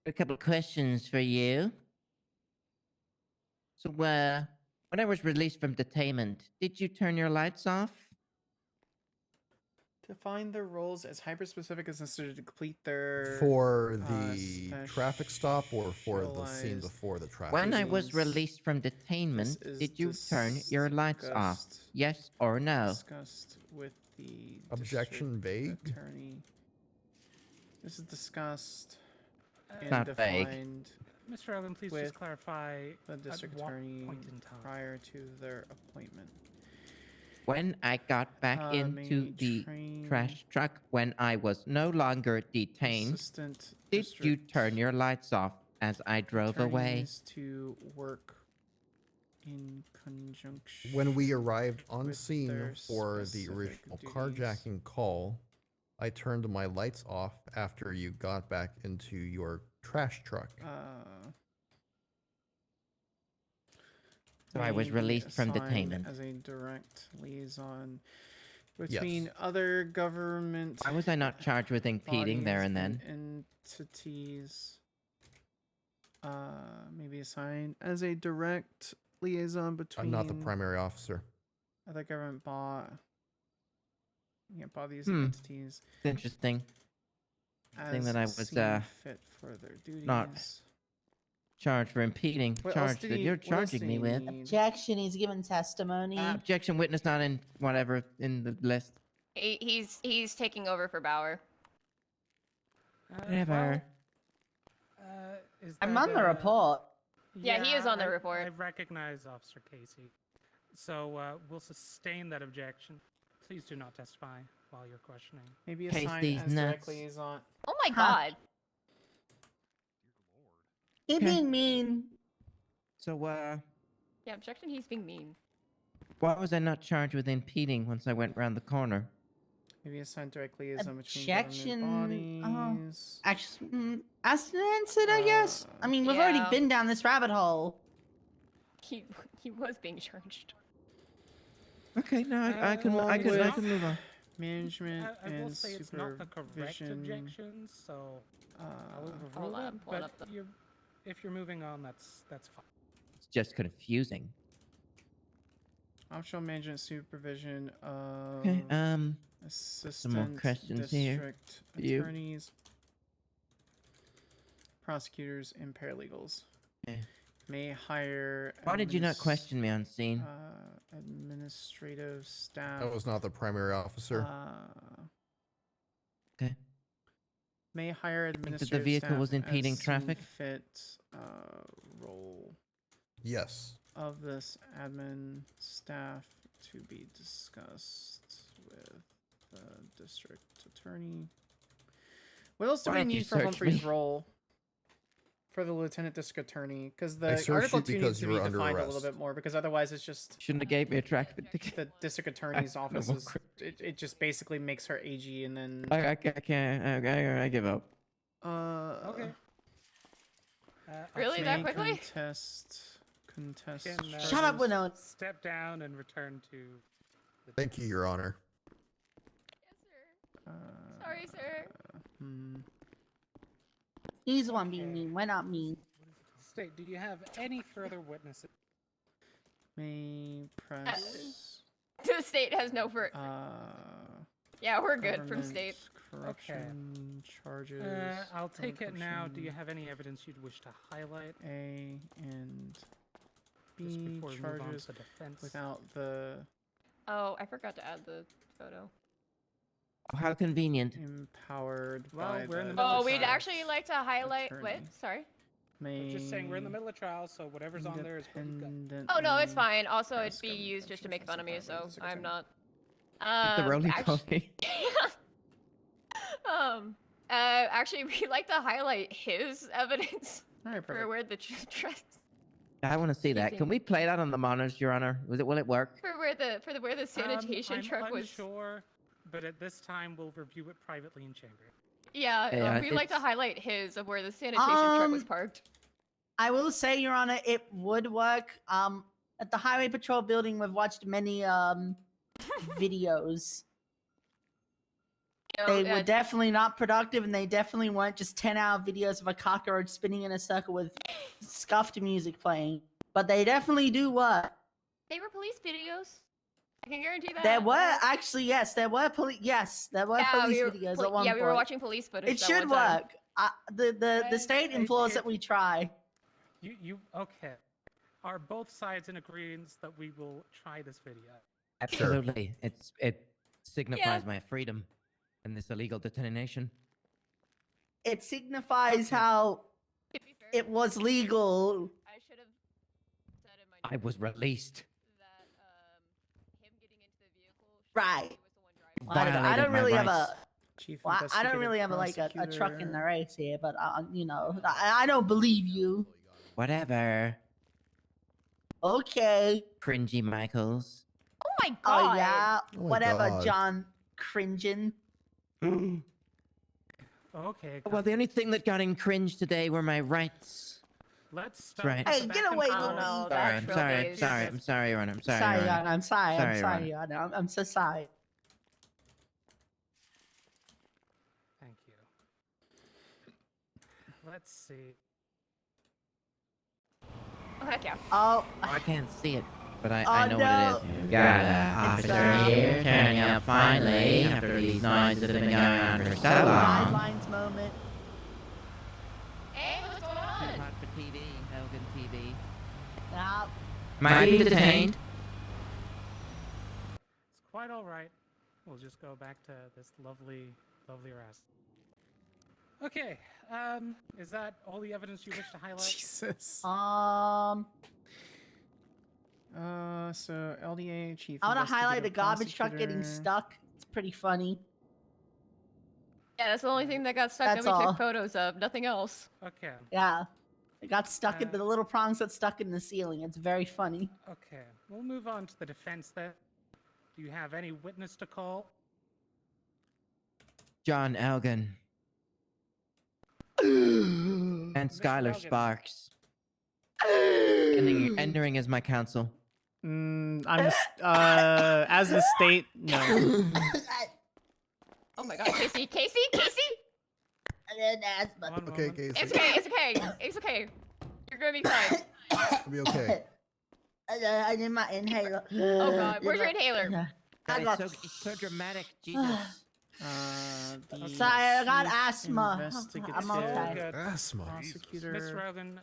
a couple of questions for you. So, when I was released from detainment, did you turn your lights off? Define their roles as hyper specific as necessary to complete their. For the traffic stop or for the scene before the traffic When I stop? was released from detainment, This is did you turn your lights off? discussed- Yes or no? Discussed with the Objection vague? district attorney. This is discussed and Not vague. defined Mr. Elgin, please with just clarify the district at what attorney point in time. prior to their appointment. When I got back into may the train trash truck when I was no longer detained, Assistant did you district turn your lights off as I drove away? attorneys to work in conjunction. When we arrived on with scene their for the specific original duties. carjacking call, I turned my lights off after you got back into your trash truck. So I was may released from assigned detainment. as a direct liaison Yes. between other government. Why was I not charged with impeding there bodies and then? entities. Maybe assigned as a direct liaison between. I'm not the primary officer. Other government bodies Hmm. and entities. It's interesting. Thing as that I was seen fit for their duties. not charged for impeding. What else Charge did that he- you're what else charging did me he with. need? Objection. He's given testimony. Objection. Witness not in whatever in the list. He's taking over for Bauer. Whatever. Is I'm that, on the report. Yeah, he is on the I report. recognize Officer Casey. So we'll sustain that objection. Please do not testify while you're questioning. Maybe Case assign these as direct nuts. liaison. Oh my god. He Okay. being mean. So, Yeah, objection. He's being mean. why was I not charged with impeding once I went round the corner? Maybe assign direct liaison between Objection. government bodies. Actually, abstinence it, I guess. I mean, we've already Yeah. been down this rabbit hole. He was being charged. Okay, no, I can along I with can move on. Management I will and say it's not the correct supervision. objection, so I'll overrule Hold on, it. pulling But up the- if you're moving on, that's fine. It's just confusing. Optional management supervision of Okay, assistant some more questions here district for you. attorneys, prosecutors, and paralegals. Okay. May hire. Why did you not question me on scene? Administrative staff. That was not the primary officer. Okay. May hire Think that administrative the vehicle staff was impeding as seen traffic? fit role Yes. of this admin staff to be discussed with the district attorney. What else do Why we did you need for search Humphrey's me? role? For the lieutenant district attorney, because I the searched Article you 2 because needs to you be were under defined a little arrest. bit more, because otherwise it's just Shouldn't have gave me a traffic ticket. the district attorney's office more is it just basically makes her AG and then I can't. I give up. Okay. Really, that quickly? Contest. Shut up, Winona. Step down and return to. Thank you, Your Honor. Sorry, sir. He's the one being mean. Why not me? State, do you have any further witnesses? May press. The state has no for. Yeah, we're good from government state. Corruption charges. I'll take it now. Do you corruption, have any evidence you'd wish to highlight? A and Just B before we move on charges to defense. without the Oh, I forgot to add the photo. How convenient. empowered Well, by we're in the the middle Oh, of we'd trial. actually like to highlight. What? attorney. Sorry. May Just saying, we're in the middle of trial, so whatever's on there is what you got. Oh no, it's independently fine. Also, press it'd be government used just to functions make fun of me, justified by so the district I'm attorney. not. The roly actu- poly. Actually, we'd like to highlight his evidence Alright, for perfect. where the trust I want to see that. Can we play that on the monitors, Your Honor? Will it work? for where the sanitation I'm truck was. unsure, but at this time we'll review it privately in chamber. Yeah, Yeah, we'd like to it's- highlight his of where the sanitation truck was parked. I will say, Your Honor, it would work. At the Highway Patrol building, we've watched many videos. You know, They were definitely not productive, and they definitely weren't just 10-hour videos of a cockroach spinning in a circle with scuffed music playing. But they definitely do work. They were police videos. I can guarantee that. There were actually, yes, there were police. Yes, there were police videos at one yeah, point. we were watching police footage. It that should one time. work. The state implores that we try. You okay? Are both sides in agreement that we will try this video? Absolutely. It signifies my freedom in this illegal detention. It signifies how it was legal. I should have said in my I was released. that him getting into the vehicle. Right. Well, I Violated don't my really have rights. a. Chief Well, I don't really have investigative a truck in the prosecutor. race here, but you know, I don't believe you. Whatever. Okay. Cringy Michaels. Oh my god. Oh yeah. Oh my Whatever, God. John Cringin. Okay. Well, the only thing that got in cringe today were my rights. Let's start right. Hey, get away from me. I'm sorry, Your Honor. I'm sorry, Sorry, Your Your Honor. Honor. I'm sorry. Sorry, I'm Your sorry, Honor. Your Honor. I'm so sorry. Thank you. Let's see. Oh heck yeah. Oh. I can't see it, but I Oh, know no. what it is. Got an officer here turning up finally after these noises that have been going on for so long. Guidelines moment. Hey, what's going on? Hot for TV, Elgin TV. Stop. Am I being detained? It's quite all right. We'll just go back to this lovely arrest. Okay. Is that all the evidence you wish to highlight? Jesus. So LDA chief. I want to highlight the investigative garbage truck getting prosecutor. stuck. It's pretty funny. Yeah, that's the only thing that got stuck That's that we all. took photos of. Nothing else. Okay. Yeah. It got stuck in the little prongs got stuck in the ceiling. It's very funny. Okay, we'll move on to the defense then. Do you have any witness to call? John Elgin. And Skyler Elgin. Sparks. Entering as my counsel. I'm as the state. No. Oh my God, Casey! Okay, Casey. It's okay. It's okay. It's okay. You're gonna be fine. It'll be okay. I need my inhaler. Oh God, where's your inhaler? I got. It's so dramatic, Jesus. Sorry, I got asthma. I'm okay. Good. Asthma. Prosecutor. Miss Rogan,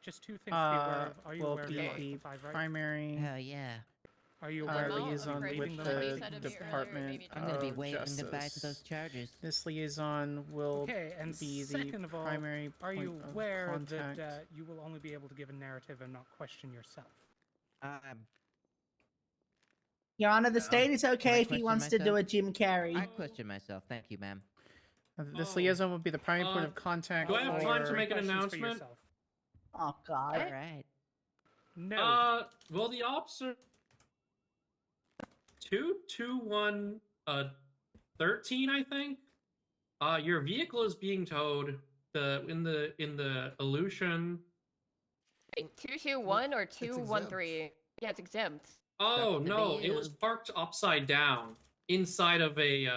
just two things to be aware of. Are you will aware of be your the right to 5, right? primary Hell yeah. Are you aware of liaison reading with the the legislation? Department I'm gonna be of waving Justice. goodbye to those charges. This liaison will Okay, and be second the of all, primary are point you of aware contact. that you will only be able to give a narrative and not question yourself? Your Honor, the state is Can I okay if he question wants to do myself? a Jim Carrey. I question myself. Thank you, ma'am. This liaison will be the primary point of contact. Do I have time to for- make an Questions for announcement? yourself. Oh God. All right. No. Well, the officer 221 13, I think. Your vehicle is being towed. In the Aleutian. 221 or 213? Yeah, it's exempt. Oh no, it was parked upside down inside of a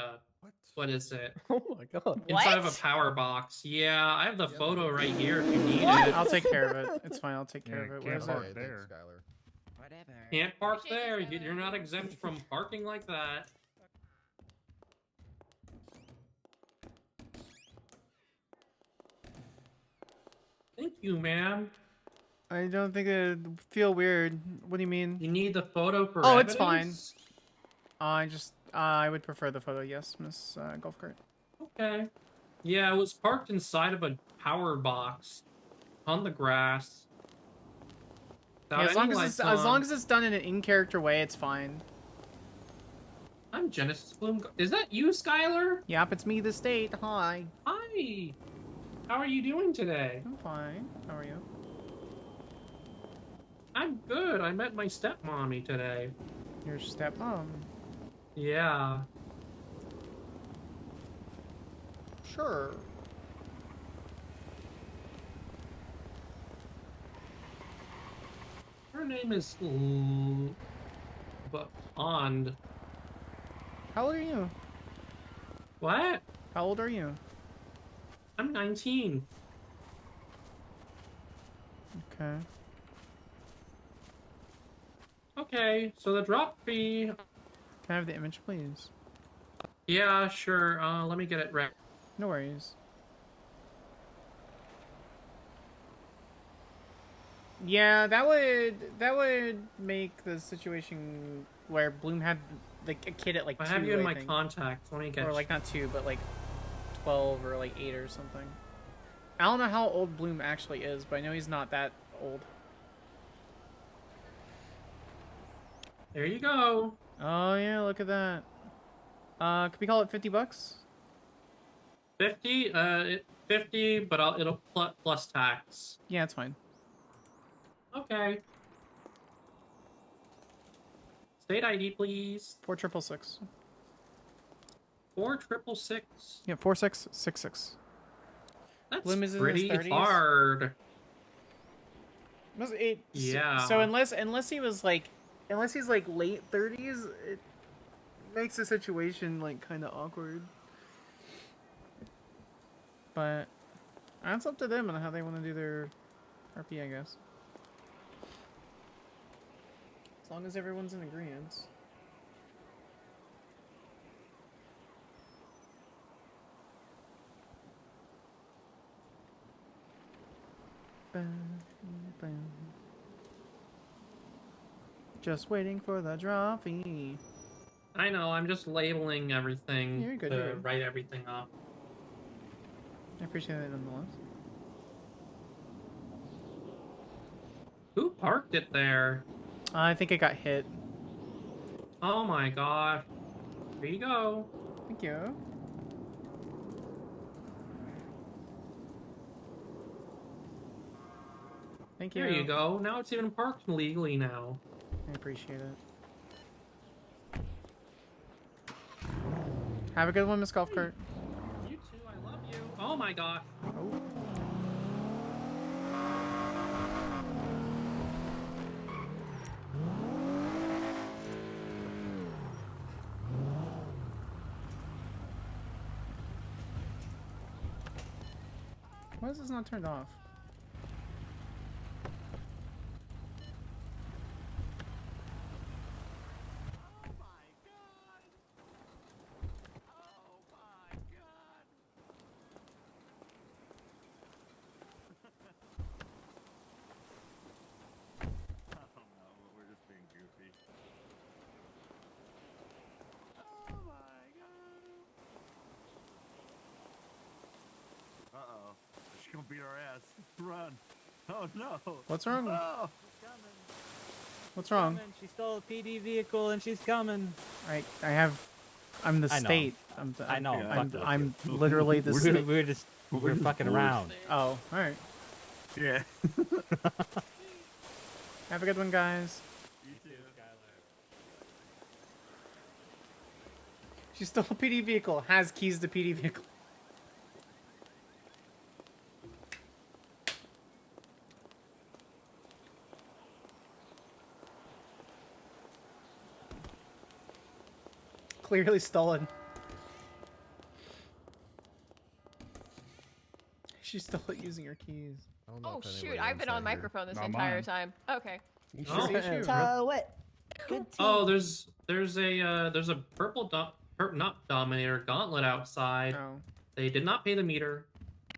what is it? Oh my God. Inside of a What? power box. Yeah, I have the photo right here if you need What? it. I'll take care of it. It's fine. I'll take care of it. Where's Okay, it? thanks, Skyler. Whatever. Can't park there. You're not exempt from parking like that. Thank you, ma'am. I don't think it'd feel weird. What do you mean? You need the photo for Oh, it's fine. evidence? I would prefer the photo. Yes, Miss Golf Cart. Okay. Yeah, it was parked inside of a power box on the grass. Yeah, Without as long any as lights as long on. as it's done in an in-character way, it's fine. I'm Genesis Bloom. Is that you, Skyler? Yep, it's me, the state. Hi. Hi. How are you doing today? I'm fine. How are you? I'm good. I met my stepmommy today. Your stepmom. Yeah. Sure. Her name is Bond. How old are you? What? How old are you? I'm 19. Okay. Okay, so the drop fee. Can I have the image, please? Yeah, sure. Let me get it right. No worries. Yeah, that would make the situation where Bloom had like a kid at like I 2, have you in I my think. contacts. Let me get. Or like not 2, but like 12 or like 8 or something. I don't know how old Bloom actually is, but I know he's not that old. There you go. Oh yeah, look at that. Could we call it $50? 50. 50, but it'll plus tax. Yeah, it's fine. Okay. State ID, please. 4666. 4666. Yeah, 4666. That's Bloom is in pretty his 30s. hard. Yeah. So unless he's like late 30s, it makes the situation like kind of awkward. But that's up to them and how they want to do their RP, I guess. As long as everyone's in agreement. Just waiting for the drop fee. I know, I'm just labeling everything You're good, to you're good. write everything up. I appreciate it nonetheless. Who parked it there? I think it got hit. Oh my god. Here you go. Thank you. Thank you. There you go. Now it's even parked legally now. I appreciate it. Have a good one, Miss Golf Cart. You too, I love you. Oh my god. Oh. Why is this not turned off? Uh-oh. She's gonna beat our ass. Run. Oh no. What's wrong? Oh. What's wrong? She stole a PD vehicle and she's coming. I'm the I know. state. I know. I'm literally the state. We're fucking around. Oh, alright. Yeah. Have a good one, guys. You too, Skyler. She stole a PD vehicle. Has keys to PD vehicle. Clearly stolen. She stole it using her keys. I don't know Oh if anybody shoot! I've been on inside here. microphone this Not entire mine. time. Okay. What? Good team. Oh, there's a purple not Dominator gauntlet outside. Oh. They did not pay the meter.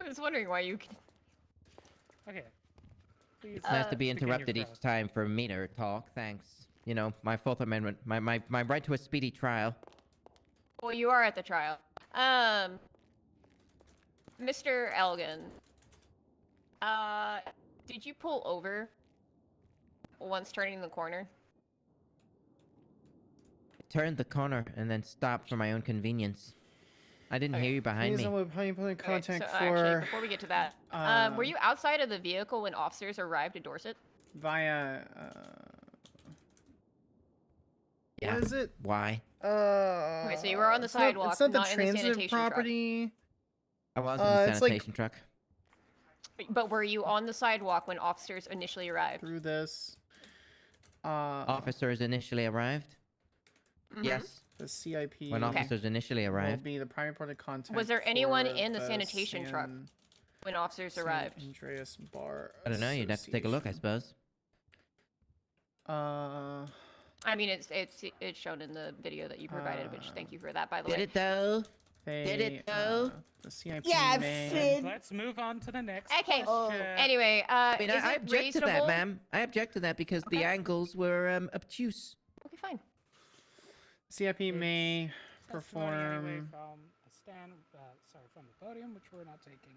I was wondering why you. Okay. Please. It's nice to be begin your interrupted each press. time for meter talk. Thanks. You know, my Fourth Amendment, my right to a speedy trial. Well, you are at the trial. Mr. Elgin. Did you pull over once turning the corner? Turned the corner and then stopped for my own convenience. I didn't hear you behind me. How you put in contact okay, so for actually, before we get to that, were you outside of the vehicle when officers arrived at Dorset? via Yeah. what is it? Why? Okay, so you were on the it's not- sidewalk, it's not the in the transit sanitation property. I was in the it's like- sanitation truck. truck. But were you on the sidewalk when officers initially arrived? Through this. Officers initially arrived. Mhm. Yes. The CIP. When officers initially will arrived. be the primary point of contact. Was there anyone for in the sanitation truck San when officers arrived? Andreas Bar. I don't know. You'd have to take a look, I suppose. I mean, it's shown in the video that you provided, which thank you for that, by the Did way. it though? They, Did it though? The CIP Yeah, may- Finn. Let's move on to the next. Okay. question. Anyway, I mean, is I it object to that, reasonable? ma'am. I object to that because the angles were obtuse. Okay, fine. CIP may Testimony anyway perform from a stand, from the podium, which we're not taking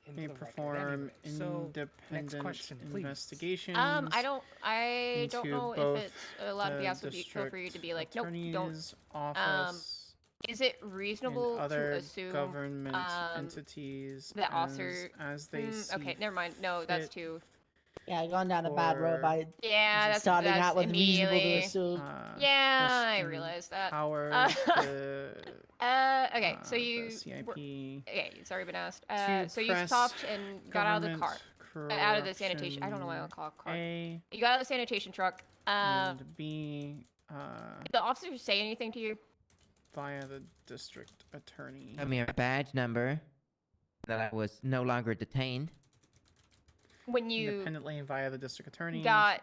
into may the record perform anyway. So, next independent question, please. investigations. I don't into know both if it's allowed to be the asked. Feel free to be like, nope, don't. attorney's office Is it and reasonable to other assume government entities that officer? as they see Okay, never mind. No, that's fit too. Yeah, going down a bad road by Yeah, that's starting that's out with reasonable to immediately. assume. Yeah, I Kristen realized that. Howard, Okay, so the you. CIP Okay, it's already been asked. to So you press stopped and got out of the car. government Out of the sanitation. I don't know why I don't call it car. A You got out of the sanitation truck. and B Did the officers say anything to you? via the district attorney. Tell me a badge number that I was no longer detained. When you Independently via the district attorney. got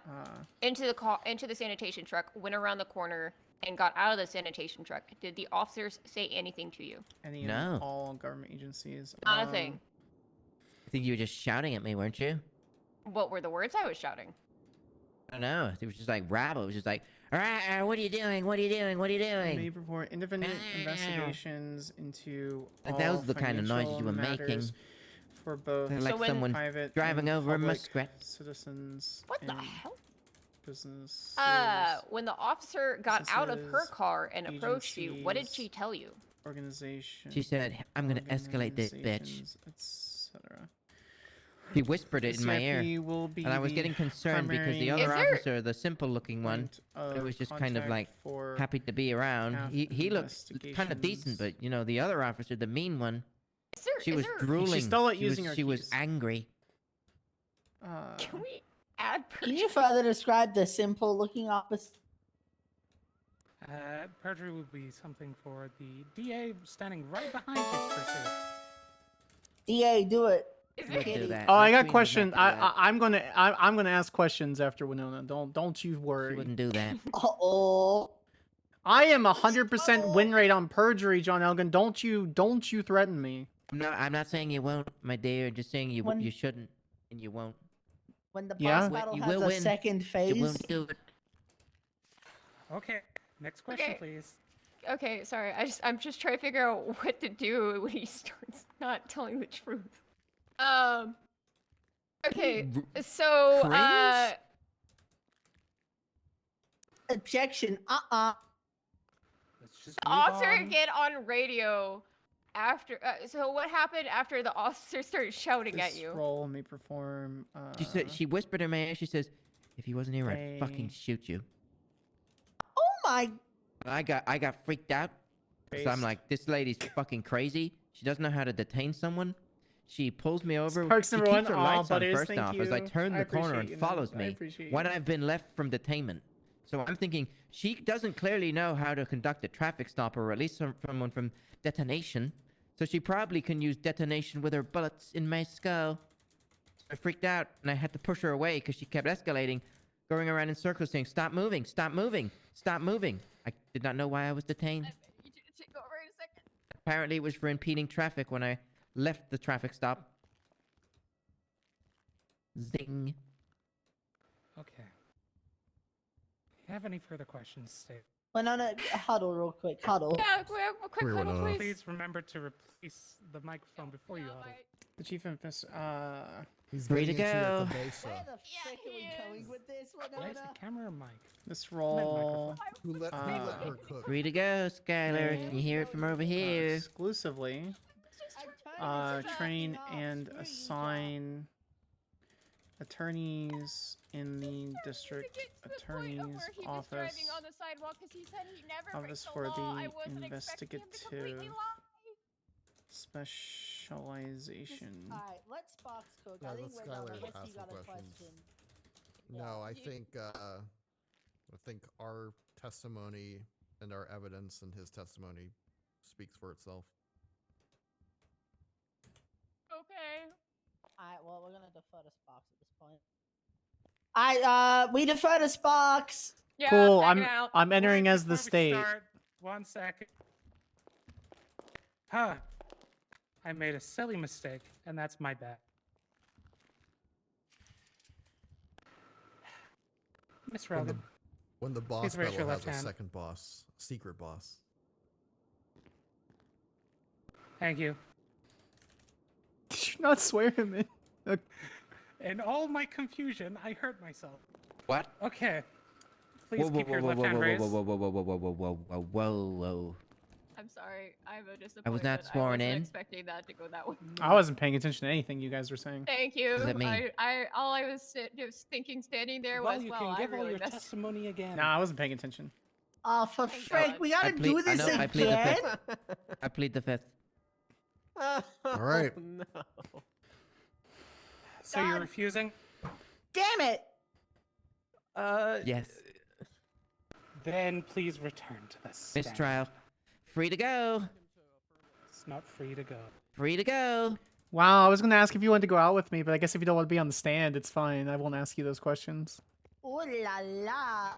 into the sanitation truck, went around the corner, and got out of the sanitation truck, did the officers say anything to you? any No. and all government agencies. Not a thing. I think you were just shouting at me, weren't you? What were the words I was shouting? I don't know. It was just like rabble. It was just like, all right, what are you doing? What are you doing? What are you May doing? perform independent investigations into Like, all that was the kind of noises financial you were making. matters for both Like So when- someone private driving and over a public muskrat. citizens. What the and hell? business. When the officer got out of her businesses, car and approached you, what did she agencies, tell you? Organization. She said, "I'm gonna escalate this bitch." organizations, etc. She whispered it in my ear, CIP will be and I was the getting concerned because the primary other Is there- officer, the simple-looking one, point who was of just kind of contact like for happy to be around. half He looked kind of decent, investigations. but you know, the other officer, the mean one, Is there, she is was there, drooling. stole it she using was, her she was keys. angry. Can we add Can you further describe the simple looking officer? Perjury would be something for the DA standing right behind you, per se. DA, do it. Is Would do Kitty. that. Oh, I My got queen would not questions. do that. I'm gonna ask questions after Winona. Don't you She worry. wouldn't do that. Uh-oh. I am 100% win rate on perjury, John Elgin. Don't you threaten me. I'm not saying you won't, my dear. Just saying you When- you shouldn't, and you won't. When the Yeah? boss Wait, battle you has will a win. second You phase. won't do it. Okay, next question, Okay. please. Okay, sorry. I'm just trying to figure out what to do when he starts not telling the truth. Okay, so Cringe? Objection. Let's just the move officer on. get on radio after. So what happened after the officer started shouting at This you? role may perform. She said she whispered in my ear. She says, "If he wasn't here, I'd fucking Okay. shoot you." Oh my. I got freaked out because I'm Based. like, this lady's fucking crazy. She doesn't know how to detain someone. She pulls me over. Sparks She number keeps one. her Aw, lights on butters, first thank off as I you. turn I the corner appreciate and you, follows man. I me appreciate when you. I've been left from detainment. So I'm thinking she doesn't clearly know how to conduct a traffic stop or release someone from detonation. So she probably can use detonation with her bullets in my skull. I freaked out and I had to push her away because she kept escalating, going around in circles saying, "Stop moving, stop moving, stop moving." I did not know why I was detained. You take over in a second. Apparently it was for impeding traffic when I left the traffic stop. Zing. Okay. Have any further questions, Steve? Winona, huddle real quick. Huddle. Yeah, a quick We're huddle, Winona. please. Please remember to replace the microphone before you huddle. The chief officer. He's Free to getting into go. the cabeza. Where the frick are we going with this, Why is Winona? the camera or mic? This role Who let her cook? Free to go, Skyler. Can you hear it from over here? exclusively train and assign attorneys in the district attorney's office. Office for the investigative specialization. Alright, let's box cook. Yeah, I think let Winona, Skyler let's ask see the got a questions. question. No, I think our testimony and our evidence and his testimony speaks for itself. Okay. Alright, well, we're gonna defer to Sparks at this point. Alright, we defer to Sparks. Yeah, Cool. backing out. I'm entering Wait, as the before we state. start, 1 second. Huh. I made a silly mistake, and that's my bad. Miss When the, Rogan. when the boss Please raise your battle has left a hand. second boss, secret boss. Thank you. Did you not swear him in? In all my confusion, I hurt myself. What? Okay. Please keep your left hand raised. whoa. I'm sorry. I'm a disappointment. I was not sworn I wasn't in. expecting that to go that way. I wasn't paying attention to anything you guys were saying. Thank you. What does that mean? All I was just thinking standing there Well, was, you well, can I give all really your messed. testimony again. Nah, I wasn't paying attention. Oh, for frick, we gotta do this I plead the again? fifth. I plead the fifth. All right. No. So you're refusing? Damn it! Yes. Then please return to the stand. Mistrial. Free to go. It's not free to go. Free to go. Wow, I was gonna ask if you wanted to go out with me, but I guess if you don't want to be on the stand, it's fine. I won't ask you those questions. Ooh la la.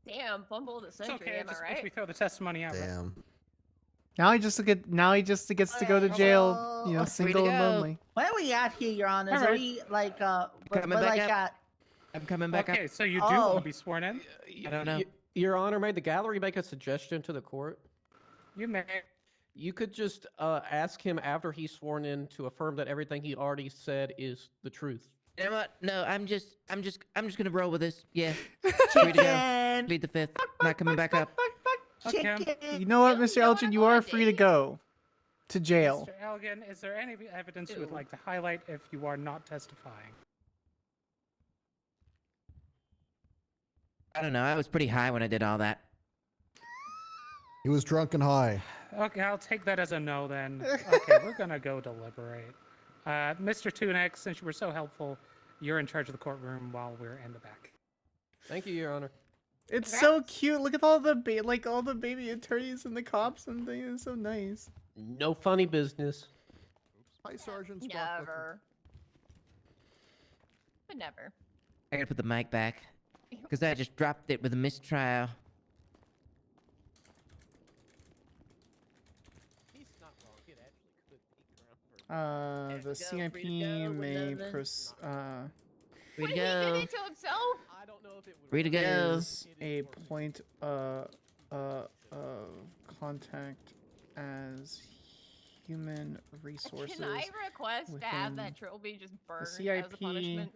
Damn, fumble the It's century, okay. am I Just right? we throw the testimony out. Right? Damn. Now he just gets to go to jail, you know, Free single to and go. lonely. Where are we at here, Your Honors? Are Alright. we like Coming we're back like up. at I'm coming back Okay, up. so you do Oh. want to be sworn in? I don't know. Your Honor, may the gallery make a suggestion to the court? You may. You could just ask him after he's sworn in to affirm that everything he already said is the truth. You know what? No, I'm just gonna roll with this. Yeah. Free to go. Chicken. Plead the fifth. Not coming back up. Okay. You know what, Mr. Elgin? You are free to go to jail. Mr. Elgin, is there any evidence you would like to highlight if you are not testifying? I don't know. I was pretty high when I did all that. He was drunk and high. Okay, I'll take that as a no then. Okay, we're gonna go deliberate. Mr. Tunex, since you were so helpful, you're in charge of the courtroom while we're in the back. Thank you, Your Honor. It's so cute. Look at all the all the baby attorneys and the cops and things. It's so nice. No funny business. Hi, Sergeant. Never. But never. I gotta put the mic back because I just dropped it with a mistrial. The CIP may Free to He did go. it to himself. I don't know if it Free to go. is a point of contact as human resources. Can I request to have within that trophy just burned the as a CIP, punishment?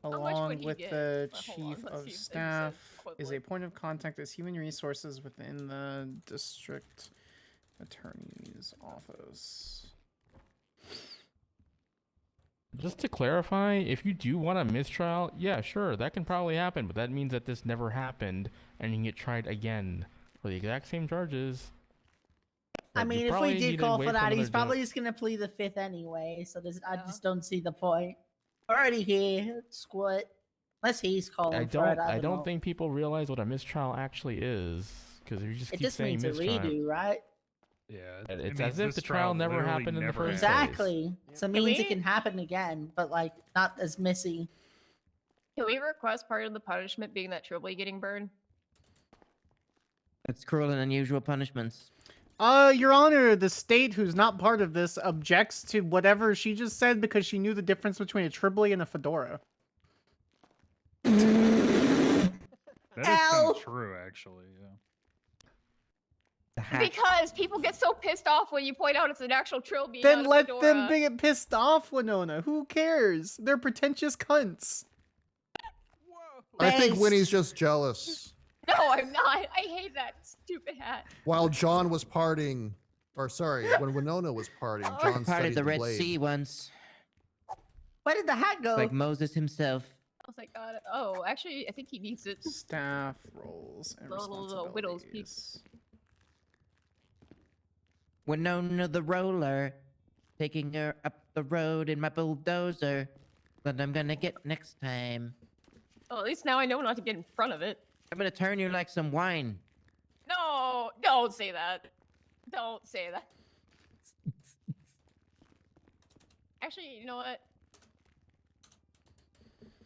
much along would he with get? the Well, hold on, chief let's of see if they said staff, is a equivalent. point of contact as human resources within the district attorney's office. Just to clarify, if you do want a mistrial, yeah, sure, that can probably happen, but that means that this never happened, and you can get tried again for the exact same charges. I But you mean, if probably we need did to call wait for that, another he's probably judge. just gonna plead the fifth anyway. So I just don't see the point. Already here, squat. Unless he's calling I for it. don't know. think people realize what a mistrial actually is, because if you just It keep just saying means a mistrial, redo, right? Yeah, it's as if the trial never happened in the first place. Exactly. So it means it we- can happen again, but like not as messy. Can we request part of the punishment being that Trilby getting burned? That's cruel and unusual punishments. Your Honor, the state who's not part of this objects to whatever she just said because she knew the difference between a Tribly and a fedora. That is kind of true, actually. Yeah. Because people get so pissed off when you point out it's an actual Trilby. Then not a let fedora. them get pissed off, Winona. Who cares? They're pretentious cunts. I think Winnie's just jealous. No, I'm not. I hate that stupid hat. While John was partying, or sorry, when Winona was partying, John Parted studied the Red blade. Sea once. Where did the hat go? Like Moses himself. I was like, God. Oh, actually, I think he needs it. Staff roles and The widow's peak. Winona the roller, taking her up the road in my bulldozer. That I'm gonna get next time. Oh, at least now I know not to get in front of it. I'm gonna turn you like some wine. No, don't say that. Don't say that. Actually, you know what?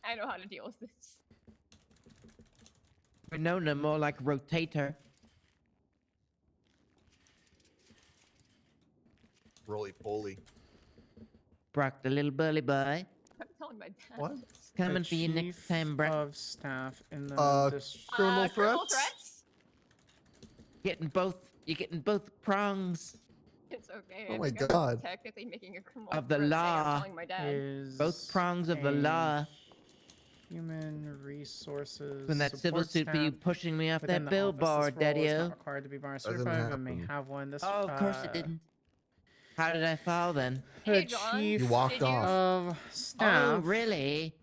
I know how to deal with this. Winona more like rotator. Roly poly. Brock the little bully boy. I'm telling my dad. What? Coming for you next time, Brock. Of staff in the criminal Criminal threats? threats? You're getting both prongs It's okay. Oh I'm my gonna God. Technically making a criminal of the threat saying I'm law. telling my dad. Is Both prongs of the a law. Human resources. When that civil support suit for you staff pushing me off within that the office. billboard, This role is Daddy-o. not required to be bar didn't certified, but may happen. have one. This, Oh, of course it didn't. How did I fall then? The Hey, John, chief You walked did you- off. of staff. Oh, really?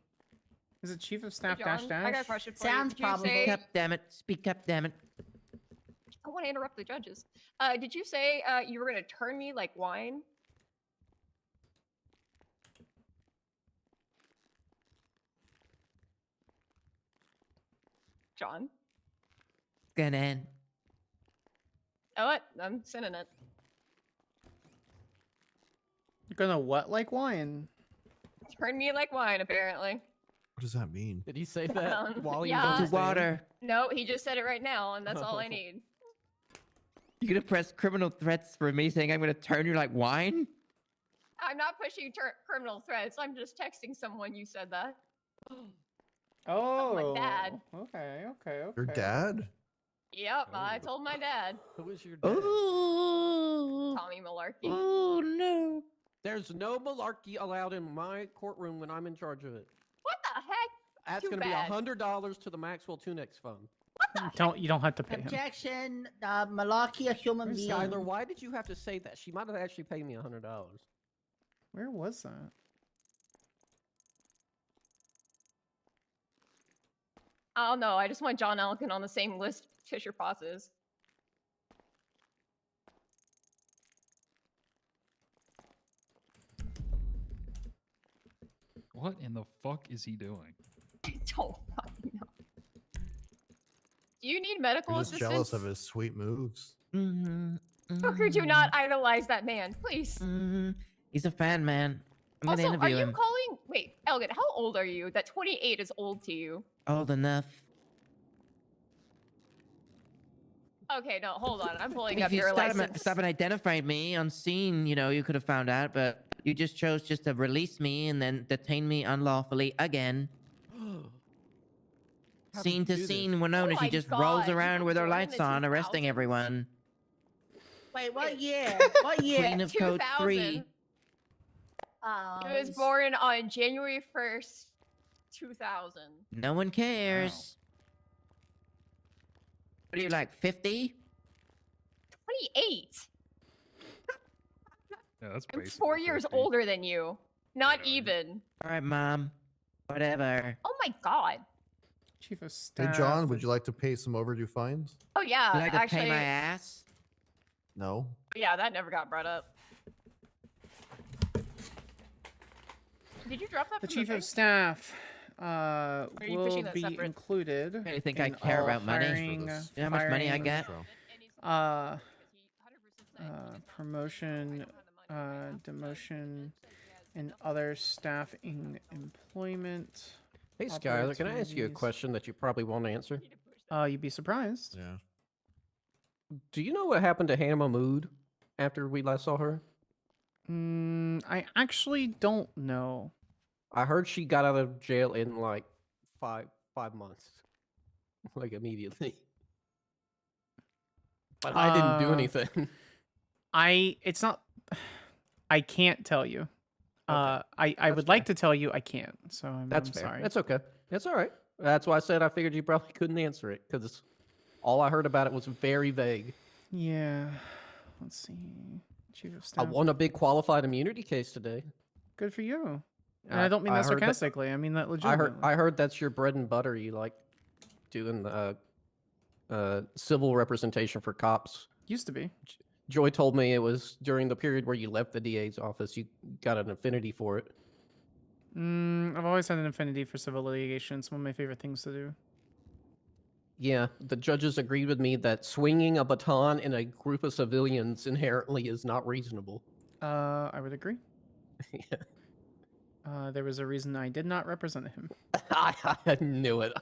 Is it chief of Hey, staff John, dash I got a dash? question for Sounds you. Did you probable. say, Speak up, damn it. Speak up, damn it. I want to interrupt the judges. Did you say you were going to turn me like wine? John? Gonna end. Oh, what? I'm sending it. You're gonna what like wine? Turn me like wine, apparently. What does that mean? Did he say that while you yeah. was on To stand? water. No, he just said it right now, and that's all I need. You gonna press criminal threats for me saying I'm gonna turn you like wine? I'm not pushing criminal threats. I'm just texting someone you said that. Oh. my dad. Okay, okay, okay. Your dad? Yep, I told my dad. Who was your dad? Ooh. Tommy Malarkey. Oh no. There's no malarkey allowed in my courtroom when I'm in charge of it. What the heck? That's Too going to be bad. $100 to the Maxwell Tunex Fund. You don't have to pay him. Objection. Malarkey, a human being. Skyler, why did you have to say that? She might have actually paid me $100. Where was that? I don't know. I just want John Elkin on the same list Fisher Potts is. What in the fuck is he doing? I don't fucking know. Do you need medical You're just assistance? jealous of his sweet moves. Booker, do not idolize that man, please. He's a fan, man. I'm gonna Also, are interview you him. calling? Wait, Elgin, how old are you? That 28 is old to you. Old enough. Okay, no, hold on. I'm pulling If up you your license. stop and identify me on scene, you could have found out, but you just chose just to release me and then detain me unlawfully again. Scene to scene, Winona, Oh she my just God, rolls you around were with her born in lights the on, arresting 2000s? everyone. Wait, what year? What year? Queen of Code 3. 2000. He was born on January 1st, 2000. No one cares. What are you, like 50? 28. Yeah, that's I'm basic. 4 years older than you. Not even. All right, Mom. Whatever. Oh my God. Chief of Hey, Staff. John, would you like to pay some overdue fines? Oh yeah, You like to actually. pay my ass? No. Yeah, that never got brought up. Did you drop that? The from Chief thing? of Staff you will pushing that be separate? included. You think I in care all about money? hiring, You know how much money I firing, get? Promotion, demotion, and other staff in employment. Hey, Skyler, can I ask you a opportunities. question that you probably won't answer? You'd be surprised. Yeah. Do you know what happened to Hannah Mahmood after we last saw her? I actually don't know. I heard she got out of jail in like five months, like immediately. But I didn't do anything. It's not. I can't tell you. I would like to tell you, I can't. So I'm fair. sorry. That's okay. That's all right. That's why I said I figured you probably couldn't answer it because all I heard about it was very vague. Yeah. Let's see. Chief of I Staff. won a big qualified immunity case today. Good for you. And I don't mean that heard sarcastically. I mean that legitimately. I heard that's your bread and butter. You like doing civil representation for cops. Used to be. Joy told me it was during the period where you left the DA's office. You got an affinity for it. I've always had an affinity for civil litigation. It's one of my favorite things to do. Yeah, the judges agreed with me that swinging a baton in a group of civilians inherently is not reasonable. I would agree. Yeah. There was a reason I did not represent him. I knew it.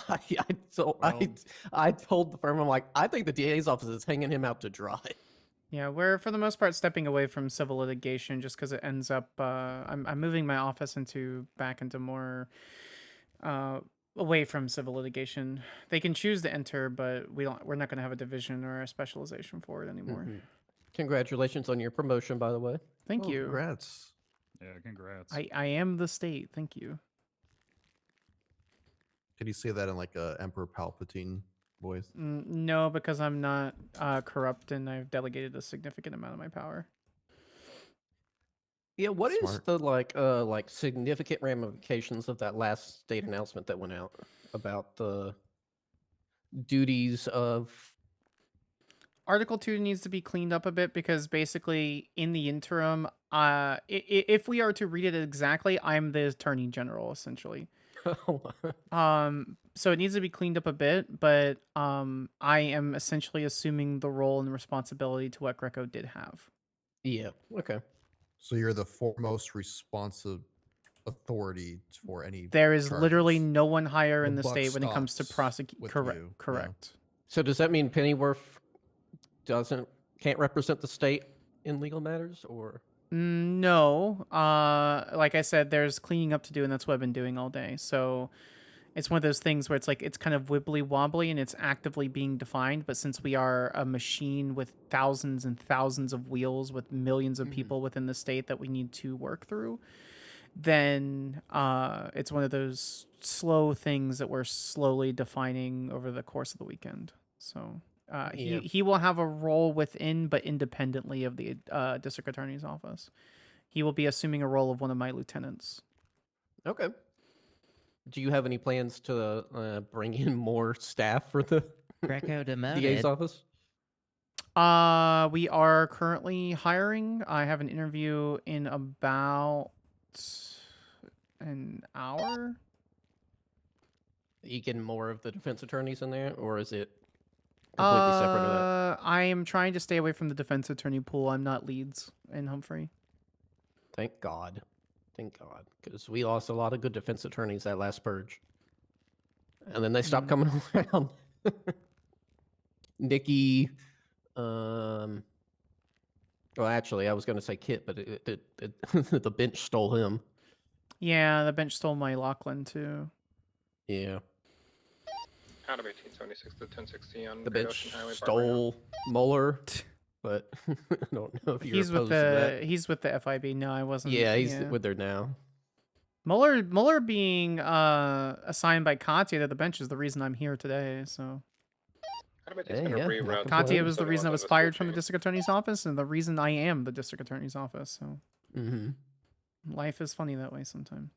I told the firm, I'm like, I think the DA's office is hanging him out to dry. Yeah, we're for the most part stepping away from civil litigation just because it ends up. I'm moving my office back into more away from civil litigation. They can choose to enter, but we're not going to have a division or a specialization for it anymore. Mm-hmm. Congratulations on your promotion, by the way. Thank you. Congrats. Yeah, congrats. I am the state. Thank you. Could you say that in like a Emperor Palpatine voice? No, because I'm not corrupt and I've delegated a significant amount of my power. Yeah, what is Smart. the like significant ramifications of that last state announcement that went out about the duties of Article 2 needs to be cleaned up a bit because basically in the interim, if we are to read it exactly, I'm the attorney general essentially. So it needs to be cleaned up a bit, but I am essentially assuming the role and responsibility to what Greco did have. Yeah, okay. So you're the foremost responsive authority for any. There is charges. literally no one higher in The the buck state when it comes to stops prosecute. with Correct. you, yeah. Correct. So does that mean Pennyworth can't represent the state in legal matters, or? No. Like I said, there's cleaning up to do, and that's what I've been doing all day. So it's one of those things where it's like it's kind of wibbly wobbly and it's actively being defined. But since we are a machine with thousands and thousands of wheels with millions of people within the state that we need to work through, then it's one of those slow things that we're slowly defining over the course of the weekend. So he will have a role within, but independently of the district attorney's office. He will be assuming a role of one of my lieutenants. Okay. Do you have any plans to bring in more staff for the Greco DA's demoted. office? We are currently hiring. I have an interview in about an hour. You getting more of the defense attorneys in there, or is it completely separate to that? I am trying to stay away from the defense attorney pool. I'm not leads in Humphrey. Thank God. Thank God. Because we lost a lot of good defense attorneys that last purge. And then they stopped coming around. Nikki, well, actually, I was going to say Kit, but the bench stole him. Yeah, the bench stole my Lachlan too. Yeah. Out of 1876 to 1060 on The Great bench Ocean Highway. stole Mueller, but I don't know if you're He's with opposed to that. he's with the FIB. No, I wasn't. Yeah, he's with her now. Mueller being assigned by Katya to the bench is the reason I'm here today. So Katya was the reason I was fired from the district attorney's office, and the reason I am the district attorney's office. So life is funny that way sometimes.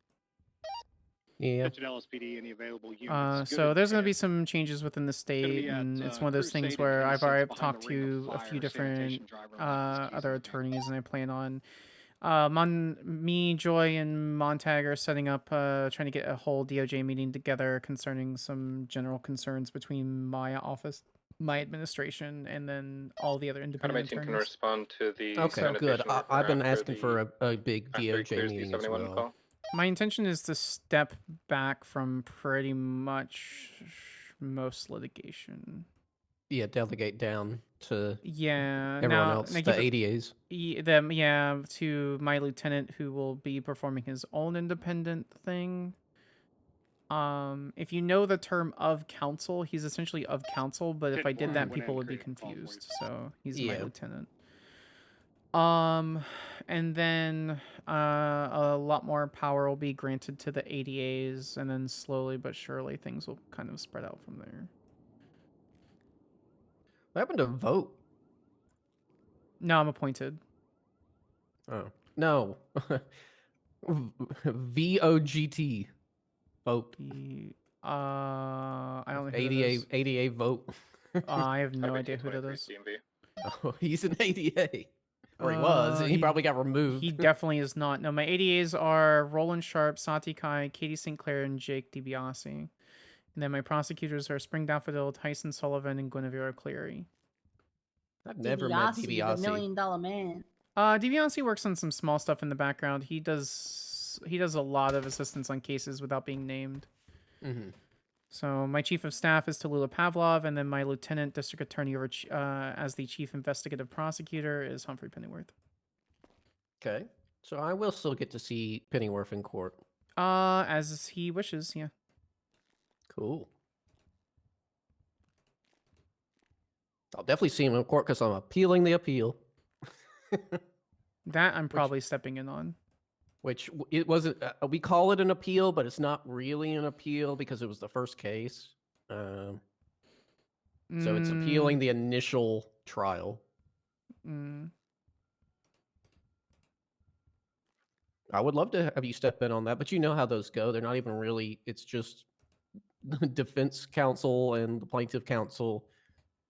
Yeah. LSPD, any available units. So there's going to be some changes within the state, and it's one of those things where I've already talked to a few different other attorneys, and I plan on me, Joy, and Montag are setting up, trying to get a whole DOJ meeting together concerning some general concerns between my office, my administration, and then all the other independent can attorneys. respond to the Okay, good. I've been after asking for a big DOJ meeting as well. call. My intention is to step back from pretty much most litigation. Yeah, delegate down to everyone else, now the keep ADAs. To my lieutenant, who will be performing his own independent thing. If you know the term of counsel, he's essentially of counsel, but if I did that, people would be confused. So he's my lieutenant. And then a lot more power will be granted to the ADAs, and then slowly but surely things will kind of spread out from there. What happened to vote? No, I'm appointed. Oh no, VOGT vote. I don't know who that ADA is. ADA vote. I have no idea who that is. Oh, he's an ADA. Or he was. He probably got removed. He definitely is not. No, my ADAs are Roland Sharp, Sati Kai, Katie Sinclair, and Jake DiBiase. And then my prosecutors are Spring Daffodil, Tyson Sullivan, and Guinevere Cleary. I've never met The DiBiase. $1 million man. DiBiase works on some small stuff in the background. He does a lot of assistance on cases without being named. So my chief of staff is Tallulah Pavlov, and then my lieutenant district attorney over as the chief investigative prosecutor is Humphrey Pennyworth. Okay, so I will still get to see Pennyworth in court. As he wishes, yeah. Cool. I'll definitely see him in court because I'm appealing the appeal. That I'm probably stepping in on. Which it wasn't. We call it an appeal, but it's not really an appeal because it was the first case. So it's appealing the initial trial. I would love to have you step in on that, but you know how those go. They're not even really. It's just the defense counsel and the plaintiff counsel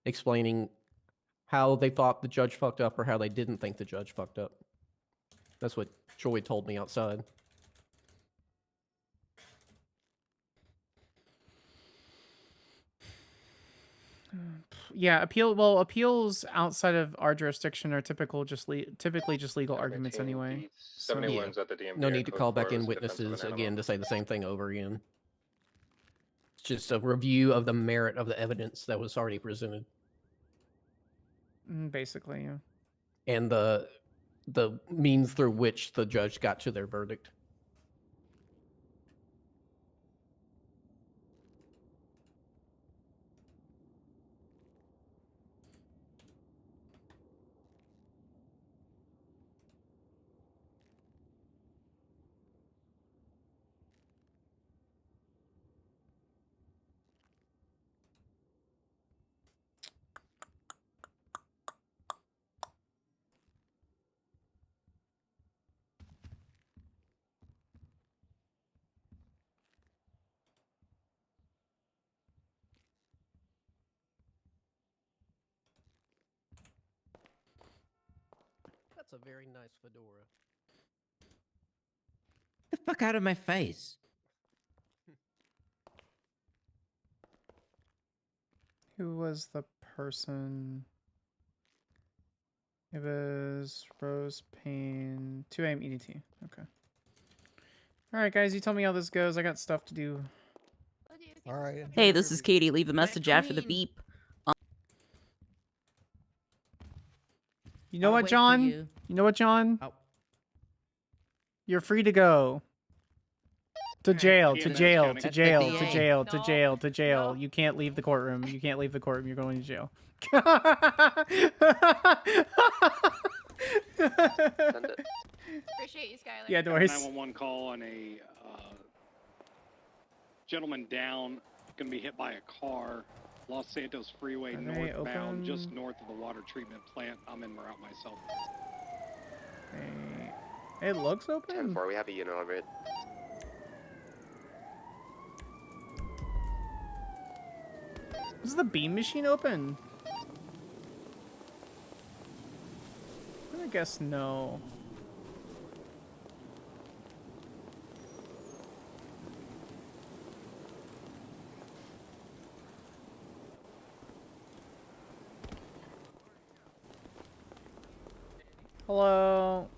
explaining how they thought the judge fucked up or how they didn't think the judge fucked up. That's what Joy told me outside. Yeah, appeals outside of our jurisdiction are typically just legal arguments anyway. 71's at the DMV. No need to call back in witnesses again to say the same thing over again. It's just a review of the merit of the evidence that was already presented. Basically, yeah. And the means through which the judge got to their verdict. That's a very nice fedora. The fuck out of my face. Who was the person? It was Rose Payne, 2 a.m. EDT. Okay. All right, guys, you tell me how this goes. I got stuff to do. All right. Hey, this is Katie. Leave the message after the beep. You know I'll what, wait for John? you. You know what, John? Oh. You're free to go. To jail, to TMS jail, counting. to That's the jail, to DA. jail, to No. jail, to jail. No. You can't leave the courtroom. You can't leave the courtroom. You're going to jail. Send it. Appreciate you, Skyler. Yeah, Got a Doris. 911 call on a gentleman down, going to be hit by a car. Los Santos Freeway Are they northbound, just open? north of the water treatment plant. I'm en route myself. Hey, it looks open. 10-4, we have a unit over it. Is the beam machine open? I guess no. Hello.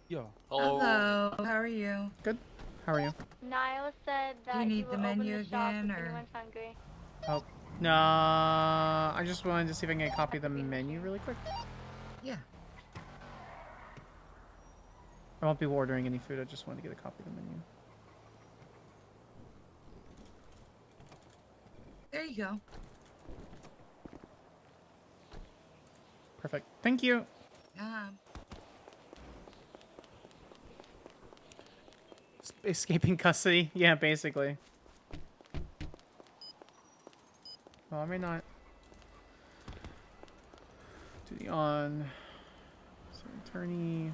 Yo. Hello, how are you? Good. How are you? Niall said that you he need will the menu open the shop again, if or- anyone's hungry. Oh, no. I just wanted to see if I can get a copy of the menu really quick. Yeah. I won't be ordering any food. I just wanted to get a copy of the menu. There you go. Perfect. Thank you. Escaping custody? Yeah, basically. Well, I may not. Duty on. So, attorney.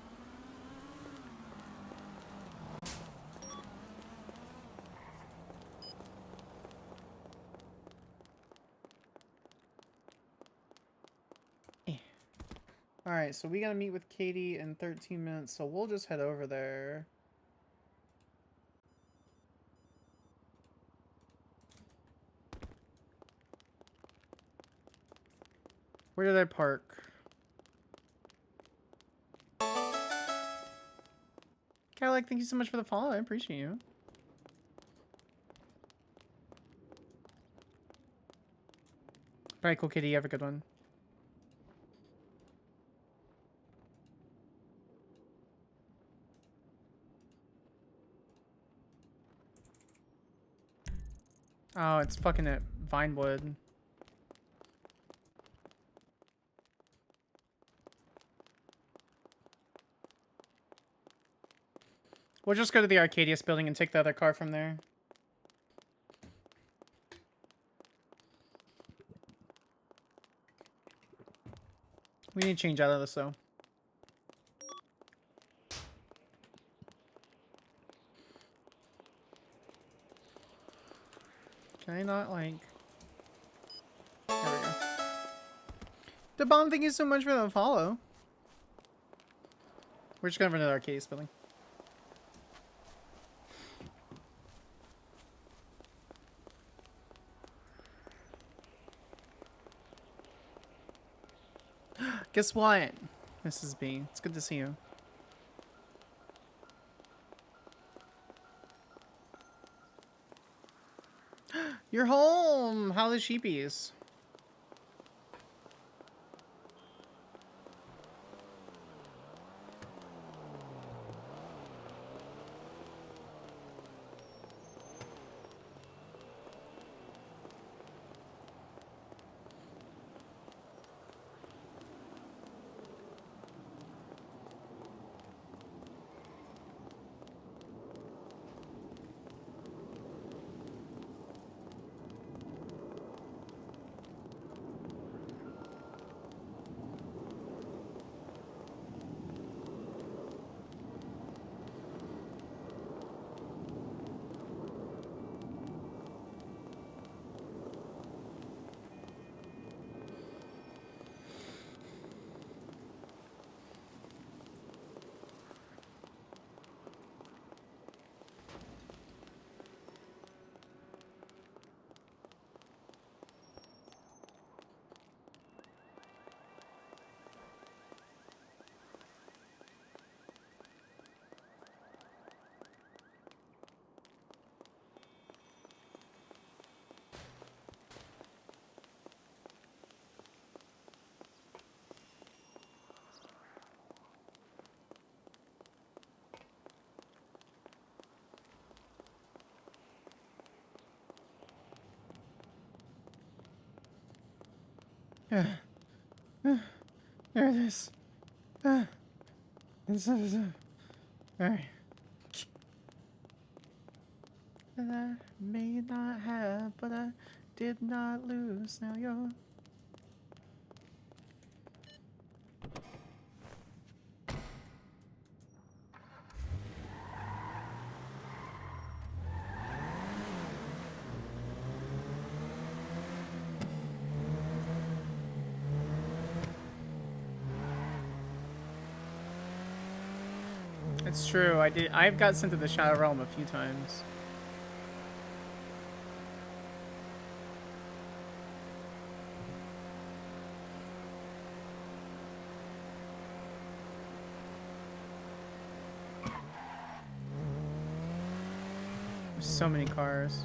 Alright, so we gotta meet with Katie in 13 minutes, so we'll just head over there. Where did I park? Cadillac, thank you so much for the follow. I appreciate you. Alright, cool, Kitty. You have a good one. Oh, it's fucking at Vinewood. We'll just go to the Arcadius building and take the other car from there. We need to change out of this, though. Can I not, like... There we go. The bomb, thank you so much for the follow. We're just going over to the Arcadius building. Guess what, Mrs. B? It's good to see you. You're home! How are the sheepies? There it is. Alright. That I may not have, but I did not lose. Now you're. It's true. I've got sent to the Shadow Realm a few times. There's so many cars.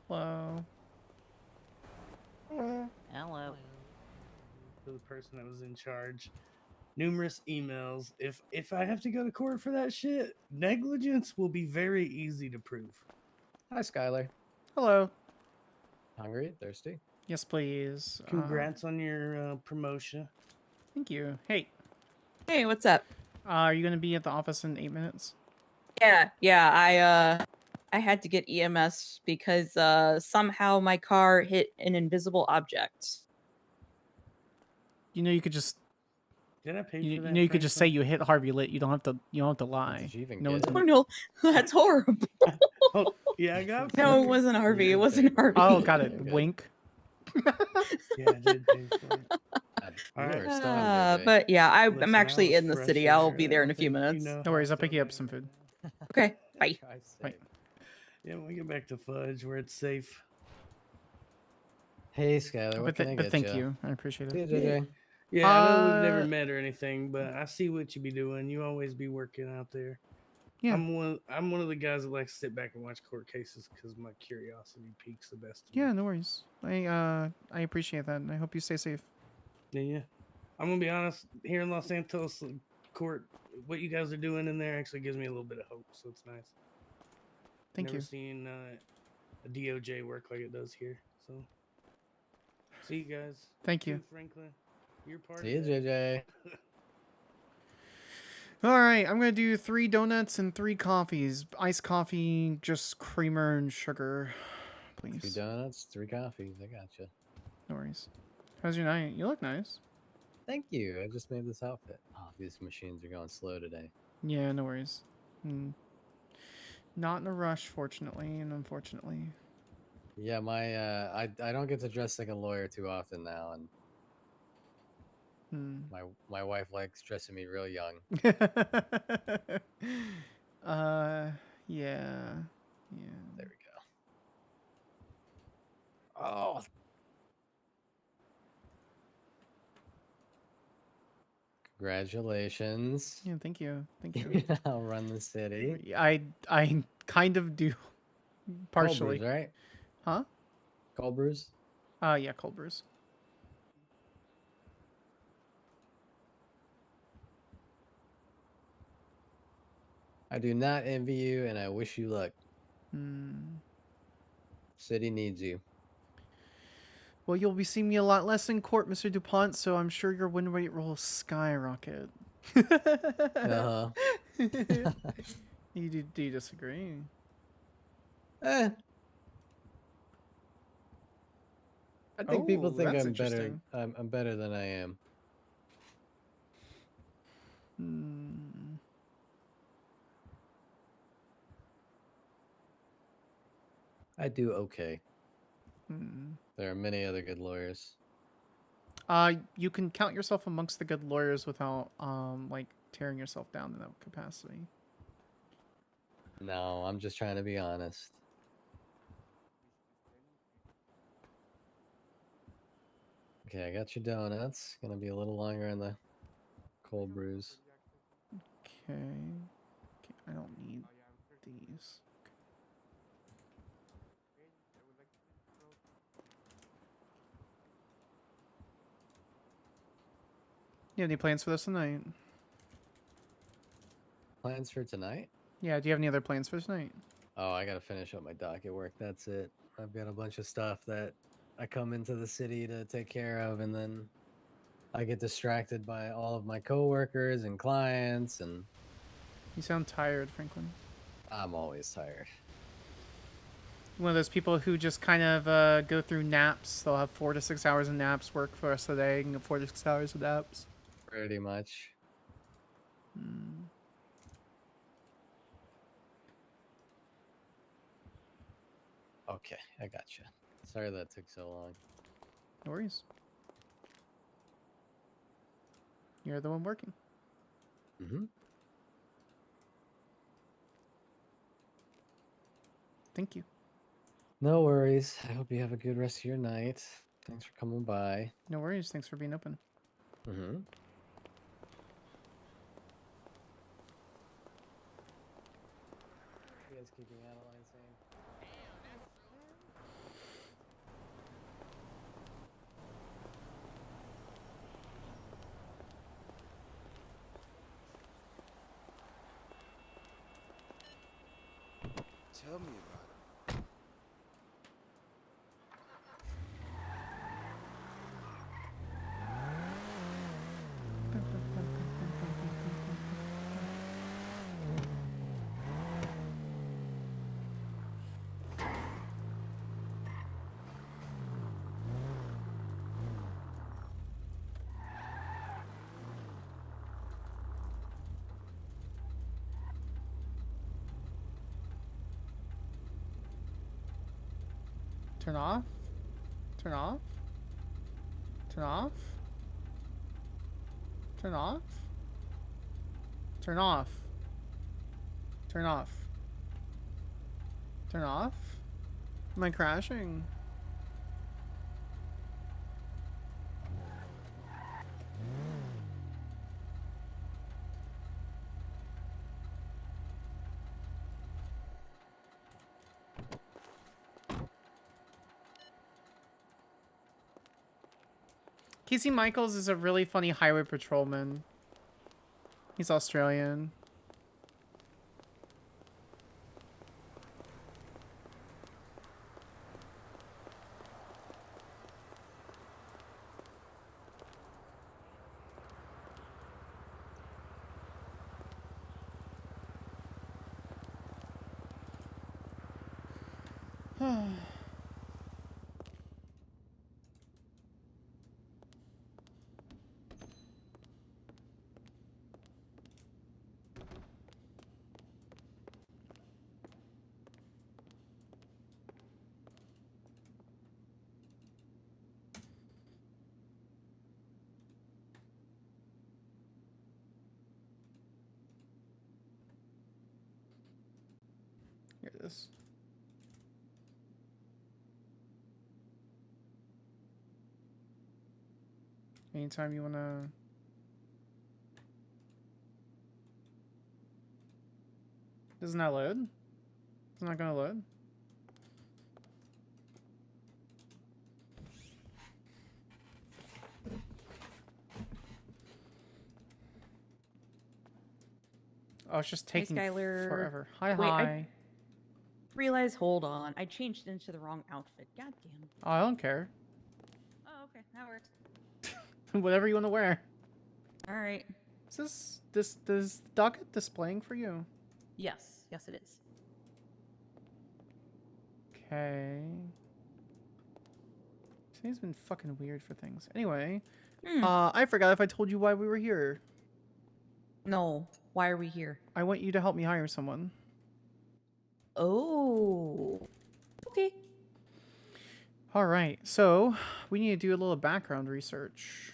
Hello. Hello. To the person that was in charge. Numerous emails. If I have to go to court for that shit, negligence will be very easy to prove. Hi, Skyler. Hello. Hungry? Thirsty? Yes, please. Congrats on your promotion. Thank you. Hey. Hey, what's up? Are you gonna be at the office in 8 minutes? Yeah. I had to get EMS because somehow my car hit an invisible object. You know you could just. Did I pay You, for you that? know you could just say Franklin? you hit Harvey Lit. You don't have to. You don't have to lie. Did you even No get one's it? Oh gonna. no, that's horrible. Oh, yeah, I got. No, it wasn't Harvey. It wasn't Harvey. Oh, got it. Wink. Yeah, I did pay for it. All right. But yeah, I'm Listen, actually that in was the fresh city. I'll air. be I there in don't a few think you minutes. know No worries. how I'll pick you up still some food. Okay, bye. Bye. Yeah, when we get back to Fudge, where it's safe. Hey, Skyler, what can I But get thank ya? you. I appreciate See ya, it. JJ. Yeah, I know we've never met or anything, but I see what you be doing. You always be working out there. Yeah. I'm one of the guys that likes to sit back and watch court cases because my curiosity piques the best. Yeah, no worries. I appreciate that, and I hope you stay safe. Yeah. I'm gonna be honest. Here in Los Santos court, what you guys are doing in there actually gives me a little bit of hope. So it's nice. Thank Never you. seen a DOJ work like it does here. So see you guys. Thank you. Too, Franklin. You're part See ya, of that. JJ. All right, I'm gonna do 3 donuts and 3 coffees. Iced coffee, just creamer and sugar, 3 please. donuts, 3 coffees. I gotcha. No worries. How's your night? You look nice. Thank you. I just made this outfit. Oh, these machines are going slow today. Yeah, no worries. Not in a rush, fortunately and unfortunately. Yeah, my I don't get to dress like a lawyer too often now, and my wife likes dressing me real young. Yeah. There we go. Oh. Congratulations. Yeah, thank you. Thank you. I'll run the city. I kind of do partially. Cold brews, right? Huh? Cold brews? Yeah, cold brews. I do not envy you, and I wish you luck. Hmm. City needs you. Well, you'll be seeing me a lot less in court, Mr. DuPont, so I'm sure your win rate will skyrocket. Uh-huh. Do you disagree? Eh, I think people Oh, think that's I'm better. interesting. I'm better than I am. Hmm. I do okay. Hmm. There are many other good lawyers. You can count yourself amongst the good lawyers without, like, tearing yourself down in that capacity. No, I'm just trying to be honest. Okay, I got your donuts. Gonna be a little longer on the cold brews. Okay. I don't need these. You have any plans for this tonight? Plans for tonight? Yeah, do you have any other plans for tonight? Oh, I gotta finish up my docket work. That's it. I've got a bunch of stuff that I come into the city to take care of, and then I get distracted by all of my coworkers and clients, and You sound tired, Franklin. I'm always tired. One of those people who just kind of go through naps. They'll have 4 to 6 hours of naps, work for the rest of the day, and get 4 to 6 hours of naps. Pretty much. Hmm. Okay, I gotcha. Sorry that took so long. No worries. You're the one working. Mm-hmm. Thank you. No worries. I hope you have a good rest of your night. Thanks for coming by. No worries. Thanks for being open. Mm-hmm. You guys keeping Adeline sane? Tell me about it. Turn off? Turn off? Turn off? Turn off? Turn off? Turn off? Turn off? Am I crashing? Casey Michaels is a really funny highway patrolman. He's Australian. Here it is. Anytime you wanna... Doesn't that load? It's not gonna load? Oh, it's just taking Skyler. forever. Hi, Wait, hi. I realize, hold on. I changed into the wrong outfit. God damn. Oh, I don't care. Oh, okay. That works. Whatever you want to wear. All right. Is this docket displaying for you? Yes. Yes, it is. Okay. Today's been fucking weird for things. Anyway, Hmm. I forgot if I told you why we were here. No. Why are we here? I want you to help me hire someone. Oh. Okay. All right, so we need to do a little background research.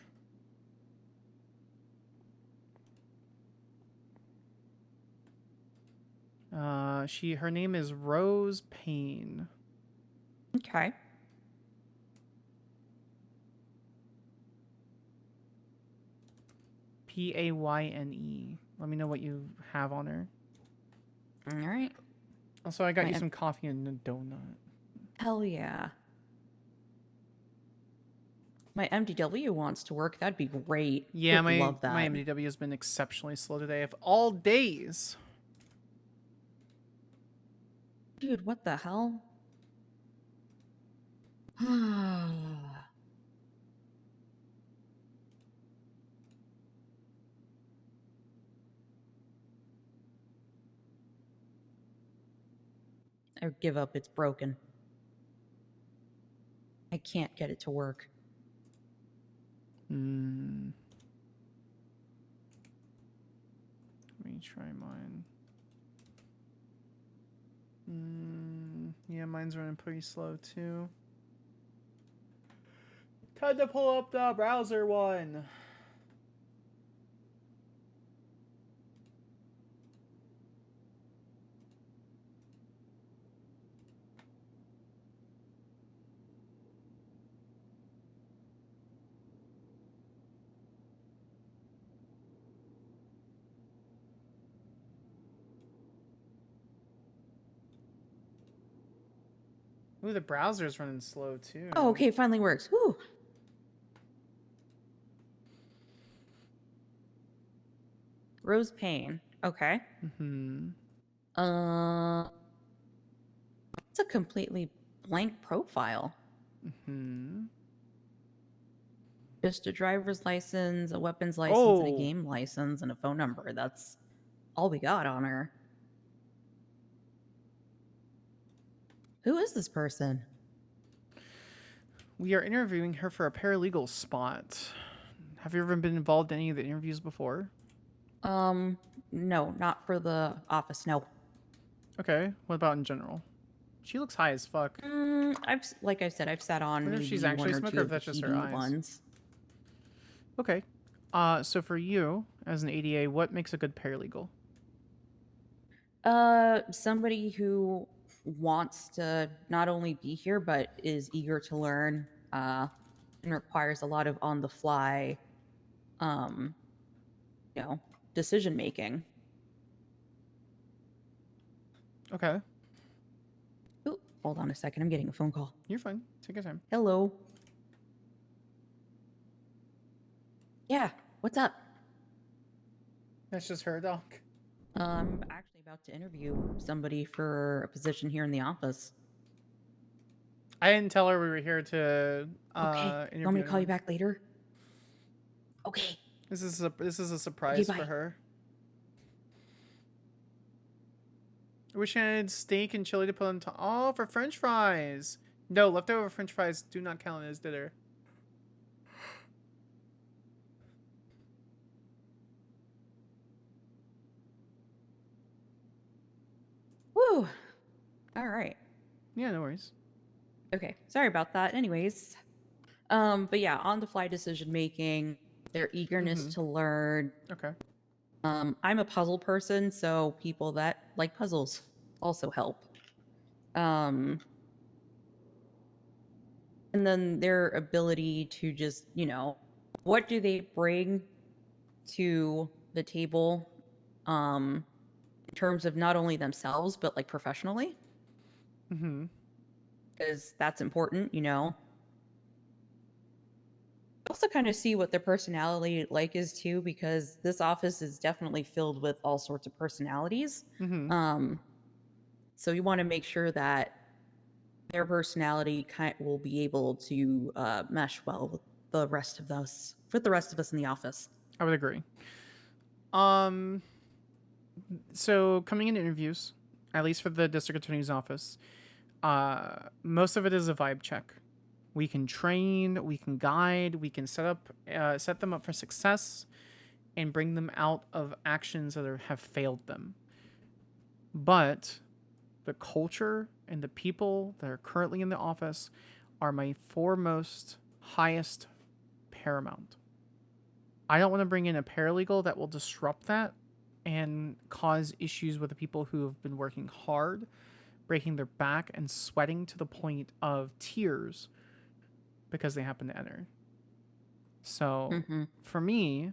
Her name is Rose Payne. Okay. Payne. Let me know what you have on her. All right. Also, I got you My- some coffee and a donut. Hell yeah. My MDW wants to work. That'd be great. Yeah, Would love my that. MDW has been exceptionally slow today of all days. Dude, what the hell? I give up. It's broken. I can't get it to work. Let me try mine. Yeah, mine's running pretty slow too. Time to pull up the browser one. Ooh, the browser's running slow too. Oh, okay. It finally works. Whew. Rose Payne. Okay. It's a completely blank profile. Just a driver's license, a weapons license, and a game license, and a phone number. That's all we got on her. Who is this person? We are interviewing her for a paralegal spot. Have you ever been involved in any of the interviews before? No, not for the office. No. Okay. What about in general? She looks high as fuck. Like I said, I've sat on Wonder if maybe she's one actually a or smoker two or of if the that's just her PD eyes. ones. Okay. So for you, as an ADA, what makes a good paralegal? Somebody who wants to not only be here but is eager to learn, and requires a lot of on-the-fly, decision making. Okay. Ooh, hold on a second. I'm getting a phone call. You're fine. Take your time. Hello. Yeah, what's up? That's just her, Doc. I'm actually about to interview somebody for a position here in the office. I didn't tell her we were here to Okay. interview. You want me to call you anyone. back later? Okay. This is a surprise bye. for her. I wish I had steak and chili to put on top. Oh, for French fries. No, leftover French fries do not count as dinner. Woo. All right. Yeah, no worries. Okay. Sorry about that. Anyways, but yeah, on the fly decision making, their eagerness to learn. Okay. I'm a puzzle person, so people that like puzzles also help. And then their ability to just, what do they bring to the table, in terms of not only themselves, but like professionally? Because that's important, Also kind of see what their personality like is too, because this office is definitely filled with all sorts of personalities. So you want to make sure that their personality will be able to mesh well with the rest of us, in the office. I would agree. So coming into interviews, at least for the district attorney's office, most of it is a vibe check. We can train, we can guide, we can set them up for success, and bring them out of actions that have failed them. But the culture and the people that are currently in the office are my foremost, highest paramount. I don't want to bring in a paralegal that will disrupt that and cause issues with the people who have been working hard, breaking their back, and sweating to the point of tears because they happen to enter. So for me,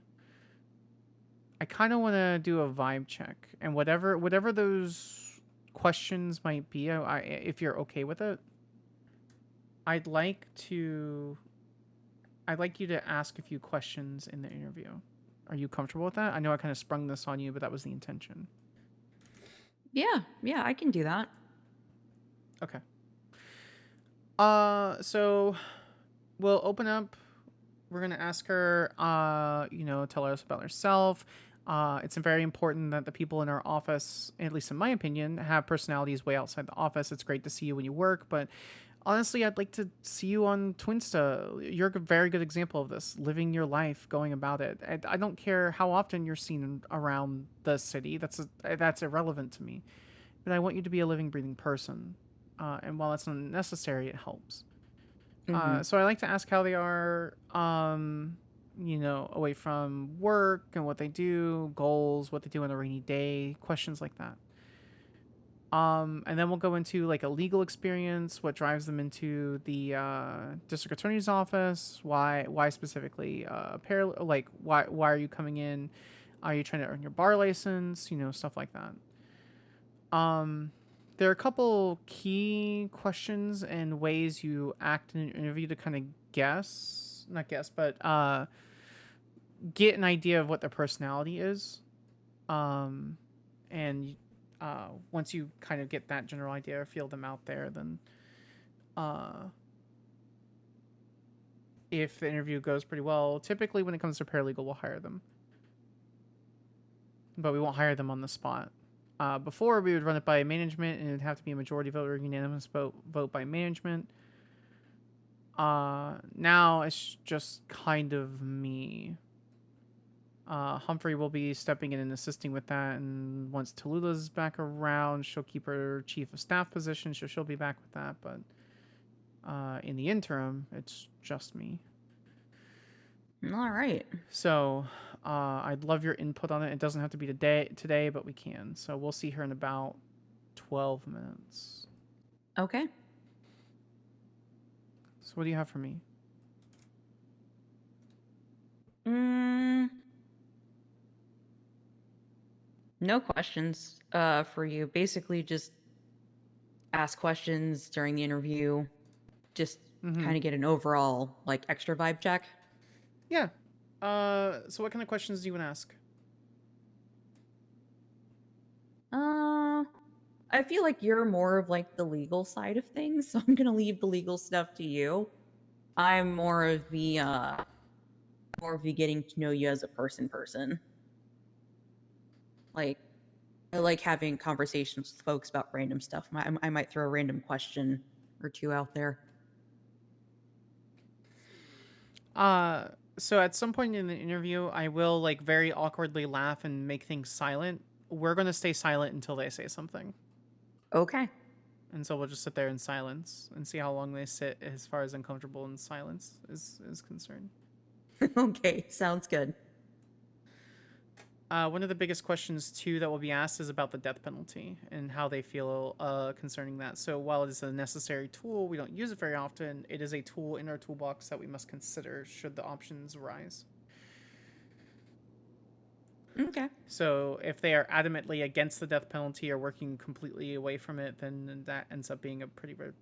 I kind of want to do a vibe check, and whatever those questions might be, if you're okay with it, I'd like you to ask a few questions in the interview. Are you comfortable with that? I know I kind of sprung this on you, but that was the intention. Yeah, I can do that. Okay. So we'll open up. We're gonna ask her, tell us about herself. It's very important that the people in our office, at least in my opinion, have personalities way outside the office. It's great to see you when you work, but honestly, I'd like to see you on Twinsta. You're a very good example of this, living your life, going about it. I don't care how often you're seen around the city. That's irrelevant to me. But I want you to be a living, breathing person. And while that's not necessary, it helps. So I like to ask how they are, away from work and what they do, goals, what they do on a rainy day, questions like that. And then we'll go into like a legal experience, what drives them into the district attorney's office, why specifically why are you coming in? Are you trying to earn your bar license? Stuff like that. There are a couple key questions and ways you act in an interview to kind of get an idea of what their personality is. And once you kind of get that general idea or feel them out there, then if the interview goes pretty well, typically when it comes to paralegal, we'll hire them. But we won't hire them on the spot. Before, we would run it by management, and it would have to be a majority vote or unanimous vote by management. Now it's just kind of me. Humphrey will be stepping in and assisting with that, and once Tallulah's back around, she'll keep her chief of staff position, so she'll be back with that, but in the interim, it's just me. All right. So I'd love your input on it. It doesn't have to be today, but we can. So we'll see her in about 12 minutes. Okay. So what do you have for me? No questions for you. Basically, just ask questions during the interview. Just kind of get an overall extra vibe check. Yeah. So what kind of questions do you want to ask? I feel like you're more of the legal side of things, so I'm gonna leave the legal stuff to you. I'm more of the getting to know you as a person. I like having conversations with folks about random stuff. I might throw a random question or two out there. So at some point in the interview, I will very awkwardly laugh and make things silent. We're going to stay silent until they say something. Okay. And so we'll just sit there in silence and see how long they sit as far as uncomfortable in silence is concerned. Okay, sounds good. One of the biggest questions, too, that will be asked is about the death penalty and how they feel concerning that. So while it is a necessary tool, we don't use it very often. It is a tool in our toolbox that we must consider should the options arise. Okay. So if they are adamantly against the death penalty or working completely away from it, then that ends up being a pretty big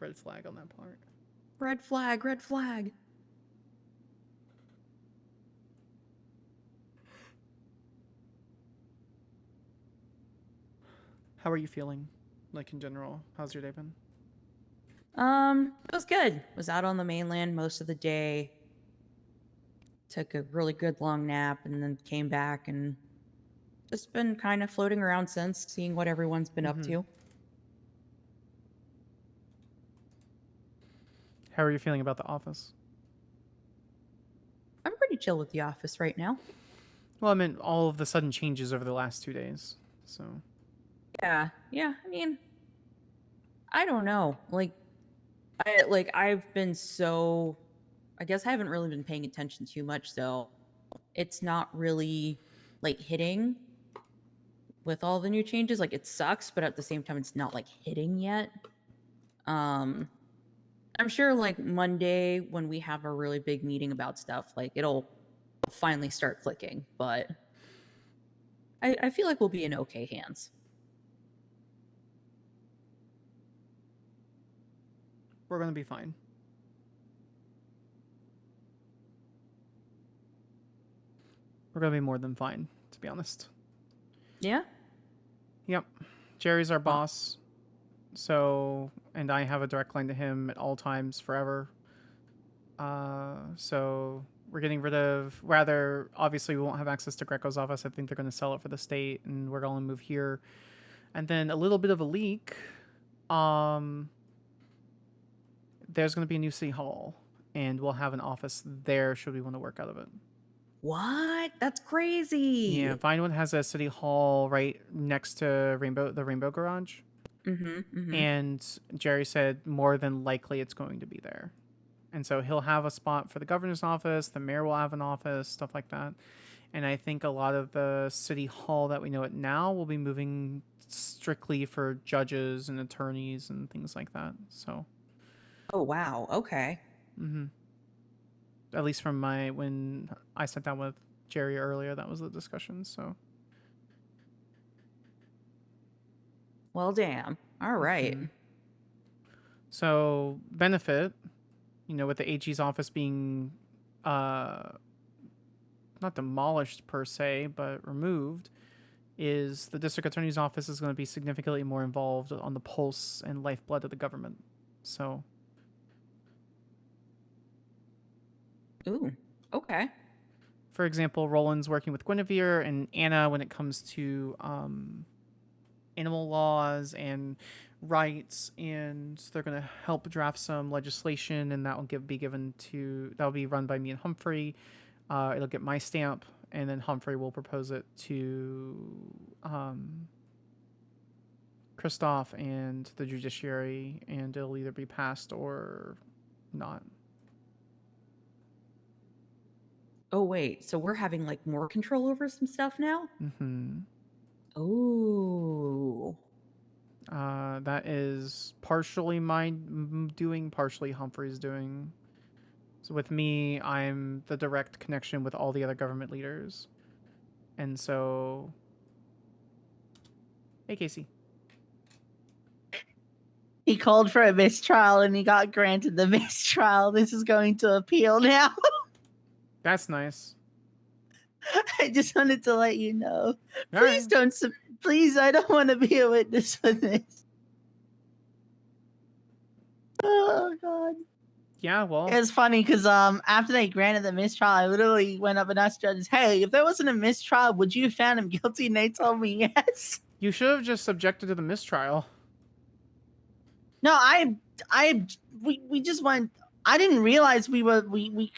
red flag on that part. Red flag. How are you feeling, in general? How's your day been? It was good. Was out on the mainland most of the day. Took a really good long nap and then came back and just been kind of floating around since, seeing what everyone's been up to. How are you feeling about the office? I'm pretty chill with the office right now. Well, I meant all of the sudden changes over the last 2 days. So. Yeah. I mean, I don't know. I've been so. I guess I haven't really been paying attention too much, so it's not really like hitting with all the new changes. Like, it sucks, but at the same time, it's not like hitting yet. I'm sure like Monday when we have a really big meeting about stuff, like it'll finally start clicking. But I feel like we'll be in okay hands. We're gonna be fine. We're gonna be more than fine, to be honest. Yeah? Yep. Jerry's our boss. So, and I have a direct line to him at all times forever. So we're getting rid of, rather, obviously we won't have access to Greco's office. I think they're going to sell it for the state and we're going to move here. And then a little bit of a leak. There's going to be a new city hall and we'll have an office there should we want to work out of it. What? That's crazy. Yeah, Vinewood has a city hall right next to the Rainbow Garage. And Jerry said more than likely it's going to be there. And so he'll have a spot for the governor's office, the mayor will have an office, stuff like that. And I think a lot of the city hall that we know it now will be moving strictly for judges and attorneys and things like that. So. Oh, wow. Okay. At least from when I sat down with Jerry earlier, that was the discussion, so. Well, damn. All right. So, benefit, with the AG's office being not demolished per se, but removed, is the district attorney's office is going to be significantly more involved on the pulse and lifeblood of the government. So. Ooh, okay. For example, Roland's working with Guinevere and Anna when it comes to animal laws and rights, and they're going to help draft some legislation, and that will that'll be run by me and Humphrey. It'll get my stamp, and then Humphrey will propose it to Christoph and the judiciary, and it'll either be passed or not. Oh, wait. So we're having like more control over some stuff now? Oh. That is partially my doing, partially Humphrey's doing. So with me, I'm the direct connection with all the other government leaders. And so... Hey, Casey. He called for a mistrial and he got granted the mistrial. This is going to appeal now. That's nice. I just wanted to let you know. All Please don't. Please, I don't want to be a witness for this. Oh God. Yeah, well. It was funny because after they granted the mistrial, I literally went up and asked judges, "Hey, if there wasn't a mistrial, would you have found him guilty?" And they told me yes. You should have just subjected to the mistrial. No, we just went. I didn't realize we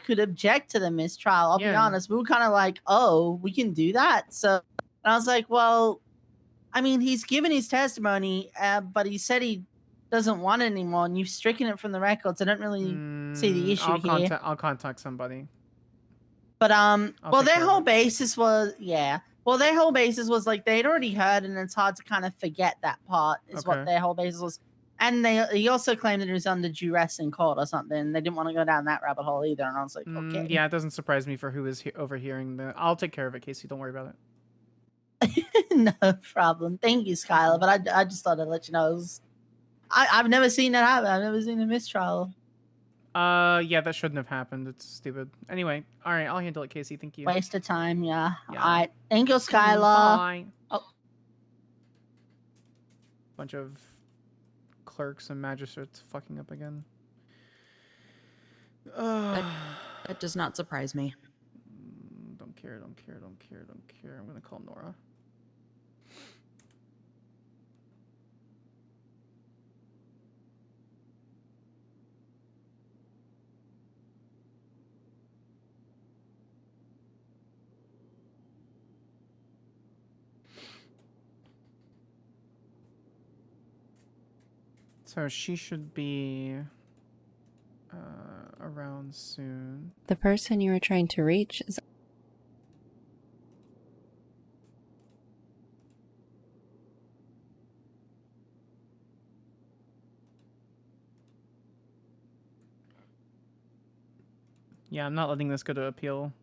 could object to the mistrial. I'll be honest. We were kind of like, oh, we can do that. So and I was like, well, I mean, he's given his testimony, but he said he doesn't want it anymore, and you've stricken it from the records. I don't really see the issue here. I'll contact somebody. But well, their whole basis was their whole basis was like they'd already heard, and it's hard to kind of forget that part. Is what their whole basis was. And he also claimed that he was under duress in court or something. They didn't want to go down that rabbit hole either. And I was like, okay. Yeah, it doesn't surprise me for who is overhearing the. I'll take care of it, Casey. Don't worry about it. No problem. Thank you, Skyler. But I just thought I'd let you know. I've never seen that happen. I've never seen a mistrial. Yeah, that shouldn't have happened. It's stupid. Anyway, all right, I'll handle it, Casey. Thank you. Waste of time, yeah. All right. Thank you, Skyler. Bye. Oh. Bunch of clerks and magistrates fucking up again. That does not surprise me. Don't care. I'm gonna call Nora. So she should be around soon. The person you were trying to reach is. Yeah, I'm not letting this go to appeal.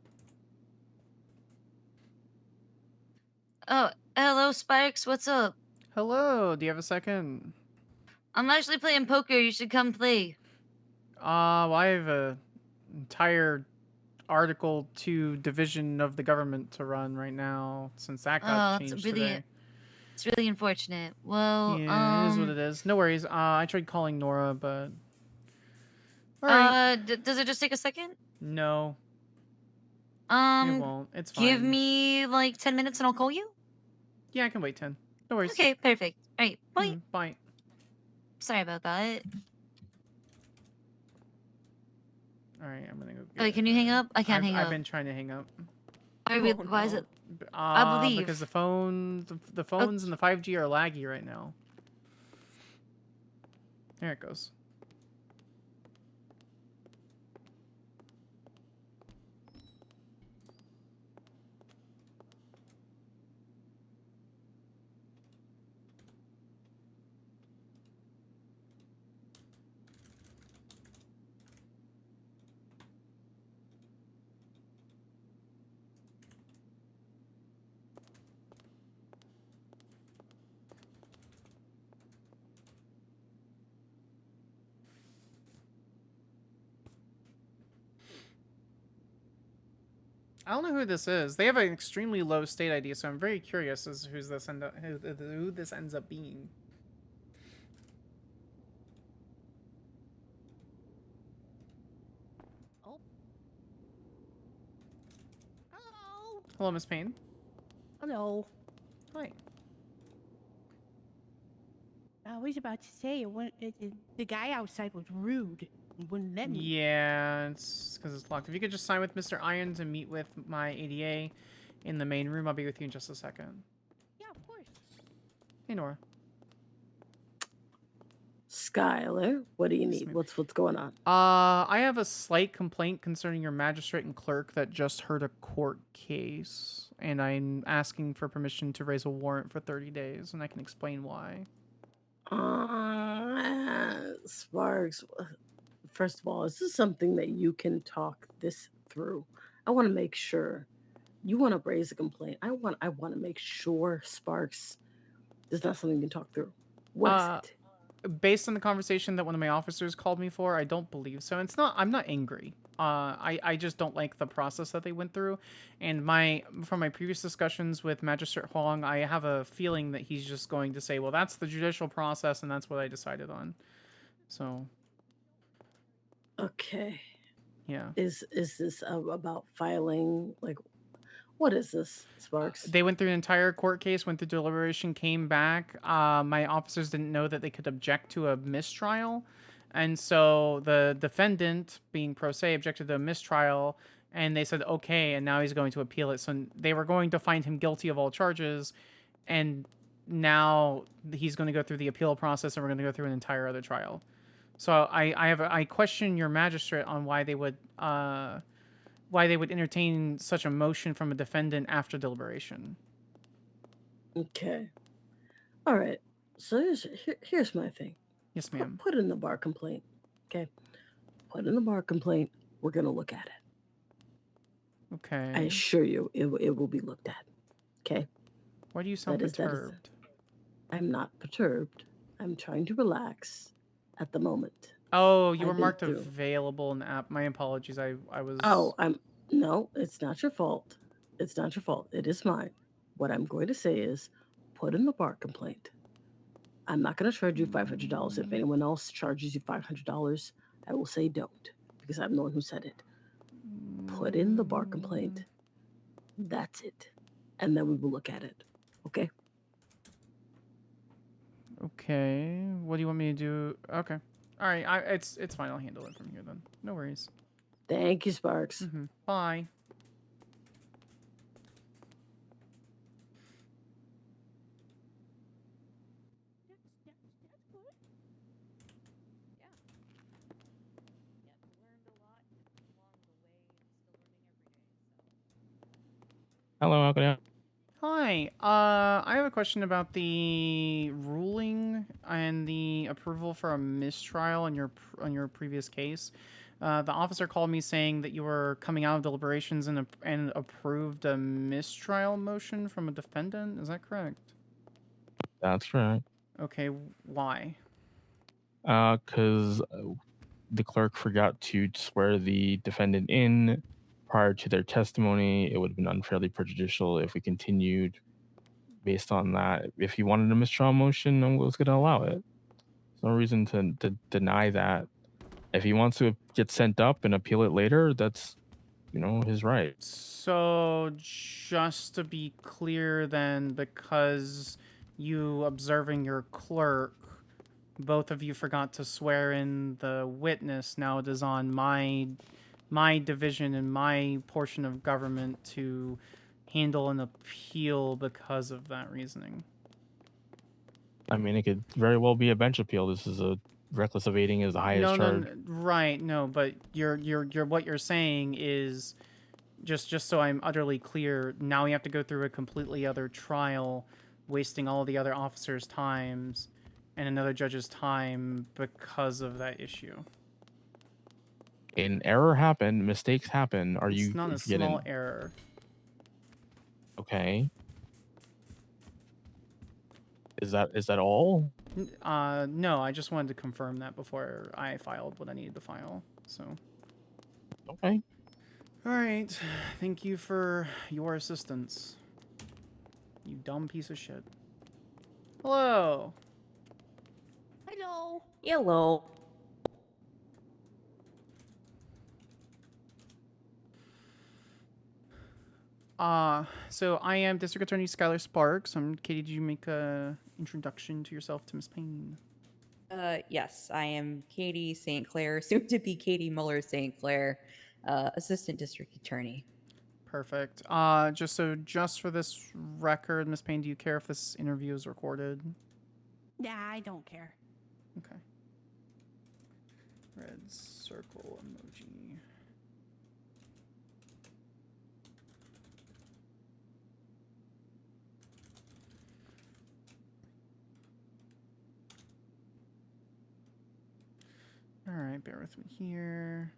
Oh, hello, Sparks. What's up? Hello, do you have a second? I'm actually playing poker. You should come play. Well, I have a entire Article 2 division of the government to run right now since that got Oh, changed it's really, today. it's really unfortunate. Well, Yeah, it is what it is. No worries. I tried calling Nora, but all right. Does it just take a second? No, it Um, won't. It's give fine. me like 10 minutes and I'll call you. Yeah, I can wait 10. No worries. Okay, perfect. All right, bye. Bye. Sorry about that. All right, I'm gonna go. Oh, can you hang up? I can't hang I've up. been trying to hang up. Why is it? I believe. Because the phones and the 5G are laggy right now. There it goes. I don't know who this is. They have an extremely low state ID, so I'm very curious as to who this ends up being. Oh. Hello. Hello, Miss Payne. Hello. Hi. I was about to say the guy outside was rude. He wouldn't let me. Yeah, it's because it's locked. If you could just sign with Mr. Irons and meet with my ADA in the main room, I'll be with you in just a second. Yeah, of course. Hey, Nora. Skyler, what do you need? What's going on? I have a slight complaint concerning your magistrate and clerk that just heard a court case, and I'm asking for permission to raise a warrant for 30 days, and I can explain why. Sparks, first of all, is this something that you can talk this through? I want to make sure. You want to raise a complaint. I want to make sure, Sparks, this is not something you can talk through. What is it? Based on the conversation that one of my officers called me for, I don't believe so. It's not. I'm not angry. I just don't like the process that they went through, and from my previous discussions with Magistrate Huang, I have a feeling that he's just going to say, "Well, that's the judicial process, and that's what I decided on." So. Okay. Yeah. Is this about filing? Like, what is this, Sparks? They went through an entire court case, went through deliberation, came back. My officers didn't know that they could object to a mistrial. And so the defendant, being pro se, objected to a mistrial. And they said, okay, and now he's going to appeal it. So they were going to find him guilty of all charges. And now he's going to go through the appeal process, and we're going to go through an entire other trial. So I question your magistrate on why they would entertain such a motion from a defendant after deliberation. Okay. All right. So here's my thing. Yes, ma'am. Put in the bar complaint. Okay. Put in the bar complaint. We're going to look at it. Okay. I assure you it will be looked at. Okay. Why do you sound perturbed? I'm not perturbed. I'm trying to relax at the moment. Oh, you were marked available in the app. My apologies. I was. Oh, no, it's not your fault. It's not your fault. It is mine. What I'm going to say is put in the bar complaint. I'm not going to charge you $500. If anyone else charges you $500, I will say don't, because I'm the one who said it. Put in the bar complaint. That's it. And then we will look at it. Okay? Okay. What do you want me to do? Okay. All right. It's fine. I'll handle it from here then. No worries. Thank you, Sparks. Bye. Hello, how can I help? Hi. I have a question about the ruling and the approval for a mistrial on your previous case. The officer called me saying that you were coming out of deliberations and approved a mistrial motion from a defendant. Is that correct? That's right. Okay. Why? Because the clerk forgot to swear the defendant in prior to their testimony. It would have been unfairly prejudicial if we continued based on that. If he wanted a mistrial motion, I was going to allow it. There's no reason to deny that. If he wants to get sent up and appeal it later, that's, his right. So, just to be clear then, because you observing your clerk, both of you forgot to swear in the witness, now it is on my division and my portion of government to handle an appeal because of that reasoning. I mean, it could very well be a bench appeal. This is a reckless evading is the highest charge. Right, no, but what you're saying is just so I'm utterly clear, now we have to go through a completely other trial, wasting all the other officers' times and another judge's time because of that issue. An error happened, mistakes happen. It's not a small error. Okay. Is that all? No, I just wanted to confirm that before I filed what I needed to file. So. Okay. All right. Thank you for your assistance. You dumb piece of shit. Hello. Hello. Hello. So I am District Attorney Skyler Sparks. Katie, did you make a introduction to yourself to Miss Payne? Yes, I am Katie St. Clair, soon to be Katie Muller St. Clair, Assistant District Attorney. Perfect. Just for this record, Miss Payne, do you care if this interview is recorded? Nah, I don't care. Okay. Red circle emoji. All right, bear with me here.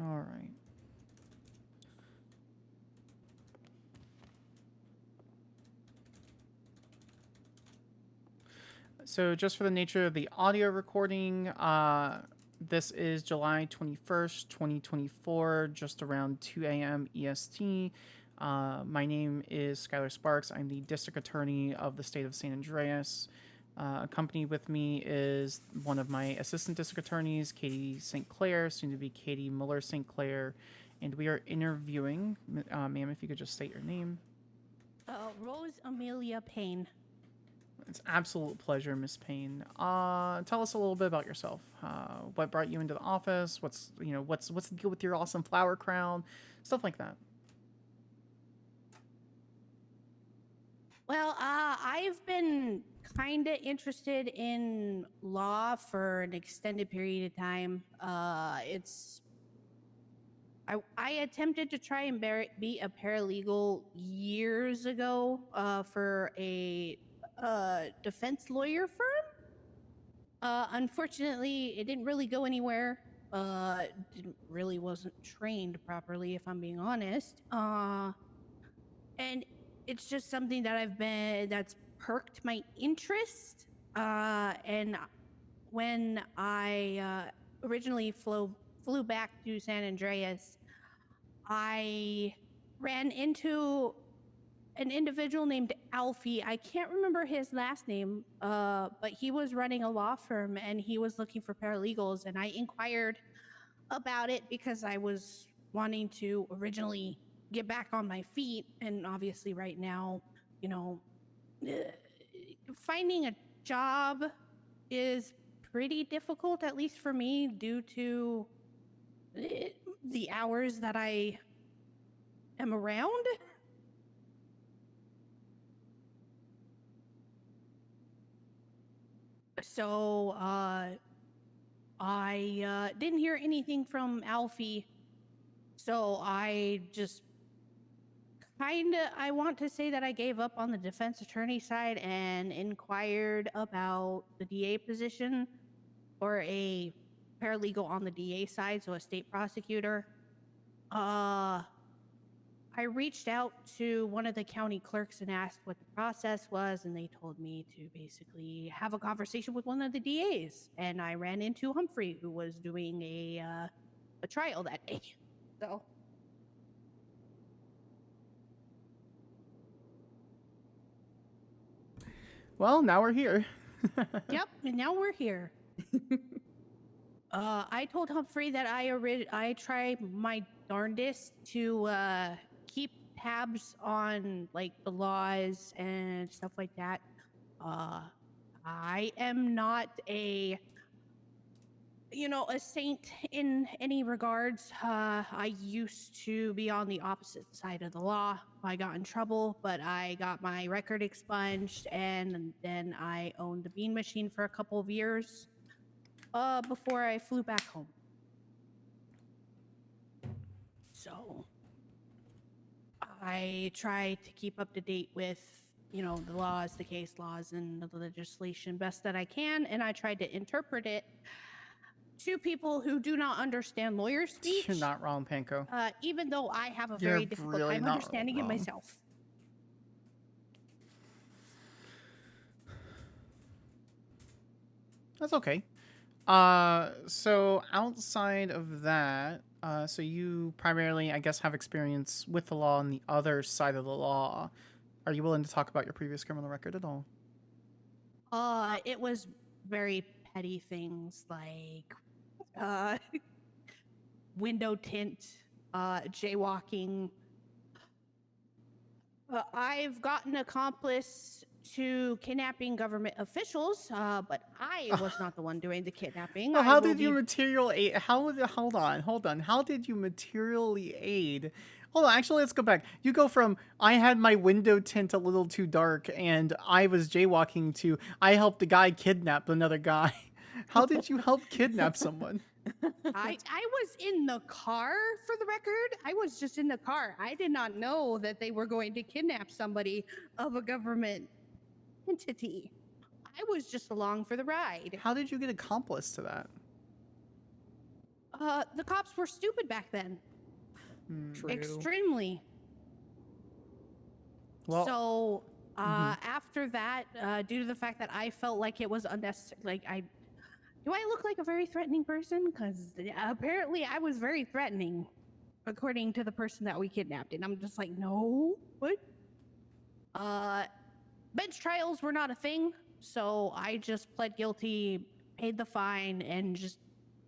All right. So just for the nature of the audio recording, this is July 21st, 2024, just around 2 a.m. EST. My name is Skyler Sparks. I'm the District Attorney of the state of San Andreas. Accompanied with me is one of my Assistant District Attorneys, Katie St. Clair, soon to be Katie Muller St. Clair. And we are interviewing, ma'am, if you could just state your name. Rose Amelia Payne. It's an absolute pleasure, Miss Payne. Tell us a little bit about yourself. What brought you into the office? What's the deal with your awesome flower crown? Stuff like that. Well, I've been kind of interested in law for an extended period of time. I attempted to try and be a paralegal years ago for a defense lawyer firm. Unfortunately, it didn't really go anywhere. Wasn't trained properly, if I'm being honest. And it's just something that that's perked my interest. And when I originally flew back to San Andreas, I ran into an individual named Alfie. I can't remember his last name, but he was running a law firm and he was looking for paralegals. And I inquired about it because I was wanting to originally get back on my feet. And obviously right now, finding a job is pretty difficult, at least for me, due to the hours that I am around. So, I didn't hear anything from Alfie. So I just I want to say that I gave up on the defense attorney side and inquired about the DA position or a paralegal on the DA side, so a state prosecutor. I reached out to one of the county clerks and asked what the process was, and they told me to basically have a conversation with one of the DAs. And I ran into Humphrey, who was doing a trial that day. So. Well, now we're here. Yep, and now we're here. I told Humphrey that I try my darndest to keep tabs on like the laws and stuff like that. I am not a saint in any regards. I used to be on the opposite side of the law. I got in trouble, but I got my record expunged, and then I owned the bean machine for a couple of years before I flew back home. So I try to keep up to date with the laws, the case laws, and the legislation best that I can, and I try to interpret it to people who do not understand lawyer speech. You're not wrong, Panko. Even though I have a You're very difficult really time not understanding it wrong. myself. That's okay. So outside of that, so you primarily, I guess, have experience with the law on the other side of the law. Are you willing to talk about your previous criminal record at all? It was very petty things like window tint, jaywalking. I've gotten accomplice to kidnapping government officials, but I was not the one doing the kidnapping. Well, how did you material aid? Hold on. How did you materially aid? Hold on, actually, let's go back. You go from I had my window tint a little too dark and I was jaywalking to I helped a guy kidnap another guy. How did you help kidnap someone? I was in the car, for the record. I was just in the car. I did not know that they were going to kidnap somebody of a government entity. I was just along for the ride. How did you get accomplice to that? The cops were stupid back then. True. Extremely. Well, so after that, due to the fact that I felt like it was unnecessary, like do I look like a very threatening person? Because apparently I was very threatening, according to the person that we kidnapped. And I'm just like, no, what? Bench trials were not a thing, so I just pled guilty, paid the fine, and just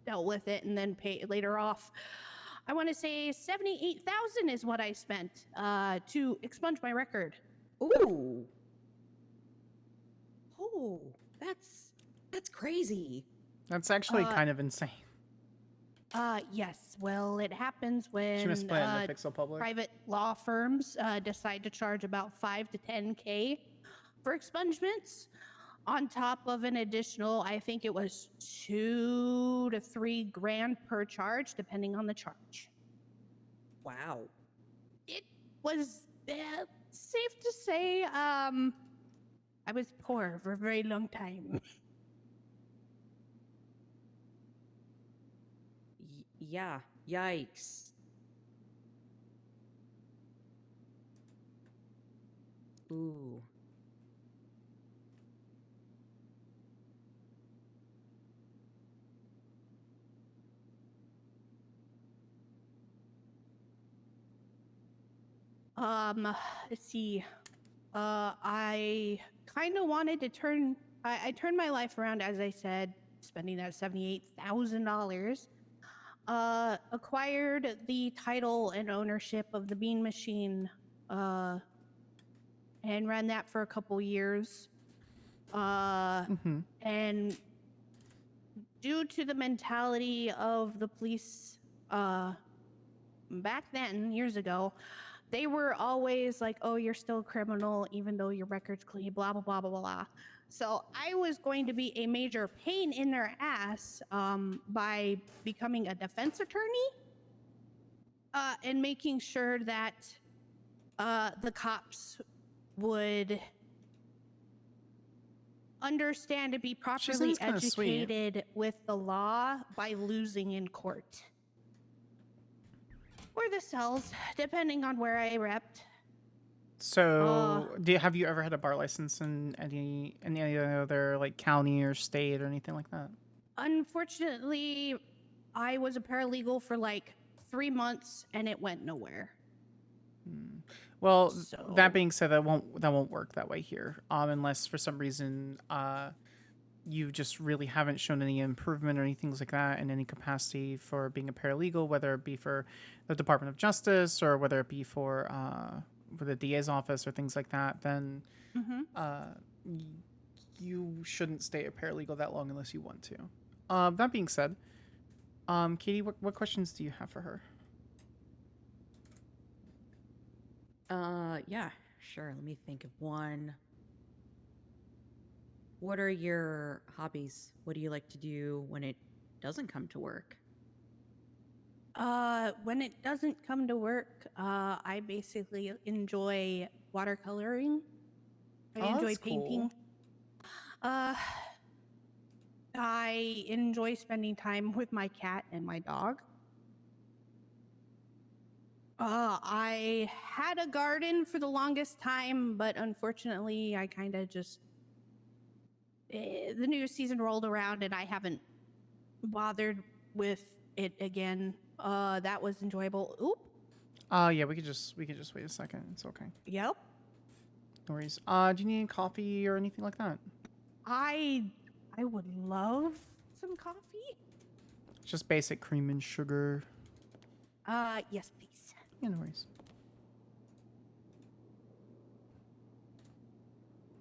dealt with it, and then paid later off. I want to say $78,000 is what I spent to expunge my record. Ooh. Oh, that's crazy. That's actually kind of insane. Yes. Well, it happens when She must play it in the Pixel Public. private law firms decide to charge about $5,000 to $10,000 for expungements, on top of an additional, I think it was $2,000 to $3,000 per charge, depending on the charge. Wow. It was safe to say I was poor for a very long time. Yeah. Yikes. Ooh. Let's see. I kind of wanted to turn. I turned my life around, as I said, spending that $78,000. Acquired the title and ownership of the bean machine, and ran that for a couple years. And due to the mentality of the police, back then, years ago, they were always like, "Oh, you're still a criminal, even though your record's clean." Blah blah blah blah blah blah. So I was going to be a major pain in their ass by becoming a defense attorney and making sure that the cops would understand and be properly seems kinda sweet. educated with the law by losing in court. Or the cells, depending on where I repped. So, have you ever had a bar license in any other like county or state or anything like that? Unfortunately, I was a paralegal for like 3 months and it went nowhere. Well, So- that being said, that won't work that way here. Unless for some reason you just really haven't shown any improvement or anything like that in any capacity for being a paralegal, whether it be for the Department of Justice or whether it be for the DA's office or things like that, then you shouldn't stay a paralegal that long unless you want to. That being said, Katie, what questions do you have for her? Yeah, sure. Let me think of one. What are your hobbies? What do you like to do when it doesn't come to work? When it doesn't come to work, I basically enjoy watercoloring. I enjoy that's cool. painting. I enjoy spending time with my cat and my dog. I had a garden for the longest time, but unfortunately, I kind of just the new season rolled around and I haven't bothered with it again. That was enjoyable. Oop. Yeah, we could just wait a second. It's okay. Yep. No worries. Do you need any coffee or anything like that? I would love some coffee. Just basic cream and sugar. Yes, please. Yeah, no worries.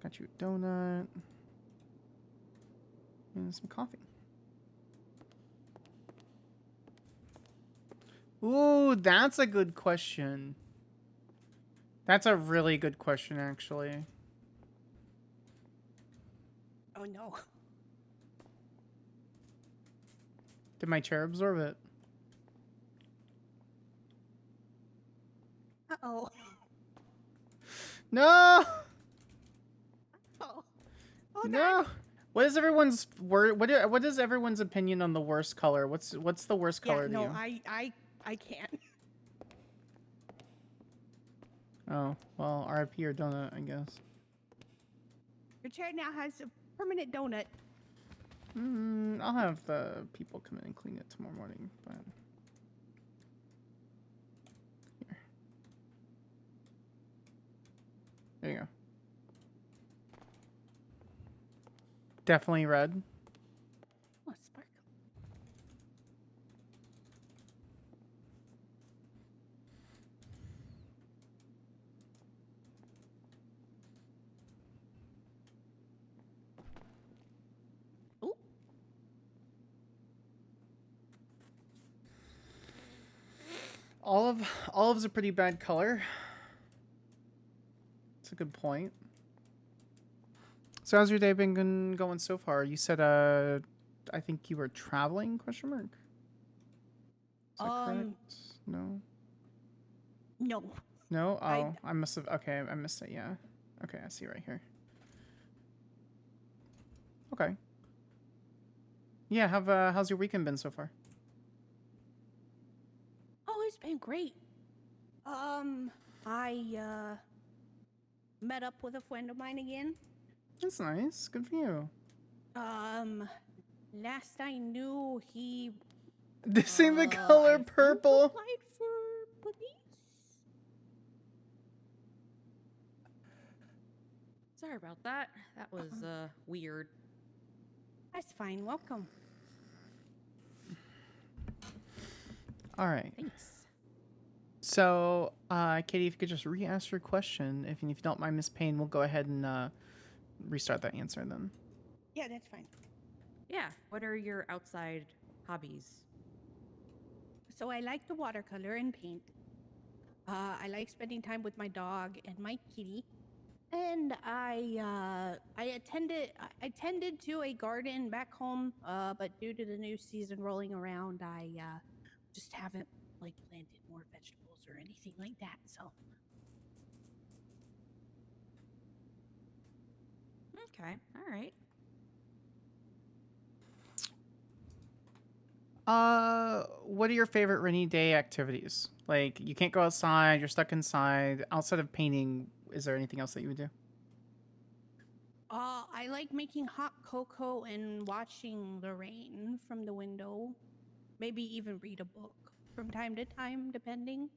Got you a donut and some coffee. Ooh, that's a good question. That's a really good question, actually. Oh no. Did my chair absorb it? Uh-oh. No! Oh. No! What is everyone's what is everyone's opinion on the worst color? What's the worst color to no, you? I can't. Oh, well, RIP or donut, I guess. Your chair now has a permanent donut. I'll have the people come in and clean it tomorrow morning, but here. There you go. Definitely red. Oh, sparkle. Olive's a pretty bad color. That's a good point. So how's your day been going so far? You said I think you were traveling, question mark? Is that correct? No. No. No? Oh, I must have, okay, I missed it, yeah. Okay, I see right here. Okay. Yeah, how's your weekend been so far? Oh, it's been great. I met up with a friend of mine again. That's nice. Good for you. Last I knew, he This ain't the color purple. applied for police. Sorry about that. That was weird. That's fine. Welcome. All right. Thanks. So, Katie, if you could just re-ask your question, if you don't mind, Miss Payne, we'll go ahead and restart that answer then. Yeah, that's fine. Yeah. What are your outside hobbies? So I like to watercolor and paint. I like spending time with my dog and my kitty. And I tended to a garden back home, but due to the new season rolling around, I just haven't like planted more vegetables or anything like that. So Okay, all right. What are your favorite rainy day activities? Like, you can't go outside, you're stuck inside. Outside of painting, is there anything else that you would do? I like making hot cocoa and watching the rain from the window. Maybe even read a book from time to time, depending.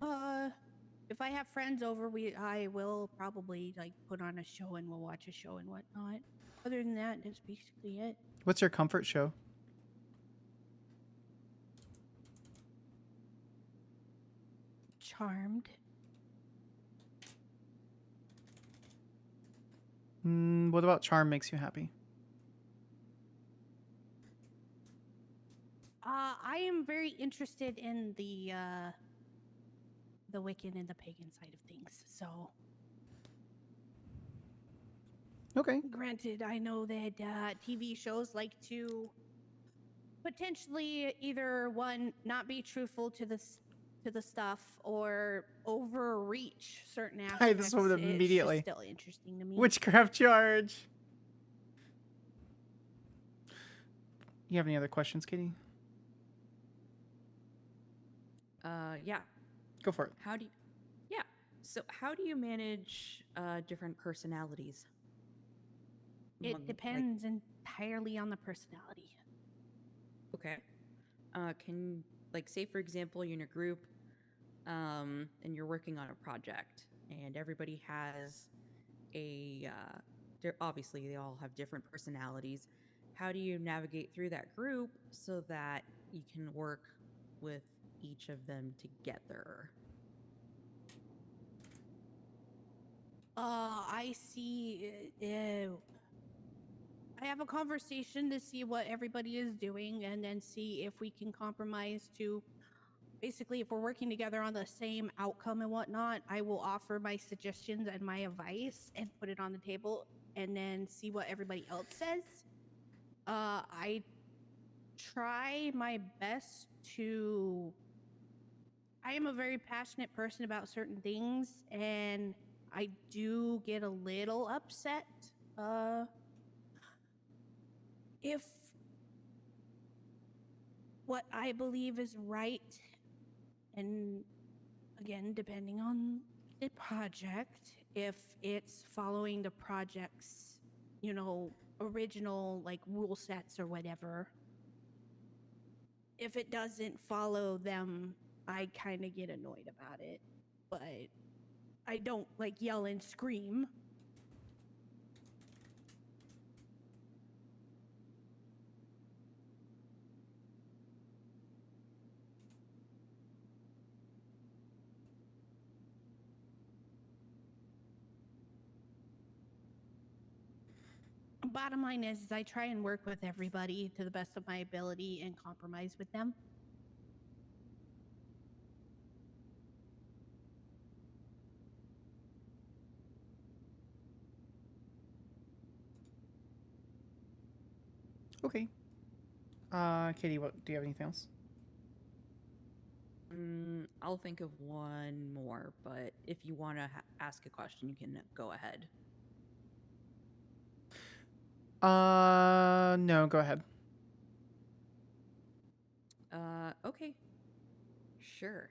If I have friends over, I will probably like put on a show and we'll watch a show and whatnot. Other than that, that's basically it. What's your comfort show? Charmed. What about Charm makes you happy? I am very interested in the Wiccan and the pagan side of things. So, okay. Granted, I know that TV shows like to potentially either one not be truthful to the stuff or overreach certain aspects. Hi, this woman immediately. It's just still interesting to me. Witchcraft charge. You have any other questions, Katie? Yeah. Go for it. How do you, yeah. So how do you manage different personalities? It depends entirely on the personality. Okay. Can, like, say for example, you're in a group, and you're working on a project, and everybody has obviously they all have different personalities. How do you navigate through that group so that you can work with each of them together? I see. I have a conversation to see what everybody is doing and then see if we can compromise to basically, if we're working together on the same outcome and whatnot, I will offer my suggestions and my advice and put it on the table and then see what everybody else says. I try my best to. I am a very passionate person about certain things, and I do get a little upset if what I believe is right, and again, depending on the project, if it's following the project's, original like rule sets or whatever. If it doesn't follow them, I kind of get annoyed about it, but I don't like yell and scream. Bottom line is I try and work with everybody to the best of my ability and compromise with them. Okay. Katie, do you have anything else? I'll think of one more, but if you want to ask a question, you can go ahead. No, go ahead. Okay. Sure.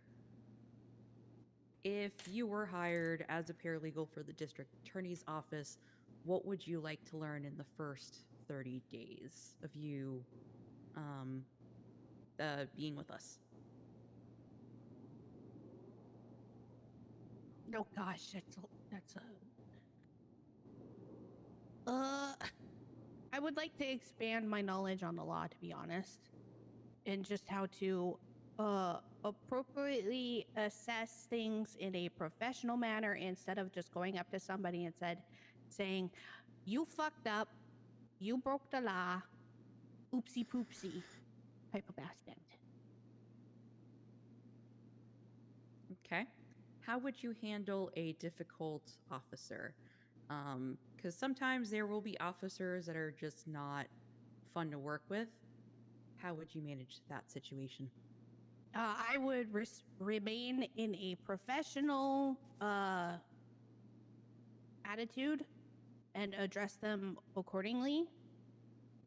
If you were hired as a paralegal for the district attorney's office, what would you like to learn in the first 30 days of you being with us? Oh gosh, that's I would like to expand my knowledge on the law, to be honest, and just how to appropriately assess things in a professional manner instead of just going up to somebody and saying, "You fucked up, you broke the law, oopsie poopsie," type of aspect. Okay. How would you handle a difficult officer? Because sometimes there will be officers that are just not fun to work with. How would you manage that situation? I would remain in a professional attitude and address them accordingly.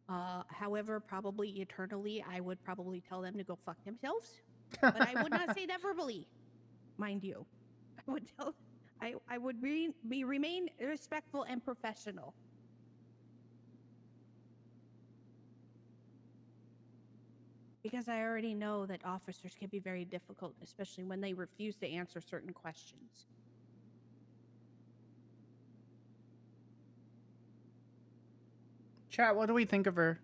However, probably eternally, I would probably tell them to go fuck themselves. But I would not say that verbally, mind you. I would tell, I would remain respectful and professional. Because I already know that officers can be very difficult, especially when they refuse to answer certain questions. Chat, what do we think of her?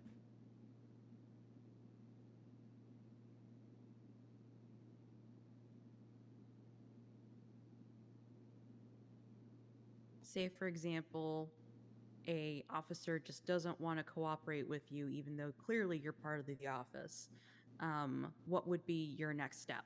Say, for example, a officer just doesn't want to cooperate with you, even though clearly you're part of the office. What would be your next step?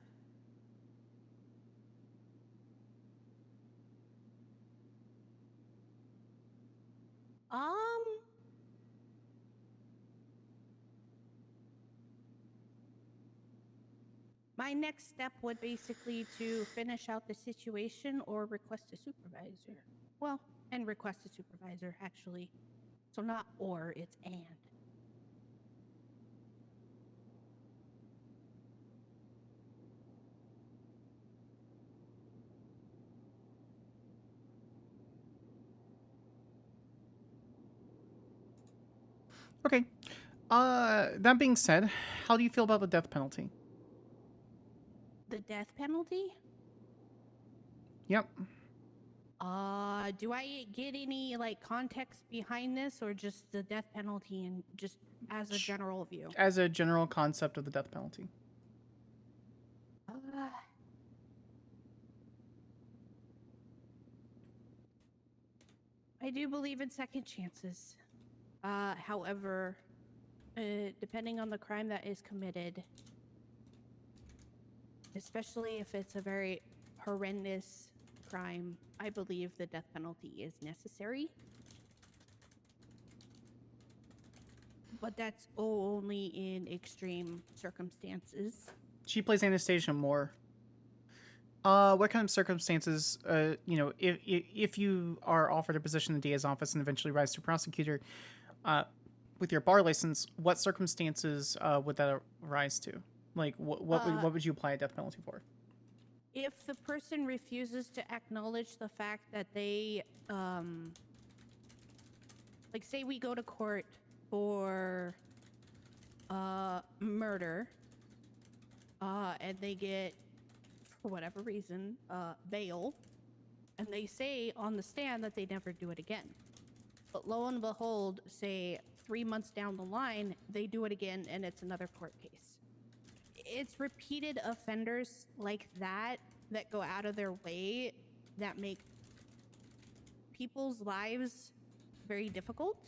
My next step would basically to finish out the situation or request a supervisor. Well, and request a supervisor, actually. So not or, it's and. Okay. That being said, how do you feel about the death penalty? The death penalty? Yep. Do I get any like context behind this or just the death penalty and just as a general view? As a general concept of the death penalty. I do believe in second chances. However, depending on the crime that is committed, especially if it's a very horrendous crime, I believe the death penalty is necessary. But that's only in extreme circumstances. She plays Anastasia more. What kind of circumstances, if you are offered a position in the DA's office and eventually rise to prosecutor, with your bar license, what circumstances would that rise to? Like, what would you apply a death penalty for? If the person refuses to acknowledge the fact that they, like, say we go to court for murder, and they get, for whatever reason, bail, and they say on the stand that they never do it again. But lo and behold, say 3 months down the line, they do it again and it's another court case. It's repeated offenders like that that go out of their way that make people's lives very difficult.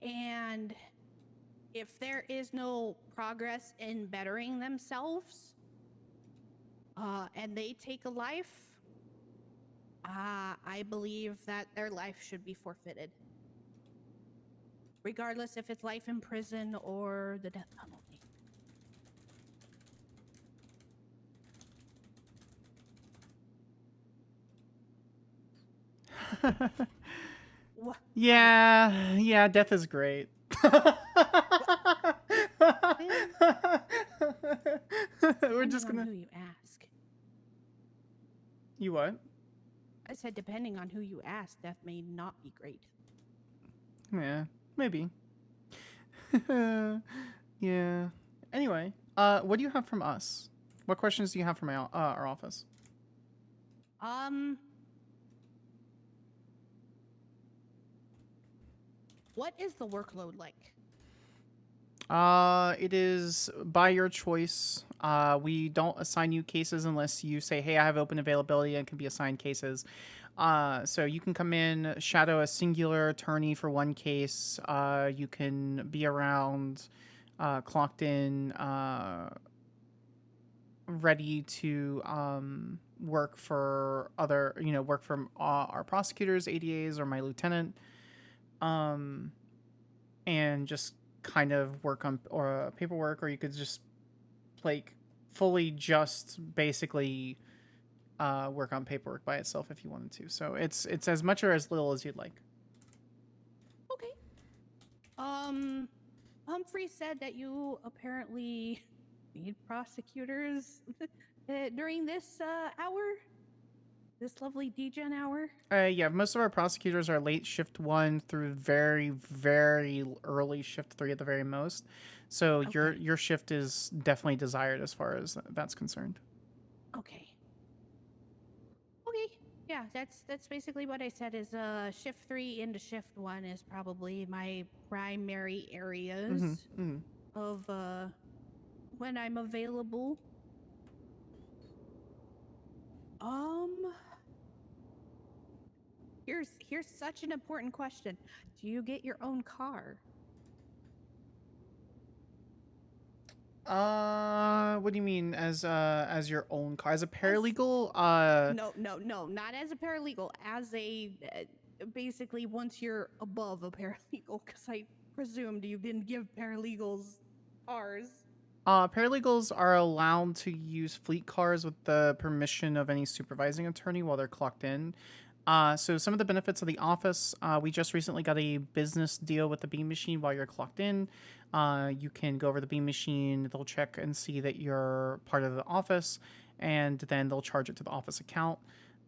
And if there is no progress in bettering themselves, and they take a life, I believe that their life should be forfeited. Regardless if it's life in prison or the death penalty. Yeah, death is great. We're just gonna. Who you ask? You what? I said, depending on who you ask, death may not be great. Yeah, maybe. Yeah. Anyway, what do you have from us? What questions do you have from our office? What is the workload like? It is by your choice. We don't assign you cases unless you say, hey, I have open availability and can be assigned cases. So you can come in, shadow a singular attorney for one case. You can be around, clocked in, ready to work for other, work for our prosecutors, ADAs, or my lieutenant, and just kind of work on or paperwork, or you could just like fully just basically work on paperwork by itself if you wanted to. So it's as much or as little as you'd like. Okay. Humphrey said that you apparently need prosecutors during this hour, this lovely degen hour. Yeah, most of our prosecutors are late shift 1 through very, very early shift 3 at the very most. So your shift is definitely desired as far as that's concerned. Okay. Okay. Yeah, that's basically what I said. Is shift 3 into shift 1 is probably my primary areas of when I'm available. Here's such an important question. Do you get your own car? What do you mean as your own car? As a paralegal? No, not as a paralegal. As a basically once you're above a paralegal, because I presumed you didn't give paralegals cars. Paralegals are allowed to use fleet cars with the permission of any supervising attorney while they're clocked in. So some of the benefits of the office, we just recently got a business deal with the beam machine while you're clocked in. You can go over the beam machine, they'll check and see that you're part of the office, and then they'll charge it to the office account.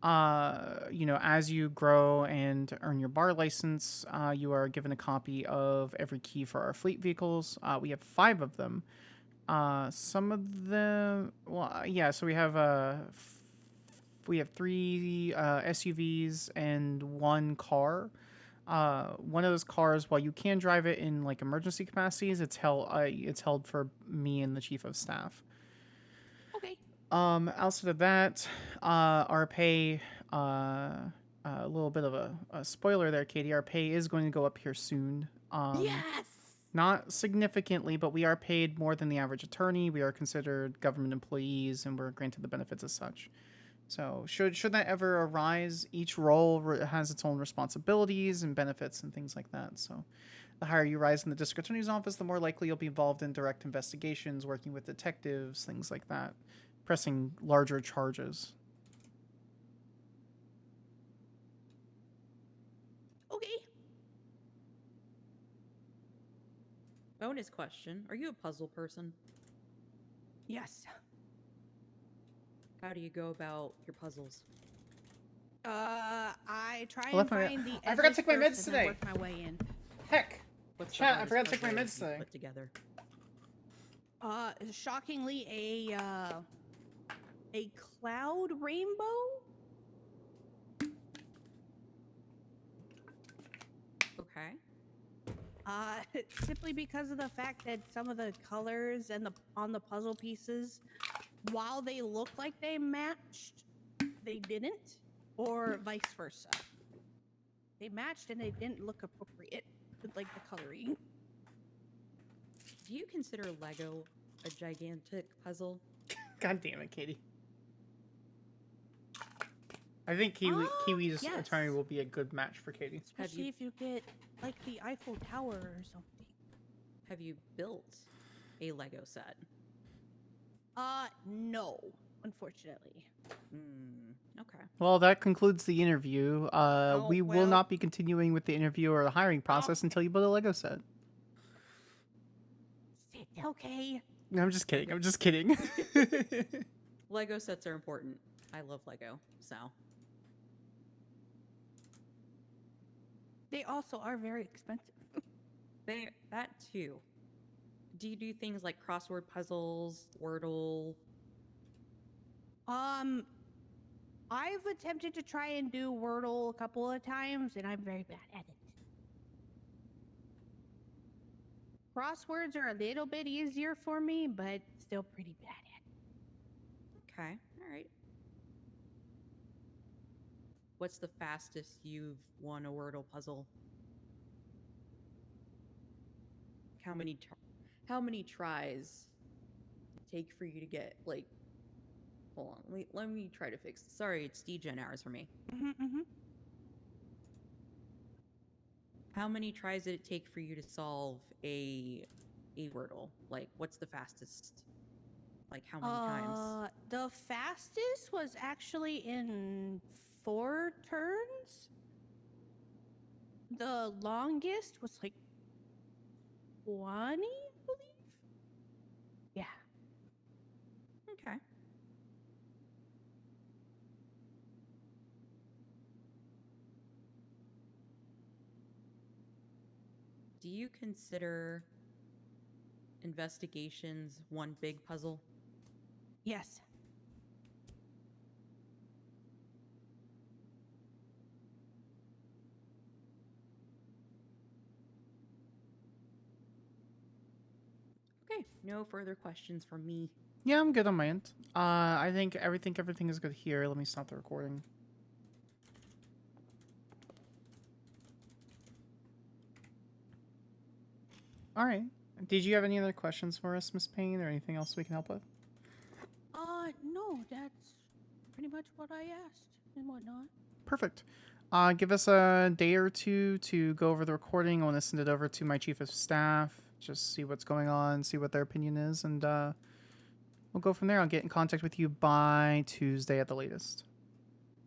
As you grow and earn your bar license, you are given a copy of every key for our fleet vehicles. We have 5 of them. Some of them, so we have 3 SUVs and 1 car. One of those cars, while you can drive it in like emergency capacities, it's held for me and the chief of staff. Okay. Outside of that, our pay, a little bit of a spoiler there, Katie. Our pay is going to go up here soon. Yes. Not significantly, but we are paid more than the average attorney. We are considered government employees, and we're granted the benefits as such. So should that ever arise, each role has its own responsibilities and benefits and things like that. So the higher you rise in the district attorney's office, the more likely you'll be involved in direct investigations, working with detectives, things like that, pressing larger charges. Okay. Bonus question. Are you a puzzle person? Yes. How do you go about your puzzles? I try and find the I forgot to take my edges meds first and then today. work my way in. Heck. What's the Chat, I hardest forgot to take my puzzle meds you've today. put together? Shockingly, a cloud rainbow. Okay. Simply because of the fact that some of the colors and on the puzzle pieces, while they look like they matched, they didn't, or vice versa. They matched and they didn't look appropriate with like the coloring. Do you consider Lego a gigantic puzzle? God damn it, Katie. I think Kiwi's yes. attorney will be a good match for Katie. Especially if you get like the Eiffel Tower or something. Have you built a Lego set? No, unfortunately. Okay. Well, that concludes the interview. We will well. not be continuing with the interview or the hiring process until you build a Lego set. Okay. No, I'm just kidding. I'm just kidding. Lego sets are important. I love Lego, so. They also are very expensive. That too. Do you do things like crossword puzzles, Wordle? I've attempted to try and do Wordle a couple of times, and I'm very bad at it. Crosswords are a little bit easier for me, but still pretty bad at it. Okay, all right. What's the fastest you've won a Wordle puzzle? How many tries take for you to get like Hold on. Let me try to fix this. Sorry, it's degen hours for me. How many tries did it take for you to solve a Wordle? Like, what's the fastest? Like, how many times? The fastest was actually in 4 turns. The longest was like 20, I believe. Yeah. Okay. Do you consider investigations one big puzzle? Yes. Okay, no further questions from me. Yeah, I'm good on my end. I think everything is good here. Let me stop the recording. All right. Did you have any other questions for us, Miss Payne, or anything else we can help with? No, that's pretty much what I asked and whatnot. Perfect. Give us a day or two to go over the recording. I want to send it over to my chief of staff, just see what's going on, see what their opinion is, and we'll go from there. I'll get in contact with you by Tuesday at the latest.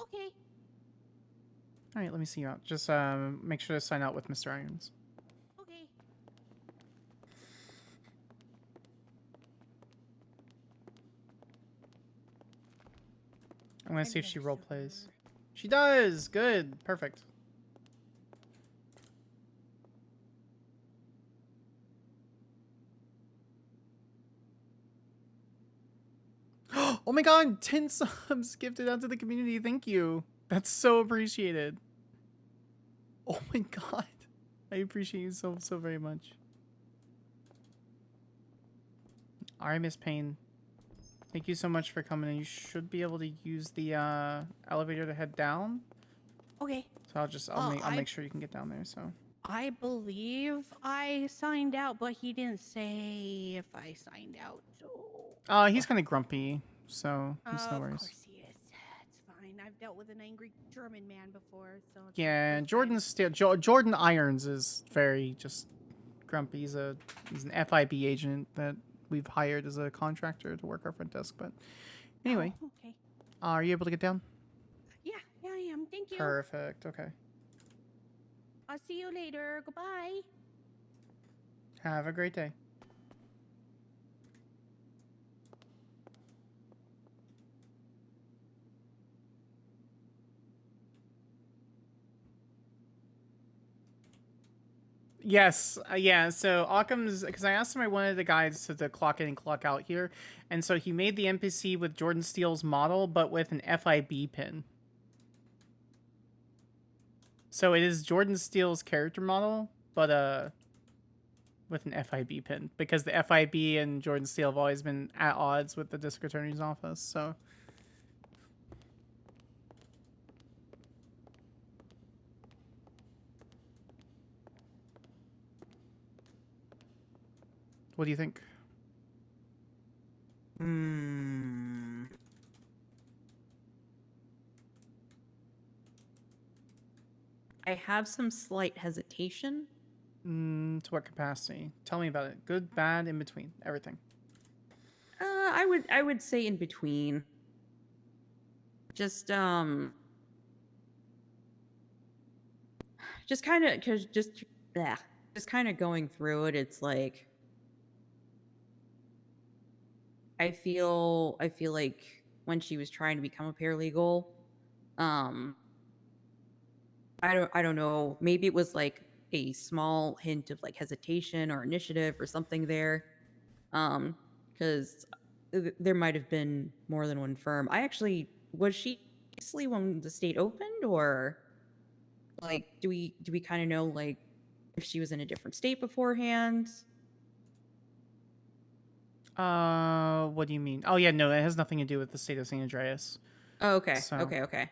Okay. All right, let me see you out. Just make sure to sign out with Mr. Irons. Okay. I'm going to see if she role plays. She does! Good. Perfect. Oh my god! 10 subs gifted out to the community. Thank you. That's so appreciated. Oh my god. I appreciate you so very much. Alright, Miss Payne. Thank you so much for coming in. You should be able to use the elevator to head down. Okay. So I'll make sure you can get down there, so. I believe I signed out, but he didn't say if I signed out. So. He's kind of grumpy, so it's no Of worries. course he is. It's fine. I've dealt with an angry German man before, so. It's Yeah, totally fine. Jordan Irons is very just grumpy. He's an FIB agent that we've hired as a contractor to work our front desk. But anyway, Oh, okay. are you able to get down? Yeah, I am. Thank you. Perfect. Okay. I'll see you later. Goodbye. Have a great day. Yes, yeah. So Occam's, because I asked him, I wanted the guys to clock in and clock out here, and so he made the NPC with Jordan Steele's model, but with an FIB pin. So it is Jordan Steele's character model, but with an FIB pin, because the FIB and Jordan Steele have always been at odds with the district attorney's office. So. What do you think? I have some slight hesitation. To what capacity? Tell me about it. Good, bad, in between, everything. I would say in between. Just kind of just kind of going through it. It's like I feel like when she was trying to become a paralegal, I don't know, maybe it was like a small hint of like hesitation or initiative or something there, because there might have been more than one firm. Was she previously when the state opened, or like do we kind of know like if she was in a different state beforehand? What do you mean? Oh yeah, no, it has nothing to do with the state of San Andreas. Oh, okay. So, Okay.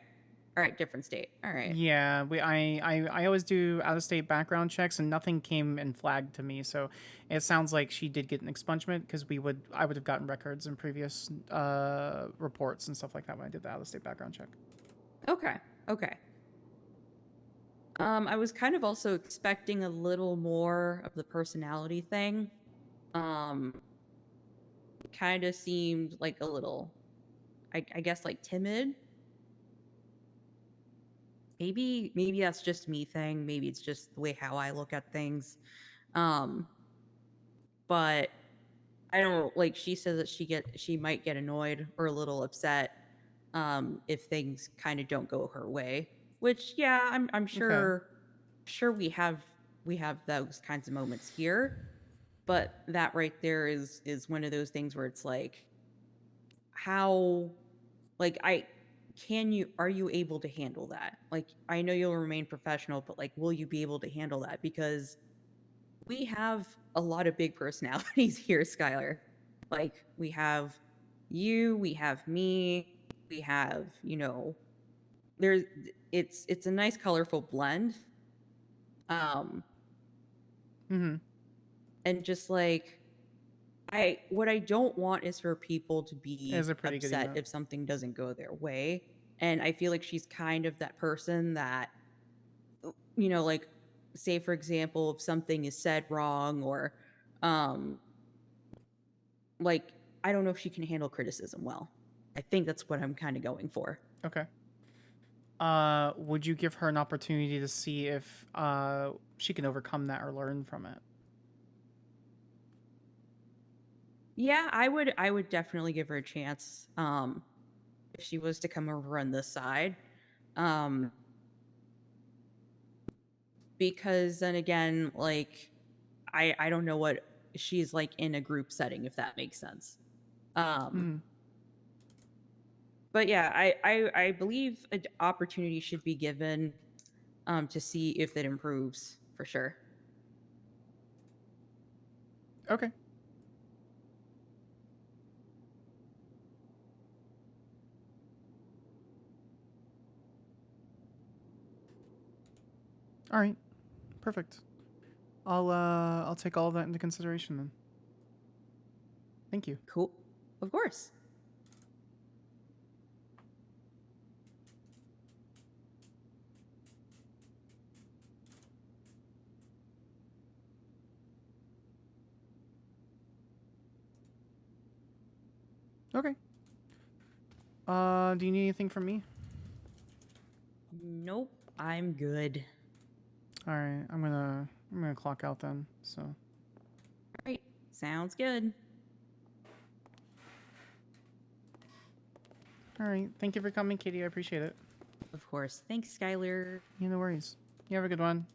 All right, different state. All right. Yeah, I always do out of state background checks, and nothing came and flagged to me. So it sounds like she did get an expungement because I would have gotten records in previous reports and stuff like that when I did the out of state background check. Okay. Okay. I was kind of also expecting a little more of the personality thing. Kind of seemed like a little, I guess, like timid. Maybe that's just me thing. Maybe it's just the way how I look at things. But I don't like. She says that she might get annoyed or a little upset if things kind of don't go her way. Which, yeah, I'm sure we have those kinds of moments here. But that right there is one of those things where it's like, how, like, are you able to handle that? Like, I know you'll remain professional, but like, will you be able to handle that? Because we have a lot of big personalities here, Skyler. Like, we have you, we have me, we have, there's it's a nice colorful blend. And just like, what I don't want is for people to be It's a pretty good upset emote. if something doesn't go their way. And I feel like she's kind of that person that, like, say for example, if something is said wrong or like, I don't know if she can handle criticism well. I think that's what I'm kind of going for. Okay. Would you give her an opportunity to see if she can overcome that or learn from it? Yeah, I would definitely give her a chance if she was to come over on this side. Because then again, like, I don't know what she's like in a group setting, if that makes sense. But yeah, I believe an opportunity should be given to see if it improves for sure. Okay. All right. Perfect. I'll take all of that into consideration then. Thank you. Cool. Of course. Okay. Do you need anything from me? Nope, I'm good. All right, I'm gonna clock out then. So. All right, sounds good. All right, thank you for coming, Katie. I appreciate it. Of course. Thanks, Skyler. Yeah, no worries. You have a good one.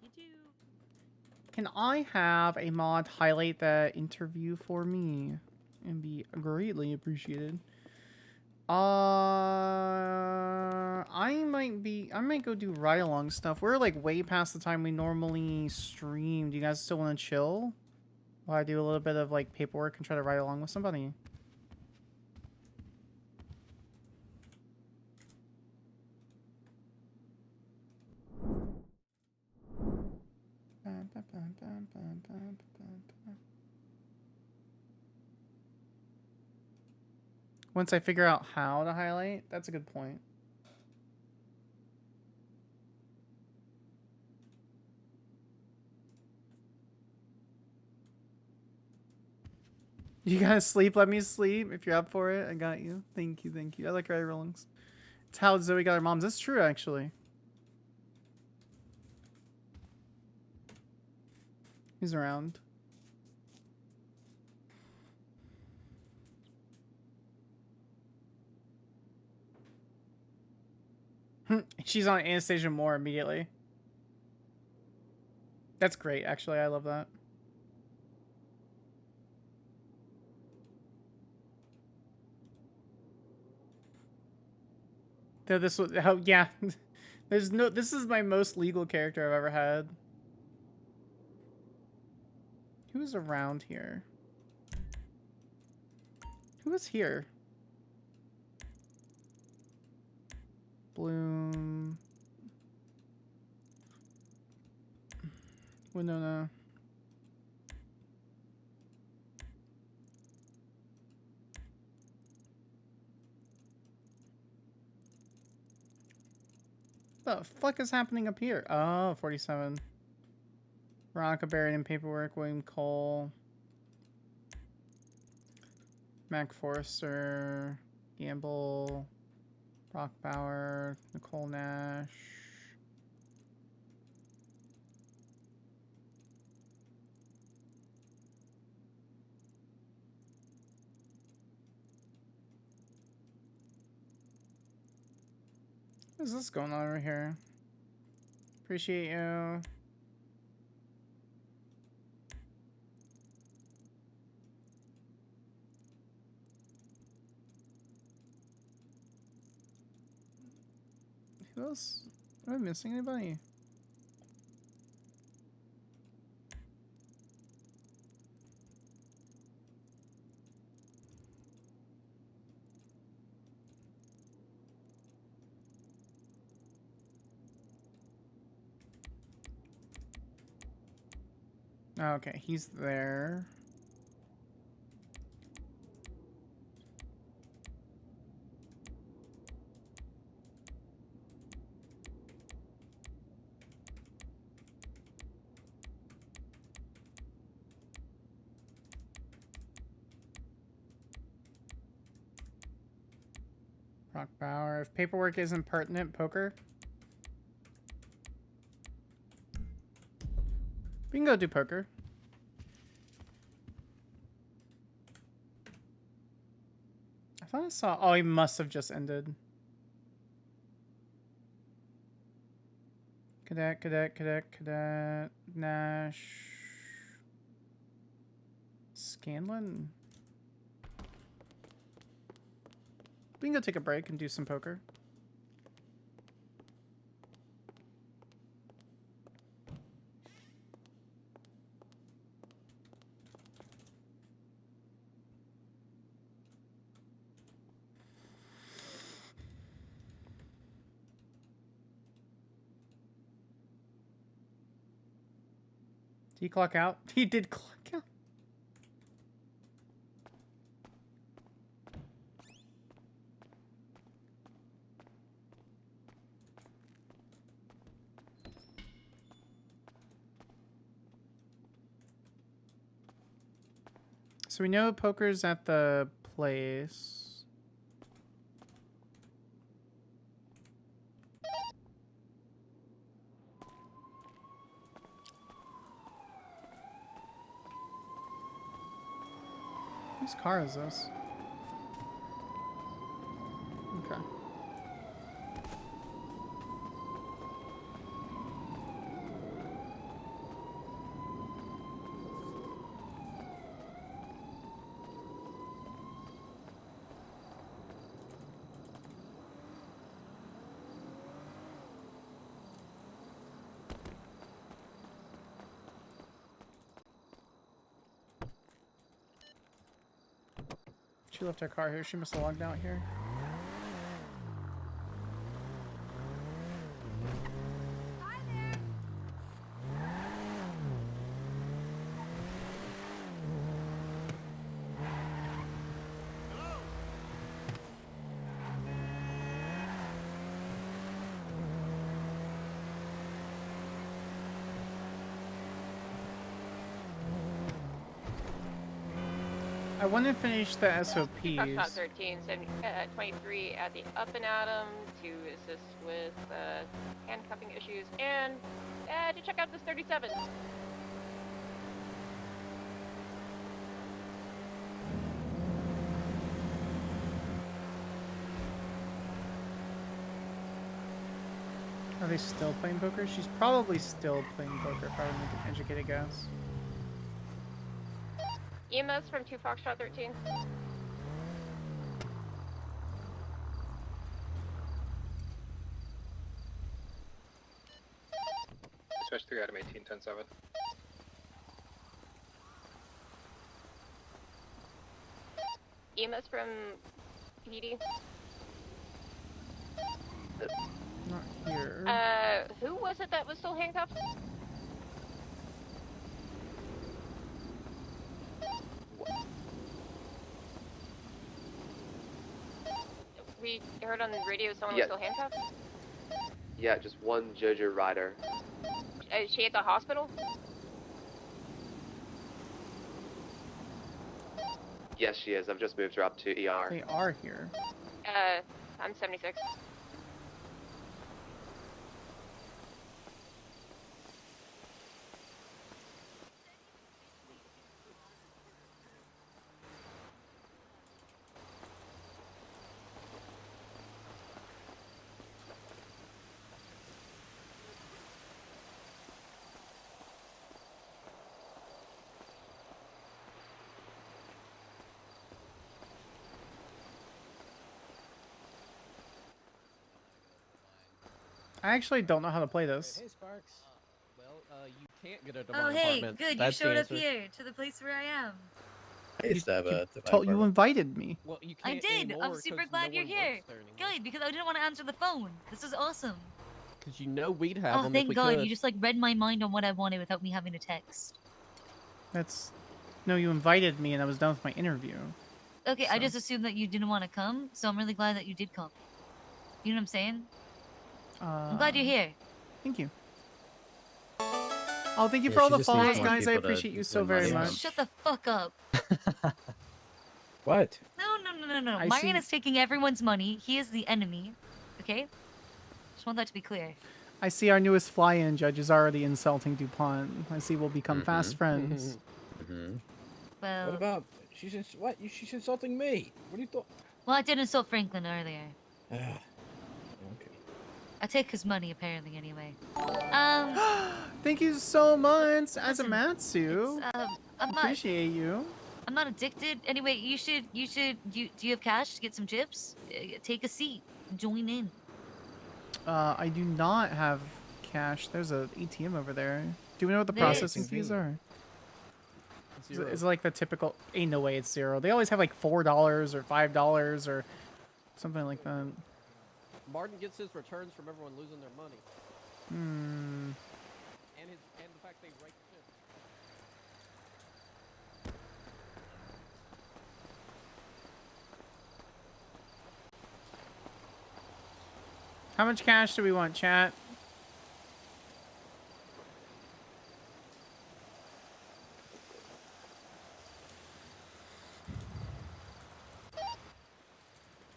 You too. Can I have a mod highlight that interview for me? And be greatly appreciated. I might go do ride along stuff. We're like way past the time we normally stream. Do you guys still want to chill while I do a little bit of like paperwork and try to ride along with somebody? Once I figure out how to highlight, that's a good point. You guys sleep, let me sleep. If you're up for it, I got you. Thank you, thank you. I like ride alongs. It's how Zoe got her moms. That's true, actually. Who's around? She's on Anastasia more immediately. That's great, actually. I love that. Though this was yeah. There's no. This is my most legal character I've ever had. Who's around here? Who is here? Bloom. Winona. The fuck is happening up here? Oh, 47. Veronica buried in paperwork. William Cole. Mac Forrester. Gamble. Brock Bauer. Nicole Nash. What is this going on over here? Appreciate you. Who else? Am I missing anybody? Okay, he's there. Brock Bauer. If paperwork isn't pertinent, poker. We can go do poker. I thought I saw. Oh, he must have just ended. Cadet. Nash. Scanlon. We can go take a break and do some poker. Did he clock out? He did clock out. So we know poker's at the place. Whose car is this? Okay. She left her car here. She must have logged out here. I want to finish the Foxtrot SOPs. 13, 23 at the Up and Atom to assist with handcuffing issues and to check out this 37. Are they still playing poker? She's probably still playing poker if I were to make an educated guess. EMS from 2 Foxtrot 13. Switch 3 item 18, 10-7. EMS from PD. Not here. Who was it that was still handcuffed? We heard on the radio someone was Yeah. still handcuffed. Yeah, just one JoJo rider. Is she at the hospital? Yes, she is. I've just moved her up to ER. They are here. I'm 76. I actually don't know how to play this. Hey, Sparks. Well, you can't get into Oh, my hey, apartment. good. You That's the showed up answer. here to the place where I am. You invited me. Well, you I can't did. anymore I'm super 'cause glad no you're one here. works there anymore. Good, because I didn't want to answer the phone. This is awesome. Because you know we'd have Oh, them if thank we God. could. You just like read my mind on what I wanted without me having to text. That's no. You invited me, and I was done with my interview. Okay, I So- just assumed that you didn't want to come, so I'm really glad that you did come. You know what I'm saying? I'm glad you're here. Thank you. Oh, thank you Yeah, for all she the just needs follows, more guys. I people to appreciate you so win very money much. from. Shut the fuck up. What? No. I Marion see- is taking everyone's money. He is the enemy. Okay? Just want that to be clear. I see our newest fly-in judge is already insulting DuPont. I see we'll become fast friends. Well, What about what? She's insulting me. What do you thought? well, I did insult Franklin earlier. Okay. I take his money, apparently, anyway. Thank you so much, as a Listen, Matsu. I'm not... Appreciate you. I'm not addicted. Anyway, you should, do you have cash to get some chips? Take a seat. Join in. I do not have cash. There's a ATM over there. Do we know what the There is. processing fees are? Zero. Is it like the typical? Ain't no way it's zero. They always have like $4 or $5 or something like that. Martin gets his returns from everyone losing their money. Hmm. And the fact they write shit. How much cash do we want, chat?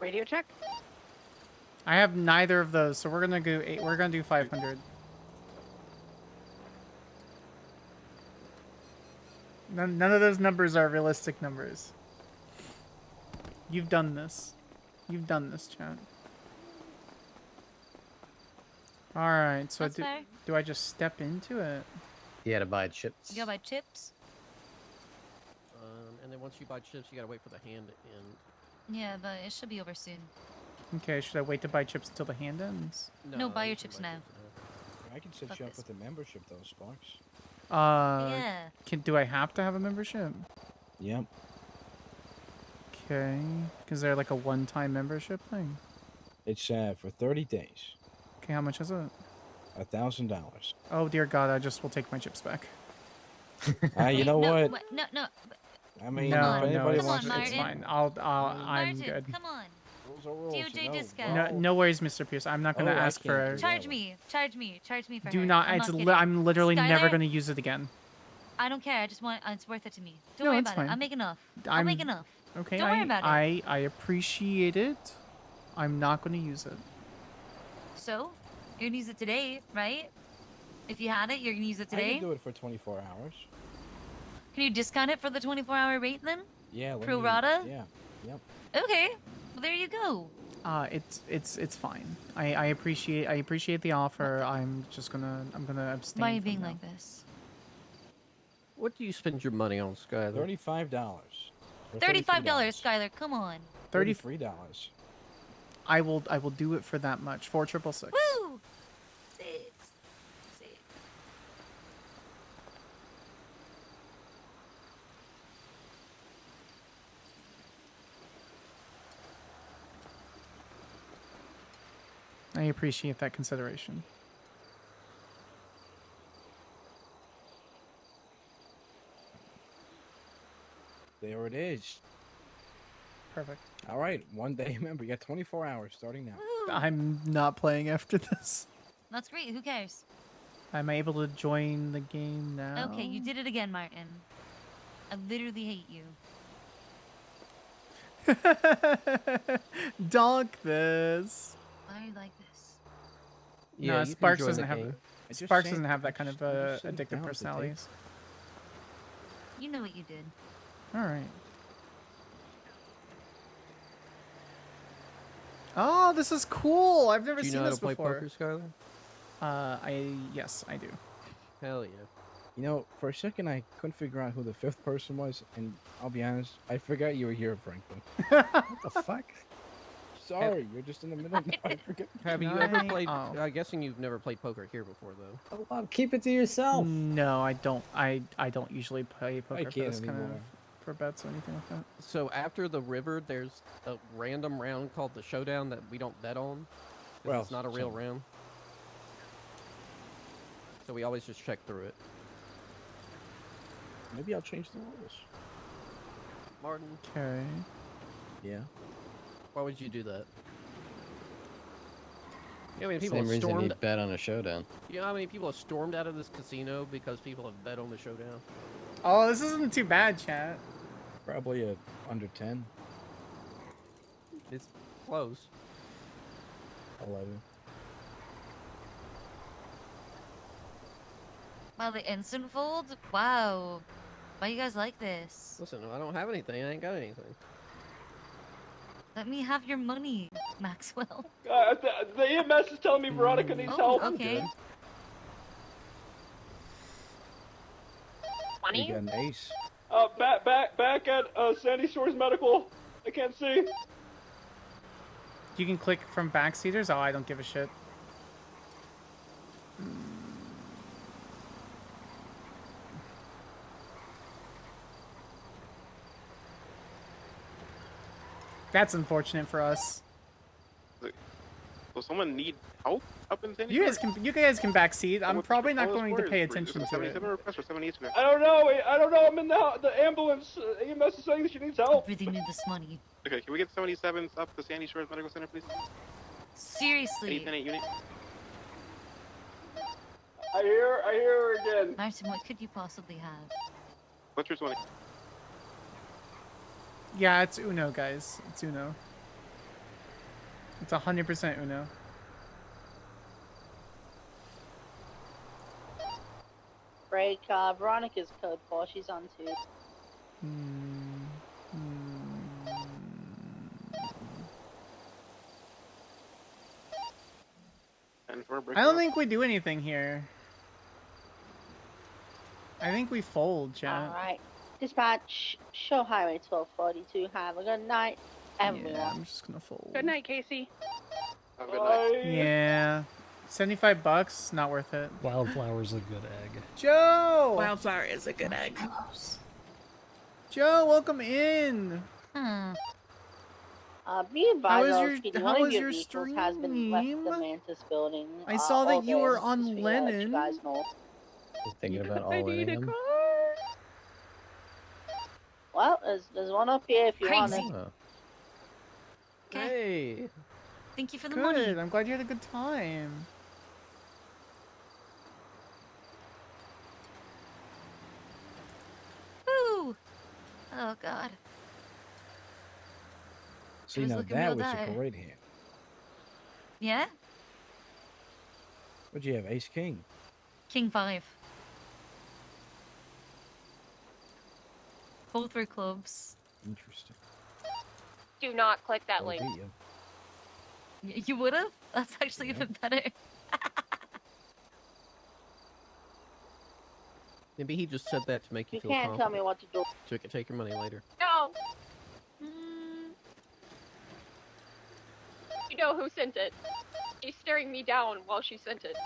Radio check. I have neither of those, so we're gonna go. We're gonna do 500. None of those numbers are realistic numbers. You've done this. You've done this, chat. All right, so That's fair. do I just step into it? You had to buy chips. You gotta buy chips? And then once you buy chips, you gotta wait for the hand to end. Yeah, but it should be over soon. Okay, should I wait to buy chips until the hand ends? No, buy your chips now. I can set Fuck you up this. with a membership, though, Sparks. Yeah. Do I have to have a membership? Yep. Okay. Is there like a one-time membership thing? It's for 30 days. Okay, how much is it? $1,000. Oh dear God, I just will take my chips back. You know no, what? No. I mean, No, if anybody it's, wants it's Martin. fine. I'm Martin, good. come on. Rules are rules. DOJ discount. No worries, Mr. Pierce. I'm not gonna Oh, I ask can't for. do Charge me for Do her. not. I'm It's. kidding. I'm literally never Skyler, gonna use it again. I don't care. I just want. It's worth it to me. Don't No, worry it's about fine. it. I'll make enough. I'll I'm- make enough. Okay. Don't worry about it. I appreciate it. I'm not gonna use it. So, you're gonna use it today, right? If you had it, you're gonna use it I today. can do it for 24 hours. Can you discount it for the 24-hour rate then? Yeah. Pro rata? Yeah. Yep. Okay. Well, there you go. It's fine. I appreciate the offer. I'm gonna abstain. Why are you from being now. like this? What do you spend your money on, Skyler? $35. or $35, Skyler. Come on. $33. I will do it for that much. 4666. Woo! Six. I appreciate that consideration. There it is. Perfect. All right, one day. Remember, you got 24 hours starting now. I'm not playing after this. That's great. Who cares? I'm able to join the game now. Okay, you did it again, Martin. I literally hate you. Donk this. Why are you like this? Yeah, No, you can Sparks join doesn't the have game. Sparks doesn't have that kind of sitting addictive down at the personalities. You know what you did. All right. Oh, this is cool. I've never Do you seen know how this to play before. poker, Skyler? Yes, I do. Hell yeah. You know, for a second, I couldn't figure out who the fifth person was, and I'll be honest, I forgot you were here, Franklin. What the fuck? Sorry, you're just in the middle. I forget. Have you ever I- played? oh. I'm guessing you've never played poker here before, though. Oh, Bob, keep it to yourself. No, I don't. I don't usually play poker for can't this kind of anymore. for bets or anything like that. So after the river, there's a random round called the showdown that we don't bet on. 'Cause Well, it's not a real some- round. So we always just check through it. Maybe I'll change the rules. Martin, Okay. Yeah. why would you do that? You know how many people Same have reason stormed? you'd bet on a showdown. You know how many people have stormed out of this casino because people have bet on the showdown? Oh, this isn't too bad, chat. Probably under 10, It's close. 11. Wow, the instant fold? Wow. Why you guys like this? Listen, I don't have anything. I ain't got anything. Let me have your money, Maxwell. The EMS is telling me Veronica needs help. Okay. You got an ace. Back at Sandy Shores Medical. I can't see. You can click from backseaters. Oh, I don't give a shit. That's unfortunate for us. Will someone need help up in Sandy You guys Shores? can backseat. I'm What's probably the not call going for? to pay Is attention to 77 it. request or 78 request? I don't know. I'm in the ambulance. EMS is saying that she needs help. I really need this money. Okay, can we get 77s up to Sandy Shores Medical Center, please? Seriously. 810 unit. I hear her again. Martin, what could you possibly have? What's your 20? Yeah, it's Uno, guys. It's Uno. It's 100% Uno. Break, Veronica's code 4, she's on 2. And for I don't think we do anything here. I think we fold, chat. Alright. Dispatch, show highway 1242. Have a good night, everyone. Yeah, I'm just gonna fold. Good night, Casey. Have a good night. Yeah. $75, not worth it. Wildflower's a good egg. Joe! Wildflower is a good egg. Joe, welcome in. Be How advised, was your- LSPD, how one was of your your vehicles has been left stream? the Mantis building. I saw that you were just on for you to let Lennon. You guys know. Just thinking about all in him. Well, there's one up here if you want it. Crazy. Hey. Thank you for the Good. money. I'm glad you had a good time. Woo! Oh God. See, was now looking that real was dire. a great hand. Yeah? What'd you have, ace king? King 5. Both were clubs. Interesting. Do not click that I'll link. beat you. You would have? That's actually even better. Maybe he just said that to make you You feel can't tell me confident. what to do. So he can take your money later. No. You know who sent it. She's staring me down while she sent it.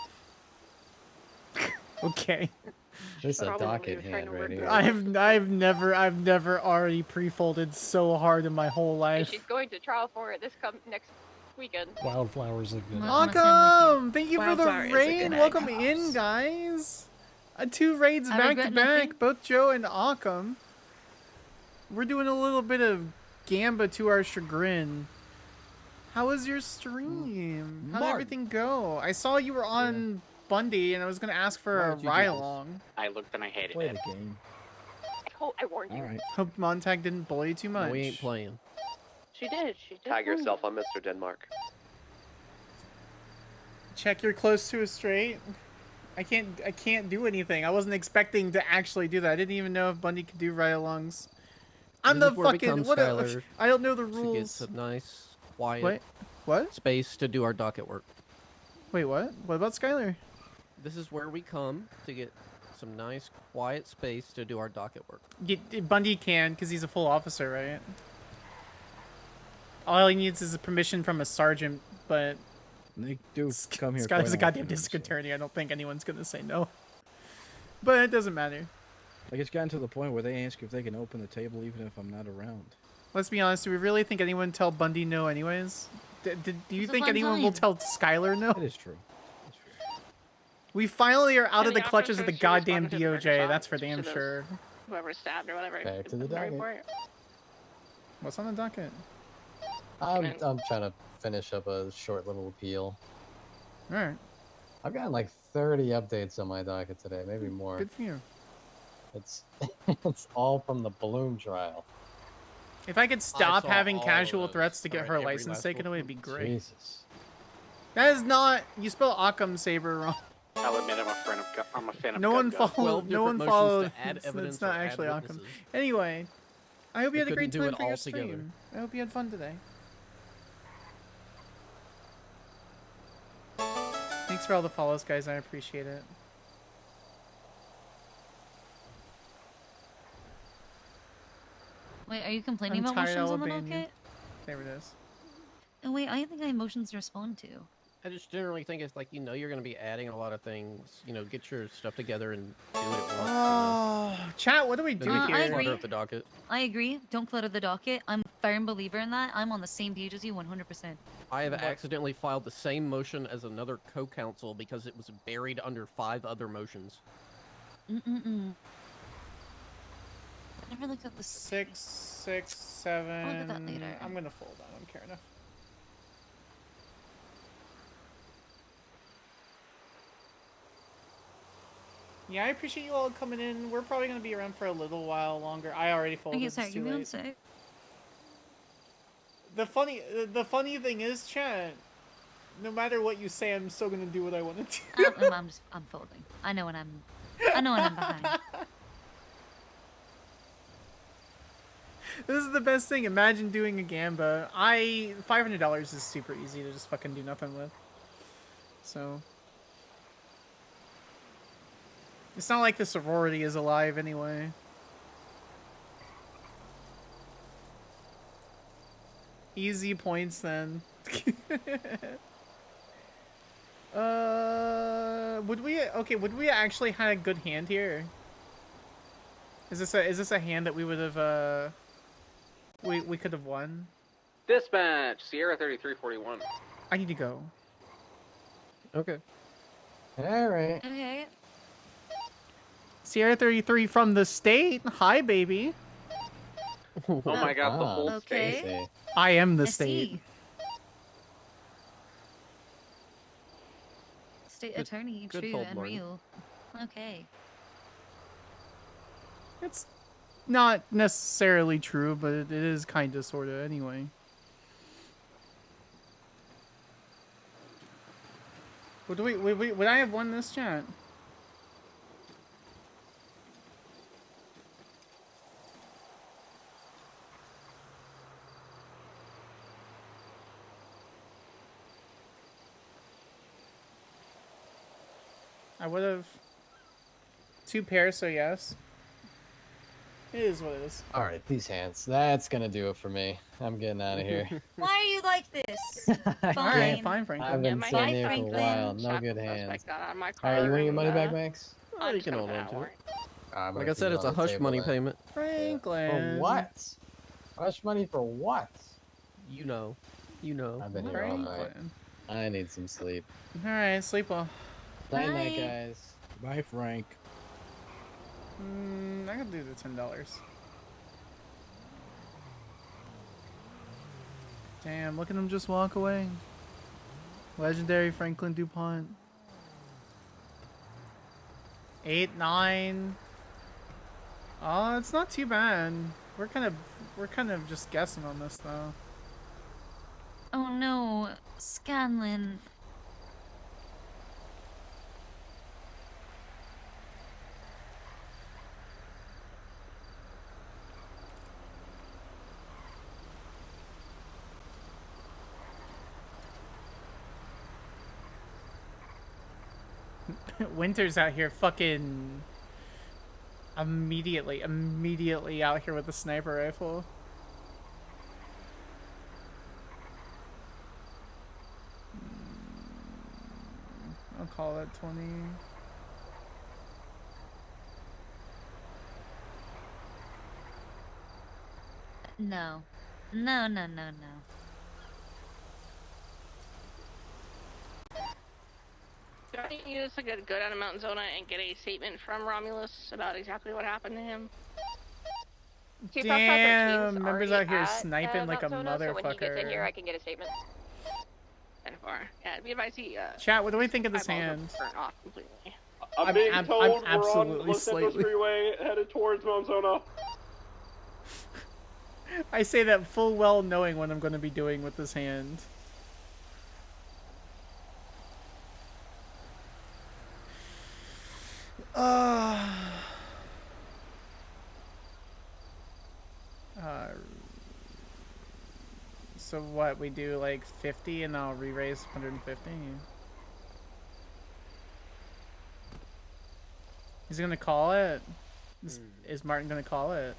Okay. This is a Probably docket we were trying hand to right work here. I've never already pre-folded so hard in my whole And life. she's going to trial for it next We good. Wildflowers are good. Welcome! Thank you for the Wildflower is a raid. good Welcome egg in, house. guys. 2 raids I back to regret nothing. back. Both Joe and Occam. We're doing a little bit of Gamba to our chagrin. How was your stream? How did Martin. everything go? I saw you were on Bundy, and I was gonna ask for Why a don't you do ride this? along. I looked and I hated Play it. the game. I warned you. All right. Hope Montag didn't bully you too much. No, we ain't playing. She did. She did. Tag bully yourself me. on Mr. Denmark. Check you're close to a straight. I can't do anything. I wasn't expecting to actually do that. I didn't even know if Bundy could do ride-alongs. I'm This the is where we fucking come, what? Skyler, I don't know the To get rules. some nice, quiet What? What? space to do our docket work. Wait, what? What about Skyler? This is where we come to get some nice, quiet space to do our docket work. Bundy can, because he's a full officer, right? All he needs is a permission from a sergeant, but They do come here. Skyler's a quite goddamn often, district attorney. I don't think anyone's gonna say no. But it doesn't matter. Like, it's gotten to the point where they ask if they can open the table even if I'm not around. Let's be honest. Do we really think anyone would tell Bundy no, anyways? Do you It's a think fun anyone will time. tell Skyler no? That is true. We finally are out And of the the clutches of the officer, she goddamn responded to the murder DOJ. shot. That's for She damn does. sure. Whoever stabbed or whatever. Back to the put in docket. report. What's on the docket? I'm trying to finish up a short little appeal. All right. I've gotten like 30 updates on my docket today, maybe more. Good for you. It's it's all from the Bloom trial. If I could stop saw having all of casual those. threats to I get read her every license last taken one. away, it'd be great. Jesus. That is not. You spell Occam Saber wrong. I'll admit I'm a fan of No one gun. followed. No one 12 different motions followed. to add It's evidence not or add actually Occam. witnesses. Anyway, I hope you We had a great couldn't do time it for your all together. stream. I hope you had fun today. Thanks for all the follows, guys. I appreciate it. Wait, are you complaining I'm about tired, motions I'll on the abandon you. docket? There it is. Oh wait, I think I have motions to respond to. I just generally think it's like, you're going to be adding a lot of things. Get your stuff together and do it at once. Oh, chat, what do we do Then we here? I can clutter agree. up the docket. I agree. Don't clutter the docket. I'm a firm believer in that. I'm on the same page as you 100%. I have accidentally filed the same motion as another co-counsel because it was buried under 5 other motions. Mm-mm-mm. I never looked at the 6, 6, 7. I'll look at that later. I'm gonna fold. I don't care enough. Yeah, I appreciate you all coming in. We're probably gonna be around for a little while longer. I already folded. Okay, It's sorry, too give me one late. sec. The funny thing is, chat. No matter what you say, I'm still gonna do what I want to do. I'm folding. I know when I'm behind. This is the best thing. Imagine doing a Gamba. $500 is super easy to just fucking do nothing with. So it's not like the sorority is alive anyway. Easy points then. Would we actually had a good hand here? Is this a hand that we would have we could have won? Dispatch, Sierra 3341. I need to go. Okay. All right. Okay. Sierra 33 from the state. Hi, baby. Oh my god, the Ah, whole Okay. state. I am the I state. see. State Good- attorney, good true fold, and Morgan. real. Okay. It's not necessarily true, but it is kind of, sort of, anyway. Would I have won this chat? I would have 2 pairs, so yes. It is what it is. All right, these hands. That's gonna do it for me. I'm getting out of here. Why are you like this? Alright, fine, Franklin. I've been my sitting hand here for a Franklin. while. No Shot good the hands. suspect got out of my All car right, you want your and, money back, Max? Oh, I'm you just can gonna hold put on it to out. it. I'm Like gonna I said, keep it's it a on the hush table money then. payment. Franklin. For what? Hush money for what? You know. You know. I've been here all night. I need some sleep. All right, sleep well. Night night, guys. Bye, Frank. I can do the $10. Damn, look at him just walk away. Legendary Franklin DuPont. 8, 9. Oh, it's not too bad. We're kind of just guessing on this though. Oh no, Scanlan. Winter's out here fucking immediately out here with the sniper rifle. I'll call it 20. No. No. Do I need to use a go down to Mountain Zona and get a statement from Romulus about exactly what happened to him? Damn, members out here sniping like a motherfucker. So when he gets in here, I can get a statement. And far. Yeah, be advised he, Chat, what do we think of this eyeballs are hand? burnt off completely. I'm being told we're on absolutely Los Santos slightly. Freeway headed towards Mount Zona. I say that full well knowing what I'm going to be doing with this hand. So what, we do like 50 and I'll re-raise 150? He's gonna call it? Is Martin gonna call it?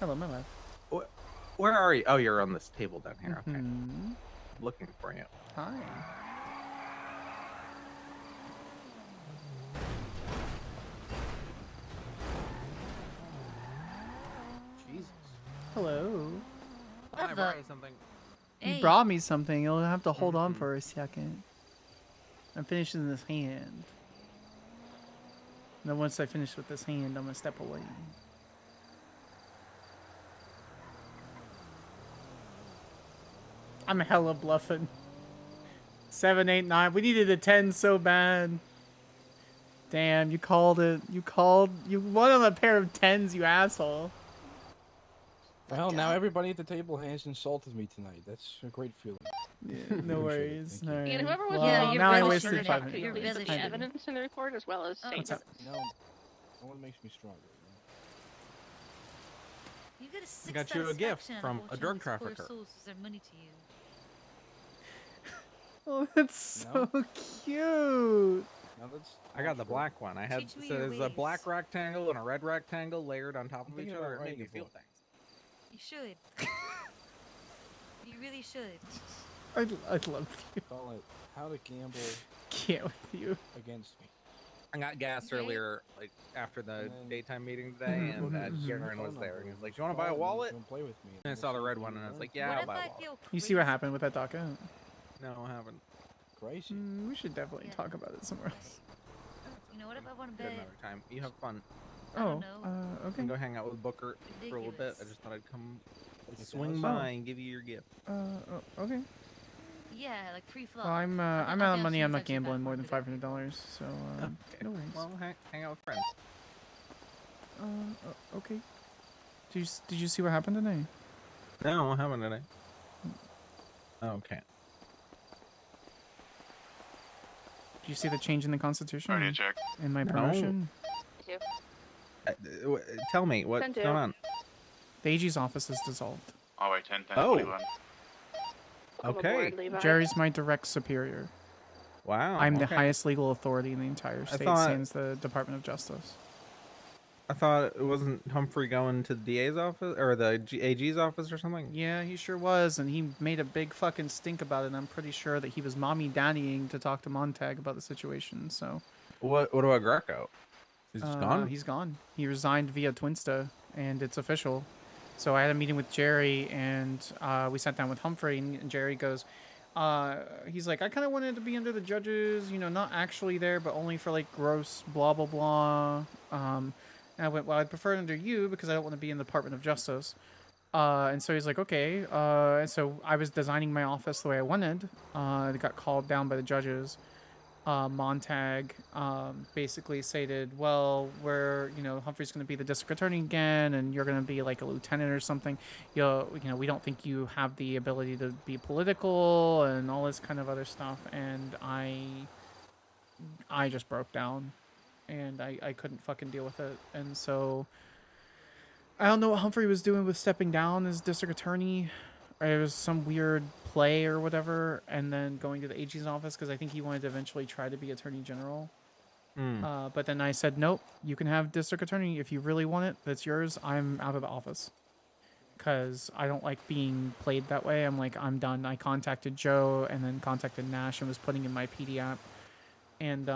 Hello, my love. Where are you? Oh, you're on this table down here. Okay. Mhm. Looking for you. Hi. Jesus. Hello. I brought you something. You brought me something. You'll have to hold on for a second. I'm finishing this hand. And then once I finish with this hand, I'm gonna step away. I'm hella bluffing. 7, 8, 9. We needed a 10 so bad. Damn, you called it. You won on a pair of 10s, you asshole. Well, now everybody at the table has insulted me tonight. That's a great feeling. Yeah, no worries. All right. And whoever was Well, now I wasted 5 to minutes. release the I didn't. evidence in the report as well as What's up? No one makes me stronger. You get a six Got you a gift satisfaction from out of a drug watching these poor trafficker. souls lose their money to you. Oh, that's so cute. I got the black one. I had Teach me so your there's a ways. black rectangle and a red rectangle layered on top of each thinking other. about It made me writing a feel book. things. You should. You really should. I love you. Call it How to Gamble Can't with you. Against Me. I got gas earlier, like after the daytime meeting today, and Garen was there, and he was like, "Do you want to buy a wallet?" Play with me. And I saw the red one, and I was like, "Yeah, What I'll if buy a I wallet." feel You see what happened with that docket? No, I haven't. Crazy. We should definitely talk about it somewhere else. You know what if I want to Good bet? another time. You have fun. Oh, You okay. can go hang out with Booker for a little bit. I just thought I'd come swing Oh. by and give you your gift. Okay. Yeah, like free flow. Well, I'm out of money. I'm not gambling more than $500, so no worries. Well, hang out with friends. Okay. Did you see what happened today? No, I haven't today. Okay. Did you see the change in the Constitution? Already checked. In my No. promotion? Tell me what's Send going to. on. The AG's office is dissolved. Oh wait, 10, 10, Oh. 21. Okay. Jerry's my direct superior. Wow. I'm the okay. highest legal authority in the entire state, thought- sans the Department of Justice. I thought it wasn't Humphrey going to the DA's office or the AG's office or something. Yeah, he sure was, and he made a big fucking stink about it. And I'm pretty sure that he was mommy-daddying to talk to Montag about the situation. So What about Greco? He's just gone. He's gone. He resigned via Twinsta, and it's official. So I had a meeting with Jerry, and we sat down with Humphrey, and Jerry goes, he's like, I kind of wanted to be under the judges, you know, not actually there, but only for like gross blah blah blah. And I went, well, I'd prefer it under you because I don't want to be in the Department of Justice. And so he's like, okay. And so I was designing my office the way I wanted. It got called down by the judges. Montag basically stated, well, Humphrey's going to be the district attorney again, and you're going to be like a lieutenant or something. We don't think you have the ability to be political and all this kind of other stuff. And I just broke down, and I couldn't fucking deal with it. And so I don't know what Humphrey was doing with stepping down as district attorney. It was some weird play or whatever, and then going to the AG's office because I think he wanted to eventually try to be attorney general. But then I said, nope, you can have district attorney if you really want it. That's yours. I'm out of the office because I don't like being played that way. I'm like, I'm done. I contacted Joe and then contacted Nash and was putting in my PD app. And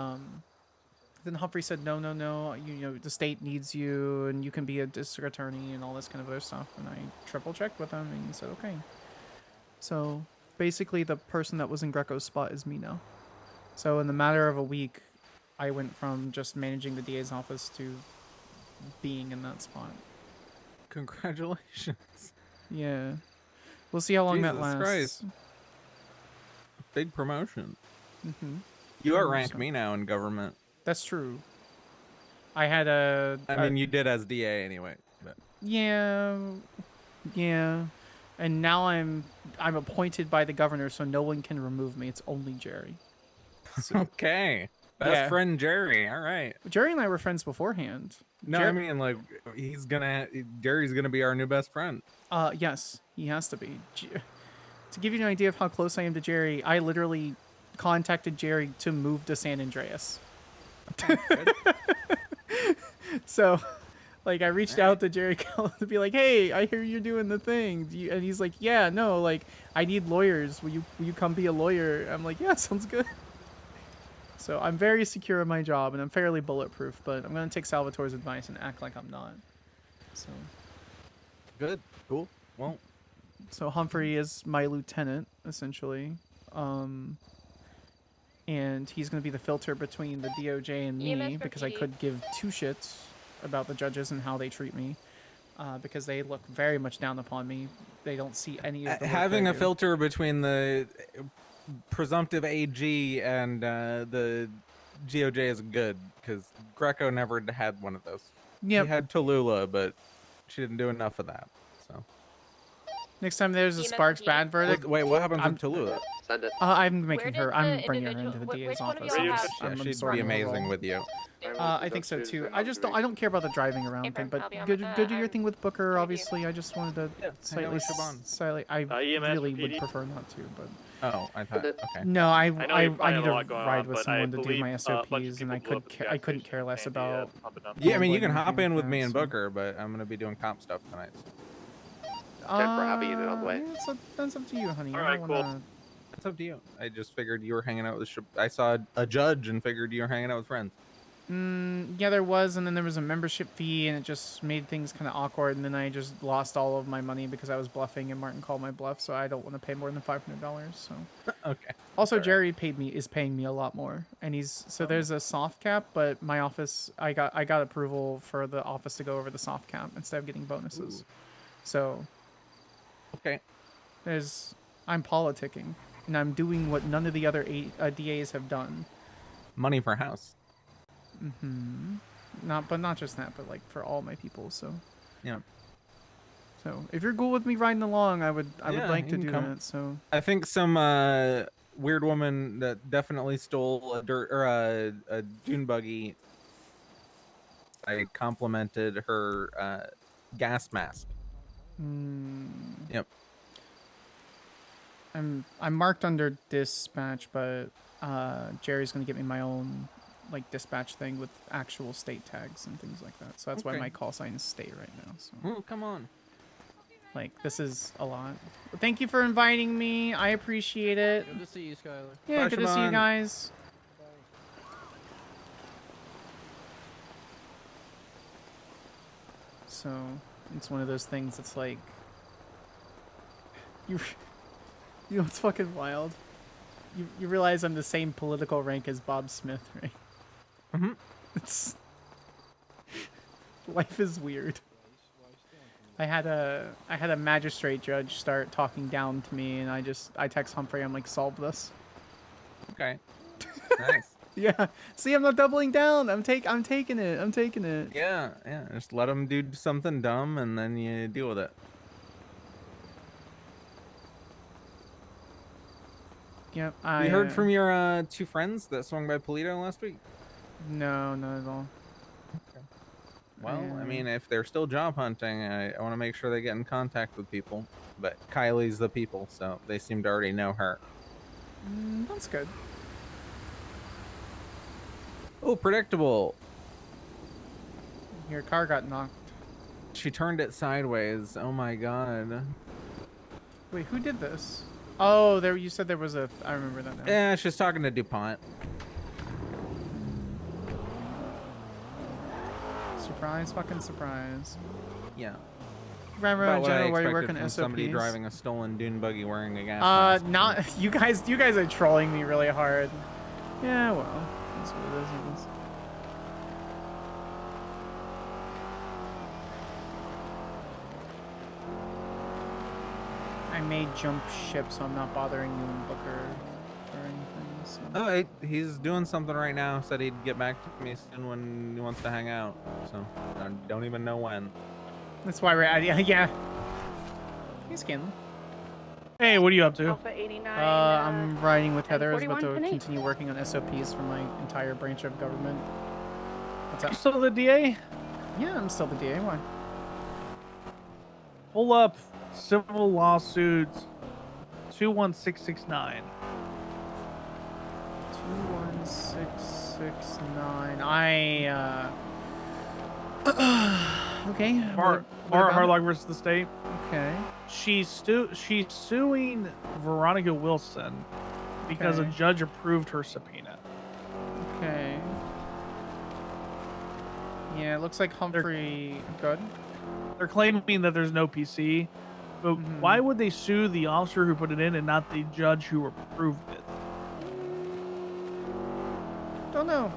then Humphrey said, no, the state needs you and you can be a district attorney and all this kind of other stuff. And I triple checked with him and he said, okay. So basically the person that was in Greco's spot is me now. So in the matter of a week, I went from just managing the DA's office to being in that spot. Congratulations. Yeah. We'll see how long that Jesus lasts. Christ. Big promotion. Mm-hmm. You outrank me now in government. That's true. I had a... I mean, you did as DA anyway. But. Yeah. And now I'm appointed by the governor, so no one can remove me. It's only Jerry. So, okay. Best friend Jerry. All right. Jerry and I were friends beforehand. No, I mean, like, Jerry's gonna be our new best friend. Yes, he has to be. To give you an idea of how close I am to Jerry, I literally contacted Jerry to move to San Andreas. So, like, I reached out to Jerry to be like, hey, I hear you're doing the thing. And he's like, yeah, no, like, I need lawyers. Will you come be a lawyer? I'm like, yeah, sounds good. So I'm very secure in my job, and I'm fairly bulletproof, but I'm going to take Salvatore's advice and act like I'm not. So. Good. Cool. Well. So Humphrey is my lieutenant, essentially. And he's going to be the filter between the DOJ and me, because I could give two shits about the judges and how they treat me, because they look very much down upon me. They don't see any of the work having I a do. filter between the presumptive AG and the GOJ is good, because Greco never had one of those. Yep. He had Tallulah, but she didn't do enough of that. So Next time there's a Sparks bad verdict. Wait, what happened to Tallulah? Send it. I'm making her. I'm bringing her into the DA's office. Yeah, she'd be amazing with you. I think so too. I don't care about the driving around thing, but go do your thing with Booker. Obviously, I just wanted to slightly. I really would prefer not to, but. Oh, I thought. Okay. No, I need to lot going ride on, with but someone I to do my believe, a bunch of SOPs, and I people blew up at the I gas couldn't station care less and, about. pump it up. Yeah, I mean, you can anything hop in like with me that, and so. Booker, but I'm gonna be doing comp stuff tonight. For having it on the way. Yeah, that's up to you, honey. All I right, don't cool. wanna... It's up to you. I just figured you were hanging out with. I saw a judge and figured you were hanging out with friends. Yeah, there was, and then there was a membership fee, and it just made things kind of awkward. And then I just lost all of my money because I was bluffing, and Martin called my bluff, so I don't want to pay more than $500. So. Okay. Also, Jerry is paying me a lot more, and there's a soft cap, but my office, I got approval for the office to go over the soft cap instead of getting bonuses. Ooh. So. Okay. I'm politicking, and I'm doing what none of the other DAs have done. Money for house. Not just that, but like for all my people. So. Yeah. So if you're cool with me riding along, I would like to do come. that. So. I think some weird woman that definitely stole a dune buggy. I complimented her gas mask. Yep. I'm marked under dispatch, but Jerry's gonna get me my own like dispatch thing with actual state tags and things like that. So that's why my call sign is state right now. So. Oh, come on. Like this is a lot. But thank you for inviting me. I appreciate it. Good to see you, Skyler. Yeah, Bye, good to see you Siobhan. guys. So It's one of those things that's like you know what's fucking wild? You realize I'm the same political rank as Bob Smith, right? Mm-hmm. It's life is weird. I had a magistrate judge start talking down to me, and I text Humphrey. I'm like, solve this. Okay. Nice. Yeah. See, I'm not doubling down. I'm taking it. I'm taking it. Yeah, yeah. Just let them do something dumb, and then you deal with it. Yep. You heard from your 2 friends that swung by Polito last week? No, not at all. Well, I mean, if they're still job hunting, I want to make sure they get in contact with people. But Kylie's the people, so they seem to already know her. That's good. Oh, predictable. Your car got knocked. She turned it sideways. Oh my god. Wait, who did this? Oh, there. You said there was a. I remember that now. Yeah, she's talking to DuPont. Surprise, fucking surprise. Yeah. Remember in general where you work on from SOPs? somebody driving a stolen dune buggy wearing a gas mask. Not you guys. You guys are trolling me really hard. Yeah, well, that's what it is. I guess. I may jump ship, so I'm not bothering you and Booker or anything. So. Oh, he's doing something right now. Said he'd get back to me soon when he wants to hang out. So I don't even know when. That's why we're at yeah. He's Scanlan. Hey, what are you up to? Alpha 89. I'm riding with Heather. I was about to 41.8. continue working on SOPs for my entire branch of government. What's up? You still the DA? Yeah, I'm still the DA. Why? Pull up civil lawsuit 21669. 21669. Okay. Bar about it? Hardlock versus the state. Okay. She's suing Veronica Wilson because a Okay. judge approved her subpoena. Okay. Yeah, it looks like Humphrey. Good. They're claiming that there's no PC, but why would they sue the officer who put it in and not the judge who approved it? Don't know.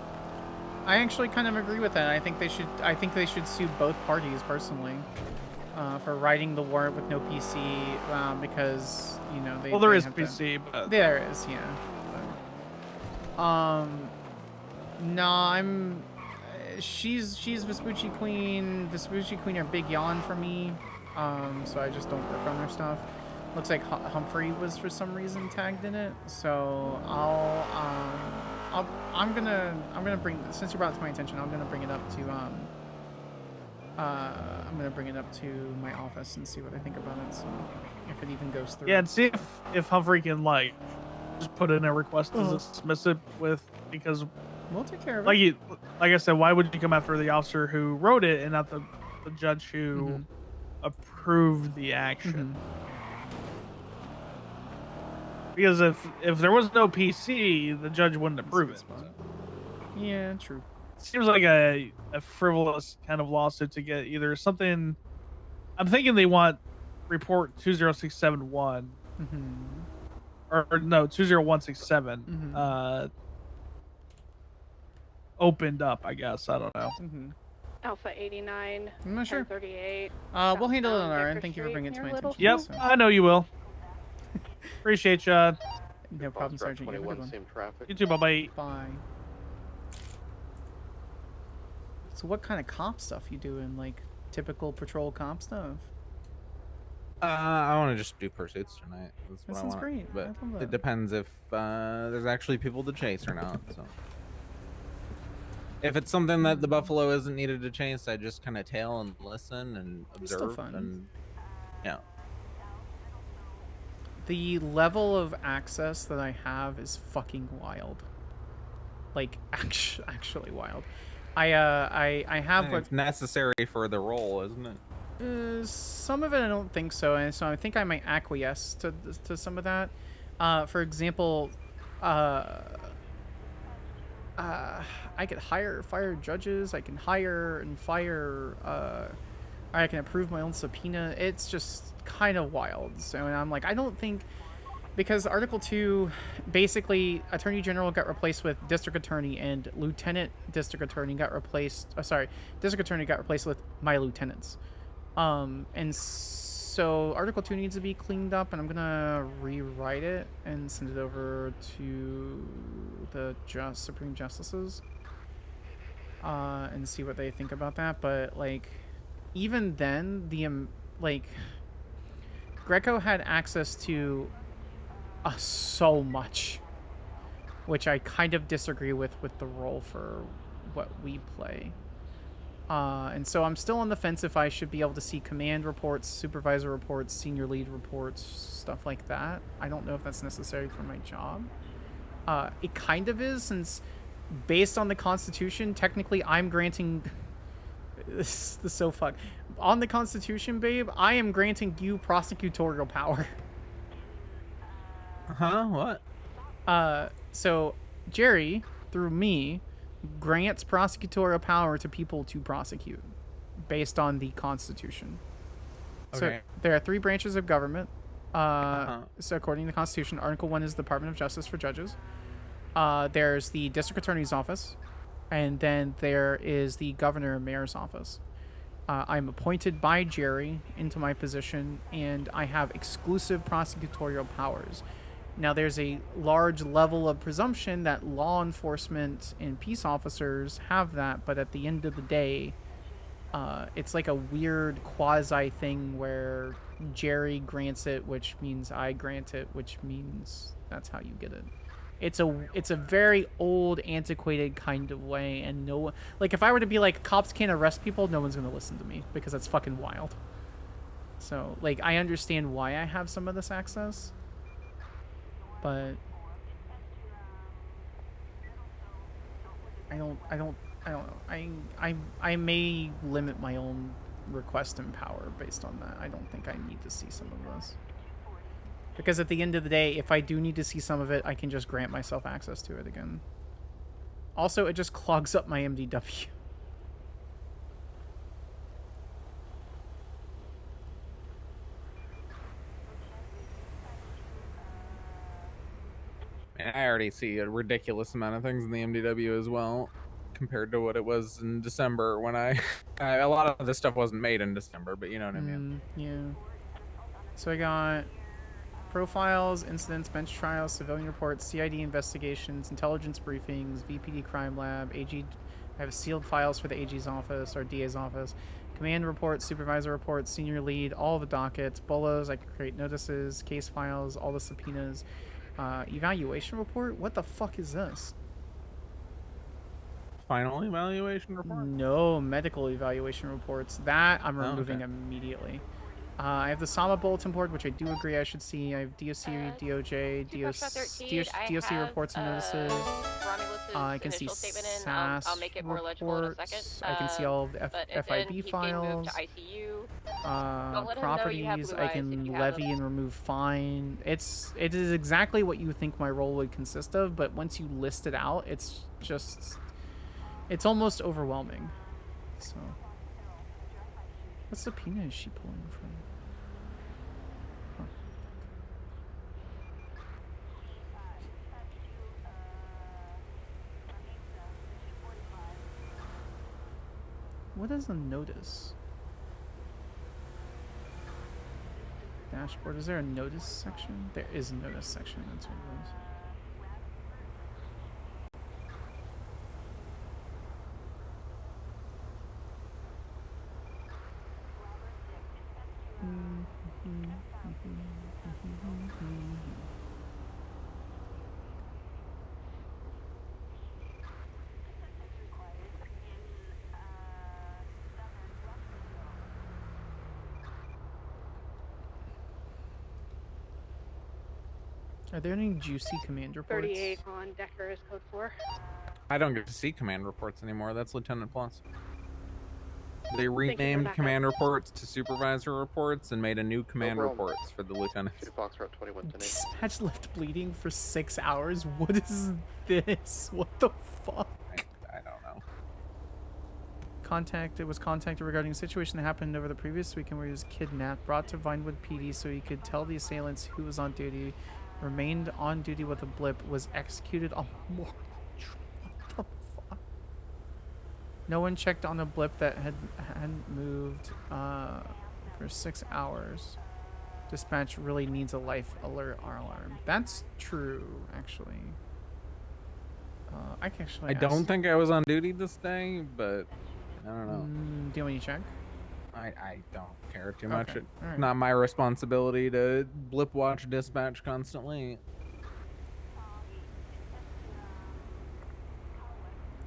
I actually kind of agree with that. I think they should sue both parties personally for writing the warrant with no PC because they. Well, there they is have PC, but there is, yeah. But, no, I'm. She's Vespucci Queen. Vespucci Queen are big yawn for me. So I just don't work on their stuff. Looks like Humphrey was for some reason tagged in it. So I'm gonna bring, since you brought it to my attention, I'm gonna bring it up to my office and see what I think about it. So if it even goes through. yeah, and see if Humphrey can just put in a request to dismiss it because we'll take care of it. Like I said, why would you come after the officer who wrote it and not the judge who approved the action? Because if there was no PC, the judge wouldn't approve it. Yeah, true. Seems like a frivolous kind of lawsuit to get either something. I'm thinking they want report 20671 or no 20167 opened up. I guess I don't know. Alpha 89. I'm not sure. 1038. We'll handle it on our Victor end. Thank you for Street bringing it to near my Little attention. Yep, So. I know you will. Appreciate you. No problem, Sergeant. You have a good one. Same traffic. You too. Bye. Bye. So what kind of cop stuff you doing? Like typical patrol cop stuff? I want to just do pursuits tonight. That's what I sounds want. great. I But love that. it depends if there's actually people to chase or not. So if it's something that the buffalo isn't needed to chase, I just kind of tail and listen and It's still observe. fun. And yeah. The level of access that I have is fucking wild. Like actually wild. I have what It's necessary for the role, isn't it? some of it I don't think so, and so I think I might acquiesce to some of that. For example, I could fire judges. I can hire and fire I can approve my own subpoena. It's just kind of wild. So, and I'm like, I don't think, because Article 2, basically, Attorney General got replaced with District Attorney, and Lieutenant District Attorney got replaced, District Attorney got replaced with my lieutenants. And so Article 2 needs to be cleaned up, and I'm gonna rewrite it and send it over to the Supreme Justices, and see what they think about that. But, like, even then, like, Greco had access to so much, which I kind of disagree with the role for what we play. And so I'm still on the fence if I should be able to see command reports, supervisor reports, senior lead reports, stuff like that. I don't know if that's necessary for my job. It kind of is, since based on the Constitution, technically I'm granting... This is so fucked. On the Constitution, babe, I am granting you prosecutorial power. Huh? What? So Jerry, through me, grants prosecutorial power to people to prosecute based on the Constitution. So Okay. there are 3 branches of government. So according to the Constitution, Article 1 is the Department of Justice for judges. There's the District Attorney's Office, and then there is the Governor and Mayor's Office. I'm appointed by Jerry into my position, and I have exclusive prosecutorial powers. Now, there's a large level of presumption that law enforcement and peace officers have that, but at the end of the day, it's like a weird quasi thing where Jerry grants it, which means I grant it, which means that's how you get it. It's a very old, antiquated kind of way, and like, if I were to be like, cops can't arrest people, no one's gonna listen to me, because that's fucking wild. So, like, I understand why I have some of this access, but I don't know. I may limit my own request and power based on that. I don't think I need to see some of this. Because at the end of the day, if I do need to see some of it, I can just grant myself access to it again. Also, it just clogs up my MDW. And I already see a ridiculous amount of things in the MDW as well, compared to what it was in December when a lot of this stuff wasn't made in December, but you know what I mean. Yeah. So I got profiles, incidents, bench trials, civilian reports, CID investigations, intelligence briefings, VPD crime lab, AG. I have sealed files for the AG's office or DA's office, command reports, supervisor reports, senior lead, all the dockets, bolos. I can create notices, case files, all the subpoenas. Evaluation report? What the fuck is this? Final evaluation report? No, medical evaluation reports. That I'm removing immediately. I have the SAMA bulletin board, which I do agree I should see. I have DOC, DOJ, DOC reports and notices. I can see SAS I'll make it more legible in a second. I can see all of the FIB files. Properties, I can levy and remove fine. It is exactly what you think my role would consist of, but once you list it out, it's almost overwhelming. So, what subpoena is she pulling from? Huh. What is a notice? Dashboard. Is there a notice section? There is a notice section. That's what it is. Are there any juicy command reports? 38 on Decker is code 4. I don't get to see command reports anymore. That's Lieutenant Plus. They for renamed backup. command reports to supervisor reports and made a new command Overall, reports for the lieutenants. Box Route 21 to Dispatch left bleeding for 6 hours? What is this? What the fuck? I don't know. was contacted regarding a situation that happened over the previous weekend where he was kidnapped, brought to Vinewood PD so he could tell the assailants who was on duty, remained on duty with a blip, was executed on more. What the fuck? No one checked on a blip that hadn't moved for 6 hours. Dispatch really needs a life alert alarm. That's true, actually. I can actually. I don't think I was on duty this day, but I don't know. Do you want me to check? I don't care too much. Okay, It's alright. not my responsibility to blip watch dispatch constantly.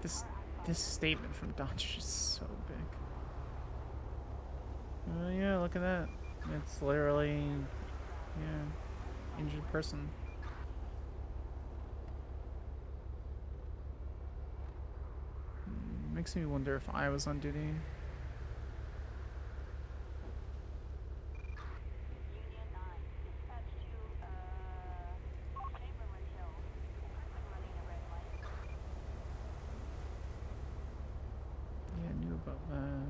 This statement from Dodge is so big. Oh yeah, look at that. It's literally, yeah, injured person. Makes me wonder if I was on duty. Yeah, I knew about that.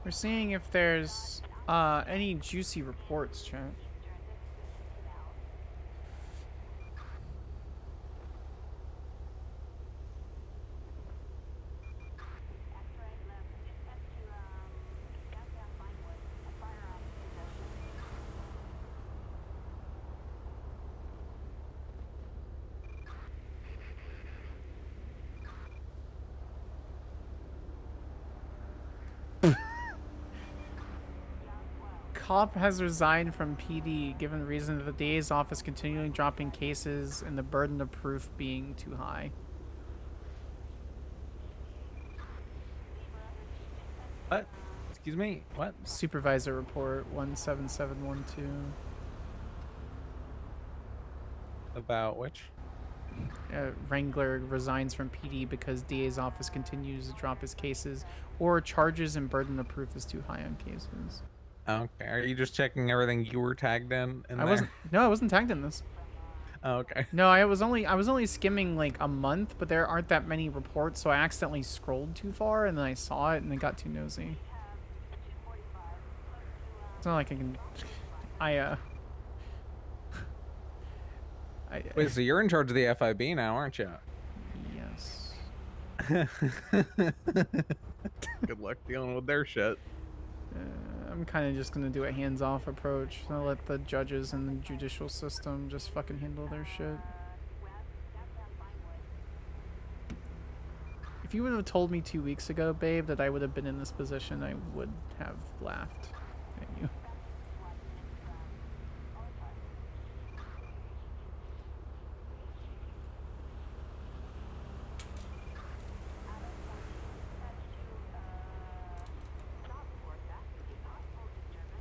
We're seeing if there's any juicy reports, chat. Cop has resigned from PD given reason that the DA's office continually dropping cases and the burden of proof being too high. What? Excuse me? What? Supervisor report 17712. About which? Wrangler resigns from PD because DA's office continues to drop his cases or charges and burden of proof is too high on cases. Okay. Are you just checking everything you were tagged in? I wasn't. No, I wasn't tagged in this. Oh, okay. No, I was only skimming like a month, but there aren't that many reports, so I accidentally scrolled too far and then I saw it and then got too nosy. It's not like I can. Wait, so you're in charge of the FIB now, aren't you? Yes. Good luck dealing with their shit. I'm kind of just gonna do a hands-off approach. I'll let the judges and the judicial system just fucking handle their shit. If you would have told me 2 weeks ago, babe, that I would have been in this position, I would have laughed at you.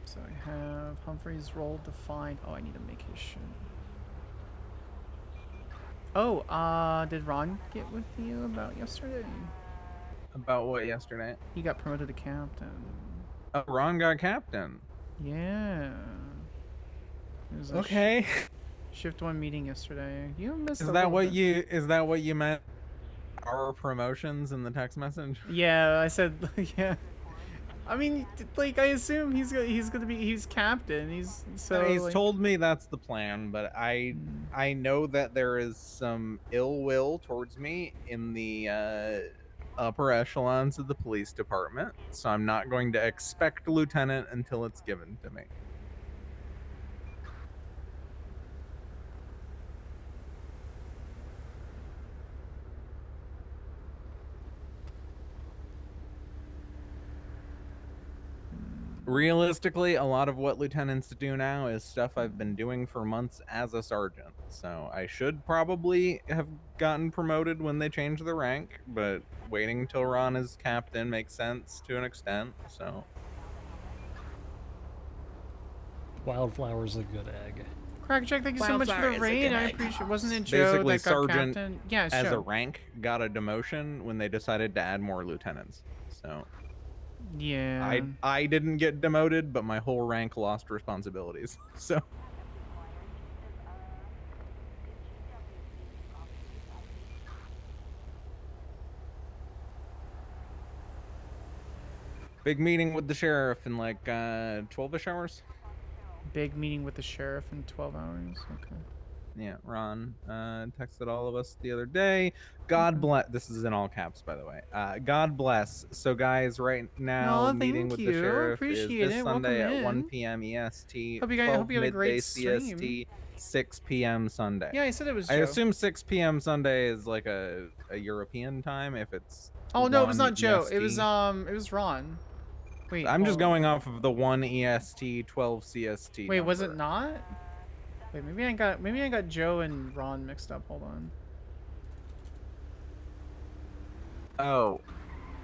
So I have Humphrey's role defined. Oh, I need to make his shit. Oh, did Ron get with you about yesterday? About what yesterday? He got promoted to captain. Oh, Ron got captain. Yeah. It was a Okay. Shift 1 meeting yesterday. You missed Is a that little what bit. is that what you meant? Our promotions in the text message? Yeah, I said yeah. I mean, like I assume he's captain. He's like, told me that's the plan, but I know that there is some ill will towards me in the upper echelons of the police department, so I'm not going to expect lieutenant until it's given to me. Realistically, a lot of what lieutenants do now is stuff I've been doing for months as a sergeant. So I should probably have gotten promoted when they change the rank, but waiting until Ron is captain makes sense to an extent. So Wildflower's a good egg. Crackjack, thank you so much for Wildflower the is a raid. good I egg. appreciate. Wasn't it Joe basically, that got sergeant captain? Yeah, it's as a Joe. rank got a demotion when they decided to add more lieutenants. So yeah, I didn't get demoted, but my whole rank lost responsibilities. So big meeting with the sheriff in like 12-ish hours. big meeting with the sheriff in 12 hours. Okay. Yeah, Ron texted all of us the other day. God bless. This is in all caps, by the way. God bless. So, guys, right now, Oh, meeting thank with you. the sheriff is Appreciate this it. Sunday Welcome at 1 in. p.m. EST, Hope you 12 had a midday great stream. CST, 6 p.m. Sunday. Yeah, I said it was I Joe. assume 6 p.m. Sunday is like a European time if it's. Oh no, it was 1 not Joe. EST. It was Ron. Wait, I'm just hold on. going off of the 1 EST, 12 CST. Wait, was it number. not? Wait, maybe I got Joe and Ron mixed up. Hold on. Oh.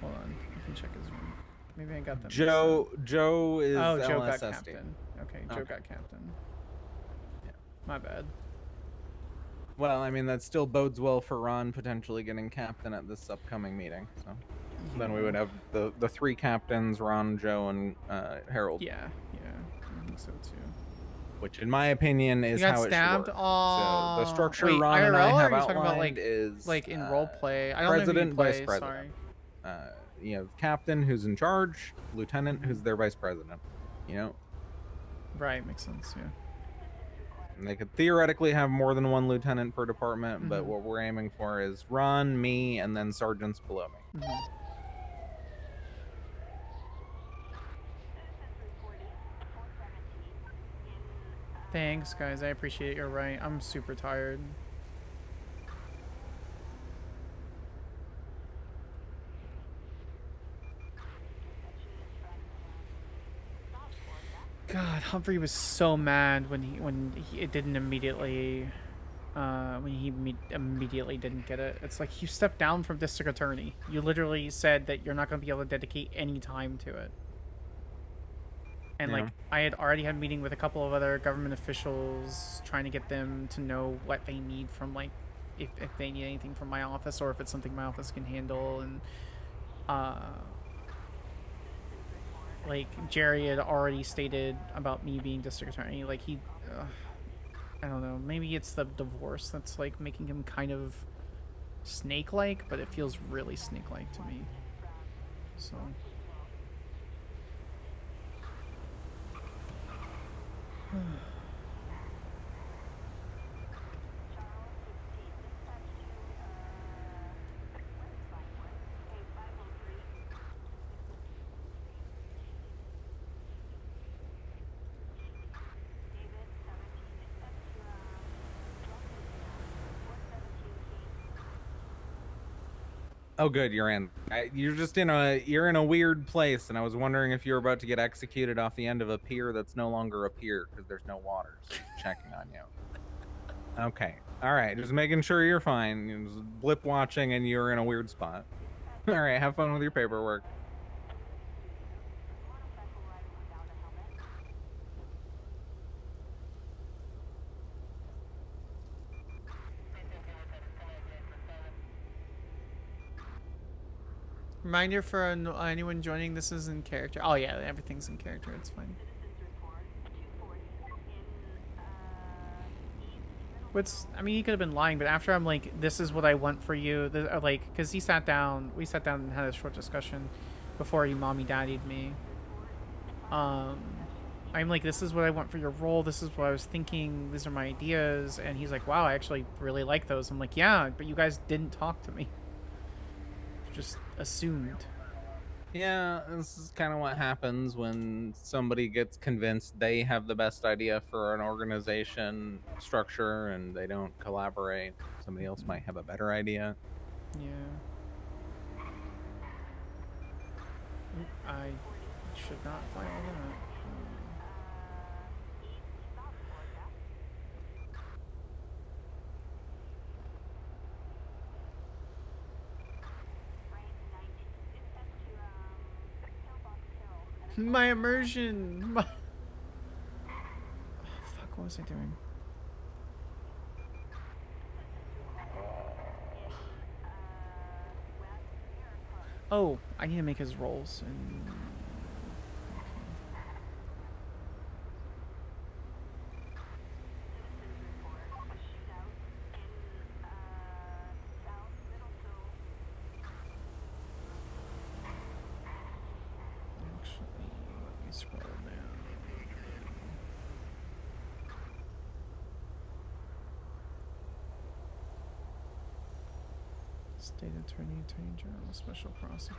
Hold on. I can check his room. Maybe I got them. Joe is Oh, Joe got LSSD. captain. Okay, Joe got captain. Yeah. My bad. Well, I mean, that still bodes well for Ron potentially getting captain at this upcoming meeting. So then we would have the three captains, Ron, Joe, and Harold. Yeah, I think so too. Which, in my opinion, is You got how it stabbed? should work. Oh, So the structure wait, Ron and I IRL, or have are you talking outlined about like is in role play? I don't president, know who you vice play, president. sorry. You have captain who's in charge, lieutenant who's their vice president. You know. Right, makes sense. Yeah. And they could theoretically have more than one lieutenant per department, but what we're aiming for is Ron, me, and then sergeants below me. Thanks, guys. I appreciate it. You're right. I'm super tired. God, Humphrey was so mad when it didn't immediately immediately didn't get it. It's like you stepped down from district attorney. You literally said that you're not going to be able to dedicate any time to it. And like I had already had a meeting with a couple of other government officials trying to get them to know what they need from like if they need anything from my office or if it's something my office can handle. And like Jerry had already stated about me being district attorney. Like he I don't know, maybe it's the divorce that's like making him kind of snake-like, but it feels really snake-like to me. So Oh, good, you're in. You're just you're in a weird place, and I was wondering if you were about to get executed off the end of a pier that's no longer a pier because there's no water. So checking on you. Okay, all right, just making sure you're fine. You're just blip watching, and you're in a weird spot. All right, have fun with your paperwork. reminder for anyone joining, this is in character. Oh yeah, everything's in character. It's fine. I mean, he could have been lying, but after I'm like, this is what I want for you. Like, because we sat down and had a short discussion before he mommy daddied me. I'm like, this is what I want for your role. This is what I was thinking. These are my ideas. And he's like, wow, I actually really like those. I'm like, yeah, but you guys didn't talk to me. Just assumed. Yeah, this is kind of what happens when somebody gets convinced they have the best idea for an organization structure and they don't collaborate. Somebody else might have a better idea. Yeah. I should not file that. My immersion! My... Oh, fuck, what was I doing? Oh, I need to make his rolls. And... Actually, let me scroll down. State Attorney, Attorney General, Special Prosecutor.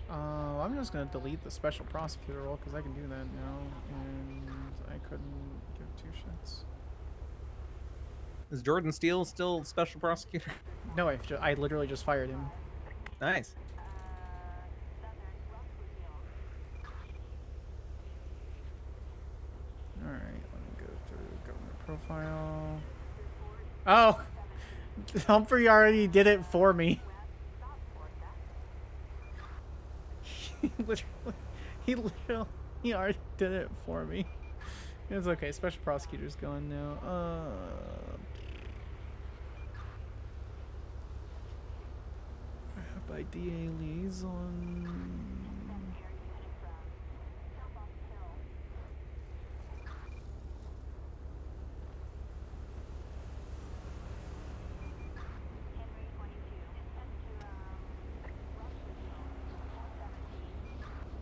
I'm just gonna delete the Special Prosecutor role because I can do that now, and I couldn't give two shits. Is Jordan Steele still special prosecutor? No, I literally just fired him. Nice. Alright, let me go through government profile. Oh! Humphrey already did it for me. he already did it for me. It's okay, Special Prosecutor's going now. By DA liaison.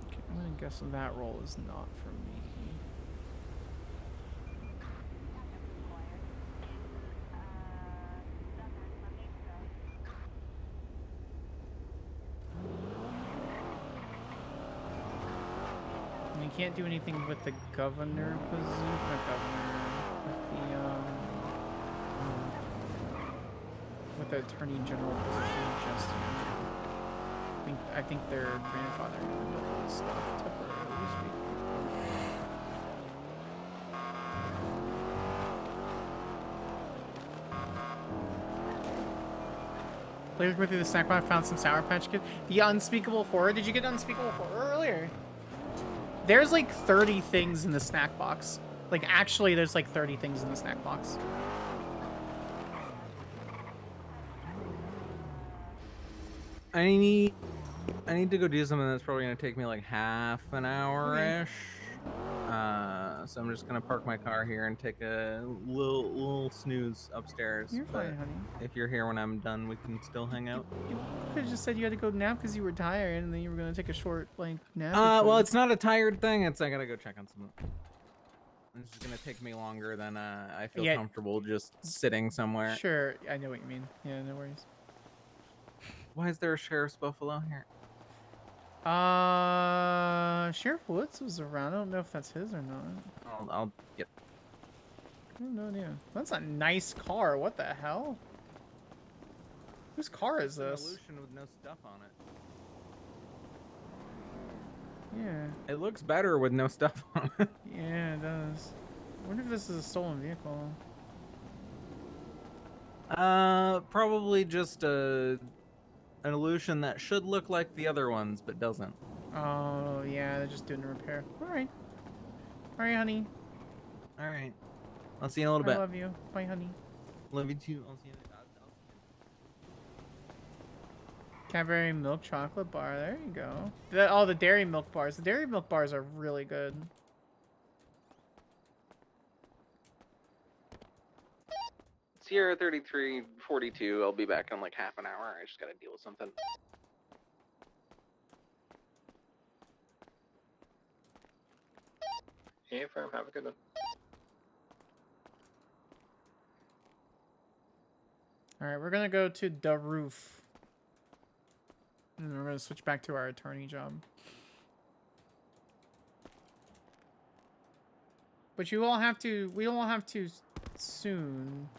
Okay, I'm gonna guess that role is not for me. You can't do anything with the governor position. Not governor. With the attorney general position. Just. I think their grandfather handled stuff temporarily speaking. Later went through the snack bar, found some Sour Patch Kids. The Unspeakable Horror. Did you get Unspeakable Horror earlier? There's like 30 things in the snack box. Like, actually, there's like 30 things in the snack box. I need to go do something that's probably gonna take me like half an hour-ish. So I'm just gonna park my car here and take a little snooze upstairs. You're fine, honey. If you're here when I'm done, we can still hang out. You could have just said you had to go nap because you were tired, and then you were gonna take a short like nap. Well, it's not a tired thing. It's I gotta go check on something. This is gonna take me longer than I feel comfortable just sitting somewhere. Sure, I know what you mean. Yeah, no worries. Why is there a Sheriff's Buffalo here? Sheriff Woods was around. I don't know if that's his or not. I'll get. I have no idea. That's a nice car. What the hell? Whose car is this? An Evolution with no stuff on it. Yeah. It looks better with no stuff on it. Yeah, it does. I wonder if this is a stolen vehicle. Probably just an Evolution that should look like the other ones, but doesn't. Oh, yeah, they're just doing a repair. Alright. Alright, honey. Alright. I'll see you in a little bit. I love you. Bye, honey. Love you too. I'll see you. Cadbury milk chocolate bar. There you go. The dairy milk bars. The dairy milk bars are really good. Sierra 3342. I'll be back in like half an hour. I just gotta deal with something. Hey, firm. Have a good one. Alright, we're gonna go to the roof. And then we're gonna switch back to our attorney job. But we all have to soon.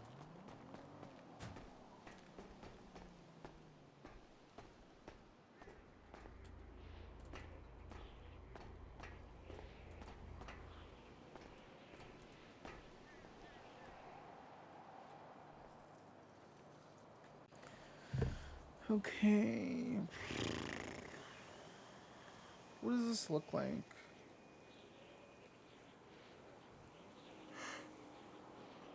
Okay. What does this look like?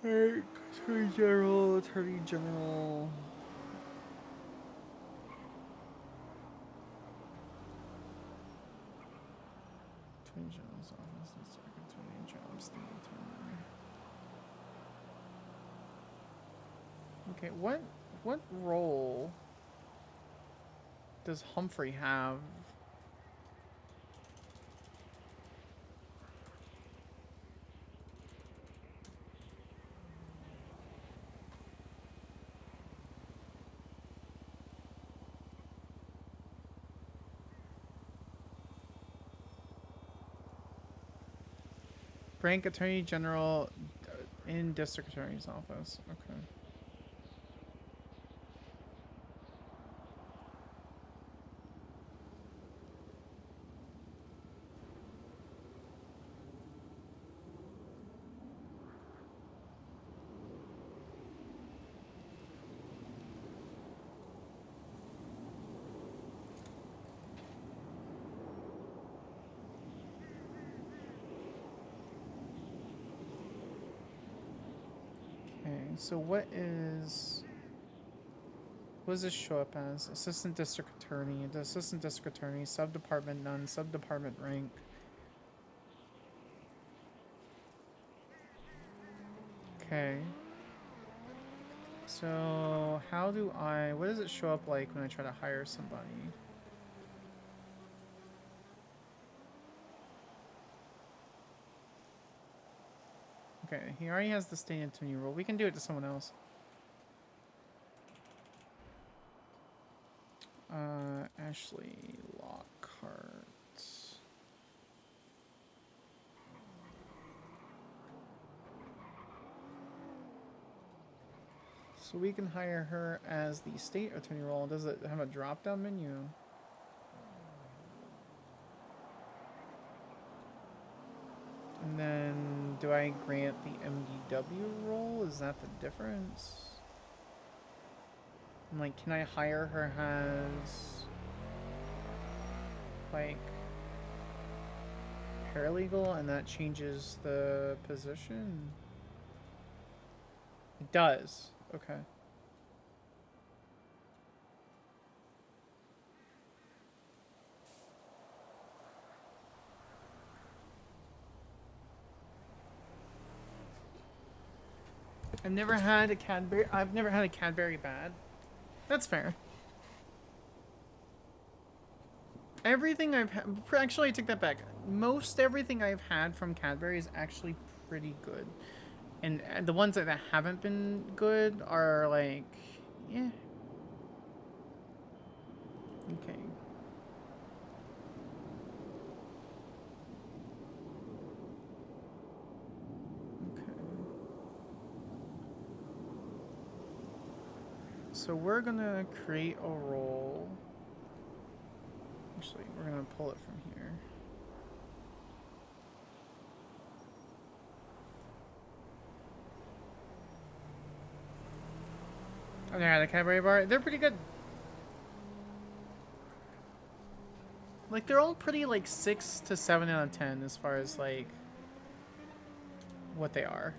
Hey, Attorney General, Attorney General. Attorney General's office, District Attorney, Job, State Attorney. Okay, what role does Humphrey have? Rank Attorney General in District Attorney's office. Okay. Okay, so what does this show up as? Assistant District Attorney, the Assistant District Attorney, Sub-Department none, Sub-Department rank. Okay. So what does it show up like when I try to hire somebody? Okay, he already has the state attorney role. We can do it to someone else. Ashley Lockhart. So we can hire her as the state attorney role. Does it have a drop-down menu? And then do I grant the MDW role? Is that the difference? And like, can I hire her as like paralegal and that changes the position? It does. Okay. I've never had a Cadbury bad. That's fair. Everything I've had, actually I take that back. Most everything I've had from Cadbury is actually pretty good. And the ones that haven't been good are like, yeah. Okay. So we're gonna create a role. Actually, we're gonna pull it from here. Oh, yeah, the Cadbury bar. They're pretty good. Like, they're all pretty, like, 6 to 7 out of 10 as far as, like, what they are.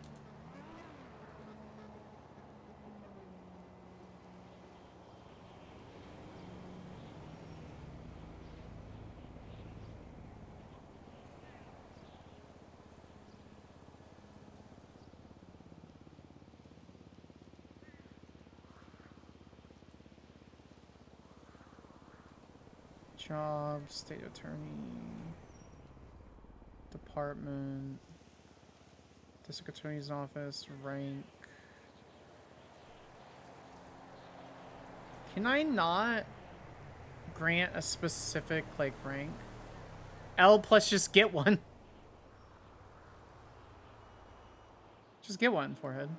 Job, state attorney, department, district attorney's office, rank. Can I not grant a specific, like, rank? L plus just get one. Just get one, forehead.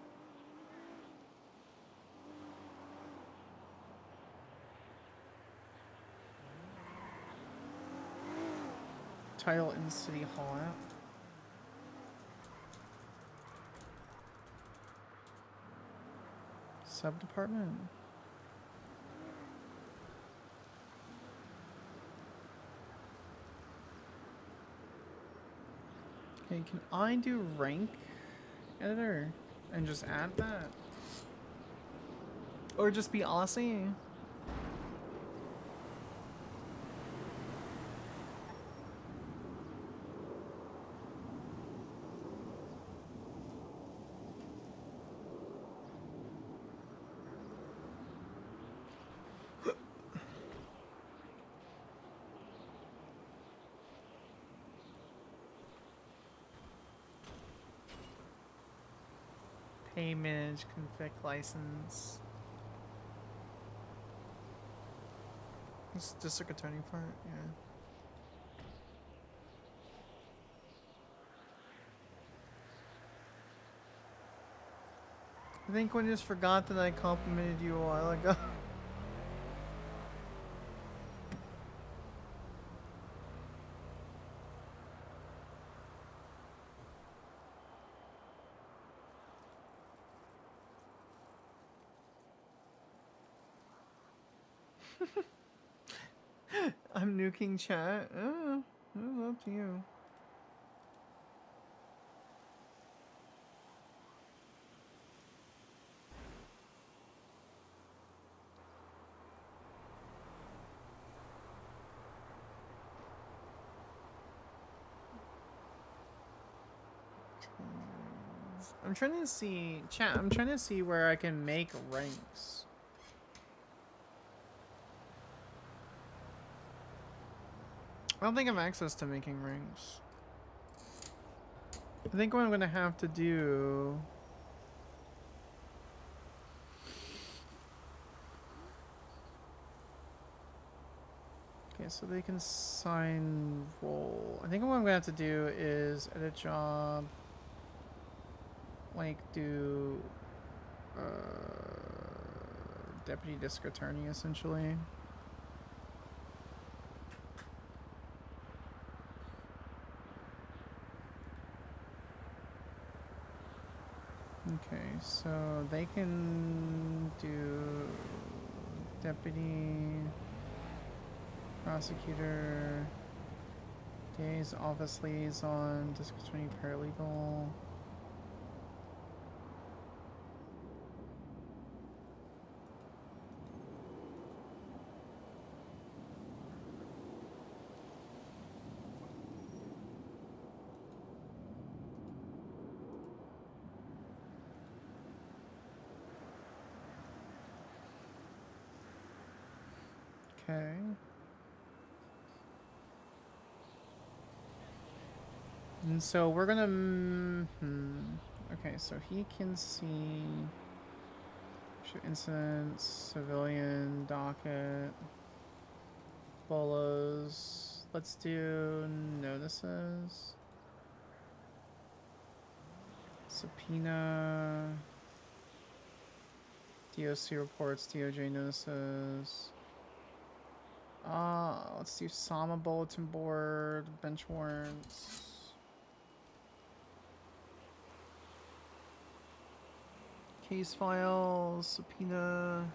Title in City Hall app. Sub-department. Okay, can I do rank editor and just add that? Or just be Aussie? Pay manage config license. This district attorney part, yeah. I think one just forgot that I complimented you a while ago. I'm nuking chat. Oh, it's up to you. I'm trying to see, chat, I'm trying to see where I can make ranks. I don't think I have access to making ranks. I think what I'm gonna have to do... Okay, so they can sign role. I think what I'm gonna have to do is edit job. Like do deputy district attorney essentially. Okay, so they can do deputy prosecutor, DA's office liaison, district attorney, paralegal. Okay. And so we're gonna, okay, so he can see incidents, civilian, docket, bolos. Let's do notices. Subpoena. DOC reports, DOJ notices. Let's do SAMA bulletin board, bench warrants. Case files, subpoena,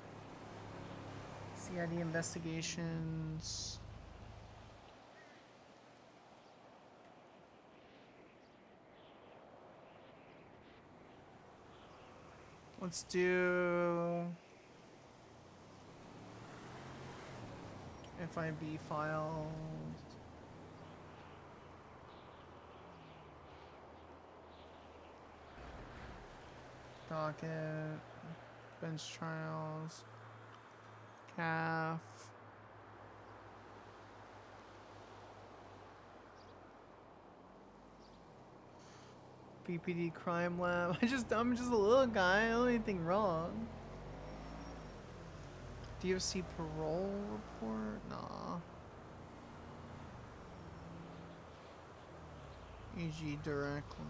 CID investigations. Let's do FIB files. Docket, bench trials, CAF. BPD crime lab. I'm just a little guy. I don't do anything wrong. DOC parole report? Nah. EG directly.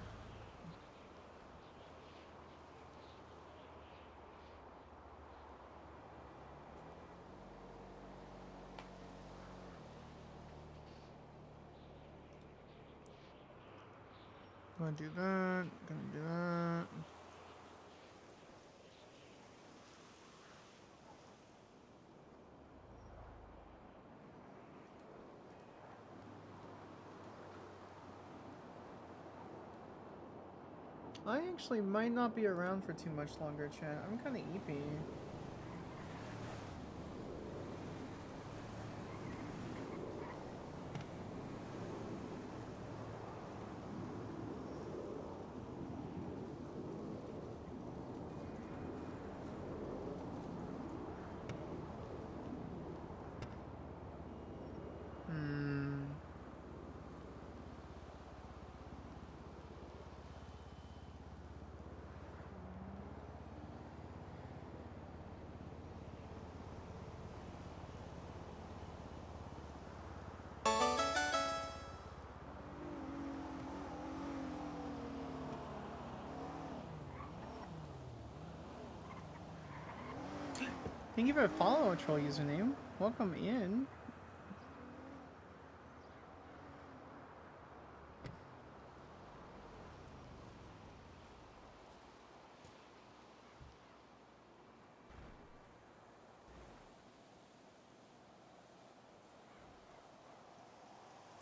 Gonna do that. Gonna do that. I actually might not be around for too much longer, chat. I'm kind of eepy. Thank you for the follow, troll username. Welcome in.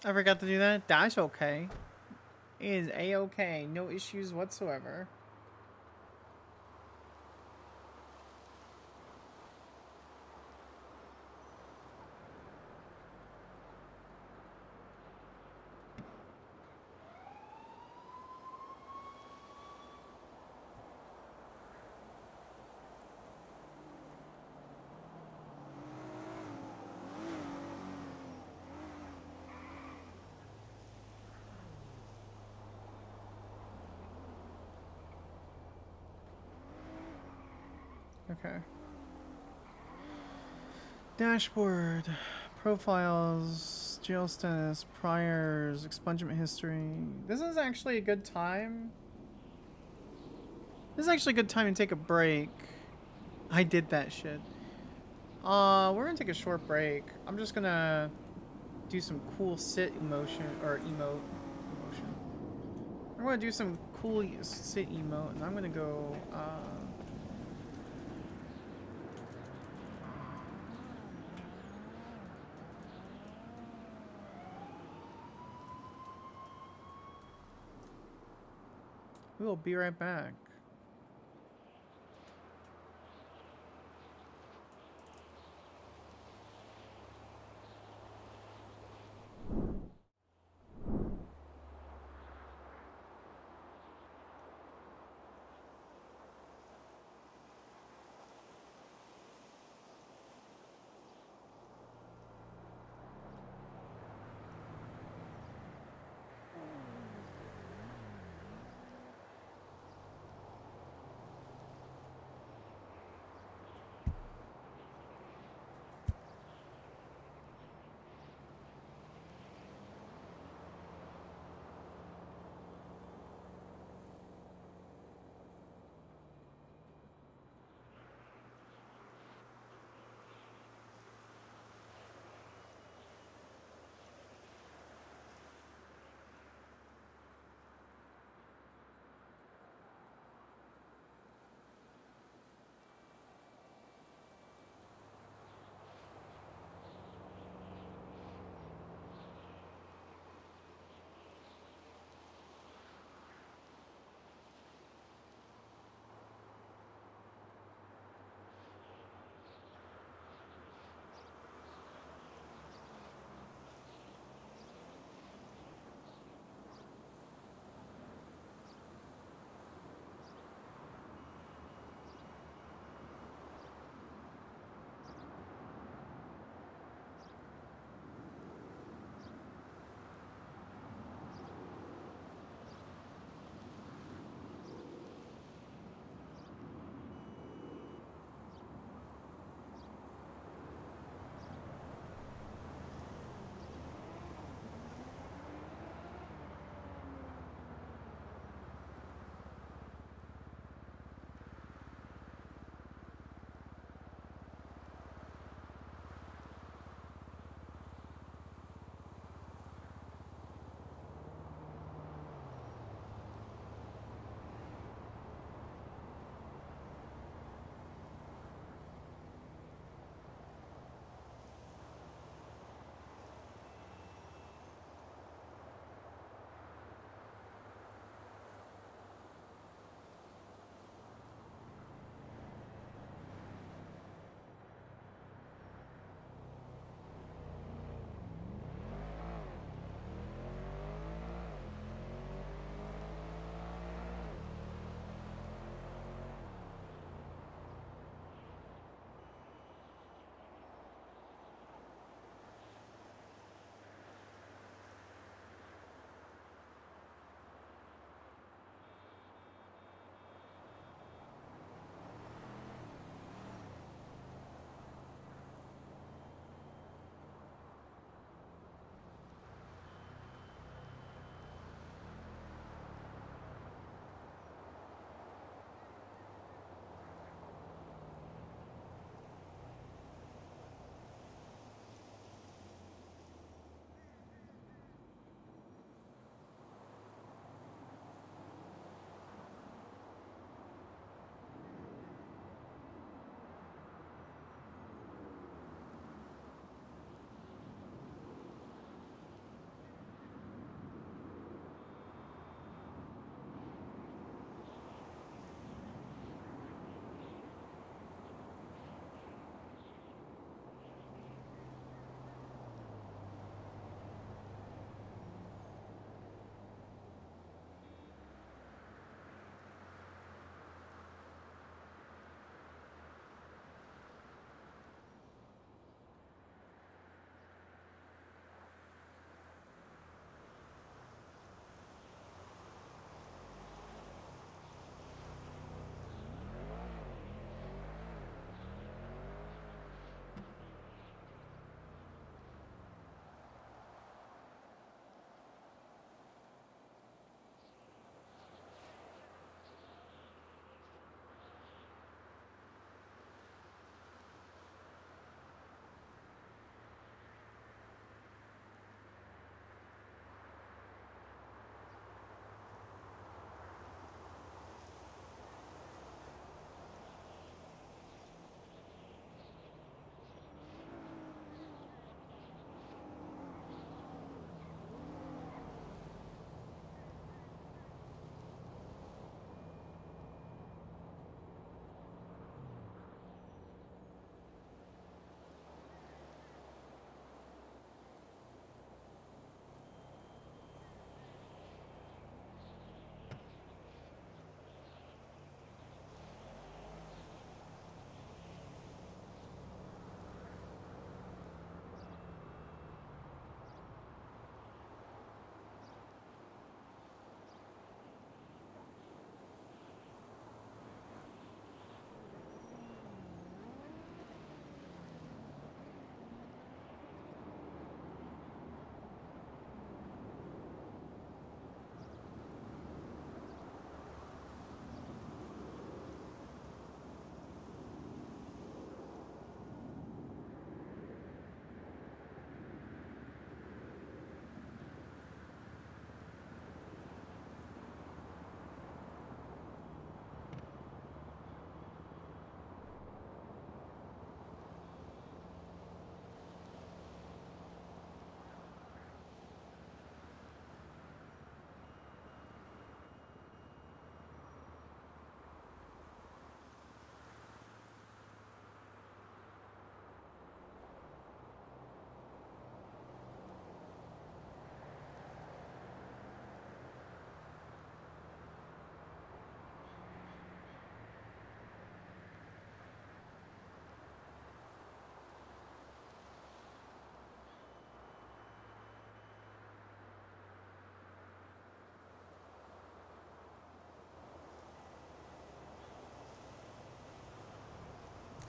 I forgot to do that. That's okay. It is a-okay. No issues whatsoever. Okay. Dashboard. Profiles. Jail status. Priors. Expungement history. This is actually a good time. This is actually a good time to take a break. I did that shit. We're gonna take a short break. I'm just gonna do some cool sit emotion or emote. Emotion. I'm gonna do some cool sit emote, and I'm gonna go. We will be right back.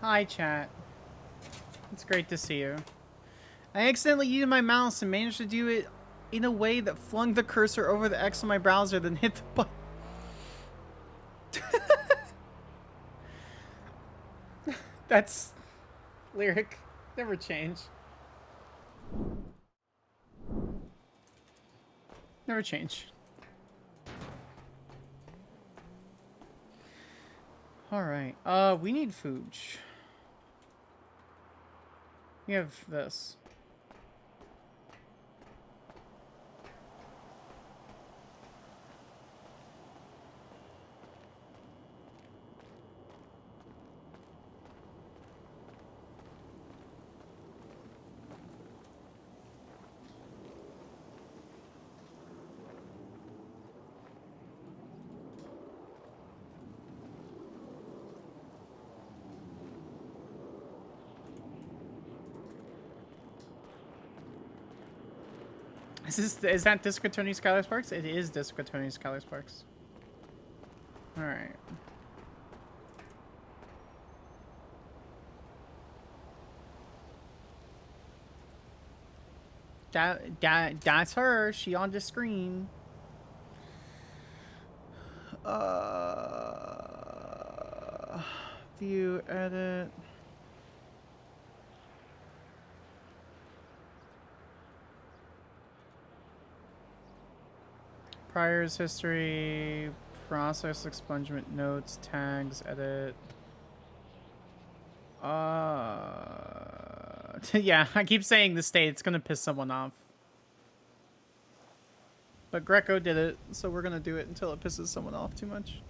Hi, chat. It's great to see you. I accidentally used my mouse and managed to do it in a way that flung the cursor over the X on my browser, then hit the button. That's lyric. Never change. Never change. Alright. We need food. We have this. Is that Disco Tony Skyler Sparks? It is Disco Tony Skyler Sparks. Alright. That's her. She on the screen. View, edit. Priors, history, process, expungement, notes, tags, edit. Yeah, I keep saying the state. It's gonna piss someone off. But Greco did it, so we're gonna do it until it pisses someone off too much.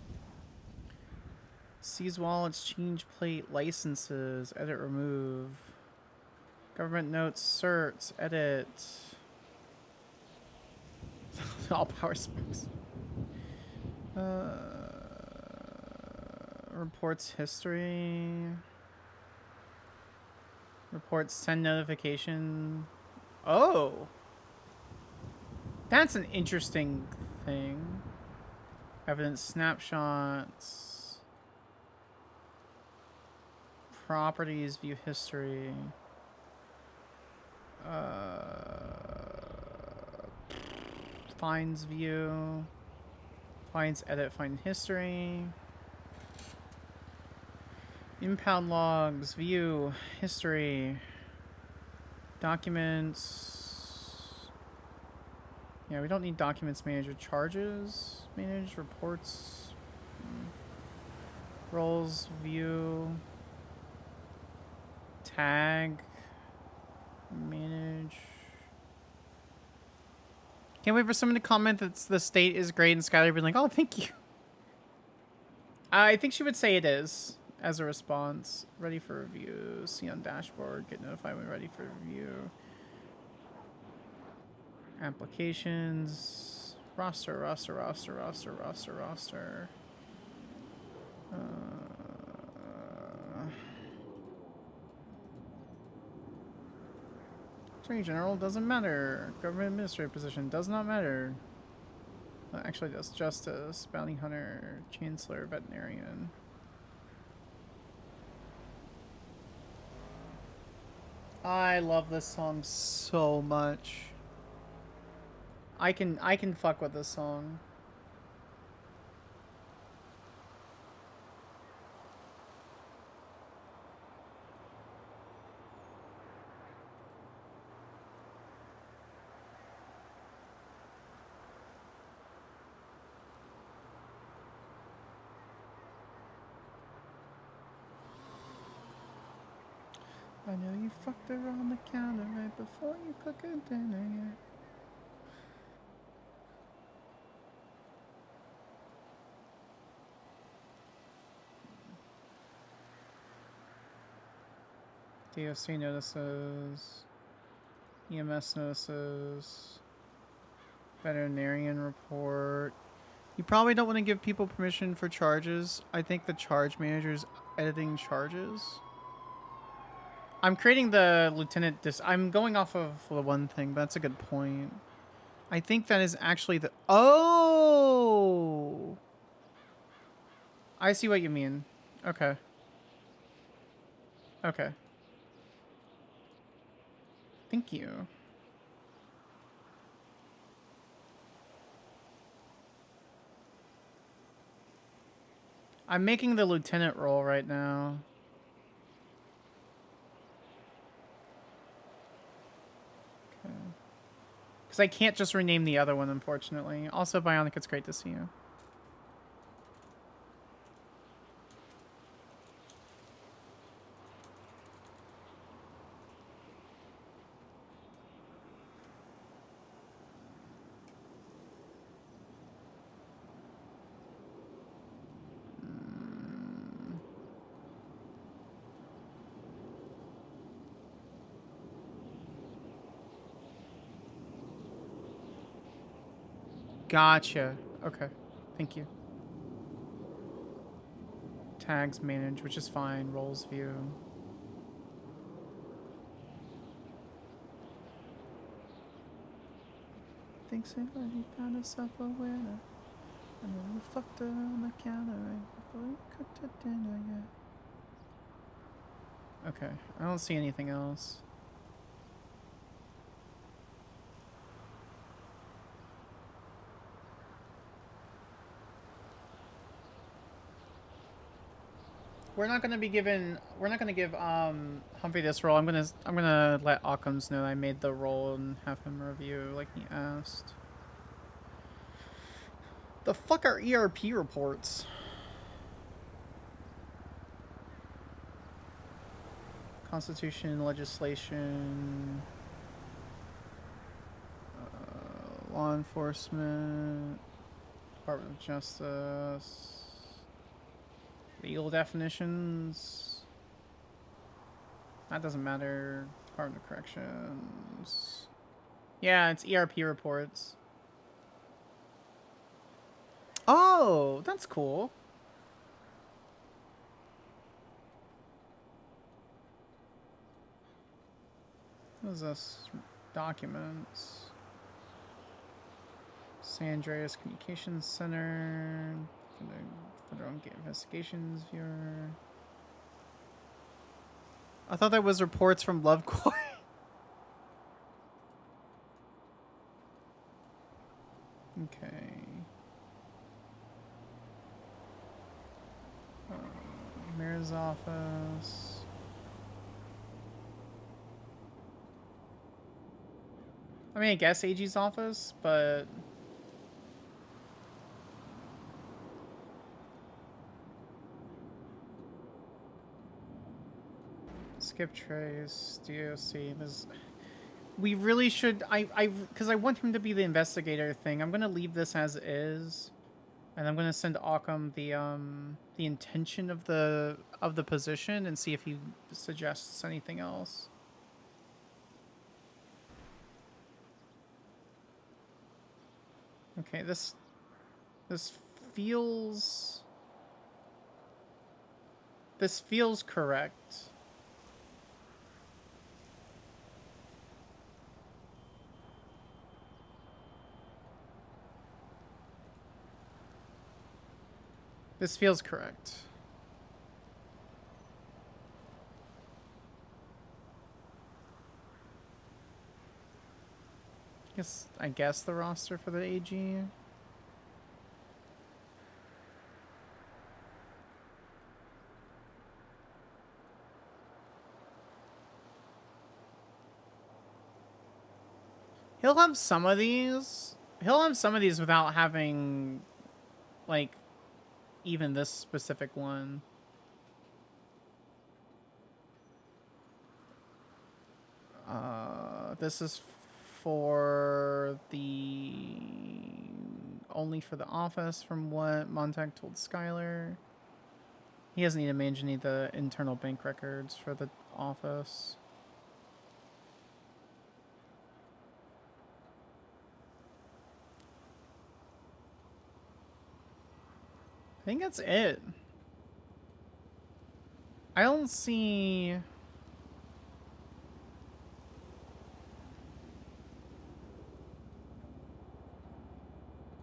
Seize wallets, change plate, licenses, edit, remove. Government notes, certs, edit. All power specs. Reports history. Reports send notification. Oh! That's an interesting thing. Evidence snapshots. Properties, view history. Finds view. Finds edit, find history. Impound logs, view, history. Documents. Yeah, we don't need documents manager. Charges, manage, reports. Roles, view. Tag. Manage. Can't wait for someone to comment that the state is great and Skyler being like, oh, thank you. I think she would say it is as a response. Ready for review. See on dashboard. Get notified when ready for review. Applications. Roster. Attorney General doesn't matter. Government administrative position does not matter. Actually, does. Justice, bounty hunter, chancellor, veterinarian. I love this song so much. I can fuck with this song. I know you fucked her on the counter right before you cook her dinner, yeah. DOC notices. EMS notices. Veterinarian report. You probably don't want to give people permission for charges. I think the charge manager's editing charges. I'm creating the lieutenant I'm going off of the one thing, but that's a good point. I think that is actually the... Oh! I see what you mean. Okay. Okay. Thank you. I'm making the lieutenant role right now. Okay. Because I can't just rename the other one, unfortunately. Also, Bionic, it's great to see you. Gotcha. Okay. Thank you. Tags manage, which is fine. Roles view. Thinks I already found herself a winner. I know you fucked her on the counter right before you cooked her dinner yet. Okay. I don't see anything else. We're not gonna give Humphrey this role. I'm gonna let Occams know I made the role and have him review like he asked. The fuck are ERP reports? Constitution, legislation, law enforcement, Department of Justice. Legal definitions. That doesn't matter. Department of Corrections. Yeah, it's ERP reports. Oh, that's cool. What is this? Documents. San Andreas Communications Center. Federal Investigations Viewer. I thought that was reports from Lovecoin. Okay. Mayor's office. I mean, I guess AG's office, but... Skip trace, DOC, this... We really should... because I want him to be the investigator thing. I'm gonna leave this as is. And I'm gonna send Occam the intention of the position and see if he suggests anything else. Okay, this feels correct. This feels correct. I guess the roster for the AG. He'll have some of these. He'll have some of these without having, like, even this specific one. This is for the... only for the office from what Montag told Skyler. He doesn't need to manage any of the internal bank records for the office. I think that's it. I don't see...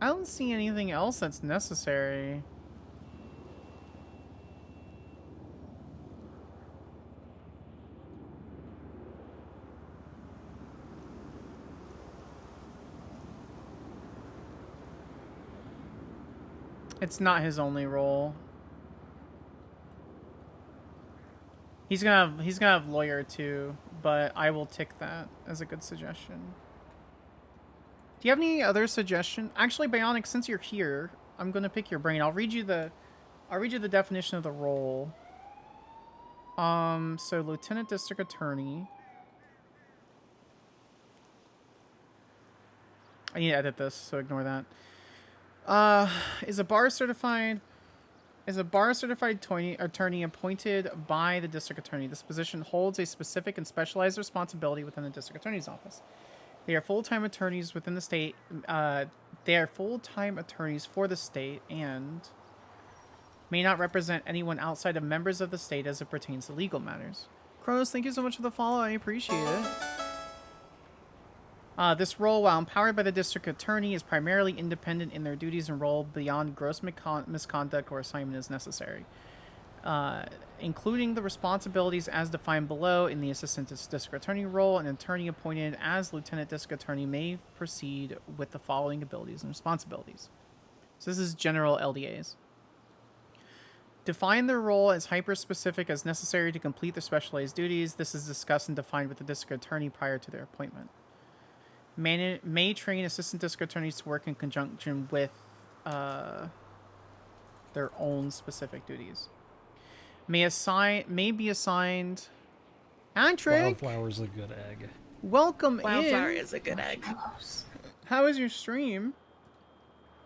I don't see anything else that's necessary. It's not his only role. He's gonna have lawyer too, but I will tick that as a good suggestion. Do you have any other suggestion? Actually, Bionic, since you're here, I'm gonna pick your brain. I'll read you the definition of the role. So Lieutenant District Attorney. I need to edit this, so ignore that. Is a bar certified attorney appointed by the district attorney. This position holds a specific and specialized responsibility within the district attorney's office. They are full-time attorneys within the state. They are full-time attorneys for the state and may not represent anyone outside of members of the state as it pertains to legal matters. Kronos, thank you so much for the follow. I appreciate it. This role, while empowered by the district attorney, is primarily independent in their duties and role beyond gross misconduct or assignment as necessary, including the responsibilities as defined below in the assistant district attorney role. An attorney appointed as lieutenant district attorney may proceed with the following abilities and responsibilities. So this is general LDAs. Define their role as hyper-specific as necessary to complete their specialized duties. This is discussed and defined with the district attorney prior to their appointment. May train assistant district attorneys to work in conjunction with their own specific duties. May be assigned. Antrick! Wildflower's a good egg. Welcome Wildflower in. is a good egg. How is your stream?